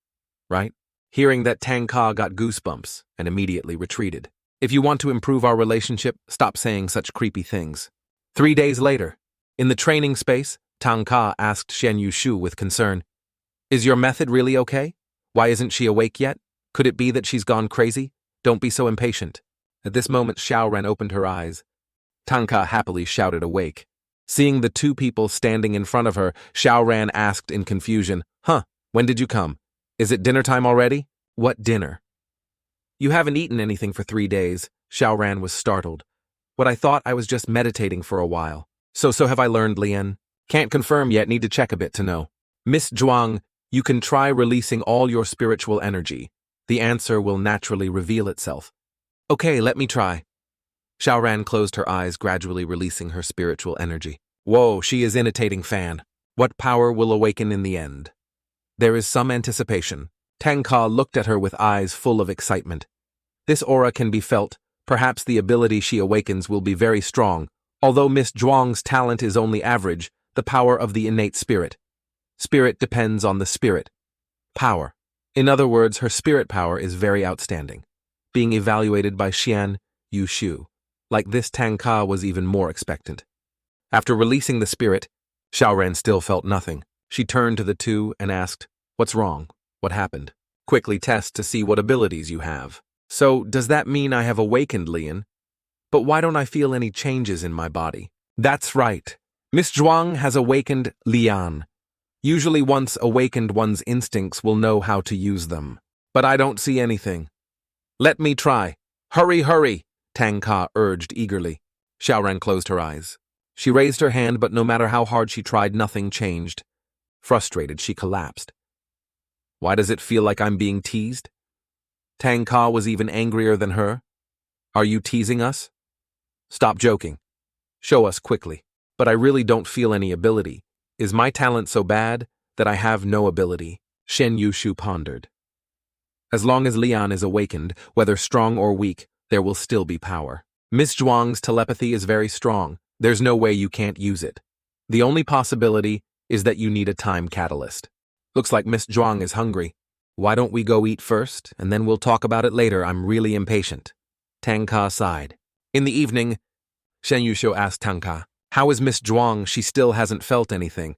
right? Hearing that, Tanga got goosebumps and immediately retreated. If you want to improve our relationship, stop saying such creepy things. 3 days later, in the training space, Tanga asked Shen Yushu with concern, Is your method really okay? Why isn't she awake yet? Could it be that she's gone crazy? Don't be so impatient. At this moment, Xiao Ran opened her eyes. Tanga happily shouted awake. Seeing the 2 people standing in front of her, Xiao Ran asked in confusion, When did you come? Is it dinner time already? What dinner? You haven't eaten anything for 3 days. Xiao Ran was startled. What I thought, I was just meditating for a while. So have I learned, Lian? Can't confirm yet, need to check a bit to know. Miss Zhuang, you can try releasing all your spiritual energy. The answer will naturally reveal itself. Okay, let me try. Xiao Ran closed her eyes, gradually releasing her spiritual energy. Whoa, she is imitating Fan. What power will awaken in the end? There is some anticipation. Tanga looked at her with eyes full of excitement. This aura can be felt. Perhaps the ability she awakens will be very strong. Although Miss Zhuang's talent is only average, the power of the innate spirit. Spirit depends on the spirit. Power. In other words, her spirit power is very outstanding. Being evaluated by Shen Yushu. Like this, Tanga was even more expectant. After releasing the spirit, Xiao Ran still felt nothing. She turned to the two and asked, "What's wrong? What happened? Quickly test to see what abilities you have." "So, does that mean I have awakened, Lian? But why don't I feel any changes in my body?" "That's right. Miss Zhuang has awakened Lian. Usually once awakened, one's instincts will know how to use them. But I don't see anything." "Let me try." "Hurry, hurry," Tanga urged eagerly. Xiao Ran closed her eyes. She raised her hand, but no matter how hard she tried, nothing changed. Frustrated, she collapsed. "Why does it feel like I'm being teased?" Tanga was even angrier than her. "Are you teasing us? Stop joking. Show us quickly." "But I really don't feel any ability. Is my talent so bad that I have no ability?" Shen Yushu pondered. "As long as Lian is awakened, whether strong or weak, there will still be power. Miss Zhuang's telepathy is very strong. There's no way you can't use it. The only possibility is that you need a time catalyst. Looks like Miss Zhuang is hungry. Why don't we go eat first, and then we'll talk about it later? I'm really impatient." Tanga sighed. In the evening, Shen Yushu asked Tanga, "How is Miss Zhuang? She still hasn't felt anything."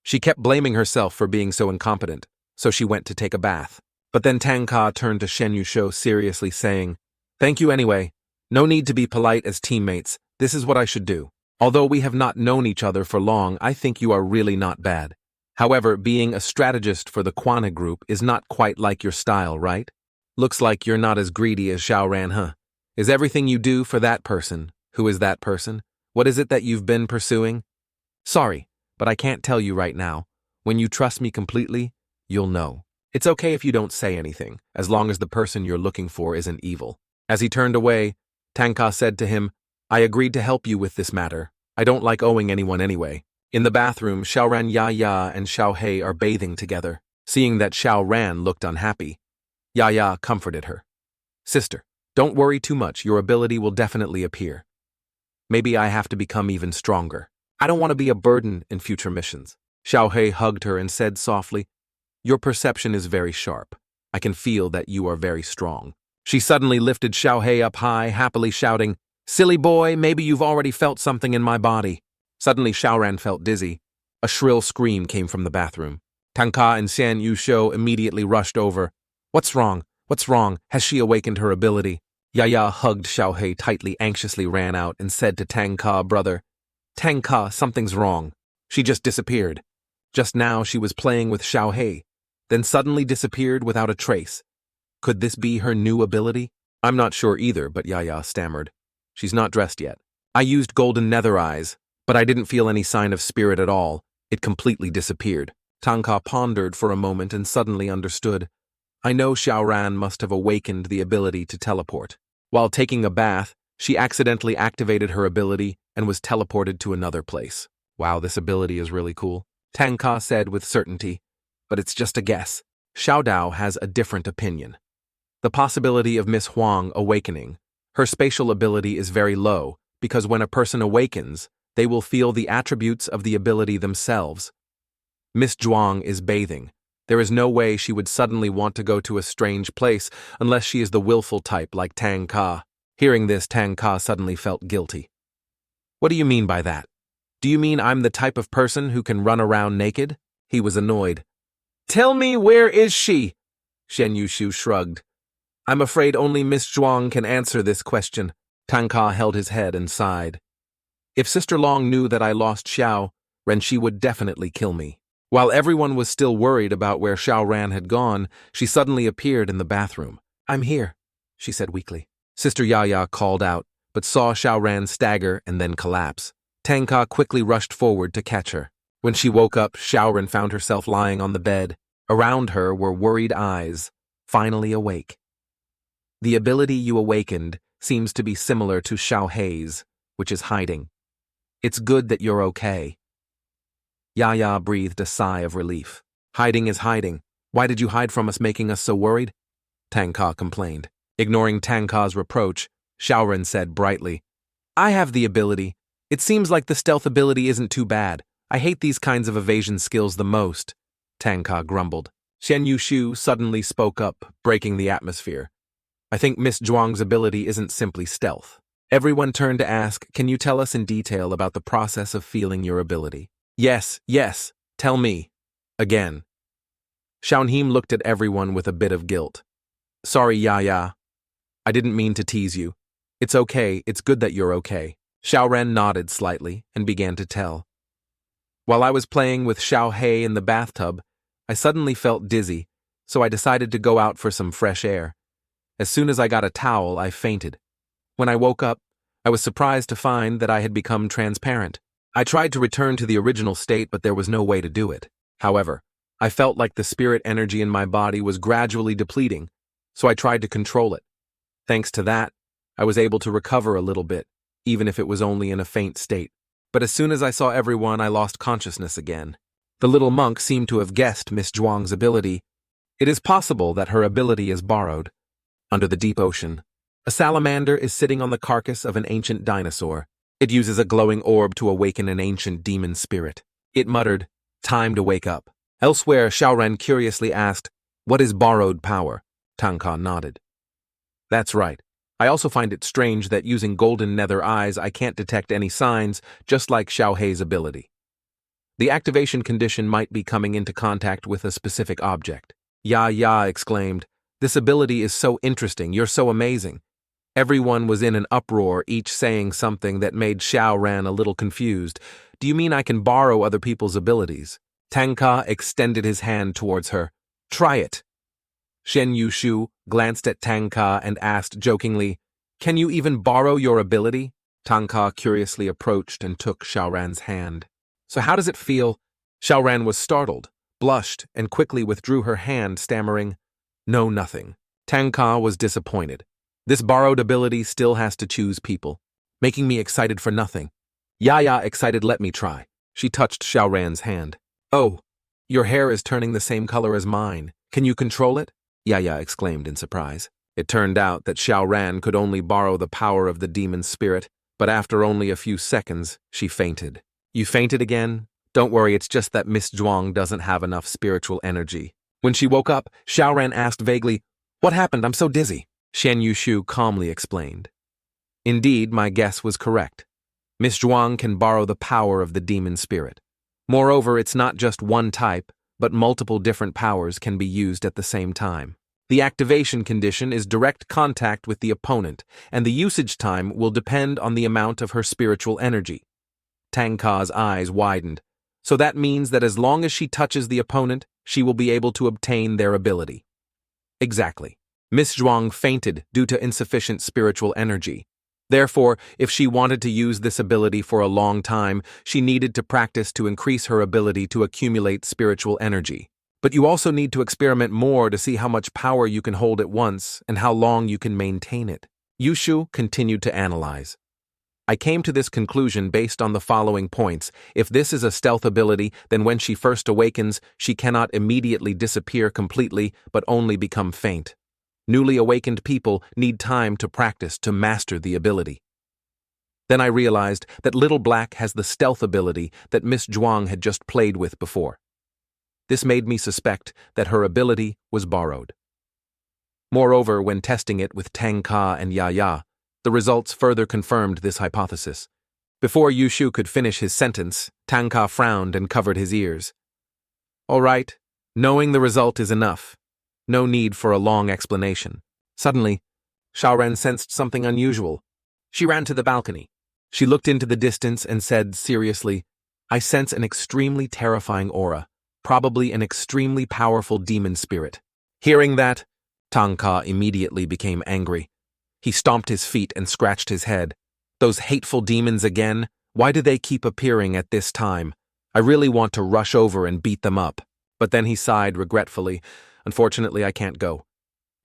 She kept blaming herself for being so incompetent, so she went to take a bath. But then Tanga turned to Shen Yushu seriously, saying, "Thank you anyway. No need to be polite as teammates. This is what I should do. Although we have not known each other for long, I think you are really not bad. However, being a strategist for the Quana group is not quite like your style, right? Looks like you're not as greedy as Xiao Ran, huh? Is everything you do for that person? Who is that person? What is it that you've been pursuing? Sorry, but I can't tell you right now. When you trust me completely, you'll know. It's okay if you don't say anything, as long as the person you're looking for isn't evil." As he turned away, Tanga said to him, "I agreed to help you with this matter. I don't like owing anyone anyway." In the bathroom, Xiao Ran Ya and Xiao Hei are bathing together. Seeing that Xiao Ran looked unhappy, Ya comforted her. "Sister, don't worry too much. Your ability will definitely appear. Maybe I have to become even stronger. I don't want to be a burden in future missions." Xiao Hei hugged her and said softly, "Your perception is very sharp. I can feel that you are very strong." She suddenly lifted Xiao Hei up high, happily shouting, "Silly boy, maybe you've already felt something in my body." Suddenly Xiao Ran felt dizzy. A shrill scream came from the bathroom. Tanga and Shen Yushu immediately rushed over. "What's wrong? What's wrong? Has she awakened her ability?" Ya hugged Xiao Hei tightly, anxiously ran out and said to Tanga, "Brother, Tanga, something's wrong. She just disappeared. Just now she was playing with Xiao Hei, then suddenly disappeared without a trace. Could this be her new ability?" "I'm not sure either," but Ya stammered. "She's not dressed yet. I used golden nether eyes, but I didn't feel any sign of spirit at all. It completely disappeared." Tanga pondered for a moment and suddenly understood. I know Xiao Ran must have awakened the ability to teleport. While taking a bath, she accidentally activated her ability and was teleported to another place. "Wow, this ability is really cool," Tanga said with certainty. "But it's just a guess. Xiao Dao has a different opinion. The possibility of Miss Huang awakening. Her spatial ability is very low, because when a person awakens, they will feel the attributes of the ability themselves. Miss Zhuang is bathing. There is no way she would suddenly want to go to a strange place unless she is the willful type like Tanga." Hearing this, Tanga suddenly felt guilty. "What do you mean by that? Do you mean I'm the type of person who can run around naked?" He was annoyed. "Tell me, where is she?" Shen Yushu shrugged. "I'm afraid only Miss Zhuang can answer this question." Tanga held his head and sighed. "If Sister Long knew that I lost Xiao Ran, she would definitely kill me." While everyone was still worried about where Xiao Ran had gone, she suddenly appeared in the bathroom. "I'm here," she said weakly. Sister Ya called out, but saw Xiao Ran stagger and then collapse. Tanga quickly rushed forward to catch her. When she woke up, Xiao Ran found herself lying on the bed. Around her were worried eyes, finally awake. "The ability you awakened seems to be similar to Xiao Hei's, which is hiding. It's good that you're okay." Ya breathed a sigh of relief. "Hiding is hiding. Why did you hide from us, making us so worried?" Tanga complained. Ignoring Tanga's reproach, Xiao Ran said brightly, "I have the ability. It seems like the stealth ability isn't too bad. I hate these kinds of evasion skills the most." Tanga grumbled. Shen Yushu suddenly spoke up, breaking the atmosphere. "I think Miss Zhuang's ability isn't simply stealth. Everyone turned to ask, "Can you tell us in detail about the process of feeling your ability?" "Yes, yes, tell me." Again. Xiao looked at everyone with a bit of guilt. "Sorry, Ya. I didn't mean to tease you. It's okay, it's good that you're okay." Xiao Ran nodded slightly and began to tell. "While I was playing with Xiao He in the bathtub, I suddenly felt dizzy, so I decided to go out for some fresh air. As soon as I got a towel, I fainted. When I woke up, I was surprised to find that I had become transparent. I tried to return to the original state, but there was no way to do it. However, I felt like the spirit energy in my body was gradually depleting, so I tried to control it. Thanks to that, I was able to recover a little bit, even if it was only in a faint state. But as soon as I saw everyone, I lost consciousness again." The little monk seemed to have guessed Miss Zhuang's ability. It is possible that her ability is borrowed. Under the deep ocean, a salamander is sitting on the carcass of an ancient dinosaur. It uses a glowing orb to awaken an ancient demon spirit. It muttered, "Time to wake up." Elsewhere, Xiao Ran curiously asked, "What is borrowed power?" Tanga nodded. "That's right. I also find it strange that using golden nether eyes I can't detect any signs, just like Xiao Hei's ability. The activation condition might be coming into contact with a specific object." Ya exclaimed, "This ability is so interesting, you're so amazing." Everyone was in an uproar, each saying something that made Xiao Ran a little confused. "Do you mean I can borrow other people's abilities?" Tanga extended his hand towards her. "Try it." Shen Yushu glanced at Tanga and asked jokingly, "Can you even borrow your ability?" Tanga curiously approached and took Xiao Ran's hand. "So how does it feel?" Xiao Ran was startled, blushed, and quickly withdrew her hand, stammering, "No, nothing." Tanga was disappointed. This borrowed ability still has to choose people, making me excited for nothing. Ya excited, "Let me try." She touched Xiao Ran's hand. "Oh, your hair is turning the same color as mine. Can you control it?" Ya exclaimed in surprise. It turned out that Xiao Ran could only borrow the power of the demon spirit, but after only a few seconds, she fainted. "You fainted again? Don't worry, it's just that Miss Zhuang doesn't have enough spiritual energy." When she woke up, Xiao Ran asked vaguely, "What happened? I'm so dizzy." Shen Yushu calmly explained. "Indeed, my guess was correct. Miss Zhuang can borrow the power of the demon spirit. Moreover, it's not just one type, but multiple different powers can be used at the same time. The activation condition is direct contact with the opponent, and the usage time will depend on the amount of her spiritual energy." Tangka's eyes widened. "So that means that as long as she touches the opponent, she will be able to obtain their ability." "Exactly. Miss Zhuang fainted due to insufficient spiritual energy. Therefore, if she wanted to use this ability for a long time, she needed to practice to increase her ability to accumulate spiritual energy. But you also need to experiment more to see how much power you can hold at once and how long you can maintain it." Yushu continued to analyze. "I came to this conclusion based on the following points. If this is a stealth ability, then when she first awakens, she cannot immediately disappear completely, but only become faint. Newly awakened people need time to practice to master the ability. Then I realized that Little Black has the stealth ability that Miss Zhuang had just played with before. This made me suspect that her ability was borrowed. Moreover, when testing it with Tangka and Ya, the results further confirmed this hypothesis." Before Yushu could finish his sentence, Tangka frowned and covered his ears. "All right, knowing the result is enough. No need for a long explanation." Suddenly, Xiao Ran sensed something unusual. She ran to the balcony. She looked into the distance and said seriously, "I sense an extremely terrifying aura, probably an extremely powerful demon spirit." Hearing that, Tangka immediately became angry. He stomped his feet and scratched his head. "Those hateful demons again? Why do they keep appearing at this time? I really want to rush over and beat them up." But then he sighed regretfully. "Unfortunately, I can't go.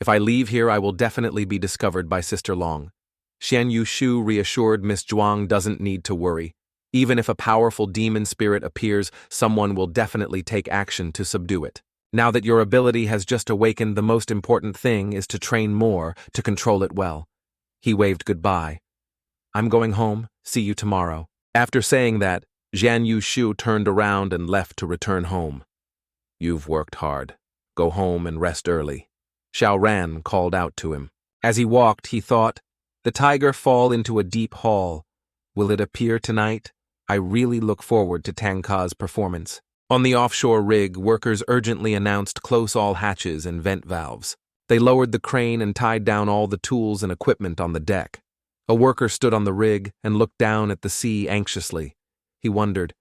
If I leave here, I will definitely be discovered by Sister Long." Shen Yushu reassured Miss Zhuang doesn't need to worry. Even if a powerful demon spirit appears, someone will definitely take action to subdue it. Now that your ability has just awakened, the most important thing is to train more to control it well. He waved goodbye. "I'm going home. See you tomorrow." After saying that, Zhan Yushu turned around and left to return home. "You've worked hard. Go home and rest early." Xiao Ran called out to him. As he walked, he thought, The tiger fall into a deep hall. Will it appear tonight? I really look forward to Tanga's performance. On the offshore rig, workers urgently announced close all hatches and vent valves. They lowered the crane and tied down all the tools and equipment on the deck. A worker stood on the rig and looked down at the sea anxiously. He wondered,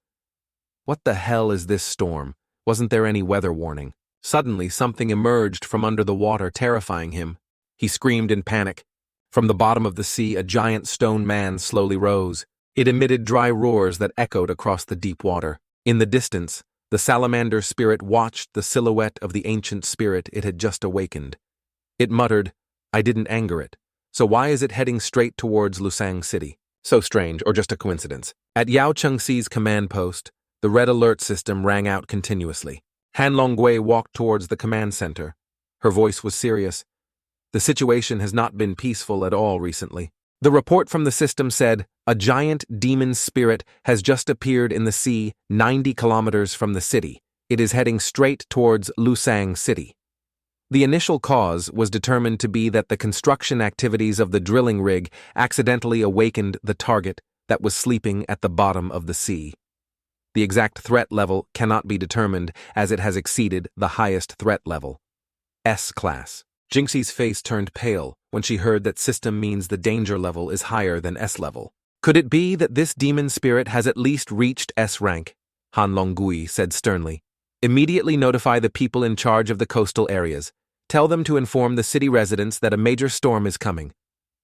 what the hell is this storm? Wasn't there any weather warning? Suddenly, something emerged from under the water, terrifying him. He screamed in panic. From the bottom of the sea, a giant stone man slowly rose. It emitted dry roars that echoed across the deep water. In the distance, the salamander spirit watched the silhouette of the ancient spirit it had just awakened. It muttered, I didn't anger it. So why is it heading straight towards Lusang City? So strange, or just a coincidence. At Yao Chengxi's command post, the red alert system rang out continuously. Han Longgui walked towards the command center. Her voice was serious. The situation has not been peaceful at all recently. The report from the system said, a giant demon spirit has just appeared in the sea 90 kilometers from the city. It is heading straight towards Lusang City. The initial cause was determined to be that the construction activities of the drilling rig accidentally awakened the target that was sleeping at the bottom of the sea. The exact threat level cannot be determined as it has exceeded the highest threat level, S class. Jinxi's face turned pale when she heard that system means the danger level is higher than S level. Could it be that this demon spirit has at least reached S rank? Han Longgui said sternly. Immediately notify the people in charge of the coastal areas. Tell them to inform the city residents that a major storm is coming.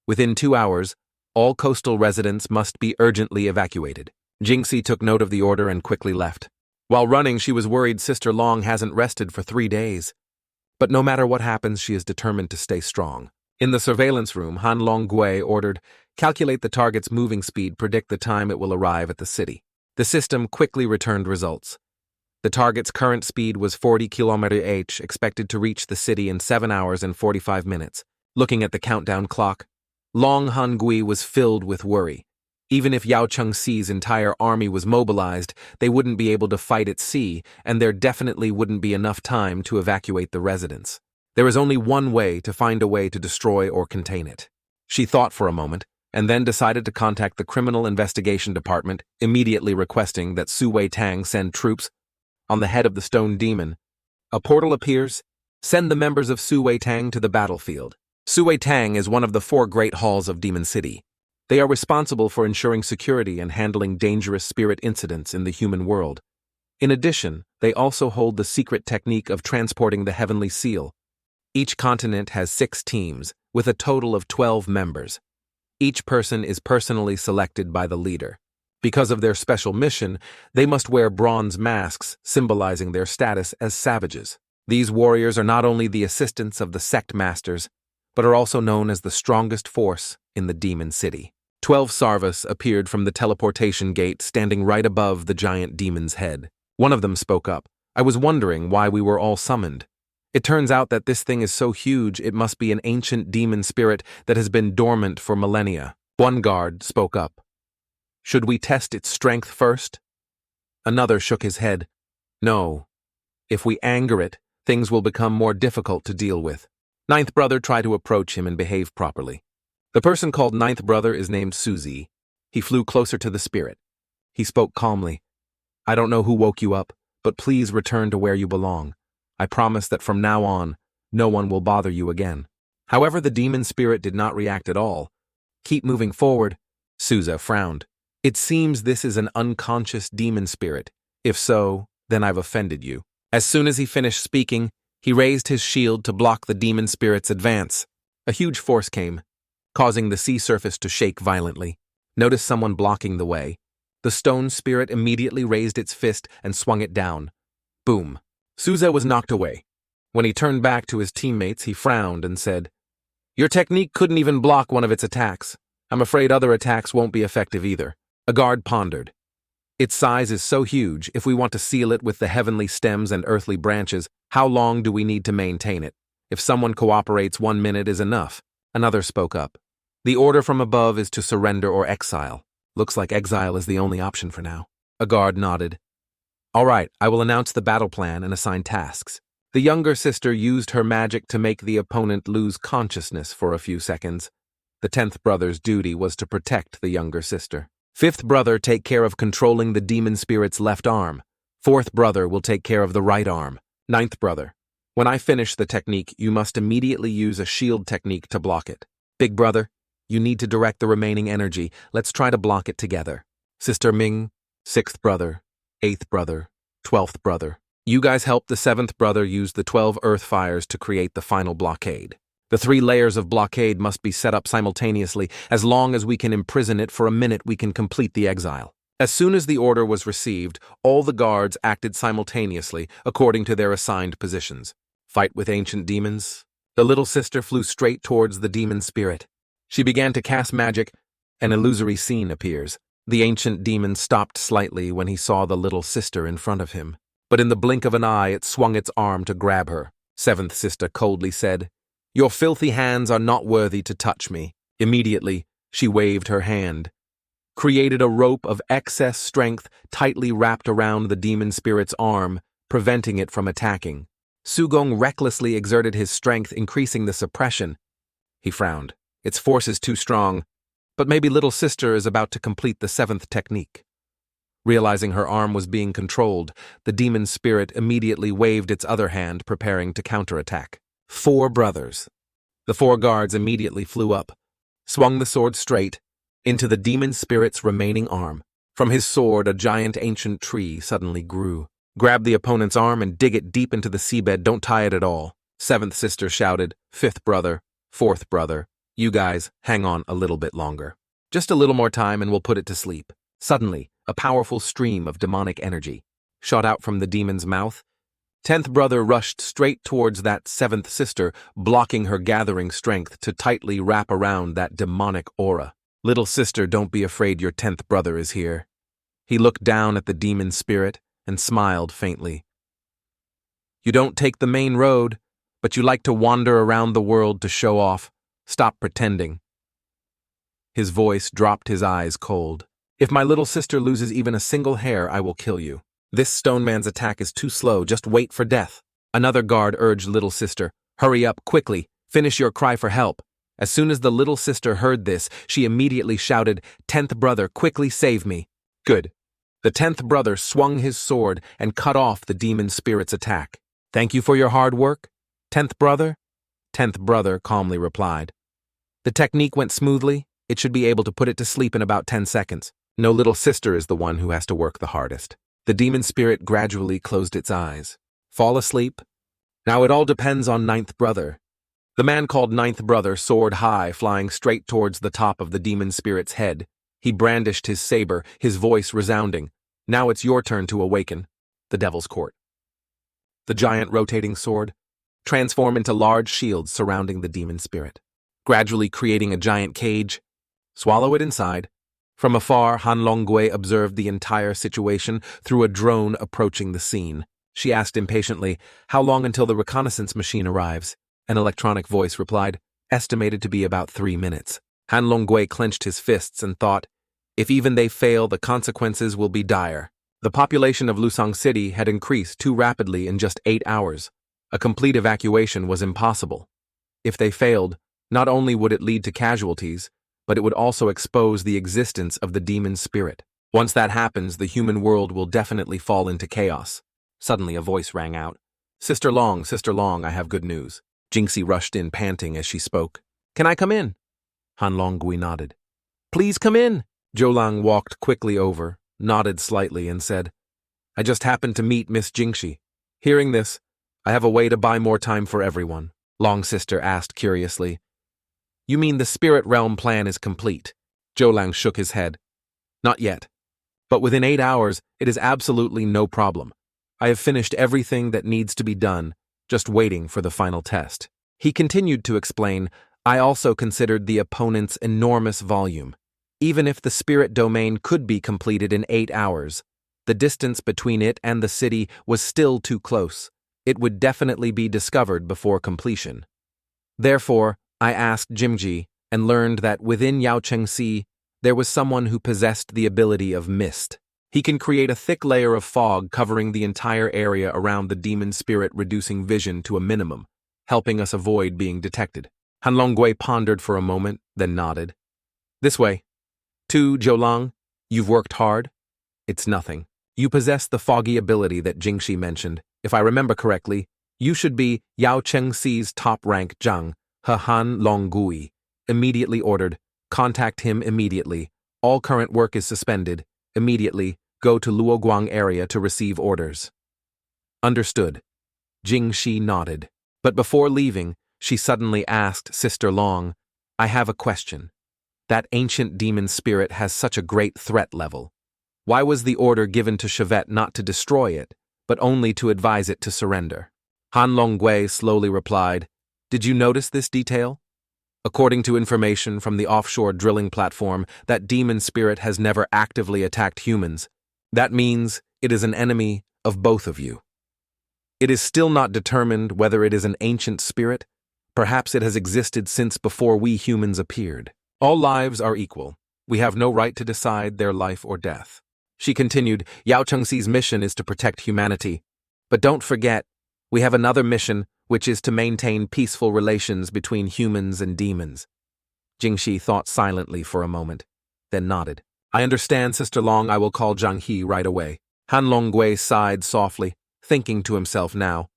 Within 2 hours, all coastal residents must be urgently evacuated. Jinxi took note of the order and quickly left. While running, she was worried Sister Long hasn't rested for 3 days. But no matter what happens, she is determined to stay strong. In the surveillance room, Han Longgui ordered, calculate the target's moving speed, predict the time it will arrive at the city. The system quickly returned results. The target's current speed was 40 km/h, expected to reach the city in 7 hours and 45 minutes. Looking at the countdown clock, Long Hongui was filled with worry. Even if Yao Chengxi's entire army was mobilized, they wouldn't be able to fight at sea, and there definitely wouldn't be enough time to evacuate the residents. There is only one way to find a way to destroy or contain it. She thought for a moment, and then decided to contact the Criminal Investigation Department, immediately requesting that Su Wei Tang send troops on the head of the stone demon. A portal appears. Send the members of Su Wei Tang to the battlefield. Su Wei Tang is one of the 4 great halls of Demon City. They are responsible for ensuring security and handling dangerous spirit incidents in the human world. In addition, they also hold the secret technique of transporting the heavenly seal. Each continent has 6 teams, with a total of 12 members. Each person is personally selected by the leader. Because of their special mission, they must wear bronze masks, symbolizing their status as savages. These warriors are not only the assistants of the sect masters, but are also known as the strongest force in the Demon City. 12 Sarvas appeared from the teleportation gate, standing right above the giant demon's head. One of them spoke up. I was wondering why we were all summoned. It turns out that this thing is so huge it must be an ancient demon spirit that has been dormant for millennia. One guard spoke up. Should we test its strength first? Another shook his head. No. If we anger it, things will become more difficult to deal with. Ninth brother tried to approach him and behave properly. The person called Ninth Brother is named Suzy. He flew closer to the spirit. He spoke calmly. I don't know who woke you up, but please return to where you belong. I promise that from now on, no one will bother you again. However, the demon spirit did not react at all. Keep moving forward. Souza frowned. It seems this is an unconscious demon spirit. If so, then I've offended you. As soon as he finished speaking, he raised his shield to block the demon spirit's advance. A huge force came, causing the sea surface to shake violently. Notice someone blocking the way. The stone spirit immediately raised its fist and swung it down. Boom. Souza was knocked away. When he turned back to his teammates, he frowned and said, Your technique couldn't even block one of its attacks. I'm afraid other attacks won't be effective either. A guard pondered. Its size is so huge, if we want to seal it with the heavenly stems and earthly branches, how long do we need to maintain it? If someone cooperates, 1 minute is enough. Another spoke up. The order from above is to surrender or exile. Looks like exile is the only option for now. A guard nodded. All right, I will announce the battle plan and assign tasks. The younger sister used her magic to make the opponent lose consciousness for a few seconds. The 10th brother's duty was to protect the younger sister. 5th brother take care of controlling the demon spirit's left arm. 4th brother will take care of the right arm. 9th brother. When I finish the technique, you must immediately use a shield technique to block it. Big brother, you need to direct the remaining energy. Let's try to block it together. Sister Ming, 6th brother, 8th brother, 12th brother. You guys help the 7th brother use the 12 earth fires to create the final blockade. The 3 layers of blockade must be set up simultaneously. As long as we can imprison it for a minute, we can complete the exile. As soon as the order was received, all the guards acted simultaneously according to their assigned positions. Fight with ancient demons. The little sister flew straight towards the demon spirit. She began to cast magic. An illusory scene appears. The ancient demon stopped slightly when he saw the little sister in front of him. But in the blink of an eye, it swung its arm to grab her. 7th sister coldly said, "Your filthy hands are not worthy to touch me." Immediately, she waved her hand, created a rope of excess strength tightly wrapped around the demon spirit's arm, preventing it from attacking. Sugong recklessly exerted his strength, increasing the suppression. He frowned. Its force is too strong, but maybe little sister is about to complete the 7th technique. Realizing her arm was being controlled, the demon spirit immediately waved its other hand, preparing to counterattack. 4 brothers. The 4 guards immediately flew up, swung the sword straight into the demon spirit's remaining arm. From his sword, a giant ancient tree suddenly grew. Grab the opponent's arm and dig it deep into the seabed. Don't tie it at all. 7th sister shouted. 5th brother, 4th brother, you guys, hang on a little bit longer. Just a little more time and we'll put it to sleep. Suddenly, a powerful stream of demonic energy shot out from the demon's mouth. 10th brother rushed straight towards that 7th sister, blocking her gathering strength to tightly wrap around that demonic aura. Little sister, don't be afraid, your 10th brother is here. He looked down at the demon spirit and smiled faintly. You don't take the main road, but you like to wander around the world to show off. Stop pretending. His voice dropped, his eyes cold. If my little sister loses even a single hair, I will kill you. This stone man's attack is too slow, just wait for death. Another guard urged little sister, hurry up, quickly, finish your cry for help. As soon as the little sister heard this, she immediately shouted, 10th brother, quickly save me. Good. The 10th brother swung his sword and cut off the demon spirit's attack. Thank you for your hard work, 10th brother? 10th brother calmly replied. The technique went smoothly. It should be able to put it to sleep in about 10 seconds. No, little sister is the one who has to work the hardest. The demon spirit gradually closed its eyes. Fall asleep? Now it all depends on 9th brother. The man called 9th brother soared high, flying straight towards the top of the demon spirit's head. He brandished his saber, his voice resounding. Now it's your turn to awaken. The Devil's Court. The giant rotating sword transformed into large shields surrounding the demon spirit, gradually creating a giant cage. Swallow it inside. From afar, Han Longgui observed the entire situation through a drone approaching the scene. She asked impatiently, how long until the reconnaissance machine arrives? An electronic voice replied, estimated to be about 3 minutes. Han Longgui clenched his fists and thought, if even they fail, the consequences will be dire. The population of Lusang City had increased too rapidly in just 8 hours. A complete evacuation was impossible. If they failed, not only would it lead to casualties, but it would also expose the existence of the demon spirit. Once that happens, the human world will definitely fall into chaos. Suddenly a voice rang out. Sister Long, I have good news. Jinxie rushed in, panting as she spoke. Can I come in? Han Longgui nodded. Please come in. Zhou walked quickly over, nodded slightly, and said, I just happened to meet Miss Jinxie. Hearing this, I have a way to buy more time for everyone. Long sister asked curiously. You mean the spirit realm plan is complete? Zhou shook his head. Not yet. But within 8 hours, it is absolutely no problem. I have finished everything that needs to be done, just waiting for the final test. He continued to explain, I also considered the opponent's enormous volume. Even if the spirit domain could be completed in 8 hours, the distance between it and the city was still too close. It would definitely be discovered before completion. Therefore, I asked Jimji and learned that within Yaochengxi, there was someone who possessed the ability of mist. He can create a thick layer of fog covering the entire area around the demon spirit, reducing vision to a minimum, helping us avoid being detected. Han Longgui pondered for a moment, then nodded. This way. 2, Zhoulang, you've worked hard? It's nothing. You possess the foggy ability that Jingxi mentioned. If I remember correctly, you should be Yao Chengxi's top rank Zhang, He Han Longgui. Immediately ordered. Contact him immediately. All current work is suspended. Immediately, go to Luoguang area to receive orders. Understood. Jingxi nodded. But before leaving, she suddenly asked Sister Long, I have a question. That ancient demon spirit has such a great threat level. Why was the order given to Chevette not to destroy it, but only to advise it to surrender? Han Longgui slowly replied, Did you notice this detail? According to information from the offshore drilling platform, that demon spirit has never actively attacked humans. That means it is an enemy of both of you. It is still not determined whether it is an ancient spirit. Perhaps it has existed since before we humans appeared. All lives are equal. We have no right to decide their life or death. She continued, Yao Chengxi's mission is to protect humanity. But don't forget, we have another mission, which is to maintain peaceful relations between humans and demons. Jingxi thought silently for a moment, then nodded. I understand, Sister Long, I will call Zhang He right away. Han Longgui sighed softly, thinking to himself now.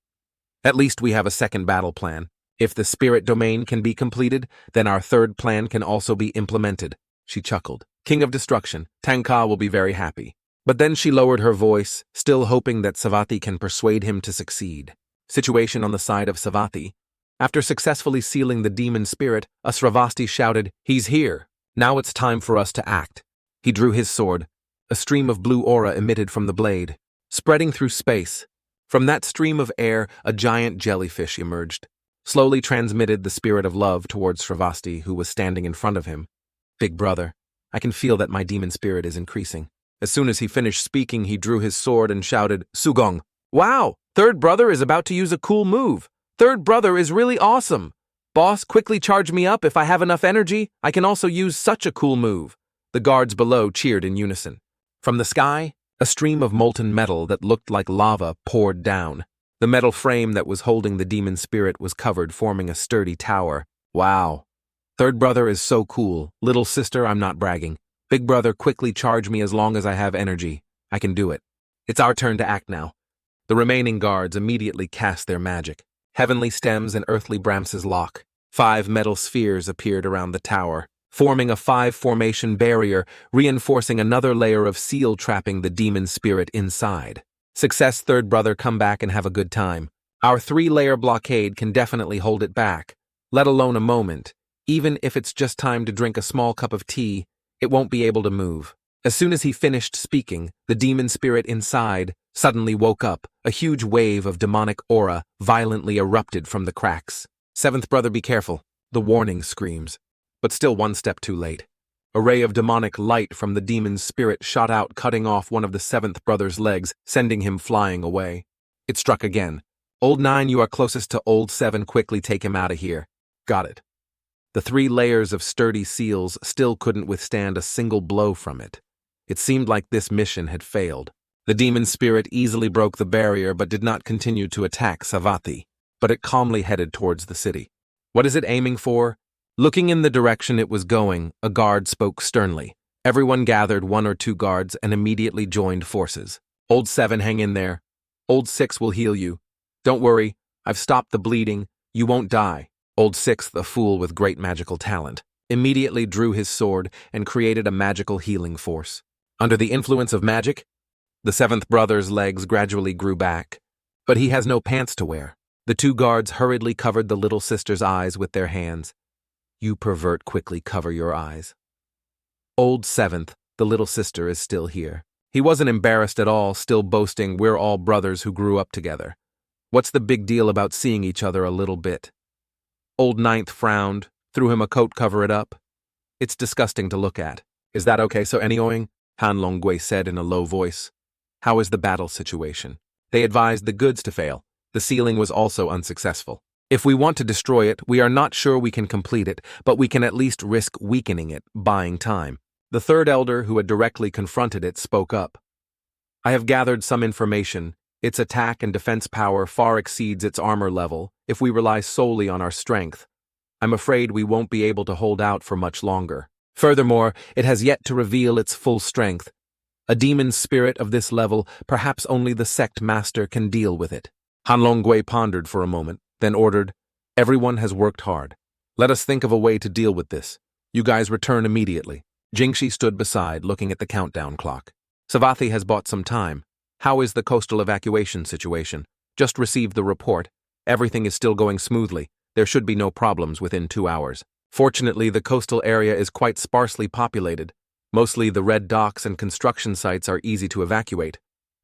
At least we have a second battle plan. If the spirit domain can be completed, then our third plan can also be implemented. She chuckled. King of Destruction, Tanga will be very happy. But then she lowered her voice, still hoping that Savatthi can persuade him to succeed. Situation on the side of Savatthi. After successfully sealing the demon spirit, Asravasti shouted, He's here. Now it's time for us to act. He drew his sword. A stream of blue aura emitted from the blade, spreading through space. From that stream of air, a giant jellyfish emerged. Slowly transmitted the spirit of love towards Sravasti, who was standing in front of him. Big brother, I can feel that my demon spirit is increasing. As soon as he finished speaking, he drew his sword and shouted, Sugong! Wow! Third brother is about to use a cool move. Third brother is really awesome. Boss, quickly charge me up if I have enough energy. I can also use such a cool move. The guards below cheered in unison. From the sky, a stream of molten metal that looked like lava poured down. The metal frame that was holding the demon spirit was covered, forming a sturdy tower. Wow. Third brother is so cool. Little sister, I'm not bragging. Big brother, quickly charge me as long as I have energy. I can do it. It's our turn to act now. The remaining guards immediately cast their magic. Heavenly stems and earthly bramses lock. 5 metal spheres appeared around the tower, forming a 5-formation barrier, reinforcing another layer of seal trapping the demon spirit inside. Success, third brother, come back and have a good time. Our 3-layer blockade can definitely hold it back, let alone a moment. Even if it's just time to drink a small cup of tea, it won't be able to move. As soon as he finished speaking, the demon spirit inside suddenly woke up. A huge wave of demonic aura violently erupted from the cracks. 7th brother, be careful. The warning screams. But still one step too late. A ray of demonic light from the demon's spirit shot out, cutting off one of the 7th brother's legs, sending him flying away. It struck again. Old 9, you are closest to old 7, quickly take him out of here. Got it. The 3 layers of sturdy seals still couldn't withstand a single blow from it. It seemed like this mission had failed. The demon spirit easily broke the barrier but did not continue to attack Savatthi, but it calmly headed towards the city. What is it aiming for? Looking in the direction it was going, a guard spoke sternly. Everyone gathered, 1 or 2 guards, and immediately joined forces. Old 7, hang in there. Old 6 will heal you. Don't worry, I've stopped the bleeding. You won't die. Old 6, a fool with great magical talent, immediately drew his sword and created a magical healing force. Under the influence of magic, the 7th brother's legs gradually grew back, but he has no pants to wear. The 2 guards hurriedly covered the little sister's eyes with their hands. You pervert, quickly cover your eyes. Old 7th, the little sister, is still here. He wasn't embarrassed at all, still boasting, we're all brothers who grew up together. What's the big deal about seeing each other a little bit? Old 9th frowned, threw him a coat, cover it up. It's disgusting to look at. Is that okay, so anyoing? Han Longgui said in a low voice. How is the battle situation? They advised the goods to fail. The sealing was also unsuccessful. If we want to destroy it, we are not sure we can complete it, but we can at least risk weakening it, buying time. The 3rd elder, who had directly confronted it, spoke up. I have gathered some information. Its attack and defense power far exceeds its armor level if we rely solely on our strength. I'm afraid we won't be able to hold out for much longer. Furthermore, it has yet to reveal its full strength. A demon spirit of this level, perhaps only the sect master can deal with it. Hanlong pondered for a moment, then ordered, "Everyone has worked hard. Let us think of a way to deal with this. You guys return immediately." Jingxi stood beside, looking at the countdown clock. "Savathi has bought some time. How is the coastal evacuation situation? Just received the report. Everything is still going smoothly. There should be no problems within 2 hours. Fortunately, the coastal area is quite sparsely populated. Mostly the red docks and construction sites are easy to evacuate.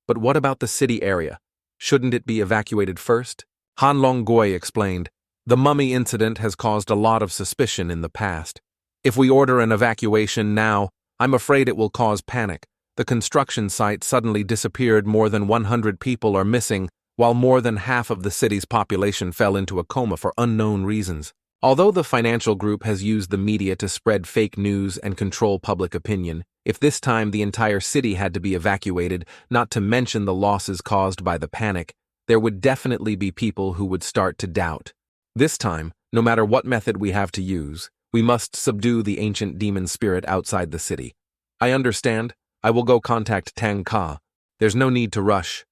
But what about the city area? Shouldn't it be evacuated first?" Han Longgui explained, "The mummy incident has caused a lot of suspicion in the past. If we order an evacuation now, I'm afraid it will cause panic. The construction site suddenly disappeared, more than 100 people are missing, while more than half of the city's population fell into a coma for unknown reasons. Although the financial group has used the media to spread fake news and control public opinion, if this time the entire city had to be evacuated, not to mention the losses caused by the panic, there would definitely be people who would start to doubt. This time, no matter what method we have to use, we must subdue the ancient demon spirit outside the city. I understand. I will go contact Tanga. There's no need to rush.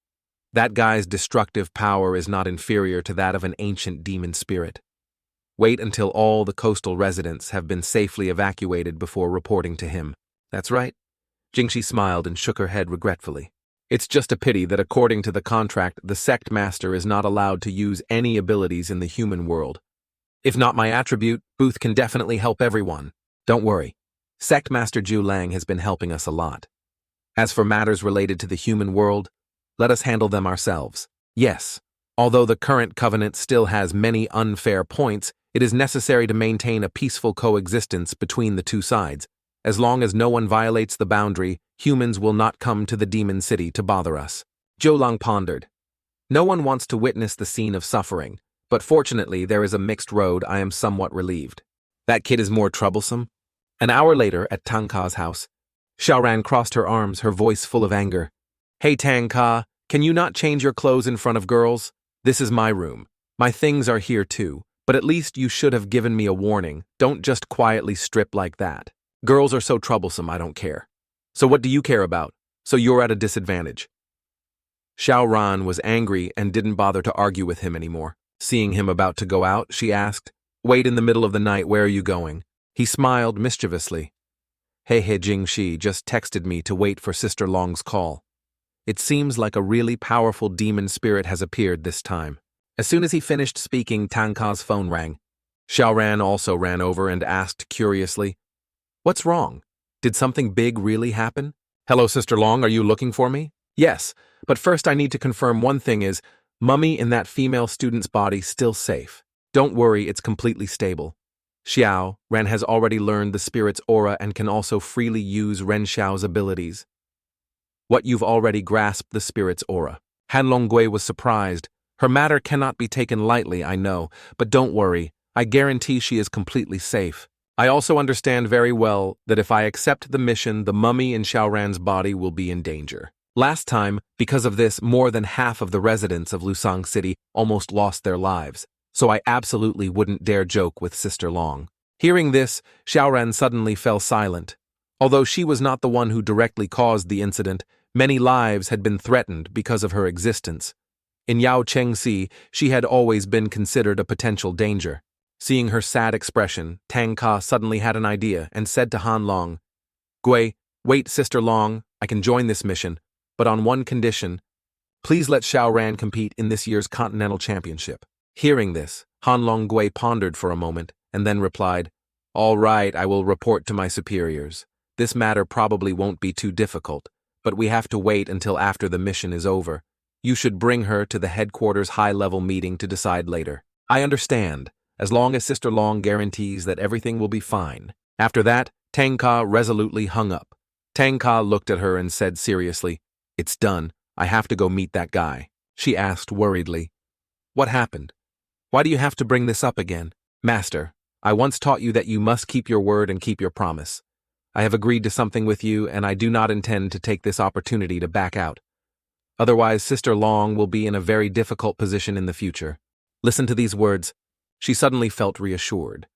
That guy's destructive power is not inferior to that of an ancient demon spirit. Wait until all the coastal residents have been safely evacuated before reporting to him." "That's right." Jingxi smiled and shook her head regretfully. "It's just a pity that according to the contract, the sect master is not allowed to use any abilities in the human world. If not my attribute, Booth can definitely help everyone. Don't worry. Sect Master Zhu Lang has been helping us a lot. As for matters related to the human world, let us handle them ourselves. Yes, although the current covenant still has many unfair points, it is necessary to maintain a peaceful coexistence between the two sides. As long as no one violates the boundary, humans will not come to the demon city to bother us." Zhou Lang pondered. "No one wants to witness the scene of suffering, but fortunately there is a mixed road. I am somewhat relieved. That kid is more troublesome." An hour later, at Tangka's house, Xiao Ran crossed her arms, her voice full of anger. "Hey Tangka, can you not change your clothes in front of girls? This is my room. My things are here too, but at least you should have given me a warning. Don't just quietly strip like that. Girls are so troublesome, I don't care. So what do you care about? So you're at a disadvantage." Xiao Ran was angry and didn't bother to argue with him anymore. Seeing him about to go out, she asked, "Wait in the middle of the night, where are you going?" He smiled mischievously. "Hey Jingxi just texted me to wait for Sister Long's call. It seems like a really powerful demon spirit has appeared this time." As soon as he finished speaking, Tangka's phone rang. Xiao Ran also ran over and asked curiously, "What's wrong? Did something big really happen?" "Hello, Sister Long, are you looking for me?" "Yes, but first I need to confirm one thing is, mummy in that female student's body still safe. Don't worry, it's completely stable. Xiao Ran has already learned the spirit's aura and can also freely use Ren Xiao's abilities." "What, you've already grasped the spirit's aura?" Han Longgui was surprised. "Her matter cannot be taken lightly, I know, but don't worry, I guarantee she is completely safe. I also understand very well that if I accept the mission, the mummy in Xiao Ran's body will be in danger. Last time, because of this, more than half of the residents of Lusang City almost lost their lives, so I absolutely wouldn't dare joke with Sister Long." Hearing this, Xiao Ran suddenly fell silent. Although she was not the one who directly caused the incident, many lives had been threatened because of her existence. In Yao Chengxi, she had always been considered a potential danger. Seeing her sad expression, Tangka suddenly had an idea and said to Han Long, "Gui, wait, Sister Long, I can join this mission, but on one condition. Please let Xiao Ran compete in this year's Continental Championship." Hearing this, Han Longgui pondered for a moment and then replied, "All right, I will report to my superiors. This matter probably won't be too difficult, but we have to wait until after the mission is over. You should bring her to the headquarters high-level meeting to decide later." "I understand, as long as Sister Long guarantees that everything will be fine." After that, Tangka resolutely hung up. Tangka looked at her and said seriously, "It's done. I have to go meet that guy." She asked worriedly, "What happened? Why do you have to bring this up again?" "Master, I once taught you that you must keep your word and keep your promise. I have agreed to something with you, and I do not intend to take this opportunity to back out. Otherwise, Sister Long will be in a very difficult position in the future." Listen to these words. She suddenly felt reassured.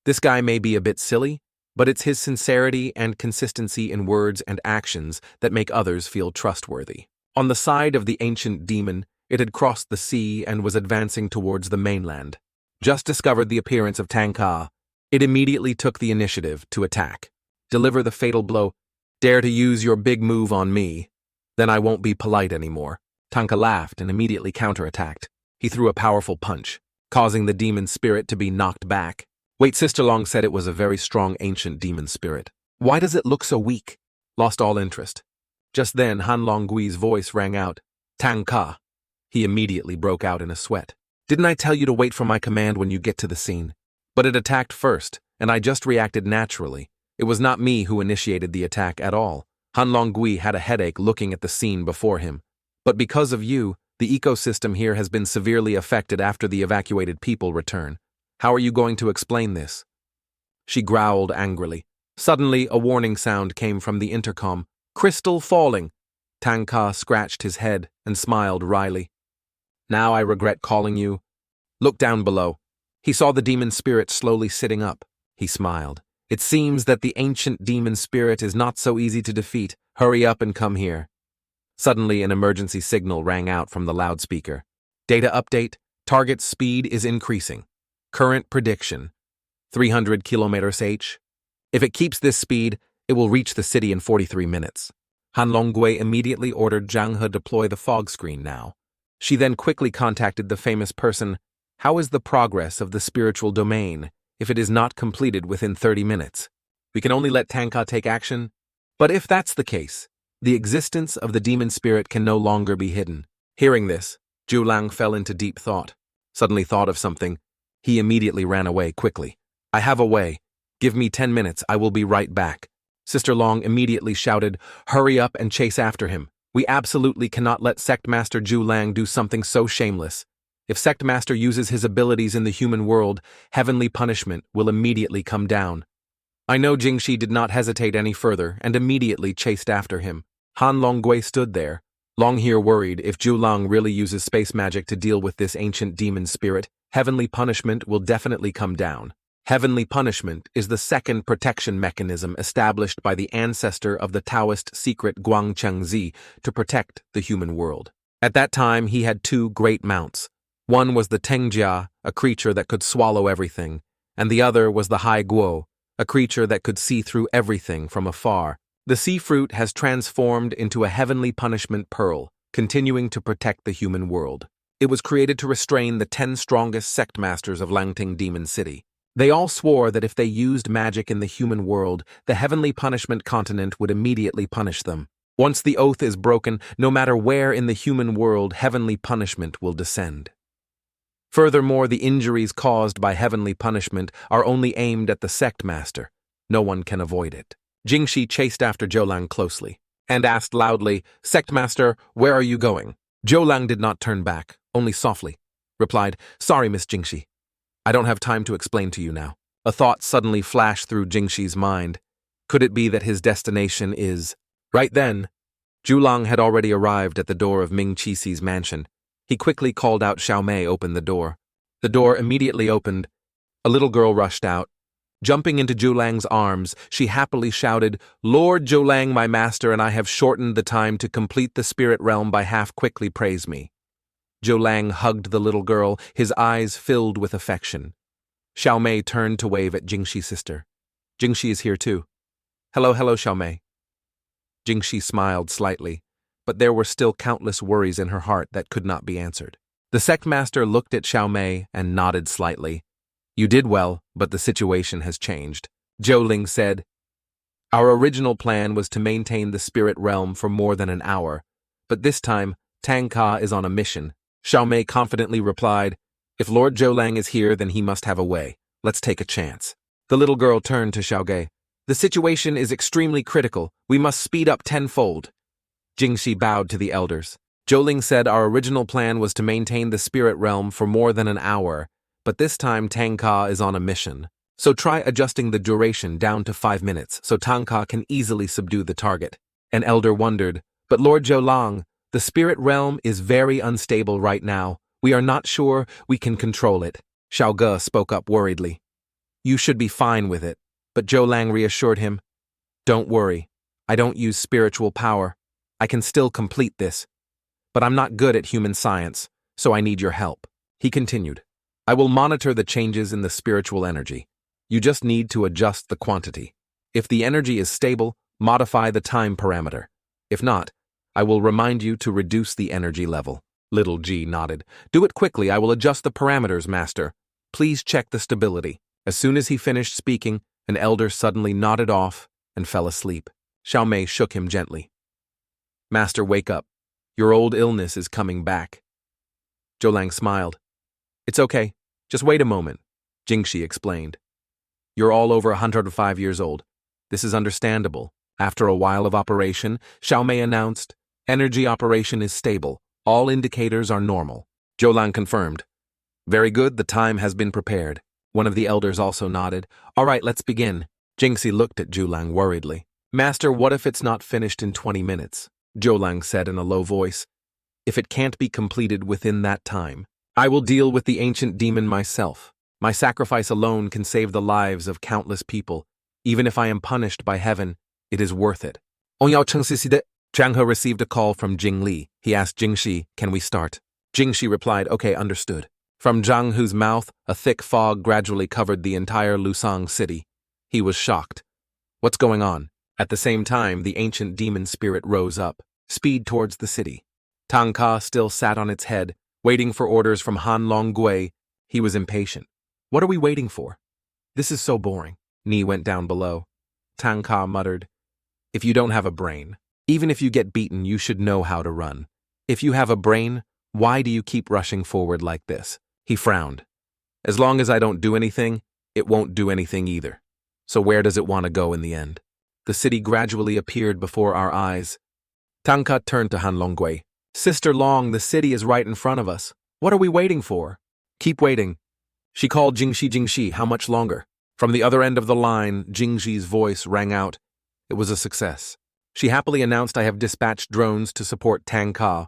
This guy may be a bit silly, but it's his sincerity and consistency in words and actions that make others feel trustworthy. On the side of the ancient demon, it had crossed the sea and was advancing towards the mainland. Just discovered the appearance of Tanga. It immediately took the initiative to attack. Deliver the fatal blow. Dare to use your big move on me. Then I won't be polite anymore. Tanga laughed and immediately counterattacked. He threw a powerful punch, causing the demon spirit to be knocked back. Wait, Sister Long said it was a very strong ancient demon spirit. Why does it look so weak? Lost all interest. Just then, Han Longgui's voice rang out. Tangka. He immediately broke out in a sweat. Didn't I tell you to wait for my command when you get to the scene? But it attacked first, and I just reacted naturally. It was not me who initiated the attack at all. Han Longgui had a headache looking at the scene before him. But because of you, the ecosystem here has been severely affected after the evacuated people return. How are you going to explain this? She growled angrily. Suddenly, a warning sound came from the intercom. Crystal falling. Tangka scratched his head and smiled wryly. Now I regret calling you. Look down below. He saw the demon spirit slowly sitting up. He smiled. It seems that the ancient demon spirit is not so easy to defeat. Hurry up and come here. Suddenly, an emergency signal rang out from the loudspeaker. Data update. Target speed is increasing. Current prediction, 300 km/h. If it keeps this speed, it will reach the city in 43 minutes. Han Longgui immediately ordered Zhang He deploy the fog screen now. She then quickly contacted the famous person. How is the progress of the spiritual domain if it is not completed within 30 minutes? We can only let Tangka take action. But if that's the case, the existence of the demon spirit can no longer be hidden. Hearing this, Zhu Lang fell into deep thought. Suddenly thought of something. He immediately ran away quickly. I have a way. Give me 10 minutes, I will be right back. Sister Long immediately shouted, hurry up and chase after him. We absolutely cannot let Sect Master Zhu Lang do something so shameless. If Sect Master uses his abilities in the human world, heavenly punishment will immediately come down. I know Jingxi did not hesitate any further and immediately chased after him. Han Longgui stood there. Longhear worried if Zhu Lang really uses space magic to deal with this ancient demon spirit, heavenly punishment will definitely come down. Heavenly punishment is the second protection mechanism established by the ancestor of the Taoist secret Guangchengzi to protect the human world. At that time, he had two great mounts. One was the Tengjia, a creature that could swallow everything, and the other was the Hai Guo, a creature that could see through everything from afar. The sea fruit has transformed into a heavenly punishment pearl, continuing to protect the human world. It was created to restrain the 10 strongest sect masters of Langting Demon City. They all swore that if they used magic in the human world, the heavenly punishment continent would immediately punish them. Once the oath is broken, no matter where in the human world, heavenly punishment will descend. Furthermore, the injuries caused by heavenly punishment are only aimed at the sect master. No one can avoid it. Jingxi chased after Zhou Lang closely and asked loudly, Sect Master, where are you going? Zhou Lang did not turn back, only softly replied, Sorry, Miss Jingxi. I don't have time to explain to you now. A thought suddenly flashed through Jingxi's mind. Could it be that his destination is... Right then, Zhu Lang had already arrived at the door of Ming Qixi's mansion. He quickly called out Xiao Mei open the door. The door immediately opened. A little girl rushed out. Jumping into Zhu Lang's arms, she happily shouted, Lord Zhu Lang, my master, and I have shortened the time to complete the spirit realm by half. Quickly praise me. Zhu Lang hugged the little girl, his eyes filled with affection. Xiao Mei turned to wave at Jingxi's sister. Jingxi is here too. Hello, Xiao Mei. Jingxi smiled slightly, but there were still countless worries in her heart that could not be answered. The sect master looked at Xiao Mei and nodded slightly. You did well, but the situation has changed. Zhou Ling said, Our original plan was to maintain the spirit realm for more than an hour, but this time, Tangka is on a mission. Xiao Mei confidently replied, If Lord Zhou Lang is here, then he must have a way. Let's take a chance. The little girl turned to Xiao Ge. The situation is extremely critical. We must speed up tenfold. Jingxi bowed to the elders. Zhou Ling said our original plan was to maintain the spirit realm for more than an hour, but this time Tangka is on a mission. So try adjusting the duration down to 5 minutes so Tangka can easily subdue the target. An elder wondered, But Lord Zhou Lang, the spirit realm is very unstable right now. We are not sure we can control it. Xiao Ge spoke up worriedly. You should be fine with it. But Zhou Lang reassured him, don't worry. I don't use spiritual power. I can still complete this. But I'm not good at human science, so I need your help. He continued, I will monitor the changes in the spiritual energy. You just need to adjust the quantity. If the energy is stable, modify the time parameter. If not, I will remind you to reduce the energy level. Little G nodded. Do it quickly, I will adjust the parameters, Master. Please check the stability. As soon as he finished speaking, an elder suddenly nodded off and fell asleep. Xiao Mei shook him gently. Master, wake up. Your old illness is coming back. Zhou Lang smiled. It's okay. Just wait a moment, Jingxi explained. You're all over 105 years old. This is understandable. After a while of operation, Xiao Mei announced, energy operation is stable. All indicators are normal. Zhou Lang confirmed. Very good, the time has been prepared. One of the elders also nodded. All right, let's begin. Jingxi looked at Zhou Lang worriedly. Master, what if it's not finished in 20 minutes? Zhou Lang said in a low voice. If it can't be completed within that time, I will deal with the ancient demon myself. My sacrifice alone can save the lives of countless people. Even if I am punished by heaven, it is worth it. Zhang He received a call from Jing Li. He asked Jingxi, can we start? Jingxi replied, okay, understood. From Zhang He's mouth, a thick fog gradually covered the entire Lusang city. He was shocked. What's going on? At the same time, the ancient demon spirit rose up, speed towards the city. Tanga still sat on its head, waiting for orders from Han Longgui. He was impatient. What are we waiting for? This is so boring. Ni went down below. Tanga muttered, if you don't have a brain, even if you get beaten, you should know how to run. If you have a brain, why do you keep rushing forward like this? He frowned. As long as I don't do anything, it won't do anything either. So where does it want to go in the end? The city gradually appeared before our eyes. Tangka turned to Han Longgui. Sister Long, the city is right in front of us. What are we waiting for? Keep waiting. She called Jingxi, how much longer? From the other end of the line, Jingxi's voice rang out. It was a success. She happily announced I have dispatched drones to support Tangka.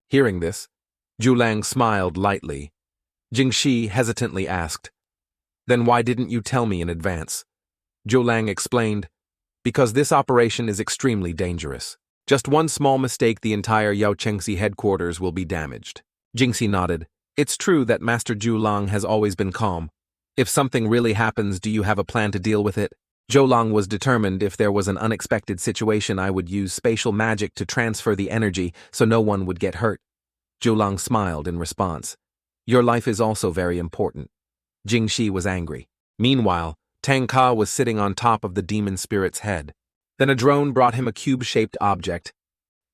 Hearing this, Zhou Lang smiled lightly. Jingxi hesitantly asked, then why didn't you tell me in advance? Zhou Lang explained, because this operation is extremely dangerous. Just one small mistake, the entire Yaochengxi headquarters will be damaged. Jingxi nodded. It's true that Master Zhou Lang has always been calm. If something really happens, do you have a plan to deal with it? Zhou Lang was determined if there was an unexpected situation, I would use spatial magic to transfer the energy so no one would get hurt. Zhou Lang smiled in response. Your life is also very important. Jingxi was angry. Meanwhile, Tangka was sitting on top of the demon spirit's head. Then a drone brought him a cube-shaped object.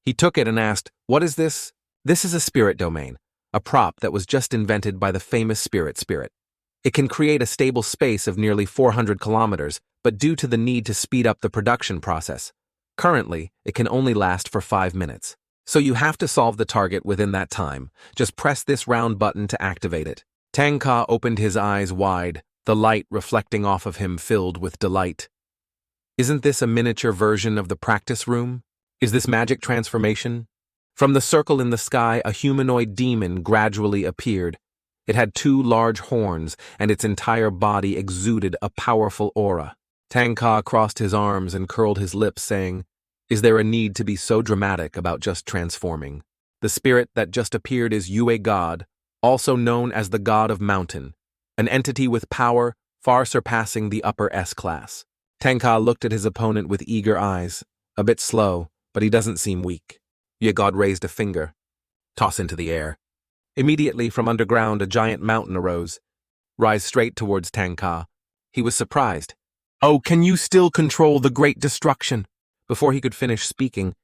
He took it and asked, what is this? This is a spirit domain, a prop that was just invented by the famous spirit. It can create a stable space of nearly 400 kilometers, but due to the need to speed up the production process, currently, it can only last for 5 minutes. So you have to solve the target within that time. Just press this round button to activate it. Tangka opened his eyes wide, the light reflecting off of him filled with delight. Isn't this a miniature version of the practice room? Is this magic transformation? From the circle in the sky, a humanoid demon gradually appeared. It had 2 large horns, and its entire body exuded a powerful aura. Tangka crossed his arms and curled his lips, saying, is there a need to be so dramatic about just transforming? The spirit that just appeared is Yue God, also known as the God of Mountain, an entity with power far surpassing the upper S-class. Tangka looked at his opponent with eager eyes, a bit slow, but he doesn't seem weak. Yue God raised a finger. Toss into the air. Immediately from underground a giant mountain arose. Rise straight towards Tangka. He was surprised. Oh, can you still control the great destruction? Before he could finish speaking,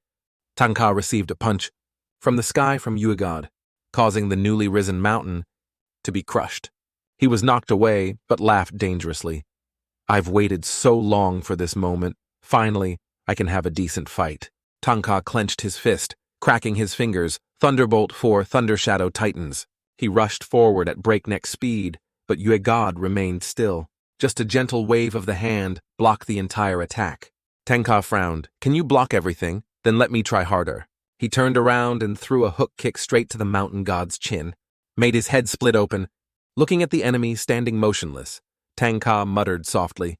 Tangka received a punch from the sky from Yue God, causing the newly risen mountain to be crushed. He was knocked away, but laughed dangerously. I've waited so long for this moment. Finally, I can have a decent fight. Tangka clenched his fist, cracking his fingers. Thunderbolt 4 Thunder Shadow Titans. He rushed forward at breakneck speed, but Yue God remained still. Just a gentle wave of the hand blocked the entire attack. Tangka frowned. Can you block everything? Then let me try harder. He turned around and threw a hook kick straight to the mountain god's chin, made his head split open. Looking at the enemy standing motionless, Tanga muttered softly.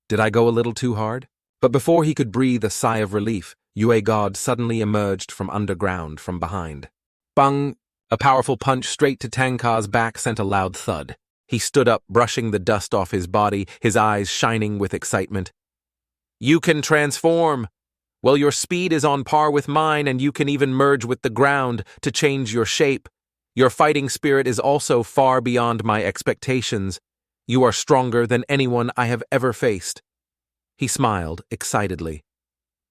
Did I go a little too hard? But before he could breathe a sigh of relief, Yue God suddenly emerged from underground from behind. Bang! A powerful punch straight to Tanga's back sent a loud thud. He stood up, brushing the dust off his body, his eyes shining with excitement. You can transform! Well, your speed is on par with mine, and you can even merge with the ground to change your shape. Your fighting spirit is also far beyond my expectations. You are stronger than anyone I have ever faced. He smiled excitedly.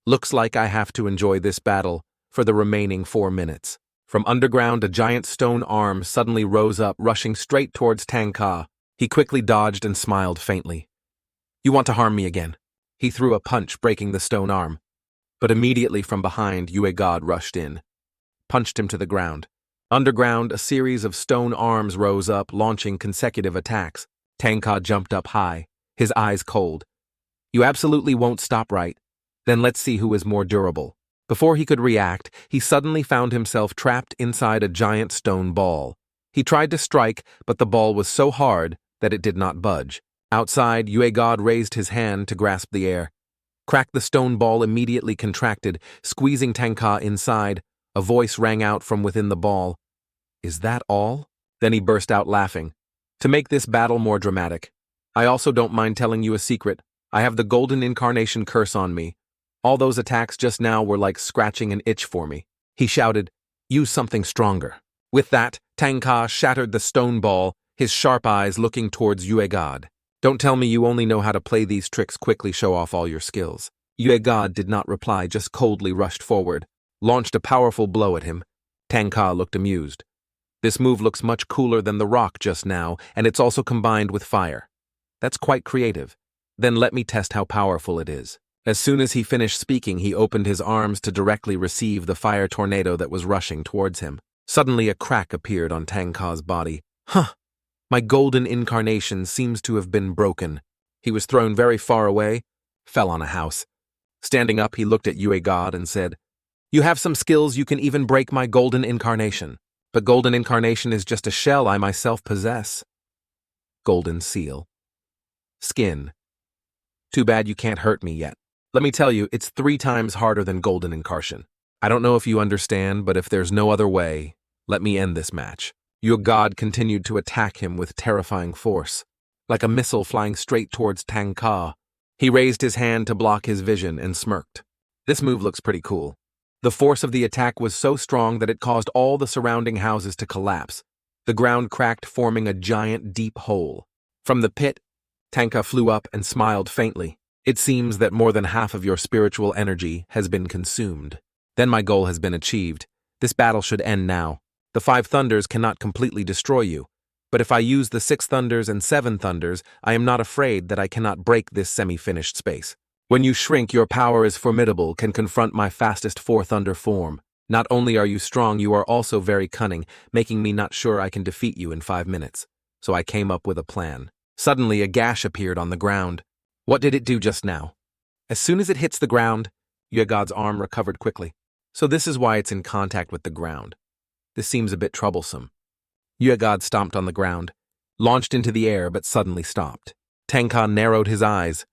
Looks like I have to enjoy this battle for the remaining 4 minutes. From underground, a giant stone arm suddenly rose up, rushing straight towards Tanga. He quickly dodged and smiled faintly. You want to harm me again? He threw a punch, breaking the stone arm. But immediately from behind, Yue God rushed in, punched him to the ground. Underground, a series of stone arms rose up, launching consecutive attacks. Tanga jumped up high, his eyes cold. You absolutely won't stop, right? Then let's see who is more durable. Before he could react, he suddenly found himself trapped inside a giant stone ball. He tried to strike, but the ball was so hard that it did not budge. Outside, Yue God raised his hand to grasp the air. Crack! The stone ball immediately contracted, squeezing Tanga inside. A voice rang out from within the ball. Is that all? Then he burst out laughing. To make this battle more dramatic, I also don't mind telling you a secret. I have the golden incarnation curse on me. All those attacks just now were like scratching an itch for me. He shouted, use something stronger. With that, Tanga shattered the stone ball, his sharp eyes looking towards Yue God. Don't tell me you only know how to play these tricks. Quickly show off all your skills. Yue God did not reply, just coldly rushed forward, launched a powerful blow at him. Tanga looked amused. This move looks much cooler than the rock just now, and it's also combined with fire. That's quite creative. Then let me test how powerful it is. As soon as he finished speaking, he opened his arms to directly receive the fire tornado that was rushing towards him. Suddenly a crack appeared on Tanga's body. Huh! My golden incarnation seems to have been broken. He was thrown very far away, fell on a house. Standing up, he looked at Yue God and said, You have some skills, you can even break my golden incarnation. But golden incarnation is just a shell I myself possess. Golden seal. Skin. Too bad you can't hurt me yet. Let me tell you, it's 3 times harder than golden incarnation. I don't know if you understand, but if there's no other way, let me end this match. Your god continued to attack him with terrifying force, like a missile flying straight towards Tanga. He raised his hand to block his vision and smirked. This move looks pretty cool. The force of the attack was so strong that it caused all the surrounding houses to collapse. The ground cracked, forming a giant, deep hole. From the pit, Tanga flew up and smiled faintly. It seems that more than half of your spiritual energy has been consumed. Then my goal has been achieved. This battle should end now. The 5 thunders cannot completely destroy you, but if I use the 6 thunders and 7 thunders, I am not afraid that I cannot break this semi-finished space. When you shrink, your power is formidable, can confront my fastest 4 thunder form. Not only are you strong, you are also very cunning, making me not sure I can defeat you in 5 minutes. So I came up with a plan. Suddenly, a gash appeared on the ground. What did it do just now? As soon as it hits the ground, Yue God's arm recovered quickly. So this is why it's in contact with the ground. This seems a bit troublesome. Yue God stomped on the ground, launched into the air, but suddenly stopped. Tanga narrowed his eyes.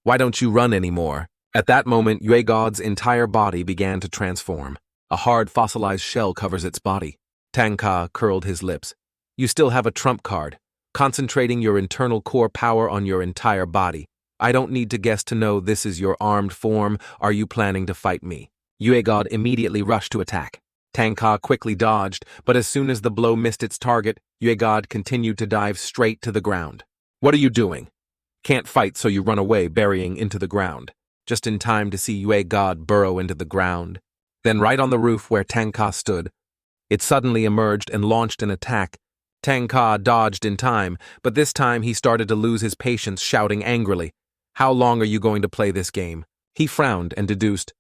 Why don't you run anymore? At that moment, Yue God's entire body began to transform. A hard fossilized shell covers its body. Tanga curled his lips. You still have a trump card, concentrating your internal core power on your entire body. I don't need to guess to know this is your armed form. Are you planning to fight me? Yue God immediately rushed to attack. Tanga quickly dodged, but as soon as the blow missed its target, Yue God continued to dive straight to the ground. What are you doing? Can't fight, so you run away, burying into the ground. Just in time to see Yue God burrow into the ground. Then right on the roof where Tanga stood, it suddenly emerged and launched an attack. Tanga dodged in time, but this time he started to lose his patience, shouting angrily, How long are you going to play this game? He frowned and deduced,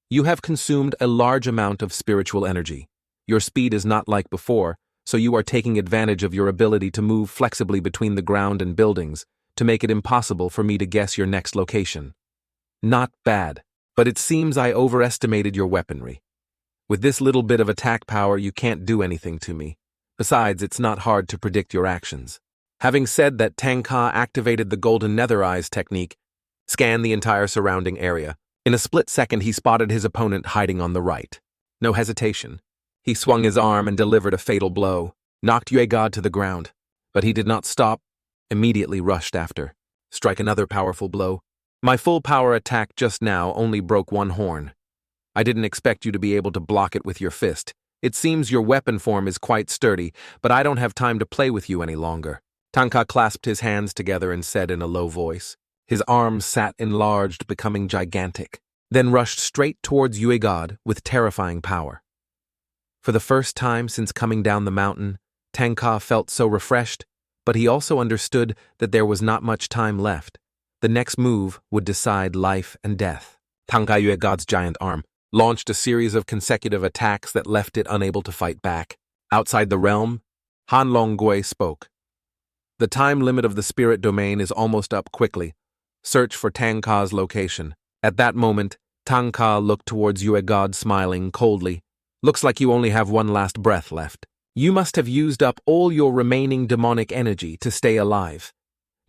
You have consumed a large amount of spiritual energy. Your speed is not like before, so you are taking advantage of your ability to move flexibly between the ground and buildings, to make it impossible for me to guess your next location. Not bad, but it seems I overestimated your weaponry. With this little bit of attack power, you can't do anything to me. Besides, it's not hard to predict your actions. Having said that, Tanga activated the golden nether eyes technique, scanned the entire surrounding area. In a split second, he spotted his opponent hiding on the right. No hesitation. He swung his arm and delivered a fatal blow, knocked Yuegod to the ground. But he did not stop, immediately rushed after. Strike another powerful blow. My full power attack just now only broke one horn. I didn't expect you to be able to block it with your fist. It seems your weapon form is quite sturdy, but I don't have time to play with you any longer. Tanga clasped his hands together and said in a low voice. His arms sat enlarged, becoming gigantic, then rushed straight towards Yuegod with terrifying power. For the first time since coming down the mountain, Tanga felt so refreshed, but he also understood that there was not much time left. The next move would decide life and death. Tanga Yuegod's giant arm launched a series of consecutive attacks that left it unable to fight back. Outside the realm, Han Longgui spoke. The time limit of the spirit domain is almost up. Quickly. Search for Tanga's location. At that moment, Tanga looked towards Yuegod, smiling coldly. Looks like you only have one last breath left. You must have used up all your remaining demonic energy to stay alive.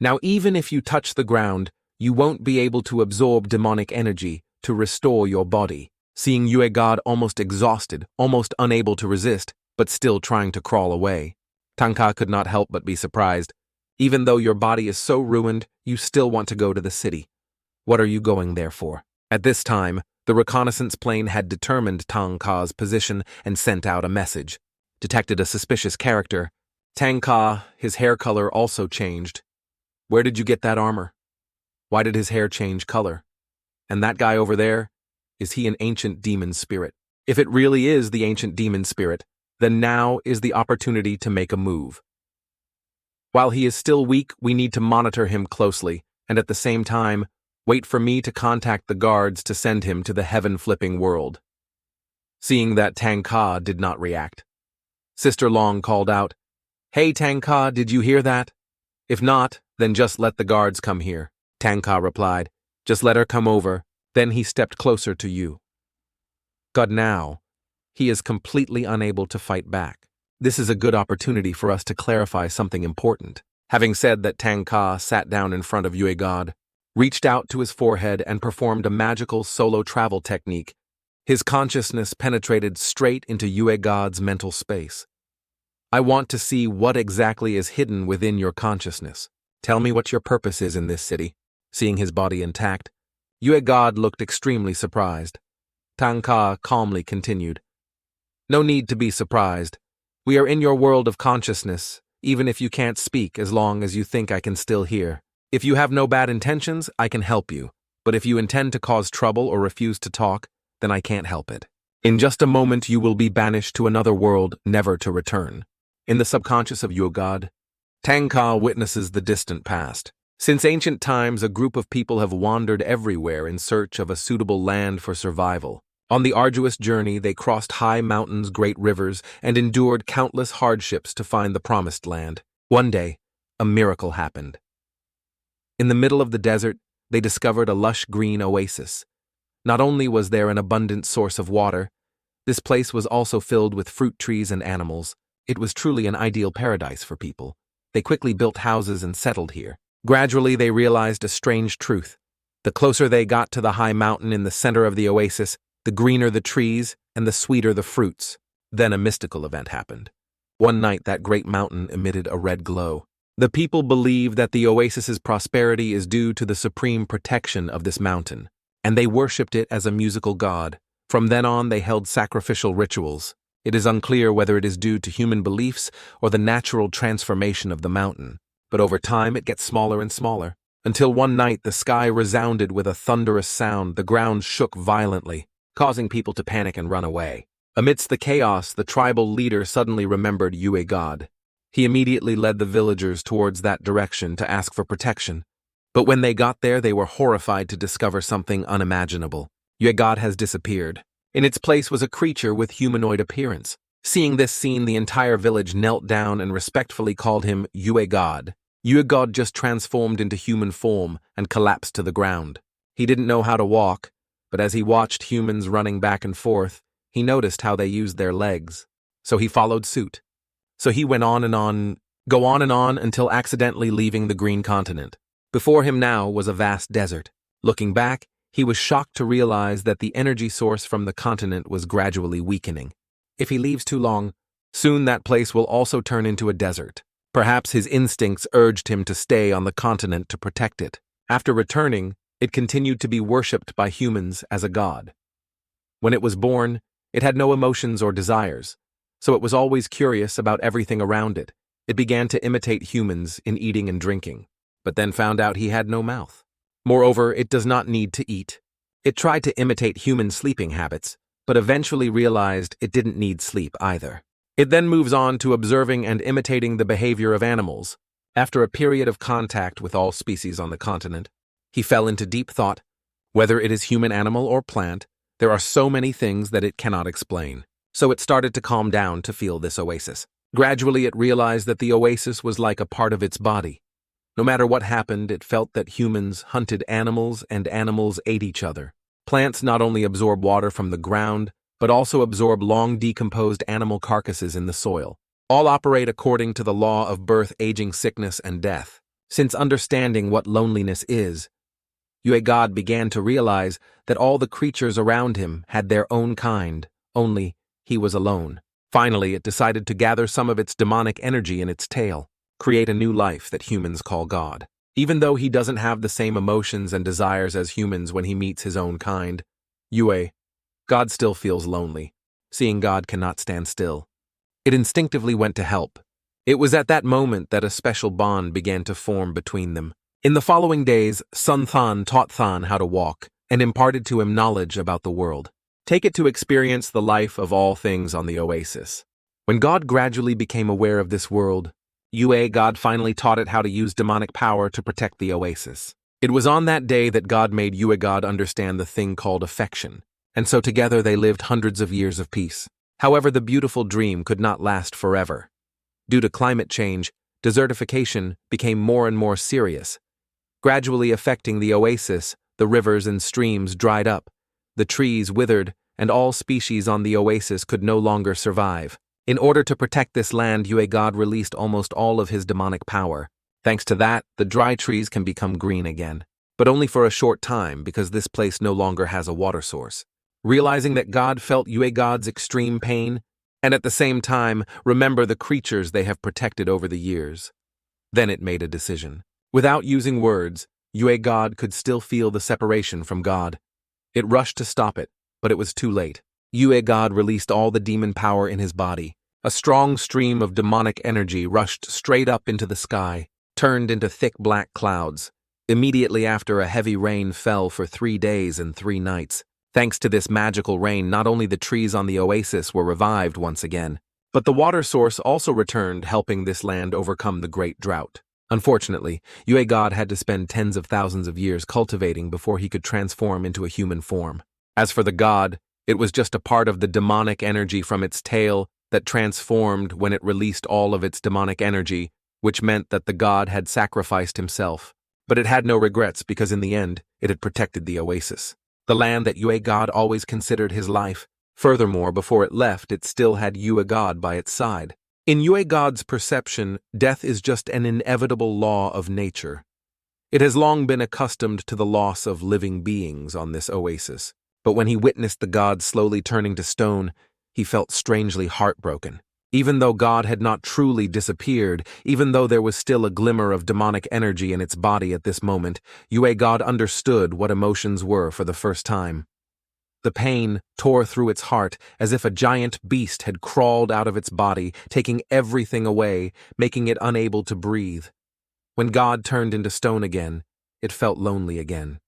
Now even if you touch the ground, you won't be able to absorb demonic energy to restore your body. Seeing Yuegod almost exhausted, almost unable to resist, but still trying to crawl away, Tanga could not help but be surprised. Even though your body is so ruined, you still want to go to the city. What are you going there for? At this time, the reconnaissance plane had determined Tanga's position and sent out a message. Detected a suspicious character. Tanga, his hair color also changed. Where did you get that armor? Why did his hair change color? And that guy over there? Is he an ancient demon spirit? If it really is the ancient demon spirit, then now is the opportunity to make a move. While he is still weak, we need to monitor him closely, and at the same time, wait for me to contact the guards to send him to the heaven-flipping world. Seeing that Tanga did not react, Sister Long called out, Hey Tanga, did you hear that? If not, then just let the guards come here. Tanga replied, Just let her come over. Then he stepped closer to you. God, now, he is completely unable to fight back. This is a good opportunity for us to clarify something important. Having said that, Tanga sat down in front of Yuegod, reached out to his forehead and performed a magical solo travel technique. His consciousness penetrated straight into Yuegod's mental space. I want to see what exactly is hidden within your consciousness. Tell me what your purpose is in this city. Seeing his body intact, Yuegod looked extremely surprised. Tanga calmly continued. No need to be surprised. We are in your world of consciousness, even if you can't speak, as long as you think I can still hear. If you have no bad intentions, I can help you. But if you intend to cause trouble or refuse to talk, then I can't help it. In just a moment you will be banished to another world, never to return. In the subconscious of Yuegod, Tanga witnesses the distant past. Since ancient times, a group of people have wandered everywhere in search of a suitable land for survival. On the arduous journey, they crossed high mountains, great rivers, and endured countless hardships to find the promised land. One day, a miracle happened. In the middle of the desert, they discovered a lush green oasis. Not only was there an abundant source of water, this place was also filled with fruit trees and animals. It was truly an ideal paradise for people. They quickly built houses and settled here. Gradually, they realized a strange truth. The closer they got to the high mountain in the center of the oasis, the greener the trees and the sweeter the fruits. Then a mystical event happened. One night, that great mountain emitted a red glow. The people believe that the oasis's prosperity is due to the supreme protection of this mountain, and they worshipped it as a musical god. From then on, they held sacrificial rituals. It is unclear whether it is due to human beliefs or the natural transformation of the mountain. But over time, it gets smaller and smaller, until one night the sky resounded with a thunderous sound. The ground shook violently, causing people to panic and run away. Amidst the chaos, the tribal leader suddenly remembered Yuegod. He immediately led the villagers towards that direction to ask for protection. But when they got there, they were horrified to discover something unimaginable. Yuegod has disappeared. In its place was a creature with humanoid appearance. Seeing this scene, the entire village knelt down and respectfully called him Yuegod. Yuegod just transformed into human form and collapsed to the ground. He didn't know how to walk, but as he watched humans running back and forth, he noticed how they used their legs. So he followed suit. So he went on and on. go on until accidentally leaving the green continent. Before him now was a vast desert. Looking back, he was shocked to realize that the energy source from the continent was gradually weakening. If he leaves too long, soon that place will also turn into a desert. Perhaps his instincts urged him to stay on the continent to protect it. After returning, it continued to be worshipped by humans as a god. When it was born, it had no emotions or desires, so it was always curious about everything around it. It began to imitate humans in eating and drinking, but then found out he had no mouth. Moreover, it does not need to eat. It tried to imitate human sleeping habits, but eventually realized it didn't need sleep either. It then moves on to observing and imitating the behavior of animals. After a period of contact with all species on the continent, he fell into deep thought. Whether it is human, animal, or plant, there are so many things that it cannot explain. So it started to calm down to feel this oasis. Gradually, it realized that the oasis was like a part of its body. No matter what happened, it felt that humans hunted animals and animals ate each other. Plants not only absorb water from the ground, but also absorb long decomposed animal carcasses in the soil. All operate according to the law of birth, aging, sickness, and death. Since understanding what loneliness is, Yue God began to realize that all the creatures around him had their own kind, only he was alone. Finally, it decided to gather some of its demonic energy in its tail, create a new life that humans call God. Even though he doesn't have the same emotions and desires as humans when he meets his own kind, Yue, God still feels lonely. Seeing God cannot stand still. It instinctively went to help. It was at that moment that a special bond began to form between them. In the following days, Sun Than taught Than how to walk and imparted to him knowledge about the world. Take it to experience the life of all things on the oasis. When God gradually became aware of this world, Yue God finally taught it how to use demonic power to protect the oasis. It was on that day that God made Yue God understand the thing called affection, and so together they lived hundreds of years of peace. However, the beautiful dream could not last forever. Due to climate change, desertification became more and more serious. Gradually affecting the oasis, the rivers and streams dried up, the trees withered, and all species on the oasis could no longer survive. In order to protect this land, Yue God released almost all of his demonic power. Thanks to that, the dry trees can become green again. But only for a short time, because this place no longer has a water source. Realizing that God felt Yue God's extreme pain, and at the same time, remember the creatures they have protected over the years. Then it made a decision. Without using words, Yue God could still feel the separation from God. It rushed to stop it, but it was too late. Yue God released all the demon power in his body. A strong stream of demonic energy rushed straight up into the sky, turned into thick black clouds. Immediately after, a heavy rain fell for 3 days and 3 nights. Thanks to this magical rain, not only the trees on the oasis were revived once again, but the water source also returned, helping this land overcome the great drought. Unfortunately, Yue God had to spend tens of thousands of years cultivating before he could transform into a human form. As for the god, it was just a part of the demonic energy from its tail that transformed when it released all of its demonic energy, which meant that the god had sacrificed himself. But it had no regrets because in the end, it had protected the oasis. The land that Yue God always considered his life. Furthermore, before it left, it still had Yue God by its side. In Yue God's perception, death is just an inevitable law of nature. It has long been accustomed to the loss of living beings on this oasis, but when he witnessed the god slowly turning to stone, he felt strangely heartbroken. Even though God had not truly disappeared, even though there was still a glimmer of demonic energy in its body at this moment, Yue God understood what emotions were for the first time. The pain tore through its heart as if a giant beast had crawled out of its body, taking everything away, making it unable to breathe. When God turned into stone again, it felt lonely again.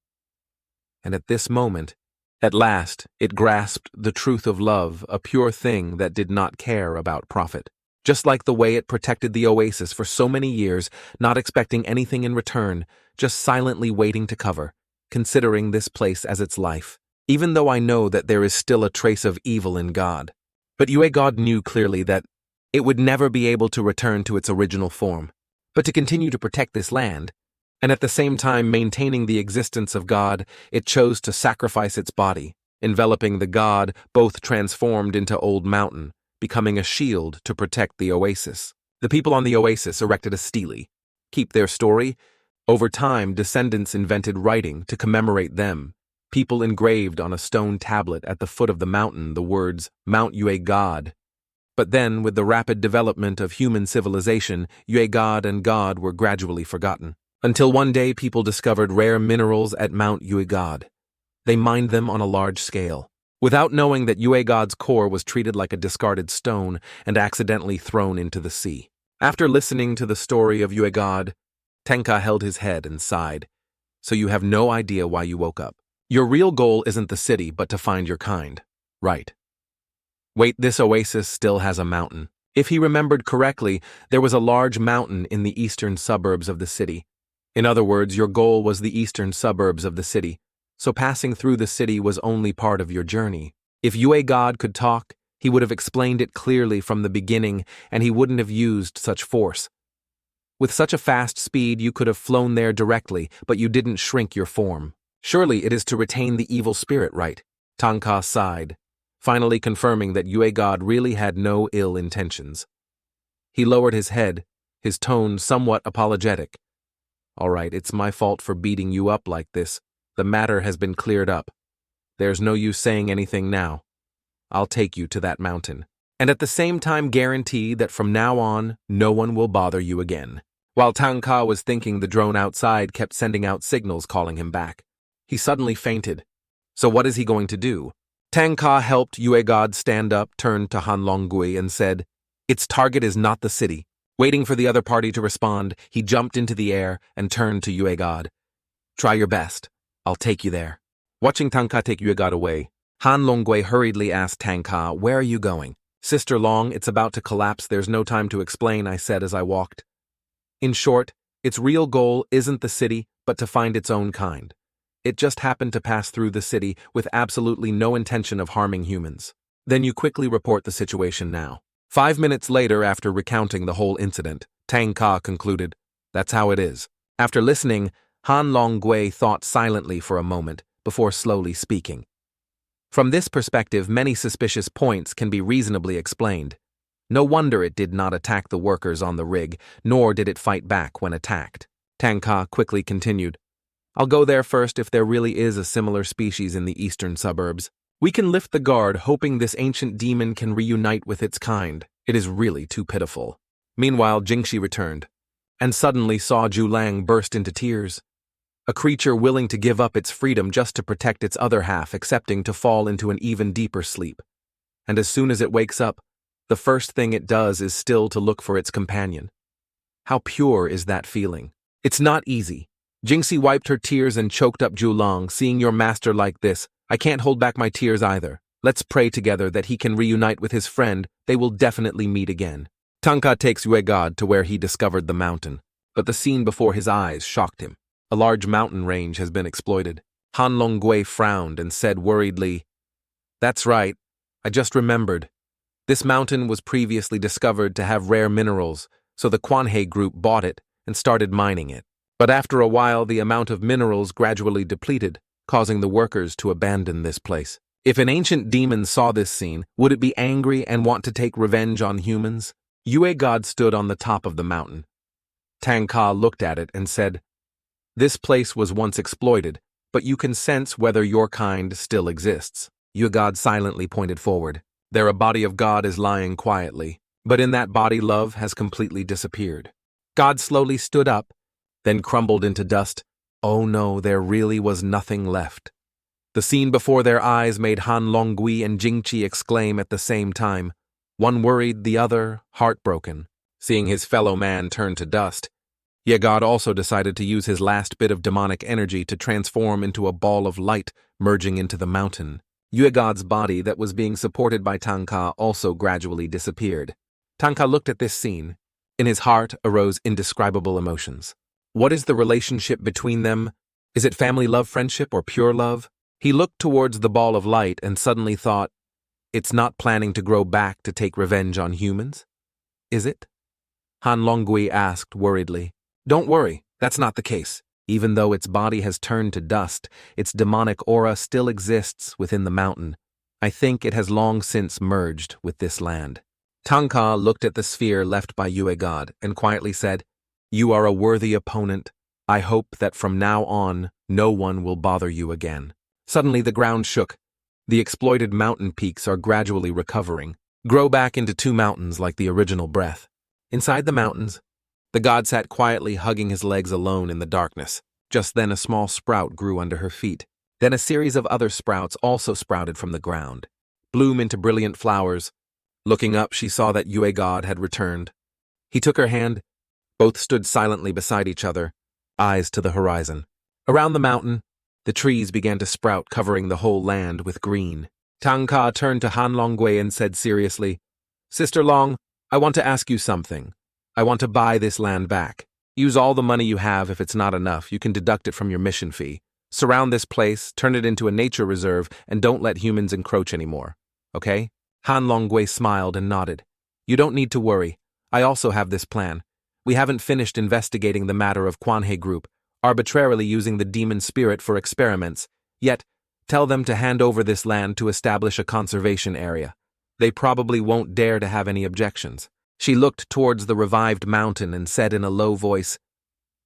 And at this moment, at last, it grasped the truth of love, a pure thing that did not care about profit. Just like the way it protected the oasis for so many years, not expecting anything in return, just silently waiting to cover, considering this place as its life. Even though I know that there is still a trace of evil in God. But Yue God knew clearly that it would never be able to return to its original form. But to continue to protect this land, and at the same time maintaining the existence of God, it chose to sacrifice its body, enveloping the god, both transformed into Old Mountain, becoming a shield to protect the oasis. The people on the oasis erected a stele. Keep their story. Over time, descendants invented writing to commemorate them. People engraved on a stone tablet at the foot of the mountain the words, Mount Yue God. But then, with the rapid development of human civilization, Yue God and God were gradually forgotten. Until one day people discovered rare minerals at Mount Yue God. They mined them on a large scale, without knowing that Yue God's core was treated like a discarded stone and accidentally thrown into the sea. After listening to the story of Yue God, Tanga held his head and sighed. So you have no idea why you woke up. Your real goal isn't the city, but to find your kind. Right. Wait, this oasis still has a mountain. If he remembered correctly, there was a large mountain in the eastern suburbs of the city. In other words, your goal was the eastern suburbs of the city, so passing through the city was only part of your journey. If Yue God could talk, he would have explained it clearly from the beginning, and he wouldn't have used such force. With such a fast speed, you could have flown there directly, but you didn't shrink your form. Surely it is to retain the evil spirit, right? Tanga sighed, finally confirming that Yue God really had no ill intentions. He lowered his head, his tone somewhat apologetic. All right, it's my fault for beating you up like this. The matter has been cleared up. There's no use saying anything now. I'll take you to that mountain, and at the same time guarantee that from now on, no one will bother you again. While Tanga was thinking, the drone outside kept sending out signals calling him back. He suddenly fainted. So what is he going to do? Tanga helped Yue God stand up, turned to Han Longgui and said, its target is not the city. Waiting for the other party to respond, he jumped into the air and turned to Yue God. Try your best. I'll take you there. Watching Tanga take Yue God away, Han Longgui hurriedly asked Tanga, where are you going? Sister Long, it's about to collapse. There's no time to explain, I said as I walked. In short, its real goal isn't the city, but to find its own kind. It just happened to pass through the city with absolutely no intention of harming humans. Then you quickly report the situation now. 5 minutes later, after recounting the whole incident, Tanga concluded, that's how it is. After listening, Han Longgui thought silently for a moment before slowly speaking. From this perspective, many suspicious points can be reasonably explained. No wonder it did not attack the workers on the rig, nor did it fight back when attacked. Tanga quickly continued, I'll go there first if there really is a similar species in the eastern suburbs. We can lift the guard, hoping this ancient demon can reunite with its kind. It is really too pitiful. Meanwhile, Jingxi returned, and suddenly saw Julang burst into tears. A creature willing to give up its freedom just to protect its other half, accepting to fall into an even deeper sleep. And as soon as it wakes up, the first thing it does is still to look for its companion. How pure is that feeling? It's not easy. Jingxi wiped her tears and choked up Julang. Seeing your master like this, I can't hold back my tears either. Let's pray together that he can reunite with his friend. They will definitely meet again. Tanga takes Yue God to where he discovered the mountain, but the scene before his eyes shocked him. A large mountain range has been exploited. Han Longgui frowned and said worriedly, that's right, I just remembered. This mountain was previously discovered to have rare minerals, so the Quanhei group bought it and started mining it. But after a while, the amount of minerals gradually depleted, causing the workers to abandon this place. If an ancient demon saw this scene, would it be angry and want to take revenge on humans? Yue God stood on the top of the mountain. Tanga looked at it and said, this place was once exploited, but you can sense whether your kind still exists. Yue God silently pointed forward. There a body of God is lying quietly, but in that body love has completely disappeared. God slowly stood up, then crumbled into dust. Oh no, there really was nothing left. The scene before their eyes made Han Longgui and Jingxi exclaim at the same time, one worried, the other heartbroken. Seeing his fellow man turn to dust, Yue God also decided to use his last bit of demonic energy to transform into a ball of light, merging into the mountain. Yue God's body that was being supported by Tanga also gradually disappeared. Tanga looked at this scene. In his heart arose indescribable emotions. What is the relationship between them? Is it family love, friendship, or pure love? He looked towards the ball of light and suddenly thought, it's not planning to grow back to take revenge on humans? Is it? Han Longgui asked worriedly. Don't worry, that's not the case. Even though its body has turned to dust, its demonic aura still exists within the mountain. I think it has long since merged with this land. Tanga looked at the sphere left by Yue God and quietly said, "You are a worthy opponent. I hope that from now on, no one will bother you again." Suddenly the ground shook. The exploited mountain peaks are gradually recovering, grow back into two mountains like the original breath. Inside the mountains, the god sat quietly hugging his legs alone in the darkness. Just then a small sprout grew under her feet. Then a series of other sprouts also sprouted from the ground, bloom into brilliant flowers. Looking up, she saw that Yue God had returned. He took her hand. Both stood silently beside each other, eyes to the horizon. Around the mountain, the trees began to sprout, covering the whole land with green. Tanga turned to Han Longgui and said seriously, "Sister Long, I want to ask you something. I want to buy this land back. Use all the money you have. If it's not enough, you can deduct it from your mission fee. Surround this place, turn it into a nature reserve, and don't let humans encroach anymore. Okay?" Han Longgui smiled and nodded. "You don't need to worry. I also have this plan. We haven't finished investigating the matter of Quanhe Group, arbitrarily using the demon spirit for experiments. Yet, tell them to hand over this land to establish a conservation area. They probably won't dare to have any objections." She looked towards the revived mountain and said in a low voice,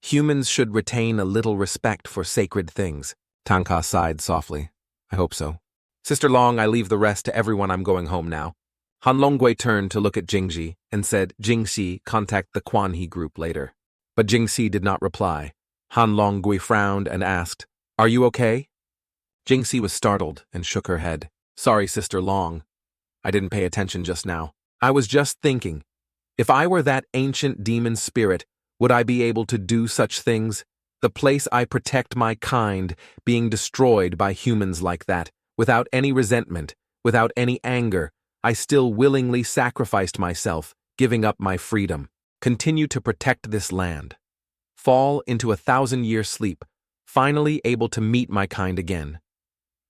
"Humans should retain a little respect for sacred things." Tanga sighed softly. "I hope so. Sister Long, I leave the rest to everyone. I'm going home now." Han Longgui turned to look at Jingxi and said, "Jingxi, contact the Quanhe Group later." But Jingxi did not reply. Han Longgui frowned and asked, "Are you okay?" Jingxi was startled and shook her head. "Sorry, Sister Long. I didn't pay attention just now. I was just thinking, if I were that ancient demon spirit, would I be able to do such things? The place I protect my kind being destroyed by humans like that, without any resentment, without any anger, I still willingly sacrificed myself, giving up my freedom. Continue to protect this land. Fall into a 1,000-year sleep, finally able to meet my kind again.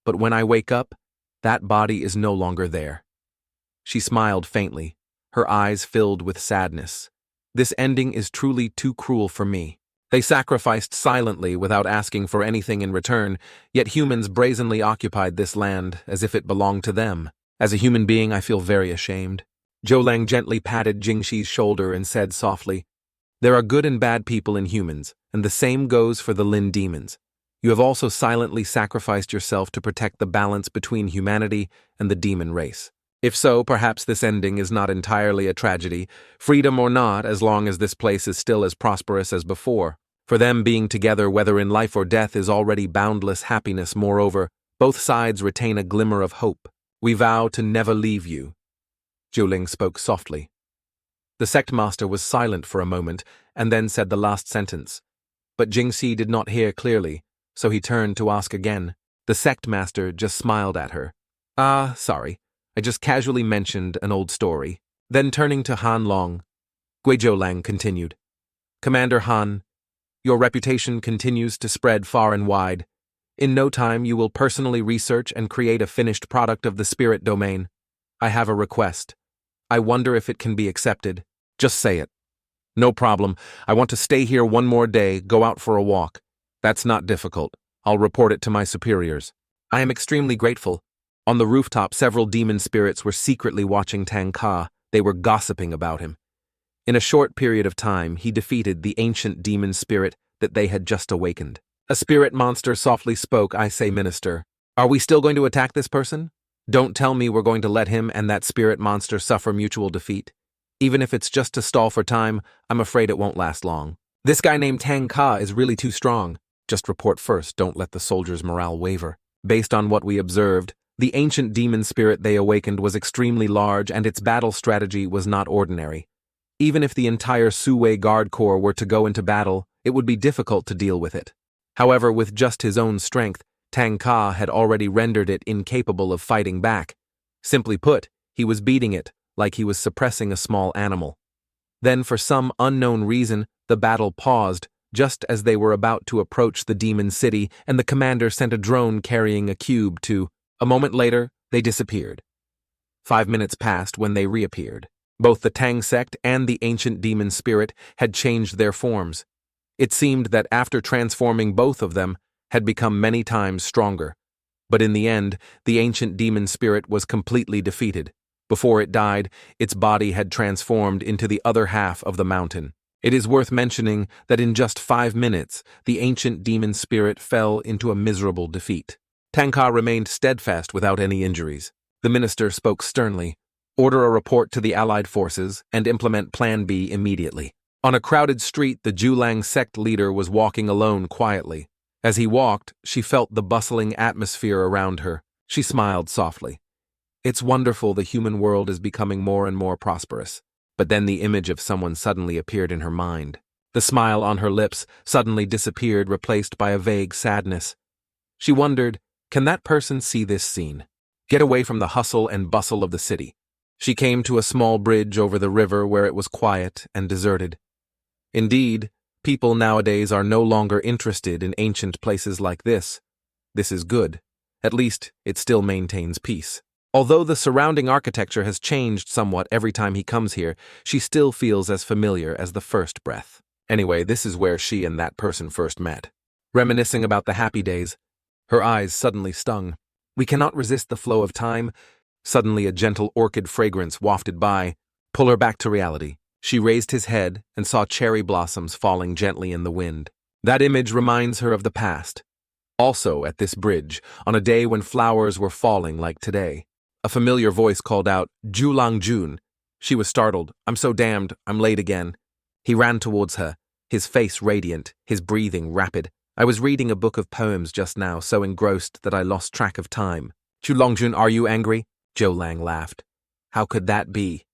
But when I wake up, that body is no longer there." She smiled faintly, her eyes filled with sadness. "This ending is truly too cruel for me. They sacrificed silently without asking for anything in return, yet humans brazenly occupied this land as if it belonged to them. As a human being, I feel very ashamed." Zhou gently patted Jingxi's shoulder and said softly, "There are good and bad people in humans, and the same goes for the Lin demons. You have also silently sacrificed yourself to protect the balance between humanity and the demon race. If so, perhaps this ending is not entirely a tragedy, freedom or not, as long as this place is still as prosperous as before. For them, being together, whether in life or death, is already boundless happiness. Moreover, both sides retain a glimmer of hope. We vow to never leave you." Zhou spoke softly. The sect master was silent for a moment and then said the last sentence. But Jingxi did not hear clearly, so he turned to ask again. The sect master just smiled at her. "Ah, sorry. I just casually mentioned an old story." Then turning to Han Long, Zhou continued, "Commander Han, your reputation continues to spread far and wide. In no time you will personally research and create a finished product of the spirit domain. I have a request. I wonder if it can be accepted." "Just say it." "No problem. I want to stay here one more day, go out for a walk. That's not difficult. I'll report it to my superiors." "I am extremely grateful." On the rooftop, several demon spirits were secretly watching Tanga. They were gossiping about him. In a short period of time, he defeated the ancient demon spirit that they had just awakened. A spirit monster softly spoke. "I say, Minister, are we still going to attack this person? Don't tell me we're going to let him and that spirit monster suffer mutual defeat. Even if it's just to stall for time, I'm afraid it won't last long. This guy named Tanga is really too strong. Just report first, don't let the soldiers' morale waver." Based on what we observed, the ancient demon spirit they awakened was extremely large, and its battle strategy was not ordinary. Even if the entire Suwei Guard Corps were to go into battle, it would be difficult to deal with it. However, with just his own strength, Tanga had already rendered it incapable of fighting back. Simply put, he was beating it, like he was suppressing a small animal. Then, for some unknown reason, the battle paused, just as they were about to approach the demon city, and the commander sent a drone carrying a cube to. A moment later, they disappeared. 5 minutes passed when they reappeared. Both the Tang sect and the ancient demon spirit had changed their forms. It seemed that after transforming both of them, had become many times stronger. But in the end, the ancient demon spirit was completely defeated. Before it died, its body had transformed into the other half of the mountain. It is worth mentioning that in just 5 minutes, the ancient demon spirit fell into a miserable defeat. Tanga remained steadfast without any injuries. The minister spoke sternly. Order a report to the allied forces and implement Plan B immediately. On a crowded street, the Julang sect leader was walking alone quietly. As he walked, she felt the bustling atmosphere around her. She smiled softly. It's wonderful the human world is becoming more and more prosperous. But then the image of someone suddenly appeared in her mind. The smile on her lips suddenly disappeared, replaced by a vague sadness. She wondered, can that person see this scene? Get away from the hustle and bustle of the city. She came to a small bridge over the river where it was quiet and deserted. Indeed, people nowadays are no longer interested in ancient places like this. This is good. At least, it still maintains peace. Although the surrounding architecture has changed somewhat every time he comes here, she still feels as familiar as the first breath. Anyway, this is where she and that person first met. Reminiscing about the happy days, her eyes suddenly stung. We cannot resist the flow of time. Suddenly a gentle orchid fragrance wafted by. Pull her back to reality. She raised his head and saw cherry blossoms falling gently in the wind. That image reminds her of the past. Also at this bridge, on a day when flowers were falling like today. A familiar voice called out, Julang Jun. She was startled. I'm so damned, I'm late again. He ran towards her, his face radiant, his breathing rapid. I was reading a book of poems just now, so engrossed that I lost track of time. Julang Jun, are you angry? Zhou Lang laughed. How could that be?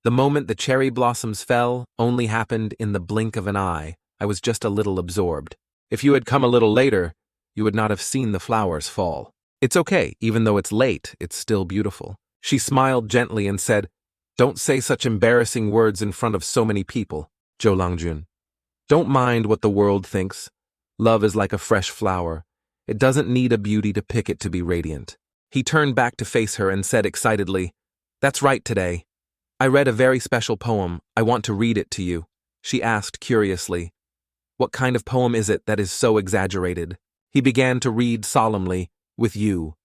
The moment the cherry blossoms fell only happened in the blink of an eye. I was just a little absorbed. If you had come a little later, you would not have seen the flowers fall. It's okay, even though it's late, it's still beautiful. She smiled gently and said, Don't say such embarrassing words in front of so many people, Zhou Langjun. Don't mind what the world thinks. Love is like a fresh flower. It doesn't need a beauty to pick it to be radiant. He turned back to face her and said excitedly, That's right today. I read a very special poem. I want to read it to you. She asked curiously, What kind of poem is it that is so exaggerated? He began to read solemnly, With you.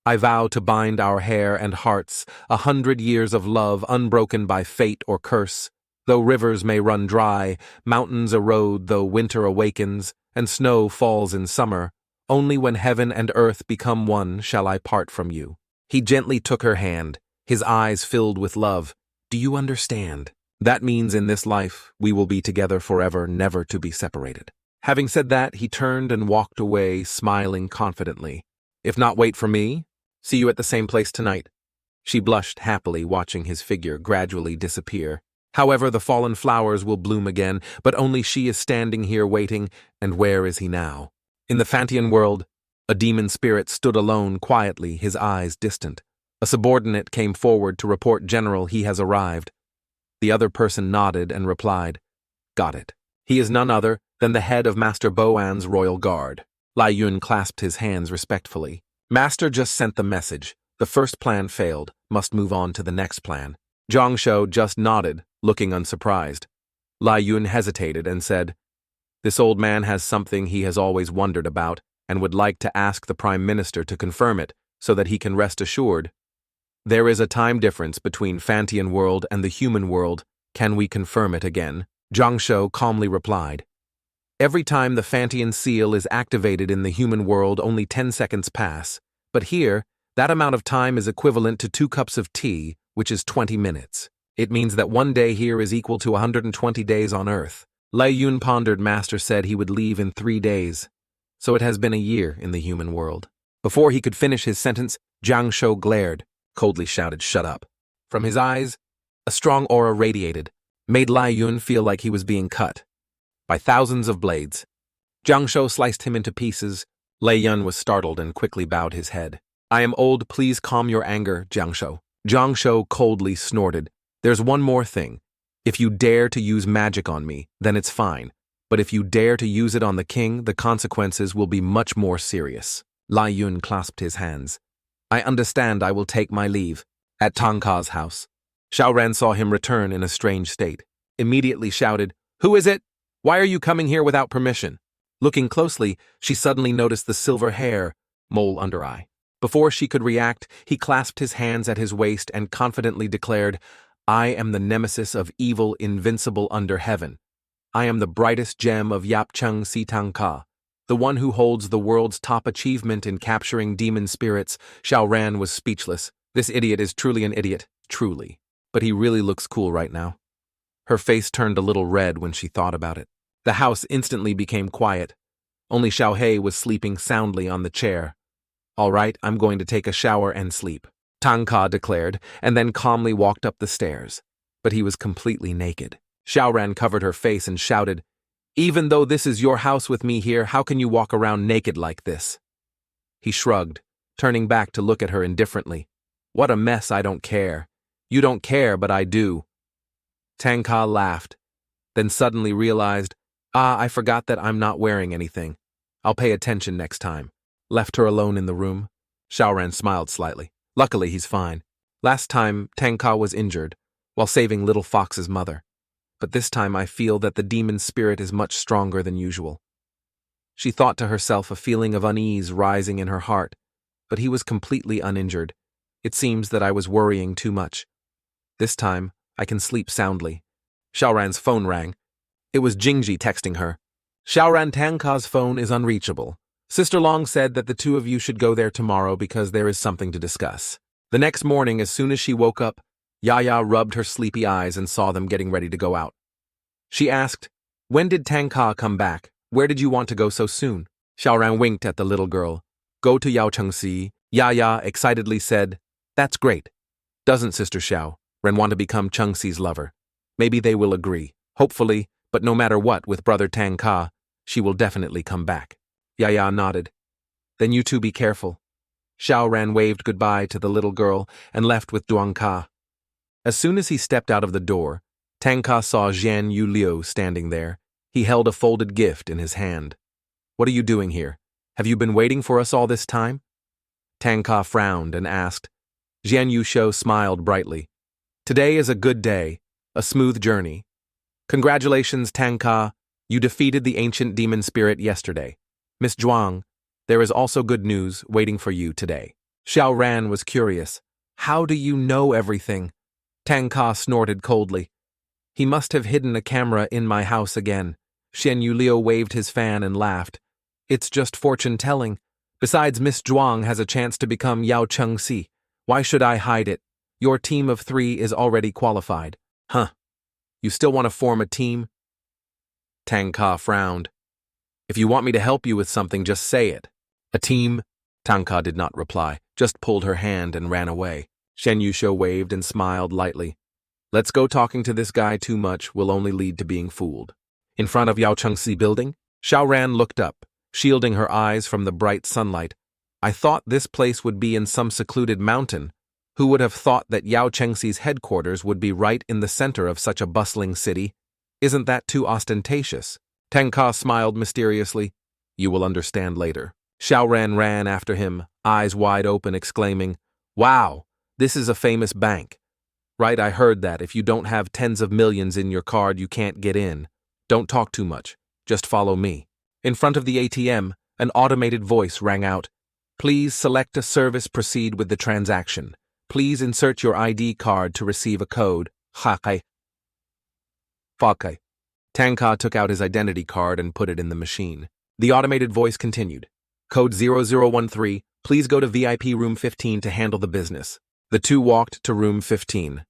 I vow to bind our hair and hearts, 100 years of love unbroken by fate or curse. Though rivers may run dry, mountains erode though winter awakens, and snow falls in summer, only when heaven and earth become one shall I part from you. He gently took her hand, his eyes filled with love. Do you understand? That means in this life we will be together forever, never to be separated. Having said that, he turned and walked away, smiling confidently. If not, wait for me. See you at the same place tonight. She blushed happily, watching his figure gradually disappear. However, the fallen flowers will bloom again, but only she is standing here waiting, and where is he now? In the Fantian world, a demon spirit stood alone quietly, his eyes distant. A subordinate came forward to report, General, he has arrived. The other person nodded and replied, Got it. He is none other than the head of Master Boan's royal guard. Lai Yun clasped his hands respectfully. Master just sent the message. The first plan failed. Must move on to the next plan. Zhang Shou just nodded, looking unsurprised. Lai Yun hesitated and said, This old man has something he has always wondered about and would like to ask the Prime Minister to confirm it so that he can rest assured. There is a time difference between Fantian world and the human world. Can we confirm it again? Zhang Shou calmly replied. Every time the Fantian seal is activated in the human world, only 10 seconds pass. But here, that amount of time is equivalent to 2 cups of tea, which is 20 minutes. It means that 1 day here is equal to 120 days on Earth. Lai Yun pondered. Master said he would leave in 3 days. So it has been a year in the human world. Before he could finish his sentence, Zhang Shou glared, coldly shouted, Shut up. From his eyes, a strong aura radiated, made Lai Yun feel like he was being cut by thousands of blades. Zhang Shou sliced him into pieces. Lai Yun was startled and quickly bowed his head. I am old, please calm your anger, Zhang Shou. Zhang Shou coldly snorted. There's one more thing. If you dare to use magic on me, then it's fine. But if you dare to use it on the king, the consequences will be much more serious. Lai Yun clasped his hands. I understand. I will take my leave. At Tangka's house, Xiao Ran saw him return in a strange state. Immediately shouted, Who is it? Why are you coming here without permission? Looking closely, she suddenly noticed the silver hair, mole under eye. Before she could react, he clasped his hands at his waist and confidently declared, "I am the nemesis of evil invincible under heaven. I am the brightest gem of Yapchung Si Tangka, the one who holds the world's top achievement in capturing demon spirits." Xiao Ran was speechless. This idiot is truly an idiot, truly. But he really looks cool right now. Her face turned a little red when she thought about it. The house instantly became quiet. Only Xiao Hei was sleeping soundly on the chair. "All right, I'm going to take a shower and sleep," Tangka declared, and then calmly walked up the stairs. But he was completely naked. Xiao Ran covered her face and shouted, "Even though this is your house with me here, how can you walk around naked like this?" He shrugged, turning back to look at her indifferently. "What a mess, I don't care. You don't care, but I do." Tangka laughed, then suddenly realized, I forgot that I'm not wearing anything. I'll pay attention next time." Left her alone in the room. Xiao Ran smiled slightly. Luckily, he's fine. Last time, Tangka was injured, while saving Little Fox's mother. But this time I feel that the demon spirit is much stronger than usual. She thought to herself, a feeling of unease rising in her heart, but he was completely uninjured. It seems that I was worrying too much. This time, I can sleep soundly. Xiao Ran's phone rang. It was Jingji texting her. "Xiao Ran, Tangka's phone is unreachable. Sister Long said that the two of you should go there tomorrow because there is something to discuss." The next morning, as soon as she woke up, Yaya rubbed her sleepy eyes and saw them getting ready to go out. She asked, "When did Tangka come back? Where did you want to go so soon?" Xiao Ran winked at the little girl. "Go to Yao Chengxi." Yaya excitedly said, "That's great. Doesn't Sister Xiao Ran want to become Chengxi's lover? Maybe they will agree. Hopefully, but no matter what with brother Tangka, she will definitely come back." Yaya nodded. "Then you two be careful." Xiao Ran waved goodbye to the little girl and left with Duangka. As soon as he stepped out of the door, Tangka saw Zhan Yuliu standing there. He held a folded gift in his hand. "What are you doing here? Have you been waiting for us all this time?" Tangka frowned and asked. Zhan Yusho smiled brightly. "Today is a good day, a smooth journey. Congratulations, Tangka. You defeated the ancient demon spirit yesterday. Miss Zhuang, there is also good news waiting for you today." Xiao Ran was curious. "How do you know everything?" Tangka snorted coldly. "He must have hidden a camera in my house again." Shen Yulio waved his fan and laughed. "It's just fortune-telling. Besides, Miss Zhuang has a chance to become Yao Chengxi. Why should I hide it? Your team of 3 is already qualified." "Huh. You still want to form a team?" Tangka frowned. "If you want me to help you with something, just say it." "A team?" Tangka did not reply, just pulled her hand and ran away. Shen Yusho waved and smiled lightly. "Let's go. Talking to this guy too much will only lead to being fooled." In front of Yao Chengxi building, Xiao Ran looked up, shielding her eyes from the bright sunlight. "I thought this place would be in some secluded mountain. Who would have thought that Yao Chengxi's headquarters would be right in the center of such a bustling city? Isn't that too ostentatious?" Tangka smiled mysteriously. "You will understand later." Xiao Ran ran after him, eyes wide open, exclaiming, "Wow, this is a famous bank. Right, I heard that if you don't have tens of millions in your card, you can't get in. Don't talk too much. Just follow me." In front of the ATM, an automated voice rang out. "Please select a service, proceed with the transaction. Please insert your ID card to receive a code." Hakai. Fakai. Tangka took out his identity card and put it in the machine. The automated voice continued. "Code 0013, please go to VIP room 15 to handle the business." The two walked to room 15.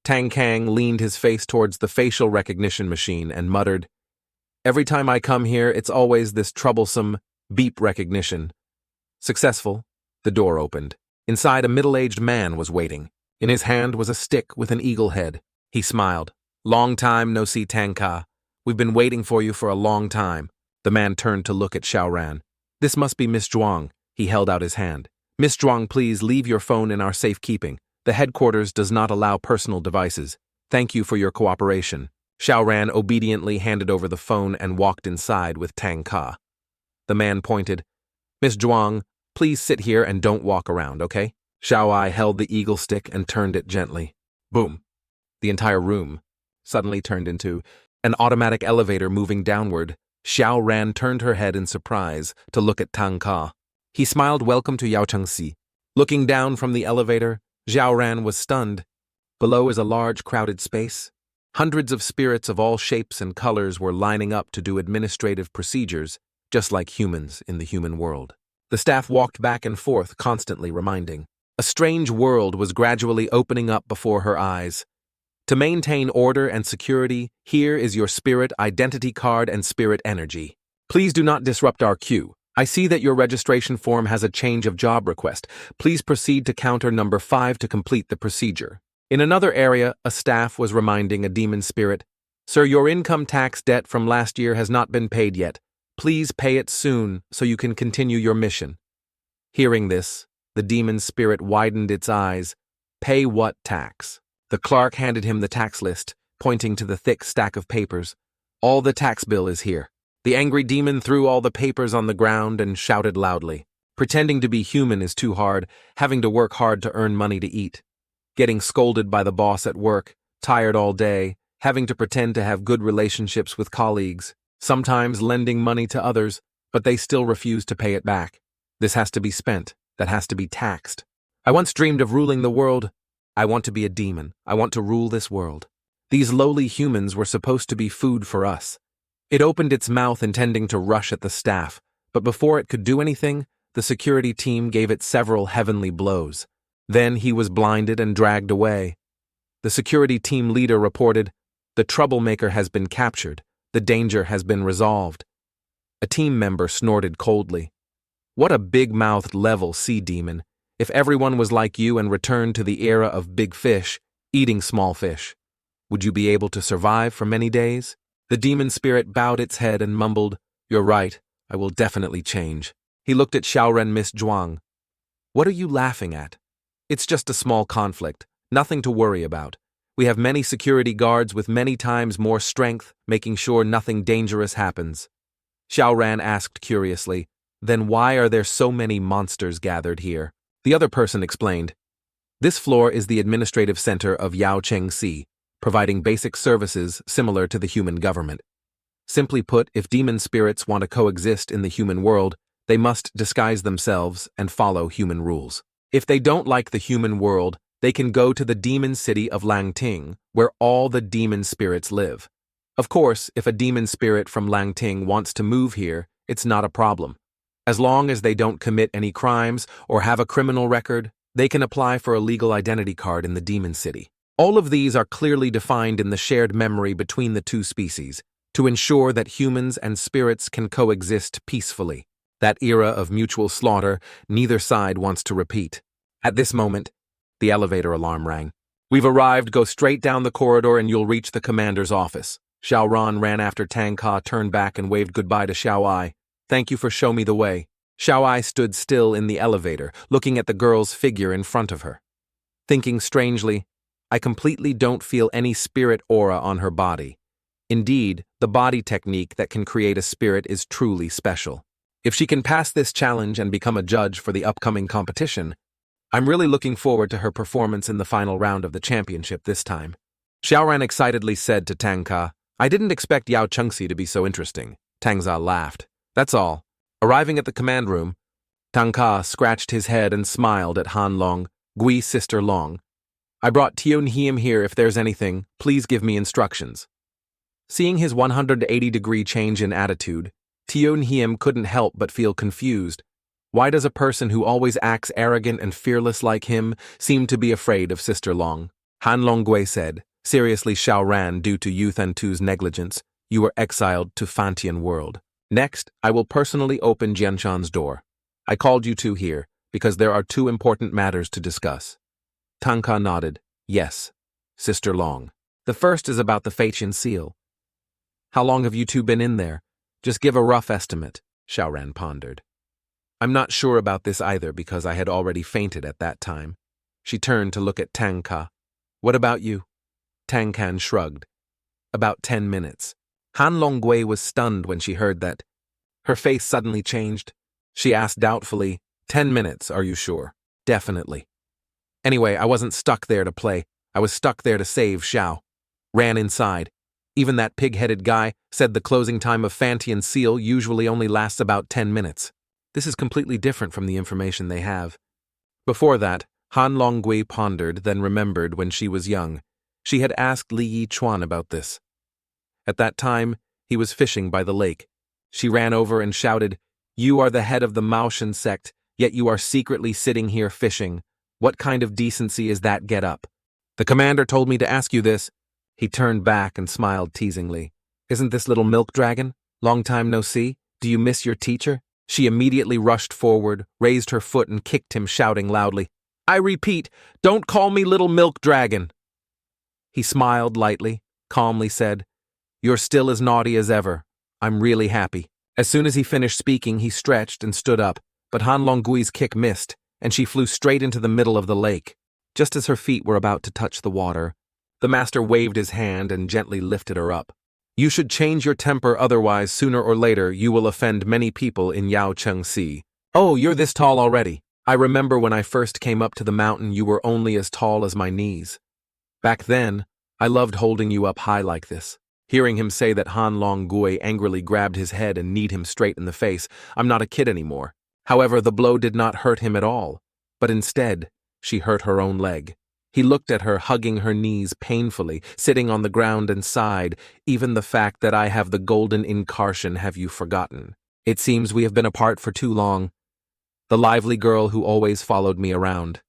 Tang Kang leaned his face towards the facial recognition machine and muttered, "Every time I come here, it's always this troublesome beep recognition." Successful, the door opened. Inside, a middle-aged man was waiting. In his hand was a stick with an eagle head. He smiled. "Long time no see, Tangka. We've been waiting for you for a long time." The man turned to look at Xiao Ran. "This must be Miss Zhuang." He held out his hand. "Miss Zhuang, please leave your phone in our safekeeping. The headquarters does not allow personal devices. Thank you for your cooperation." Xiao Ran obediently handed over the phone and walked inside with Tangka. The man pointed. "Miss Zhuang, please sit here and don't walk around, okay?" Xiao Ai held the eagle stick and turned it gently. Boom. The entire room suddenly turned into an automatic elevator moving downward. Xiao Ran turned her head in surprise to look at Tangka. He smiled. "Welcome to Yao Chengxi. Looking down from the elevator, Xiao Ran was stunned. Below is a large, crowded space. Hundreds of spirits of all shapes and colors were lining up to do administrative procedures, just like humans in the human world. The staff walked back and forth, constantly reminding. A strange world was gradually opening up before her eyes. To maintain order and security, here is your spirit identity card and spirit energy. Please do not disrupt our queue. I see that your registration form has a change of job request. Please proceed to counter number 5 to complete the procedure. In another area, a staff was reminding a demon spirit, "Sir, your income tax debt from last year has not been paid yet. Please pay it soon so you can continue your mission." Hearing this, the demon spirit widened its eyes. "Pay what tax?" The clerk handed him the tax list, pointing to the thick stack of papers. "All the tax bill is here." The angry demon threw all the papers on the ground and shouted loudly. Pretending to be human is too hard, having to work hard to earn money to eat. Getting scolded by the boss at work, tired all day, having to pretend to have good relationships with colleagues, sometimes lending money to others, but they still refuse to pay it back. This has to be spent, that has to be taxed. I once dreamed of ruling the world. I want to be a demon. I want to rule this world. These lowly humans were supposed to be food for us. It opened its mouth intending to rush at the staff, but before it could do anything, the security team gave it several heavenly blows. Then he was blinded and dragged away. The security team leader reported, "The troublemaker has been captured. The danger has been resolved." A team member snorted coldly. "What a big-mouthed level sea demon. If everyone was like you and returned to the era of big fish, eating small fish, would you be able to survive for many days?" The demon spirit bowed its head and mumbled, "You're right, I will definitely change." He looked at Xiao Ran Miss Zhuang. "What are you laughing at? It's just a small conflict, nothing to worry about. We have many security guards with many times more strength, making sure nothing dangerous happens." Xiao Ran asked curiously, "Then why are there so many monsters gathered here?" The other person explained, "This floor is the administrative center of Yao Cheng Si, providing basic services similar to the human government. Simply put, if demon spirits want to coexist in the human world, they must disguise themselves and follow human rules. If they don't like the human world, they can go to the demon city of Langting, where all the demon spirits live. Of course, if a demon spirit from Langting wants to move here, it's not a problem. As long as they don't commit any crimes or have a criminal record, they can apply for a legal identity card in the demon city. All of these are clearly defined in the shared memory between the two species, to ensure that humans and spirits can coexist peacefully. That era of mutual slaughter neither side wants to repeat. At this moment, the elevator alarm rang. "We've arrived, go straight down the corridor and you'll reach the commander's office." Xiao Ran ran after Tanga, turned back and waved goodbye to Xiao Ai. "Thank you for showing me the way." Xiao Ai stood still in the elevator, looking at the girl's figure in front of her. Thinking strangely, I completely don't feel any spirit aura on her body. Indeed, the body technique that can create a spirit is truly special. If she can pass this challenge and become a judge for the upcoming competition, I'm really looking forward to her performance in the final round of the championship this time. Xiao Ran excitedly said to Tanga, "I didn't expect Yao Chengxi to be so interesting." Tangza laughed. "That's all." Arriving at the command room, Tanga scratched his head and smiled at Han Long, Gui's sister Long. "I brought Tion Hiem here. If there's anything, please give me instructions." Seeing his 180-degree change in attitude, Tion Hiem couldn't help but feel confused. Why does a person who always acts arrogant and fearless like him seem to be afraid of Sister Long? Han Longgui said, "Seriously, Xiao Ran, due to Youth and Tu's negligence, you were exiled to Fantian world. Next, I will personally open Jianshan's door. I called you two here because there are two important matters to discuss." Tanga nodded. "Yes, Sister Long. The first is about the Fatian seal." "How long have you two been in there? Just give a rough estimate," Xiao Ran pondered. "I'm not sure about this either because I had already fainted at that time." She turned to look at Tangka. "What about you?" Tangkan shrugged. "About 10 minutes. Han Longgui was stunned when she heard that. Her face suddenly changed. She asked doubtfully, 10 minutes, are you sure?" "Definitely." "Anyway, I wasn't stuck there to play. I was stuck there to save Xiao." Ran inside. Even that pig-headed guy said the closing time of Fantian seal usually only lasts about 10 minutes. This is completely different from the information they have. Before that, Han Longgui pondered, then remembered when she was young. She had asked Li Yichuan about this. At that time, he was fishing by the lake. She ran over and shouted, "You are the head of the Maoshan sect, yet you are secretly sitting here fishing. What kind of decency is that get up?" "The commander told me to ask you this." He turned back and smiled teasingly. "Isn't this little milk dragon? Long time no see. Do you miss your teacher?" She immediately rushed forward, raised her foot and kicked him, shouting loudly, "I repeat, don't call me little milk dragon." He smiled lightly, calmly said, "You're still as naughty as ever. I'm really happy." As soon as he finished speaking, he stretched and stood up, but Han Longgui's kick missed, and she flew straight into the middle of the lake. Just as her feet were about to touch the water, the master waved his hand and gently lifted her up. "You should change your temper, otherwise sooner or later you will offend many people in Yao Chengxi." "Oh, you're this tall already. I remember when I first came up to the mountain you were only as tall as my knees. Back then, I loved holding you up high like this." Hearing him say that, Han Longgui angrily grabbed his head and kneed him straight in the face. "I'm not a kid anymore." However, the blow did not hurt him at all, but instead, she hurt her own leg. He looked at her, hugging her knees painfully, sitting on the ground, and sighed, "Even the fact that I have the golden incarnation have you forgotten? It seems we have been apart for too long. The lively girl who always followed me around.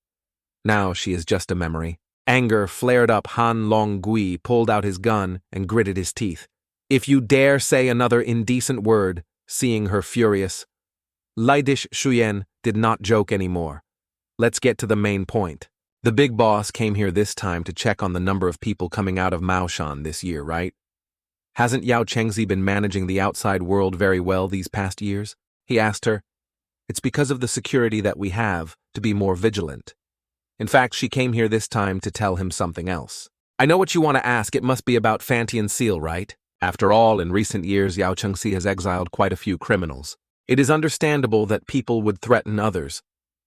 Now she is just a memory." Anger flared up. Han Longgui pulled out his gun and gritted his teeth. "If you dare say another indecent word," seeing her furious, Lidish Shuyen did not joke anymore. "Let's get to the main point. The big boss came here this time to check on the number of people coming out of Maoshan this year, right? Hasn't Yao Chengxi been managing the outside world very well these past years?" he asked her. "It's because of the security that we have to be more vigilant." In fact, she came here this time to tell him something else. "I know what you want to ask. It must be about Fantian Seal, right? After all, in recent years, Yao Chengxi has exiled quite a few criminals. It is understandable that people would threaten others.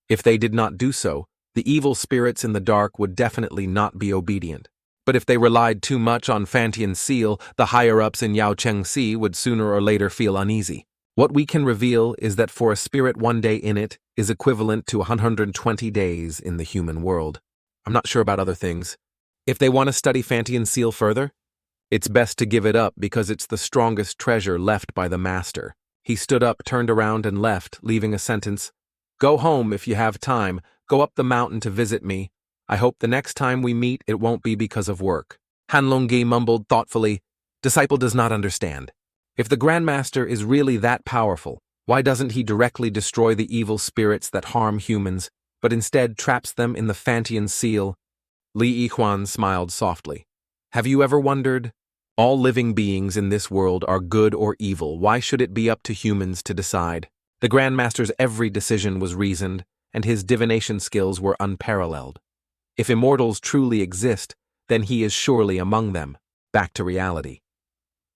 If they did not do so, the evil spirits in the dark would definitely not be obedient. But if they relied too much on Fantian Seal, the higher-ups in Yao Chengxi would sooner or later feel uneasy. What we can reveal is that for a spirit, one day in it is equivalent to 120 days in the human world. I'm not sure about other things. If they want to study Fantian Seal further, it's best to give it up because it's the strongest treasure left by the master." He stood up, turned around, and left, leaving a sentence, "Go home if you have time. Go up the mountain to visit me. I hope the next time we meet it won't be because of work." Han Longgi mumbled thoughtfully, "Disciple does not understand. If the Grandmaster is really that powerful, why doesn't he directly destroy the evil spirits that harm humans, but instead traps them in the Fantian Seal?" Li Yichuan smiled softly. "Have you ever wondered? All living beings in this world are good or evil. Why should it be up to humans to decide? The Grandmaster's every decision was reasoned, and his divination skills were unparalleled. If immortals truly exist, then he is surely among them." Back to reality.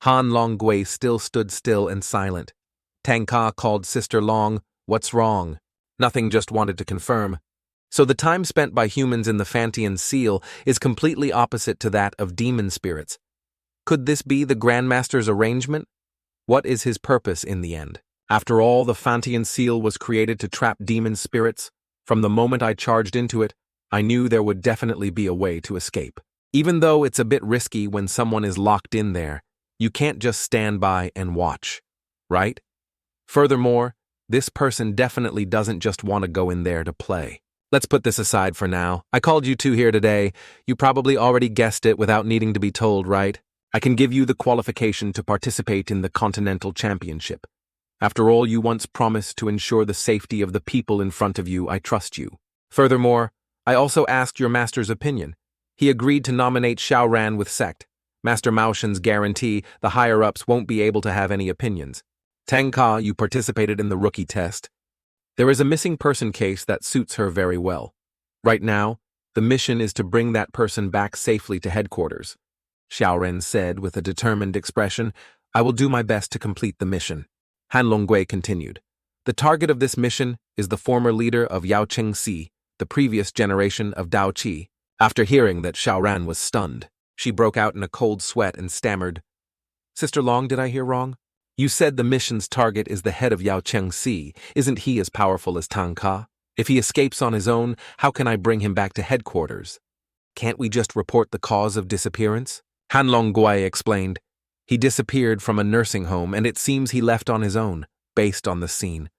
Han Longgui still stood still and silent. Tanga called Sister Long. "What's wrong?" "Nothing, just wanted to confirm." So the time spent by humans in the Fantian Seal is completely opposite to that of demon spirits. Could this be the Grandmaster's arrangement? What is his purpose in the end? After all, the Fantian Seal was created to trap demon spirits. From the moment I charged into it, I knew there would definitely be a way to escape. Even though it's a bit risky when someone is locked in there, you can't just stand by and watch, right? Furthermore, this person definitely doesn't just want to go in there to play. Let's put this aside for now. I called you two here today. You probably already guessed it without needing to be told, right? I can give you the qualification to participate in the Continental Championship. After all, you once promised to ensure the safety of the people in front of you. I trust you. Furthermore, I also asked your master's opinion. He agreed to nominate Xiao Ran with sect. Master Maoshan's guarantee the higher-ups won't be able to have any opinions. Tanga, you participated in the rookie test. There is a missing person case that suits her very well. Right now, the mission is to bring that person back safely to headquarters. Xiao Ran said with a determined expression, "I will do my best to complete the mission." Han Longgui continued, "The target of this mission is the former leader of Yao Chengxi, the previous generation of Dao Qi." After hearing that, Xiao Ran was stunned. She broke out in a cold sweat and stammered, "Sister Long, did I hear wrong? You said the mission's target is the head of Yao Chengxi. Isn't he as powerful as Tanga? If he escapes on his own, how can I bring him back to headquarters? Can't we just report the cause of disappearance? Han Longguai explained. He disappeared from a nursing home, and it seems he left on his own, based on the scene.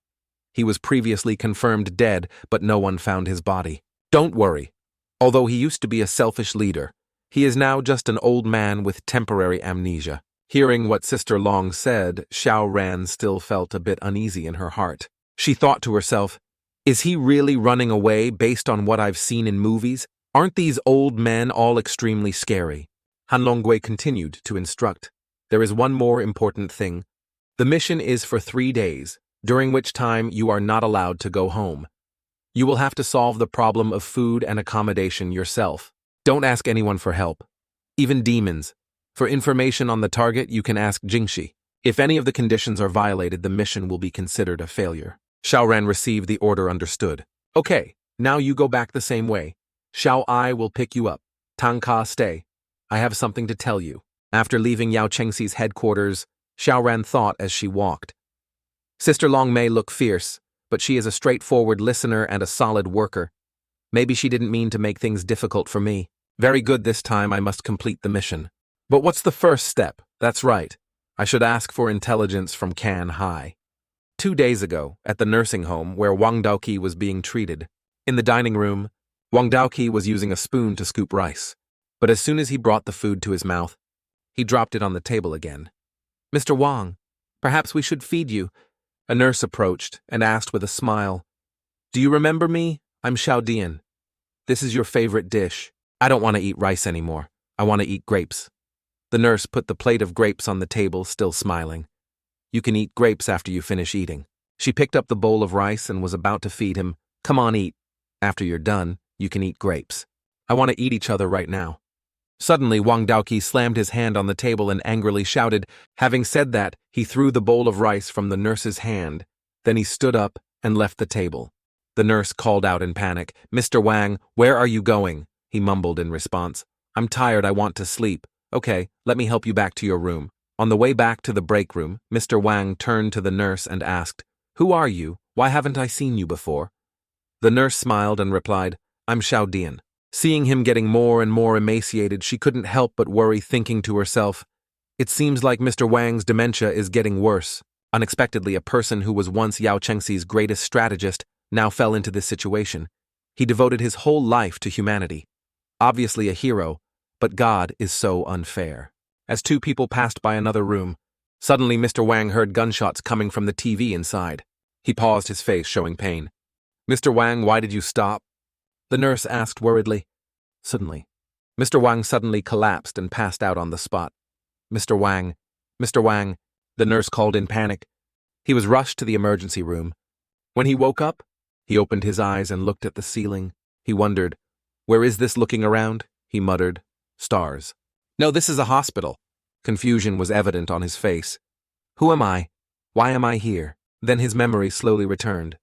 He was previously confirmed dead, but no one found his body. Don't worry. Although he used to be a selfish leader, he is now just an old man with temporary amnesia. Hearing what Sister Long said, Xiao Ran still felt a bit uneasy in her heart. She thought to herself, is he really running away based on what I've seen in movies? Aren't these old men all extremely scary? Han Longguai continued to instruct. There is one more important thing. The mission is for 3 days, during which time you are not allowed to go home. You will have to solve the problem of food and accommodation yourself. Don't ask anyone for help, even demons. For information on the target, you can ask Jingxi. If any of the conditions are violated, the mission will be considered a failure. Xiao Ran received the order understood. Okay, now you go back the same way. Xiao I will pick you up. Tanga, stay. I have something to tell you. After leaving Yao Chengxi's headquarters, Xiao Ran thought as she walked. Sister Long may look fierce, but she is a straightforward listener and a solid worker. Maybe she didn't mean to make things difficult for me. Very good, this time I must complete the mission. But what's the first step? That's right. I should ask for intelligence from Can Hai. 2 days ago, at the nursing home where Wang Daoqi was being treated, in the dining room, Wang Daoqi was using a spoon to scoop rice. But as soon as he brought the food to his mouth, he dropped it on the table again. Mr. Wang, perhaps we should feed you. A nurse approached and asked with a smile, do you remember me? I'm Xiao Dian. This is your favorite dish. I don't want to eat rice anymore. I want to eat grapes. The nurse put the plate of grapes on the table, still smiling. You can eat grapes after you finish eating. She picked up the bowl of rice and was about to feed him. Come on, eat. After you're done, you can eat grapes. I want to eat each other right now. Suddenly, Wang Daoqi slammed his hand on the table and angrily shouted. Having said that, he threw the bowl of rice from the nurse's hand. Then he stood up and left the table. The nurse called out in panic, Mr. Wang, where are you going? He mumbled in response. I'm tired, I want to sleep. Okay, let me help you back to your room. On the way back to the break room, Mr. Wang turned to the nurse and asked, Who are you? Why haven't I seen you before? The nurse smiled and replied, I'm Xiao Dian. Seeing him getting more and more emaciated, she couldn't help but worry, thinking to herself, it seems like Mr. Wang's dementia is getting worse. Unexpectedly, a person who was once Yao Chengxi's greatest strategist now fell into this situation. He devoted his whole life to humanity. Obviously a hero, but God is so unfair. As two people passed by another room, suddenly Mr. Wang heard gunshots coming from the TV inside. He paused, his face showing pain. Mr. Wang, why did you stop? The nurse asked worriedly. Suddenly, Mr. Wang suddenly collapsed and passed out on the spot. Mr. Wang, the nurse called in panic. He was rushed to the emergency room. When he woke up, he opened his eyes and looked at the ceiling. He wondered, where is this looking around? He muttered, stars. No, this is a hospital. Confusion was evident on his face. Who am I? Why am I here? Then his memory slowly returned.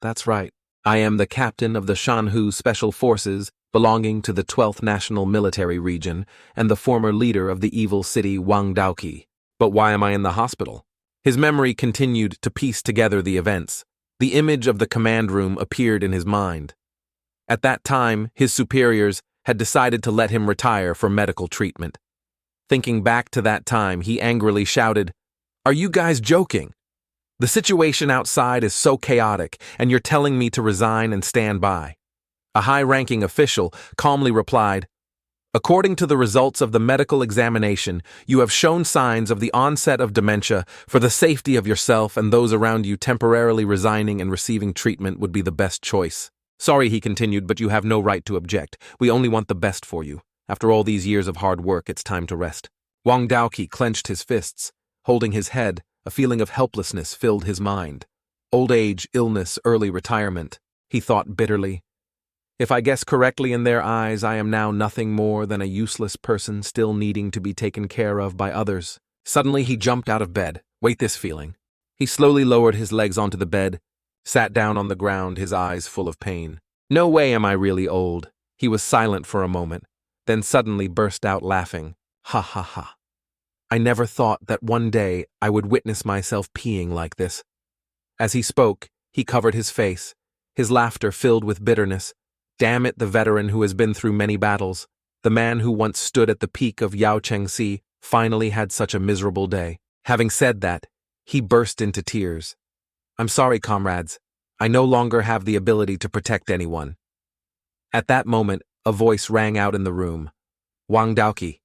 That's right. I am the captain of the Shanhu Special Forces belonging to the 12th National Military Region and the former leader of the evil city Wang Daoqi. But why am I in the hospital? His memory continued to piece together the events. The image of the command room appeared in his mind. At that time, his superiors had decided to let him retire for medical treatment. Thinking back to that time, he angrily shouted, Are you guys joking? The situation outside is so chaotic, and you're telling me to resign and stand by. A high-ranking official calmly replied, According to the results of the medical examination, you have shown signs of the onset of dementia. For the safety of yourself and those around you, temporarily resigning and receiving treatment would be the best choice. Sorry, he continued, but you have no right to object. We only want the best for you. After all these years of hard work, it's time to rest. Wang Daoqi clenched his fists. Holding his head, a feeling of helplessness filled his mind. Old age, illness, early retirement, he thought bitterly. If I guess correctly in their eyes, I am now nothing more than a useless person still needing to be taken care of by others. Suddenly he jumped out of bed. Wait, this feeling. He slowly lowered his legs onto the bed, sat down on the ground, his eyes full of pain. No way am I really old. He was silent for a moment, then suddenly burst out laughing. Ha ha ha. I never thought that one day I would witness myself peeing like this. As he spoke, he covered his face. his laughter filled with bitterness. Damn it, the veteran who has been through many battles. The man who once stood at the peak of Yao Chengxi finally had such a miserable day. Having said that, he burst into tears. I'm sorry, comrades. I no longer have the ability to protect anyone. At that moment, a voice rang out in the room. Wang Daoqi,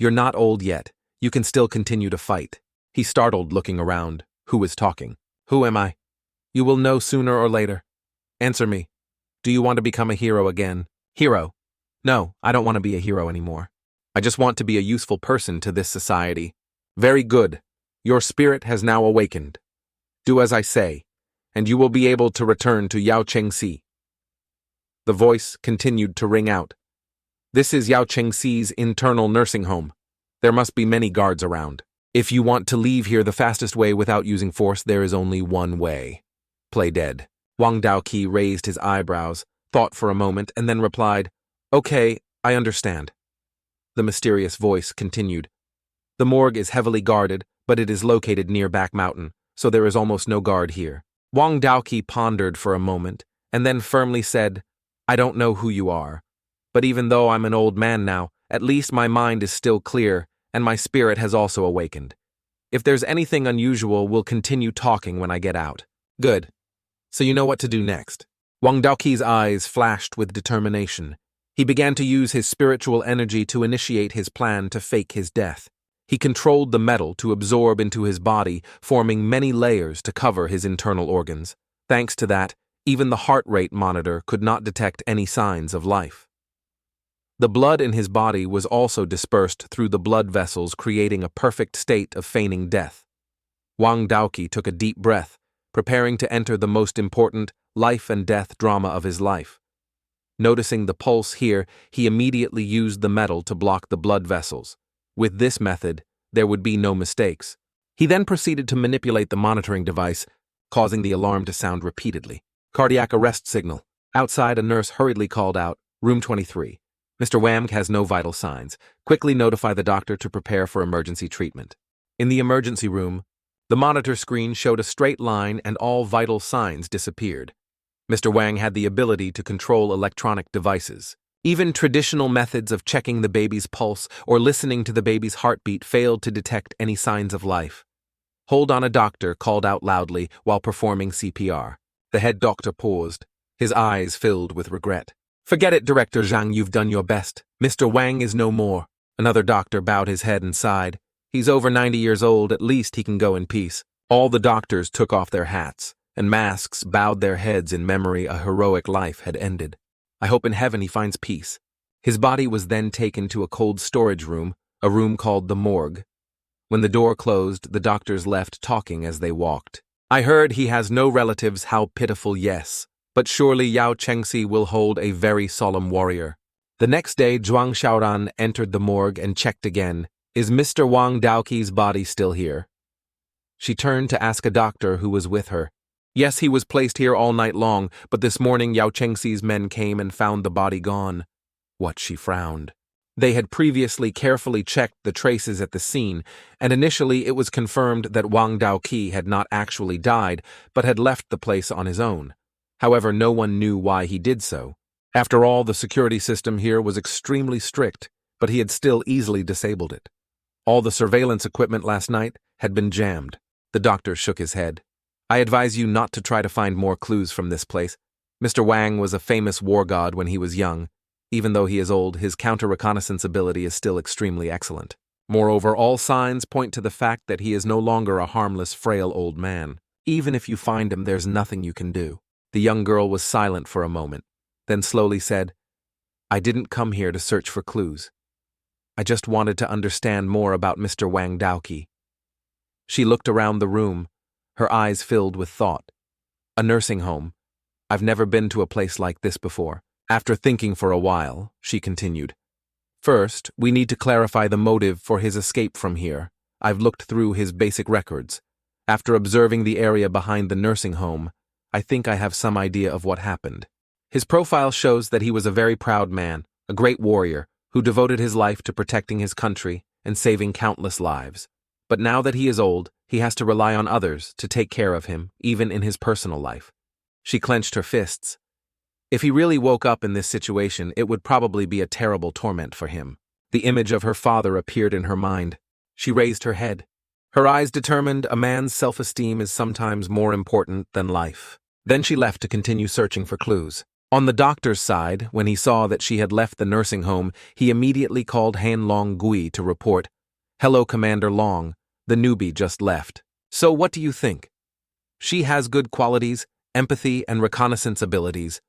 you're not old yet. You can still continue to fight. He startled, looking around. Who is talking? Who am I? You will know sooner or later. Answer me. Do you want to become a hero again? Hero? No, I don't want to be a hero anymore. I just want to be a useful person to this society. Very good. Your spirit has now awakened. Do as I say, and you will be able to return to Yao Chengxi. The voice continued to ring out. This is Yao Chengxi's internal nursing home. There must be many guards around. If you want to leave here the fastest way without using force, there is only one way. Play dead. Wang Daoqi raised his eyebrows, thought for a moment, and then replied, Okay, I understand. The mysterious voice continued. The morgue is heavily guarded, but it is located near Back Mountain, so there is almost no guard here. Wang Daoqi pondered for a moment, and then firmly said, I don't know who you are, but even though I'm an old man now, at least my mind is still clear, and my spirit has also awakened. If there's anything unusual, we'll continue talking when I get out. Good. So you know what to do next. Wang Daoqi's eyes flashed with determination. He began to use his spiritual energy to initiate his plan to fake his death. He controlled the metal to absorb into his body, forming many layers to cover his internal organs. Thanks to that, even the heart rate monitor could not detect any signs of life. The blood in his body was also dispersed through the blood vessels, creating a perfect state of feigning death. Wang Daoqi took a deep breath, preparing to enter the most important life and death drama of his life. Noticing the pulse here, he immediately used the metal to block the blood vessels. With this method, there would be no mistakes. He then proceeded to manipulate the monitoring device, causing the alarm to sound repeatedly. Cardiac arrest signal. Outside, a nurse hurriedly called out, Room 23. Mr. Wang has no vital signs. Quickly notify the doctor to prepare for emergency treatment. In the emergency room, the monitor screen showed a straight line and all vital signs disappeared. Mr. Wang had the ability to control electronic devices. Even traditional methods of checking the baby's pulse or listening to the baby's heartbeat failed to detect any signs of life. Hold on, a doctor called out loudly while performing CPR. The head doctor paused, his eyes filled with regret. Forget it, Director Zhang, you've done your best. Mr. Wang is no more. Another doctor bowed his head and sighed. He's over 90 years old, at least he can go in peace. All the doctors took off their hats, and masks bowed their heads in memory a heroic life had ended. I hope in heaven he finds peace. His body was then taken to a cold storage room, a room called the morgue. When the door closed, the doctors left talking as they walked. I heard he has no relatives, how pitiful, yes. But surely Yao Chengxi will hold a very solemn warrior. The next day, Xiao Ran entered the morgue and checked again. Is Mr. Wang Daoqi's body still here? She turned to ask a doctor who was with her. Yes, he was placed here all night long, but this morning Yao Chengxi's men came and found the body gone. What? She frowned. They had previously carefully checked the traces at the scene, and initially it was confirmed that Wang Daoqi had not actually died, but had left the place on his own. However, no one knew why he did so. After all, the security system here was extremely strict, but he had still easily disabled it. All the surveillance equipment last night had been jammed. The doctor shook his head. I advise you not to try to find more clues from this place. Mr. Wang was a famous war god when he was young. Even though he is old, his counter-reconnaissance ability is still extremely excellent. Moreover, all signs point to the fact that he is no longer a harmless, frail old man. Even if you find him, there's nothing you can do. The young girl was silent for a moment, then slowly said, I didn't come here to search for clues. I just wanted to understand more about Mr. Wang Daoqi. She looked around the room, her eyes filled with thought. A nursing home. I've never been to a place like this before. After thinking for a while, she continued, First, we need to clarify the motive for his escape from here. I've looked through his basic records. After observing the area behind the nursing home, I think I have some idea of what happened. His profile shows that he was a very proud man, a great warrior, who devoted his life to protecting his country and saving countless lives. But now that he is old, he has to rely on others to take care of him, even in his personal life. She clenched her fists. If he really woke up in this situation, it would probably be a terrible torment for him. The image of her father appeared in her mind. She raised her head. Her eyes determined a man's self-esteem is sometimes more important than life. Then she left to continue searching for clues. On the doctor's side, when he saw that she had left the nursing home, he immediately called Han Long Gui to report, "Hello, Commander Long. The newbie just left. So what do you think? She has good qualities, empathy, and reconnaissance abilities.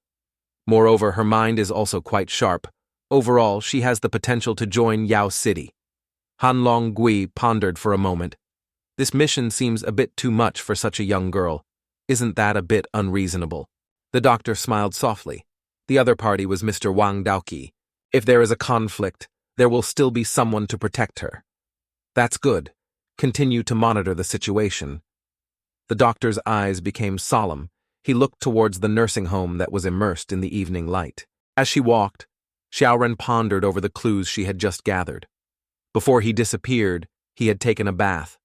Moreover, her mind is also quite sharp. Overall, she has the potential to join Yao City." Han Long Gui pondered for a moment. This mission seems a bit too much for such a young girl. Isn't that a bit unreasonable? The doctor smiled softly. The other party was Mr. Wang Daoqi. If there is a conflict, there will still be someone to protect her. That's good. Continue to monitor the situation. The doctor's eyes became solemn. He looked towards the nursing home that was immersed in the evening light. As she walked, Xiao Ran pondered over the clues she had just gathered. Before he disappeared, he had taken a bath.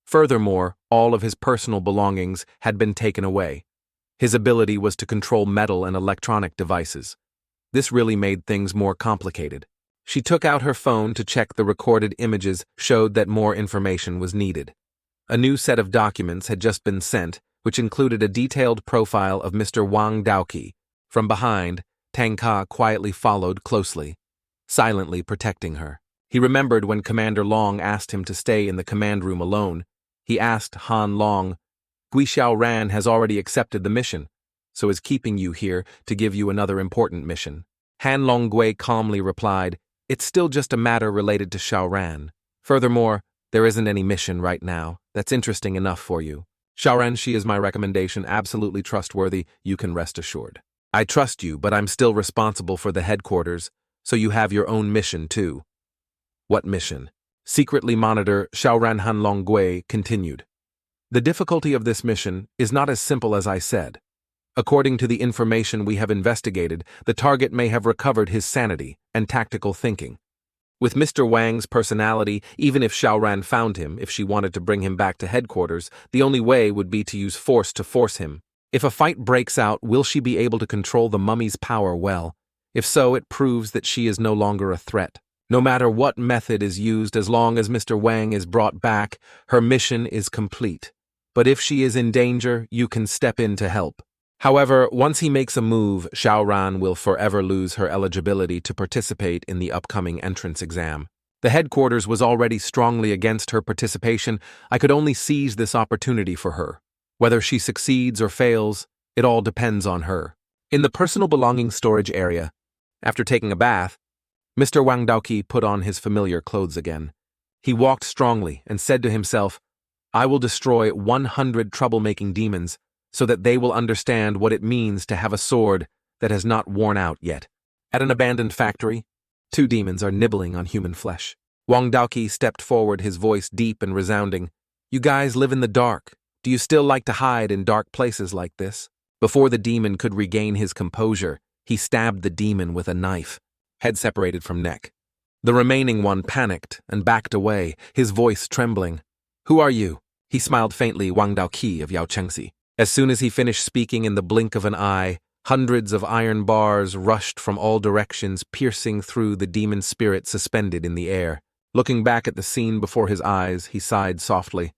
Furthermore, all of his personal belongings had been taken away. His ability was to control metal and electronic devices. This really made things more complicated. She took out her phone to check the recorded images showed that more information was needed. A new set of documents had just been sent, which included a detailed profile of Mr. Wang Daoqi. From behind, Tanga quietly followed closely, silently protecting her. He remembered when Commander Long asked him to stay in the command room alone. He asked Han Long, "Xiao Ran has already accepted the mission, so is keeping you here to give you another important mission." Han Long Gui calmly replied, "It's still just a matter related to Xiao Ran. Furthermore, there isn't any mission right now that's interesting enough for you. Xiao Ran, she is my recommendation, absolutely trustworthy, you can rest assured. I trust you, but I'm still responsible for the headquarters, so you have your own mission too." "What mission?" Secretly monitor Xiao Ran. Han Long Gui continued. "The difficulty of this mission is not as simple as I said. According to the information we have investigated, the target may have recovered his sanity and tactical thinking. With Mr. Wang's personality, even if Xiao Ran found him, if she wanted to bring him back to headquarters, the only way would be to use force to force him. If a fight breaks out, will she be able to control the mummy's power well? If so, it proves that she is no longer a threat. No matter what method is used, as long as Mr. Wang is brought back, her mission is complete. But if she is in danger, you can step in to help. However, once he makes a move, Xiao Ran will forever lose her eligibility to participate in the upcoming entrance exam. The headquarters was already strongly against her participation. I could only seize this opportunity for her. Whether she succeeds or fails, it all depends on her." In the personal belongings storage area, after taking a bath, Mr. Wang Daoqi put on his familiar clothes again. He walked strongly and said to himself, "I will destroy 100 troublemaking demons so that they will understand what it means to have a sword that has not worn out yet." At an abandoned factory, 2 demons are nibbling on human flesh. Wang Daoqi stepped forward, his voice deep and resounding. "You guys live in the dark. Do you still like to hide in dark places like this?" Before the demon could regain his composure, he stabbed the demon with a knife, head separated from neck. The remaining one panicked and backed away, his voice trembling. "Who are you?" He smiled faintly, Wang Daoqi of Yao Chengxi. As soon as he finished speaking, in the blink of an eye, hundreds of iron bars rushed from all directions, piercing through the demon spirit suspended in the air. Looking back at the scene before his eyes, he sighed softly.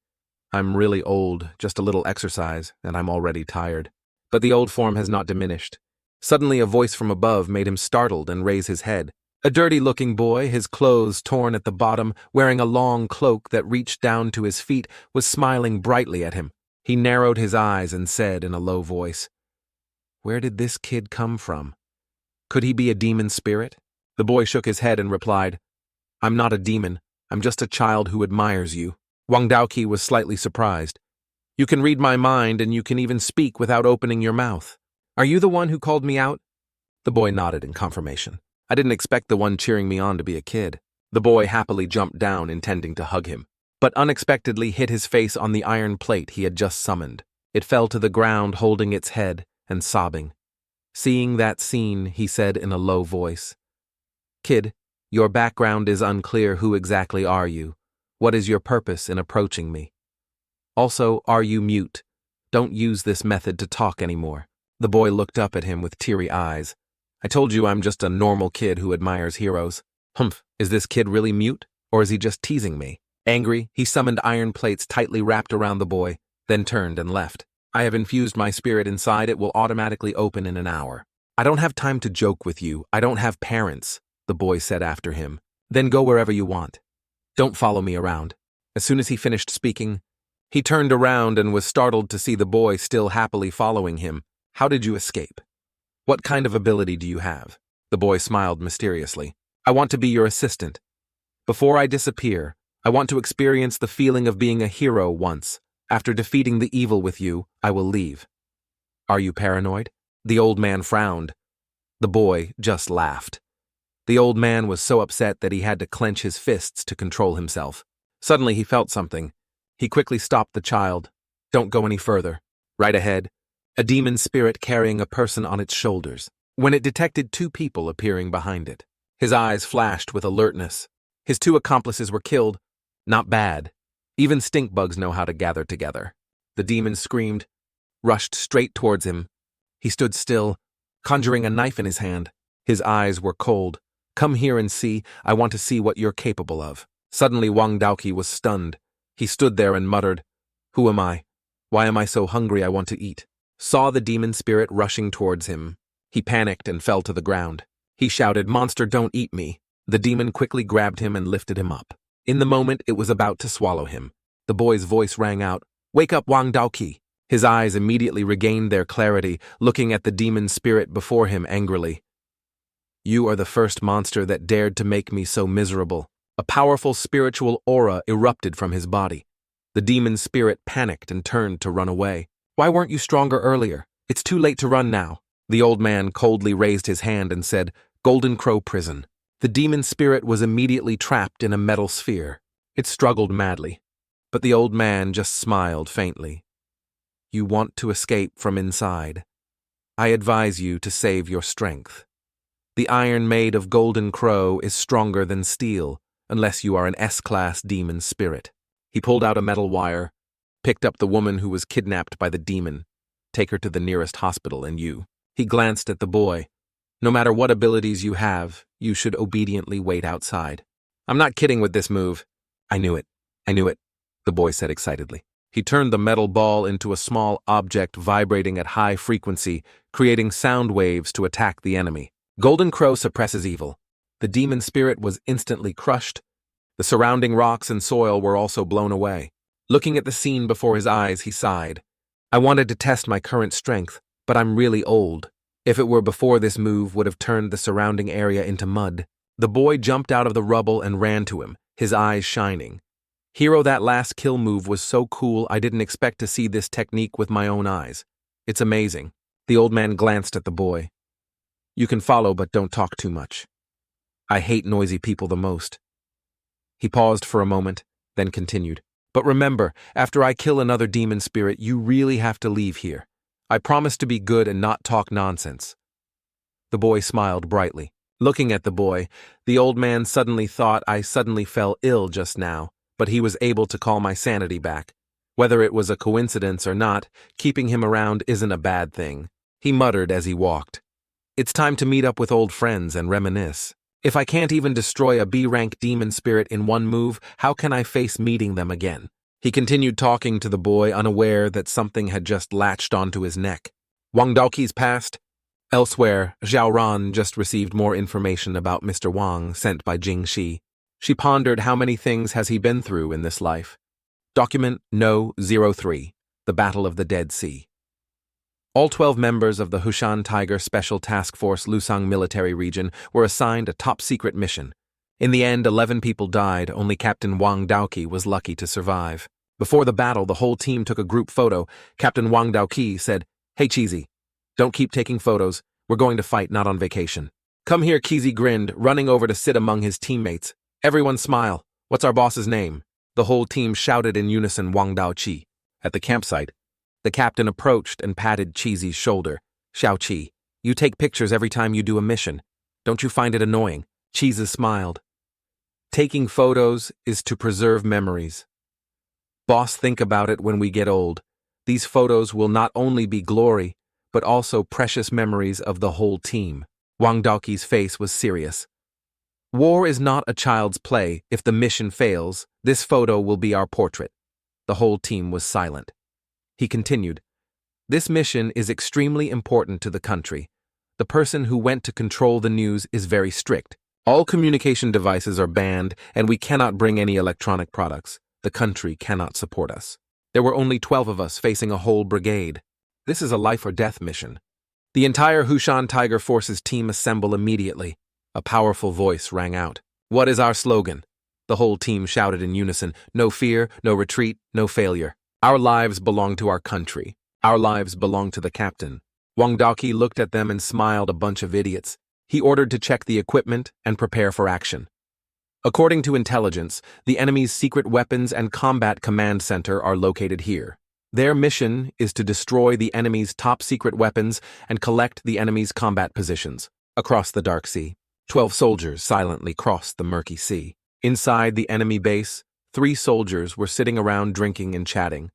"I'm really old, just a little exercise, and I'm already tired." But the old form has not diminished. Suddenly a voice from above made him startled and raise his head. A dirty-looking boy, his clothes torn at the bottom, wearing a long cloak that reached down to his feet, was smiling brightly at him. He narrowed his eyes and said in a low voice, "Where did this kid come from? Could he be a demon spirit?" The boy shook his head and replied, "I'm not a demon. I'm just a child who admires you." Wang Daoqi was slightly surprised. "You can read my mind and you can even speak without opening your mouth. Are you the one who called me out?" The boy nodded in confirmation. "I didn't expect the one cheering me on to be a kid." The boy happily jumped down, intending to hug him, but unexpectedly hit his face on the iron plate he had just summoned. It fell to the ground, holding its head and sobbing. Seeing that scene, he said in a low voice, "Kid, your background is unclear. Who exactly are you? What is your purpose in approaching me? Also, are you mute? Don't use this method to talk anymore. The boy looked up at him with teary eyes. I told you I'm just a normal kid who admires heroes. Humph, is this kid really mute, or is he just teasing me? Angry, he summoned iron plates tightly wrapped around the boy, then turned and left. I have infused my spirit inside. It will automatically open in an hour. I don't have time to joke with you. I don't have parents, the boy said after him. Then go wherever you want. Don't follow me around. As soon as he finished speaking, he turned around and was startled to see the boy still happily following him. How did you escape? What kind of ability do you have? The boy smiled mysteriously. I want to be your assistant. Before I disappear, I want to experience the feeling of being a hero once. After defeating the evil with you, I will leave. Are you paranoid? The old man frowned. The boy just laughed. The old man was so upset that he had to clench his fists to control himself. Suddenly he felt something. He quickly stopped the child. Don't go any further. Right ahead, a demon spirit carrying a person on its shoulders. When it detected two people appearing behind it, his eyes flashed with alertness. His two accomplices were killed. Not bad. Even stink bugs know how to gather together. The demon screamed, rushed straight towards him. He stood still, conjuring a knife in his hand. His eyes were cold. Come here and see. I want to see what you're capable of. Suddenly Wang Daoqi was stunned. He stood there and muttered, Who am I? Why am I so hungry I want to eat? Saw the demon spirit rushing towards him. He panicked and fell to the ground. He shouted, Monster, don't eat me. The demon quickly grabbed him and lifted him up. In the moment, it was about to swallow him. The boy's voice rang out, Wake up, Wang Daoqi. His eyes immediately regained their clarity, looking at the demon spirit before him angrily. You are the first monster that dared to make me so miserable. A powerful spiritual aura erupted from his body. The demon spirit panicked and turned to run away. Why weren't you stronger earlier? It's too late to run now. The old man coldly raised his hand and said, Golden Crow Prison. The demon spirit was immediately trapped in a metal sphere. It struggled madly, but the old man just smiled faintly. You want to escape from inside. I advise you to save your strength. The iron made of Golden Crow is stronger than steel, unless you are an S-class demon spirit. He pulled out a metal wire, picked up the woman who was kidnapped by the demon. Take her to the nearest hospital and you. He glanced at the boy. No matter what abilities you have, you should obediently wait outside. I'm not kidding with this move. I knew it. I knew it, the boy said excitedly. He turned the metal ball into a small object vibrating at high frequency, creating sound waves to attack the enemy. Golden Crow suppresses evil. The demon spirit was instantly crushed. The surrounding rocks and soil were also blown away. Looking at the scene before his eyes, he sighed. I wanted to test my current strength, but I'm really old. If it were before, this move would have turned the surrounding area into mud. The boy jumped out of the rubble and ran to him, his eyes shining. Hero, that last kill move was so cool. I didn't expect to see this technique with my own eyes. It's amazing. The old man glanced at the boy. You can follow, but don't talk too much. I hate noisy people the most. He paused for a moment, then continued. But remember, after I kill another demon spirit, you really have to leave here. I promise to be good and not talk nonsense. The boy smiled brightly. Looking at the boy, the old man suddenly thought I suddenly fell ill just now, but he was able to call my sanity back. Whether it was a coincidence or not, keeping him around isn't a bad thing. He muttered as he walked. It's time to meet up with old friends and reminisce. If I can't even destroy a B-rank demon spirit in one move, how can I face meeting them again? He continued talking to the boy, unaware that something had just latched onto his neck. Wang Daoqi's past? Elsewhere, Xiao Ran just received more information about Mr. Wang sent by Jing Shi. She pondered how many things has he been through in this life. Document No. 03, The Battle of the Dead Sea. All 12 members of the Hushan Tiger Special Task Force Lusang military region were assigned a top-secret mission. In the end, 11 people died. Only Captain Wang Daoqi was lucky to survive. Before the battle, the whole team took a group photo. Captain Wang Daoqi said, Hey, Cheesy, don't keep taking photos. We're going to fight, not on vacation. Come here, Cheesy grinned, running over to sit among his teammates. Everyone smile. What's our boss's name? The whole team shouted in unison Wang Daoqi. At the campsite, the captain approached and patted Cheesy's shoulder. Xiao Qi, you take pictures every time you do a mission. Don't you find it annoying? Cheezy smiled. Taking photos is to preserve memories. Boss, think about it when we get old. These photos will not only be glory, but also precious memories of the whole team. Wang Daoqi's face was serious. War is not a child's play. If the mission fails, this photo will be our portrait. The whole team was silent. He continued, "This mission is extremely important to the country. The person who went to control the news is very strict. All communication devices are banned, and we cannot bring any electronic products. The country cannot support us. There were only 12 of us facing a whole brigade. This is a life-or-death mission. The entire Hushan Tiger Forces team assemble immediately." A powerful voice rang out. "What is our slogan?" The whole team shouted in unison, "No fear, no retreat, no failure. Our lives belong to our country. Our lives belong to the captain." Wang Daoqi looked at them and smiled, a bunch of idiots. He ordered to check the equipment and prepare for action. According to intelligence, the enemy's secret weapons and combat command center are located here. Their mission is to destroy the enemy's top-secret weapons and collect the enemy's combat positions. Across the dark sea, 12 soldiers silently crossed the murky sea. Inside the enemy base, 3 soldiers were sitting around drinking and chatting.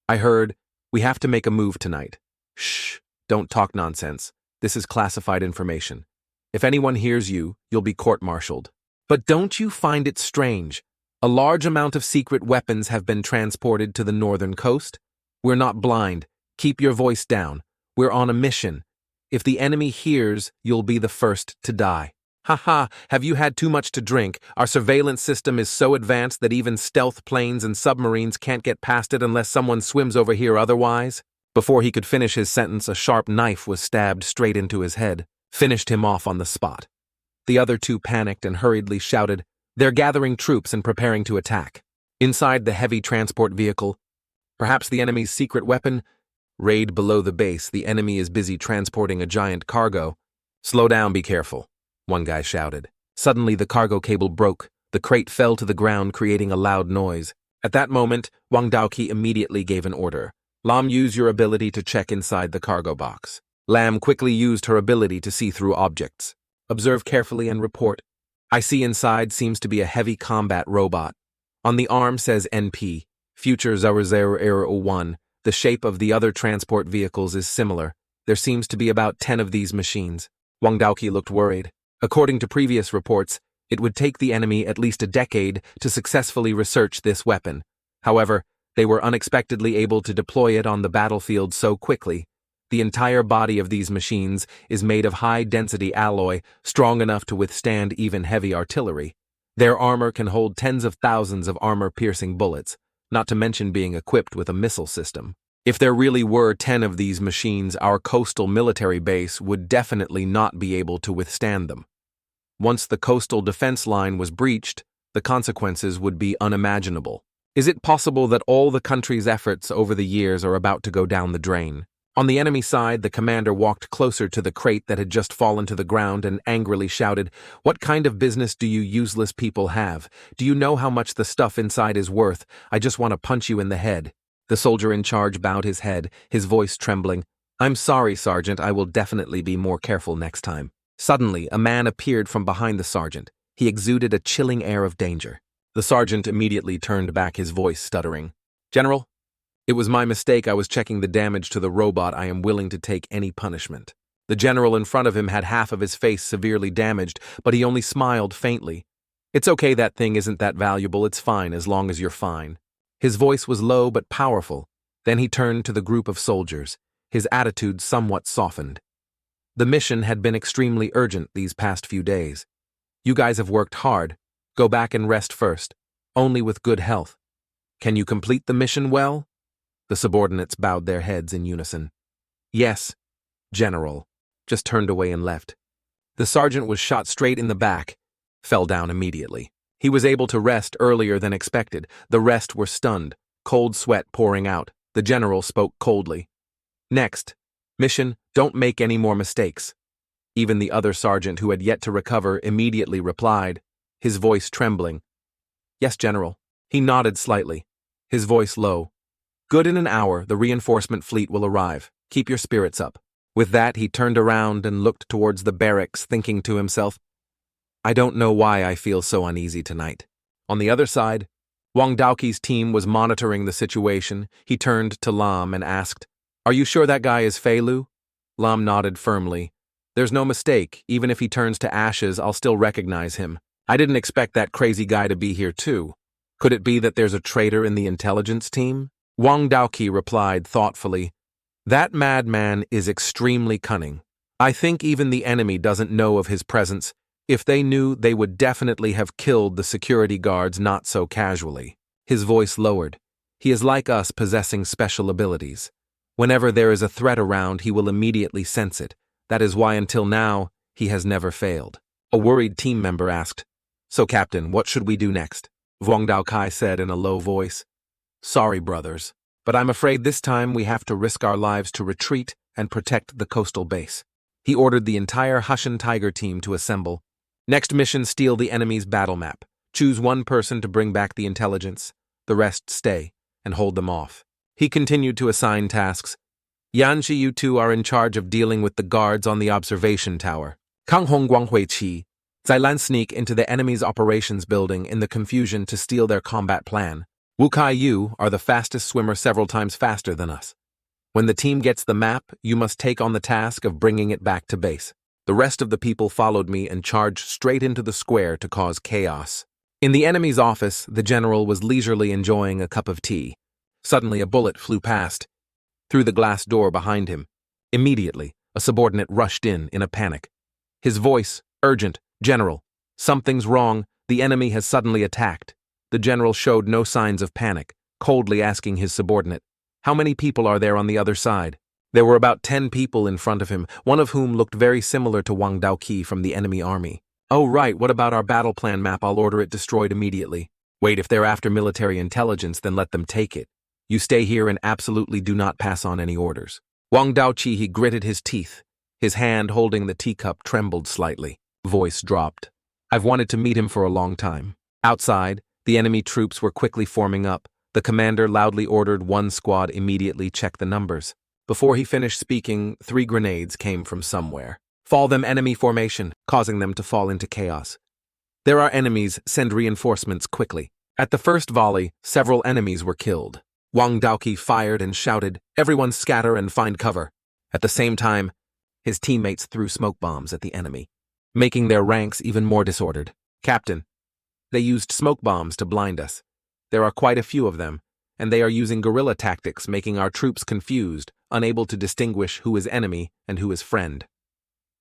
"I heard, we have to make a move tonight." "Shh, don't talk nonsense. This is classified information. If anyone hears you, you'll be court-martialed." "But don't you find it strange? A large amount of secret weapons have been transported to the northern coast? We're not blind. Keep your voice down. We're on a mission. If the enemy hears, you'll be the first to die." "Haha, have you had too much to drink? Our surveillance system is so advanced that even stealth planes and submarines can't get past it unless someone swims over here otherwise." Before he could finish his sentence, a sharp knife was stabbed straight into his head, finished him off on the spot. The other 2 panicked and hurriedly shouted, "They're gathering troops and preparing to attack." Inside the heavy transport vehicle, perhaps the enemy's secret weapon? Raid below the base, the enemy is busy transporting a giant cargo. "Slow down, be careful," one guy shouted. Suddenly the cargo cable broke. The crate fell to the ground, creating a loud noise. At that moment, Wang Daoqi immediately gave an order. "Lam, use your ability to check inside the cargo box." Lam quickly used her ability to see through objects. "Observe carefully and report." "I see inside seems to be a heavy combat robot. On the arm says NP, Future 0001. The shape of the other transport vehicles is similar. There seems to be about 10 of these machines." Wang Daoqi looked worried. According to previous reports, it would take the enemy at least a decade to successfully research this weapon. However, they were unexpectedly able to deploy it on the battlefield so quickly. The entire body of these machines is made of high-density alloy, strong enough to withstand even heavy artillery. Their armor can hold tens of thousands of armor-piercing bullets, not to mention being equipped with a missile system. If there really were 10 of these machines, our coastal military base would definitely not be able to withstand them. Once the coastal defense line was breached, the consequences would be unimaginable. Is it possible that all the country's efforts over the years are about to go down the drain? On the enemy side, the commander walked closer to the crate that had just fallen to the ground and angrily shouted, "What kind of business do you useless people have? Do you know how much the stuff inside is worth? I just want to punch you in the head." The soldier in charge bowed his head, his voice trembling. "I'm sorry, Sergeant, I will definitely be more careful next time." Suddenly, a man appeared from behind the sergeant. He exuded a chilling air of danger. The sergeant immediately turned back, his voice stuttering. "General, it was my mistake. I was checking the damage to the robot. I am willing to take any punishment." The general in front of him had half of his face severely damaged, but he only smiled faintly. "It's okay, that thing isn't that valuable. It's fine as long as you're fine." His voice was low but powerful. Then he turned to the group of soldiers. His attitude somewhat softened. "The mission had been extremely urgent these past few days. You guys have worked hard. Go back and rest first, only with good health. Can you complete the mission well?" The subordinates bowed their heads in unison. "Yes, General," just turned away and left. The sergeant was shot straight in the back, fell down immediately. He was able to rest earlier than expected. The rest were stunned, cold sweat pouring out. The general spoke coldly. "Next, mission, don't make any more mistakes." Even the other sergeant, who had yet to recover, immediately replied, his voice trembling. "Yes, General." He nodded slightly, his voice low. "Good, in an hour, the reinforcement fleet will arrive. Keep your spirits up." With that, he turned around and looked towards the barracks, thinking to himself, "I don't know why I feel so uneasy tonight." On the other side, Wang Daoqi's team was monitoring the situation. He turned to Lam and asked, "Are you sure that guy is Fei Lu?" Lam nodded firmly. "There's no mistake. Even if he turns to ashes, I'll still recognize him. I didn't expect that crazy guy to be here too. Could it be that there's a traitor in the intelligence team?" Wang Daoqi replied thoughtfully, "That madman is extremely cunning. I think even the enemy doesn't know of his presence. If they knew, they would definitely have killed the security guards not so casually." His voice lowered. "He is like us, possessing special abilities. Whenever there is a threat around, he will immediately sense it. That is why until now, he has never failed." A worried team member asked, "So, Captain, what should we do next?" Wang Daoqi said in a low voice, "Sorry, brothers, but I'm afraid this time we have to risk our lives to retreat and protect the coastal base." He ordered the entire Hushan Tiger team to assemble. Next mission, steal the enemy's battle map. Choose one person to bring back the intelligence. The rest stay and hold them off. He continued to assign tasks. "Yanxi, you two are in charge of dealing with the guards on the observation tower. Kang Hong Guanghui Qi, Zailan sneak into the enemy's operations building in the confusion to steal their combat plan. Wu Kai Yu are the fastest swimmer, several times faster than us. When the team gets the map, you must take on the task of bringing it back to base." The rest of the people followed me and charged straight into the square to cause chaos. In the enemy's office, the general was leisurely enjoying a cup of tea. Suddenly, a bullet flew past, through the glass door behind him. Immediately, a subordinate rushed in a panic. His voice, urgent, "General, something's wrong. The enemy has suddenly attacked." The general showed no signs of panic, coldly asking his subordinate, "How many people are there on the other side?" There were about 10 people in front of him, one of whom looked very similar to Wang Daoqi from the enemy army. "Oh right, what about our battle plan map? I'll order it destroyed immediately." "Wait, if they're after military intelligence, then let them take it. You stay here and absolutely do not pass on any orders." Wang Daoqi, he gritted his teeth. His hand holding the teacup trembled slightly. Voice dropped. "I've wanted to meet him for a long time." Outside, the enemy troops were quickly forming up. The commander loudly ordered one squad immediately check the numbers. Before he finished speaking, 3 grenades came from somewhere. "Fall them enemy formation," causing them to fall into chaos. "There are enemies, send reinforcements quickly." At the first volley, several enemies were killed. Wang Daoqi fired and shouted, "Everyone scatter and find cover." At the same time, his teammates threw smoke bombs at the enemy, making their ranks even more disordered. "Captain, they used smoke bombs to blind us. There are quite a few of them, and they are using guerrilla tactics, making our troops confused, unable to distinguish who is enemy and who is friend."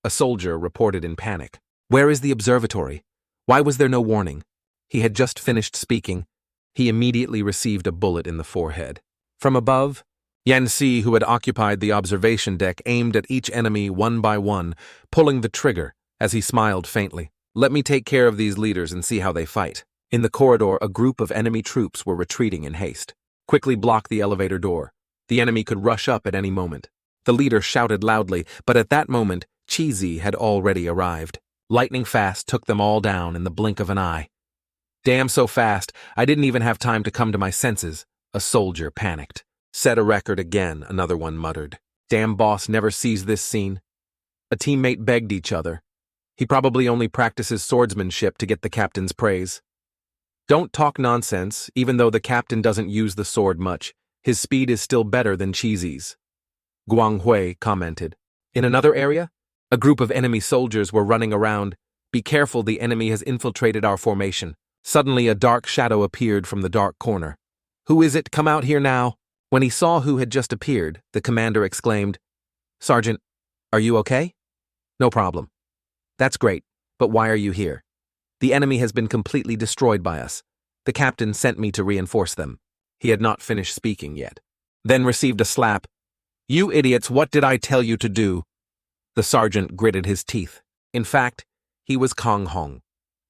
A soldier reported in panic. "Where is the observatory? Why was there no warning?" He had just finished speaking. He immediately received a bullet in the forehead. From above, Yanxi, who had occupied the observation deck, aimed at each enemy one by one, pulling the trigger as he smiled faintly. "Let me take care of these leaders and see how they fight." In the corridor, a group of enemy troops were retreating in haste. "Quickly block the elevator door. The enemy could rush up at any moment." The leader shouted loudly, but at that moment, Cheesy had already arrived. Lightning fast took them all down in the blink of an eye. "Damn, so fast, I didn't even have time to come to my senses." A soldier panicked. "Set a record again," another one muttered. "Damn, boss never sees this scene." A teammate begged each other. "He probably only practices swordsmanship to get the captain's praise." "Don't talk nonsense. Even though the captain doesn't use the sword much, his speed is still better than Cheesy's," Guang Hui commented. In another area, a group of enemy soldiers were running around. "Be careful, the enemy has infiltrated our formation." Suddenly a dark shadow appeared from the dark corner. "Who is it? Come out here now." When he saw who had just appeared, the commander exclaimed, "Sergeant, are you okay?" "No problem." "That's great, but why are you here?" "The enemy has been completely destroyed by us. The captain sent me to reinforce them." He had not finished speaking yet, then received a slap. "You idiots, what did I tell you to do?" The sergeant gritted his teeth. In fact, he was Kong Hong,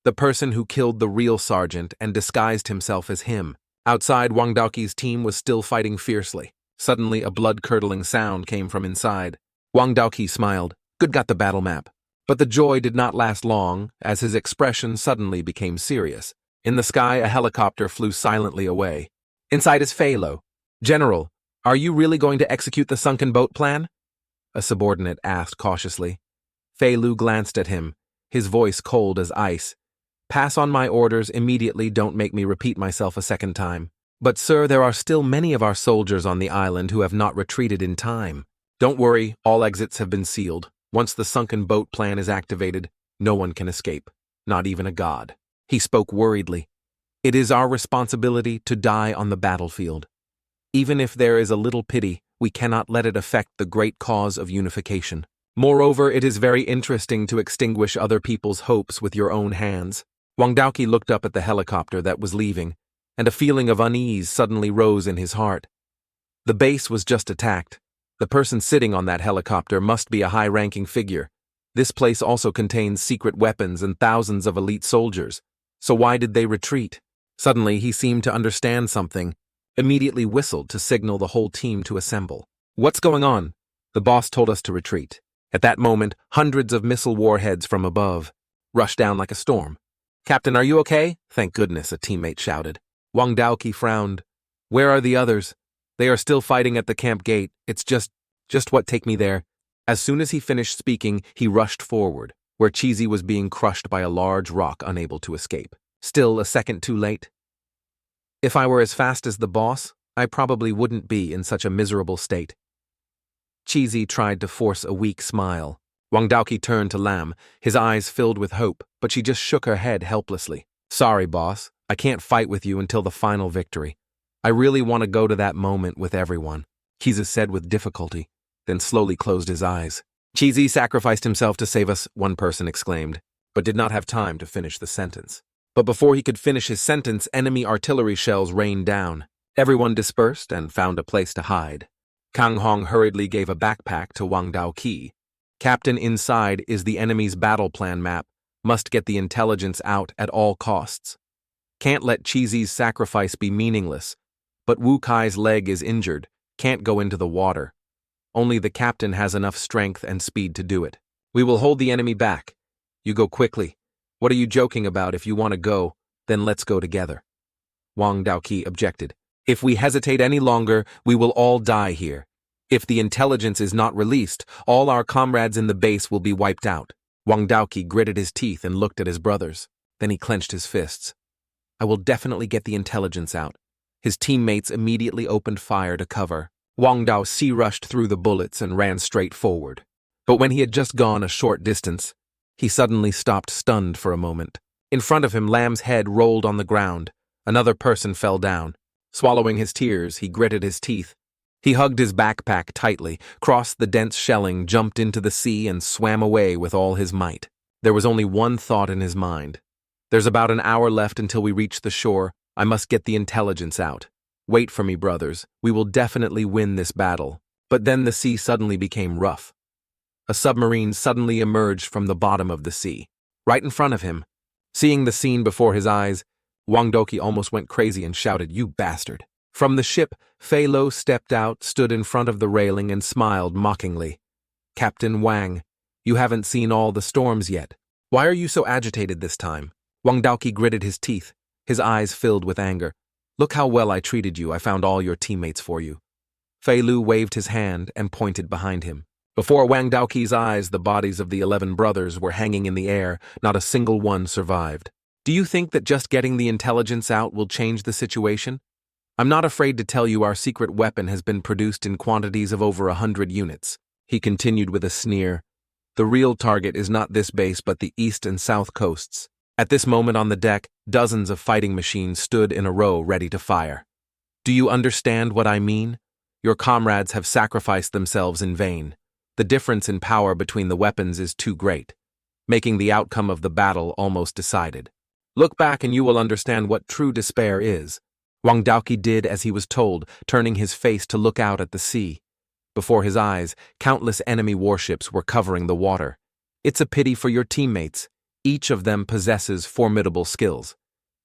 the person who killed the real sergeant and disguised himself as him. Outside, Wang Daoqi's team was still fighting fiercely. Suddenly, a blood-curdling sound came from inside. Wang Daoqi smiled. Good, got the battle map. But the joy did not last long, as his expression suddenly became serious. In the sky, a helicopter flew silently away. Inside is Fei Lu. "General, are you really going to execute the sunken boat plan?" a subordinate asked cautiously. Fei Lu glanced at him, his voice cold as ice. Pass on my orders immediately, don't make me repeat myself a second time. But sir, there are still many of our soldiers on the island who have not retreated in time. Don't worry, all exits have been sealed. Once the sunken boat plan is activated, no one can escape, not even a god. He spoke worriedly. It is our responsibility to die on the battlefield. Even if there is a little pity, we cannot let it affect the great cause of unification. Moreover, it is very interesting to extinguish other people's hopes with your own hands. Wang Daoqi looked up at the helicopter that was leaving, and a feeling of unease suddenly rose in his heart. The base was just attacked. The person sitting on that helicopter must be a high-ranking figure. This place also contains secret weapons and thousands of elite soldiers. So why did they retreat? Suddenly, he seemed to understand something, immediately whistled to signal the whole team to assemble. What's going on? The boss told us to retreat. At that moment, hundreds of missile warheads from above rushed down like a storm. Captain, are you okay? Thank goodness, a teammate shouted. Wang Daoqi frowned. Where are the others? They are still fighting at the camp gate. It's just what take me there. As soon as he finished speaking, he rushed forward, where Cheesy was being crushed by a large rock, unable to escape. Still a second too late. If I were as fast as the boss, I probably wouldn't be in such a miserable state. Cheesy tried to force a weak smile. Wang Daoqi turned to Lam, his eyes filled with hope, but she just shook her head helplessly. Sorry, boss. I can't fight with you until the final victory. I really want to go to that moment with everyone, Cheesy said with difficulty, then slowly closed his eyes. Cheesy sacrificed himself to save us, one person exclaimed, but did not have time to finish the sentence. But before he could finish his sentence, enemy artillery shells rained down. Everyone dispersed and found a place to hide. Kang Hong hurriedly gave a backpack to Wang Daoqi. Captain, inside is the enemy's battle plan map. Must get the intelligence out at all costs. Can't let Cheesy's sacrifice be meaningless. But Wu Kai's leg is injured. Can't go into the water. Only the captain has enough strength and speed to do it. We will hold the enemy back. You go quickly. What are you joking about? If you want to go, then let's go together. Wang Daoqi objected. If we hesitate any longer, we will all die here. If the intelligence is not released, all our comrades in the base will be wiped out. Wang Daoqi gritted his teeth and looked at his brothers. Then he clenched his fists. I will definitely get the intelligence out. His teammates immediately opened fire to cover. Wang Daoqi rushed through the bullets and ran straight forward. But when he had just gone a short distance, he suddenly stopped, stunned for a moment. In front of him, Lam's head rolled on the ground. Another person fell down. Swallowing his tears, he gritted his teeth. He hugged his backpack tightly, crossed the dense shelling, jumped into the sea, and swam away with all his might. There was only one thought in his mind. There's about an hour left until we reach the shore. I must get the intelligence out. Wait for me, brothers. We will definitely win this battle. But then the sea suddenly became rough. A submarine suddenly emerged from the bottom of the sea, right in front of him. Seeing the scene before his eyes, Wang Daoqi almost went crazy and shouted, "You bastard!" From the ship, Fei Lo stepped out, stood in front of the railing, and smiled mockingly. Captain Wang, you haven't seen all the storms yet. Why are you so agitated this time? Wang Daoqi gritted his teeth, his eyes filled with anger. Look how well I treated you. I found all your teammates for you. Fei Lu waved his hand and pointed behind him. Before Wang Daoqi's eyes, the bodies of the 11 brothers were hanging in the air. Not a single one survived. Do you think that just getting the intelligence out will change the situation? I'm not afraid to tell you our secret weapon has been produced in quantities of over 100 units. He continued with a sneer. The real target is not this base but the east and south coasts. At this moment on the deck, dozens of fighting machines stood in a row ready to fire. Do you understand what I mean? Your comrades have sacrificed themselves in vain. The difference in power between the weapons is too great, making the outcome of the battle almost decided. Look back and you will understand what true despair is. Wang Daoqi did as he was told, turning his face to look out at the sea. Before his eyes, countless enemy warships were covering the water. It's a pity for your teammates. Each of them possesses formidable skills.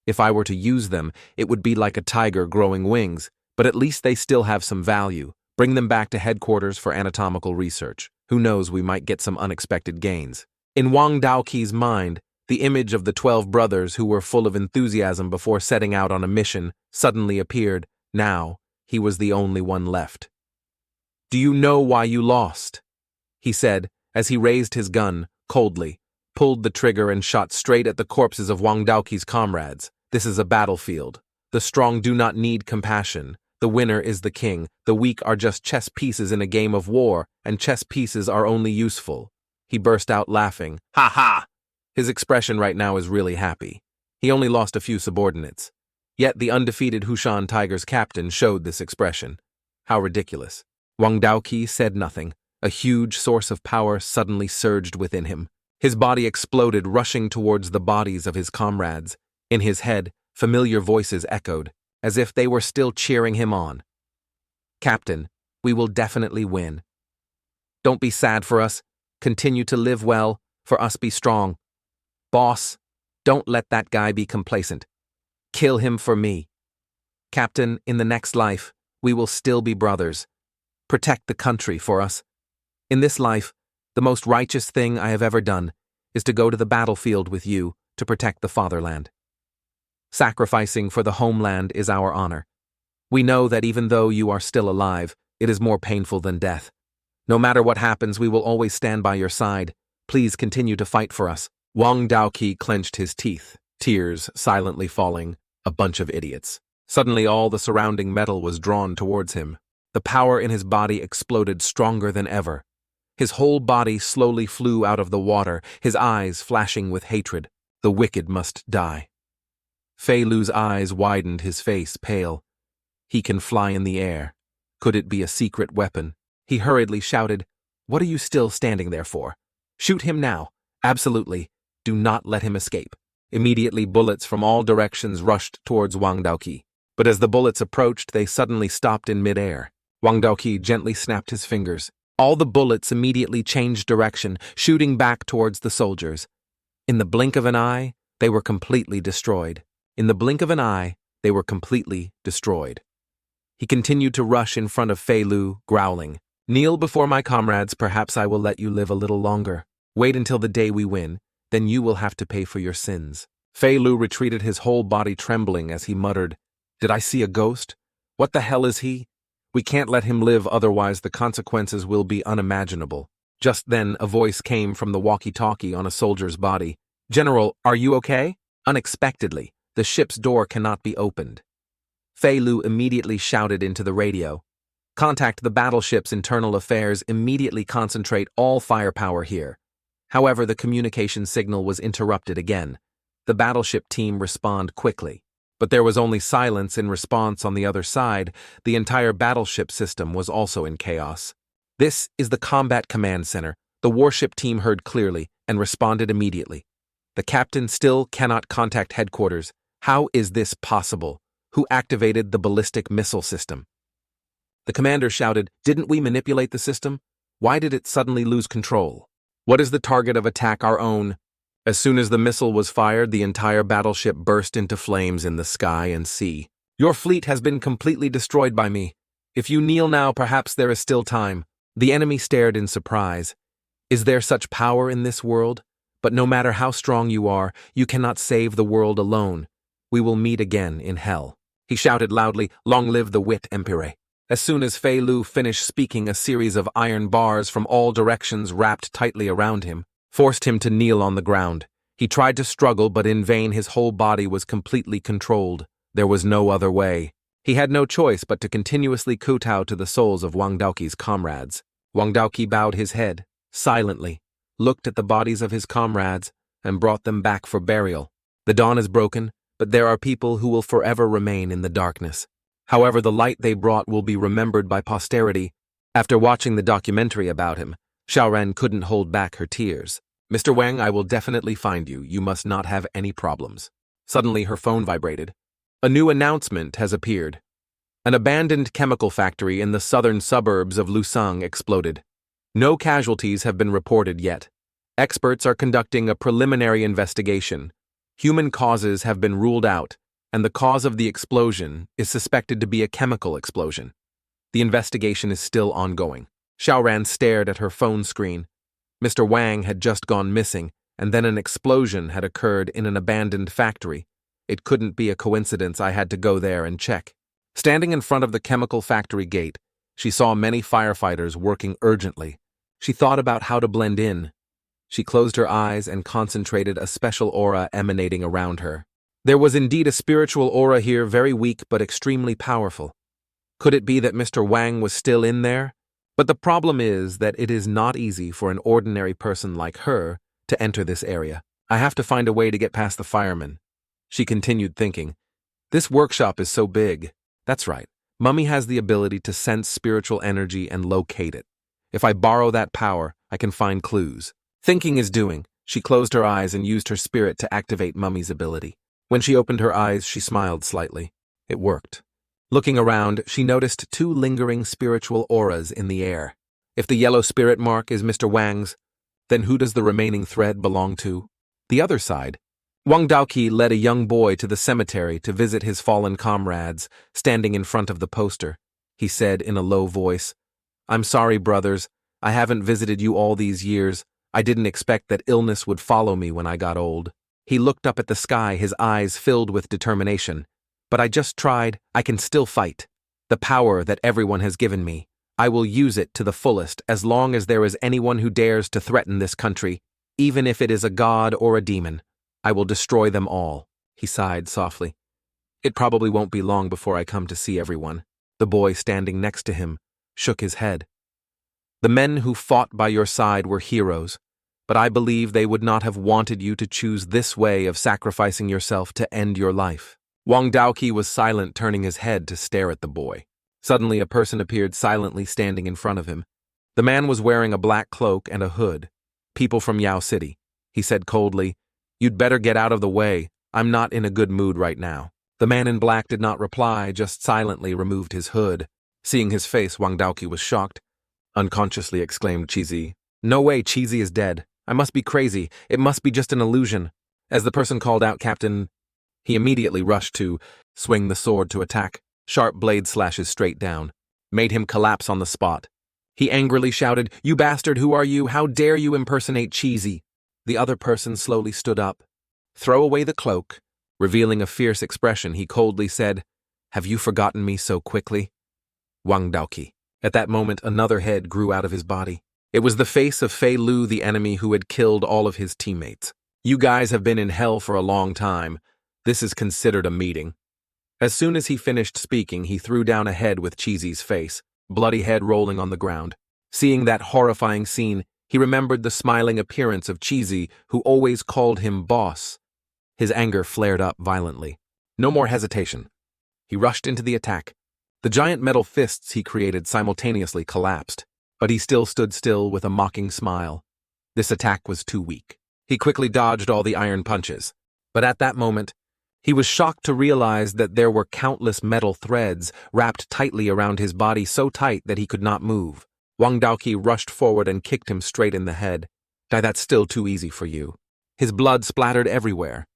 If I were to use them, it would be like a tiger growing wings, but at least they still have some value. Bring them back to headquarters for anatomical research. Who knows, we might get some unexpected gains. In Wang Daoqi's mind, the image of the 12 brothers who were full of enthusiasm before setting out on a mission suddenly appeared. Now, he was the only one left. Do you know why you lost? He said, as he raised his gun, coldly, pulled the trigger and shot straight at the corpses of Wang Daoqi's comrades. This is a battlefield. The strong do not need compassion. The winner is the king. The weak are just chess pieces in a game of war, and chess pieces are only useful. He burst out laughing. Ha ha! His expression right now is really happy. He only lost a few subordinates. Yet the undefeated Hushan Tiger's captain showed this expression. How ridiculous. Wang Daoqi said nothing. A huge source of power suddenly surged within him. His body exploded, rushing towards the bodies of his comrades. In his head, familiar voices echoed, as if they were still cheering him on. Captain, we will definitely win. Don't be sad for us. Continue to live well, for us be strong. Boss, don't let that guy be complacent. Kill him for me. Captain, in the next life, we will still be brothers. Protect the country for us. In this life, the most righteous thing I have ever done is to go to the battlefield with you to protect the fatherland. Sacrificing for the homeland is our honor. We know that even though you are still alive, it is more painful than death. No matter what happens, we will always stand by your side. Please continue to fight for us. Wang Daoqi clenched his teeth, tears silently falling. A bunch of idiots. Suddenly all the surrounding metal was drawn towards him. The power in his body exploded stronger than ever. His whole body slowly flew out of the water, his eyes flashing with hatred. The wicked must die. Fei Lu's eyes widened, his face pale. He can fly in the air. Could it be a secret weapon? He hurriedly shouted, "What are you still standing there for? Shoot him now. Absolutely. Do not let him escape." Immediately, bullets from all directions rushed towards Wang Daoqi. But as the bullets approached, they suddenly stopped in midair. Wang Daoqi gently snapped his fingers. All the bullets immediately changed direction, shooting back towards the soldiers. In the blink of an eye, they were completely destroyed. In the blink of an eye, they were completely destroyed. He continued to rush in front of Fei Lu, growling, "Kneel before my comrades, perhaps I will let you live a little longer. Wait until the day we win. Then you will have to pay for your sins." Fei Lu retreated, his whole body trembling as he muttered, "Did I see a ghost? What the hell is he? We can't let him live, otherwise the consequences will be unimaginable." Just then, a voice came from the walkie-talkie on a soldier's body. "General, are you okay?" Unexpectedly, the ship's door cannot be opened. Fei Lu immediately shouted into the radio, "Contact the battleship's internal affairs, immediately concentrate all firepower here." However, the communication signal was interrupted again. The battleship team responded quickly. But there was only silence in response on the other side. The entire battleship system was also in chaos. "This is the combat command center." The warship team heard clearly and responded immediately. "The captain still cannot contact headquarters. How is this possible? Who activated the ballistic missile system?" The commander shouted, "Didn't we manipulate the system? Why did it suddenly lose control? What is the target of attack? Our own?" As soon as the missile was fired, the entire battleship burst into flames in the sky and sea. "Your fleet has been completely destroyed by me. If you kneel now, perhaps there is still time." The enemy stared in surprise. Is there such power in this world? But no matter how strong you are, you cannot save the world alone. We will meet again in hell. He shouted loudly, "Long live the wit empire." As soon as Fei Lu finished speaking, a series of iron bars from all directions wrapped tightly around him, forced him to kneel on the ground. He tried to struggle, but in vain. His whole body was completely controlled. There was no other way. He had no choice but to continuously kowtow to the souls of Wang Daoqi's comrades. Wang Daoqi bowed his head, silently, looked at the bodies of his comrades, and brought them back for burial. The dawn is broken, but there are people who will forever remain in the darkness. However, the light they brought will be remembered by posterity. After watching the documentary about him, Xiao Ran couldn't hold back her tears. "Mr. Wang, I will definitely find you. You must not have any problems." Suddenly, her phone vibrated. A new announcement has appeared. An abandoned chemical factory in the southern suburbs of Lusang exploded. No casualties have been reported yet. Experts are conducting a preliminary investigation. Human causes have been ruled out, and the cause of the explosion is suspected to be a chemical explosion. The investigation is still ongoing. Xiao Ran stared at her phone screen. Mr. Wang had just gone missing, and then an explosion had occurred in an abandoned factory. It couldn't be a coincidence. I had to go there and check. Standing in front of the chemical factory gate, she saw many firefighters working urgently. She thought about how to blend in. She closed her eyes and concentrated a special aura emanating around her. There was indeed a spiritual aura here, very weak but extremely powerful. Could it be that Mr. Wang was still in there? But the problem is that it is not easy for an ordinary person like her to enter this area. I have to find a way to get past the firemen. She continued thinking. This workshop is so big. That's right. Mummy has the ability to sense spiritual energy and locate it. If I borrow that power, I can find clues. Thinking is doing. She closed her eyes and used her spirit to activate Mummy's ability. When she opened her eyes, she smiled slightly. It worked. Looking around, she noticed 2 lingering spiritual auras in the air. If the yellow spirit mark is Mr. Wang's, then who does the remaining thread belong to? The other side. Wang Daoqi led a young boy to the cemetery to visit his fallen comrades, standing in front of the poster. He said in a low voice, "I'm sorry, brothers. I haven't visited you all these years. I didn't expect that illness would follow me when I got old." He looked up at the sky, his eyes filled with determination. "But I just tried. I can still fight. The power that everyone has given me. I will use it to the fullest as long as there is anyone who dares to threaten this country, even if it is a god or a demon. I will destroy them all." He sighed softly. "It probably won't be long before I come to see everyone." The boy standing next to him shook his head. "The men who fought by your side were heroes, but I believe they would not have wanted you to choose this way of sacrificing yourself to end your life." Wang Daoqi was silent, turning his head to stare at the boy. Suddenly a person appeared silently standing in front of him. The man was wearing a black cloak and a hood. "People from Yao City," he said coldly. "You'd better get out of the way. I'm not in a good mood right now." The man in black did not reply, just silently removed his hood. Seeing his face, Wang Daoqi was shocked. Unconsciously exclaimed Chizi. "No way, Chizi is dead. I must be crazy. It must be just an illusion." As the person called out Captain, he immediately rushed to swing the sword to attack. Sharp blade slashes straight down, made him collapse on the spot. He angrily shouted, "You bastard, who are you? How dare you impersonate Cheesy?" The other person slowly stood up. Throw away the cloak. Revealing a fierce expression, he coldly said, "Have you forgotten me so quickly?" Wang Daoqi. At that moment, another head grew out of his body. It was the face of Fei Lu, the enemy who had killed all of his teammates. "You guys have been in hell for a long time. This is considered a meeting." As soon as he finished speaking, he threw down a head with Cheesy's face, bloody head rolling on the ground. Seeing that horrifying scene, he remembered the smiling appearance of Cheesy, who always called him boss. His anger flared up violently. No more hesitation. He rushed into the attack. The giant metal fists he created simultaneously collapsed, but he still stood still with a mocking smile. This attack was too weak. He quickly dodged all the iron punches. But at that moment, he was shocked to realize that there were countless metal threads wrapped tightly around his body, so tight that he could not move. Wang Daoqi rushed forward and kicked him straight in the head. "That's still too easy for you." His blood splattered everywhere.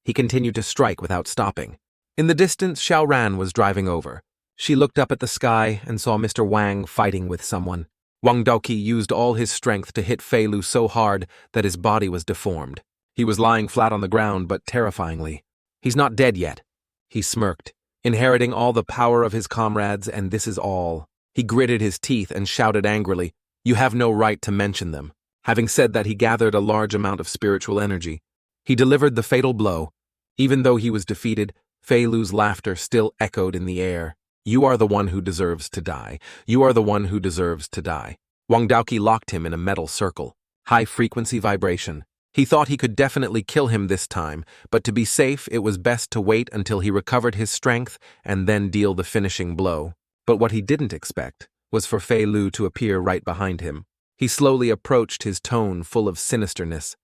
He continued to strike without stopping. In the distance, Xiao Ran was driving over. She looked up at the sky and saw Mr. Wang fighting with someone. Wang Daoqi used all his strength to hit Fei Lu so hard that his body was deformed. He was lying flat on the ground, but terrifyingly. "He's not dead yet," he smirked, inheriting all the power of his comrades, and this is all. He gritted his teeth and shouted angrily, "You have no right to mention them." Having said that, he gathered a large amount of spiritual energy. He delivered the fatal blow. Even though he was defeated, Fei Lu's laughter still echoed in the air. "You are the one who deserves to die. You are the one who deserves to die." Wang Daoqi locked him in a metal circle. High-frequency vibration. He thought he could definitely kill him this time, but to be safe, it was best to wait until he recovered his strength and then deal the finishing blow. But what he didn't expect was for Fei Lu to appear right behind him. He slowly approached, his tone full of sinisterness.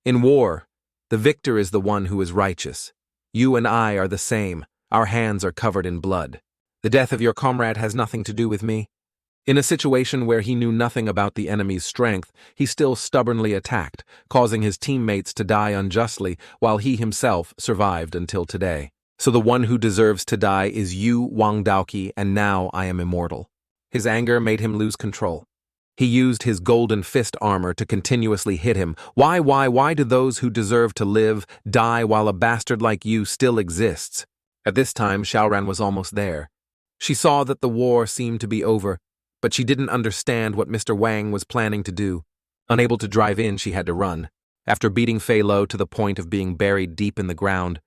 "In war, the victor is the one who is righteous. You and I are the same. Our hands are covered in blood. The death of your comrade has nothing to do with me." In a situation where he knew nothing about the enemy's strength, he still stubbornly attacked, causing his teammates to die unjustly, while he himself survived until today. "So the one who deserves to die is you, Wang Daoqi, and now I am immortal." His anger made him lose control. He used his golden fist armor to continuously hit him. Why do those who deserve to live die while a bastard like you still exists?" At this time, Xiao Ran was almost there. She saw that the war seemed to be over, but she didn't understand what Mr. Wang was planning to do. Unable to drive in, she had to run. After beating Fei Lo to the point of being buried deep in the ground,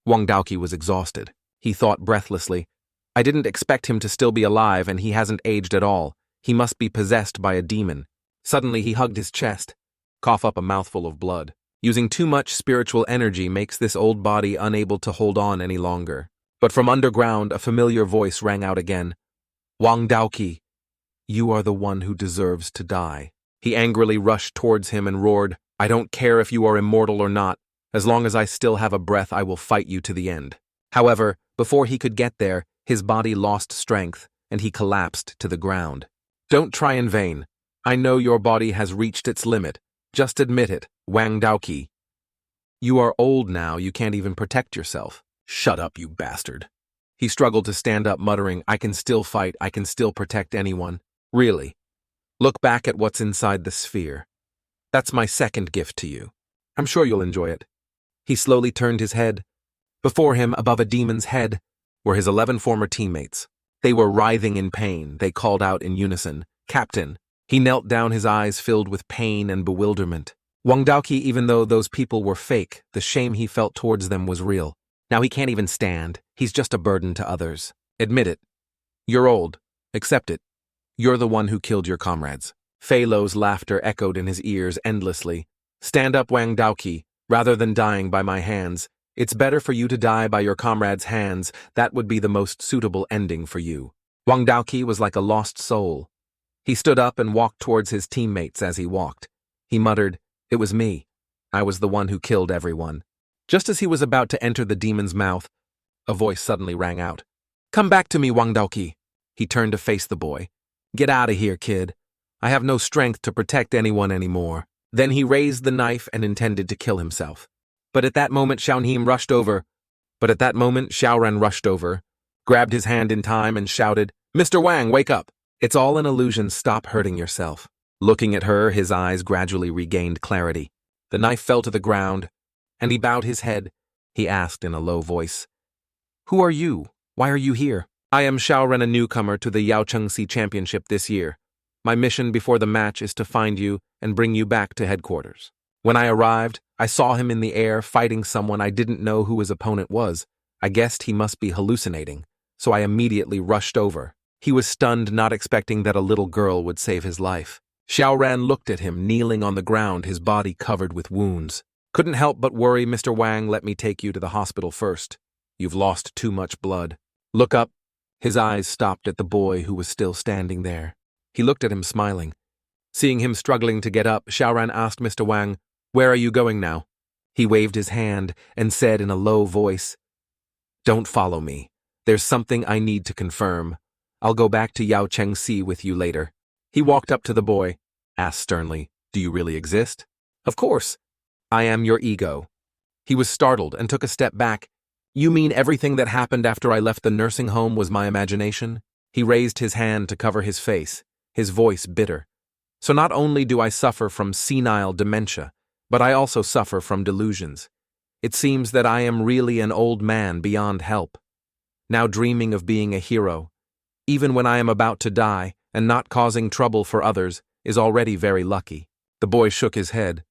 Wang Daoqi was exhausted. He thought breathlessly, I didn't expect him to still be alive, and he hasn't aged at all. He must be possessed by a demon. Suddenly he hugged his chest, coughed up a mouthful of blood. Using too much spiritual energy makes this old body unable to hold on any longer. But from underground, a familiar voice rang out again. Wang Daoqi, you are the one who deserves to die. He angrily rushed towards him and roared, I don't care if you are immortal or not. As long as I still have a breath, I will fight you to the end. However, before he could get there, his body lost strength, and he collapsed to the ground. Don't try in vain. I know your body has reached its limit. Just admit it, Wang Daoqi. You are old now, you can't even protect yourself. Shut up, you bastard. He struggled to stand up, muttering, I can still fight, I can still protect anyone. Really? Look back at what's inside the sphere. That's my second gift to you. I'm sure you'll enjoy it. He slowly turned his head. Before him, above a demon's head, were his 11 former teammates. They were writhing in pain. They called out in unison, Captain. He knelt down, his eyes filled with pain and bewilderment. Wang Daoqi, even though those people were fake, the shame he felt towards them was real. Now he can't even stand. He's just a burden to others. Admit it. You're old. Accept it. You're the one who killed your comrades. Fei Lo's laughter echoed in his ears endlessly. Stand up, Wang Daoqi. Rather than dying by my hands, it's better for you to die by your comrades' hands. That would be the most suitable ending for you. Wang Daoqi was like a lost soul. He stood up and walked towards his teammates as he walked. He muttered, It was me. I was the one who killed everyone. Just as he was about to enter the demon's mouth, a voice suddenly rang out. Come back to me, Wang Daoqi. He turned to face the boy. Get out of here, kid. I have no strength to protect anyone anymore. Then he raised the knife and intended to kill himself. But at that moment, Xiao Ran rushed over, grabbed his hand in time and shouted, Mr. Wang, wake up. It's all an illusion. Stop hurting yourself. Looking at her, his eyes gradually regained clarity. The knife fell to the ground, and he bowed his head. He asked in a low voice, Who are you? Why are you here? I am Xiao Ran, a newcomer to the Yaochengxi Championship this year. My mission before the match is to find you and bring you back to headquarters. When I arrived, I saw him in the air fighting someone. I didn't know who his opponent was. I guessed he must be hallucinating, so I immediately rushed over. He was stunned, not expecting that a little girl would save his life. Xiao Ran looked at him, kneeling on the ground, his body covered with wounds. Couldn't help but worry, Mr. Wang, let me take you to the hospital first. You've lost too much blood. Look up. His eyes stopped at the boy who was still standing there. He looked at him, smiling. Seeing him struggling to get up, Xiao Ran asked Mr. Wang, Where are you going now? He waved his hand and said in a low voice, Don't follow me. There's something I need to confirm. I'll go back to Yaochengxi with you later. He walked up to the boy, asked sternly, Do you really exist? Of course. I am your ego. He was startled and took a step back. You mean everything that happened after I left the nursing home was my imagination? He raised his hand to cover his face, his voice bitter. So not only do I suffer from senile dementia, but I also suffer from delusions. It seems that I am really an old man beyond help, now dreaming of being a hero. Even when I am about to die and not causing trouble for others is already very lucky. The boy shook his head.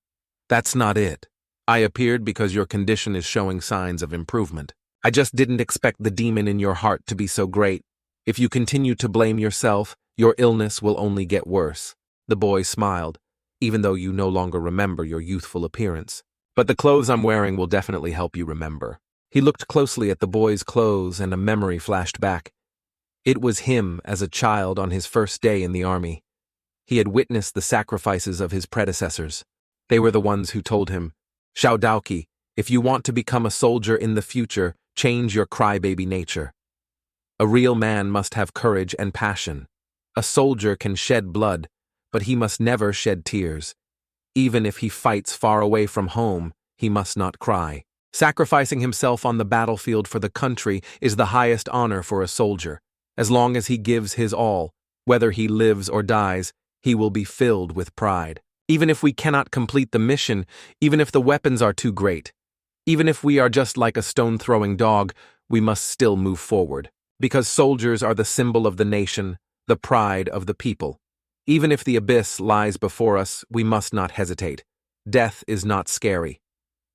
That's not it. I appeared because your condition is showing signs of improvement. I just didn't expect the demon in your heart to be so great. If you continue to blame yourself, your illness will only get worse. The boy smiled, even though you no longer remember your youthful appearance. But the clothes I'm wearing will definitely help you remember. He looked closely at the boy's clothes and a memory flashed back. It was him as a child on his first day in the army. He had witnessed the sacrifices of his predecessors. They were the ones who told him, Xiao Daoqi, if you want to become a soldier in the future, change your crybaby nature. A real man must have courage and passion. A soldier can shed blood, but he must never shed tears. Even if he fights far away from home, he must not cry. Sacrificing himself on the battlefield for the country is the highest honor for a soldier. As long as he gives his all, whether he lives or dies, he will be filled with pride. Even if we cannot complete the mission, even if the weapons are too great, even if we are just like a stone-throwing dog, we must still move forward. Because soldiers are the symbol of the nation, the pride of the people. Even if the abyss lies before us, we must not hesitate. Death is not scary.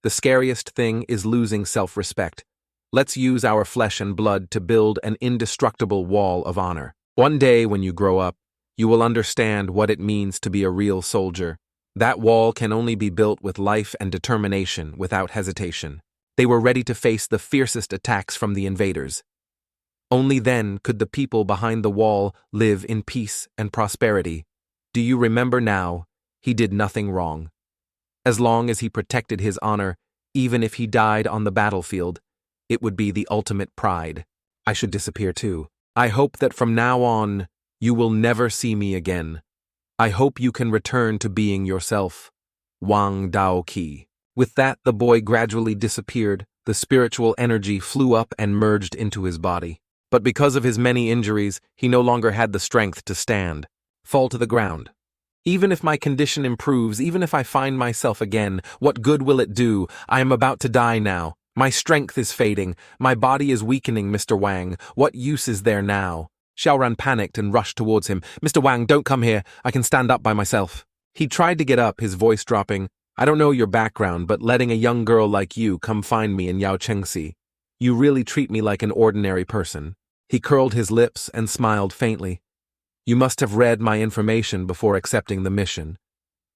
The scariest thing is losing self-respect. Let's use our flesh and blood to build an indestructible wall of honor. One day when you grow up, you will understand what it means to be a real soldier. That wall can only be built with life and determination, without hesitation. They were ready to face the fiercest attacks from the invaders. Only then could the people behind the wall live in peace and prosperity. Do you remember now? He did nothing wrong. As long as he protected his honor, even if he died on the battlefield, it would be the ultimate pride. I should disappear too. I hope that from now on, you will never see me again. I hope you can return to being yourself. Wang Daoqi. With that, the boy gradually disappeared. The spiritual energy flew up and merged into his body. But because of his many injuries, he no longer had the strength to stand. Fall to the ground. Even if my condition improves, even if I find myself again, what good will it do? I am about to die now. My strength is fading. My body is weakening, Mr. Wang. What use is there now? Xiao Ran panicked and rushed towards him. Mr. Wang, don't come here. I can stand up by myself. He tried to get up, his voice dropping. I don't know your background, but letting a young girl like you come find me in Yaochengxi. You really treat me like an ordinary person. He curled his lips and smiled faintly. You must have read my information before accepting the mission.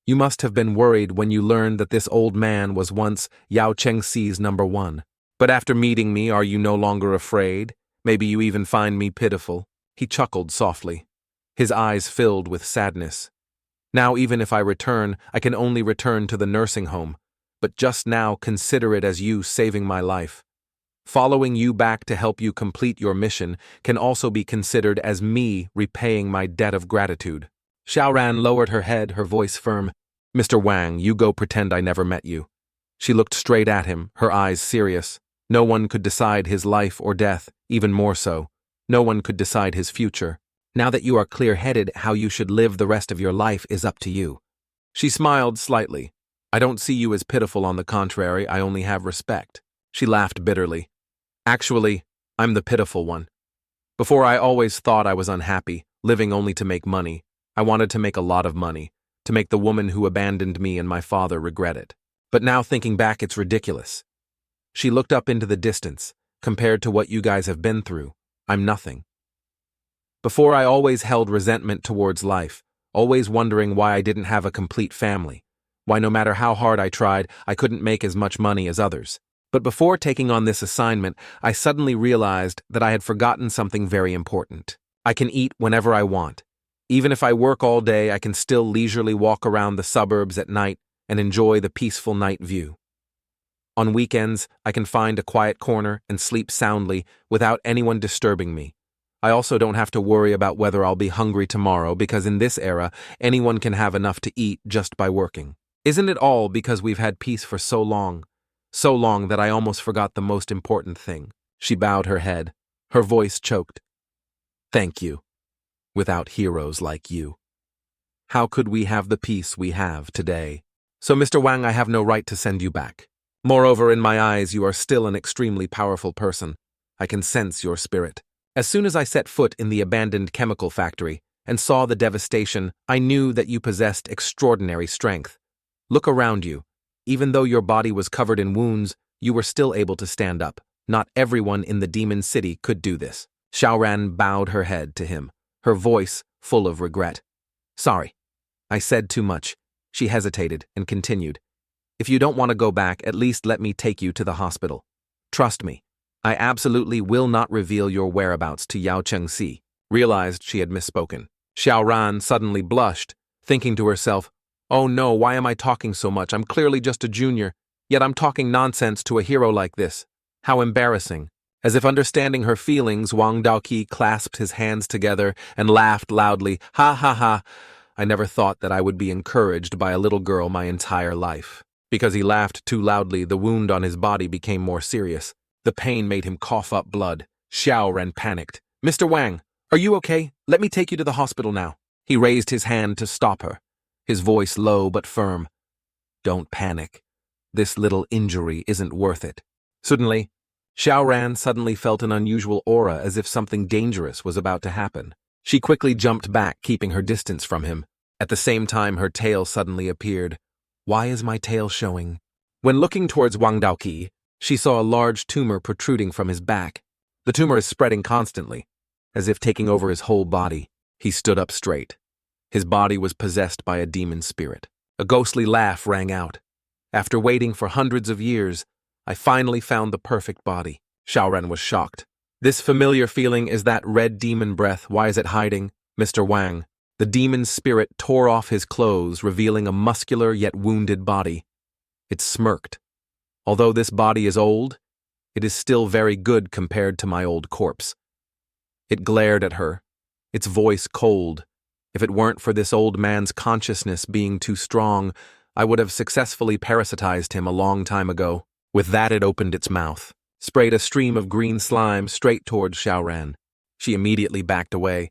You must have been worried when you learned that this old man was once Yaochengxi's #1. But after meeting me, are you no longer afraid? Maybe you even find me pitiful. He chuckled softly. His eyes filled with sadness. Now even if I return, I can only return to the nursing home. But just now consider it as you saving my life. Following you back to help you complete your mission can also be considered as me repaying my debt of gratitude. Xiao Ran lowered her head, her voice firm. Mr. Wang, you go pretend I never met you. She looked straight at him, her eyes serious. No one could decide his life or death, even more so. No one could decide his future. Now that you are clear-headed, how you should live the rest of your life is up to you. She smiled slightly. I don't see you as pitiful, on the contrary, I only have respect. She laughed bitterly. Actually, I'm the pitiful one. Before, I always thought I was unhappy, living only to make money. I wanted to make a lot of money, to make the woman who abandoned me and my father regret it. But now thinking back, it's ridiculous. She looked up into the distance. Compared to what you guys have been through, I'm nothing. Before, I always held resentment towards life, always wondering why I didn't have a complete family, why no matter how hard I tried, I couldn't make as much money as others. But before taking on this assignment, I suddenly realized that I had forgotten something very important. I can eat whenever I want. Even if I work all day, I can still leisurely walk around the suburbs at night and enjoy the peaceful night view. On weekends, I can find a quiet corner and sleep soundly without anyone disturbing me. I also don't have to worry about whether I'll be hungry tomorrow, because in this era, anyone can have enough to eat just by working. Isn't it all because we've had peace for so long that I almost forgot the most important thing? She bowed her head. Her voice choked. Thank you. Without heroes like you, how could we have the peace we have today? So, Mr. Wang, I have no right to send you back. Moreover, in my eyes, you are still an extremely powerful person. I can sense your spirit. As soon as I set foot in the abandoned chemical factory and saw the devastation, I knew that you possessed extraordinary strength. Look around you. Even though your body was covered in wounds, you were still able to stand up. Not everyone in the demon city could do this. Xiao Ran bowed her head to him, her voice full of regret. Sorry, I said too much. She hesitated and continued. If you don't want to go back, at least let me take you to the hospital. Trust me, I absolutely will not reveal your whereabouts to Yaochengxi. Realized she had misspoken. Xiao Ran suddenly blushed, thinking to herself, oh no, why am I talking so much? I'm clearly just a junior, yet I'm talking nonsense to a hero like this. How embarrassing. As if understanding her feelings, Wang Daoqi clasped his hands together and laughed loudly. Ha ha ha. I never thought that I would be encouraged by a little girl my entire life. Because he laughed too loudly, the wound on his body became more serious. The pain made him cough up blood. Xiao Ran panicked. Mr. Wang, are you okay? Let me take you to the hospital now. He raised his hand to stop her, his voice low but firm. Don't panic. This little injury isn't worth it. Suddenly, Xiao Ran suddenly felt an unusual aura, as if something dangerous was about to happen. She quickly jumped back, keeping her distance from him. At the same time, her tail suddenly appeared. Why is my tail showing? When looking towards Wang Daoqi, she saw a large tumor protruding from his back. The tumor is spreading constantly, as if taking over his whole body. He stood up straight. His body was possessed by a demon spirit. A ghostly laugh rang out. After waiting for hundreds of years, I finally found the perfect body. Xiao Ran was shocked. This familiar feeling is that red demon breath. Why is it hiding? Mr. Wang. The demon spirit tore off his clothes, revealing a muscular yet wounded body. It smirked. Although this body is old, it is still very good compared to my old corpse. It glared at her, its voice cold. If it weren't for this old man's consciousness being too strong, I would have successfully parasitized him a long time ago. With that, it opened its mouth, sprayed a stream of green slime straight towards Xiao Ran. She immediately backed away.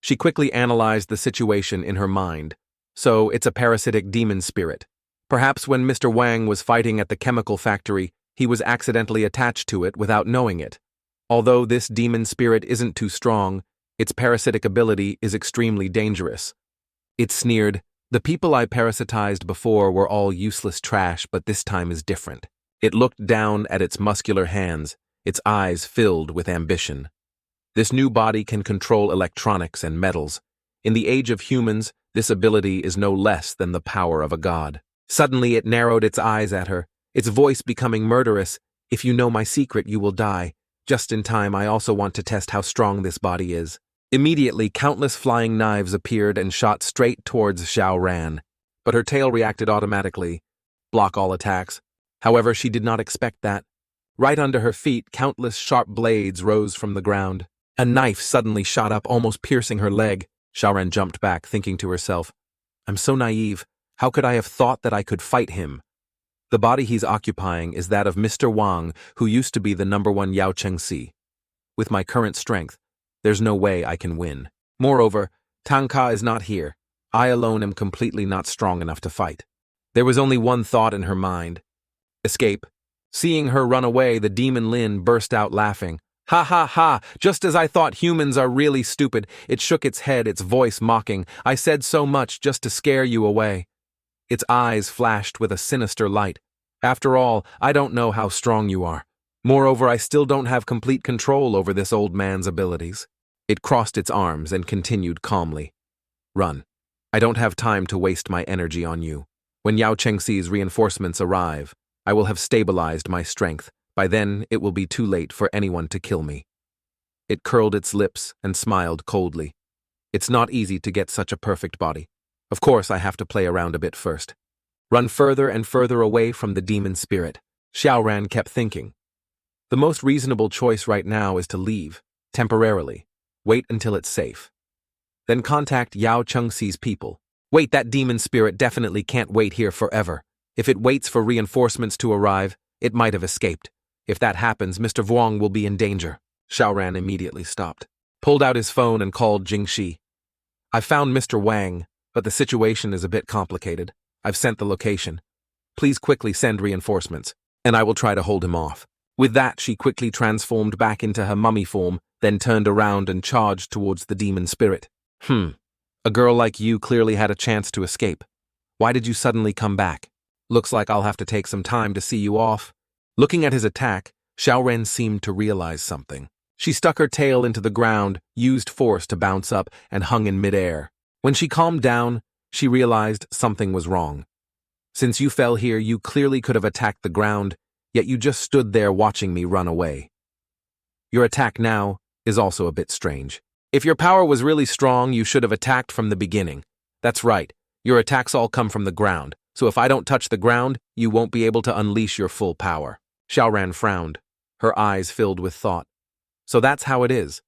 She quickly analyzed the situation in her mind. So, it's a parasitic demon spirit. Perhaps when Mr. Wang was fighting at the chemical factory, he was accidentally attached to it without knowing it. Although this demon spirit isn't too strong, its parasitic ability is extremely dangerous. It sneered, "The people I parasitized before were all useless trash, but this time is different." It looked down at its muscular hands, its eyes filled with ambition. This new body can control electronics and metals. In the age of humans, this ability is no less than the power of a god. Suddenly it narrowed its eyes at her, its voice becoming murderous. "If you know my secret, you will die. Just in time, I also want to test how strong this body is." Immediately, countless flying knives appeared and shot straight towards Xiao Ran. But her tail reacted automatically. Block all attacks. However, she did not expect that. Right under her feet, countless sharp blades rose from the ground. A knife suddenly shot up, almost piercing her leg. Xiao Ran jumped back, thinking to herself, "I'm so naive. How could I have thought that I could fight him?" The body he's occupying is that of Mr. Wang, who used to be the #1 Yao Chengxi. With my current strength, there's no way I can win. Moreover, Tanga is not here. I alone am completely not strong enough to fight. There was only one thought in her mind: escape. Seeing her run away, the demon Lin burst out laughing. "Ha ha ha! Just as I thought, humans are really stupid." It shook its head, its voice mocking. "I said so much just to scare you away." Its eyes flashed with a sinister light. "After all, I don't know how strong you are. Moreover, I still don't have complete control over this old man's abilities." It crossed its arms and continued calmly. "Run. I don't have time to waste my energy on you. When Yao Chengxi's reinforcements arrive, I will have stabilized my strength. By then, it will be too late for anyone to kill me." It curled its lips and smiled coldly. "It's not easy to get such a perfect body. Of course, I have to play around a bit first." Run further and further away from the demon spirit. Xiao Ran kept thinking. The most reasonable choice right now is to leave, temporarily. Wait until it's safe. Then contact Yao Chengxi's people. Wait, that demon spirit definitely can't wait here forever. If it waits for reinforcements to arrive, it might have escaped. If that happens, Mr. Vuong will be in danger. Xiao Ran immediately stopped, pulled out his phone and called Jingxi. "I found Mr. Wang, but the situation is a bit complicated. I've sent the location. Please quickly send reinforcements, and I will try to hold him off." With that, she quickly transformed back into her mummy form, then turned around and charged towards the demon spirit. A girl like you clearly had a chance to escape. Why did you suddenly come back? Looks like I'll have to take some time to see you off." Looking at his attack, Xiao Ran seemed to realize something. She stuck her tail into the ground, used force to bounce up, and hung in midair. When she calmed down, she realized something was wrong. "Since you fell here, you clearly could have attacked the ground, yet you just stood there watching me run away. Your attack now is also a bit strange. If your power was really strong, you should have attacked from the beginning. That's right, your attacks all come from the ground, so if I don't touch the ground, you won't be able to unleash your full power." Xiao Ran frowned, her eyes filled with thought. "So that's how it is.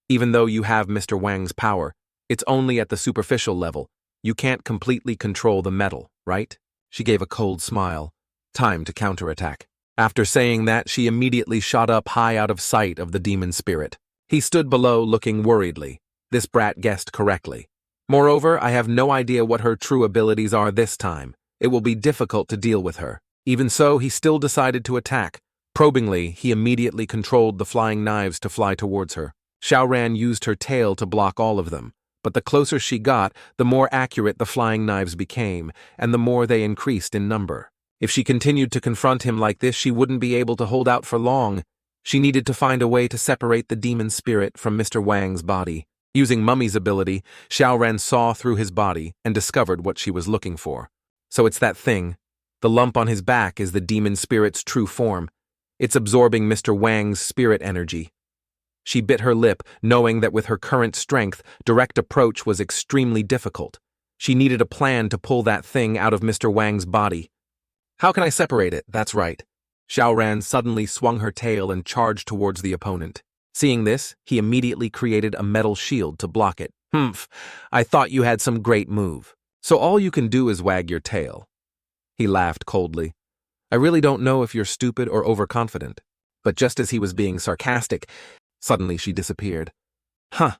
Even though you have Mr. Wang's power, it's only at the superficial level. You can't completely control the metal, right?" She gave a cold smile. Time to counterattack. After saying that, she immediately shot up high out of sight of the demon spirit. He stood below looking worriedly. This brat guessed correctly. Moreover, I have no idea what her true abilities are this time. It will be difficult to deal with her. Even so, he still decided to attack. Probingly, he immediately controlled the flying knives to fly towards her. Xiao Ran used her tail to block all of them, but the closer she got, the more accurate the flying knives became, and the more they increased in number. If she continued to confront him like this, she wouldn't be able to hold out for long. She needed to find a way to separate the demon spirit from Mr. Wang's body. Using Mummy's ability, Xiao Ran saw through his body and discovered what she was looking for. So it's that thing. The lump on his back is the demon spirit's true form. It's absorbing Mr. Wang's spirit energy. She bit her lip, knowing that with her current strength, direct approach was extremely difficult. She needed a plan to pull that thing out of Mr. Wang's body. How can I separate it? That's right. Xiao Ran suddenly swung her tail and charged towards the opponent. Seeing this, he immediately created a metal shield to block it. Humph, I thought you had some great move. So all you can do is wag your tail. He laughed coldly. I really don't know if you're stupid or overconfident. But just as he was being sarcastic, suddenly she disappeared. Huh,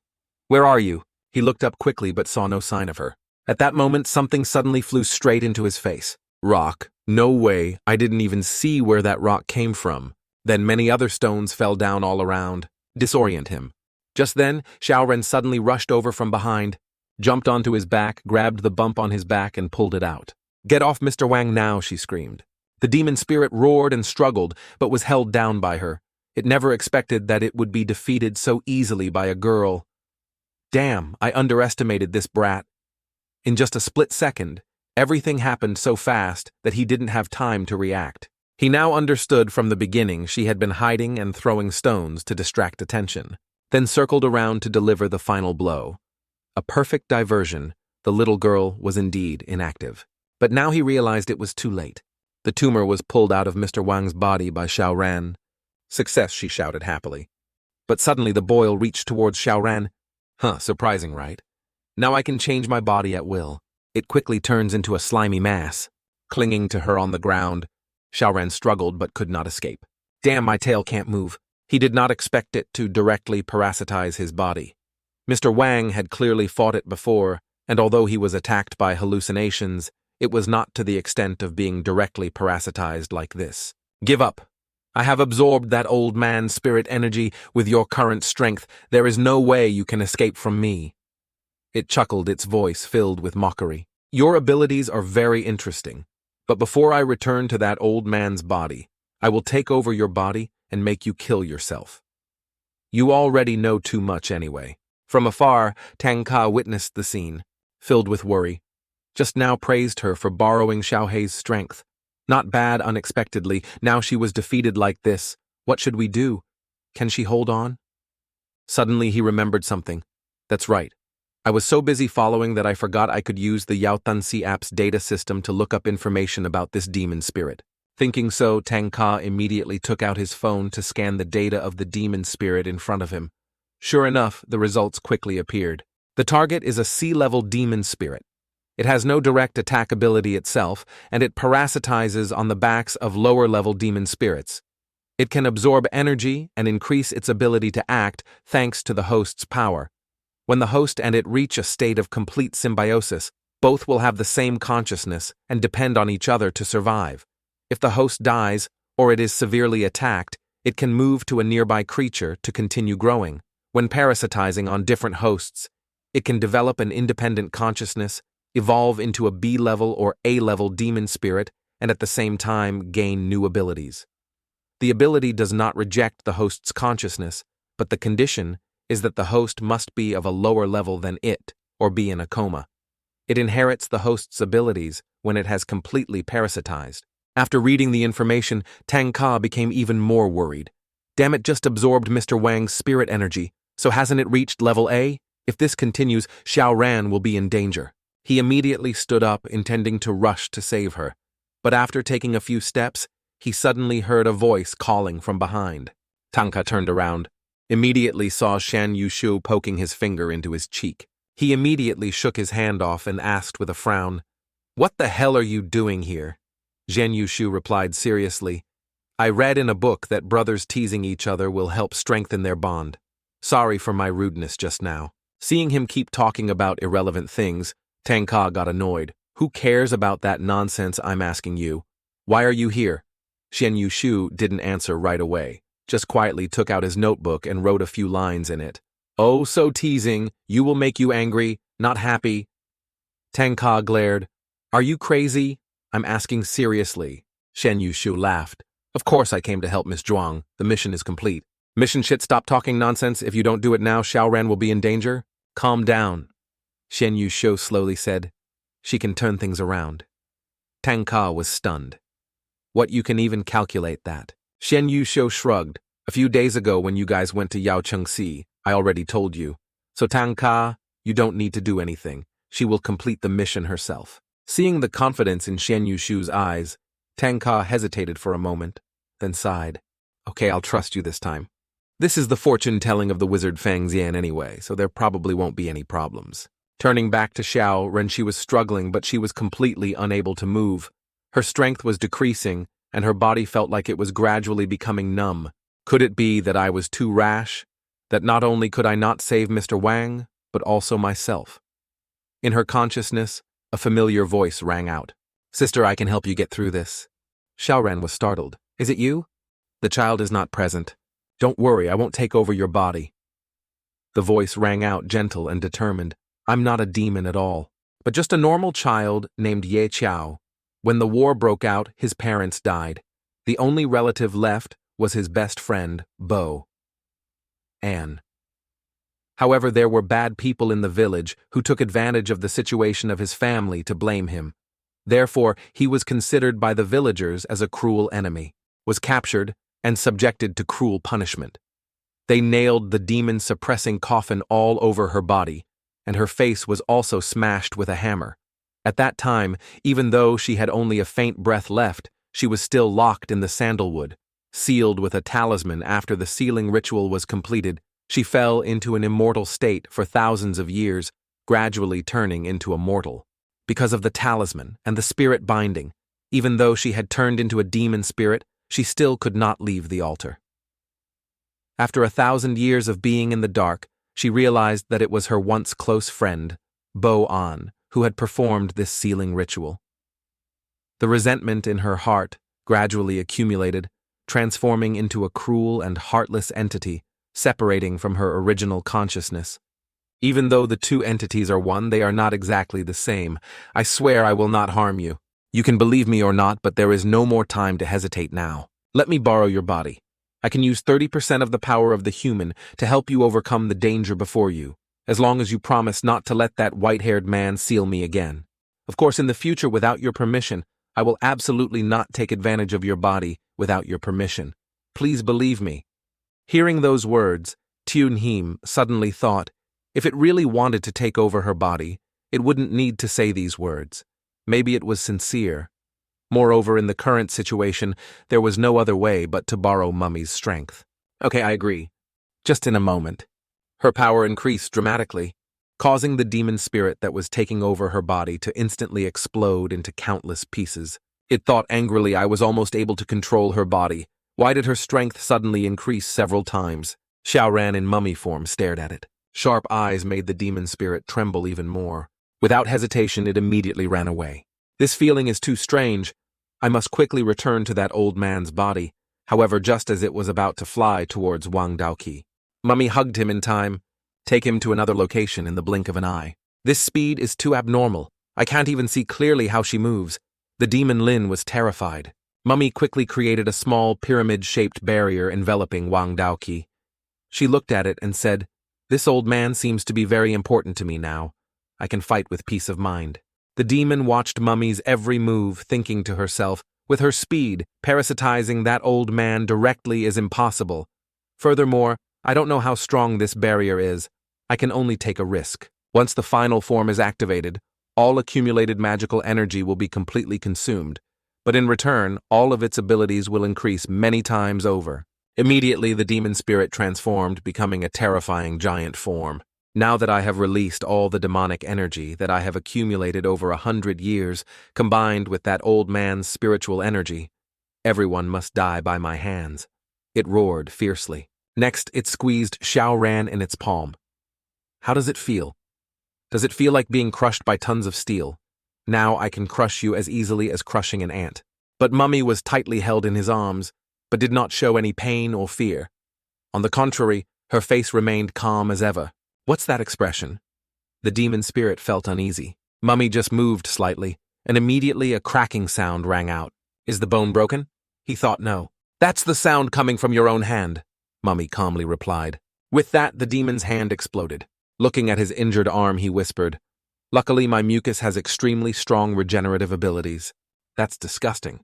where are you? He looked up quickly but saw no sign of her. At that moment, something suddenly flew straight into his face. Rock. No way, I didn't even see where that rock came from. Then many other stones fell down all around. Disorient him. Just then, Xiao Ran suddenly rushed over from behind, jumped onto his back, grabbed the bump on his back and pulled it out. Get off Mr. Wang now, she screamed. The demon spirit roared and struggled, but was held down by her. It never expected that it would be defeated so easily by a girl. Damn, I underestimated this brat. In just a split second, everything happened so fast that he didn't have time to react. He now understood from the beginning she had been hiding and throwing stones to distract attention, then circled around to deliver the final blow. A perfect diversion, the little girl was indeed inactive. But now he realized it was too late. The tumor was pulled out of Mr. Wang's body by Xiao Ran. Success, she shouted happily. But suddenly the boil reached towards Xiao Ran. Surprising, right? Now I can change my body at will. It quickly turns into a slimy mass. Clinging to her on the ground, Xiao Ran struggled but could not escape. Damn, my tail can't move. He did not expect it to directly parasitize his body. Mr. Wang had clearly fought it before, and although he was attacked by hallucinations, it was not to the extent of being directly parasitized like this. Give up. I have absorbed that old man's spirit energy with your current strength. There is no way you can escape from me. It chuckled, its voice filled with mockery. Your abilities are very interesting, but before I return to that old man's body, I will take over your body and make you kill yourself. You already know too much anyway. From afar, Tanga witnessed the scene, filled with worry. Just now praised her for borrowing Xiaohei's strength. Not bad unexpectedly, now she was defeated like this. What should we do? Can she hold on? Suddenly he remembered something. That's right. I was so busy following that I forgot I could use the Yaotansi app's data system to look up information about this demon spirit. Thinking so, Tanga immediately took out his phone to scan the data of the demon spirit in front of him. Sure enough, the results quickly appeared. The target is a sea-level demon spirit. It has no direct attack ability itself, and it parasitizes on the backs of lower-level demon spirits. It can absorb energy and increase its ability to act thanks to the host's power. When the host and it reach a state of complete symbiosis, both will have the same consciousness and depend on each other to survive. If the host dies, or it is severely attacked, it can move to a nearby creature to continue growing. When parasitizing on different hosts, it can develop an independent consciousness, evolve into a B-level or A-level demon spirit, and at the same time gain new abilities. The ability does not reject the host's consciousness, but the condition is that the host must be of a lower level than it, or be in a coma. It inherits the host's abilities when it has completely parasitized. After reading the information, Tanga became even more worried. Damn, it just absorbed Mr. Wang's spirit energy, so hasn't it reached level A? If this continues, Xiao Ran will be in danger. He immediately stood up, intending to rush to save her. But after taking a few steps, he suddenly heard a voice calling from behind. Tanga turned around, immediately saw Shan Yushu poking his finger into his cheek. He immediately shook his hand off and asked with a frown, "What the hell are you doing here?" Zhen Yushu replied seriously, "I read in a book that brothers teasing each other will help strengthen their bond. Sorry for my rudeness just now." Seeing him keep talking about irrelevant things, Tanga got annoyed. "Who cares about that nonsense, I'm asking you? Why are you here?" Zhen Yushu didn't answer right away, just quietly took out his notebook and wrote a few lines in it. Oh, so teasing. You will make you angry, not happy. Tanga glared. Are you crazy? I'm asking seriously. Shen Yushu laughed. Of course I came to help Miss Zhuang. The mission is complete. Mission shit, stop talking nonsense. If you don't do it now, Xiao Ran will be in danger. Calm down, Shen Yushu slowly said. She can turn things around. Tanga was stunned. What, you can even calculate that? Shen Yushu shrugged. A few days ago when you guys went to Yao Chengxi, I already told you. So Tanga, you don't need to do anything. She will complete the mission herself. Seeing the confidence in Shen Yushu's eyes, Tanga hesitated for a moment, then sighed. Okay, I'll trust you this time. This is the fortune-telling of the wizard Fang Xian anyway, so there probably won't be any problems. Turning back to Xiao Ran, she was struggling, but she was completely unable to move. Her strength was decreasing, and her body felt like it was gradually becoming numb. Could it be that I was too rash? That not only could I not save Mr. Wang, but also myself? In her consciousness, a familiar voice rang out. Sister, I can help you get through this. Xiao Ran was startled. Is it you? The child is not present. Don't worry, I won't take over your body. The voice rang out gentle and determined. I'm not a demon at all, but just a normal child named Ye Qiao. When the war broke out, his parents died. The only relative left was his best friend, Bo. Anne. However, there were bad people in the village who took advantage of the situation of his family to blame him. Therefore, he was considered by the villagers as a cruel enemy, was captured, and subjected to cruel punishment. They nailed the demon-suppressing coffin all over her body, and her face was also smashed with a hammer. At that time, even though she had only a faint breath left, she was still locked in the sandalwood. Sealed with a talisman after the sealing ritual was completed, she fell into an immortal state for thousands of years, gradually turning into a mortal. Because of the talisman and the spirit binding, even though she had turned into a demon spirit, she still could not leave the altar. After 1,000 years of being in the dark, she realized that it was her once close friend, Bo An, who had performed this sealing ritual. The resentment in her heart gradually accumulated, transforming into a cruel and heartless entity, separating from her original consciousness. Even though the two entities are one, they are not exactly the same. I swear I will not harm you. You can believe me or not, but there is no more time to hesitate now. Let me borrow your body. I can use 30% of the power of the human to help you overcome the danger before you, as long as you promise not to let that white-haired man seal me again. Of course, in the future, without your permission, I will absolutely not take advantage of your body without your permission. Please believe me. Hearing those words, Tunheim suddenly thought, if it really wanted to take over her body, it wouldn't need to say these words. Maybe it was sincere. Moreover, in the current situation, there was no other way but to borrow Mummy's strength. Okay, I agree. Just in a moment. Her power increased dramatically, causing the demon spirit that was taking over her body to instantly explode into countless pieces. It thought angrily I was almost able to control her body. Why did her strength suddenly increase several times? Xiao Ran in mummy form stared at it. Sharp eyes made the demon spirit tremble even more. Without hesitation, it immediately ran away. This feeling is too strange. I must quickly return to that old man's body. However, just as it was about to fly towards Wang Daoqi, Mummy hugged him in time. Take him to another location in the blink of an eye. This speed is too abnormal. I can't even see clearly how she moves. The demon Lin was terrified. Mummy quickly created a small pyramid-shaped barrier enveloping Wang Daoqi. She looked at it and said, "This old man seems to be very important to me now. I can fight with peace of mind." The demon watched Mummy's every move, thinking to herself, with her speed, parasitizing that old man directly is impossible. Furthermore, I don't know how strong this barrier is. I can only take a risk. Once the final form is activated, all accumulated magical energy will be completely consumed, but in return, all of its abilities will increase many times over. Immediately, the demon spirit transformed, becoming a terrifying giant form. Now that I have released all the demonic energy that I have accumulated over 100 years, combined with that old man's spiritual energy, everyone must die by my hands. It roared fiercely. Next, it squeezed Xiao Ran in its palm. How does it feel? Does it feel like being crushed by tons of steel? Now I can crush you as easily as crushing an ant. But Mummy was tightly held in his arms, but did not show any pain or fear. On the contrary, Her face remained calm as ever. What's that expression? The demon spirit felt uneasy. Mummy just moved slightly, and immediately a cracking sound rang out. Is the bone broken? He thought no. That's the sound coming from your own hand, Mummy calmly replied. With that, the demon's hand exploded. Looking at his injured arm, he whispered, Luckily, my mucus has extremely strong regenerative abilities. That's disgusting.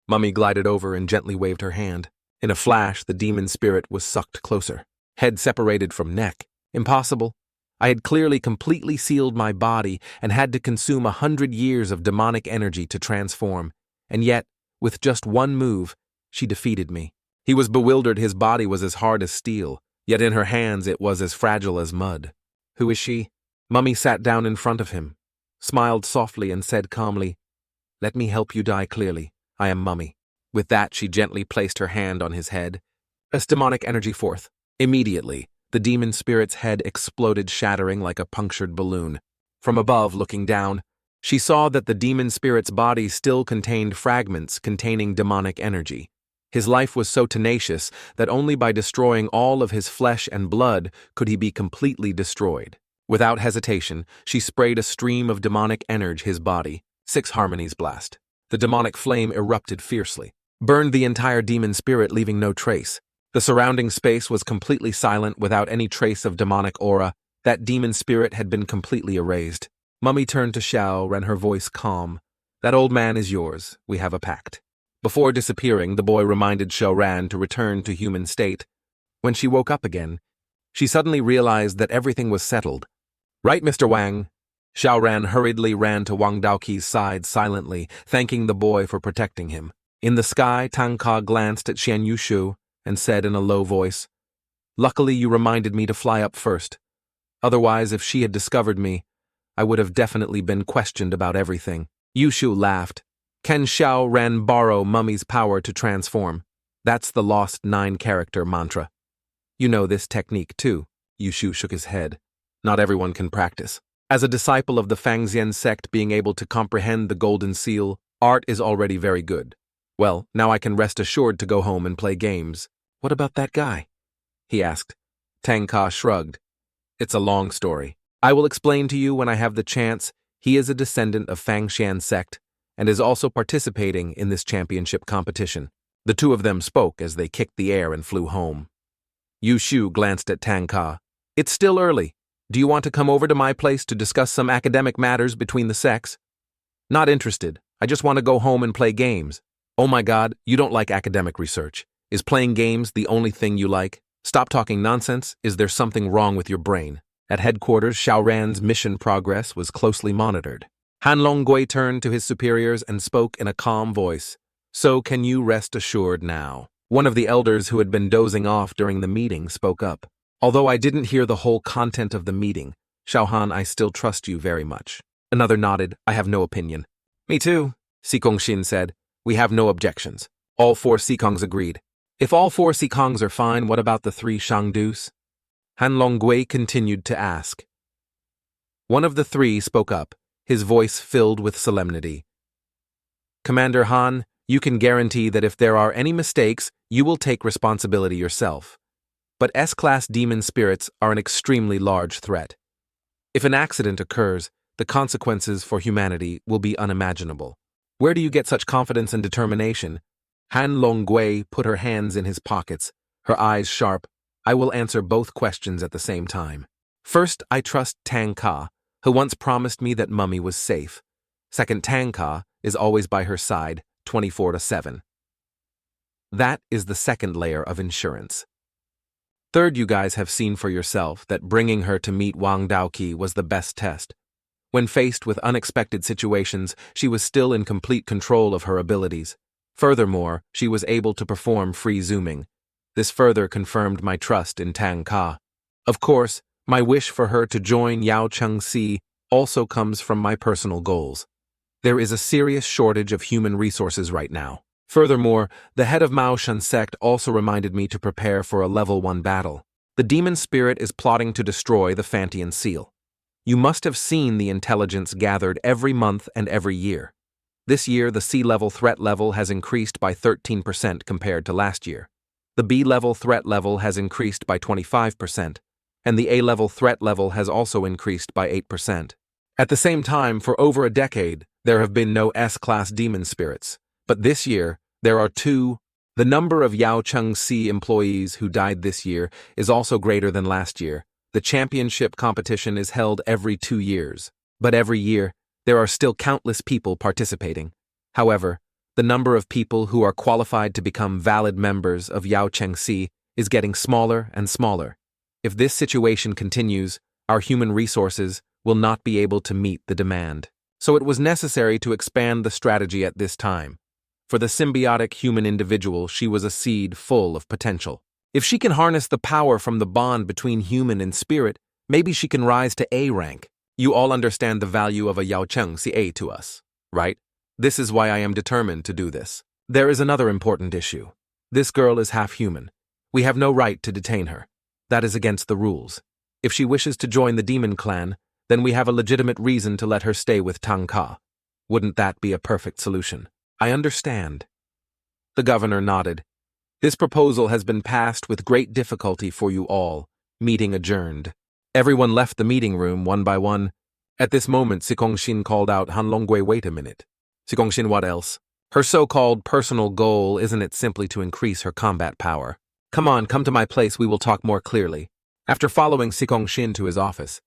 Mummy glided over and gently waved her hand. In a flash, the demon spirit was sucked closer. Head separated from neck. Impossible. I had clearly completely sealed my body and had to consume 100 years of demonic energy to transform. And yet, with just one move, she defeated me. He was bewildered. His body was as hard as steel, yet in her hands it was as fragile as mud. Who is she? Mummy sat down in front of him, smiled softly and said calmly, Let me help you die clearly. I am Mummy. With that, she gently placed her hand on his head. Press demonic energy forth. Immediately, the demon spirit's head exploded, shattering like a punctured balloon. From above, looking down, she saw that the demon spirit's body still contained fragments containing demonic energy. His life was so tenacious that only by destroying all of his flesh and blood could he be completely destroyed. Without hesitation, she sprayed a stream of demonic energy his body. 6 harmonies blast. The demonic flame erupted fiercely, burned the entire demon spirit, leaving no trace. The surrounding space was completely silent without any trace of demonic aura. That demon spirit had been completely erased. Mummy turned to Xiao Ran, her voice calm. That old man is yours. We have a pact. Before disappearing, the boy reminded Xiao Ran to return to human state. When she woke up again, she suddenly realized that everything was settled. Right, Mr. Wang. Xiao Ran hurriedly ran to Wang Daoqi's side silently, thanking the boy for protecting him. In the sky, Tanga glanced at Xian Yushu and said in a low voice, Luckily you reminded me to fly up first. Otherwise, if she had discovered me, I would have definitely been questioned about everything. Yushu laughed. Can Xiao Ran borrow Mummy's power to transform? That's the lost 9-character mantra. You know this technique too. Yushu shook his head. Not everyone can practice. As a disciple of the Fangxian sect, being able to comprehend the golden seal, art is already very good. Well, now I can rest assured to go home and play games. What about that guy? He asked. Tanga shrugged. It's a long story. I will explain to you when I have the chance. He is a descendant of Fangxian sect and is also participating in this championship competition. The two of them spoke as they kicked the air and flew home. Yushu glanced at Tanga. It's still early. Do you want to come over to my place to discuss some academic matters between the sects? Not interested. I just want to go home and play games. Oh my God, you don't like academic research. Is playing games the only thing you like? Stop talking nonsense. Is there something wrong with your brain? At headquarters, Xiao Ran's mission progress was closely monitored. Han Longgui turned to his superiors and spoke in a calm voice. So can you rest assured now? One of the elders who had been dozing off during the meeting spoke up. Although I didn't hear the whole content of the meeting, Xiao Han, I still trust you very much. Another nodded. I have no opinion. Me too, Sikongxin said. We have no objections. All 4 Sikongs agreed. If all 4 Sikongs are fine, what about the 3 Shangdus? Han Longgui continued to ask. One of the 3 spoke up, his voice filled with solemnity. Commander Han, you can guarantee that if there are any mistakes, you will take responsibility yourself. But S-class demon spirits are an extremely large threat. If an accident occurs, the consequences for humanity will be unimaginable. Where do you get such confidence and determination? Han Longgui put her hands in his pockets, her eyes sharp. I will answer both questions at the same time. First, I trust Tanga, who once promised me that Mummy was safe. Second, Tanga is always by her side, 24/7. That is the second layer of insurance. Third, you guys have seen for yourself that bringing her to meet Wang Daoqi was the best test. When faced with unexpected situations, she was still in complete control of her abilities. Furthermore, she was able to perform free zooming. This further confirmed my trust in Tanga. Of course, my wish for her to join Yao Chengxi also comes from my personal goals. There is a serious shortage of human resources right now. Furthermore, the head of Mao Shan sect also reminded me to prepare for a level 1 battle. The demon spirit is plotting to destroy the Fantian seal. You must have seen the intelligence gathered every month and every year. This year, the sea level threat level has increased by 13% compared to last year. The B-level threat level has increased by 25%, and the A-level threat level has also increased by 8%. At the same time, for over a decade, there have been no S-class demon spirits, but this year, there are 2. The number of Yaochengxi employees who died this year is also greater than last year. The championship competition is held every 2 years, but every year, there are still countless people participating. However, the number of people who are qualified to become valid members of Yaochengxi is getting smaller and smaller. If this situation continues, our human resources will not be able to meet the demand. So it was necessary to expand the strategy at this time. For the symbiotic human individual, she was a seed full of potential. If she can harness the power from the bond between human and spirit, maybe she can rise to A rank. You all understand the value of a Yaochengxi A to us, right? This is why I am determined to do this. There is another important issue. This girl is half human. We have no right to detain her. That is against the rules. If she wishes to join the demon clan, then we have a legitimate reason to let her stay with Tanga. Wouldn't that be a perfect solution? I understand. The governor nodded. This proposal has been passed with great difficulty for you all. Meeting adjourned. Everyone left the meeting room one by one. At this moment, Sikongshin called out, "Hanlongui, wait a minute." Sikongshin, what else? Her so-called personal goal, isn't it simply to increase her combat power? Come on, come to my place, we will talk more clearly. After following Sikongshin to his office,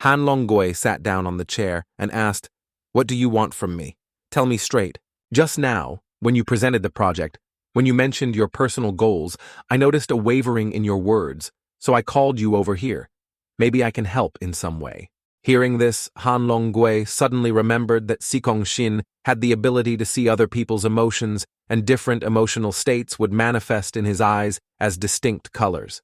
Hanlongui sat down on the chair and asked, "What do you want from me? Tell me straight. Just now, when you presented the project, when you mentioned your personal goals, I noticed a wavering in your words, so I called you over here. Maybe I can help in some way." Hearing this, Hanlongui suddenly remembered that Sikongshin had the ability to see other people's emotions, and different emotional states would manifest in his eyes as distinct colors.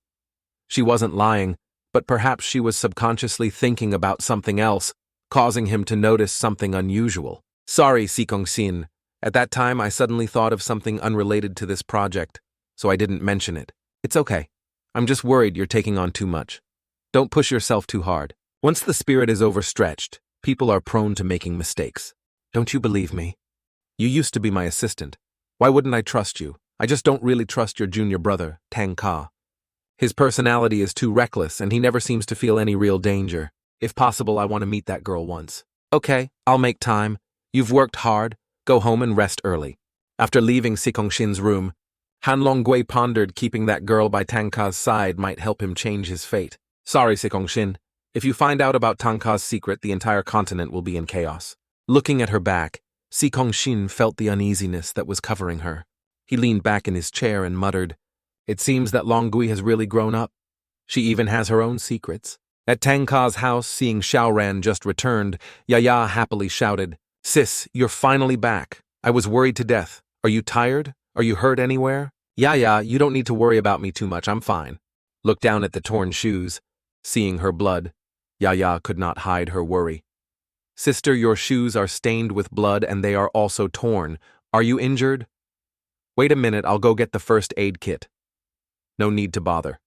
She wasn't lying, but perhaps she was subconsciously thinking about something else, causing him to notice something unusual. Sorry, Sikongshin. At that time, I suddenly thought of something unrelated to this project, so I didn't mention it. It's okay. I'm just worried you're taking on too much. Don't push yourself too hard. Once the spirit is overstretched, people are prone to making mistakes. Don't you believe me? You used to be my assistant. Why wouldn't I trust you? I just don't really trust your junior brother, Tanga. His personality is too reckless and he never seems to feel any real danger. If possible, I want to meet that girl once. Okay, I'll make time. You've worked hard. Go home and rest early. After leaving Sikongshin's room, Hanlongui pondered keeping that girl by Tanka's side might help him change his fate. Sorry, Sikongshin. If you find out about Tanka's secret, the entire continent will be in chaos. Looking at her back, Sikongshin felt the uneasiness that was covering her. He leaned back in his chair and muttered, "It seems that Longui has really grown up. She even has her own secrets." At Tanka's house, seeing Xiao Ran just returned, Yaya happily shouted, "Sis, you're finally back. I was worried to death. Are you tired? Are you hurt anywhere?" "Yaya, you don't need to worry about me too much. I'm fine." Looked down at the torn shoes. Seeing her blood, Yaya could not hide her worry. "Sister, your shoes are stained with blood and they are also torn. Are you injured?" "Wait a minute, I'll go get the first aid kit." "No need to bother.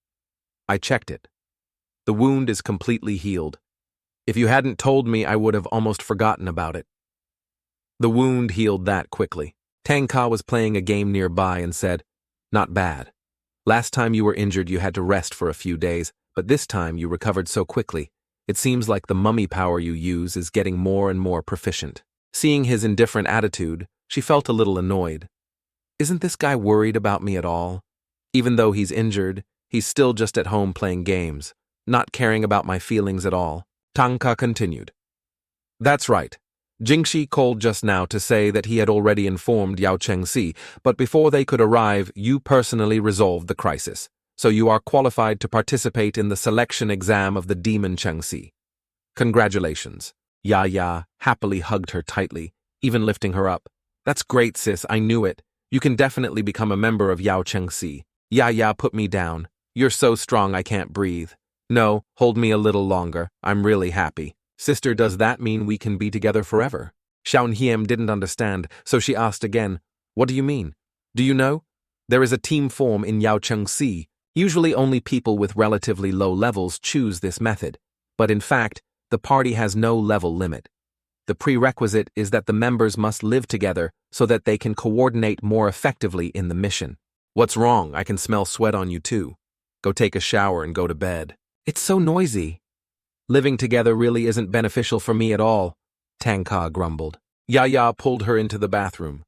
I checked it. The wound is completely healed. If you hadn't told me, I would have almost forgotten about it." The wound healed that quickly. Tangka was playing a game nearby and said, "Not bad. Last time you were injured, you had to rest for a few days, but this time you recovered so quickly. It seems like the mummy power you use is getting more and more proficient." Seeing his indifferent attitude, she felt a little annoyed. Isn't this guy worried about me at all? Even though he's injured, he's still just at home playing games, not caring about my feelings at all. Tangka continued. "That's right. Jingxi called just now to say that he had already informed Yao Chengxi, but before they could arrive, you personally resolved the crisis. So you are qualified to participate in the selection exam of the Demon Chengxi. Congratulations." Yaya happily hugged her tightly, even lifting her up. "That's great, sis, I knew it. You can definitely become a member of Yao Chengxi." Yaya put me down. "You're so strong I can't breathe." "No, hold me a little longer. I'm really happy." "Sister, does that mean we can be together forever?" Xiaoran didn't understand, so she asked again, "What do you mean? Do you know? There is a team form in Yao Chengxi. Usually only people with relatively low levels choose this method, but in fact, the party has no level limit. The prerequisite is that the members must live together so that they can coordinate more effectively in the mission. What's wrong? I can smell sweat on you too. Go take a shower and go to bed. It's so noisy. Living together really isn't beneficial for me at all, Tanga grumbled. Yaya pulled her into the bathroom.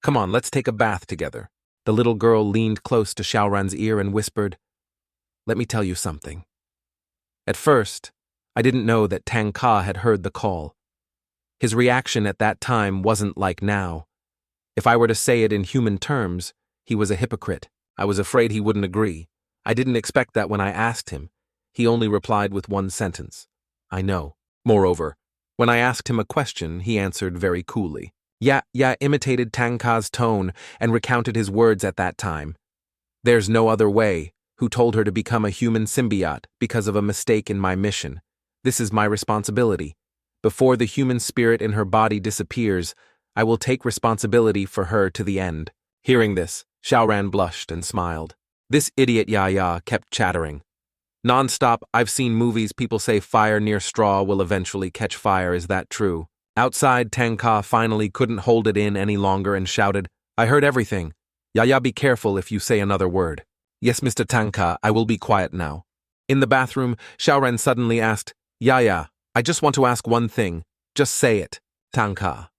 Come on, let's take a bath together. The little girl leaned close to Xiao Ran's ear and whispered, Let me tell you something. At first, I didn't know that Tanga had heard the call. His reaction at that time wasn't like now. If I were to say it in human terms, he was a hypocrite. I was afraid he wouldn't agree. I didn't expect that when I asked him. He only replied with one sentence. I know. Moreover, when I asked him a question, he answered very coolly. Ya imitated Tanga's tone and recounted his words at that time. There's no other way, who told her to become a human symbiote because of a mistake in my mission. This is my responsibility. Before the human spirit in her body disappears, I will take responsibility for her to the end. Hearing this, Xiao Ran blushed and smiled. This idiot Yaya kept chattering. Non-stop, I've seen movies people say fire near straw will eventually catch fire. Is that true? Outside, Tanga finally couldn't hold it in any longer and shouted, I heard everything. Yaya, be careful if you say another word. Yes, Mr. Tanga, I will be quiet now. In the bathroom, Xiao Ran suddenly asked, Yaya, I just want to ask one thing. Just say it. Tanga.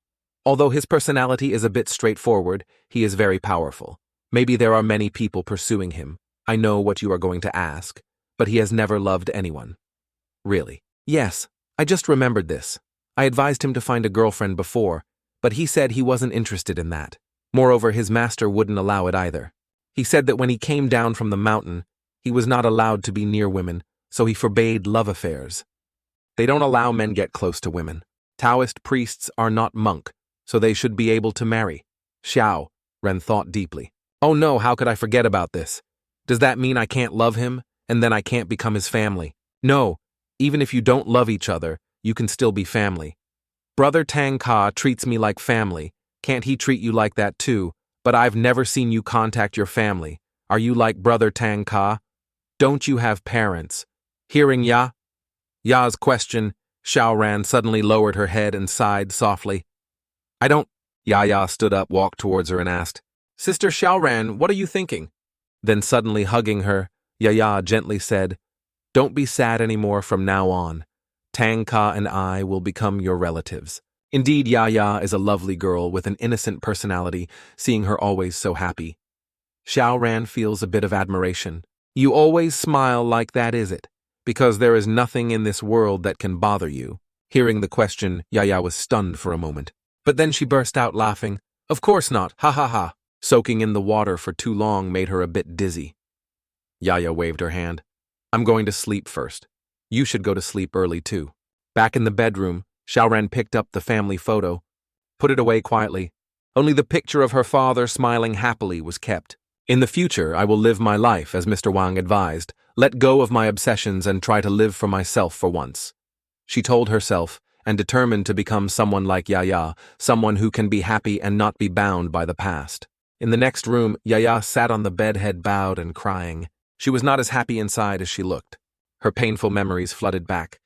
Although his personality is a bit straightforward, he is very powerful. Maybe there are many people pursuing him. I know what you are going to ask. But he has never loved anyone. Really? Yes, I just remembered this. I advised him to find a girlfriend before, but he said he wasn't interested in that. Moreover, his master wouldn't allow it either. He said that when he came down from the mountain, he was not allowed to be near women, so he forbade love affairs. They don't allow men get close to women. Taoist priests are not monk, so they should be able to marry. Xiao Ran thought deeply. Oh no, how could I forget about this? Does that mean I can't love him? And then I can't become his family. No, even if you don't love each other, you can still be family. Brother Tanga treats me like family. Can't he treat you like that too? But I've never seen you contact your family. Are you like Brother Tanga? Don't you have parents? Hearing Ya's question, Xiao Ran suddenly lowered her head and sighed softly. I don't. Ya stood up, walked towards her and asked, Sister Xiao Ran, what are you thinking? Then suddenly hugging her, Yaya gently said, Don't be sad anymore from now on. Tanga and I will become your relatives. Indeed, Yaya is a lovely girl with an innocent personality, seeing her always so happy. Xiao Ran feels a bit of admiration. You always smile like that, is it? Because there is nothing in this world that can bother you. Hearing the question, Yaya was stunned for a moment. But then she burst out laughing. Of course not, ha ha ha. Soaking in the water for too long made her a bit dizzy. Yaya waved her hand. I'm going to sleep first. You should go to sleep early too. Back in the bedroom, Xiao Ran picked up the family photo, put it away quietly. Only the picture of her father smiling happily was kept. In the future, I will live my life, as Mr. Wang advised, let go of my obsessions and try to live for myself for once. She told herself, and determined to become someone like Yaya, someone who can be happy and not be bound by the past. In the next room, Yaya sat on the bed, head bowed and crying. She was not as happy inside as she looked. Her painful memories flooded back.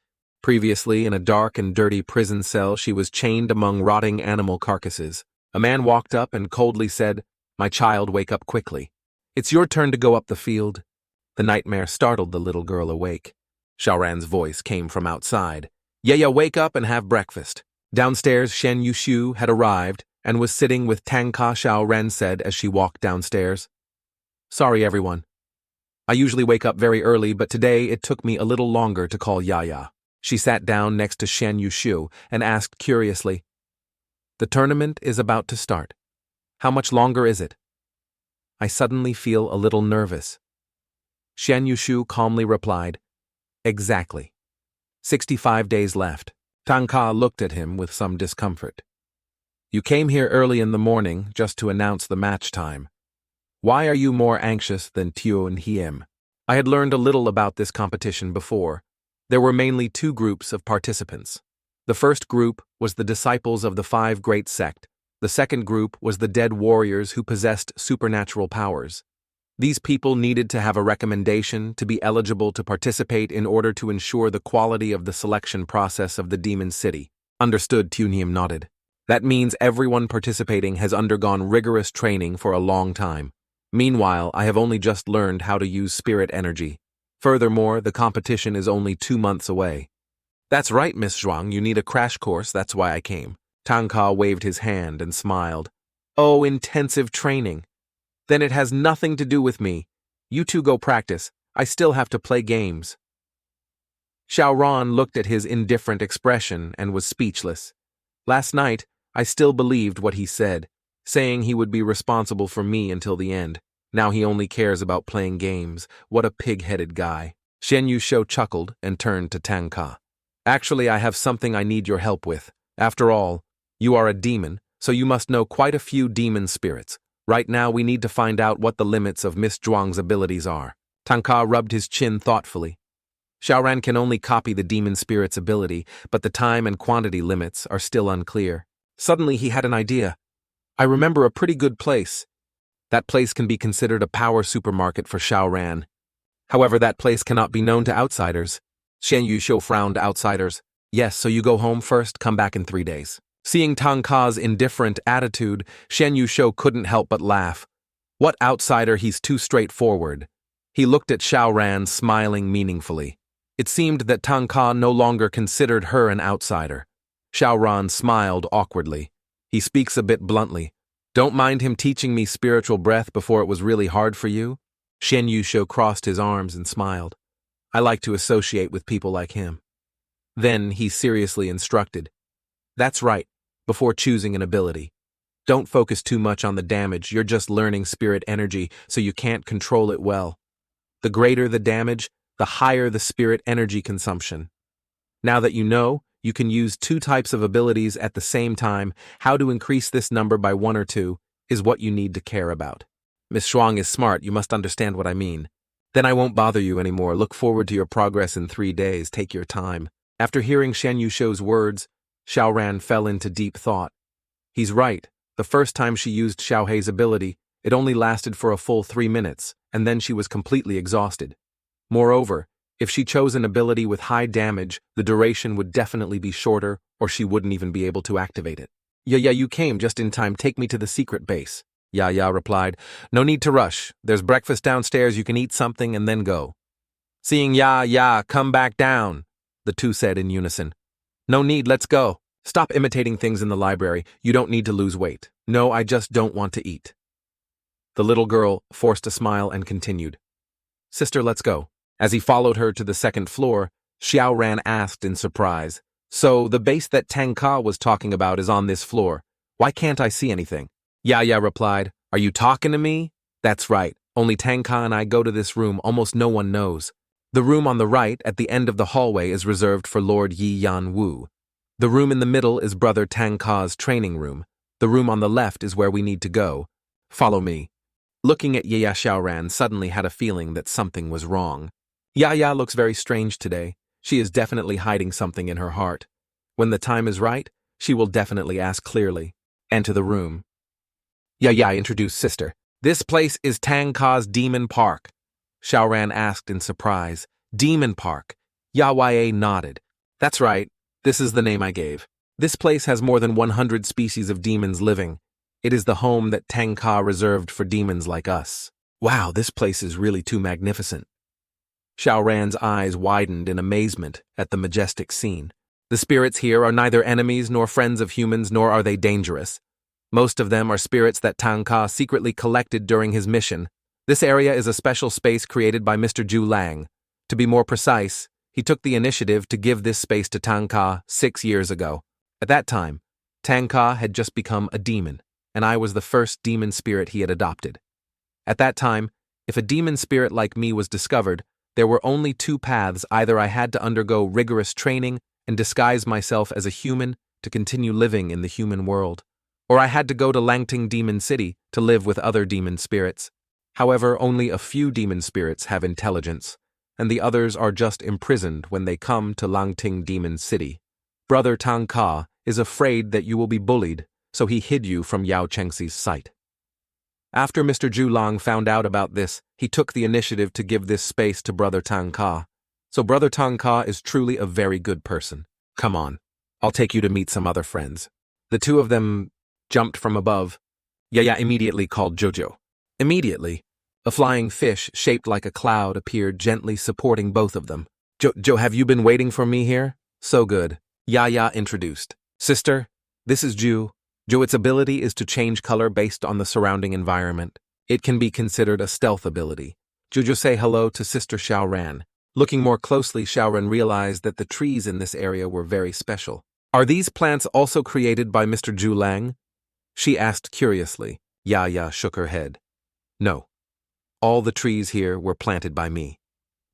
Previously, in a dark and dirty prison cell, she was chained among rotting animal carcasses. A man walked up and coldly said, My child, wake up quickly. It's your turn to go up the field. The nightmare startled the little girl awake. Xiao Ran's voice came from outside. Yaya, wake up and have breakfast. Downstairs, Shen Yushu had arrived and was sitting with Tanga. Xiao Ran said as she walked downstairs. Sorry, everyone. I usually wake up very early, but today it took me a little longer to call Yaya. She sat down next to Shen Yushu and asked curiously, The tournament is about to start. How much longer is it? I suddenly feel a little nervous. Shen Yushu calmly replied, Exactly. 65 days left. Tanga looked at him with some discomfort. You came here early in the morning just to announce the match time. Why are you more anxious than Tio and Hiem? I had learned a little about this competition before. There were mainly two groups of participants. The first group was the disciples of the five great sect. The second group was the dead warriors who possessed supernatural powers. These people needed to have a recommendation to be eligible to participate in order to ensure the quality of the selection process of the Demon City. Understood, Tuniem nodded. That means everyone participating has undergone rigorous training for a long time. Meanwhile, I have only just learned how to use spirit energy. Furthermore, the competition is only 2 months away. That's right, Miss Zhuang, you need a crash course, that's why I came. Tanga waved his hand and smiled. Oh, intensive training. Then it has nothing to do with me. You two go practice. I still have to play games. Xiao Ran looked at his indifferent expression and was speechless. Last night, I still believed what he said, saying he would be responsible for me until the end. Now he only cares about playing games. What a pig-headed guy. Shen Yusho chuckled and turned to Tanga. Actually, I have something I need your help with. After all, you are a demon, so you must know quite a few demon spirits. Right now, we need to find out what the limits of Miss Zhuang's abilities are. Tanga rubbed his chin thoughtfully. Xiao Ran can only copy the demon spirit's ability, but the time and quantity limits are still unclear. Suddenly, he had an idea. I remember a pretty good place. That place can be considered a power supermarket for Xiao Ran. However, that place cannot be known to outsiders. Shen Yusho frowned. Outsiders. Yes, so you go home first, come back in 3 days. Seeing Tanga's indifferent attitude, Shen Yusho couldn't help but laugh. What outsider, he's too straightforward. He looked at Xiao Ran, smiling meaningfully. It seemed that Tanga no longer considered her an outsider. Xiao Ran smiled awkwardly. He speaks a bit bluntly. Don't mind him teaching me spiritual breath before it was really hard for you? Shen Yusho crossed his arms and smiled. I like to associate with people like him. Then he seriously instructed. That's right, before choosing an ability. Don't focus too much on the damage, you're just learning spirit energy, so you can't control it well. The greater the damage, the higher the spirit energy consumption. Now that you know, you can use 2 types of abilities at the same time. How to increase this number by 1 or 2 is what you need to care about. Miss Zhuang is smart, you must understand what I mean. Then I won't bother you anymore. Look forward to your progress in 3 days. Take your time. After hearing Shen Yusho's words, Xiao Ran fell into deep thought. He's right. The first time she used Xiao Hei's ability, it only lasted for a full 3 minutes, and then she was completely exhausted. Moreover, if she chose an ability with high damage, the duration would definitely be shorter, or she wouldn't even be able to activate it. Yeah, you came just in time. Take me to the secret base. Ya replied. No need to rush. There's breakfast downstairs. You can eat something and then go. Seeing Ya, come back down, the two said in unison. No need, let's go. Stop imitating things in the library. You don't need to lose weight. No, I just don't want to eat. The little girl forced a smile and continued. Sister, let's go. As he followed her to the 2nd floor, Xiao Ran asked in surprise. So, the base that Tanga was talking about is on this floor. Why can't I see anything? Ya replied. Are you talking to me? That's right. Only Tanga and I go to this room. Almost no one knows. The room on the right, at the end of the hallway, is reserved for Lord Yi Yan Wu. The room in the middle is Brother Tanga's training room. The room on the left is where we need to go. Follow me. Looking at Ya, Xiao Ran suddenly had a feeling that something was wrong. Ya looks very strange today. She is definitely hiding something in her heart. When the time is right, she will definitely ask clearly. Enter the room. Ya introduced sister. This place is Tanga's Demon Park. Xiao Ran asked in surprise. Demon Park. Ya nodded. That's right. This is the name I gave. This place has more than 100 species of demons living. It is the home that Tanga reserved for demons like us. Wow, this place is really too magnificent. Xiao Ran's eyes widened in amazement at the majestic scene. The spirits here are neither enemies nor friends of humans, nor are they dangerous. Most of them are spirits that Tanga secretly collected during his mission. This area is a special space created by Mr. Zhu Lang. To be more precise, he took the initiative to give this space to Tanga 6 years ago. At that time, Tanga had just become a demon, and I was the first demon spirit he had adopted. At that time, if a demon spirit like me was discovered, there were only 2 paths. Either I had to undergo rigorous training and disguise myself as a human to continue living in the human world, or I had to go to Langting Demon City to live with other demon spirits. However, only a few demon spirits have intelligence, and the others are just imprisoned when they come to Langting Demon City. Brother Tanga is afraid that you will be bullied, so he hid you from Yao Chengxi's sight. After Mr. Zhu Lang found out about this, he took the initiative to give this space to Brother Tanga. So Brother Tanga is truly a very good person. Come on, I'll take you to meet some other friends. The 2 of them jumped from above. Ya immediately called Jojo. Immediately, a flying fish shaped like a cloud appeared, gently supporting both of them. Joe, have you been waiting for me here? So good. Yaya introduced. Sister, this is Ju. Its ability is to change color based on the surrounding environment. It can be considered a stealth ability. Juju say hello to Sister Xiao Ran. Looking more closely, Xiao Ran realized that the trees in this area were very special. Are these plants also created by Mr. Zhu Lang? She asked curiously. Yaya shook her head. No. All the trees here were planted by me.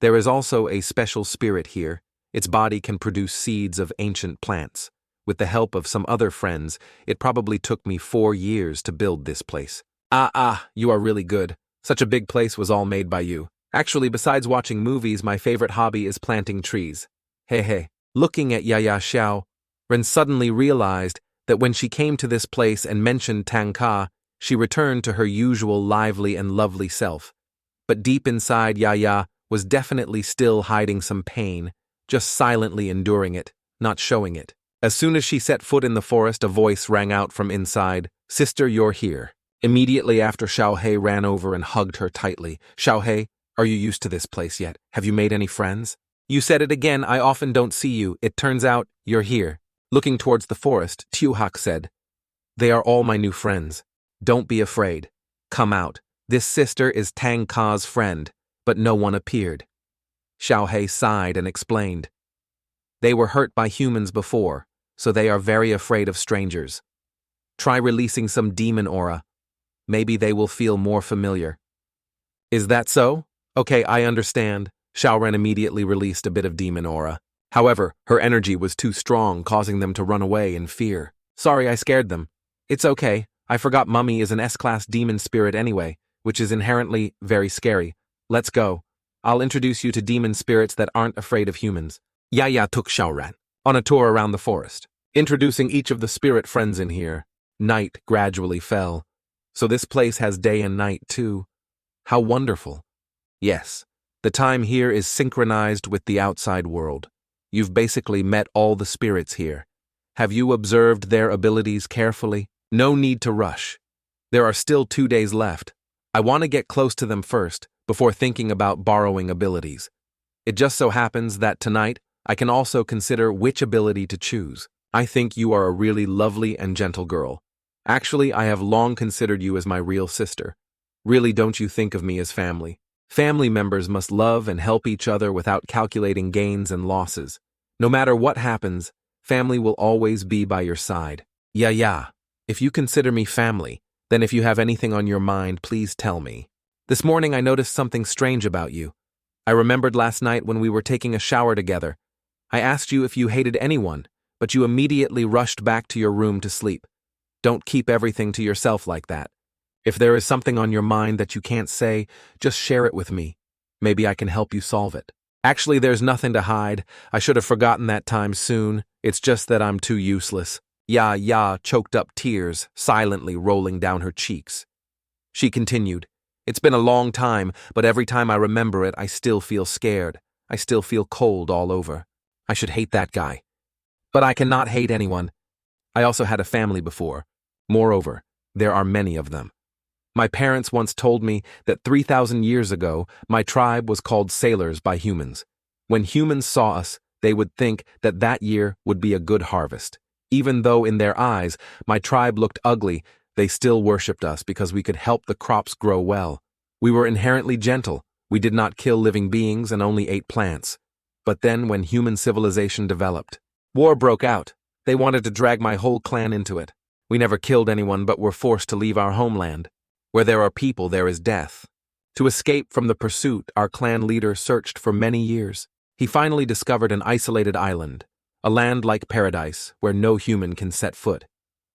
There is also a special spirit here. Its body can produce seeds of ancient plants. With the help of some other friends, it probably took me 4 years to build this place. You are really good. Such a big place was all made by you. Actually, besides watching movies, my favorite hobby is planting trees. Hey. Looking at Yaya Xiao, Ren suddenly realized that when she came to this place and mentioned Tanga, she returned to her usual lively and lovely self. But deep inside, Yaya was definitely still hiding some pain, just silently enduring it, not showing it. As soon as she set foot in the forest, a voice rang out from inside. Sister, you're here. Immediately after, Xiaohei ran over and hugged her tightly. Xiaohei, are you used to this place yet? Have you made any friends? You said it again, I often don't see you. It turns out, you're here. Looking towards the forest, Tuhak said, They are all my new friends. Don't be afraid. Come out. This sister is Tang Ka's friend, but no one appeared. Xiaohei sighed and explained. They were hurt by humans before, so they are very afraid of strangers. Try releasing some demon aura. Maybe they will feel more familiar. Is that so? Okay, I understand. Xiao Ran immediately released a bit of demon aura. However, her energy was too strong, causing them to run away in fear. Sorry, I scared them. It's okay. I forgot Mummy is an S-class demon spirit anyway, which is inherently very scary. Let's go. I'll introduce you to demon spirits that aren't afraid of humans. Yaya took Xiao Ran on a tour around the forest, introducing each of the spirit friends in here. Night gradually fell. So this place has day and night too. How wonderful. Yes, the time here is synchronized with the outside world. You've basically met all the spirits here. Have you observed their abilities carefully? No need to rush. There are still 2 days left. I want to get close to them first, before thinking about borrowing abilities. It just so happens that tonight, I can also consider which ability to choose. I think you are a really lovely and gentle girl. Actually, I have long considered you as my real sister. Really, don't you think of me as family? Family members must love and help each other without calculating gains and losses. No matter what happens, family will always be by your side. Yeah. If you consider me family, then if you have anything on your mind, please tell me. This morning I noticed something strange about you. I remembered last night when we were taking a shower together. I asked you if you hated anyone, but you immediately rushed back to your room to sleep. Don't keep everything to yourself like that. If there is something on your mind that you can't say, just share it with me. Maybe I can help you solve it. Actually, there's nothing to hide. I should have forgotten that time soon. It's just that I'm too useless. Ya choked up tears, silently rolling down her cheeks. She continued, It's been a long time, but every time I remember it, I still feel scared. I still feel cold all over. I should hate that guy. But I cannot hate anyone. I also had a family before. Moreover, there are many of them. My parents once told me that 3,000 years ago, my tribe was called sailors by humans. When humans saw us, they would think that that year would be a good harvest. Even though in their eyes, my tribe looked ugly, they still worshipped us because we could help the crops grow well. We were inherently gentle. We did not kill living beings and only ate plants. But then when human civilization developed, war broke out. They wanted to drag my whole clan into it. We never killed anyone but were forced to leave our homeland. Where there are people, there is death. To escape from the pursuit, our clan leader searched for many years. He finally discovered an isolated island, a land like paradise where no human can set foot.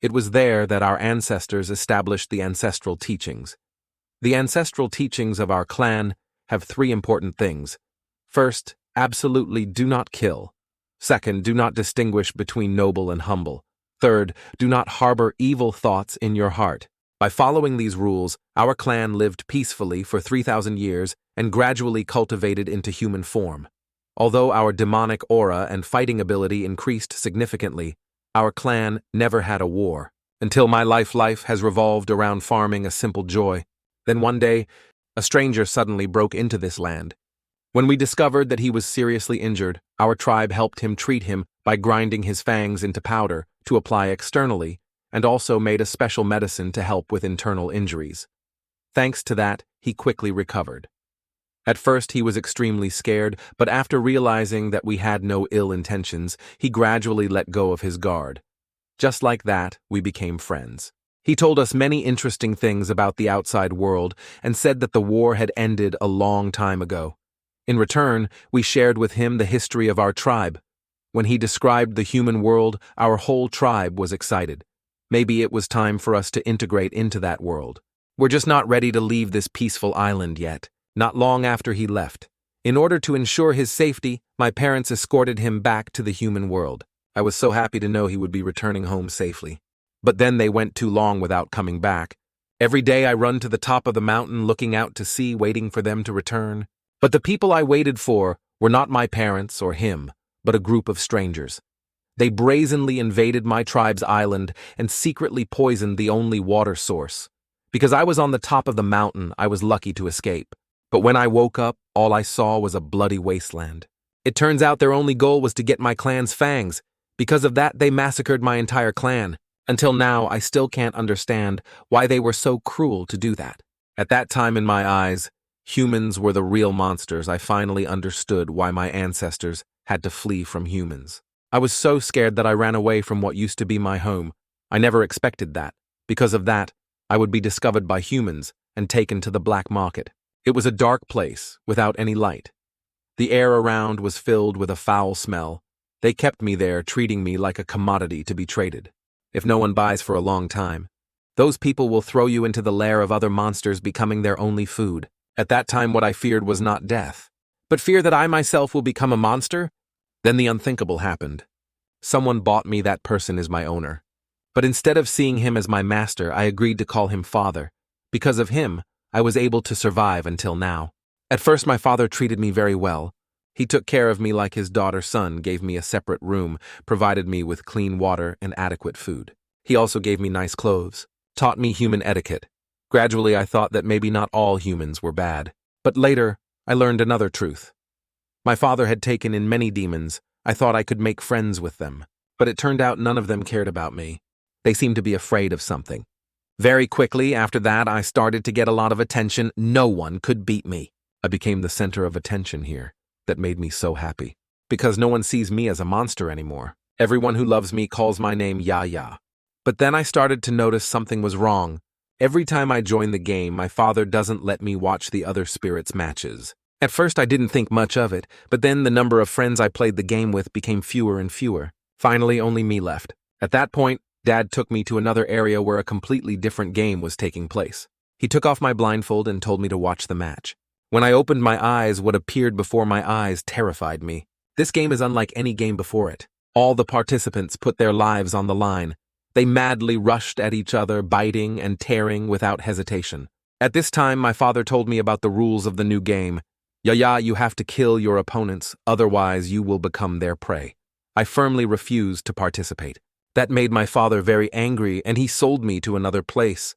It was there that our ancestors established the ancestral teachings. The ancestral teachings of our clan have 3 important things. First, absolutely do not kill. Second, do not distinguish between noble and humble. Third, do not harbor evil thoughts in your heart. By following these rules, our clan lived peacefully for 3,000 years and gradually cultivated into human form. Although our demonic aura and fighting ability increased significantly, our clan never had a war. Until my life has revolved around farming a simple joy. Then one day, a stranger suddenly broke into this land. When we discovered that he was seriously injured, our tribe helped him treat him by grinding his fangs into powder to apply externally, and also made a special medicine to help with internal injuries. Thanks to that, he quickly recovered. At first he was extremely scared, but after realizing that we had no ill intentions, he gradually let go of his guard. Just like that, we became friends. He told us many interesting things about the outside world and said that the war had ended a long time ago. In return, we shared with him the history of our tribe. When he described the human world, our whole tribe was excited. Maybe it was time for us to integrate into that world. We're just not ready to leave this peaceful island yet. Not long after he left. In order to ensure his safety, my parents escorted him back to the human world. I was so happy to know he would be returning home safely. But then they went too long without coming back. Every day I run to the top of the mountain looking out to sea, waiting for them to return. But the people I waited for were not my parents or him, but a group of strangers. They brazenly invaded my tribe's island and secretly poisoned the only water source. Because I was on the top of the mountain, I was lucky to escape. But when I woke up, all I saw was a bloody wasteland. It turns out their only goal was to get my clan's fangs. Because of that, they massacred my entire clan. Until now, I still can't understand why they were so cruel to do that. At that time in my eyes, humans were the real monsters. I finally understood why my ancestors had to flee from humans. I was so scared that I ran away from what used to be my home. I never expected that. Because of that, I would be discovered by humans and taken to the black market. It was a dark place, without any light. The air around was filled with a foul smell. They kept me there, treating me like a commodity to be traded. If no one buys for a long time, those people will throw you into the lair of other monsters, becoming their only food. At that time, what I feared was not death, but fear that I myself will become a monster. Then the unthinkable happened. Someone bought me. That person is my owner. But instead of seeing him as my master, I agreed to call him father. Because of him, I was able to survive until now. At first, my father treated me very well. He took care of me like his daughter's son, gave me a separate room, provided me with clean water and adequate food. He also gave me nice clothes, taught me human etiquette. Gradually, I thought that maybe not all humans were bad. But later, I learned another truth. My father had taken in many demons. I thought I could make friends with them. But it turned out none of them cared about me. They seemed to be afraid of something. Very quickly after that, I started to get a lot of attention. No one could beat me. I became the center of attention here. That made me so happy. Because no one sees me as a monster anymore. Everyone who loves me calls my name Yaya. But then I started to notice something was wrong. Every time I join the game, my father doesn't let me watch the other spirits' matches. At first I didn't think much of it, but then the number of friends I played the game with became fewer and fewer. Finally, only me left. At that point, Dad took me to another area where a completely different game was taking place. He took off my blindfold and told me to watch the match. When I opened my eyes, what appeared before my eyes terrified me. This game is unlike any game before it. All the participants put their lives on the line. They madly rushed at each other, biting and tearing without hesitation. At this time, my father told me about the rules of the new game. Yaya, you have to kill your opponents, otherwise you will become their prey. I firmly refused to participate. That made my father very angry, and he sold me to another place.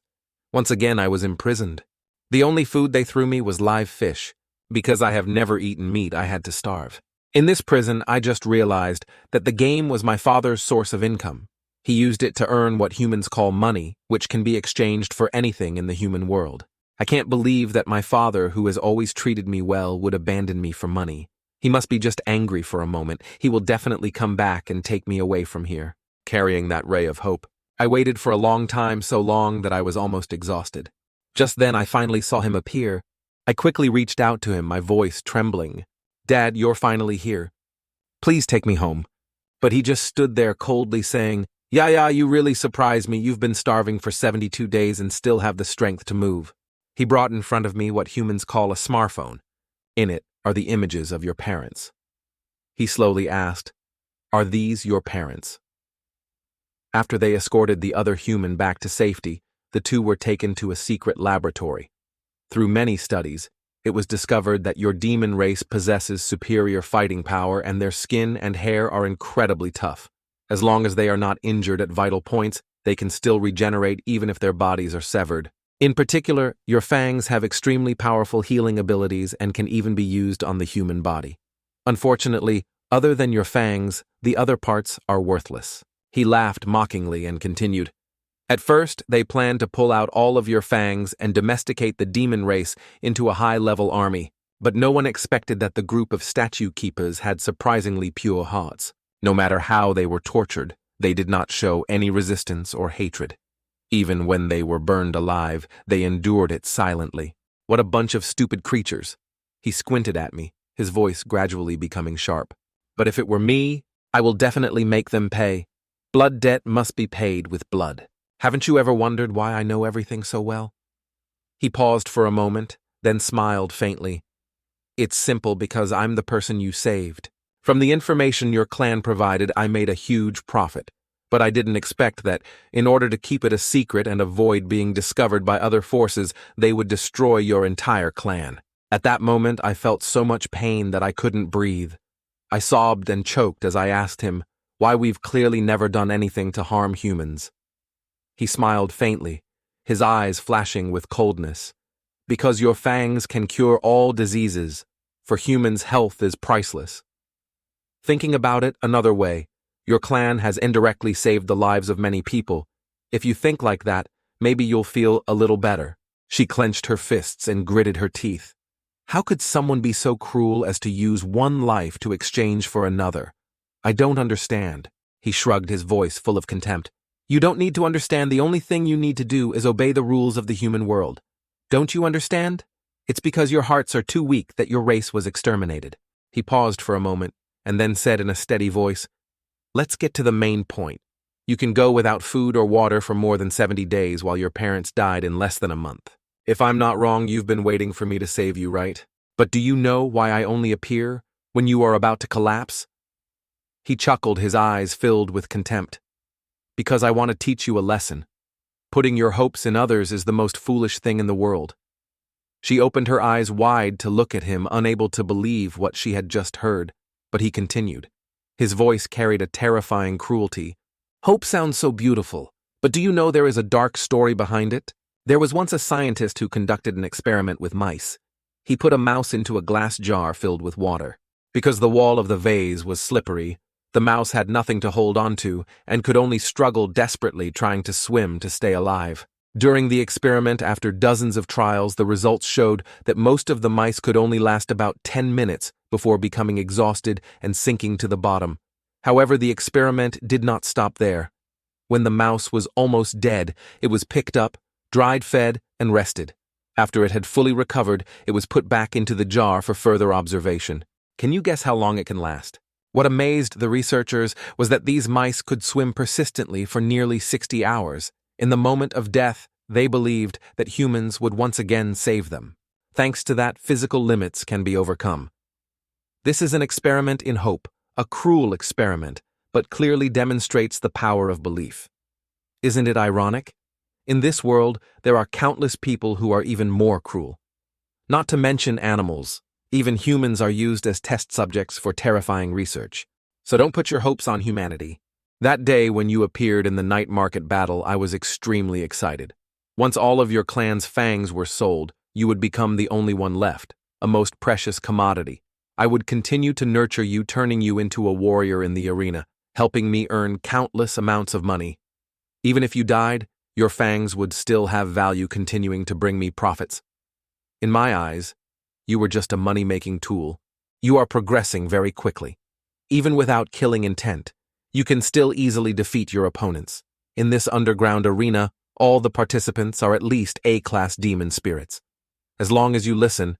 Once again, I was imprisoned. The only food they threw me was live fish. Because I have never eaten meat, I had to starve. In this prison, I just realized that the game was my father's source of income. He used it to earn what humans call money, which can be exchanged for anything in the human world. I can't believe that my father, who has always treated me well, would abandon me for money. He must be just angry for a moment. He will definitely come back and take me away from here. Carrying that ray of hope, I waited for a long time, so long that I was almost exhausted. Just then, I finally saw him appear. I quickly reached out to him, my voice trembling. Dad, you're finally here. Please take me home. But he just stood there coldly saying, Yaya, you really surprise me. You've been starving for 72 days and still have the strength to move. He brought in front of me what humans call a smartphone. In it are the images of your parents. He slowly asked, Are these your parents? After they escorted the other human back to safety, the two were taken to a secret laboratory. Through many studies, it was discovered that your demon race possesses superior fighting power and their skin and hair are incredibly tough. As long as they are not injured at vital points, they can still regenerate even if their bodies are severed. In particular, your fangs have extremely powerful healing abilities and can even be used on the human body. Unfortunately, other than your fangs, the other parts are worthless. He laughed mockingly and continued. At first, they planned to pull out all of your fangs and domesticate the demon race into a high-level army, but no one expected that the group of statue keepers had surprisingly pure hearts. No matter how they were tortured, they did not show any resistance or hatred. Even when they were burned alive, they endured it silently. What a bunch of stupid creatures. He squinted at me, his voice gradually becoming sharp. But if it were me, I will definitely make them pay. Blood debt must be paid with blood. Haven't you ever wondered why I know everything so well? He paused for a moment, then smiled faintly. It's simple because I'm the person you saved. From the information your clan provided, I made a huge profit. But I didn't expect that, in order to keep it a secret and avoid being discovered by other forces, they would destroy your entire clan. At that moment, I felt so much pain that I couldn't breathe. I sobbed and choked as I asked him why we've clearly never done anything to harm humans. He smiled faintly, his eyes flashing with coldness. Because your fangs can cure all diseases, for humans' health is priceless. Thinking about it another way, your clan has indirectly saved the lives of many people. If you think like that, maybe you'll feel a little better. She clenched her fists and gritted her teeth. How could someone be so cruel as to use one life to exchange for another? I don't understand. He shrugged, his voice full of contempt. You don't need to understand. The only thing you need to do is obey the rules of the human world. Don't you understand? It's because your hearts are too weak that your race was exterminated. He paused for a moment and then said in a steady voice, Let's get to the main point. You can go without food or water for more than 70 days while your parents died in less than a month. If I'm not wrong, you've been waiting for me to save you, right? But do you know why I only appear when you are about to collapse? He chuckled, his eyes filled with contempt. Because I want to teach you a lesson. Putting your hopes in others is the most foolish thing in the world. She opened her eyes wide to look at him, unable to believe what she had just heard, but he continued. His voice carried a terrifying cruelty. Hope sounds so beautiful, but do you know there is a dark story behind it? There was once a scientist who conducted an experiment with mice. He put a mouse into a glass jar filled with water. Because the wall of the vase was slippery, the mouse had nothing to hold on to and could only struggle desperately trying to swim to stay alive. During the experiment, after dozens of trials, the results showed that most of the mice could only last about 10 minutes before becoming exhausted and sinking to the bottom. However, the experiment did not stop there. When the mouse was almost dead, it was picked up, dried, fed, and rested. After it had fully recovered, it was put back into the jar for further observation. Can you guess how long it can last? What amazed the researchers was that these mice could swim persistently for nearly 60 hours. In the moment of death, they believed that humans would once again save them. Thanks to that, physical limits can be overcome. This is an experiment in hope, a cruel experiment, but clearly demonstrates the power of belief. Isn't it ironic? In this world, there are countless people who are even more cruel. Not to mention animals. Even humans are used as test subjects for terrifying research. So don't put your hopes on humanity. That day when you appeared in the night market battle, I was extremely excited. Once all of your clan's fangs were sold, you would become the only one left, a most precious commodity. I would continue to nurture you, turning you into a warrior in the arena, helping me earn countless amounts of money. Even if you died, your fangs would still have value, continuing to bring me profits. In my eyes, you were just a money-making tool. You are progressing very quickly. Even without killing intent, you can still easily defeat your opponents. In this underground arena, all the participants are at least A-class demon spirits. As long as you listen,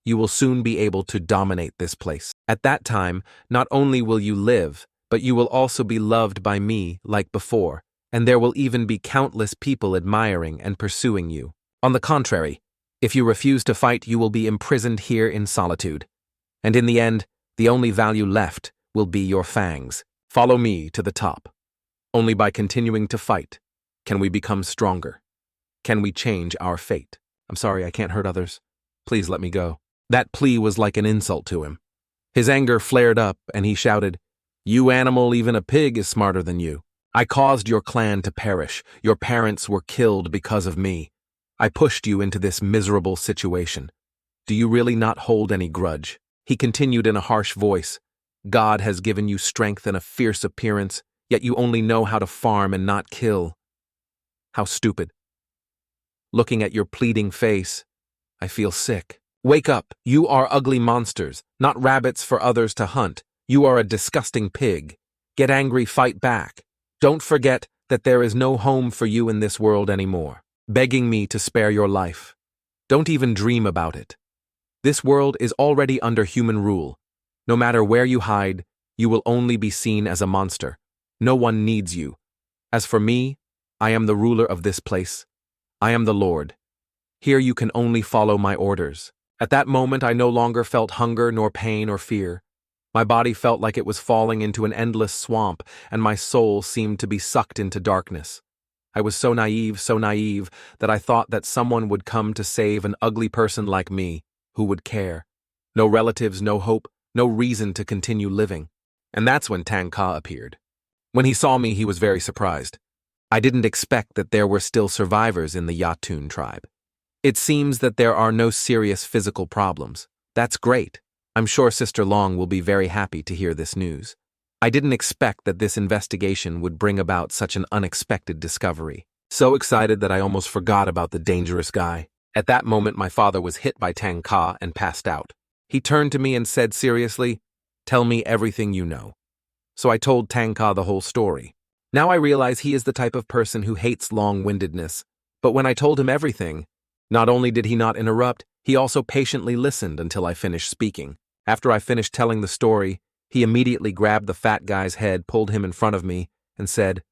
you will soon be able to dominate this place. At that time, not only will you live, but you will also be loved by me like before, and there will even be countless people admiring and pursuing you. On the contrary, if you refuse to fight, you will be imprisoned here in solitude. And in the end, the only value left will be your fangs. Follow me to the top. Only by continuing to fight can we become stronger. Can we change our fate? I'm sorry, I can't hurt others. Please let me go. That plea was like an insult to him. His anger flared up and he shouted, You animal, even a pig is smarter than you. I caused your clan to perish. Your parents were killed because of me. I pushed you into this miserable situation. Do you really not hold any grudge? He continued in a harsh voice. God has given you strength and a fierce appearance, yet you only know how to farm and not kill. How stupid. Looking at your pleading face, I feel sick. Wake up, you are ugly monsters, not rabbits for others to hunt. You are a disgusting pig. Get angry, fight back. Don't forget that there is no home for you in this world anymore. Begging me to spare your life. Don't even dream about it. This world is already under human rule. No matter where you hide, you will only be seen as a monster. No one needs you. As for me, I am the ruler of this place. I am the Lord. Here you can only follow my orders. At that moment, I no longer felt hunger nor pain or fear. My body felt like it was falling into an endless swamp, and my soul seemed to be sucked into darkness. I was so naive, that I thought that someone would come to save an ugly person like me, who would care. No relatives, no hope, no reason to continue living. And that's when Tanga appeared. When he saw me, he was very surprised. I didn't expect that there were still survivors in the Yatun tribe. It seems that there are no serious physical problems. That's great. I'm sure Sister Long will be very happy to hear this news. I didn't expect that this investigation would bring about such an unexpected discovery. So excited that I almost forgot about the dangerous guy. At that moment, my father was hit by Tanga and passed out. He turned to me and said seriously, "Tell me everything you know." So I told Tanga the whole story. Now I realize he is the type of person who hates long-windedness. But when I told him everything, not only did he not interrupt, he also patiently listened until I finished speaking. After I finished telling the story, he immediately grabbed the fat guy's head, pulled him in front of me, and said,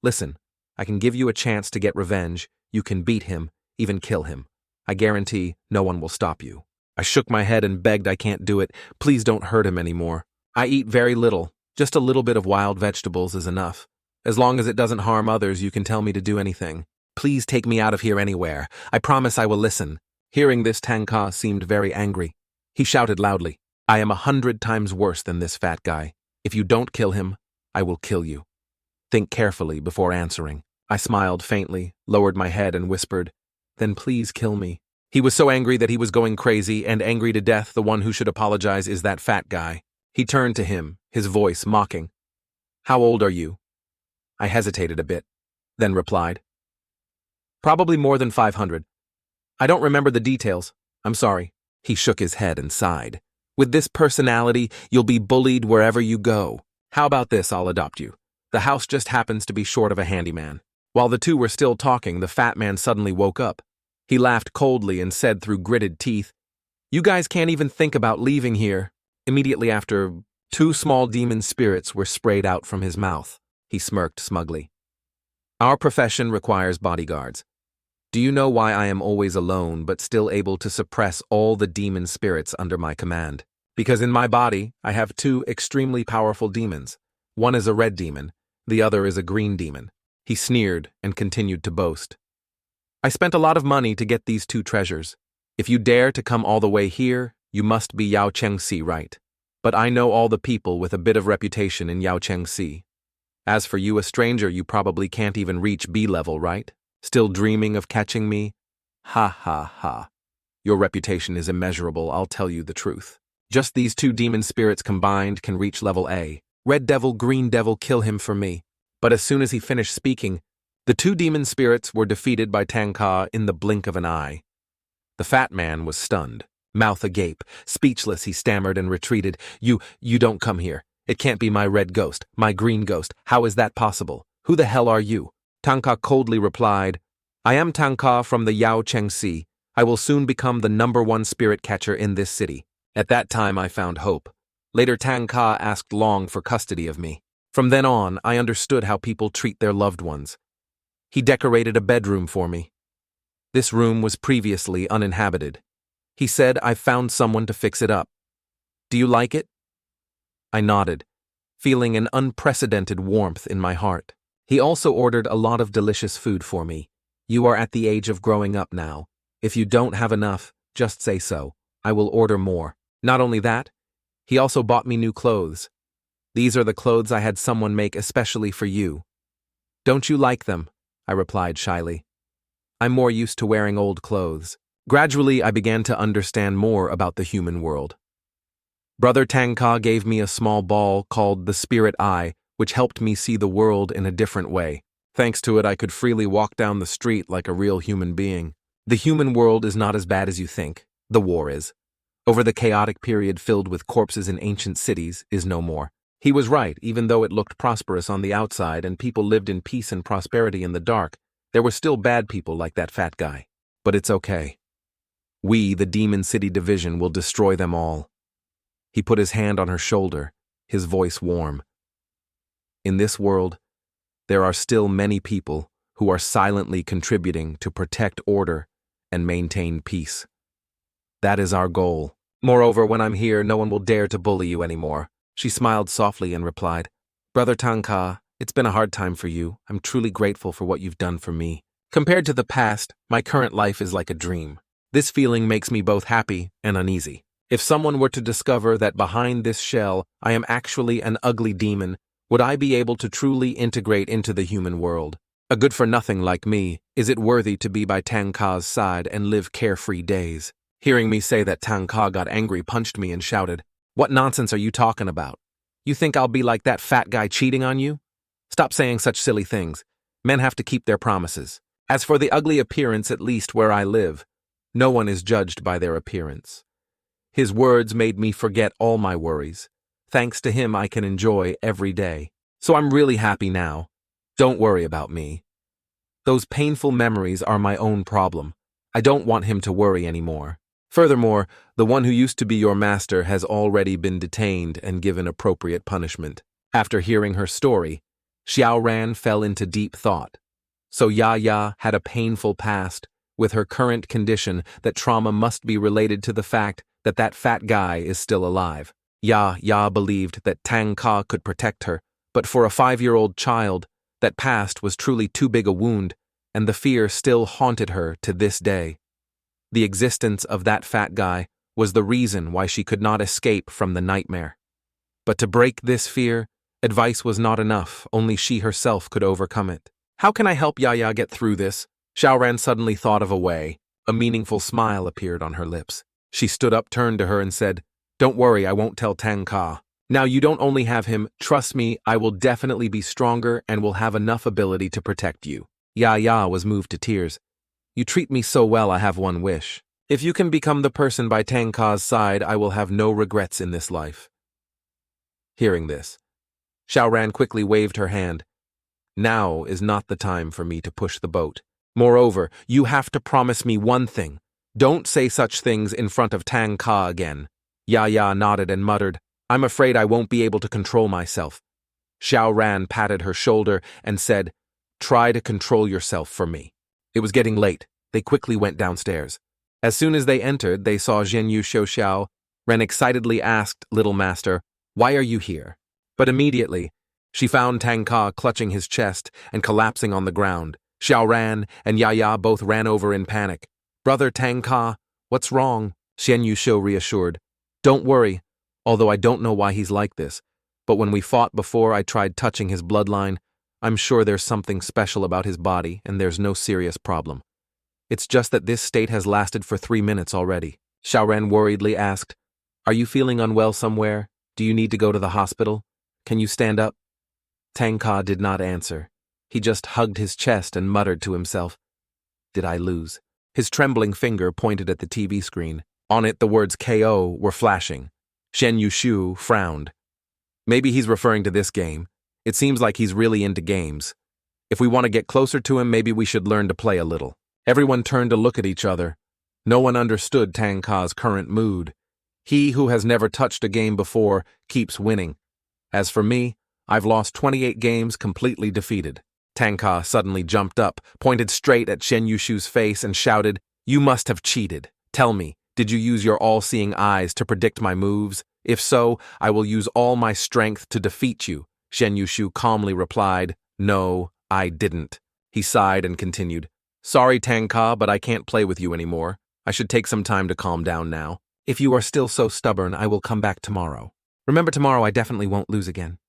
"Listen, I can give you a chance to get revenge. You can beat him, even kill him. I guarantee no one will stop you." I shook my head and begged, "I can't do it. Please don't hurt him anymore. I eat very little. Just a little bit of wild vegetables is enough. As long as it doesn't harm others, you can tell me to do anything. Please take me out of here anywhere. I promise I will listen." Hearing this, Tanga seemed very angry. He shouted loudly, "I am 100 times worse than this fat guy. If you don't kill him, I will kill you. Think carefully before answering." I smiled faintly, lowered my head, and whispered, "Then please kill me." He was so angry that he was going crazy, and angry to death. The one who should apologize is that fat guy. He turned to him, his voice mocking. "How old are you?" I hesitated a bit, then replied, "Probably more than 500. I don't remember the details. I'm sorry." He shook his head and sighed. "With this personality, you'll be bullied wherever you go. How about this? I'll adopt you. The house just happens to be short of a handyman." While the two were still talking, the fat man suddenly woke up. He laughed coldly and said through gritted teeth, "You guys can't even think about leaving here." Immediately after, 2 small demon spirits were sprayed out from his mouth. He smirked smugly. "Our profession requires bodyguards. Do you know why I am always alone but still able to suppress all the demon spirits under my command? Because in my body, I have 2 extremely powerful demons. One is a red demon, the other is a green demon." He sneered and continued to boast. "I spent a lot of money to get these 2 treasures. If you dare to come all the way here, you must be Yao Chengxi, right? But I know all the people with a bit of reputation in Yao Chengxi. As for you, a stranger, you probably can't even reach B level, right? Still dreaming of catching me? Ha ha ha. Your reputation is immeasurable, I'll tell you the truth. Just these 2 demon spirits combined can reach level A. Red devil, green devil, kill him for me." But as soon as he finished speaking, the 2 demon spirits were defeated by Tanga in the blink of an eye. The fat man was stunned, mouth agape. Speechless, he stammered and retreated. You don't come here. It can't be my red ghost, my green ghost. How is that possible? Who the hell are you?" Tanga coldly replied, "I am Tanga from the Yao Chengxi. I will soon become the #1 spirit catcher in this city." At that time, I found hope. Later, Tanga asked Long for custody of me. From then on, I understood how people treat their loved ones. He decorated a bedroom for me. This room was previously uninhabited. He said, "I found someone to fix it up. Do you like it?" I nodded, feeling an unprecedented warmth in my heart. He also ordered a lot of delicious food for me. "You are at the age of growing up now. If you don't have enough, just say so. I will order more." Not only that, he also bought me new clothes. "These are the clothes I had someone make especially for you." "Don't you like them?" I replied shyly. I'm more used to wearing old clothes. Gradually, I began to understand more about the human world. Brother Tanga gave me a small ball called the Spirit Eye, which helped me see the world in a different way. Thanks to it, I could freely walk down the street like a real human being. The human world is not as bad as you think. The war is. Over the chaotic period filled with corpses in ancient cities is no more. He was right, even though it looked prosperous on the outside and people lived in peace and prosperity in the dark, there were still bad people like that fat guy. But it's okay. We, the Demon City Division, will destroy them all. He put his hand on her shoulder, his voice warm. In this world, there are still many people who are silently contributing to protect order and maintain peace. That is our goal. Moreover, when I'm here, no one will dare to bully you anymore. She smiled softly and replied, Brother Tanga, it's been a hard time for you. I'm truly grateful for what you've done for me. Compared to the past, my current life is like a dream. This feeling makes me both happy and uneasy. If someone were to discover that behind this shell I am actually an ugly demon, would I be able to truly integrate into the human world? A good-for-nothing like me, is it worthy to be by Tanga's side and live carefree days? Hearing me say that, Tanga got angry, punched me, and shouted, What nonsense are you talking about? You think I'll be like that fat guy cheating on you? Stop saying such silly things. Men have to keep their promises. As for the ugly appearance, at least where I live, no one is judged by their appearance. His words made me forget all my worries. Thanks to him, I can enjoy every day. So I'm really happy now. Don't worry about me. Those painful memories are my own problem. I don't want him to worry anymore. Furthermore, the one who used to be your master has already been detained and given appropriate punishment. After hearing her story, Xiao Ran fell into deep thought. So Ya had a painful past. With her current condition, that trauma must be related to the fact that that fat guy is still alive. Ya believed that Tanga could protect her, but for a 5-year-old child, that past was truly too big a wound, and the fear still haunted her to this day. The existence of that fat guy was the reason why she could not escape from the nightmare. But to break this fear, advice was not enough, only she herself could overcome it. How can I help Ya get through this? Xiao Ran suddenly thought of a way. A meaningful smile appeared on her lips. She stood up, turned to her, and said, Don't worry, I won't tell Tanga. Now you don't only have him, trust me, I will definitely be stronger and will have enough ability to protect you. Ya was moved to tears. You treat me so well, I have one wish. If you can become the person by Tanga's side, I will have no regrets in this life. Hearing this, Xiao Ran quickly waved her hand. Now is not the time for me to push the boat. Moreover, you have to promise me one thing. Don't say such things in front of Tanga again. Ya nodded and muttered, I'm afraid I won't be able to control myself. Xiao Ran patted her shoulder and said, Try to control yourself for me. It was getting late. They quickly went downstairs. As soon as they entered, they saw Zhenyu Xiao. Ren excitedly asked, Little Master, why are you here? But immediately, she found Tanga clutching his chest and collapsing on the ground. Xiao Ran and Ya both ran over in panic. Brother Tanga, what's wrong? Zhenyu reassured. Don't worry, although I don't know why he's like this. But when we fought before, I tried touching his bloodline. I'm sure there's something special about his body, and there's no serious problem. It's just that this state has lasted for 3 minutes already. Xiao Ran worriedly asked, Are you feeling unwell somewhere? Do you need to go to the hospital? Can you stand up? Tanga did not answer. He just hugged his chest and muttered to himself, Did I lose? His trembling finger pointed at the TV screen. On it, the words KO were flashing. Zhenyu frowned. Maybe he's referring to this game. It seems like he's really into games. If we want to get closer to him, maybe we should learn to play a little. Everyone turned to look at each other. No one understood Tanga's current mood. He who has never touched a game before keeps winning. As for me, I've lost 28 games completely defeated. Tanga suddenly jumped up, pointed straight at Zhenyu's face and shouted, You must have cheated. Tell me, did you use your all-seeing eyes to predict my moves? If so, I will use all my strength to defeat you. Zhenyu calmly replied, No, I didn't. He sighed and continued, Sorry, Tanga, but I can't play with you anymore. I should take some time to calm down now. If you are still so stubborn, I will come back tomorrow. Remember, tomorrow I definitely won't lose again.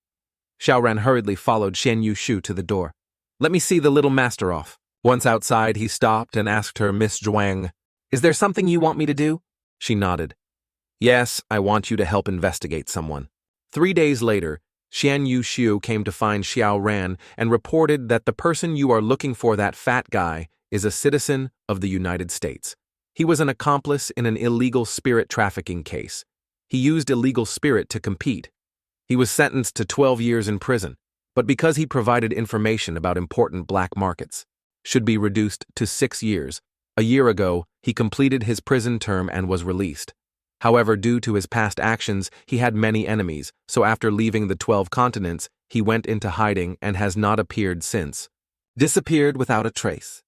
Xiao Ran hurriedly followed Zhenyu to the door. Let me see the little master off. Once outside, he stopped and asked her, Miss Zhuang, "Is there something you want me to do?" She nodded. "Yes, I want you to help investigate someone." 3 days later, Xian Yushu came to find Xiao Ran and reported that the person you are looking for, that fat guy, is a citizen of the United States. He was an accomplice in an illegal spirit trafficking case. He used illegal spirit to compete. He was sentenced to 12 years in prison, but because he provided information about important black markets, should be reduced to 6 years. A year ago, he completed his prison term and was released. However, due to his past actions, he had many enemies, so after leaving the 12 continents, he went into hiding and has not appeared since. Disappeared without a trace.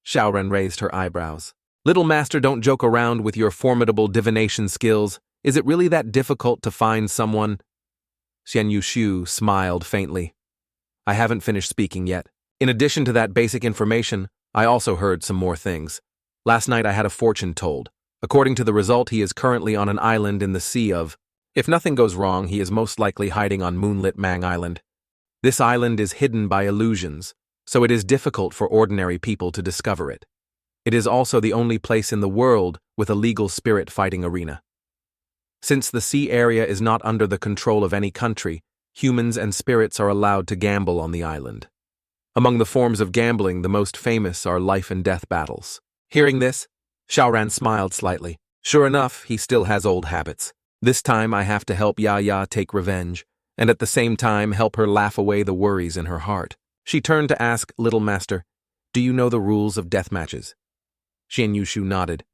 Xiao Ran raised her eyebrows. "Little master, don't joke around with your formidable divination skills. Is it really that difficult to find someone?" Xian Yushu smiled faintly. "I haven't finished speaking yet. In addition to that basic information, I also heard some more things. Last night I had a fortune told. According to the result, he is currently on an island in the sea of... If nothing goes wrong, he is most likely hiding on moonlit Mang Island. This island is hidden by illusions, so it is difficult for ordinary people to discover it. It is also the only place in the world with a legal spirit fighting arena. Since the sea area is not under the control of any country, humans and spirits are allowed to gamble on the island. Among the forms of gambling, the most famous are life and death battles." Hearing this, Xiao Ran smiled slightly. Sure enough, he still has old habits. This time I have to help Ya take revenge, and at the same time help her laugh away the worries in her heart. She turned to ask, "Little master, do you know the rules of death matches?" Xian Yushu nodded.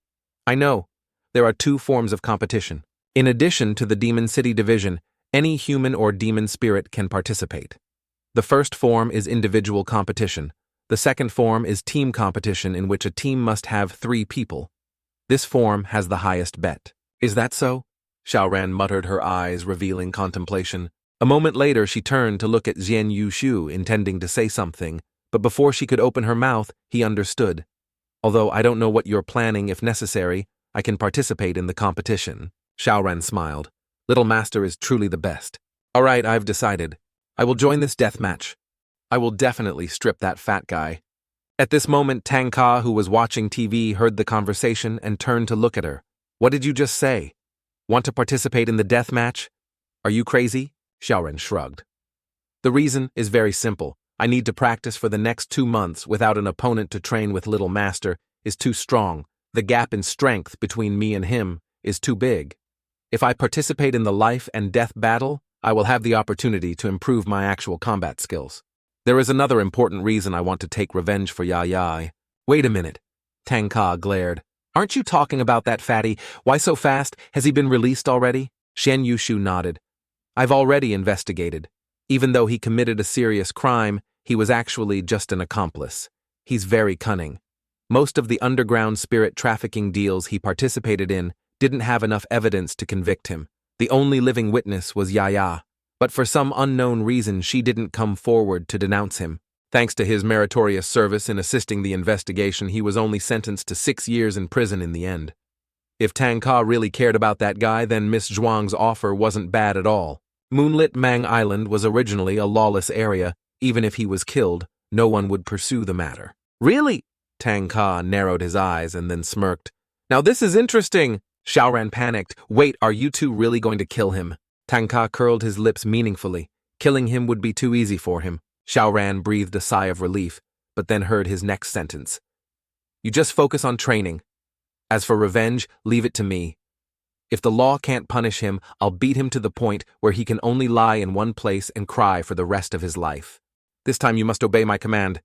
"I know. There are 2 forms of competition. In addition to the Demon City division, any human or demon spirit can participate. The first form is individual competition. The second form is team competition, in which a team must have 3 people. This form has the highest bet." "Is that so?" Xiao Ran muttered, her eyes revealing contemplation. A moment later, she turned to look at Xian Yushu, intending to say something, but before she could open her mouth, he understood. "Although I don't know what you're planning, if necessary, I can participate in the competition." Xiao Ran smiled. "Little master is truly the best. All right, I've decided. I will join this death match. I will definitely strip that fat guy." At this moment, Tanga, who was watching TV, heard the conversation and turned to look at her. "What did you just say? Want to participate in the death match? Are you crazy?" Xiao Ran shrugged. "The reason is very simple. I need to practice for the next 2 months without an opponent to train with. Little master is too strong. The gap in strength between me and him is too big. If I participate in the life and death battle, I will have the opportunity to improve my actual combat skills. There is another important reason I want to take revenge for Ya. Wait a minute." Tanga glared. "Aren't you talking about that fatty? Why so fast? Has he been released already?" Xian Yushu nodded. "I've already investigated. Even though he committed a serious crime, he was actually just an accomplice. He's very cunning. Most of the underground spirit trafficking deals he participated in didn't have enough evidence to convict him. The only living witness was Ya. But for some unknown reason, she didn't come forward to denounce him. Thanks to his meritorious service in assisting the investigation, he was only sentenced to 6 years in prison in the end. If Tanga really cared about that guy, then Miss Zhuang's offer wasn't bad at all. Moonlit Mang Island was originally a lawless area. Even if he was killed, no one would pursue the matter." "Really?" Tanga narrowed his eyes and then smirked. "Now this is interesting." Xiao Ran panicked. "Wait, are you 2 really going to kill him?" Tanga curled his lips meaningfully. Killing him would be too easy for him. Xiao Ran breathed a sigh of relief, but then heard his next sentence. "You just focus on training. As for revenge, leave it to me. If the law can't punish him, I'll beat him to the point where he can only lie in one place and cry for the rest of his life. This time you must obey my command.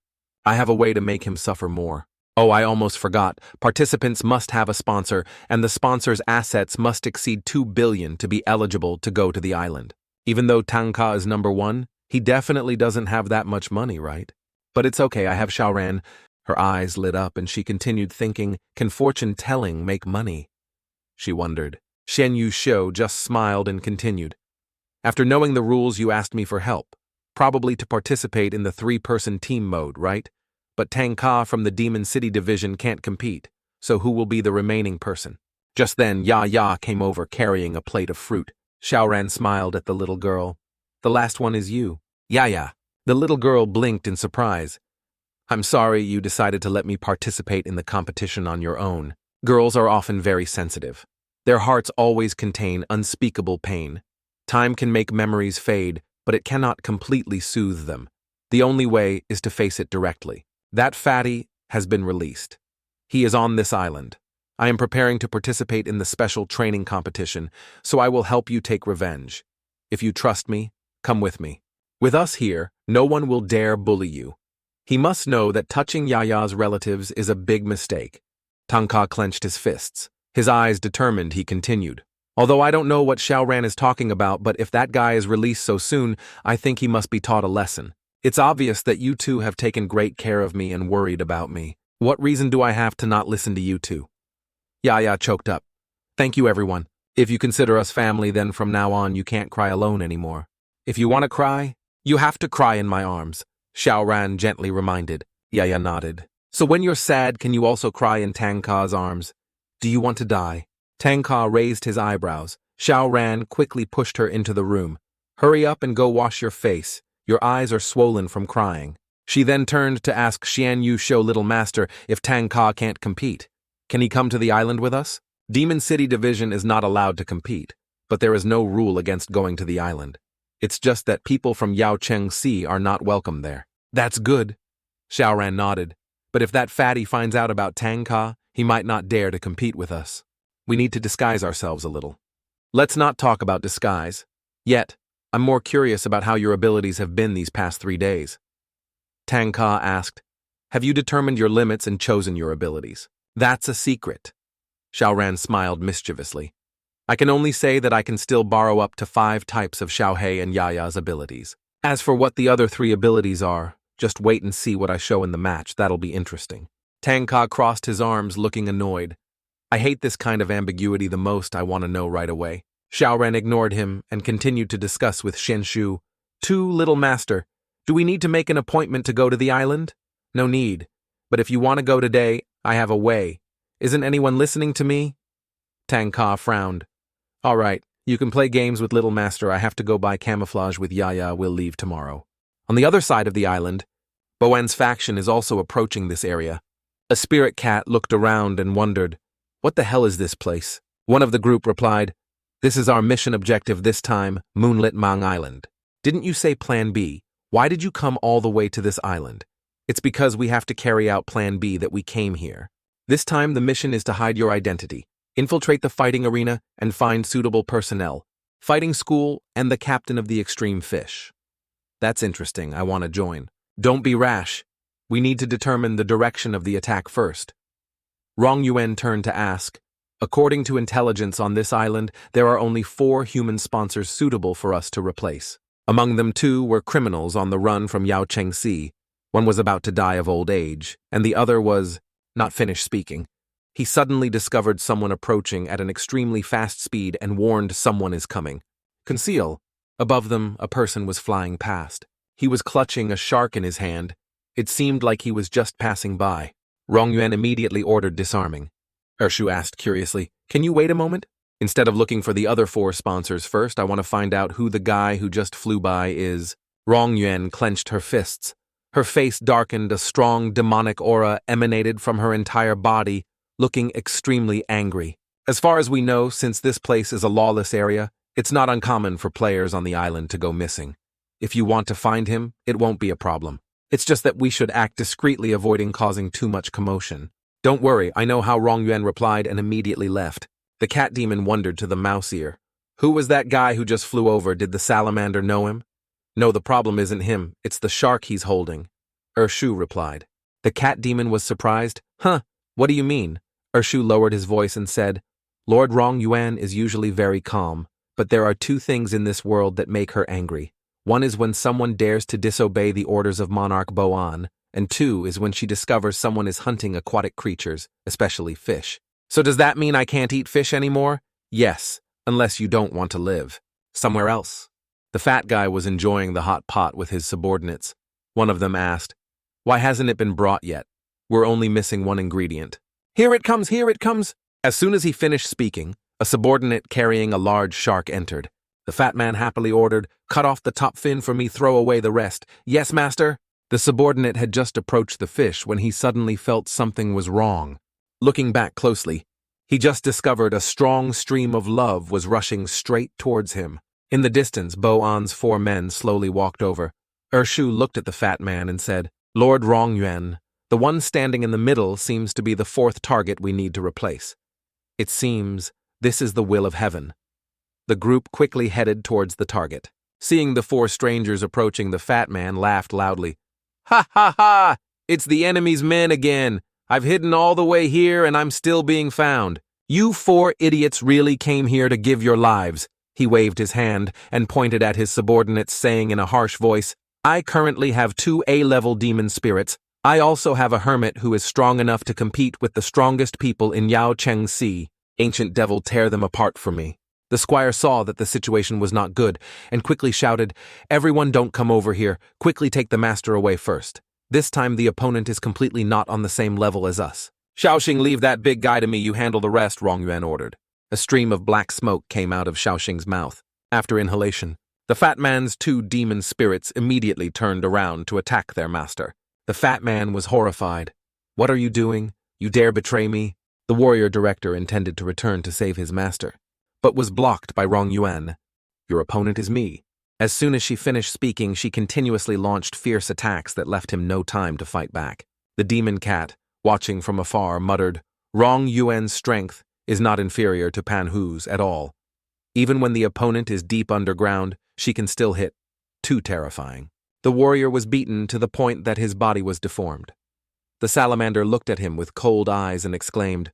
I have a way to make him suffer more. Oh, I almost forgot. Participants must have a sponsor, and the sponsor's assets must exceed 2 billion to be eligible to go to the island. Even though Tanga is number 1, he definitely doesn't have that much money, right? But it's okay, I have Xiao Ran." Her eyes lit up and she continued thinking, can fortune-telling make money? She wondered. Xian Yushu just smiled and continued. "After knowing the rules, you asked me for help. Probably to participate in the 3-person team mode, right? But Tanga from the Demon City division can't compete, so who will be the remaining person?" Just then, Ya came over carrying a plate of fruit. Xiao Ran smiled at the little girl. "The last one is you." "Ya." The little girl blinked in surprise. I'm sorry you decided to let me participate in the competition on your own. Girls are often very sensitive. Their hearts always contain unspeakable pain. Time can make memories fade, but it cannot completely soothe them. The only way is to face it directly. That fatty has been released. He is on this island. I am preparing to participate in the special training competition, so I will help you take revenge. If you trust me, come with me. With us here, no one will dare bully you. He must know that touching Yaya's relatives is a big mistake. Tanga clenched his fists. His eyes determined, he continued. Although I don't know what Xiao Ran is talking about, but if that guy is released so soon, I think he must be taught a lesson. It's obvious that you two have taken great care of me and worried about me. What reason do I have to not listen to you two? Yaya choked up. Thank you, everyone. If you consider us family, then from now on you can't cry alone anymore. If you want to cry, you have to cry in my arms, Xiao Ran gently reminded. Yaya nodded. So when you're sad, can you also cry in Tangka's arms? Do you want to die? Tangka raised his eyebrows. Xiao Ran quickly pushed her into the room. Hurry up and go wash your face. Your eyes are swollen from crying. She then turned to ask Xian Yu Shou Little Master if Tangka can't compete. Can he come to the island with us? Demon City Division is not allowed to compete, but there is no rule against going to the island. It's just that people from Yao Cheng Si are not welcome there. That's good. Xiao Ran nodded. But if that fatty finds out about Tangka, he might not dare to compete with us. We need to disguise ourselves a little. Let's not talk about disguise. Yet, I'm more curious about how your abilities have been these past 3 days. Tangka asked, have you determined your limits and chosen your abilities? That's a secret. Xiao Ran smiled mischievously. I can only say that I can still borrow up to 5 types of Xiaohei and Yaya's abilities. As for what the other 3 abilities are, just wait and see what I show in the match. That'll be interesting. Tangka crossed his arms, looking annoyed. I hate this kind of ambiguity the most. I want to know right away. Xiao Ran ignored him and continued to discuss with Xinshu. Little Master, do we need to make an appointment to go to the island? No need. But if you want to go today, I have a way. Isn't anyone listening to me? Tangka frowned. All right, you can play games with Little Master. I have to go buy camouflage with Yaya. We'll leave tomorrow. On the other side of the island, Bowen's faction is also approaching this area. A spirit cat looked around and wondered, what the hell is this place? One of the group replied, this is our mission objective this time, Moonlit Mang Island. Didn't you say Plan B? Why did you come all the way to this island? It's because we have to carry out Plan B that we came here. This time the mission is to hide your identity, infiltrate the fighting arena, and find suitable personnel, fighting school, and the captain of the extreme fish. That's interesting. I want to join. Don't be rash. We need to determine the direction of the attack first. Rong Yuan turned to ask, according to intelligence on this island, there are only 4 human sponsors suitable for us to replace. Among them 2 were criminals on the run from Yao Cheng Si. One was about to die of old age, and the other was not finished speaking. He suddenly discovered someone approaching at an extremely fast speed and warned someone is coming. Conceal. Above them, a person was flying past. He was clutching a shark in his hand. It seemed like he was just passing by. Rong Yuan immediately ordered disarming. Ershu asked curiously, can you wait a moment? Instead of looking for the other 4 sponsors first, I want to find out who the guy who just flew by is. Rong Yuan clenched her fists. Her face darkened, a strong demonic aura emanated from her entire body, looking extremely angry. As far as we know, since this place is a lawless area, it's not uncommon for players on the island to go missing. If you want to find him, it won't be a problem. It's just that we should act discreetly, avoiding causing too much commotion. Don't worry, I know how, Rong Yuan replied and immediately left. The cat demon wondered to the mouse ear. Who was that guy who just flew over? Did the salamander know him? No, the problem isn't him, it's the shark he's holding. Ershu replied. The cat demon was surprised. Huh, what do you mean? Ershu lowered his voice and said, Lord Rong Yuan is usually very calm, but there are 2 things in this world that make her angry. One is when someone dares to disobey the orders of Monarch Boan, and 2 is when she discovers someone is hunting aquatic creatures, especially fish. So does that mean I can't eat fish anymore? Yes, unless you don't want to live somewhere else. The fat guy was enjoying the hot pot with his subordinates. One of them asked, why hasn't it been brought yet? We're only missing 1 ingredient. Here it comes, here it comes. As soon as he finished speaking, a subordinate carrying a large shark entered. The fat man happily ordered, cut off the top fin for me, throw away the rest. Yes, master. The subordinate had just approached the fish when he suddenly felt something was wrong. Looking back closely, he just discovered a strong stream of love was rushing straight towards him. In the distance, Bo-An's 4 men slowly walked over. Ershu looked at the fat man and said, "Lord Rongyuan, the one standing in the middle seems to be the 4th target we need to replace. It seems this is the will of heaven." The group quickly headed towards the target. Seeing the 4 strangers approaching, the fat man laughed loudly. "Ha ha ha! It's the enemy's men again. I've hidden all the way here and I'm still being found. You 4 idiots really came here to give your lives." He waved his hand and pointed at his subordinates, saying in a harsh voice, "I currently have 2 A-level demon spirits. I also have a hermit who is strong enough to compete with the strongest people in Yao Cheng Si. Ancient devil, tear them apart for me." The squire saw that the situation was not good and quickly shouted, "Everyone don't come over here. Quickly take the master away first. This time the opponent is completely not on the same level as us." "Xiaoxing, leave that big guy to me, you handle the rest," Rongyuan ordered. A stream of black smoke came out of Xiaoxing's mouth. After inhalation, the fat man's 2 demon spirits immediately turned around to attack their master. The fat man was horrified. "What are you doing? You dare betray me?" The warrior director intended to return to save his master, but was blocked by Rongyuan. "Your opponent is me." As soon as she finished speaking, she continuously launched fierce attacks that left him no time to fight back. The demon cat, watching from afar, muttered, "Rongyuan's strength is not inferior to Pan Hu's at all. Even when the opponent is deep underground, she can still hit. Too terrifying." The warrior was beaten to the point that his body was deformed. The salamander looked at him with cold eyes and exclaimed,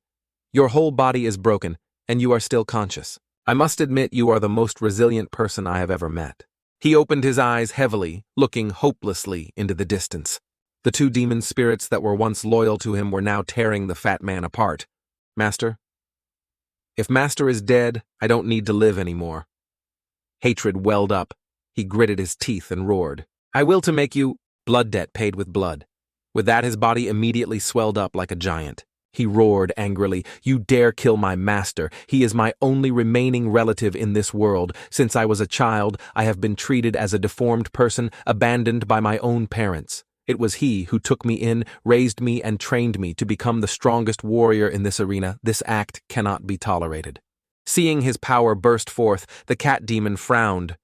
"Your whole body is broken, and you are still conscious. I must admit you are the most resilient person I have ever met." He opened his eyes heavily, looking hopelessly into the distance. The 2 demon spirits that were once loyal to him were now tearing the fat man apart. "Master? If Master is dead, I don't need to live anymore." Hatred welled up. He gritted his teeth and roared, "I will to make you blood debt paid with blood." With that, his body immediately swelled up like a giant. He roared angrily, "You dare kill my master. He is my only remaining relative in this world. Since I was a child, I have been treated as a deformed person, abandoned by my own parents. It was he who took me in, raised me, and trained me to become the strongest warrior in this arena. This act cannot be tolerated." Seeing his power burst forth, the cat demon frowned.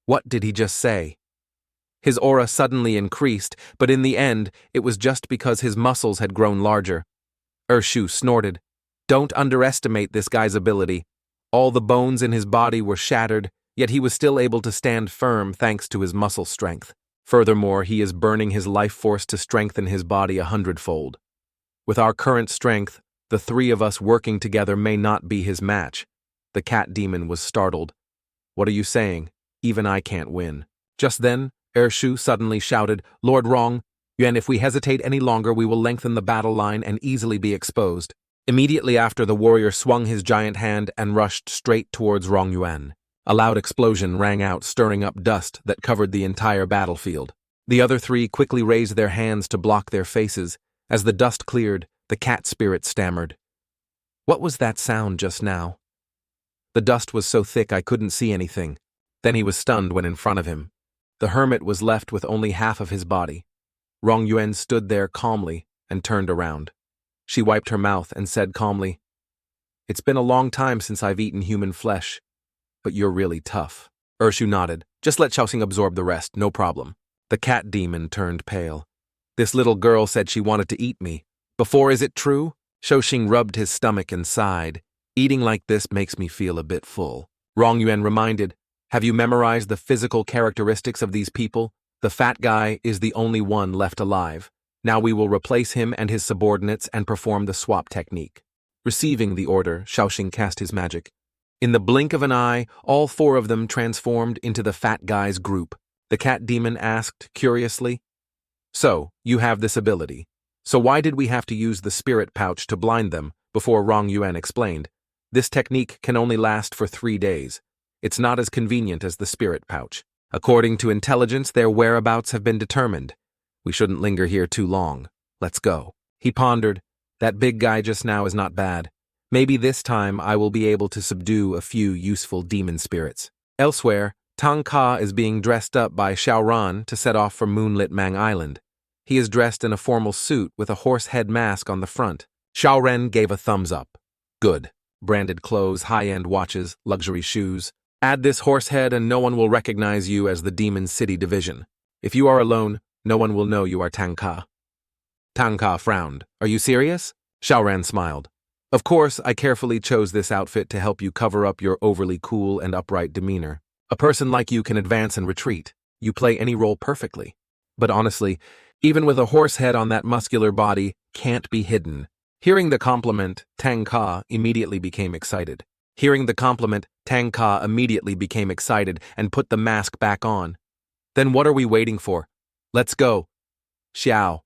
What did he just say? His aura suddenly increased, but in the end, it was just because his muscles had grown larger. Ershu snorted. "Don't underestimate this guy's ability. All the bones in his body were shattered, yet he was still able to stand firm thanks to his muscle strength. Furthermore, he is burning his life force to strengthen his body 100-fold. With our current strength, the 3 of us working together may not be his match." The cat demon was startled. "What are you saying? Even I can't win." Just then, Ershu suddenly shouted, "Lord Rong, Yuan, if we hesitate any longer, we will lengthen the battle line and easily be exposed." Immediately after, the warrior swung his giant hand and rushed straight towards Rongyuan. A loud explosion rang out, stirring up dust that covered the entire battlefield. The other 3 quickly raised their hands to block their faces. As the dust cleared, the cat spirit stammered, "What was that sound just now?" The dust was so thick I couldn't see anything. Then he was stunned when in front of him. The hermit was left with only half of his body. Rongyuan stood there calmly and turned around. She wiped her mouth and said calmly, "It's been a long time since I've eaten human flesh, but you're really tough." Ershu nodded. "Just let Xiaoxing absorb the rest, no problem." The cat demon turned pale. "This little girl said she wanted to eat me. Before, is it true?" Xiaoxing rubbed his stomach and sighed. "Eating like this makes me feel a bit full." Rongyuan reminded, "Have you memorized the physical characteristics of these people? The fat guy is the only one left alive. Now we will replace him and his subordinates and perform the swap technique." Receiving the order, Xiaoxing cast his magic. In the blink of an eye, all 4 of them transformed into the fat guy's group. The cat demon asked curiously, "So, you have this ability. So why did we have to use the spirit pouch to blind them?" Before Rongyuan explained, "This technique can only last for 3 days. It's not as convenient as the spirit pouch. According to intelligence, their whereabouts have been determined. We shouldn't linger here too long. Let's go." He pondered, "That big guy just now is not bad. Maybe this time I will be able to subdue a few useful demon spirits." Elsewhere, Tanga is being dressed up by Xiao Ran to set off for moonlit Mang Island. He is dressed in a formal suit with a horse head mask on the front. Xiao Ran gave a thumbs up. Good. Branded clothes, high-end watches, luxury shoes. Add this horse head and no one will recognize you as the Demon City Division. If you are alone, no one will know you are Tanga. Tanga frowned. Are you serious? Xiao Ran smiled. Of course, I carefully chose this outfit to help you cover up your overly cool and upright demeanor. A person like you can advance and retreat. You play any role perfectly. But honestly, even with a horse head on that muscular body, can't be hidden. Hearing the compliment, Tang Ka immediately became excited. And put the mask back on. Then what are we waiting for? Let's go. Xiao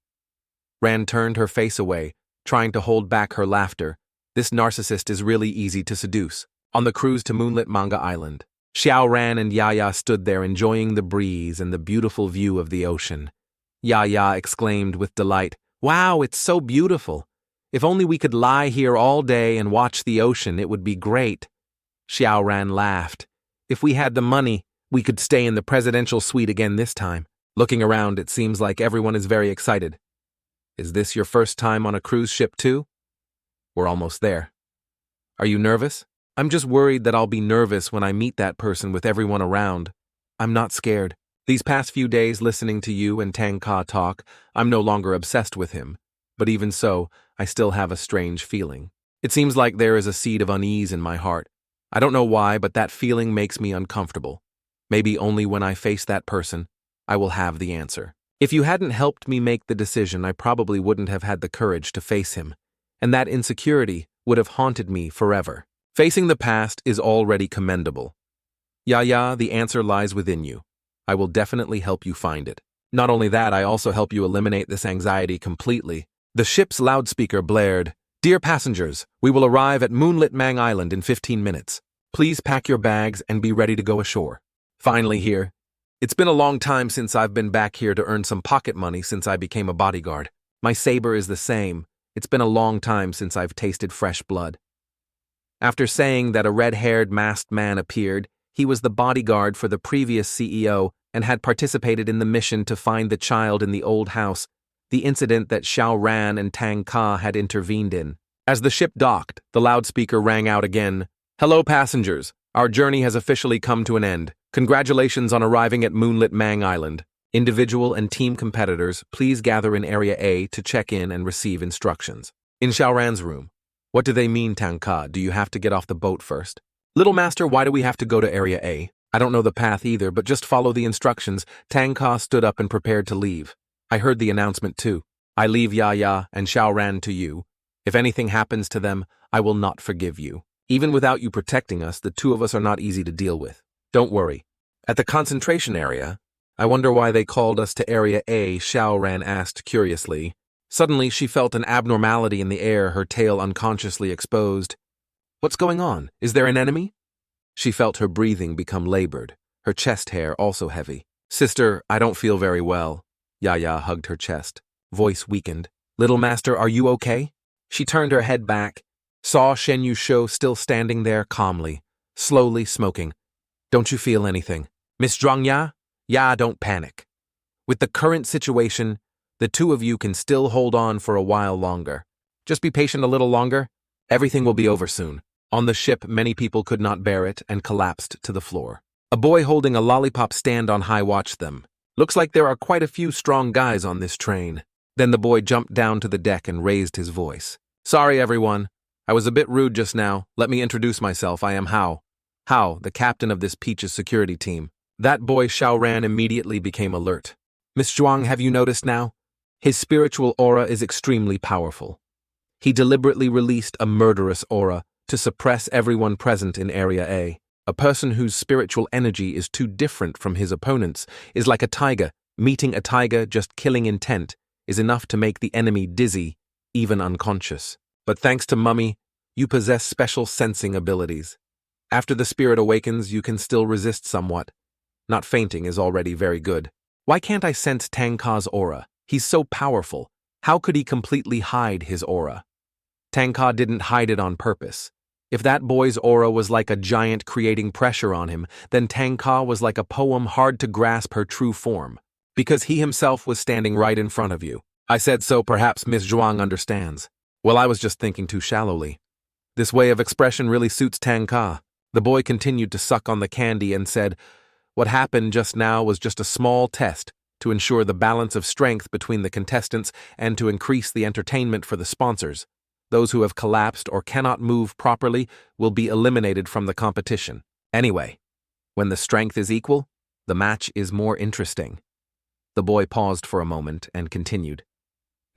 Ran turned her face away, trying to hold back her laughter. This narcissist is really easy to seduce. On the cruise to moonlit Manga Island, Xiao Ran and Yaya stood there enjoying the breeze and the beautiful view of the ocean. Yaya exclaimed with delight, "Wow, it's so beautiful. If only we could lie here all day and watch the ocean, it would be great." Xiao Ran laughed. "If we had the money, we could stay in the presidential suite again this time." Looking around, it seems like everyone is very excited. Is this your first time on a cruise ship too? We're almost there. Are you nervous? I'm just worried that I'll be nervous when I meet that person with everyone around. I'm not scared. These past few days listening to you and Tang Ka talk, I'm no longer obsessed with him. But even so, I still have a strange feeling. It seems like there is a seed of unease in my heart. I don't know why, but that feeling makes me uncomfortable. Maybe only when I face that person, I will have the answer. If you hadn't helped me make the decision, I probably wouldn't have had the courage to face him. And that insecurity would have haunted me forever. Facing the past is already commendable. Yaya, the answer lies within you. I will definitely help you find it. Not only that, I also help you eliminate this anxiety completely. The ship's loudspeaker blared. "Dear passengers, we will arrive at moonlit Mang Island in 15 minutes. Please pack your bags and be ready to go ashore." Finally here. It's been a long time since I've been back here to earn some pocket money since I became a bodyguard. My saber is the same. It's been a long time since I've tasted fresh blood. After saying that a red-haired masked man appeared, he was the bodyguard for the previous CEO and had participated in the mission to find the child in the old house, the incident that Xiao Ran and Tang Ka had intervened in. As the ship docked, the loudspeaker rang out again. "Hello, passengers. Our journey has officially come to an end. Congratulations on arriving at moonlit Mang Island. Individual and team competitors, please gather in Area A to check in and receive instructions." In Xiao Ran's room. "What do they mean, Tang Ka? Do you have to get off the boat first?" "Little master, why do we have to go to Area A? I don't know the path either, but just follow the instructions." Tang Ka stood up and prepared to leave. "I heard the announcement too. I leave Yaya and Xiao Ran to you. If anything happens to them, I will not forgive you. Even without you protecting us, the two of us are not easy to deal with. Don't worry." At the concentration area, "I wonder why they called us to Area A," Xiao Ran asked curiously. Suddenly, she felt an abnormality in the air, her tail unconsciously exposed. "What's going on? Is there an enemy?" She felt her breathing become labored, her chest hair also heavy. "Sister, I don't feel very well." Yaya hugged her chest, voice weakened. "Little master, are you okay?" She turned her head back, saw Shen Yusho still standing there calmly, slowly smoking. "Don't you feel anything?" "Miss Zhuangya? Ya, don't panic. With the current situation, the two of you can still hold on for a while longer. Just be patient a little longer. Everything will be over soon." On the ship, many people could not bear it and collapsed to the floor. A boy holding a lollipop stand on high watched them. "Looks like there are quite a few strong guys on this train." Then the boy jumped down to the deck and raised his voice. "Sorry, everyone. I was a bit rude just now. Let me introduce myself. I am Hao. Hao, the captain of this Peach's security team." That boy Xiao Ran immediately became alert. "Miss Zhuang, have you noticed now? His spiritual aura is extremely powerful. He deliberately released a murderous aura to suppress everyone present in Area A. A person whose spiritual energy is too different from his opponents is like a tiger. Meeting a tiger, just killing intent, is enough to make the enemy dizzy, even unconscious. But thanks to Mummy, you possess special sensing abilities. After the spirit awakens, you can still resist somewhat. Not fainting is already very good. Why can't I sense Tang Ka's aura? He's so powerful. How could he completely hide his aura?" Tang Ka didn't hide it on purpose. If that boy's aura was like a giant creating pressure on him, then Tang Ka was like a poem hard to grasp her true form. Because he himself was standing right in front of you. I said so perhaps Miss Zhuang understands. Well, I was just thinking too shallowly. This way of expression really suits Tanga. The boy continued to suck on the candy and said, "What happened just now was just a small test to ensure the balance of strength between the contestants and to increase the entertainment for the sponsors. Those who have collapsed or cannot move properly will be eliminated from the competition. Anyway, when the strength is equal, the match is more interesting." The boy paused for a moment and continued.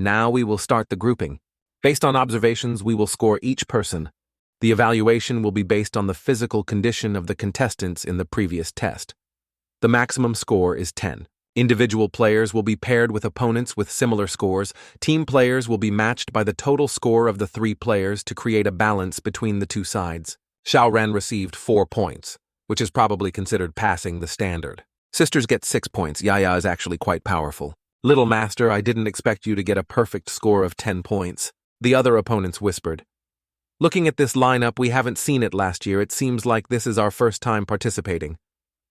"Now we will start the grouping. Based on observations, we will score each person. The evaluation will be based on the physical condition of the contestants in the previous test. The maximum score is 10. Individual players will be paired with opponents with similar scores. Team players will be matched by the total score of the 3 players to create a balance between the 2 sides. Xiao Ran received 4 points, which is probably considered passing the standard. Sisters get 6 points. Yaya is actually quite powerful. Little master, I didn't expect you to get a perfect score of 10 points. The other opponents whispered. Looking at this lineup, we haven't seen it last year. It seems like this is our first time participating.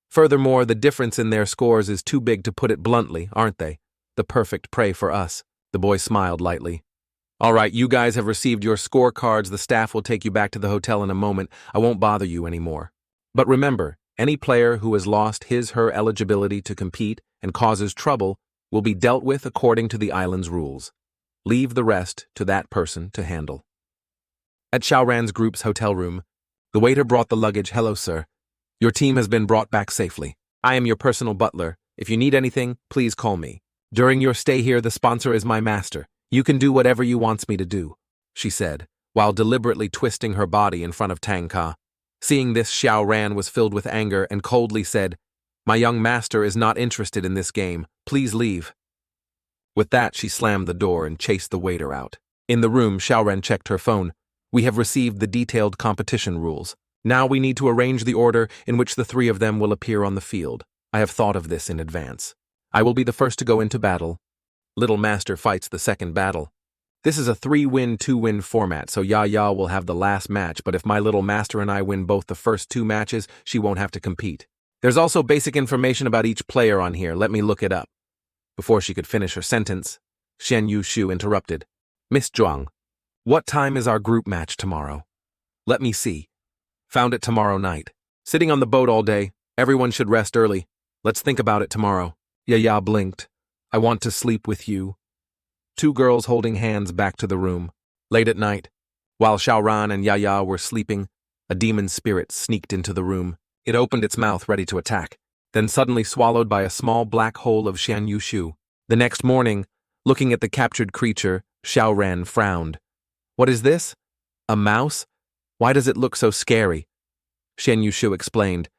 Furthermore, the difference in their scores is too big to put it bluntly, aren't they? The perfect prey for us. The boy smiled lightly. All right, you guys have received your scorecards. The staff will take you back to the hotel in a moment. I won't bother you anymore. But remember, any player who has lost his/her eligibility to compete and causes trouble will be dealt with according to the island's rules. Leave the rest to that person to handle. At Xiao Ran's group's hotel room, the waiter brought the luggage. Hello, sir. Your team has been brought back safely. I am your personal butler. If you need anything, please call me. During your stay here, the sponsor is my master. You can do whatever you wants me to do, she said, while deliberately twisting her body in front of Tanga. Seeing this, Xiao Ran was filled with anger and coldly said, "My young master is not interested in this game. Please leave." With that, she slammed the door and chased the waiter out. In the room, Xiao Ran checked her phone. We have received the detailed competition rules. Now we need to arrange the order in which the 3 of them will appear on the field. I have thought of this in advance. I will be the first to go into battle. Little Master fights the second battle. This is a 3-win, 2-win format, so Yaya will have the last match, but if my Little Master and I win both the first 2 matches, she won't have to compete. There's also basic information about each player on here. Let me look it up. Before she could finish her sentence, Shen Yushu interrupted. Miss Zhuang, what time is our group match tomorrow? Let me see. Found it tomorrow night. Sitting on the boat all day. Everyone should rest early. Let's think about it tomorrow. Yaya blinked. I want to sleep with you. 2 girls holding hands back to the room. Late at night, while Xiao Ran and Yaya were sleeping, a demon spirit sneaked into the room. It opened its mouth ready to attack, then suddenly swallowed by a small black hole of Shan Yushu. The next morning, looking at the captured creature, Xiao Ran frowned. What is this? A mouse? Why does it look so scary? Shen Yushu explained.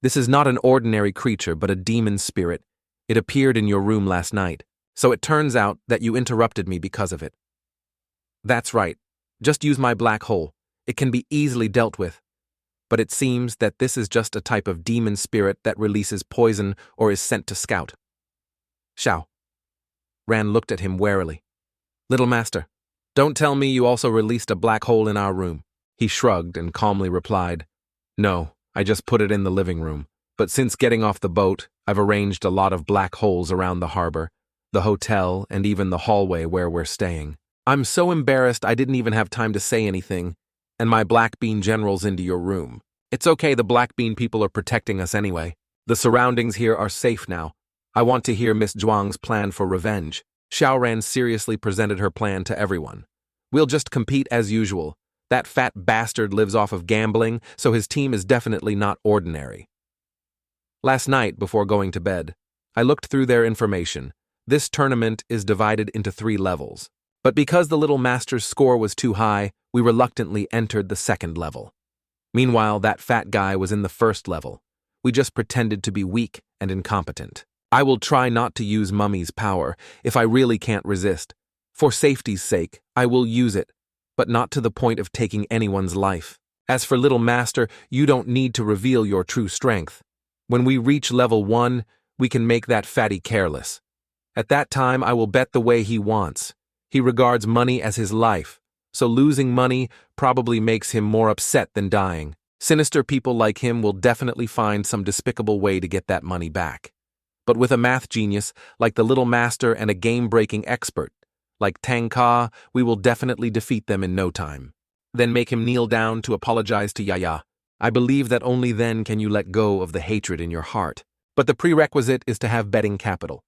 This is not an ordinary creature, but a demon spirit. It appeared in your room last night, so it turns out that you interrupted me because of it. That's right. Just use my black hole. It can be easily dealt with. But it seems that this is just a type of demon spirit that releases poison or is sent to scout. Xiao Ran looked at him warily. Little Master, don't tell me you also released a black hole in our room. He shrugged and calmly replied, No, I just put it in the living room. But since getting off the boat, I've arranged a lot of black holes around the harbor, the hotel, and even the hallway where we're staying. I'm so embarrassed I didn't even have time to say anything, and my black bean general's into your room. It's okay, the black bean people are protecting us anyway. The surroundings here are safe now. I want to hear Miss Zhuang's plan for revenge. Xiao Ran seriously presented her plan to everyone. We'll just compete as usual. That fat bastard lives off of gambling, so his team is definitely not ordinary. Last night, before going to bed, I looked through their information. This tournament is divided into 3 levels. But because the Little Master's score was too high, we reluctantly entered the 2nd level. Meanwhile, that fat guy was in the 1st level. We just pretended to be weak and incompetent. I will try not to use Mummy's power if I really can't resist. For safety's sake, I will use it, but not to the point of taking anyone's life. As for Little Master, you don't need to reveal your true strength. When we reach level 1, we can make that fatty careless. At that time, I will bet the way he wants. He regards money as his life, so losing money probably makes him more upset than dying. Sinister people like him will definitely find some despicable way to get that money back. but with a math genius like the Little Master and a game-breaking expert like Tanga, we will definitely defeat them in no time. Then make him kneel down to apologize to Yaya. I believe that only then can you let go of the hatred in your heart. But the prerequisite is to have betting capital.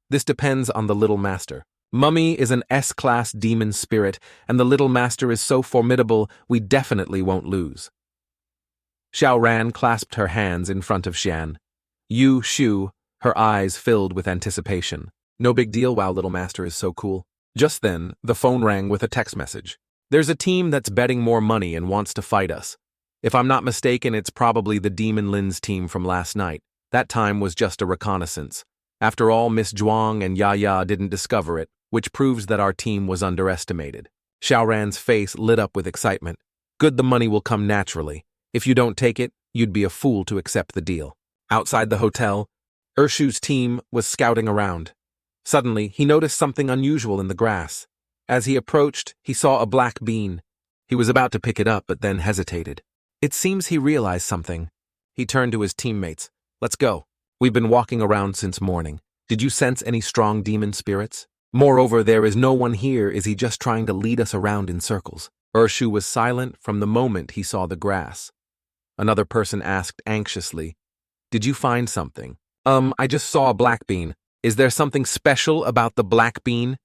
This depends on the Little Master. Mummy is an S-class demon spirit, and the Little Master is so formidable we definitely won't lose. Xiao Ran clasped her hands in front of Xian. Yu Shu, her eyes filled with anticipation. No big deal, wow, Little Master is so cool. Just then, the phone rang with a text message. There's a team that's betting more money and wants to fight us. If I'm not mistaken, it's probably the Demon Lin's team from last night. That time was just a reconnaissance. After all, Miss Zhuang and Yaya didn't discover it, which proves that our team was underestimated. Xiao Ran's face lit up with excitement. Good, the money will come naturally. If you don't take it, you'd be a fool to accept the deal. Outside the hotel, Ershu's team was scouting around. Suddenly, he noticed something unusual in the grass. As he approached, he saw a black bean. He was about to pick it up, but then hesitated. It seems he realized something. He turned to his teammates. Let's go. We've been walking around since morning. Did you sense any strong demon spirits? Moreover, there is no one here. Is he just trying to lead us around in circles? Ershu was silent from the moment he saw the grass. Another person asked anxiously, Did you find something? I just saw a black bean. Is there something special about the black bean?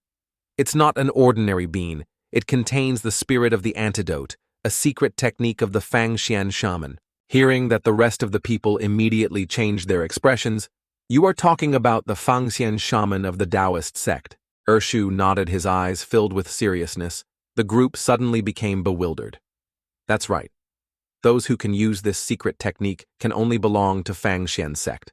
It's not an ordinary bean. It contains the spirit of the antidote, a secret technique of the Fangxian shaman. Hearing that the rest of the people immediately changed their expressions, you are talking about the Fangxian shaman of the Taoist sect. Ershu nodded, his eyes filled with seriousness. The group suddenly became bewildered. That's right. Those who can use this secret technique can only belong to Fangxian sect.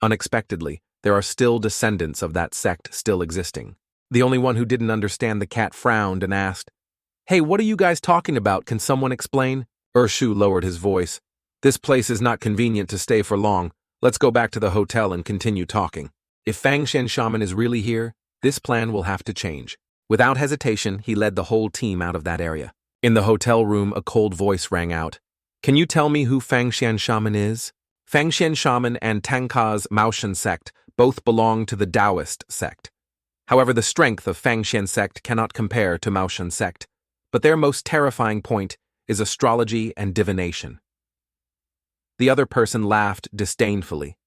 Unexpectedly, there are still descendants of that sect still existing. The only one who didn't understand the cat frowned and asked, Hey, what are you guys talking about? Can someone explain? Ershu lowered his voice. This place is not convenient to stay for long. Let's go back to the hotel and continue talking. If Fangxian shaman is really here, this plan will have to change. Without hesitation, he led the whole team out of that area. In the hotel room, a cold voice rang out. Can you tell me who Fangxian shaman is? Fangxian shaman and Tanga's Maoshan sect both belong to the Taoist sect. However, the strength of Fangxian sect cannot compare to Maoshan sect, but their most terrifying point is astrology and divination. The other person laughed disdainfully.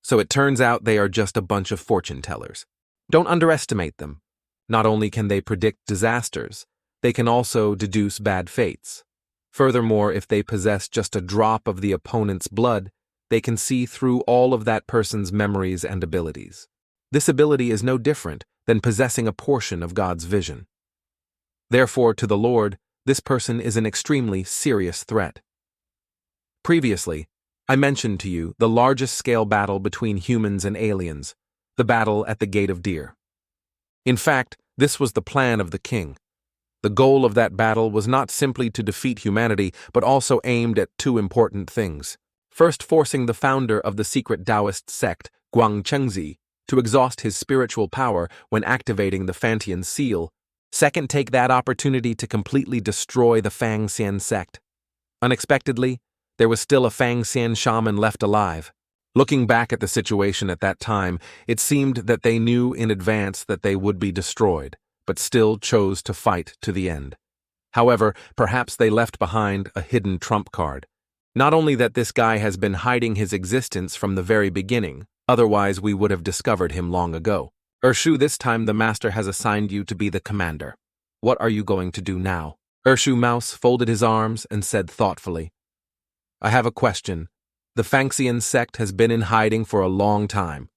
So it turns out they are just a bunch of fortune tellers. Don't underestimate them. Not only can they predict disasters, they can also deduce bad fates. Furthermore, if they possess just a drop of the opponent's blood, they can see through all of that person's memories and abilities. This ability is no different than possessing a portion of God's vision. Therefore, to the Lord, this person is an extremely serious threat. Previously, I mentioned to you the largest scale battle between humans and aliens, the battle at the Gate of Deer. In fact, this was the plan of the king. The goal of that battle was not simply to defeat humanity, but also aimed at two important things. First, forcing the founder of the secret Taoist sect, Guangchengzi, to exhaust his spiritual power when activating the Fantian seal. Second, take that opportunity to completely destroy the Fangxian sect. Unexpectedly, there was still a Fangxian shaman left alive. Looking back at the situation at that time, it seemed that they knew in advance that they would be destroyed, but still chose to fight to the end. However, perhaps they left behind a hidden trump card. Not only that this guy has been hiding his existence from the very beginning, otherwise we would have discovered him long ago. Ershu, this time the master has assigned you to be the commander. What are you going to do now? Ershu Mouse folded his arms and said thoughtfully, I have a question. The Fangxian sect has been in hiding for a long time.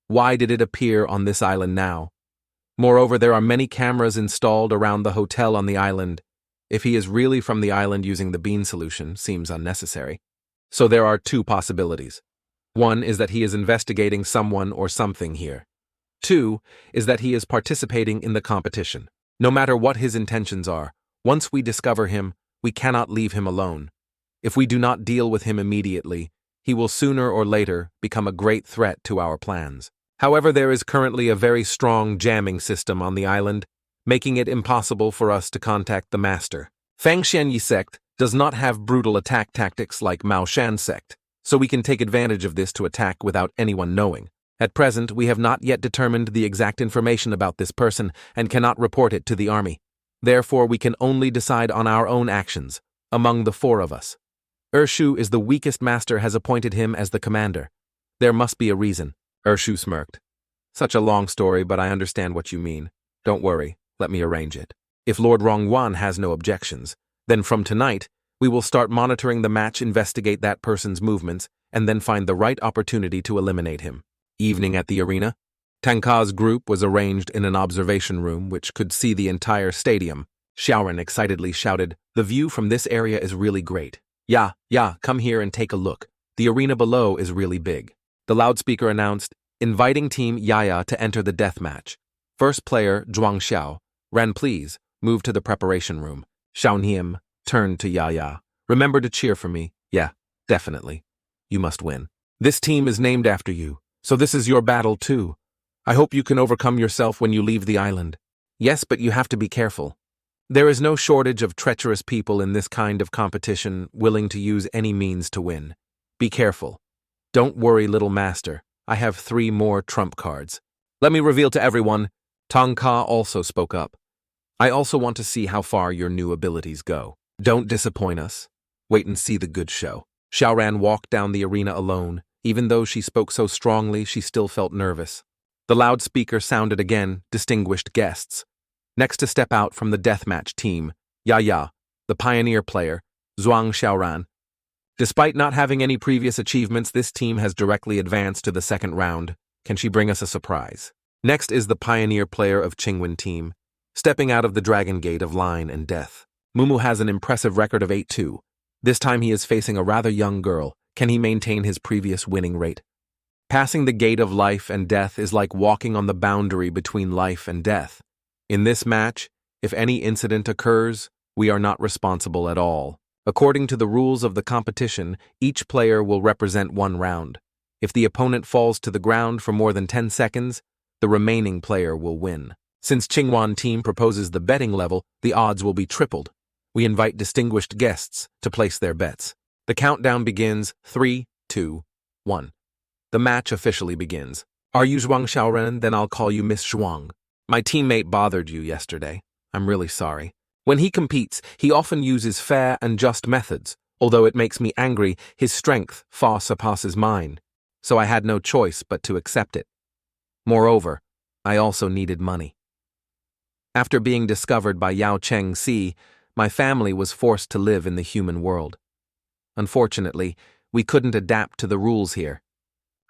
Why did it appear on this island now? Moreover, there are many cameras installed around the hotel on the island. If he is really from the island, using the bean solution seems unnecessary. So there are two possibilities. One is that he is investigating someone or something here. Two is that he is participating in the competition. No matter what his intentions are, once we discover him, we cannot leave him alone. If we do not deal with him immediately, he will sooner or later become a great threat to our plans. However, there is currently a very strong jamming system on the island, making it impossible for us to contact the master. Fangxian sect does not have brutal attack tactics like Maoshan sect, so we can take advantage of this to attack without anyone knowing. At present, we have not yet determined the exact information about this person and cannot report it to the army. Therefore, we can only decide on our own actions, among the four of us. Urshu is the weakest master has appointed him as the commander. There must be a reason. Urshu smirked. Such a long story, but I understand what you mean. Don't worry, let me arrange it. If Lord Rongwan has no objections, then from tonight, we will start monitoring the match, investigate that person's movements, and then find the right opportunity to eliminate him. Evening at the arena. Tanka's group was arranged in an observation room which could see the entire stadium. Xiao Ran excitedly shouted, "The view from this area is really great. Yeah, come here and take a look. The arena below is really big." The loudspeaker announced, inviting Team Yaya to enter the death match. First player, Zhuang Xiao, Ran, please, move to the preparation room. Xiao Niem turned to Yaya. Remember to cheer for me. Yeah, definitely. You must win. This team is named after you, so this is your battle too. I hope you can overcome yourself when you leave the island. Yes, but you have to be careful. There is no shortage of treacherous people in this kind of competition willing to use any means to win. Be careful. Don't worry, little master. I have 3 more trump cards. Let me reveal to everyone. Tanga also spoke up. I also want to see how far your new abilities go. Don't disappoint us. Wait and see the good show. Xiao Ran walked down the arena alone. Even though she spoke so strongly, she still felt nervous. The loudspeaker sounded again, distinguished guests. Next to step out from the deathmatch team, Yaya, the pioneer player, Zhuang Xiaoran. Despite not having any previous achievements, this team has directly advanced to the second round. Can she bring us a surprise? Next is the pioneer player of Qingwen team, stepping out of the Dragon Gate of Line and Death. Mumu has an impressive record of 8-2. This time he is facing a rather young girl. Can he maintain his previous winning rate? Passing the gate of life and death is like walking on the boundary between life and death. In this match, if any incident occurs, we are not responsible at all. According to the rules of the competition, each player will represent 1 round. If the opponent falls to the ground for more than 10 seconds, the remaining player will win. Since Qingwan team proposes the betting level, the odds will be tripled. We invite distinguished guests to place their bets. The countdown begins. 3, 2, 1. The match officially begins. Are you Zhuang Xiaoran? Then I'll call you Miss Zhuang. My teammate bothered you yesterday. I'm really sorry. When he competes, he often uses fair and just methods. Although it makes me angry, his strength far surpasses mine. So I had no choice but to accept it. Moreover, I also needed money. After being discovered by Yao Cheng Si, my family was forced to live in the human world. Unfortunately, we couldn't adapt to the rules here.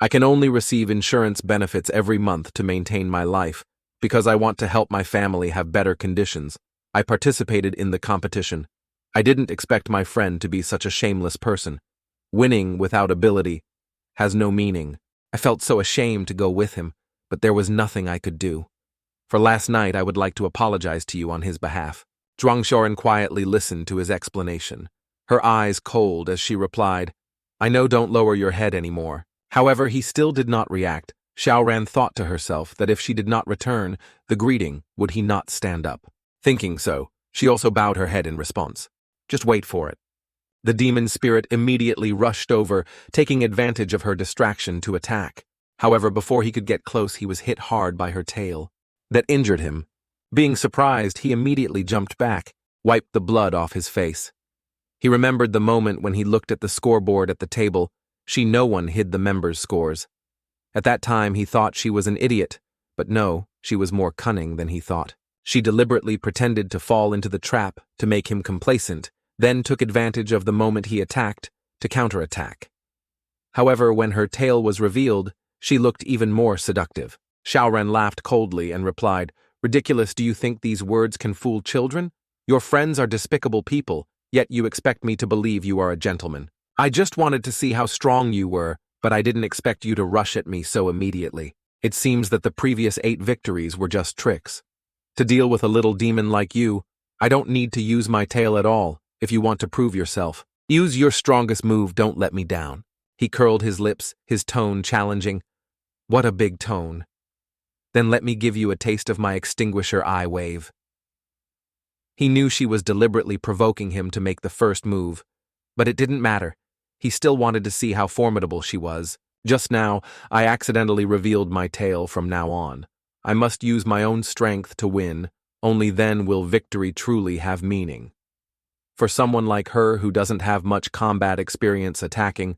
I can only receive insurance benefits every month to maintain my life, because I want to help my family have better conditions. I participated in the competition. I didn't expect my friend to be such a shameless person. Winning without ability has no meaning. I felt so ashamed to go with him, but there was nothing I could do. For last night, I would like to apologize to you on his behalf. Zhuang Xiaoran quietly listened to his explanation, her eyes cold as she replied, I know, don't lower your head anymore. However, he still did not react. Xiao Ran thought to herself that if she did not return the greeting, would he not stand up? Thinking so, she also bowed her head in response. Just wait for it. The demon spirit immediately rushed over, taking advantage of her distraction to attack. However, before he could get close, he was hit hard by her tail. That injured him. Being surprised, he immediately jumped back, wiped the blood off his face. He remembered the moment when he looked at the scoreboard at the table. No one hid the members' scores. At that time, he thought she was an idiot, but no, she was more cunning than he thought. She deliberately pretended to fall into the trap to make him complacent, then took advantage of the moment he attacked to counterattack. However, when her tail was revealed, she looked even more seductive. Xiao Ran laughed coldly and replied, Ridiculous, do you think these words can fool children? Your friends are despicable people, yet you expect me to believe you are a gentleman. I just wanted to see how strong you were, but I didn't expect you to rush at me so immediately. It seems that the previous 8 victories were just tricks. To deal with a little demon like you, I don't need to use my tail at all if you want to prove yourself. Use your strongest move, don't let me down. He curled his lips, his tone challenging. What a big tone. Then let me give you a taste of my extinguisher eye wave. He knew she was deliberately provoking him to make the first move, but it didn't matter. He still wanted to see how formidable she was. Just now, I accidentally revealed my tale from now on. I must use my own strength to win, only then will victory truly have meaning. For someone like her who doesn't have much combat experience attacking,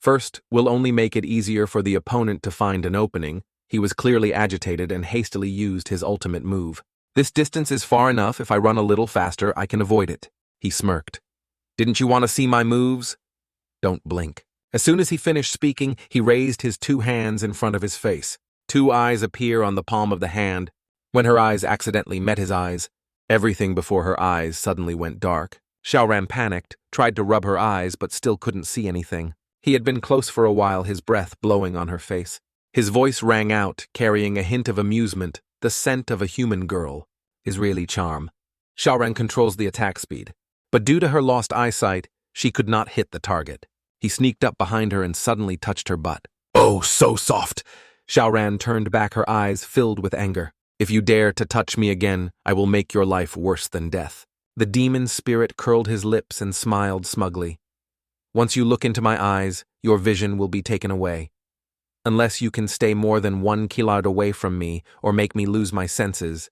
first will only make it easier for the opponent to find an opening. He was clearly agitated and hastily used his ultimate move. This distance is far enough. If I run a little faster, I can avoid it. He smirked. Didn't you want to see my moves? Don't blink. As soon as he finished speaking, he raised his two hands in front of his face. Two eyes appear on the palm of the hand. When her eyes accidentally met his eyes, everything before her eyes suddenly went dark. Xiao Ran panicked, tried to rub her eyes, but still couldn't see anything. He had been close for a while, his breath blowing on her face. His voice rang out, carrying a hint of amusement, the scent of a human girl. Israeli charm. Xiao Ran controls the attack speed, but due to her lost eyesight, she could not hit the target. He sneaked up behind her and suddenly touched her butt. Oh, so soft! Xiao Ran turned back, her eyes filled with anger. If you dare to touch me again, I will make your life worse than death. The demon spirit curled his lips and smiled smugly. Once you look into my eyes, your vision will be taken away. Unless you can stay more than 1 kilometer away from me or make me lose my senses,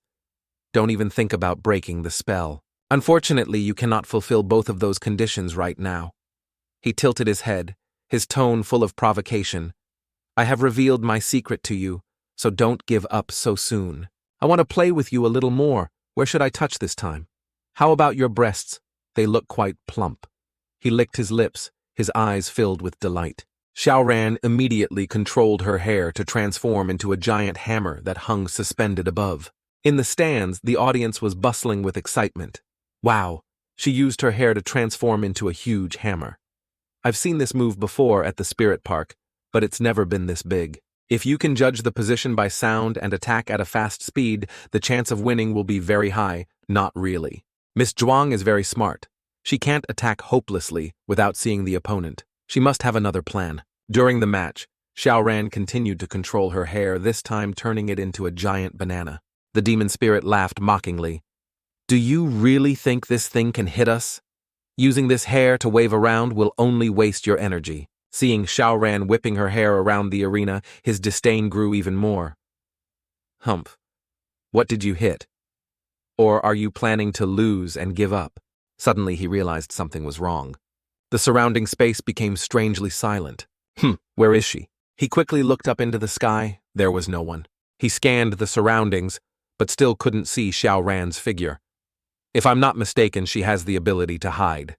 don't even think about breaking the spell. Unfortunately, you cannot fulfill both of those conditions right now. He tilted his head, his tone full of provocation. I have revealed my secret to you, so don't give up so soon. I want to play with you a little more. Where should I touch this time? How about your breasts? They look quite plump. He licked his lips, his eyes filled with delight. Xiao Ran immediately controlled her hair to transform into a giant hammer that hung suspended above. In the stands, the audience was bustling with excitement. Wow, she used her hair to transform into a huge hammer. I've seen this move before at the Spirit Park, but it's never been this big. If you can judge the position by sound and attack at a fast speed, the chance of winning will be very high. Not really. Miss Zhuang is very smart. She can't attack hopelessly without seeing the opponent. She must have another plan. During the match, Xiao Ran continued to control her hair, this time turning it into a giant banana. The demon spirit laughed mockingly. Do you really think this thing can hit us? Using this hair to wave around will only waste your energy. Seeing Xiao Ran whipping her hair around the arena, his disdain grew even more. Humph. What did you hit? Or are you planning to lose and give up? Suddenly he realized something was wrong. The surrounding space became strangely silent. Where is she? He quickly looked up into the sky. There was no one. He scanned the surroundings, but still couldn't see Xiao Ran's figure. If I'm not mistaken, she has the ability to hide.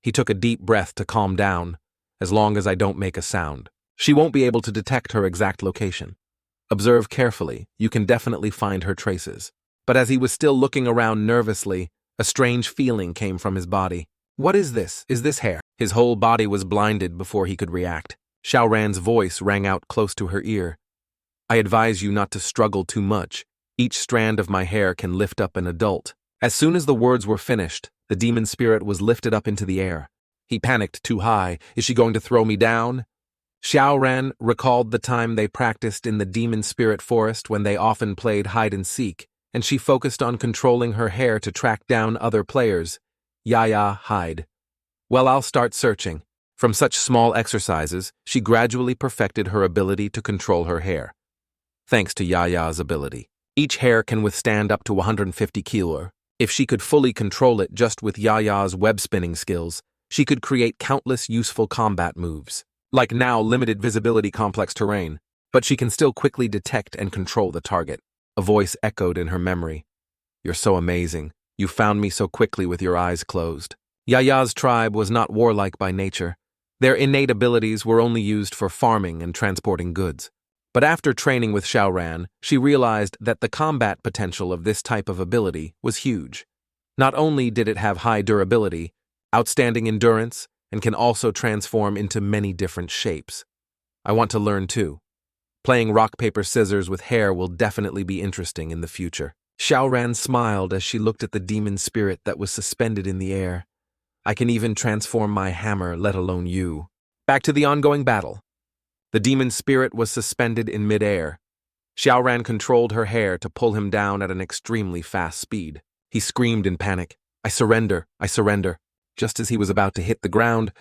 He took a deep breath to calm down. As long as I don't make a sound, she won't be able to detect her exact location. Observe carefully, you can definitely find her traces. But as he was still looking around nervously, a strange feeling came from his body. What is this? Is this hair? His whole body was blinded before he could react. Xiao Ran's voice rang out close to her ear. I advise you not to struggle too much. Each strand of my hair can lift up an adult. As soon as the words were finished, the demon spirit was lifted up into the air. He panicked too high. Is she going to throw me down? Xiao Ran recalled the time they practiced in the demon spirit forest when they often played hide and seek, and she focused on controlling her hair to track down other players. Yaya, hide. Well, I'll start searching. From such small exercises, she gradually perfected her ability to control her hair. Thanks to Yaya's ability, each hair can withstand up to 150 kilo. If she could fully control it just with Yaya's web-spinning skills, she could create countless useful combat moves, like now limited visibility complex terrain, but she can still quickly detect and control the target. A voice echoed in her memory. You're so amazing. You found me so quickly with your eyes closed. Yaya's tribe was not warlike by nature. Their innate abilities were only used for farming and transporting goods. But after training with Xiao Ran, she realized that the combat potential of this type of ability was huge. Not only did it have high durability, outstanding endurance, and can also transform into many different shapes. I want to learn too. Playing rock, paper, scissors with hair will definitely be interesting in the future. Xiao Ran smiled as she looked at the demon spirit that was suspended in the air. I can even transform my hammer, let alone you. Back to the ongoing battle. The demon spirit was suspended in midair. Xiao Ran controlled her hair to pull him down at an extremely fast speed. He screamed in panic, I surrender, I surrender. Just as he was about to hit the ground,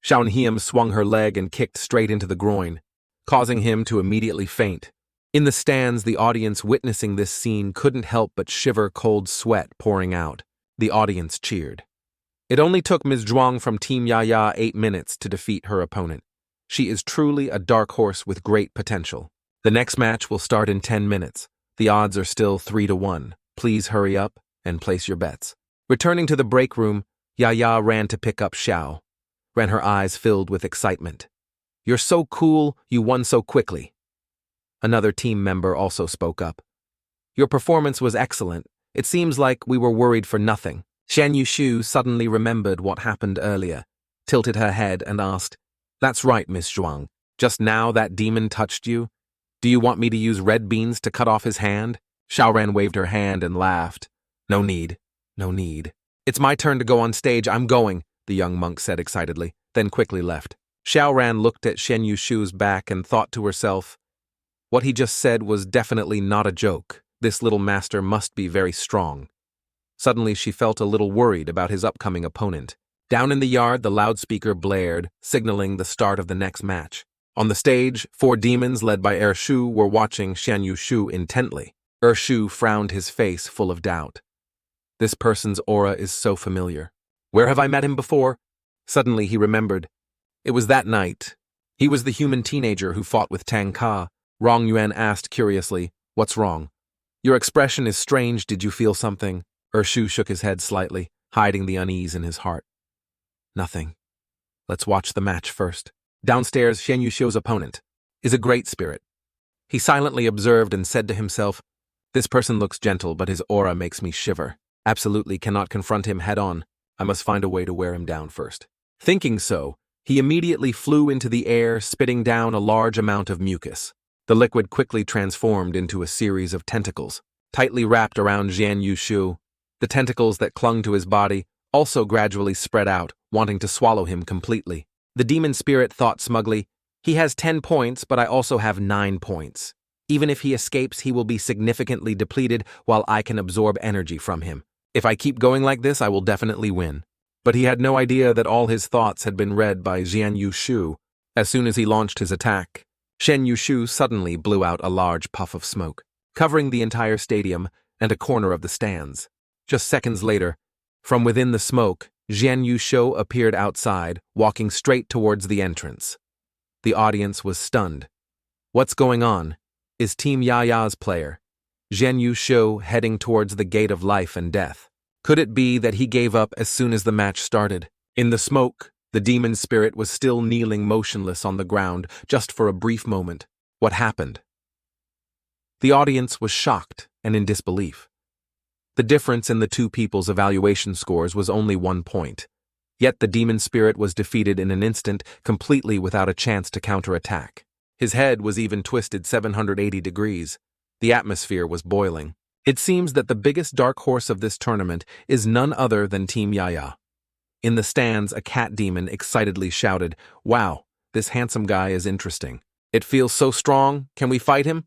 Xiao Hiam swung her leg and kicked straight into the groin. causing him to immediately faint. In the stands, the audience witnessing this scene couldn't help but shiver, cold sweat pouring out. The audience cheered. It only took Ms. Zhuang from Team Yaya 8 minutes to defeat her opponent. She is truly a dark horse with great potential. The next match will start in 10 minutes. The odds are still 3-1. Please hurry up and place your bets. Returning to the break room, Yaya ran to pick up Xiao Ran, her eyes filled with excitement. "You're so cool, you won so quickly." Another team member also spoke up. "Your performance was excellent. It seems like we were worried for nothing." Shan Yushu suddenly remembered what happened earlier, tilted her head and asked, "That's right, Miss Zhuang. Just now that demon touched you? Do you want me to use red beans to cut off his hand?" Xiao Ran waved her hand and laughed. "No need. No need. It's my turn to go on stage. I'm going," the young monk said excitedly, then quickly left. Xiao Ran looked at Shen Yushu's back and thought to herself, what he just said was definitely not a joke. This little master must be very strong. Suddenly she felt a little worried about his upcoming opponent. Down in the yard, the loudspeaker blared, signaling the start of the next match. On the stage, 4 demons led by Shu were watching Shan Yushu intently. Shu frowned, his face full of doubt. This person's aura is so familiar. Where have I met him before? Suddenly he remembered. It was that night. He was the human teenager who fought with Tanga. Rong Yuan asked curiously, "What's wrong? Your expression is strange. Did you feel something?" Shu shook his head slightly, hiding the unease in his heart. "Nothing. Let's watch the match first." Downstairs, Shen Yushu's opponent is a great spirit. He silently observed and said to himself, "This person looks gentle, but his aura makes me shiver. Absolutely cannot confront him head-on. I must find a way to wear him down first." Thinking so, he immediately flew into the air, spitting down a large amount of mucus. The liquid quickly transformed into a series of tentacles, tightly wrapped around Jian Yushu. The tentacles that clung to his body also gradually spread out, wanting to swallow him completely. The demon spirit thought smugly, "He has 10 points, but I also have 9 points. Even if he escapes, he will be significantly depleted while I can absorb energy from him. If I keep going like this, I will definitely win." But he had no idea that all his thoughts had been read by Jian Yushu. As soon as he launched his attack, Shen Yushu suddenly blew out a large puff of smoke, covering the entire stadium and a corner of the stands. Just seconds later, from within the smoke, Jian Yushu appeared outside, walking straight towards the entrance. The audience was stunned. What's going on? Is Team Yaya's player, Jian Yushu, heading towards the gate of life and death? Could it be that he gave up as soon as the match started? In the smoke, the demon spirit was still kneeling motionless on the ground, just for a brief moment. What happened? The audience was shocked and in disbelief. The difference in the two people's evaluation scores was only 1 point. Yet the demon spirit was defeated in an instant, completely without a chance to counterattack. His head was even twisted 780 degrees. The atmosphere was boiling. It seems that the biggest dark horse of this tournament is none other than Team Yaya. In the stands, a cat demon excitedly shouted, "Wow, this handsome guy is interesting. It feels so strong. Can we fight him?"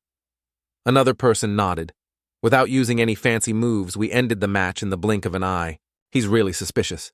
Another person nodded. "Without using any fancy moves, we ended the match in the blink of an eye. He's really suspicious."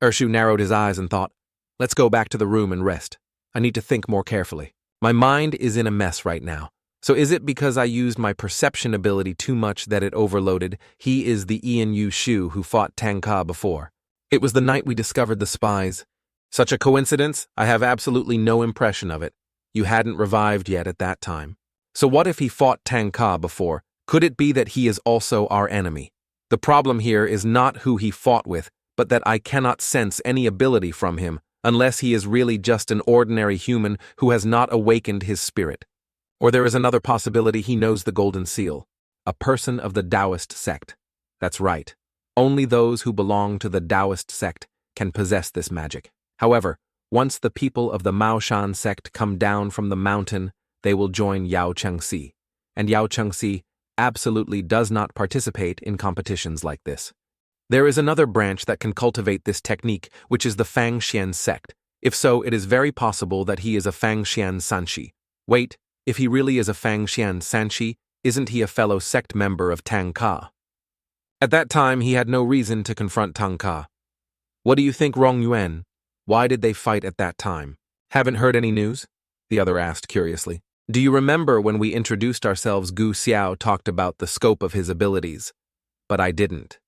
Shu narrowed his eyes and thought, "Let's go back to the room and rest. I need to think more carefully. My mind is in a mess right now. So is it because I used my perception ability too much that it overloaded? He is the Ian Yushu who fought Tangka before. It was the night we discovered the spies. Such a coincidence? I have absolutely no impression of it. You hadn't revived yet at that time. So what if he fought Tangka before? Could it be that he is also our enemy? The problem here is not who he fought with, but that I cannot sense any ability from him, unless he is really just an ordinary human who has not awakened his spirit. Or there is another possibility: he knows the Golden Seal. A person of the Taoist sect. That's right. Only those who belong to the Taoist sect can possess this magic. However, once the people of the Maoshan sect come down from the mountain, they will join Yao Chengxi. And Yao Chengxi absolutely does not participate in competitions like this. There is another branch that can cultivate this technique, which is the Fangxian sect. If so, it is very possible that he is a Fangxian Sanshi. Wait, if he really is a Fangxian Sanshi, isn't he a fellow sect member of Tangka? At that time, he had no reason to confront Tangka. What do you think, Rong Yuan? Why did they fight at that time? Haven't heard any news? the other asked curiously. Do you remember when we introduced ourselves? Gu Xiao talked about the scope of his abilities, but I didn't.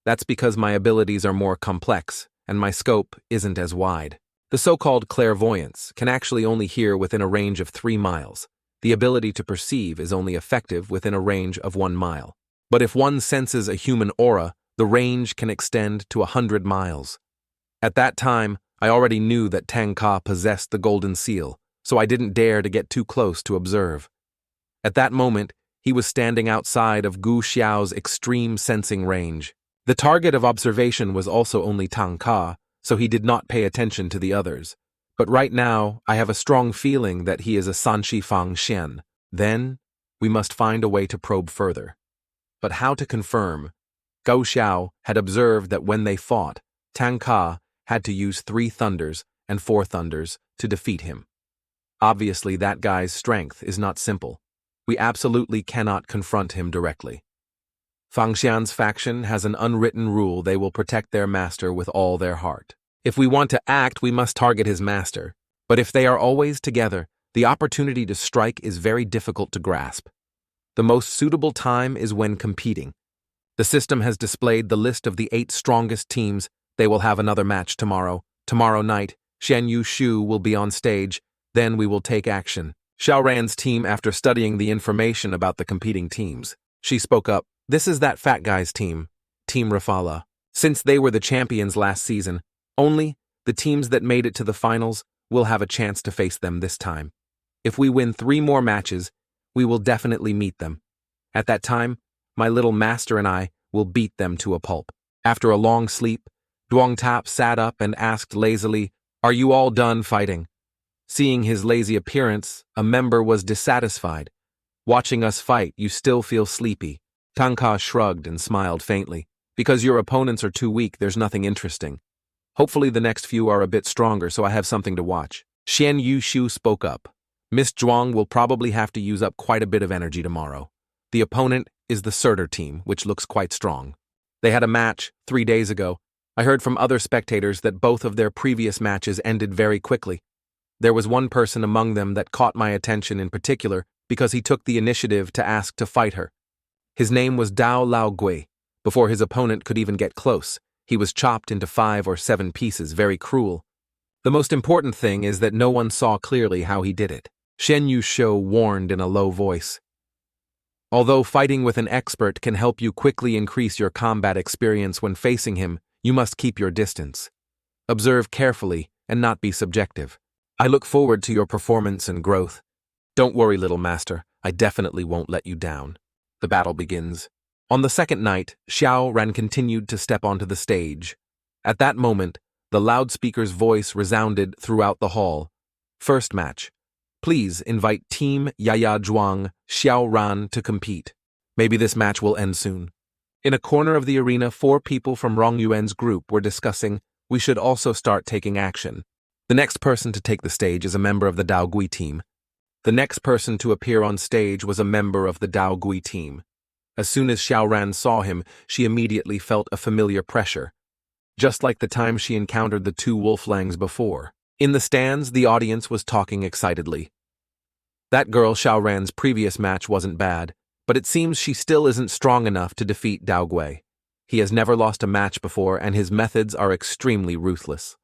That's because my abilities are more complex, and my scope isn't as wide. The so-called clairvoyance can actually only hear within a range of 3 miles. The ability to perceive is only effective within a range of 1 mile. But if one senses a human aura, the range can extend to 100 miles. At that time, I already knew that Tanga possessed the golden seal, so I didn't dare to get too close to observe. At that moment, he was standing outside of Gu Xiao's extreme sensing range. The target of observation was also only Tanga, so he did not pay attention to the others. But right now, I have a strong feeling that he is a Sanshi Fang Xian. Then, we must find a way to probe further. But how to confirm? Gao Xiao had observed that when they fought, Tanga had to use 3 thunders and 4 thunders to defeat him. Obviously, that guy's strength is not simple. We absolutely cannot confront him directly. Fang Xian's faction has an unwritten rule: they will protect their master with all their heart. If we want to act, we must target his master. But if they are always together, the opportunity to strike is very difficult to grasp. The most suitable time is when competing. The system has displayed the list of the 8 strongest teams. They will have another match tomorrow. Tomorrow night, Shen Yu Shu will be on stage. Then we will take action. Xiao Ran's team, after studying the information about the competing teams, she spoke up. This is that fat guy's team, Team Rafala. Since they were the champions last season, only the teams that made it to the finals will have a chance to face them this time. If we win 3 more matches, we will definitely meet them. At that time, my little master and I will beat them to a pulp. After a long sleep, Duong Tap sat up and asked lazily, "Are you all done fighting?" Seeing his lazy appearance, a member was dissatisfied. "Watching us fight, you still feel sleepy." Tanga shrugged and smiled faintly. "Because your opponents are too weak, there's nothing interesting. Hopefully the next few are a bit stronger, so I have something to watch." Shen Yu Shu spoke up. "Miss Zhuang will probably have to use up quite a bit of energy tomorrow. The opponent is the Surtur team, which looks quite strong. They had a match 3 days ago. I heard from other spectators that both of their previous matches ended very quickly. There was one person among them that caught my attention in particular because he took the initiative to ask to fight her. His name was Dao Lao Gui. Before his opponent could even get close, he was chopped into 5 or 7 pieces, very cruel. The most important thing is that no one saw clearly how he did it." Shen Yu Shu warned in a low voice. "Although fighting with an expert can help you quickly increase your combat experience when facing him, you must keep your distance. Observe carefully and not be subjective. I look forward to your performance and growth. Don't worry, little master, I definitely won't let you down." The battle begins. On the second night, Xiao Ran continued to step onto the stage. At that moment, the loudspeaker's voice resounded throughout the hall. "First match. Please invite Team Yaya Zhuang, Xiao Ran to compete. Maybe this match will end soon." In a corner of the arena, 4 people from Rong Yuan's group were discussing, "We should also start taking action." The next person to take the stage is a member of the Dao Gui team. The next person to appear on stage was a member of the Dao Gui team. As soon as Xiao Ran saw him, she immediately felt a familiar pressure, just like the time she encountered the 2 wolflangs before. In the stands, the audience was talking excitedly. That girl Xiao Ran's previous match wasn't bad, but it seems she still isn't strong enough to defeat Dao Gui. He has never lost a match before, and his methods are extremely ruthless.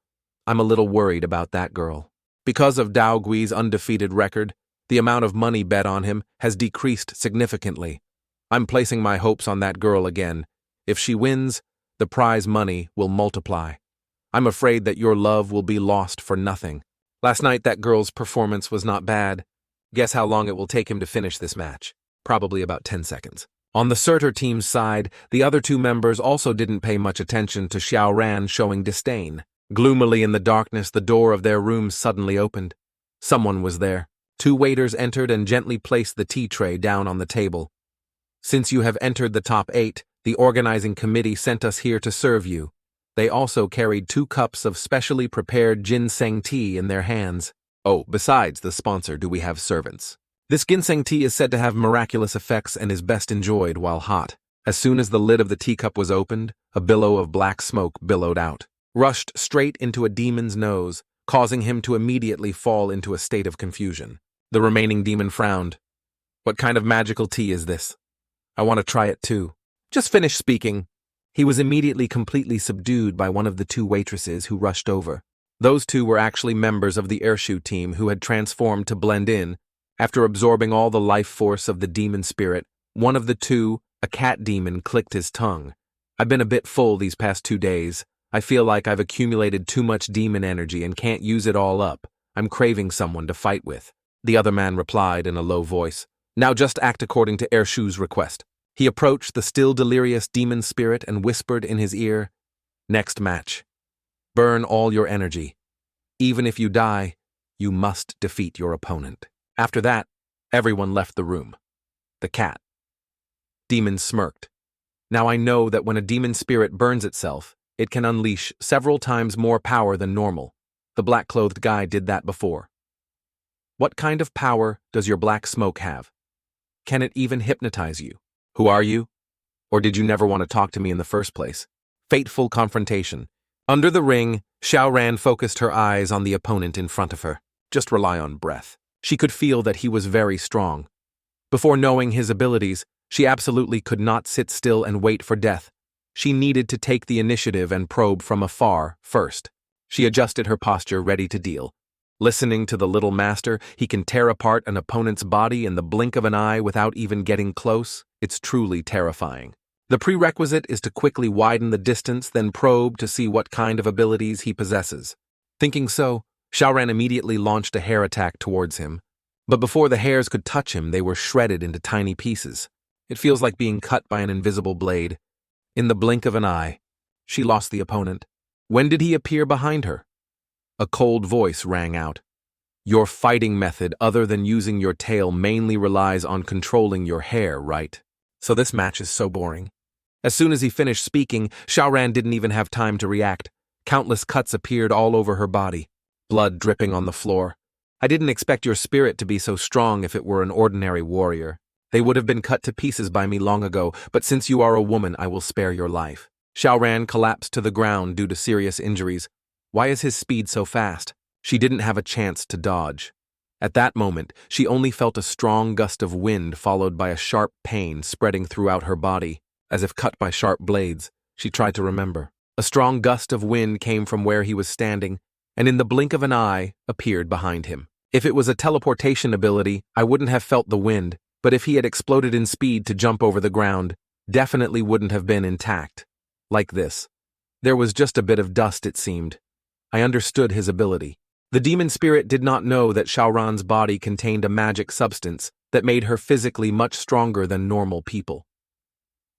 I'm a little worried about that girl. Because of Dao Gui's undefeated record, the amount of money bet on him has decreased significantly. I'm placing my hopes on that girl again. If she wins, the prize money will multiply. I'm afraid that your love will be lost for nothing. Last night that girl's performance was not bad. Guess how long it will take him to finish this match? Probably about 10 seconds. On the Surtur team's side, the other 2 members also didn't pay much attention to Xiao Ran showing disdain. Gloomily in the darkness, the door of their room suddenly opened. Someone was there. 2 waiters entered and gently placed the tea tray down on the table. "Since you have entered the top 8, the organizing committee sent us here to serve you." They also carried 2 cups of specially prepared ginseng tea in their hands. "Oh, besides the sponsor, do we have servants? This ginseng tea is said to have miraculous effects and is best enjoyed while hot." As soon as the lid of the teacup was opened, a billow of black smoke billowed out, rushed straight into a demon's nose, causing him to immediately fall into a state of confusion. The remaining demon frowned. What kind of magical tea is this? I want to try it too. Just finish speaking. He was immediately completely subdued by one of the two waitresses who rushed over. Those two were actually members of the airshoe team who had transformed to blend in. After absorbing all the life force of the demon spirit, one of the two, a cat demon, clicked his tongue. I've been a bit full these past 2 days. I feel like I've accumulated too much demon energy and can't use it all up. I'm craving someone to fight with. The other man replied in a low voice. Now just act according to Airshoe's request. He approached the still delirious demon spirit and whispered in his ear, Next match. Burn all your energy. Even if you die, you must defeat your opponent. After that, everyone left the room. The cat. Demon smirked. Now I know that when a demon spirit burns itself, it can unleash several times more power than normal. The black-clothed guy did that before. What kind of power does your black smoke have? Can it even hypnotize you? Who are you? Or did you never want to talk to me in the first place? Fateful confrontation. Under the ring, Xiao Ran focused her eyes on the opponent in front of her. Just rely on breath. She could feel that he was very strong. Before knowing his abilities, she absolutely could not sit still and wait for death. She needed to take the initiative and probe from afar first. She adjusted her posture, ready to deal. Listening to the little master, he can tear apart an opponent's body in the blink of an eye without even getting close. It's truly terrifying. The prerequisite is to quickly widen the distance, then probe to see what kind of abilities he possesses. Thinking so, Xiao Ran immediately launched a hair attack towards him. But before the hairs could touch him, they were shredded into tiny pieces. It feels like being cut by an invisible blade. In the blink of an eye, she lost the opponent. When did he appear behind her? A cold voice rang out. Your fighting method, other than using your tail, mainly relies on controlling your hair, right? So this match is so boring. As soon as he finished speaking, Xiao Ran didn't even have time to react. Countless cuts appeared all over her body, blood dripping on the floor. I didn't expect your spirit to be so strong if it were an ordinary warrior. They would have been cut to pieces by me long ago, but since you are a woman, I will spare your life. Xiao Ran collapsed to the ground due to serious injuries. Why is his speed so fast? She didn't have a chance to dodge. At that moment, she only felt a strong gust of wind followed by a sharp pain spreading throughout her body. As if cut by sharp blades, she tried to remember. A strong gust of wind came from where he was standing, and in the blink of an eye, appeared behind him. If it was a teleportation ability, I wouldn't have felt the wind, but if he had exploded in speed to jump over the ground, definitely wouldn't have been intact. Like this. There was just a bit of dust, it seemed. I understood his ability. The demon spirit did not know that Xiao Ran's body contained a magic substance that made her physically much stronger than normal people.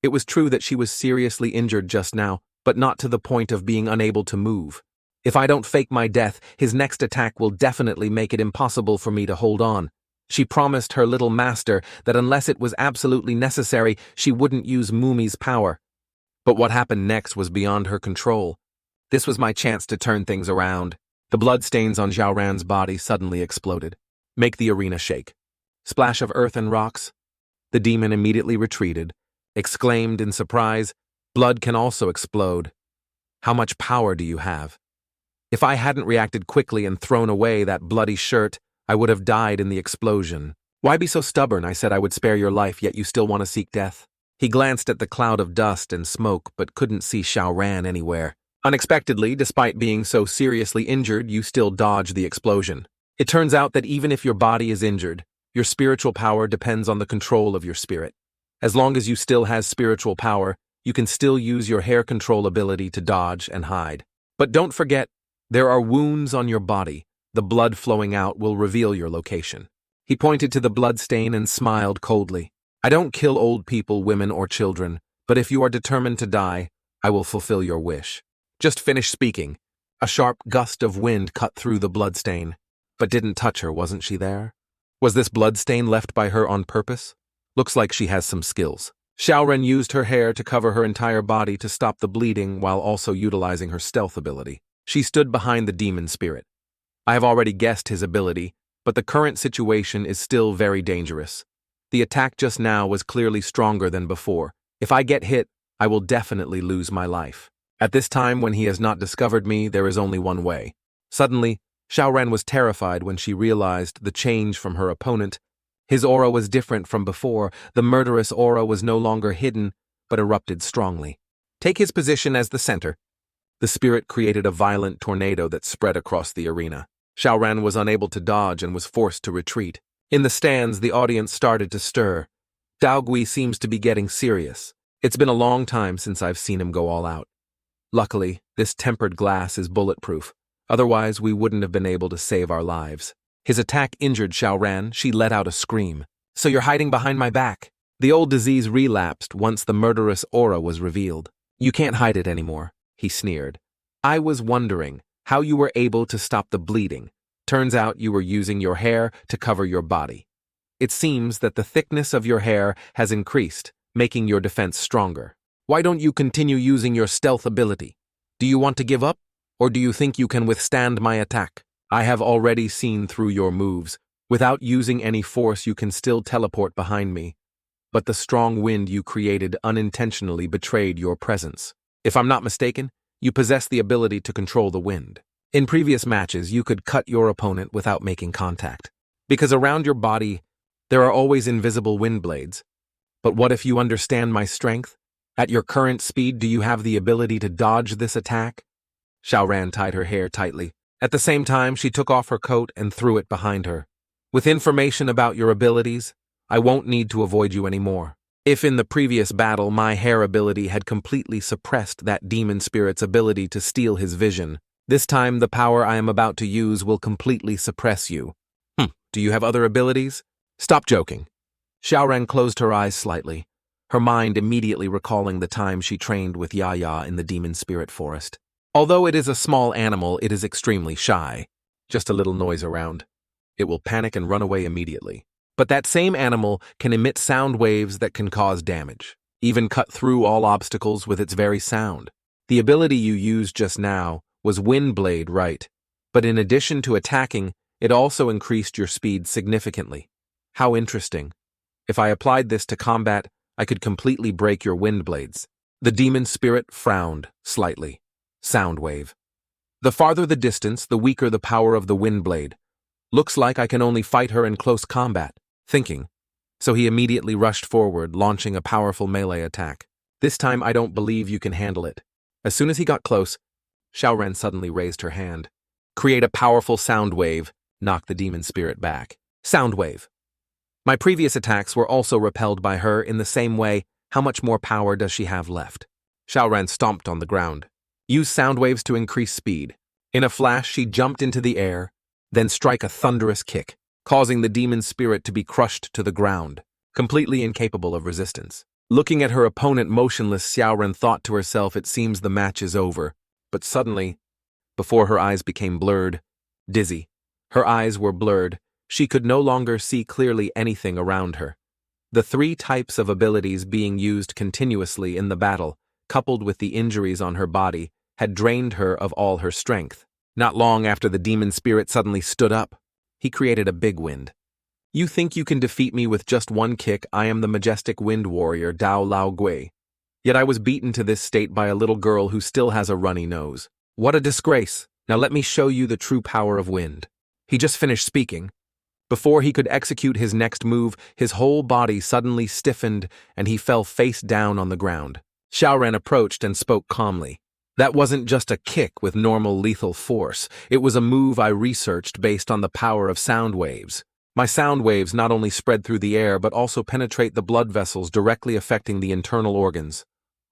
It was true that she was seriously injured just now, but not to the point of being unable to move. If I don't fake my death, his next attack will definitely make it impossible for me to hold on. She promised her little master that unless it was absolutely necessary, she wouldn't use Mumi's power. But what happened next was beyond her control. This was my chance to turn things around. The bloodstains on Xiao Ran's body suddenly exploded. Make the arena shake. Splash of earth and rocks. The demon immediately retreated, exclaimed in surprise, blood can also explode. How much power do you have? If I hadn't reacted quickly and thrown away that bloody shirt, I would have died in the explosion. Why be so stubborn? I said I would spare your life, yet you still want to seek death. He glanced at the cloud of dust and smoke, but couldn't see Xiao Ran anywhere. Unexpectedly, despite being so seriously injured, you still dodged the explosion. It turns out that even if your body is injured, your spiritual power depends on the control of your spirit. As long as you still has spiritual power, you can still use your hair control ability to dodge and hide. But don't forget, there are wounds on your body. The blood flowing out will reveal your location. He pointed to the bloodstain and smiled coldly. I don't kill old people, women, or children, but if you are determined to die, I will fulfill your wish. Just finish speaking. A sharp gust of wind cut through the bloodstain, but didn't touch her, wasn't she there? Was this bloodstain left by her on purpose? Looks like she has some skills. Xiao Ran used her hair to cover her entire body to stop the bleeding while also utilizing her stealth ability. She stood behind the demon spirit. I have already guessed his ability, but the current situation is still very dangerous. The attack just now was clearly stronger than before. If I get hit, I will definitely lose my life. At this time, when he has not discovered me, there is only one way. Suddenly, Xiao Ran was terrified when she realized the change from her opponent. His aura was different from before. The murderous aura was no longer hidden, but erupted strongly. Take his position as the center. The spirit created a violent tornado that spread across the arena. Xiao Ran was unable to dodge and was forced to retreat. In the stands, the audience started to stir. Dao Gui seems to be getting serious. It's been a long time since I've seen him go all out. Luckily, this tempered glass is bulletproof. Otherwise, we wouldn't have been able to save our lives. His attack injured Xiao Ran. She let out a scream. So you're hiding behind my back. The old disease relapsed once the murderous aura was revealed. You can't hide it anymore, he sneered. I was wondering how you were able to stop the bleeding. Turns out you were using your hair to cover your body. It seems that the thickness of your hair has increased, making your defense stronger. Why don't you continue using your stealth ability? Do you want to give up? Or do you think you can withstand my attack? I have already seen through your moves. Without using any force, you can still teleport behind me. But the strong wind you created unintentionally betrayed your presence. If I'm not mistaken, you possess the ability to control the wind. In previous matches, you could cut your opponent without making contact. Because around your body, there are always invisible wind blades. But what if you understand my strength? At your current speed, do you have the ability to dodge this attack? Xiao Ran tied her hair tightly. At the same time, she took off her coat and threw it behind her. With information about your abilities, I won't need to avoid you anymore. If in the previous battle my hair ability had completely suppressed that demon spirit's ability to steal his vision, this time the power I am about to use will completely suppress you. Do you have other abilities? Stop joking. Xiao Ran closed her eyes slightly, her mind immediately recalling the time she trained with Yaya in the demon spirit forest. Although it is a small animal, it is extremely shy. Just a little noise around. It will panic and run away immediately. But that same animal can emit sound waves that can cause damage, even cut through all obstacles with its very sound. The ability you used just now was Wind Blade, right? But in addition to attacking, it also increased your speed significantly. How interesting. If I applied this to combat, I could completely break your wind blades. The demon spirit frowned slightly. Sound wave. The farther the distance, the weaker the power of the wind blade. Looks like I can only fight her in close combat. Thinking. So he immediately rushed forward, launching a powerful melee attack. This time I don't believe you can handle it. As soon as he got close, Xiao Ran suddenly raised her hand. Create a powerful sound wave, knocked the demon spirit back. Sound wave. My previous attacks were also repelled by her in the same way. How much more power does she have left? Xiao Ran stomped on the ground. Use sound waves to increase speed. In a flash, she jumped into the air, then strike a thunderous kick, causing the demon spirit to be crushed to the ground, completely incapable of resistance. Looking at her opponent motionless, Xiao Ran thought to herself, it seems the match is over. But suddenly, before her eyes became blurred, dizzy, her eyes were blurred, she could no longer see clearly anything around her. The three types of abilities being used continuously in the battle, coupled with the injuries on her body, had drained her of all her strength. Not long after the demon spirit suddenly stood up, he created a big wind. You think you can defeat me with just one kick? I am the majestic wind warrior Dao Lao Gui. Yet I was beaten to this state by a little girl who still has a runny nose. What a disgrace! Now let me show you the true power of wind. He just finished speaking. Before he could execute his next move, his whole body suddenly stiffened and he fell face down on the ground. Xiao Ran approached and spoke calmly. That wasn't just a kick with normal lethal force. It was a move I researched based on the power of sound waves. My sound waves not only spread through the air but also penetrate the blood vessels, directly affecting the internal organs.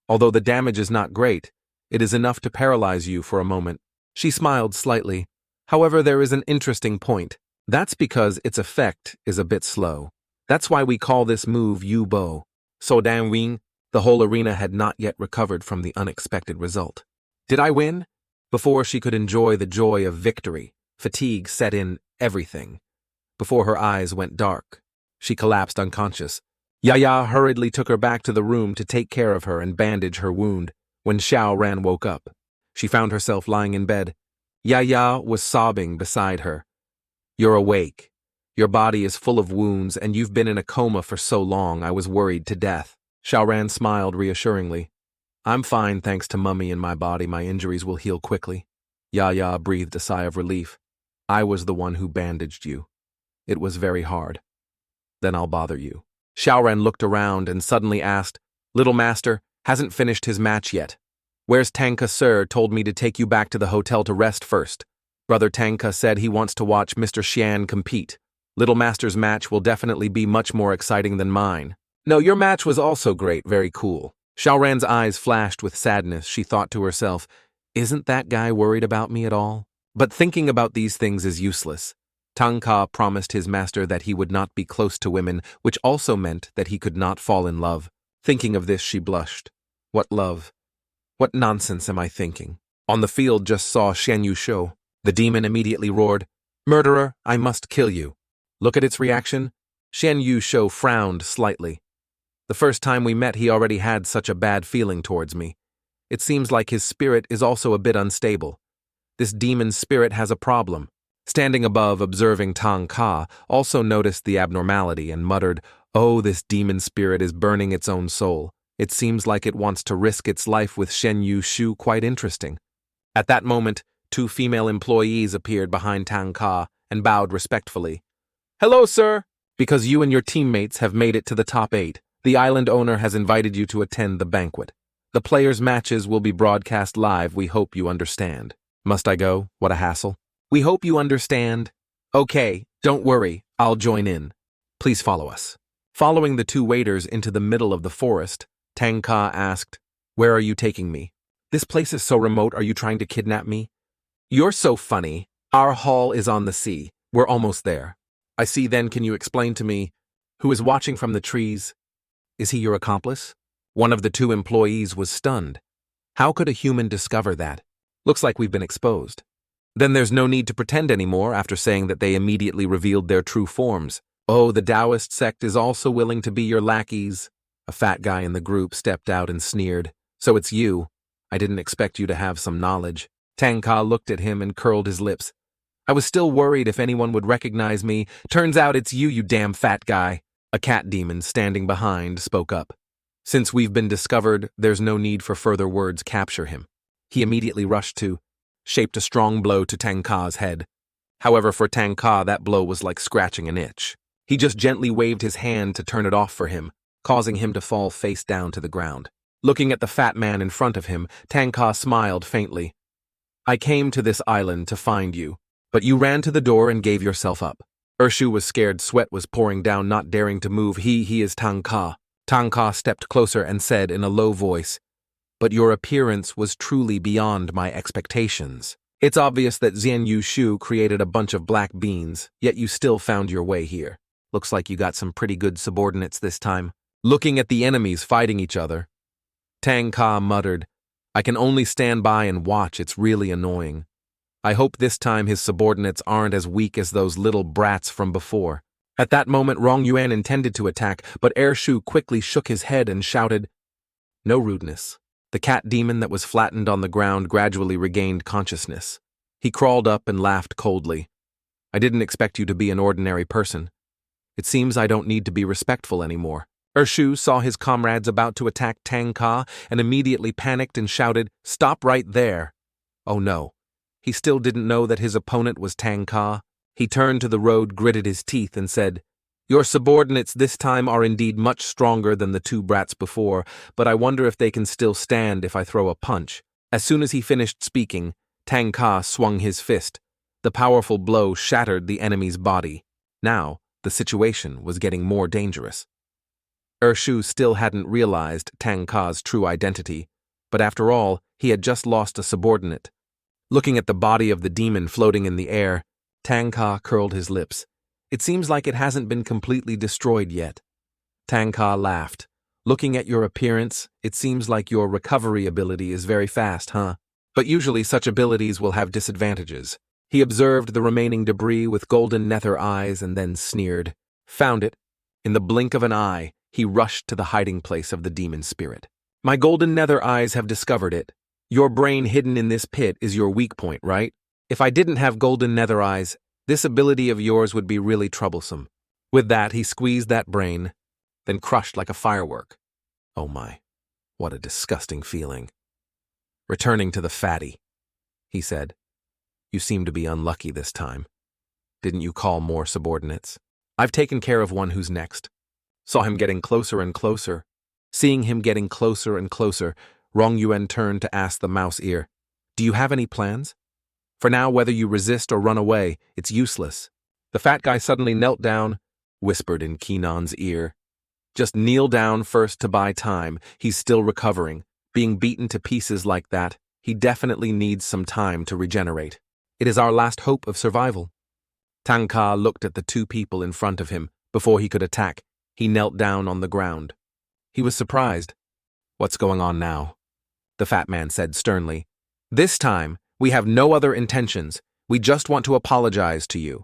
Although the damage is not great, it is enough to paralyze you for a moment. She smiled slightly. However, there is an interesting point. That's because its effect is a bit slow. That's why we call this move Yu-Bo. So Dan Wing, the whole arena had not yet recovered from the unexpected result. Did I win? Before she could enjoy the joy of victory, fatigue set in everything. Before her eyes went dark, she collapsed unconscious. Yaya hurriedly took her back to the room to take care of her and bandage her wound. When Xiao Ran woke up, she found herself lying in bed. Yaya was sobbing beside her. You're awake. Your body is full of wounds and you've been in a coma for so long I was worried to death. Xiao Ran smiled reassuringly. I'm fine thanks to Mummy and my body. My injuries will heal quickly. Yaya breathed a sigh of relief. I was the one who bandaged you. It was very hard. Then I'll bother you. Xiao Ran looked around and suddenly asked, Little Master, hasn't finished his match yet. Where's Tanga sir told me to take you back to the hotel to rest first. Brother Tanga said he wants to watch Mr. Xian compete. Little Master's match will definitely be much more exciting than mine. No, your match was also great, very cool. Xiao Ran's eyes flashed with sadness. She thought to herself, isn't that guy worried about me at all? But thinking about these things is useless. Tanga promised his master that he would not be close to women, which also meant that he could not fall in love. Thinking of this, she blushed. What love? What nonsense am I thinking? On the field just saw Shen Yu Shou. The demon immediately roared, Murderer, I must kill you. Look at its reaction. Shen Yu Shou frowned slightly. The first time we met, he already had such a bad feeling towards me. It seems like his spirit is also a bit unstable. This demon's spirit has a problem. Standing above, observing Tanga, also noticed the abnormality and muttered, Oh, this demon spirit is burning its own soul. It seems like it wants to risk its life with Shen Yu Shou. Quite interesting. At that moment, 2 female employees appeared behind Tanga and bowed respectfully. Hello, sir. Because you and your teammates have made it to the top 8, the island owner has invited you to attend the banquet. The players' matches will be broadcast live. We hope you understand. Must I go? What a hassle. We hope you understand. Okay, don't worry. I'll join in. Please follow us. Following the 2 waiters into the middle of the forest, Tanga asked, Where are you taking me? This place is so remote. Are you trying to kidnap me? You're so funny. Our hall is on the sea. We're almost there. I see. Then can you explain to me who is watching from the trees? Is he your accomplice? One of the 2 employees was stunned. How could a human discover that? Looks like we've been exposed. Then there's no need to pretend anymore after saying that they immediately revealed their true forms. Oh, the Taoist sect is also willing to be your lackeys. A fat guy in the group stepped out and sneered. So it's you. I didn't expect you to have some knowledge. Tanga looked at him and curled his lips. I was still worried if anyone would recognize me. Turns out it's you, you damn fat guy. A cat demon standing behind spoke up. Since we've been discovered, there's no need for further words. Capture him. He immediately rushed to, shaped a strong blow to Tanga's head. However, for Tanga, that blow was like scratching an itch. He just gently waved his hand to turn it off for him, causing him to fall face down to the ground. Looking at the fat man in front of him, Tanga smiled faintly. I came to this island to find you, but you ran to the door and gave yourself up. Urshu was scared. Sweat was pouring down, not daring to move. He is Tanga. Tanga stepped closer and said in a low voice, But your appearance was truly beyond my expectations. It's obvious that Xian Yu Shu created a bunch of black beans, yet you still found your way here. Looks like you got some pretty good subordinates this time. Looking at the enemies fighting each other, Tanga muttered, I can only stand by and watch. It's really annoying. I hope this time his subordinates aren't as weak as those little brats from before. At that moment, Rong Yuan intended to attack, but Ershu quickly shook his head and shouted, No rudeness. The cat demon that was flattened on the ground gradually regained consciousness. He crawled up and laughed coldly. I didn't expect you to be an ordinary person. It seems I don't need to be respectful anymore. Ershu saw his comrades about to attack Tanga and immediately panicked and shouted, Stop right there. Oh no. He still didn't know that his opponent was Tanga. He turned to the road, gritted his teeth, and said, Your subordinates this time are indeed much stronger than the 2 brats before, but I wonder if they can still stand if I throw a punch. As soon as he finished speaking, Tanga swung his fist. The powerful blow shattered the enemy's body. Now, the situation was getting more dangerous. Ershu still hadn't realized Tanga's true identity, but after all, he had just lost a subordinate. Looking at the body of the demon floating in the air, Tanga curled his lips. It seems like it hasn't been completely destroyed yet. Tanga laughed. Looking at your appearance, it seems like your recovery ability is very fast, huh? But usually such abilities will have disadvantages. He observed the remaining debris with golden nether eyes and then sneered. Found it. In the blink of an eye, he rushed to the hiding place of the demon spirit. My golden nether eyes have discovered it. Your brain hidden in this pit is your weak point, right? If I didn't have golden nether eyes, this ability of yours would be really troublesome. With that, he squeezed that brain, then crushed like a firework. Oh my, what a disgusting feeling. Returning to the fatty, he said, You seem to be unlucky this time. Didn't you call more subordinates? I've taken care of one who's next. Saw him getting closer and closer. Seeing him getting closer and closer, Rong Yuan turned to ask the mouse ear, "Do you have any plans? For now, whether you resist or run away, it's useless." The fat guy suddenly knelt down, whispered in Kinan's ear, "Just kneel down first to buy time. He's still recovering. Being beaten to pieces like that, he definitely needs some time to regenerate. It is our last hope of survival." Tanga looked at the two people in front of him. Before he could attack, he knelt down on the ground. He was surprised. "What's going on now?" the fat man said sternly. "This time, we have no other intentions. We just want to apologize to you.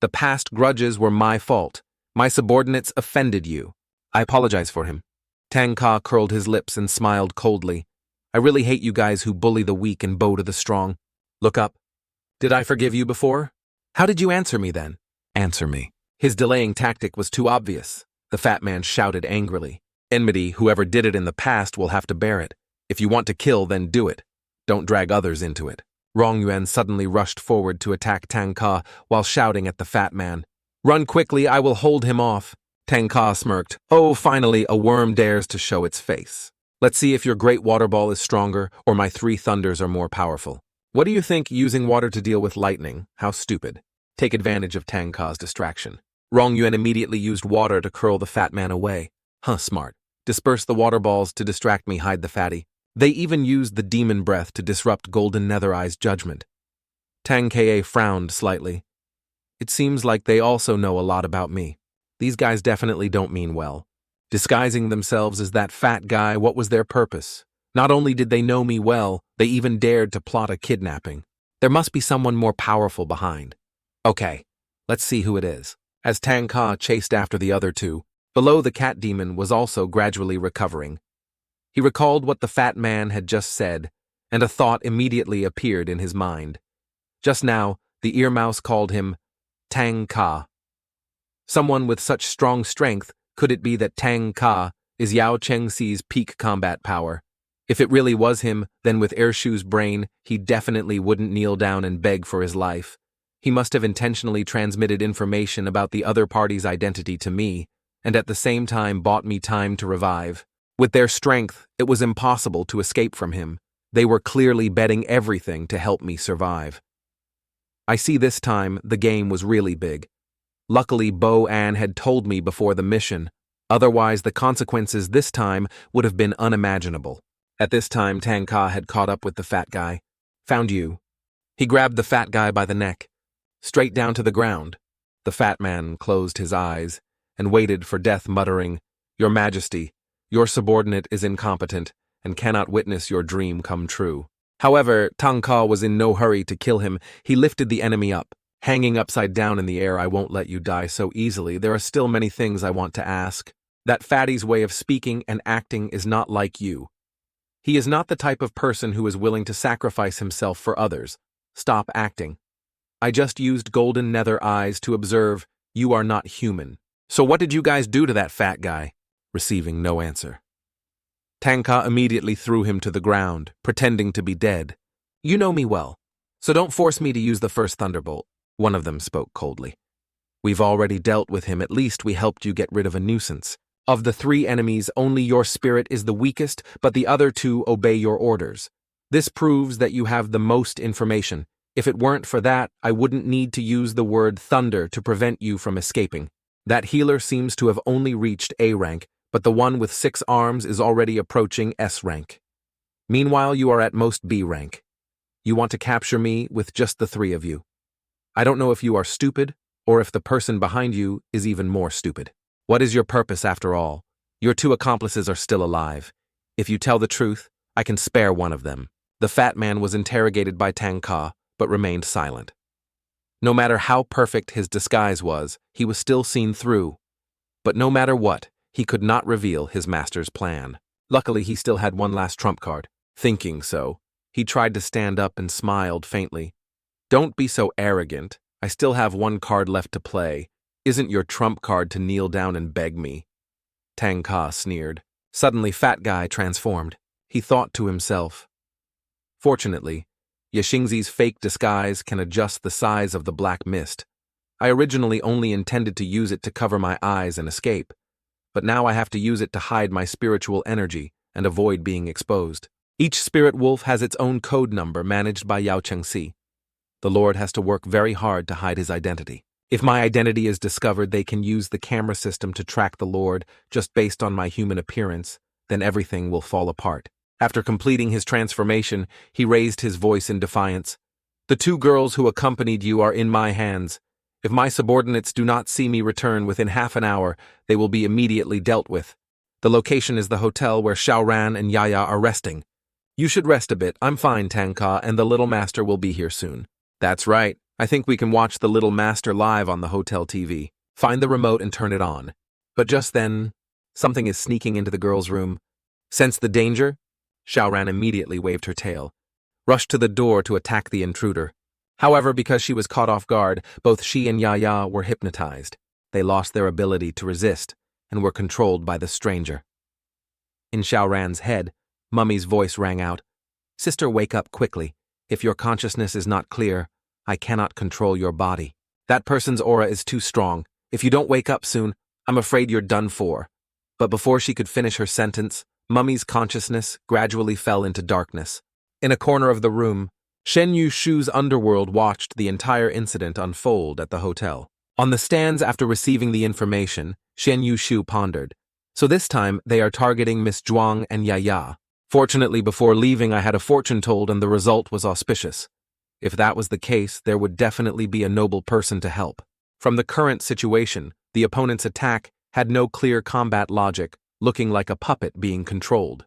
The past grudges were my fault. My subordinates offended you. I apologize for him." Tanga curled his lips and smiled coldly. "I really hate you guys who bully the weak and bow to the strong. Look up. Did I forgive you before? How did you answer me then? Answer me." His delaying tactic was too obvious. The fat man shouted angrily. "Enmity, whoever did it in the past will have to bear it. If you want to kill, then do it. Don't drag others into it." Rong Yuan suddenly rushed forward to attack Tanga while shouting at the fat man, "Run quickly, I will hold him off." Tanga smirked. "Oh, finally, a worm dares to show its face. Let's see if your great water ball is stronger or my three thunders are more powerful. What do you think, using water to deal with lightning? How stupid." Take advantage of Tanga's distraction. Rong Yuan immediately used water to curl the fat man away. Smart. Disperse the water balls to distract me, hide the fatty. They even used the demon breath to disrupt Golden Nether Eye's judgment. Tanga frowned slightly. It seems like they also know a lot about me. These guys definitely don't mean well. Disguising themselves as that fat guy, what was their purpose? Not only did they know me well, they even dared to plot a kidnapping. There must be someone more powerful behind. Okay, let's see who it is. As Tanga chased after the other two, below the cat demon was also gradually recovering. He recalled what the fat man had just said, and a thought immediately appeared in his mind. Just now, the ear mouse called him Tanga. Someone with such strong strength, could it be that Tanga is Yao Chengxi's peak combat power? If it really was him, then with Ershu's brain, he definitely wouldn't kneel down and beg for his life. He must have intentionally transmitted information about the other party's identity to me, and at the same time bought me time to revive. With their strength, it was impossible to escape from him. They were clearly betting everything to help me survive. I see this time the game was really big. Luckily, Bo An had told me before the mission. Otherwise, the consequences this time would have been unimaginable. At this time, Tanga had caught up with the fat guy. "Found you." He grabbed the fat guy by the neck. Straight down to the ground. The fat man closed his eyes and waited for death, muttering, "Your Majesty, your subordinate is incompetent and cannot witness your dream come true." However, Tanga was in no hurry to kill him. He lifted the enemy up. "Hanging upside down in the air, I won't let you die so easily. There are still many things I want to ask. That fatty's way of speaking and acting is not like you. He is not the type of person who is willing to sacrifice himself for others. Stop acting. I just used Golden Nether Eyes to observe you are not human. So what did you guys do to that fat guy?" Receiving no answer. Tanga immediately threw him to the ground, pretending to be dead. "You know me well, so don't force me to use the first thunderbolt." One of them spoke coldly. "We've already dealt with him. At least we helped you get rid of a nuisance. Of the three enemies, only your spirit is the weakest, but the other two obey your orders. This proves that you have the most information. If it weren't for that, I wouldn't need to use the word thunder to prevent you from escaping. That healer seems to have only reached A rank, but the one with 6 arms is already approaching S rank. Meanwhile, you are at most B rank. You want to capture me with just the 3 of you. I don't know if you are stupid, or if the person behind you is even more stupid. What is your purpose after all? Your 2 accomplices are still alive. If you tell the truth, I can spare one of them." The fat man was interrogated by Tanga, but remained silent. No matter how perfect his disguise was, he was still seen through. But no matter what, he could not reveal his master's plan. Luckily, he still had one last trump card. Thinking so, he tried to stand up and smiled faintly. "Don't be so arrogant. I still have 1 card left to play. Isn't your trump card to kneel down and beg me?" Tanga sneered. Suddenly, fat guy transformed. He thought to himself. Fortunately, Yashingzi's fake disguise can adjust the size of the black mist. I originally only intended to use it to cover my eyes and escape, but now I have to use it to hide my spiritual energy and avoid being exposed. Each spirit wolf has its own code number managed by Yao Chengxi. The Lord has to work very hard to hide his identity. If my identity is discovered, they can use the camera system to track the Lord just based on my human appearance, then everything will fall apart. After completing his transformation, he raised his voice in defiance. The 2 girls who accompanied you are in my hands. If my subordinates do not see me return within half an hour, they will be immediately dealt with. The location is the hotel where Xiao Ran and Yaya are resting. You should rest a bit. I'm fine, Tanga, and the little master will be here soon. That's right. I think we can watch the little master live on the hotel TV. Find the remote and turn it on. But just then, something is sneaking into the girl's room. Sense the danger? Xiao Ran immediately waved her tail, rushed to the door to attack the intruder. However, because she was caught off guard, both she and Yaya were hypnotized. They lost their ability to resist and were controlled by the stranger. In Xiao Ran's head, Mummy's voice rang out. Sister, wake up quickly. If your consciousness is not clear, I cannot control your body. That person's aura is too strong. If you don't wake up soon, I'm afraid you're done for. But before she could finish her sentence, Mummy's consciousness gradually fell into darkness. In a corner of the room, Shen Yushu's underworld watched the entire incident unfold at the hotel. On the stands after receiving the information, Shen Yushu pondered. So this time, they are targeting Miss Zhuang and Yaya. Fortunately, before leaving, I had a fortune told and the result was auspicious. If that was the case, there would definitely be a noble person to help. From the current situation, the opponent's attack had no clear combat logic, looking like a puppet being controlled.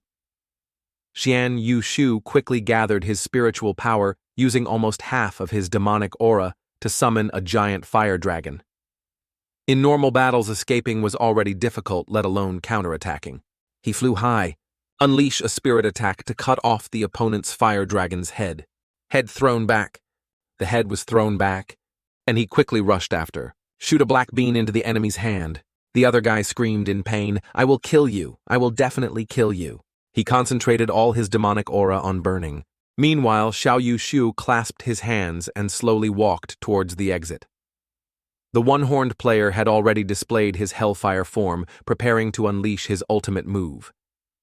Xian Yushu quickly gathered his spiritual power, using almost half of his demonic aura to summon a giant fire dragon. In normal battles, escaping was already difficult, let alone counterattacking. He flew high, unleash a spirit attack to cut off the opponent's fire dragon's head. Head thrown back. The head was thrown back, and he quickly rushed after. Shoot a black bean into the enemy's hand. The other guy screamed in pain, I will kill you. I will definitely kill you. He concentrated all his demonic aura on burning. Meanwhile, Xiao Yushu clasped his hands and slowly walked towards the exit. The one-horned player had already displayed his hellfire form, preparing to unleash his ultimate move.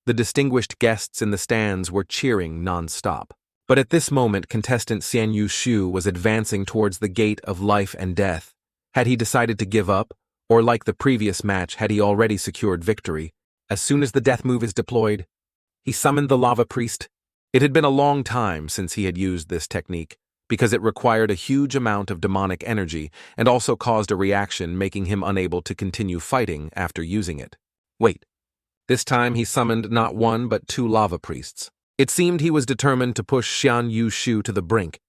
The distinguished guests in the stands were cheering non-stop. But at this moment, contestant Xian Yushu was advancing towards the gate of life and death. Had he decided to give up, or like the previous match, had he already secured victory? As soon as the death move is deployed, he summoned the lava priest. It had been a long time since he had used this technique, because it required a huge amount of demonic energy and also caused a reaction, making him unable to continue fighting after using it. Wait. This time he summoned not 1 but 2 lava priests. It seemed he was determined to push Xian Yushu to the brink.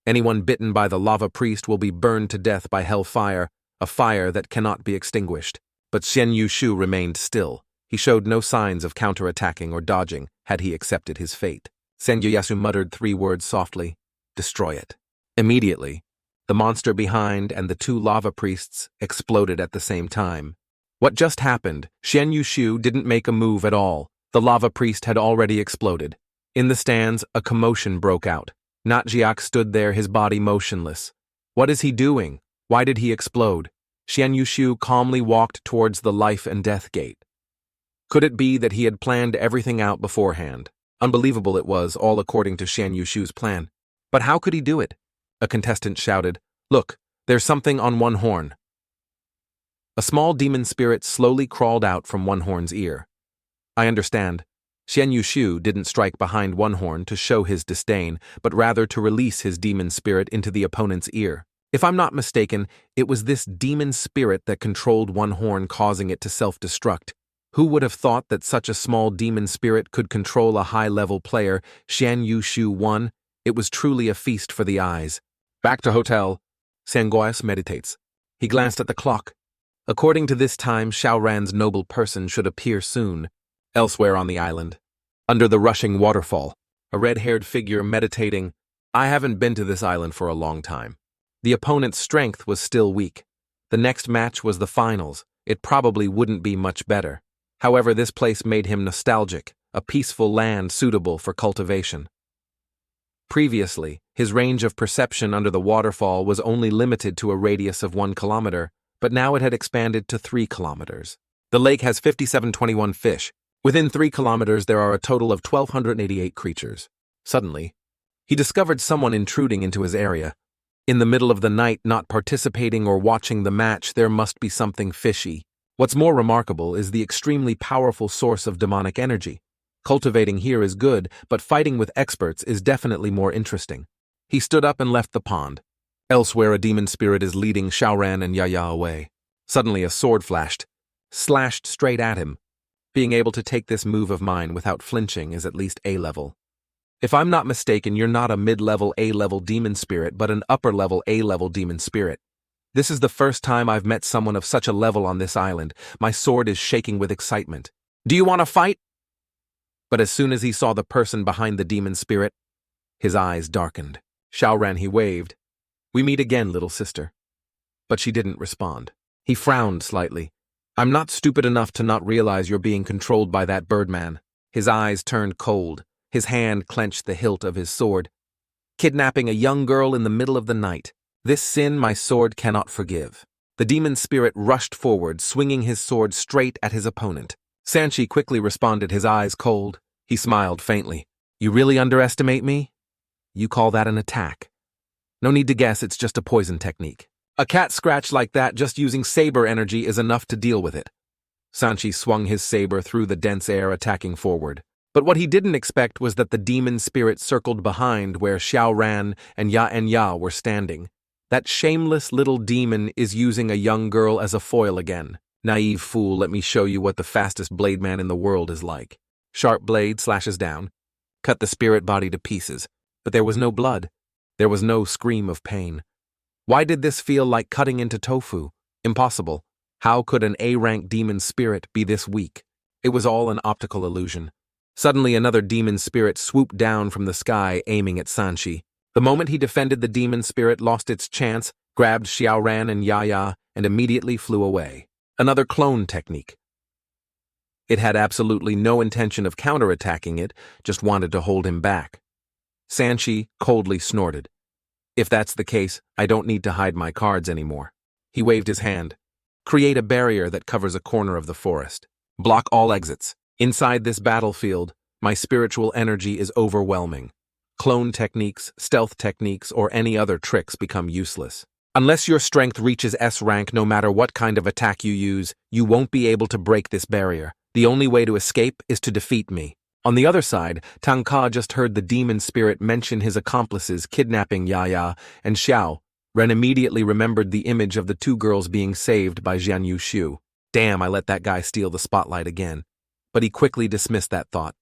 Anyone bitten by the lava priest will be burned to death by hellfire, a fire that cannot be extinguished. But Xian Yushu remained still. He showed no signs of counterattacking or dodging had he accepted his fate. Senjuyasu muttered 3 words softly, destroy it. Immediately, the monster behind and the 2 lava priests exploded at the same time. What just happened? Xian Yushu didn't make a move at all. The lava priest had already exploded. In the stands, a commotion broke out. Natjiak stood there, his body motionless. What is he doing? Why did he explode? Xian Yushu calmly walked towards the life and death gate. Could it be that he had planned everything out beforehand? Unbelievable it was, all according to Xian Yushu's plan. But how could he do it? A contestant shouted, Look, there's something on One Horn. A small demon spirit slowly crawled out from One Horn's ear. I understand. Xian Yushu didn't strike behind One Horn to show his disdain, but rather to release his demon spirit into the opponent's ear. If I'm not mistaken, it was this demon spirit that controlled One Horn, causing it to self-destruct. Who would have thought that such a small demon spirit could control a high-level player? Xian Yushu won. It was truly a feast for the eyes. Back to hotel. Sangoyas meditates. He glanced at the clock. According to this time, Xiao Ran's noble person should appear soon. Elsewhere on the island, under the rushing waterfall, a red-haired figure meditating. I haven't been to this island for a long time. The opponent's strength was still weak. The next match was the finals. It probably wouldn't be much better. However, this place made him nostalgic, a peaceful land suitable for cultivation. Previously, his range of perception under the waterfall was only limited to a radius of 1 kilometer, but now it had expanded to 3 kilometers. The lake has 5721 fish. Within 3 kilometers, there are a total of 1,288 creatures. Suddenly, he discovered someone intruding into his area. In the middle of the night, not participating or watching the match, there must be something fishy. What's more remarkable is the extremely powerful source of demonic energy. Cultivating here is good, but fighting with experts is definitely more interesting. He stood up and left the pond. Elsewhere, a demon spirit is leading Xiao Ran and Yaya away. Suddenly, a sword flashed, slashed straight at him. Being able to take this move of mine without flinching is at least A-level. If I'm not mistaken, you're not a mid-level A-level demon spirit, but an upper-level A-level demon spirit. This is the first time I've met someone of such a level on this island. My sword is shaking with excitement. Do you want to fight? But as soon as he saw the person behind the demon spirit, his eyes darkened. Xiao Ran, he waved. We meet again, little sister. But she didn't respond. He frowned slightly. I'm not stupid enough to not realize you're being controlled by that birdman. His eyes turned cold. His hand clenched the hilt of his sword. Kidnapping a young girl in the middle of the night. This sin my sword cannot forgive. The demon spirit rushed forward, swinging his sword straight at his opponent. Sanchi quickly responded, his eyes cold. He smiled faintly. You really underestimate me? You call that an attack? No need to guess, it's just a poison technique. A cat scratch like that, just using saber energy is enough to deal with it. Sanchi swung his saber through the dense air, attacking forward. But what he didn't expect was that the demon spirit circled behind where Xiao Ran and Ya were standing. That shameless little demon is using a young girl as a foil again. Naive fool, let me show you what the fastest blade man in the world is like. Sharp blade slashes down, cut the spirit body to pieces, but there was no blood. There was no scream of pain. Why did this feel like cutting into tofu? Impossible. How could an A-rank demon spirit be this weak? It was all an optical illusion. Suddenly another demon spirit swooped down from the sky, aiming at Sanchi. The moment he defended, the demon spirit lost its chance, grabbed Xiao Ran and Yaya, and immediately flew away. Another clone technique. It had absolutely no intention of counterattacking it, just wanted to hold him back. Sanchi coldly snorted. If that's the case, I don't need to hide my cards anymore. He waved his hand. Create a barrier that covers a corner of the forest. Block all exits. Inside this battlefield, my spiritual energy is overwhelming. Clone techniques, stealth techniques, or any other tricks become useless. Unless your strength reaches S rank, no matter what kind of attack you use, you won't be able to break this barrier. The only way to escape is to defeat me. On the other side, Tanga just heard the demon spirit mention his accomplices kidnapping Yaya and Xiao. Ren immediately remembered the image of the two girls being saved by Jian Yushu. Damn, I let that guy steal the spotlight again. But he quickly dismissed that thought.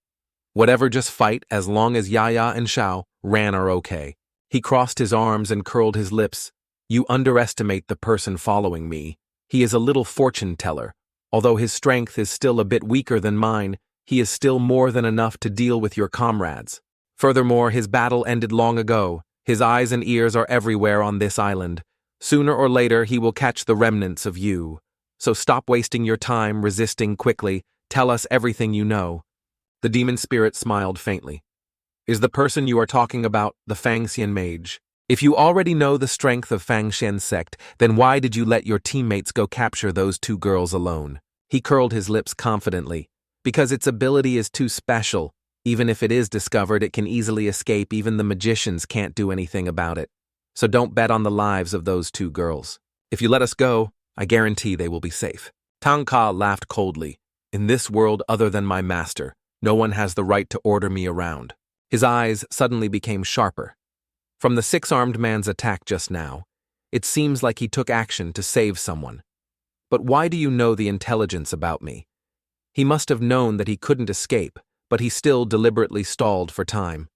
Whatever, just fight, as long as Yaya and Xiao Ran are okay. He crossed his arms and curled his lips. You underestimate the person following me. He is a little fortune teller. Although his strength is still a bit weaker than mine, he is still more than enough to deal with your comrades. Furthermore, his battle ended long ago. His eyes and ears are everywhere on this island. Sooner or later, he will catch the remnants of you. So stop wasting your time resisting quickly. Tell us everything you know. The demon spirit smiled faintly. Is the person you are talking about the Fangxian mage? If you already know the strength of Fangxian sect, then why did you let your teammates go capture those two girls alone? He curled his lips confidently. Because its ability is too special. Even if it is discovered, it can easily escape. Even the magicians can't do anything about it. So don't bet on the lives of those two girls. If you let us go, I guarantee they will be safe. Tangka laughed coldly. In this world other than my master, no one has the right to order me around. His eyes suddenly became sharper. From the six-armed man's attack just now, it seems like he took action to save someone. But why do you know the intelligence about me? He must have known that he couldn't escape, but he still deliberately stalled for time.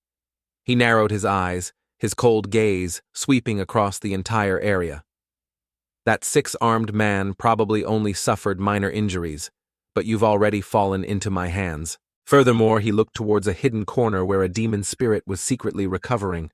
He narrowed his eyes, his cold gaze sweeping across the entire area. That six-armed man probably only suffered minor injuries, but you've already fallen into my hands. Furthermore, he looked towards a hidden corner where a demon spirit was secretly recovering.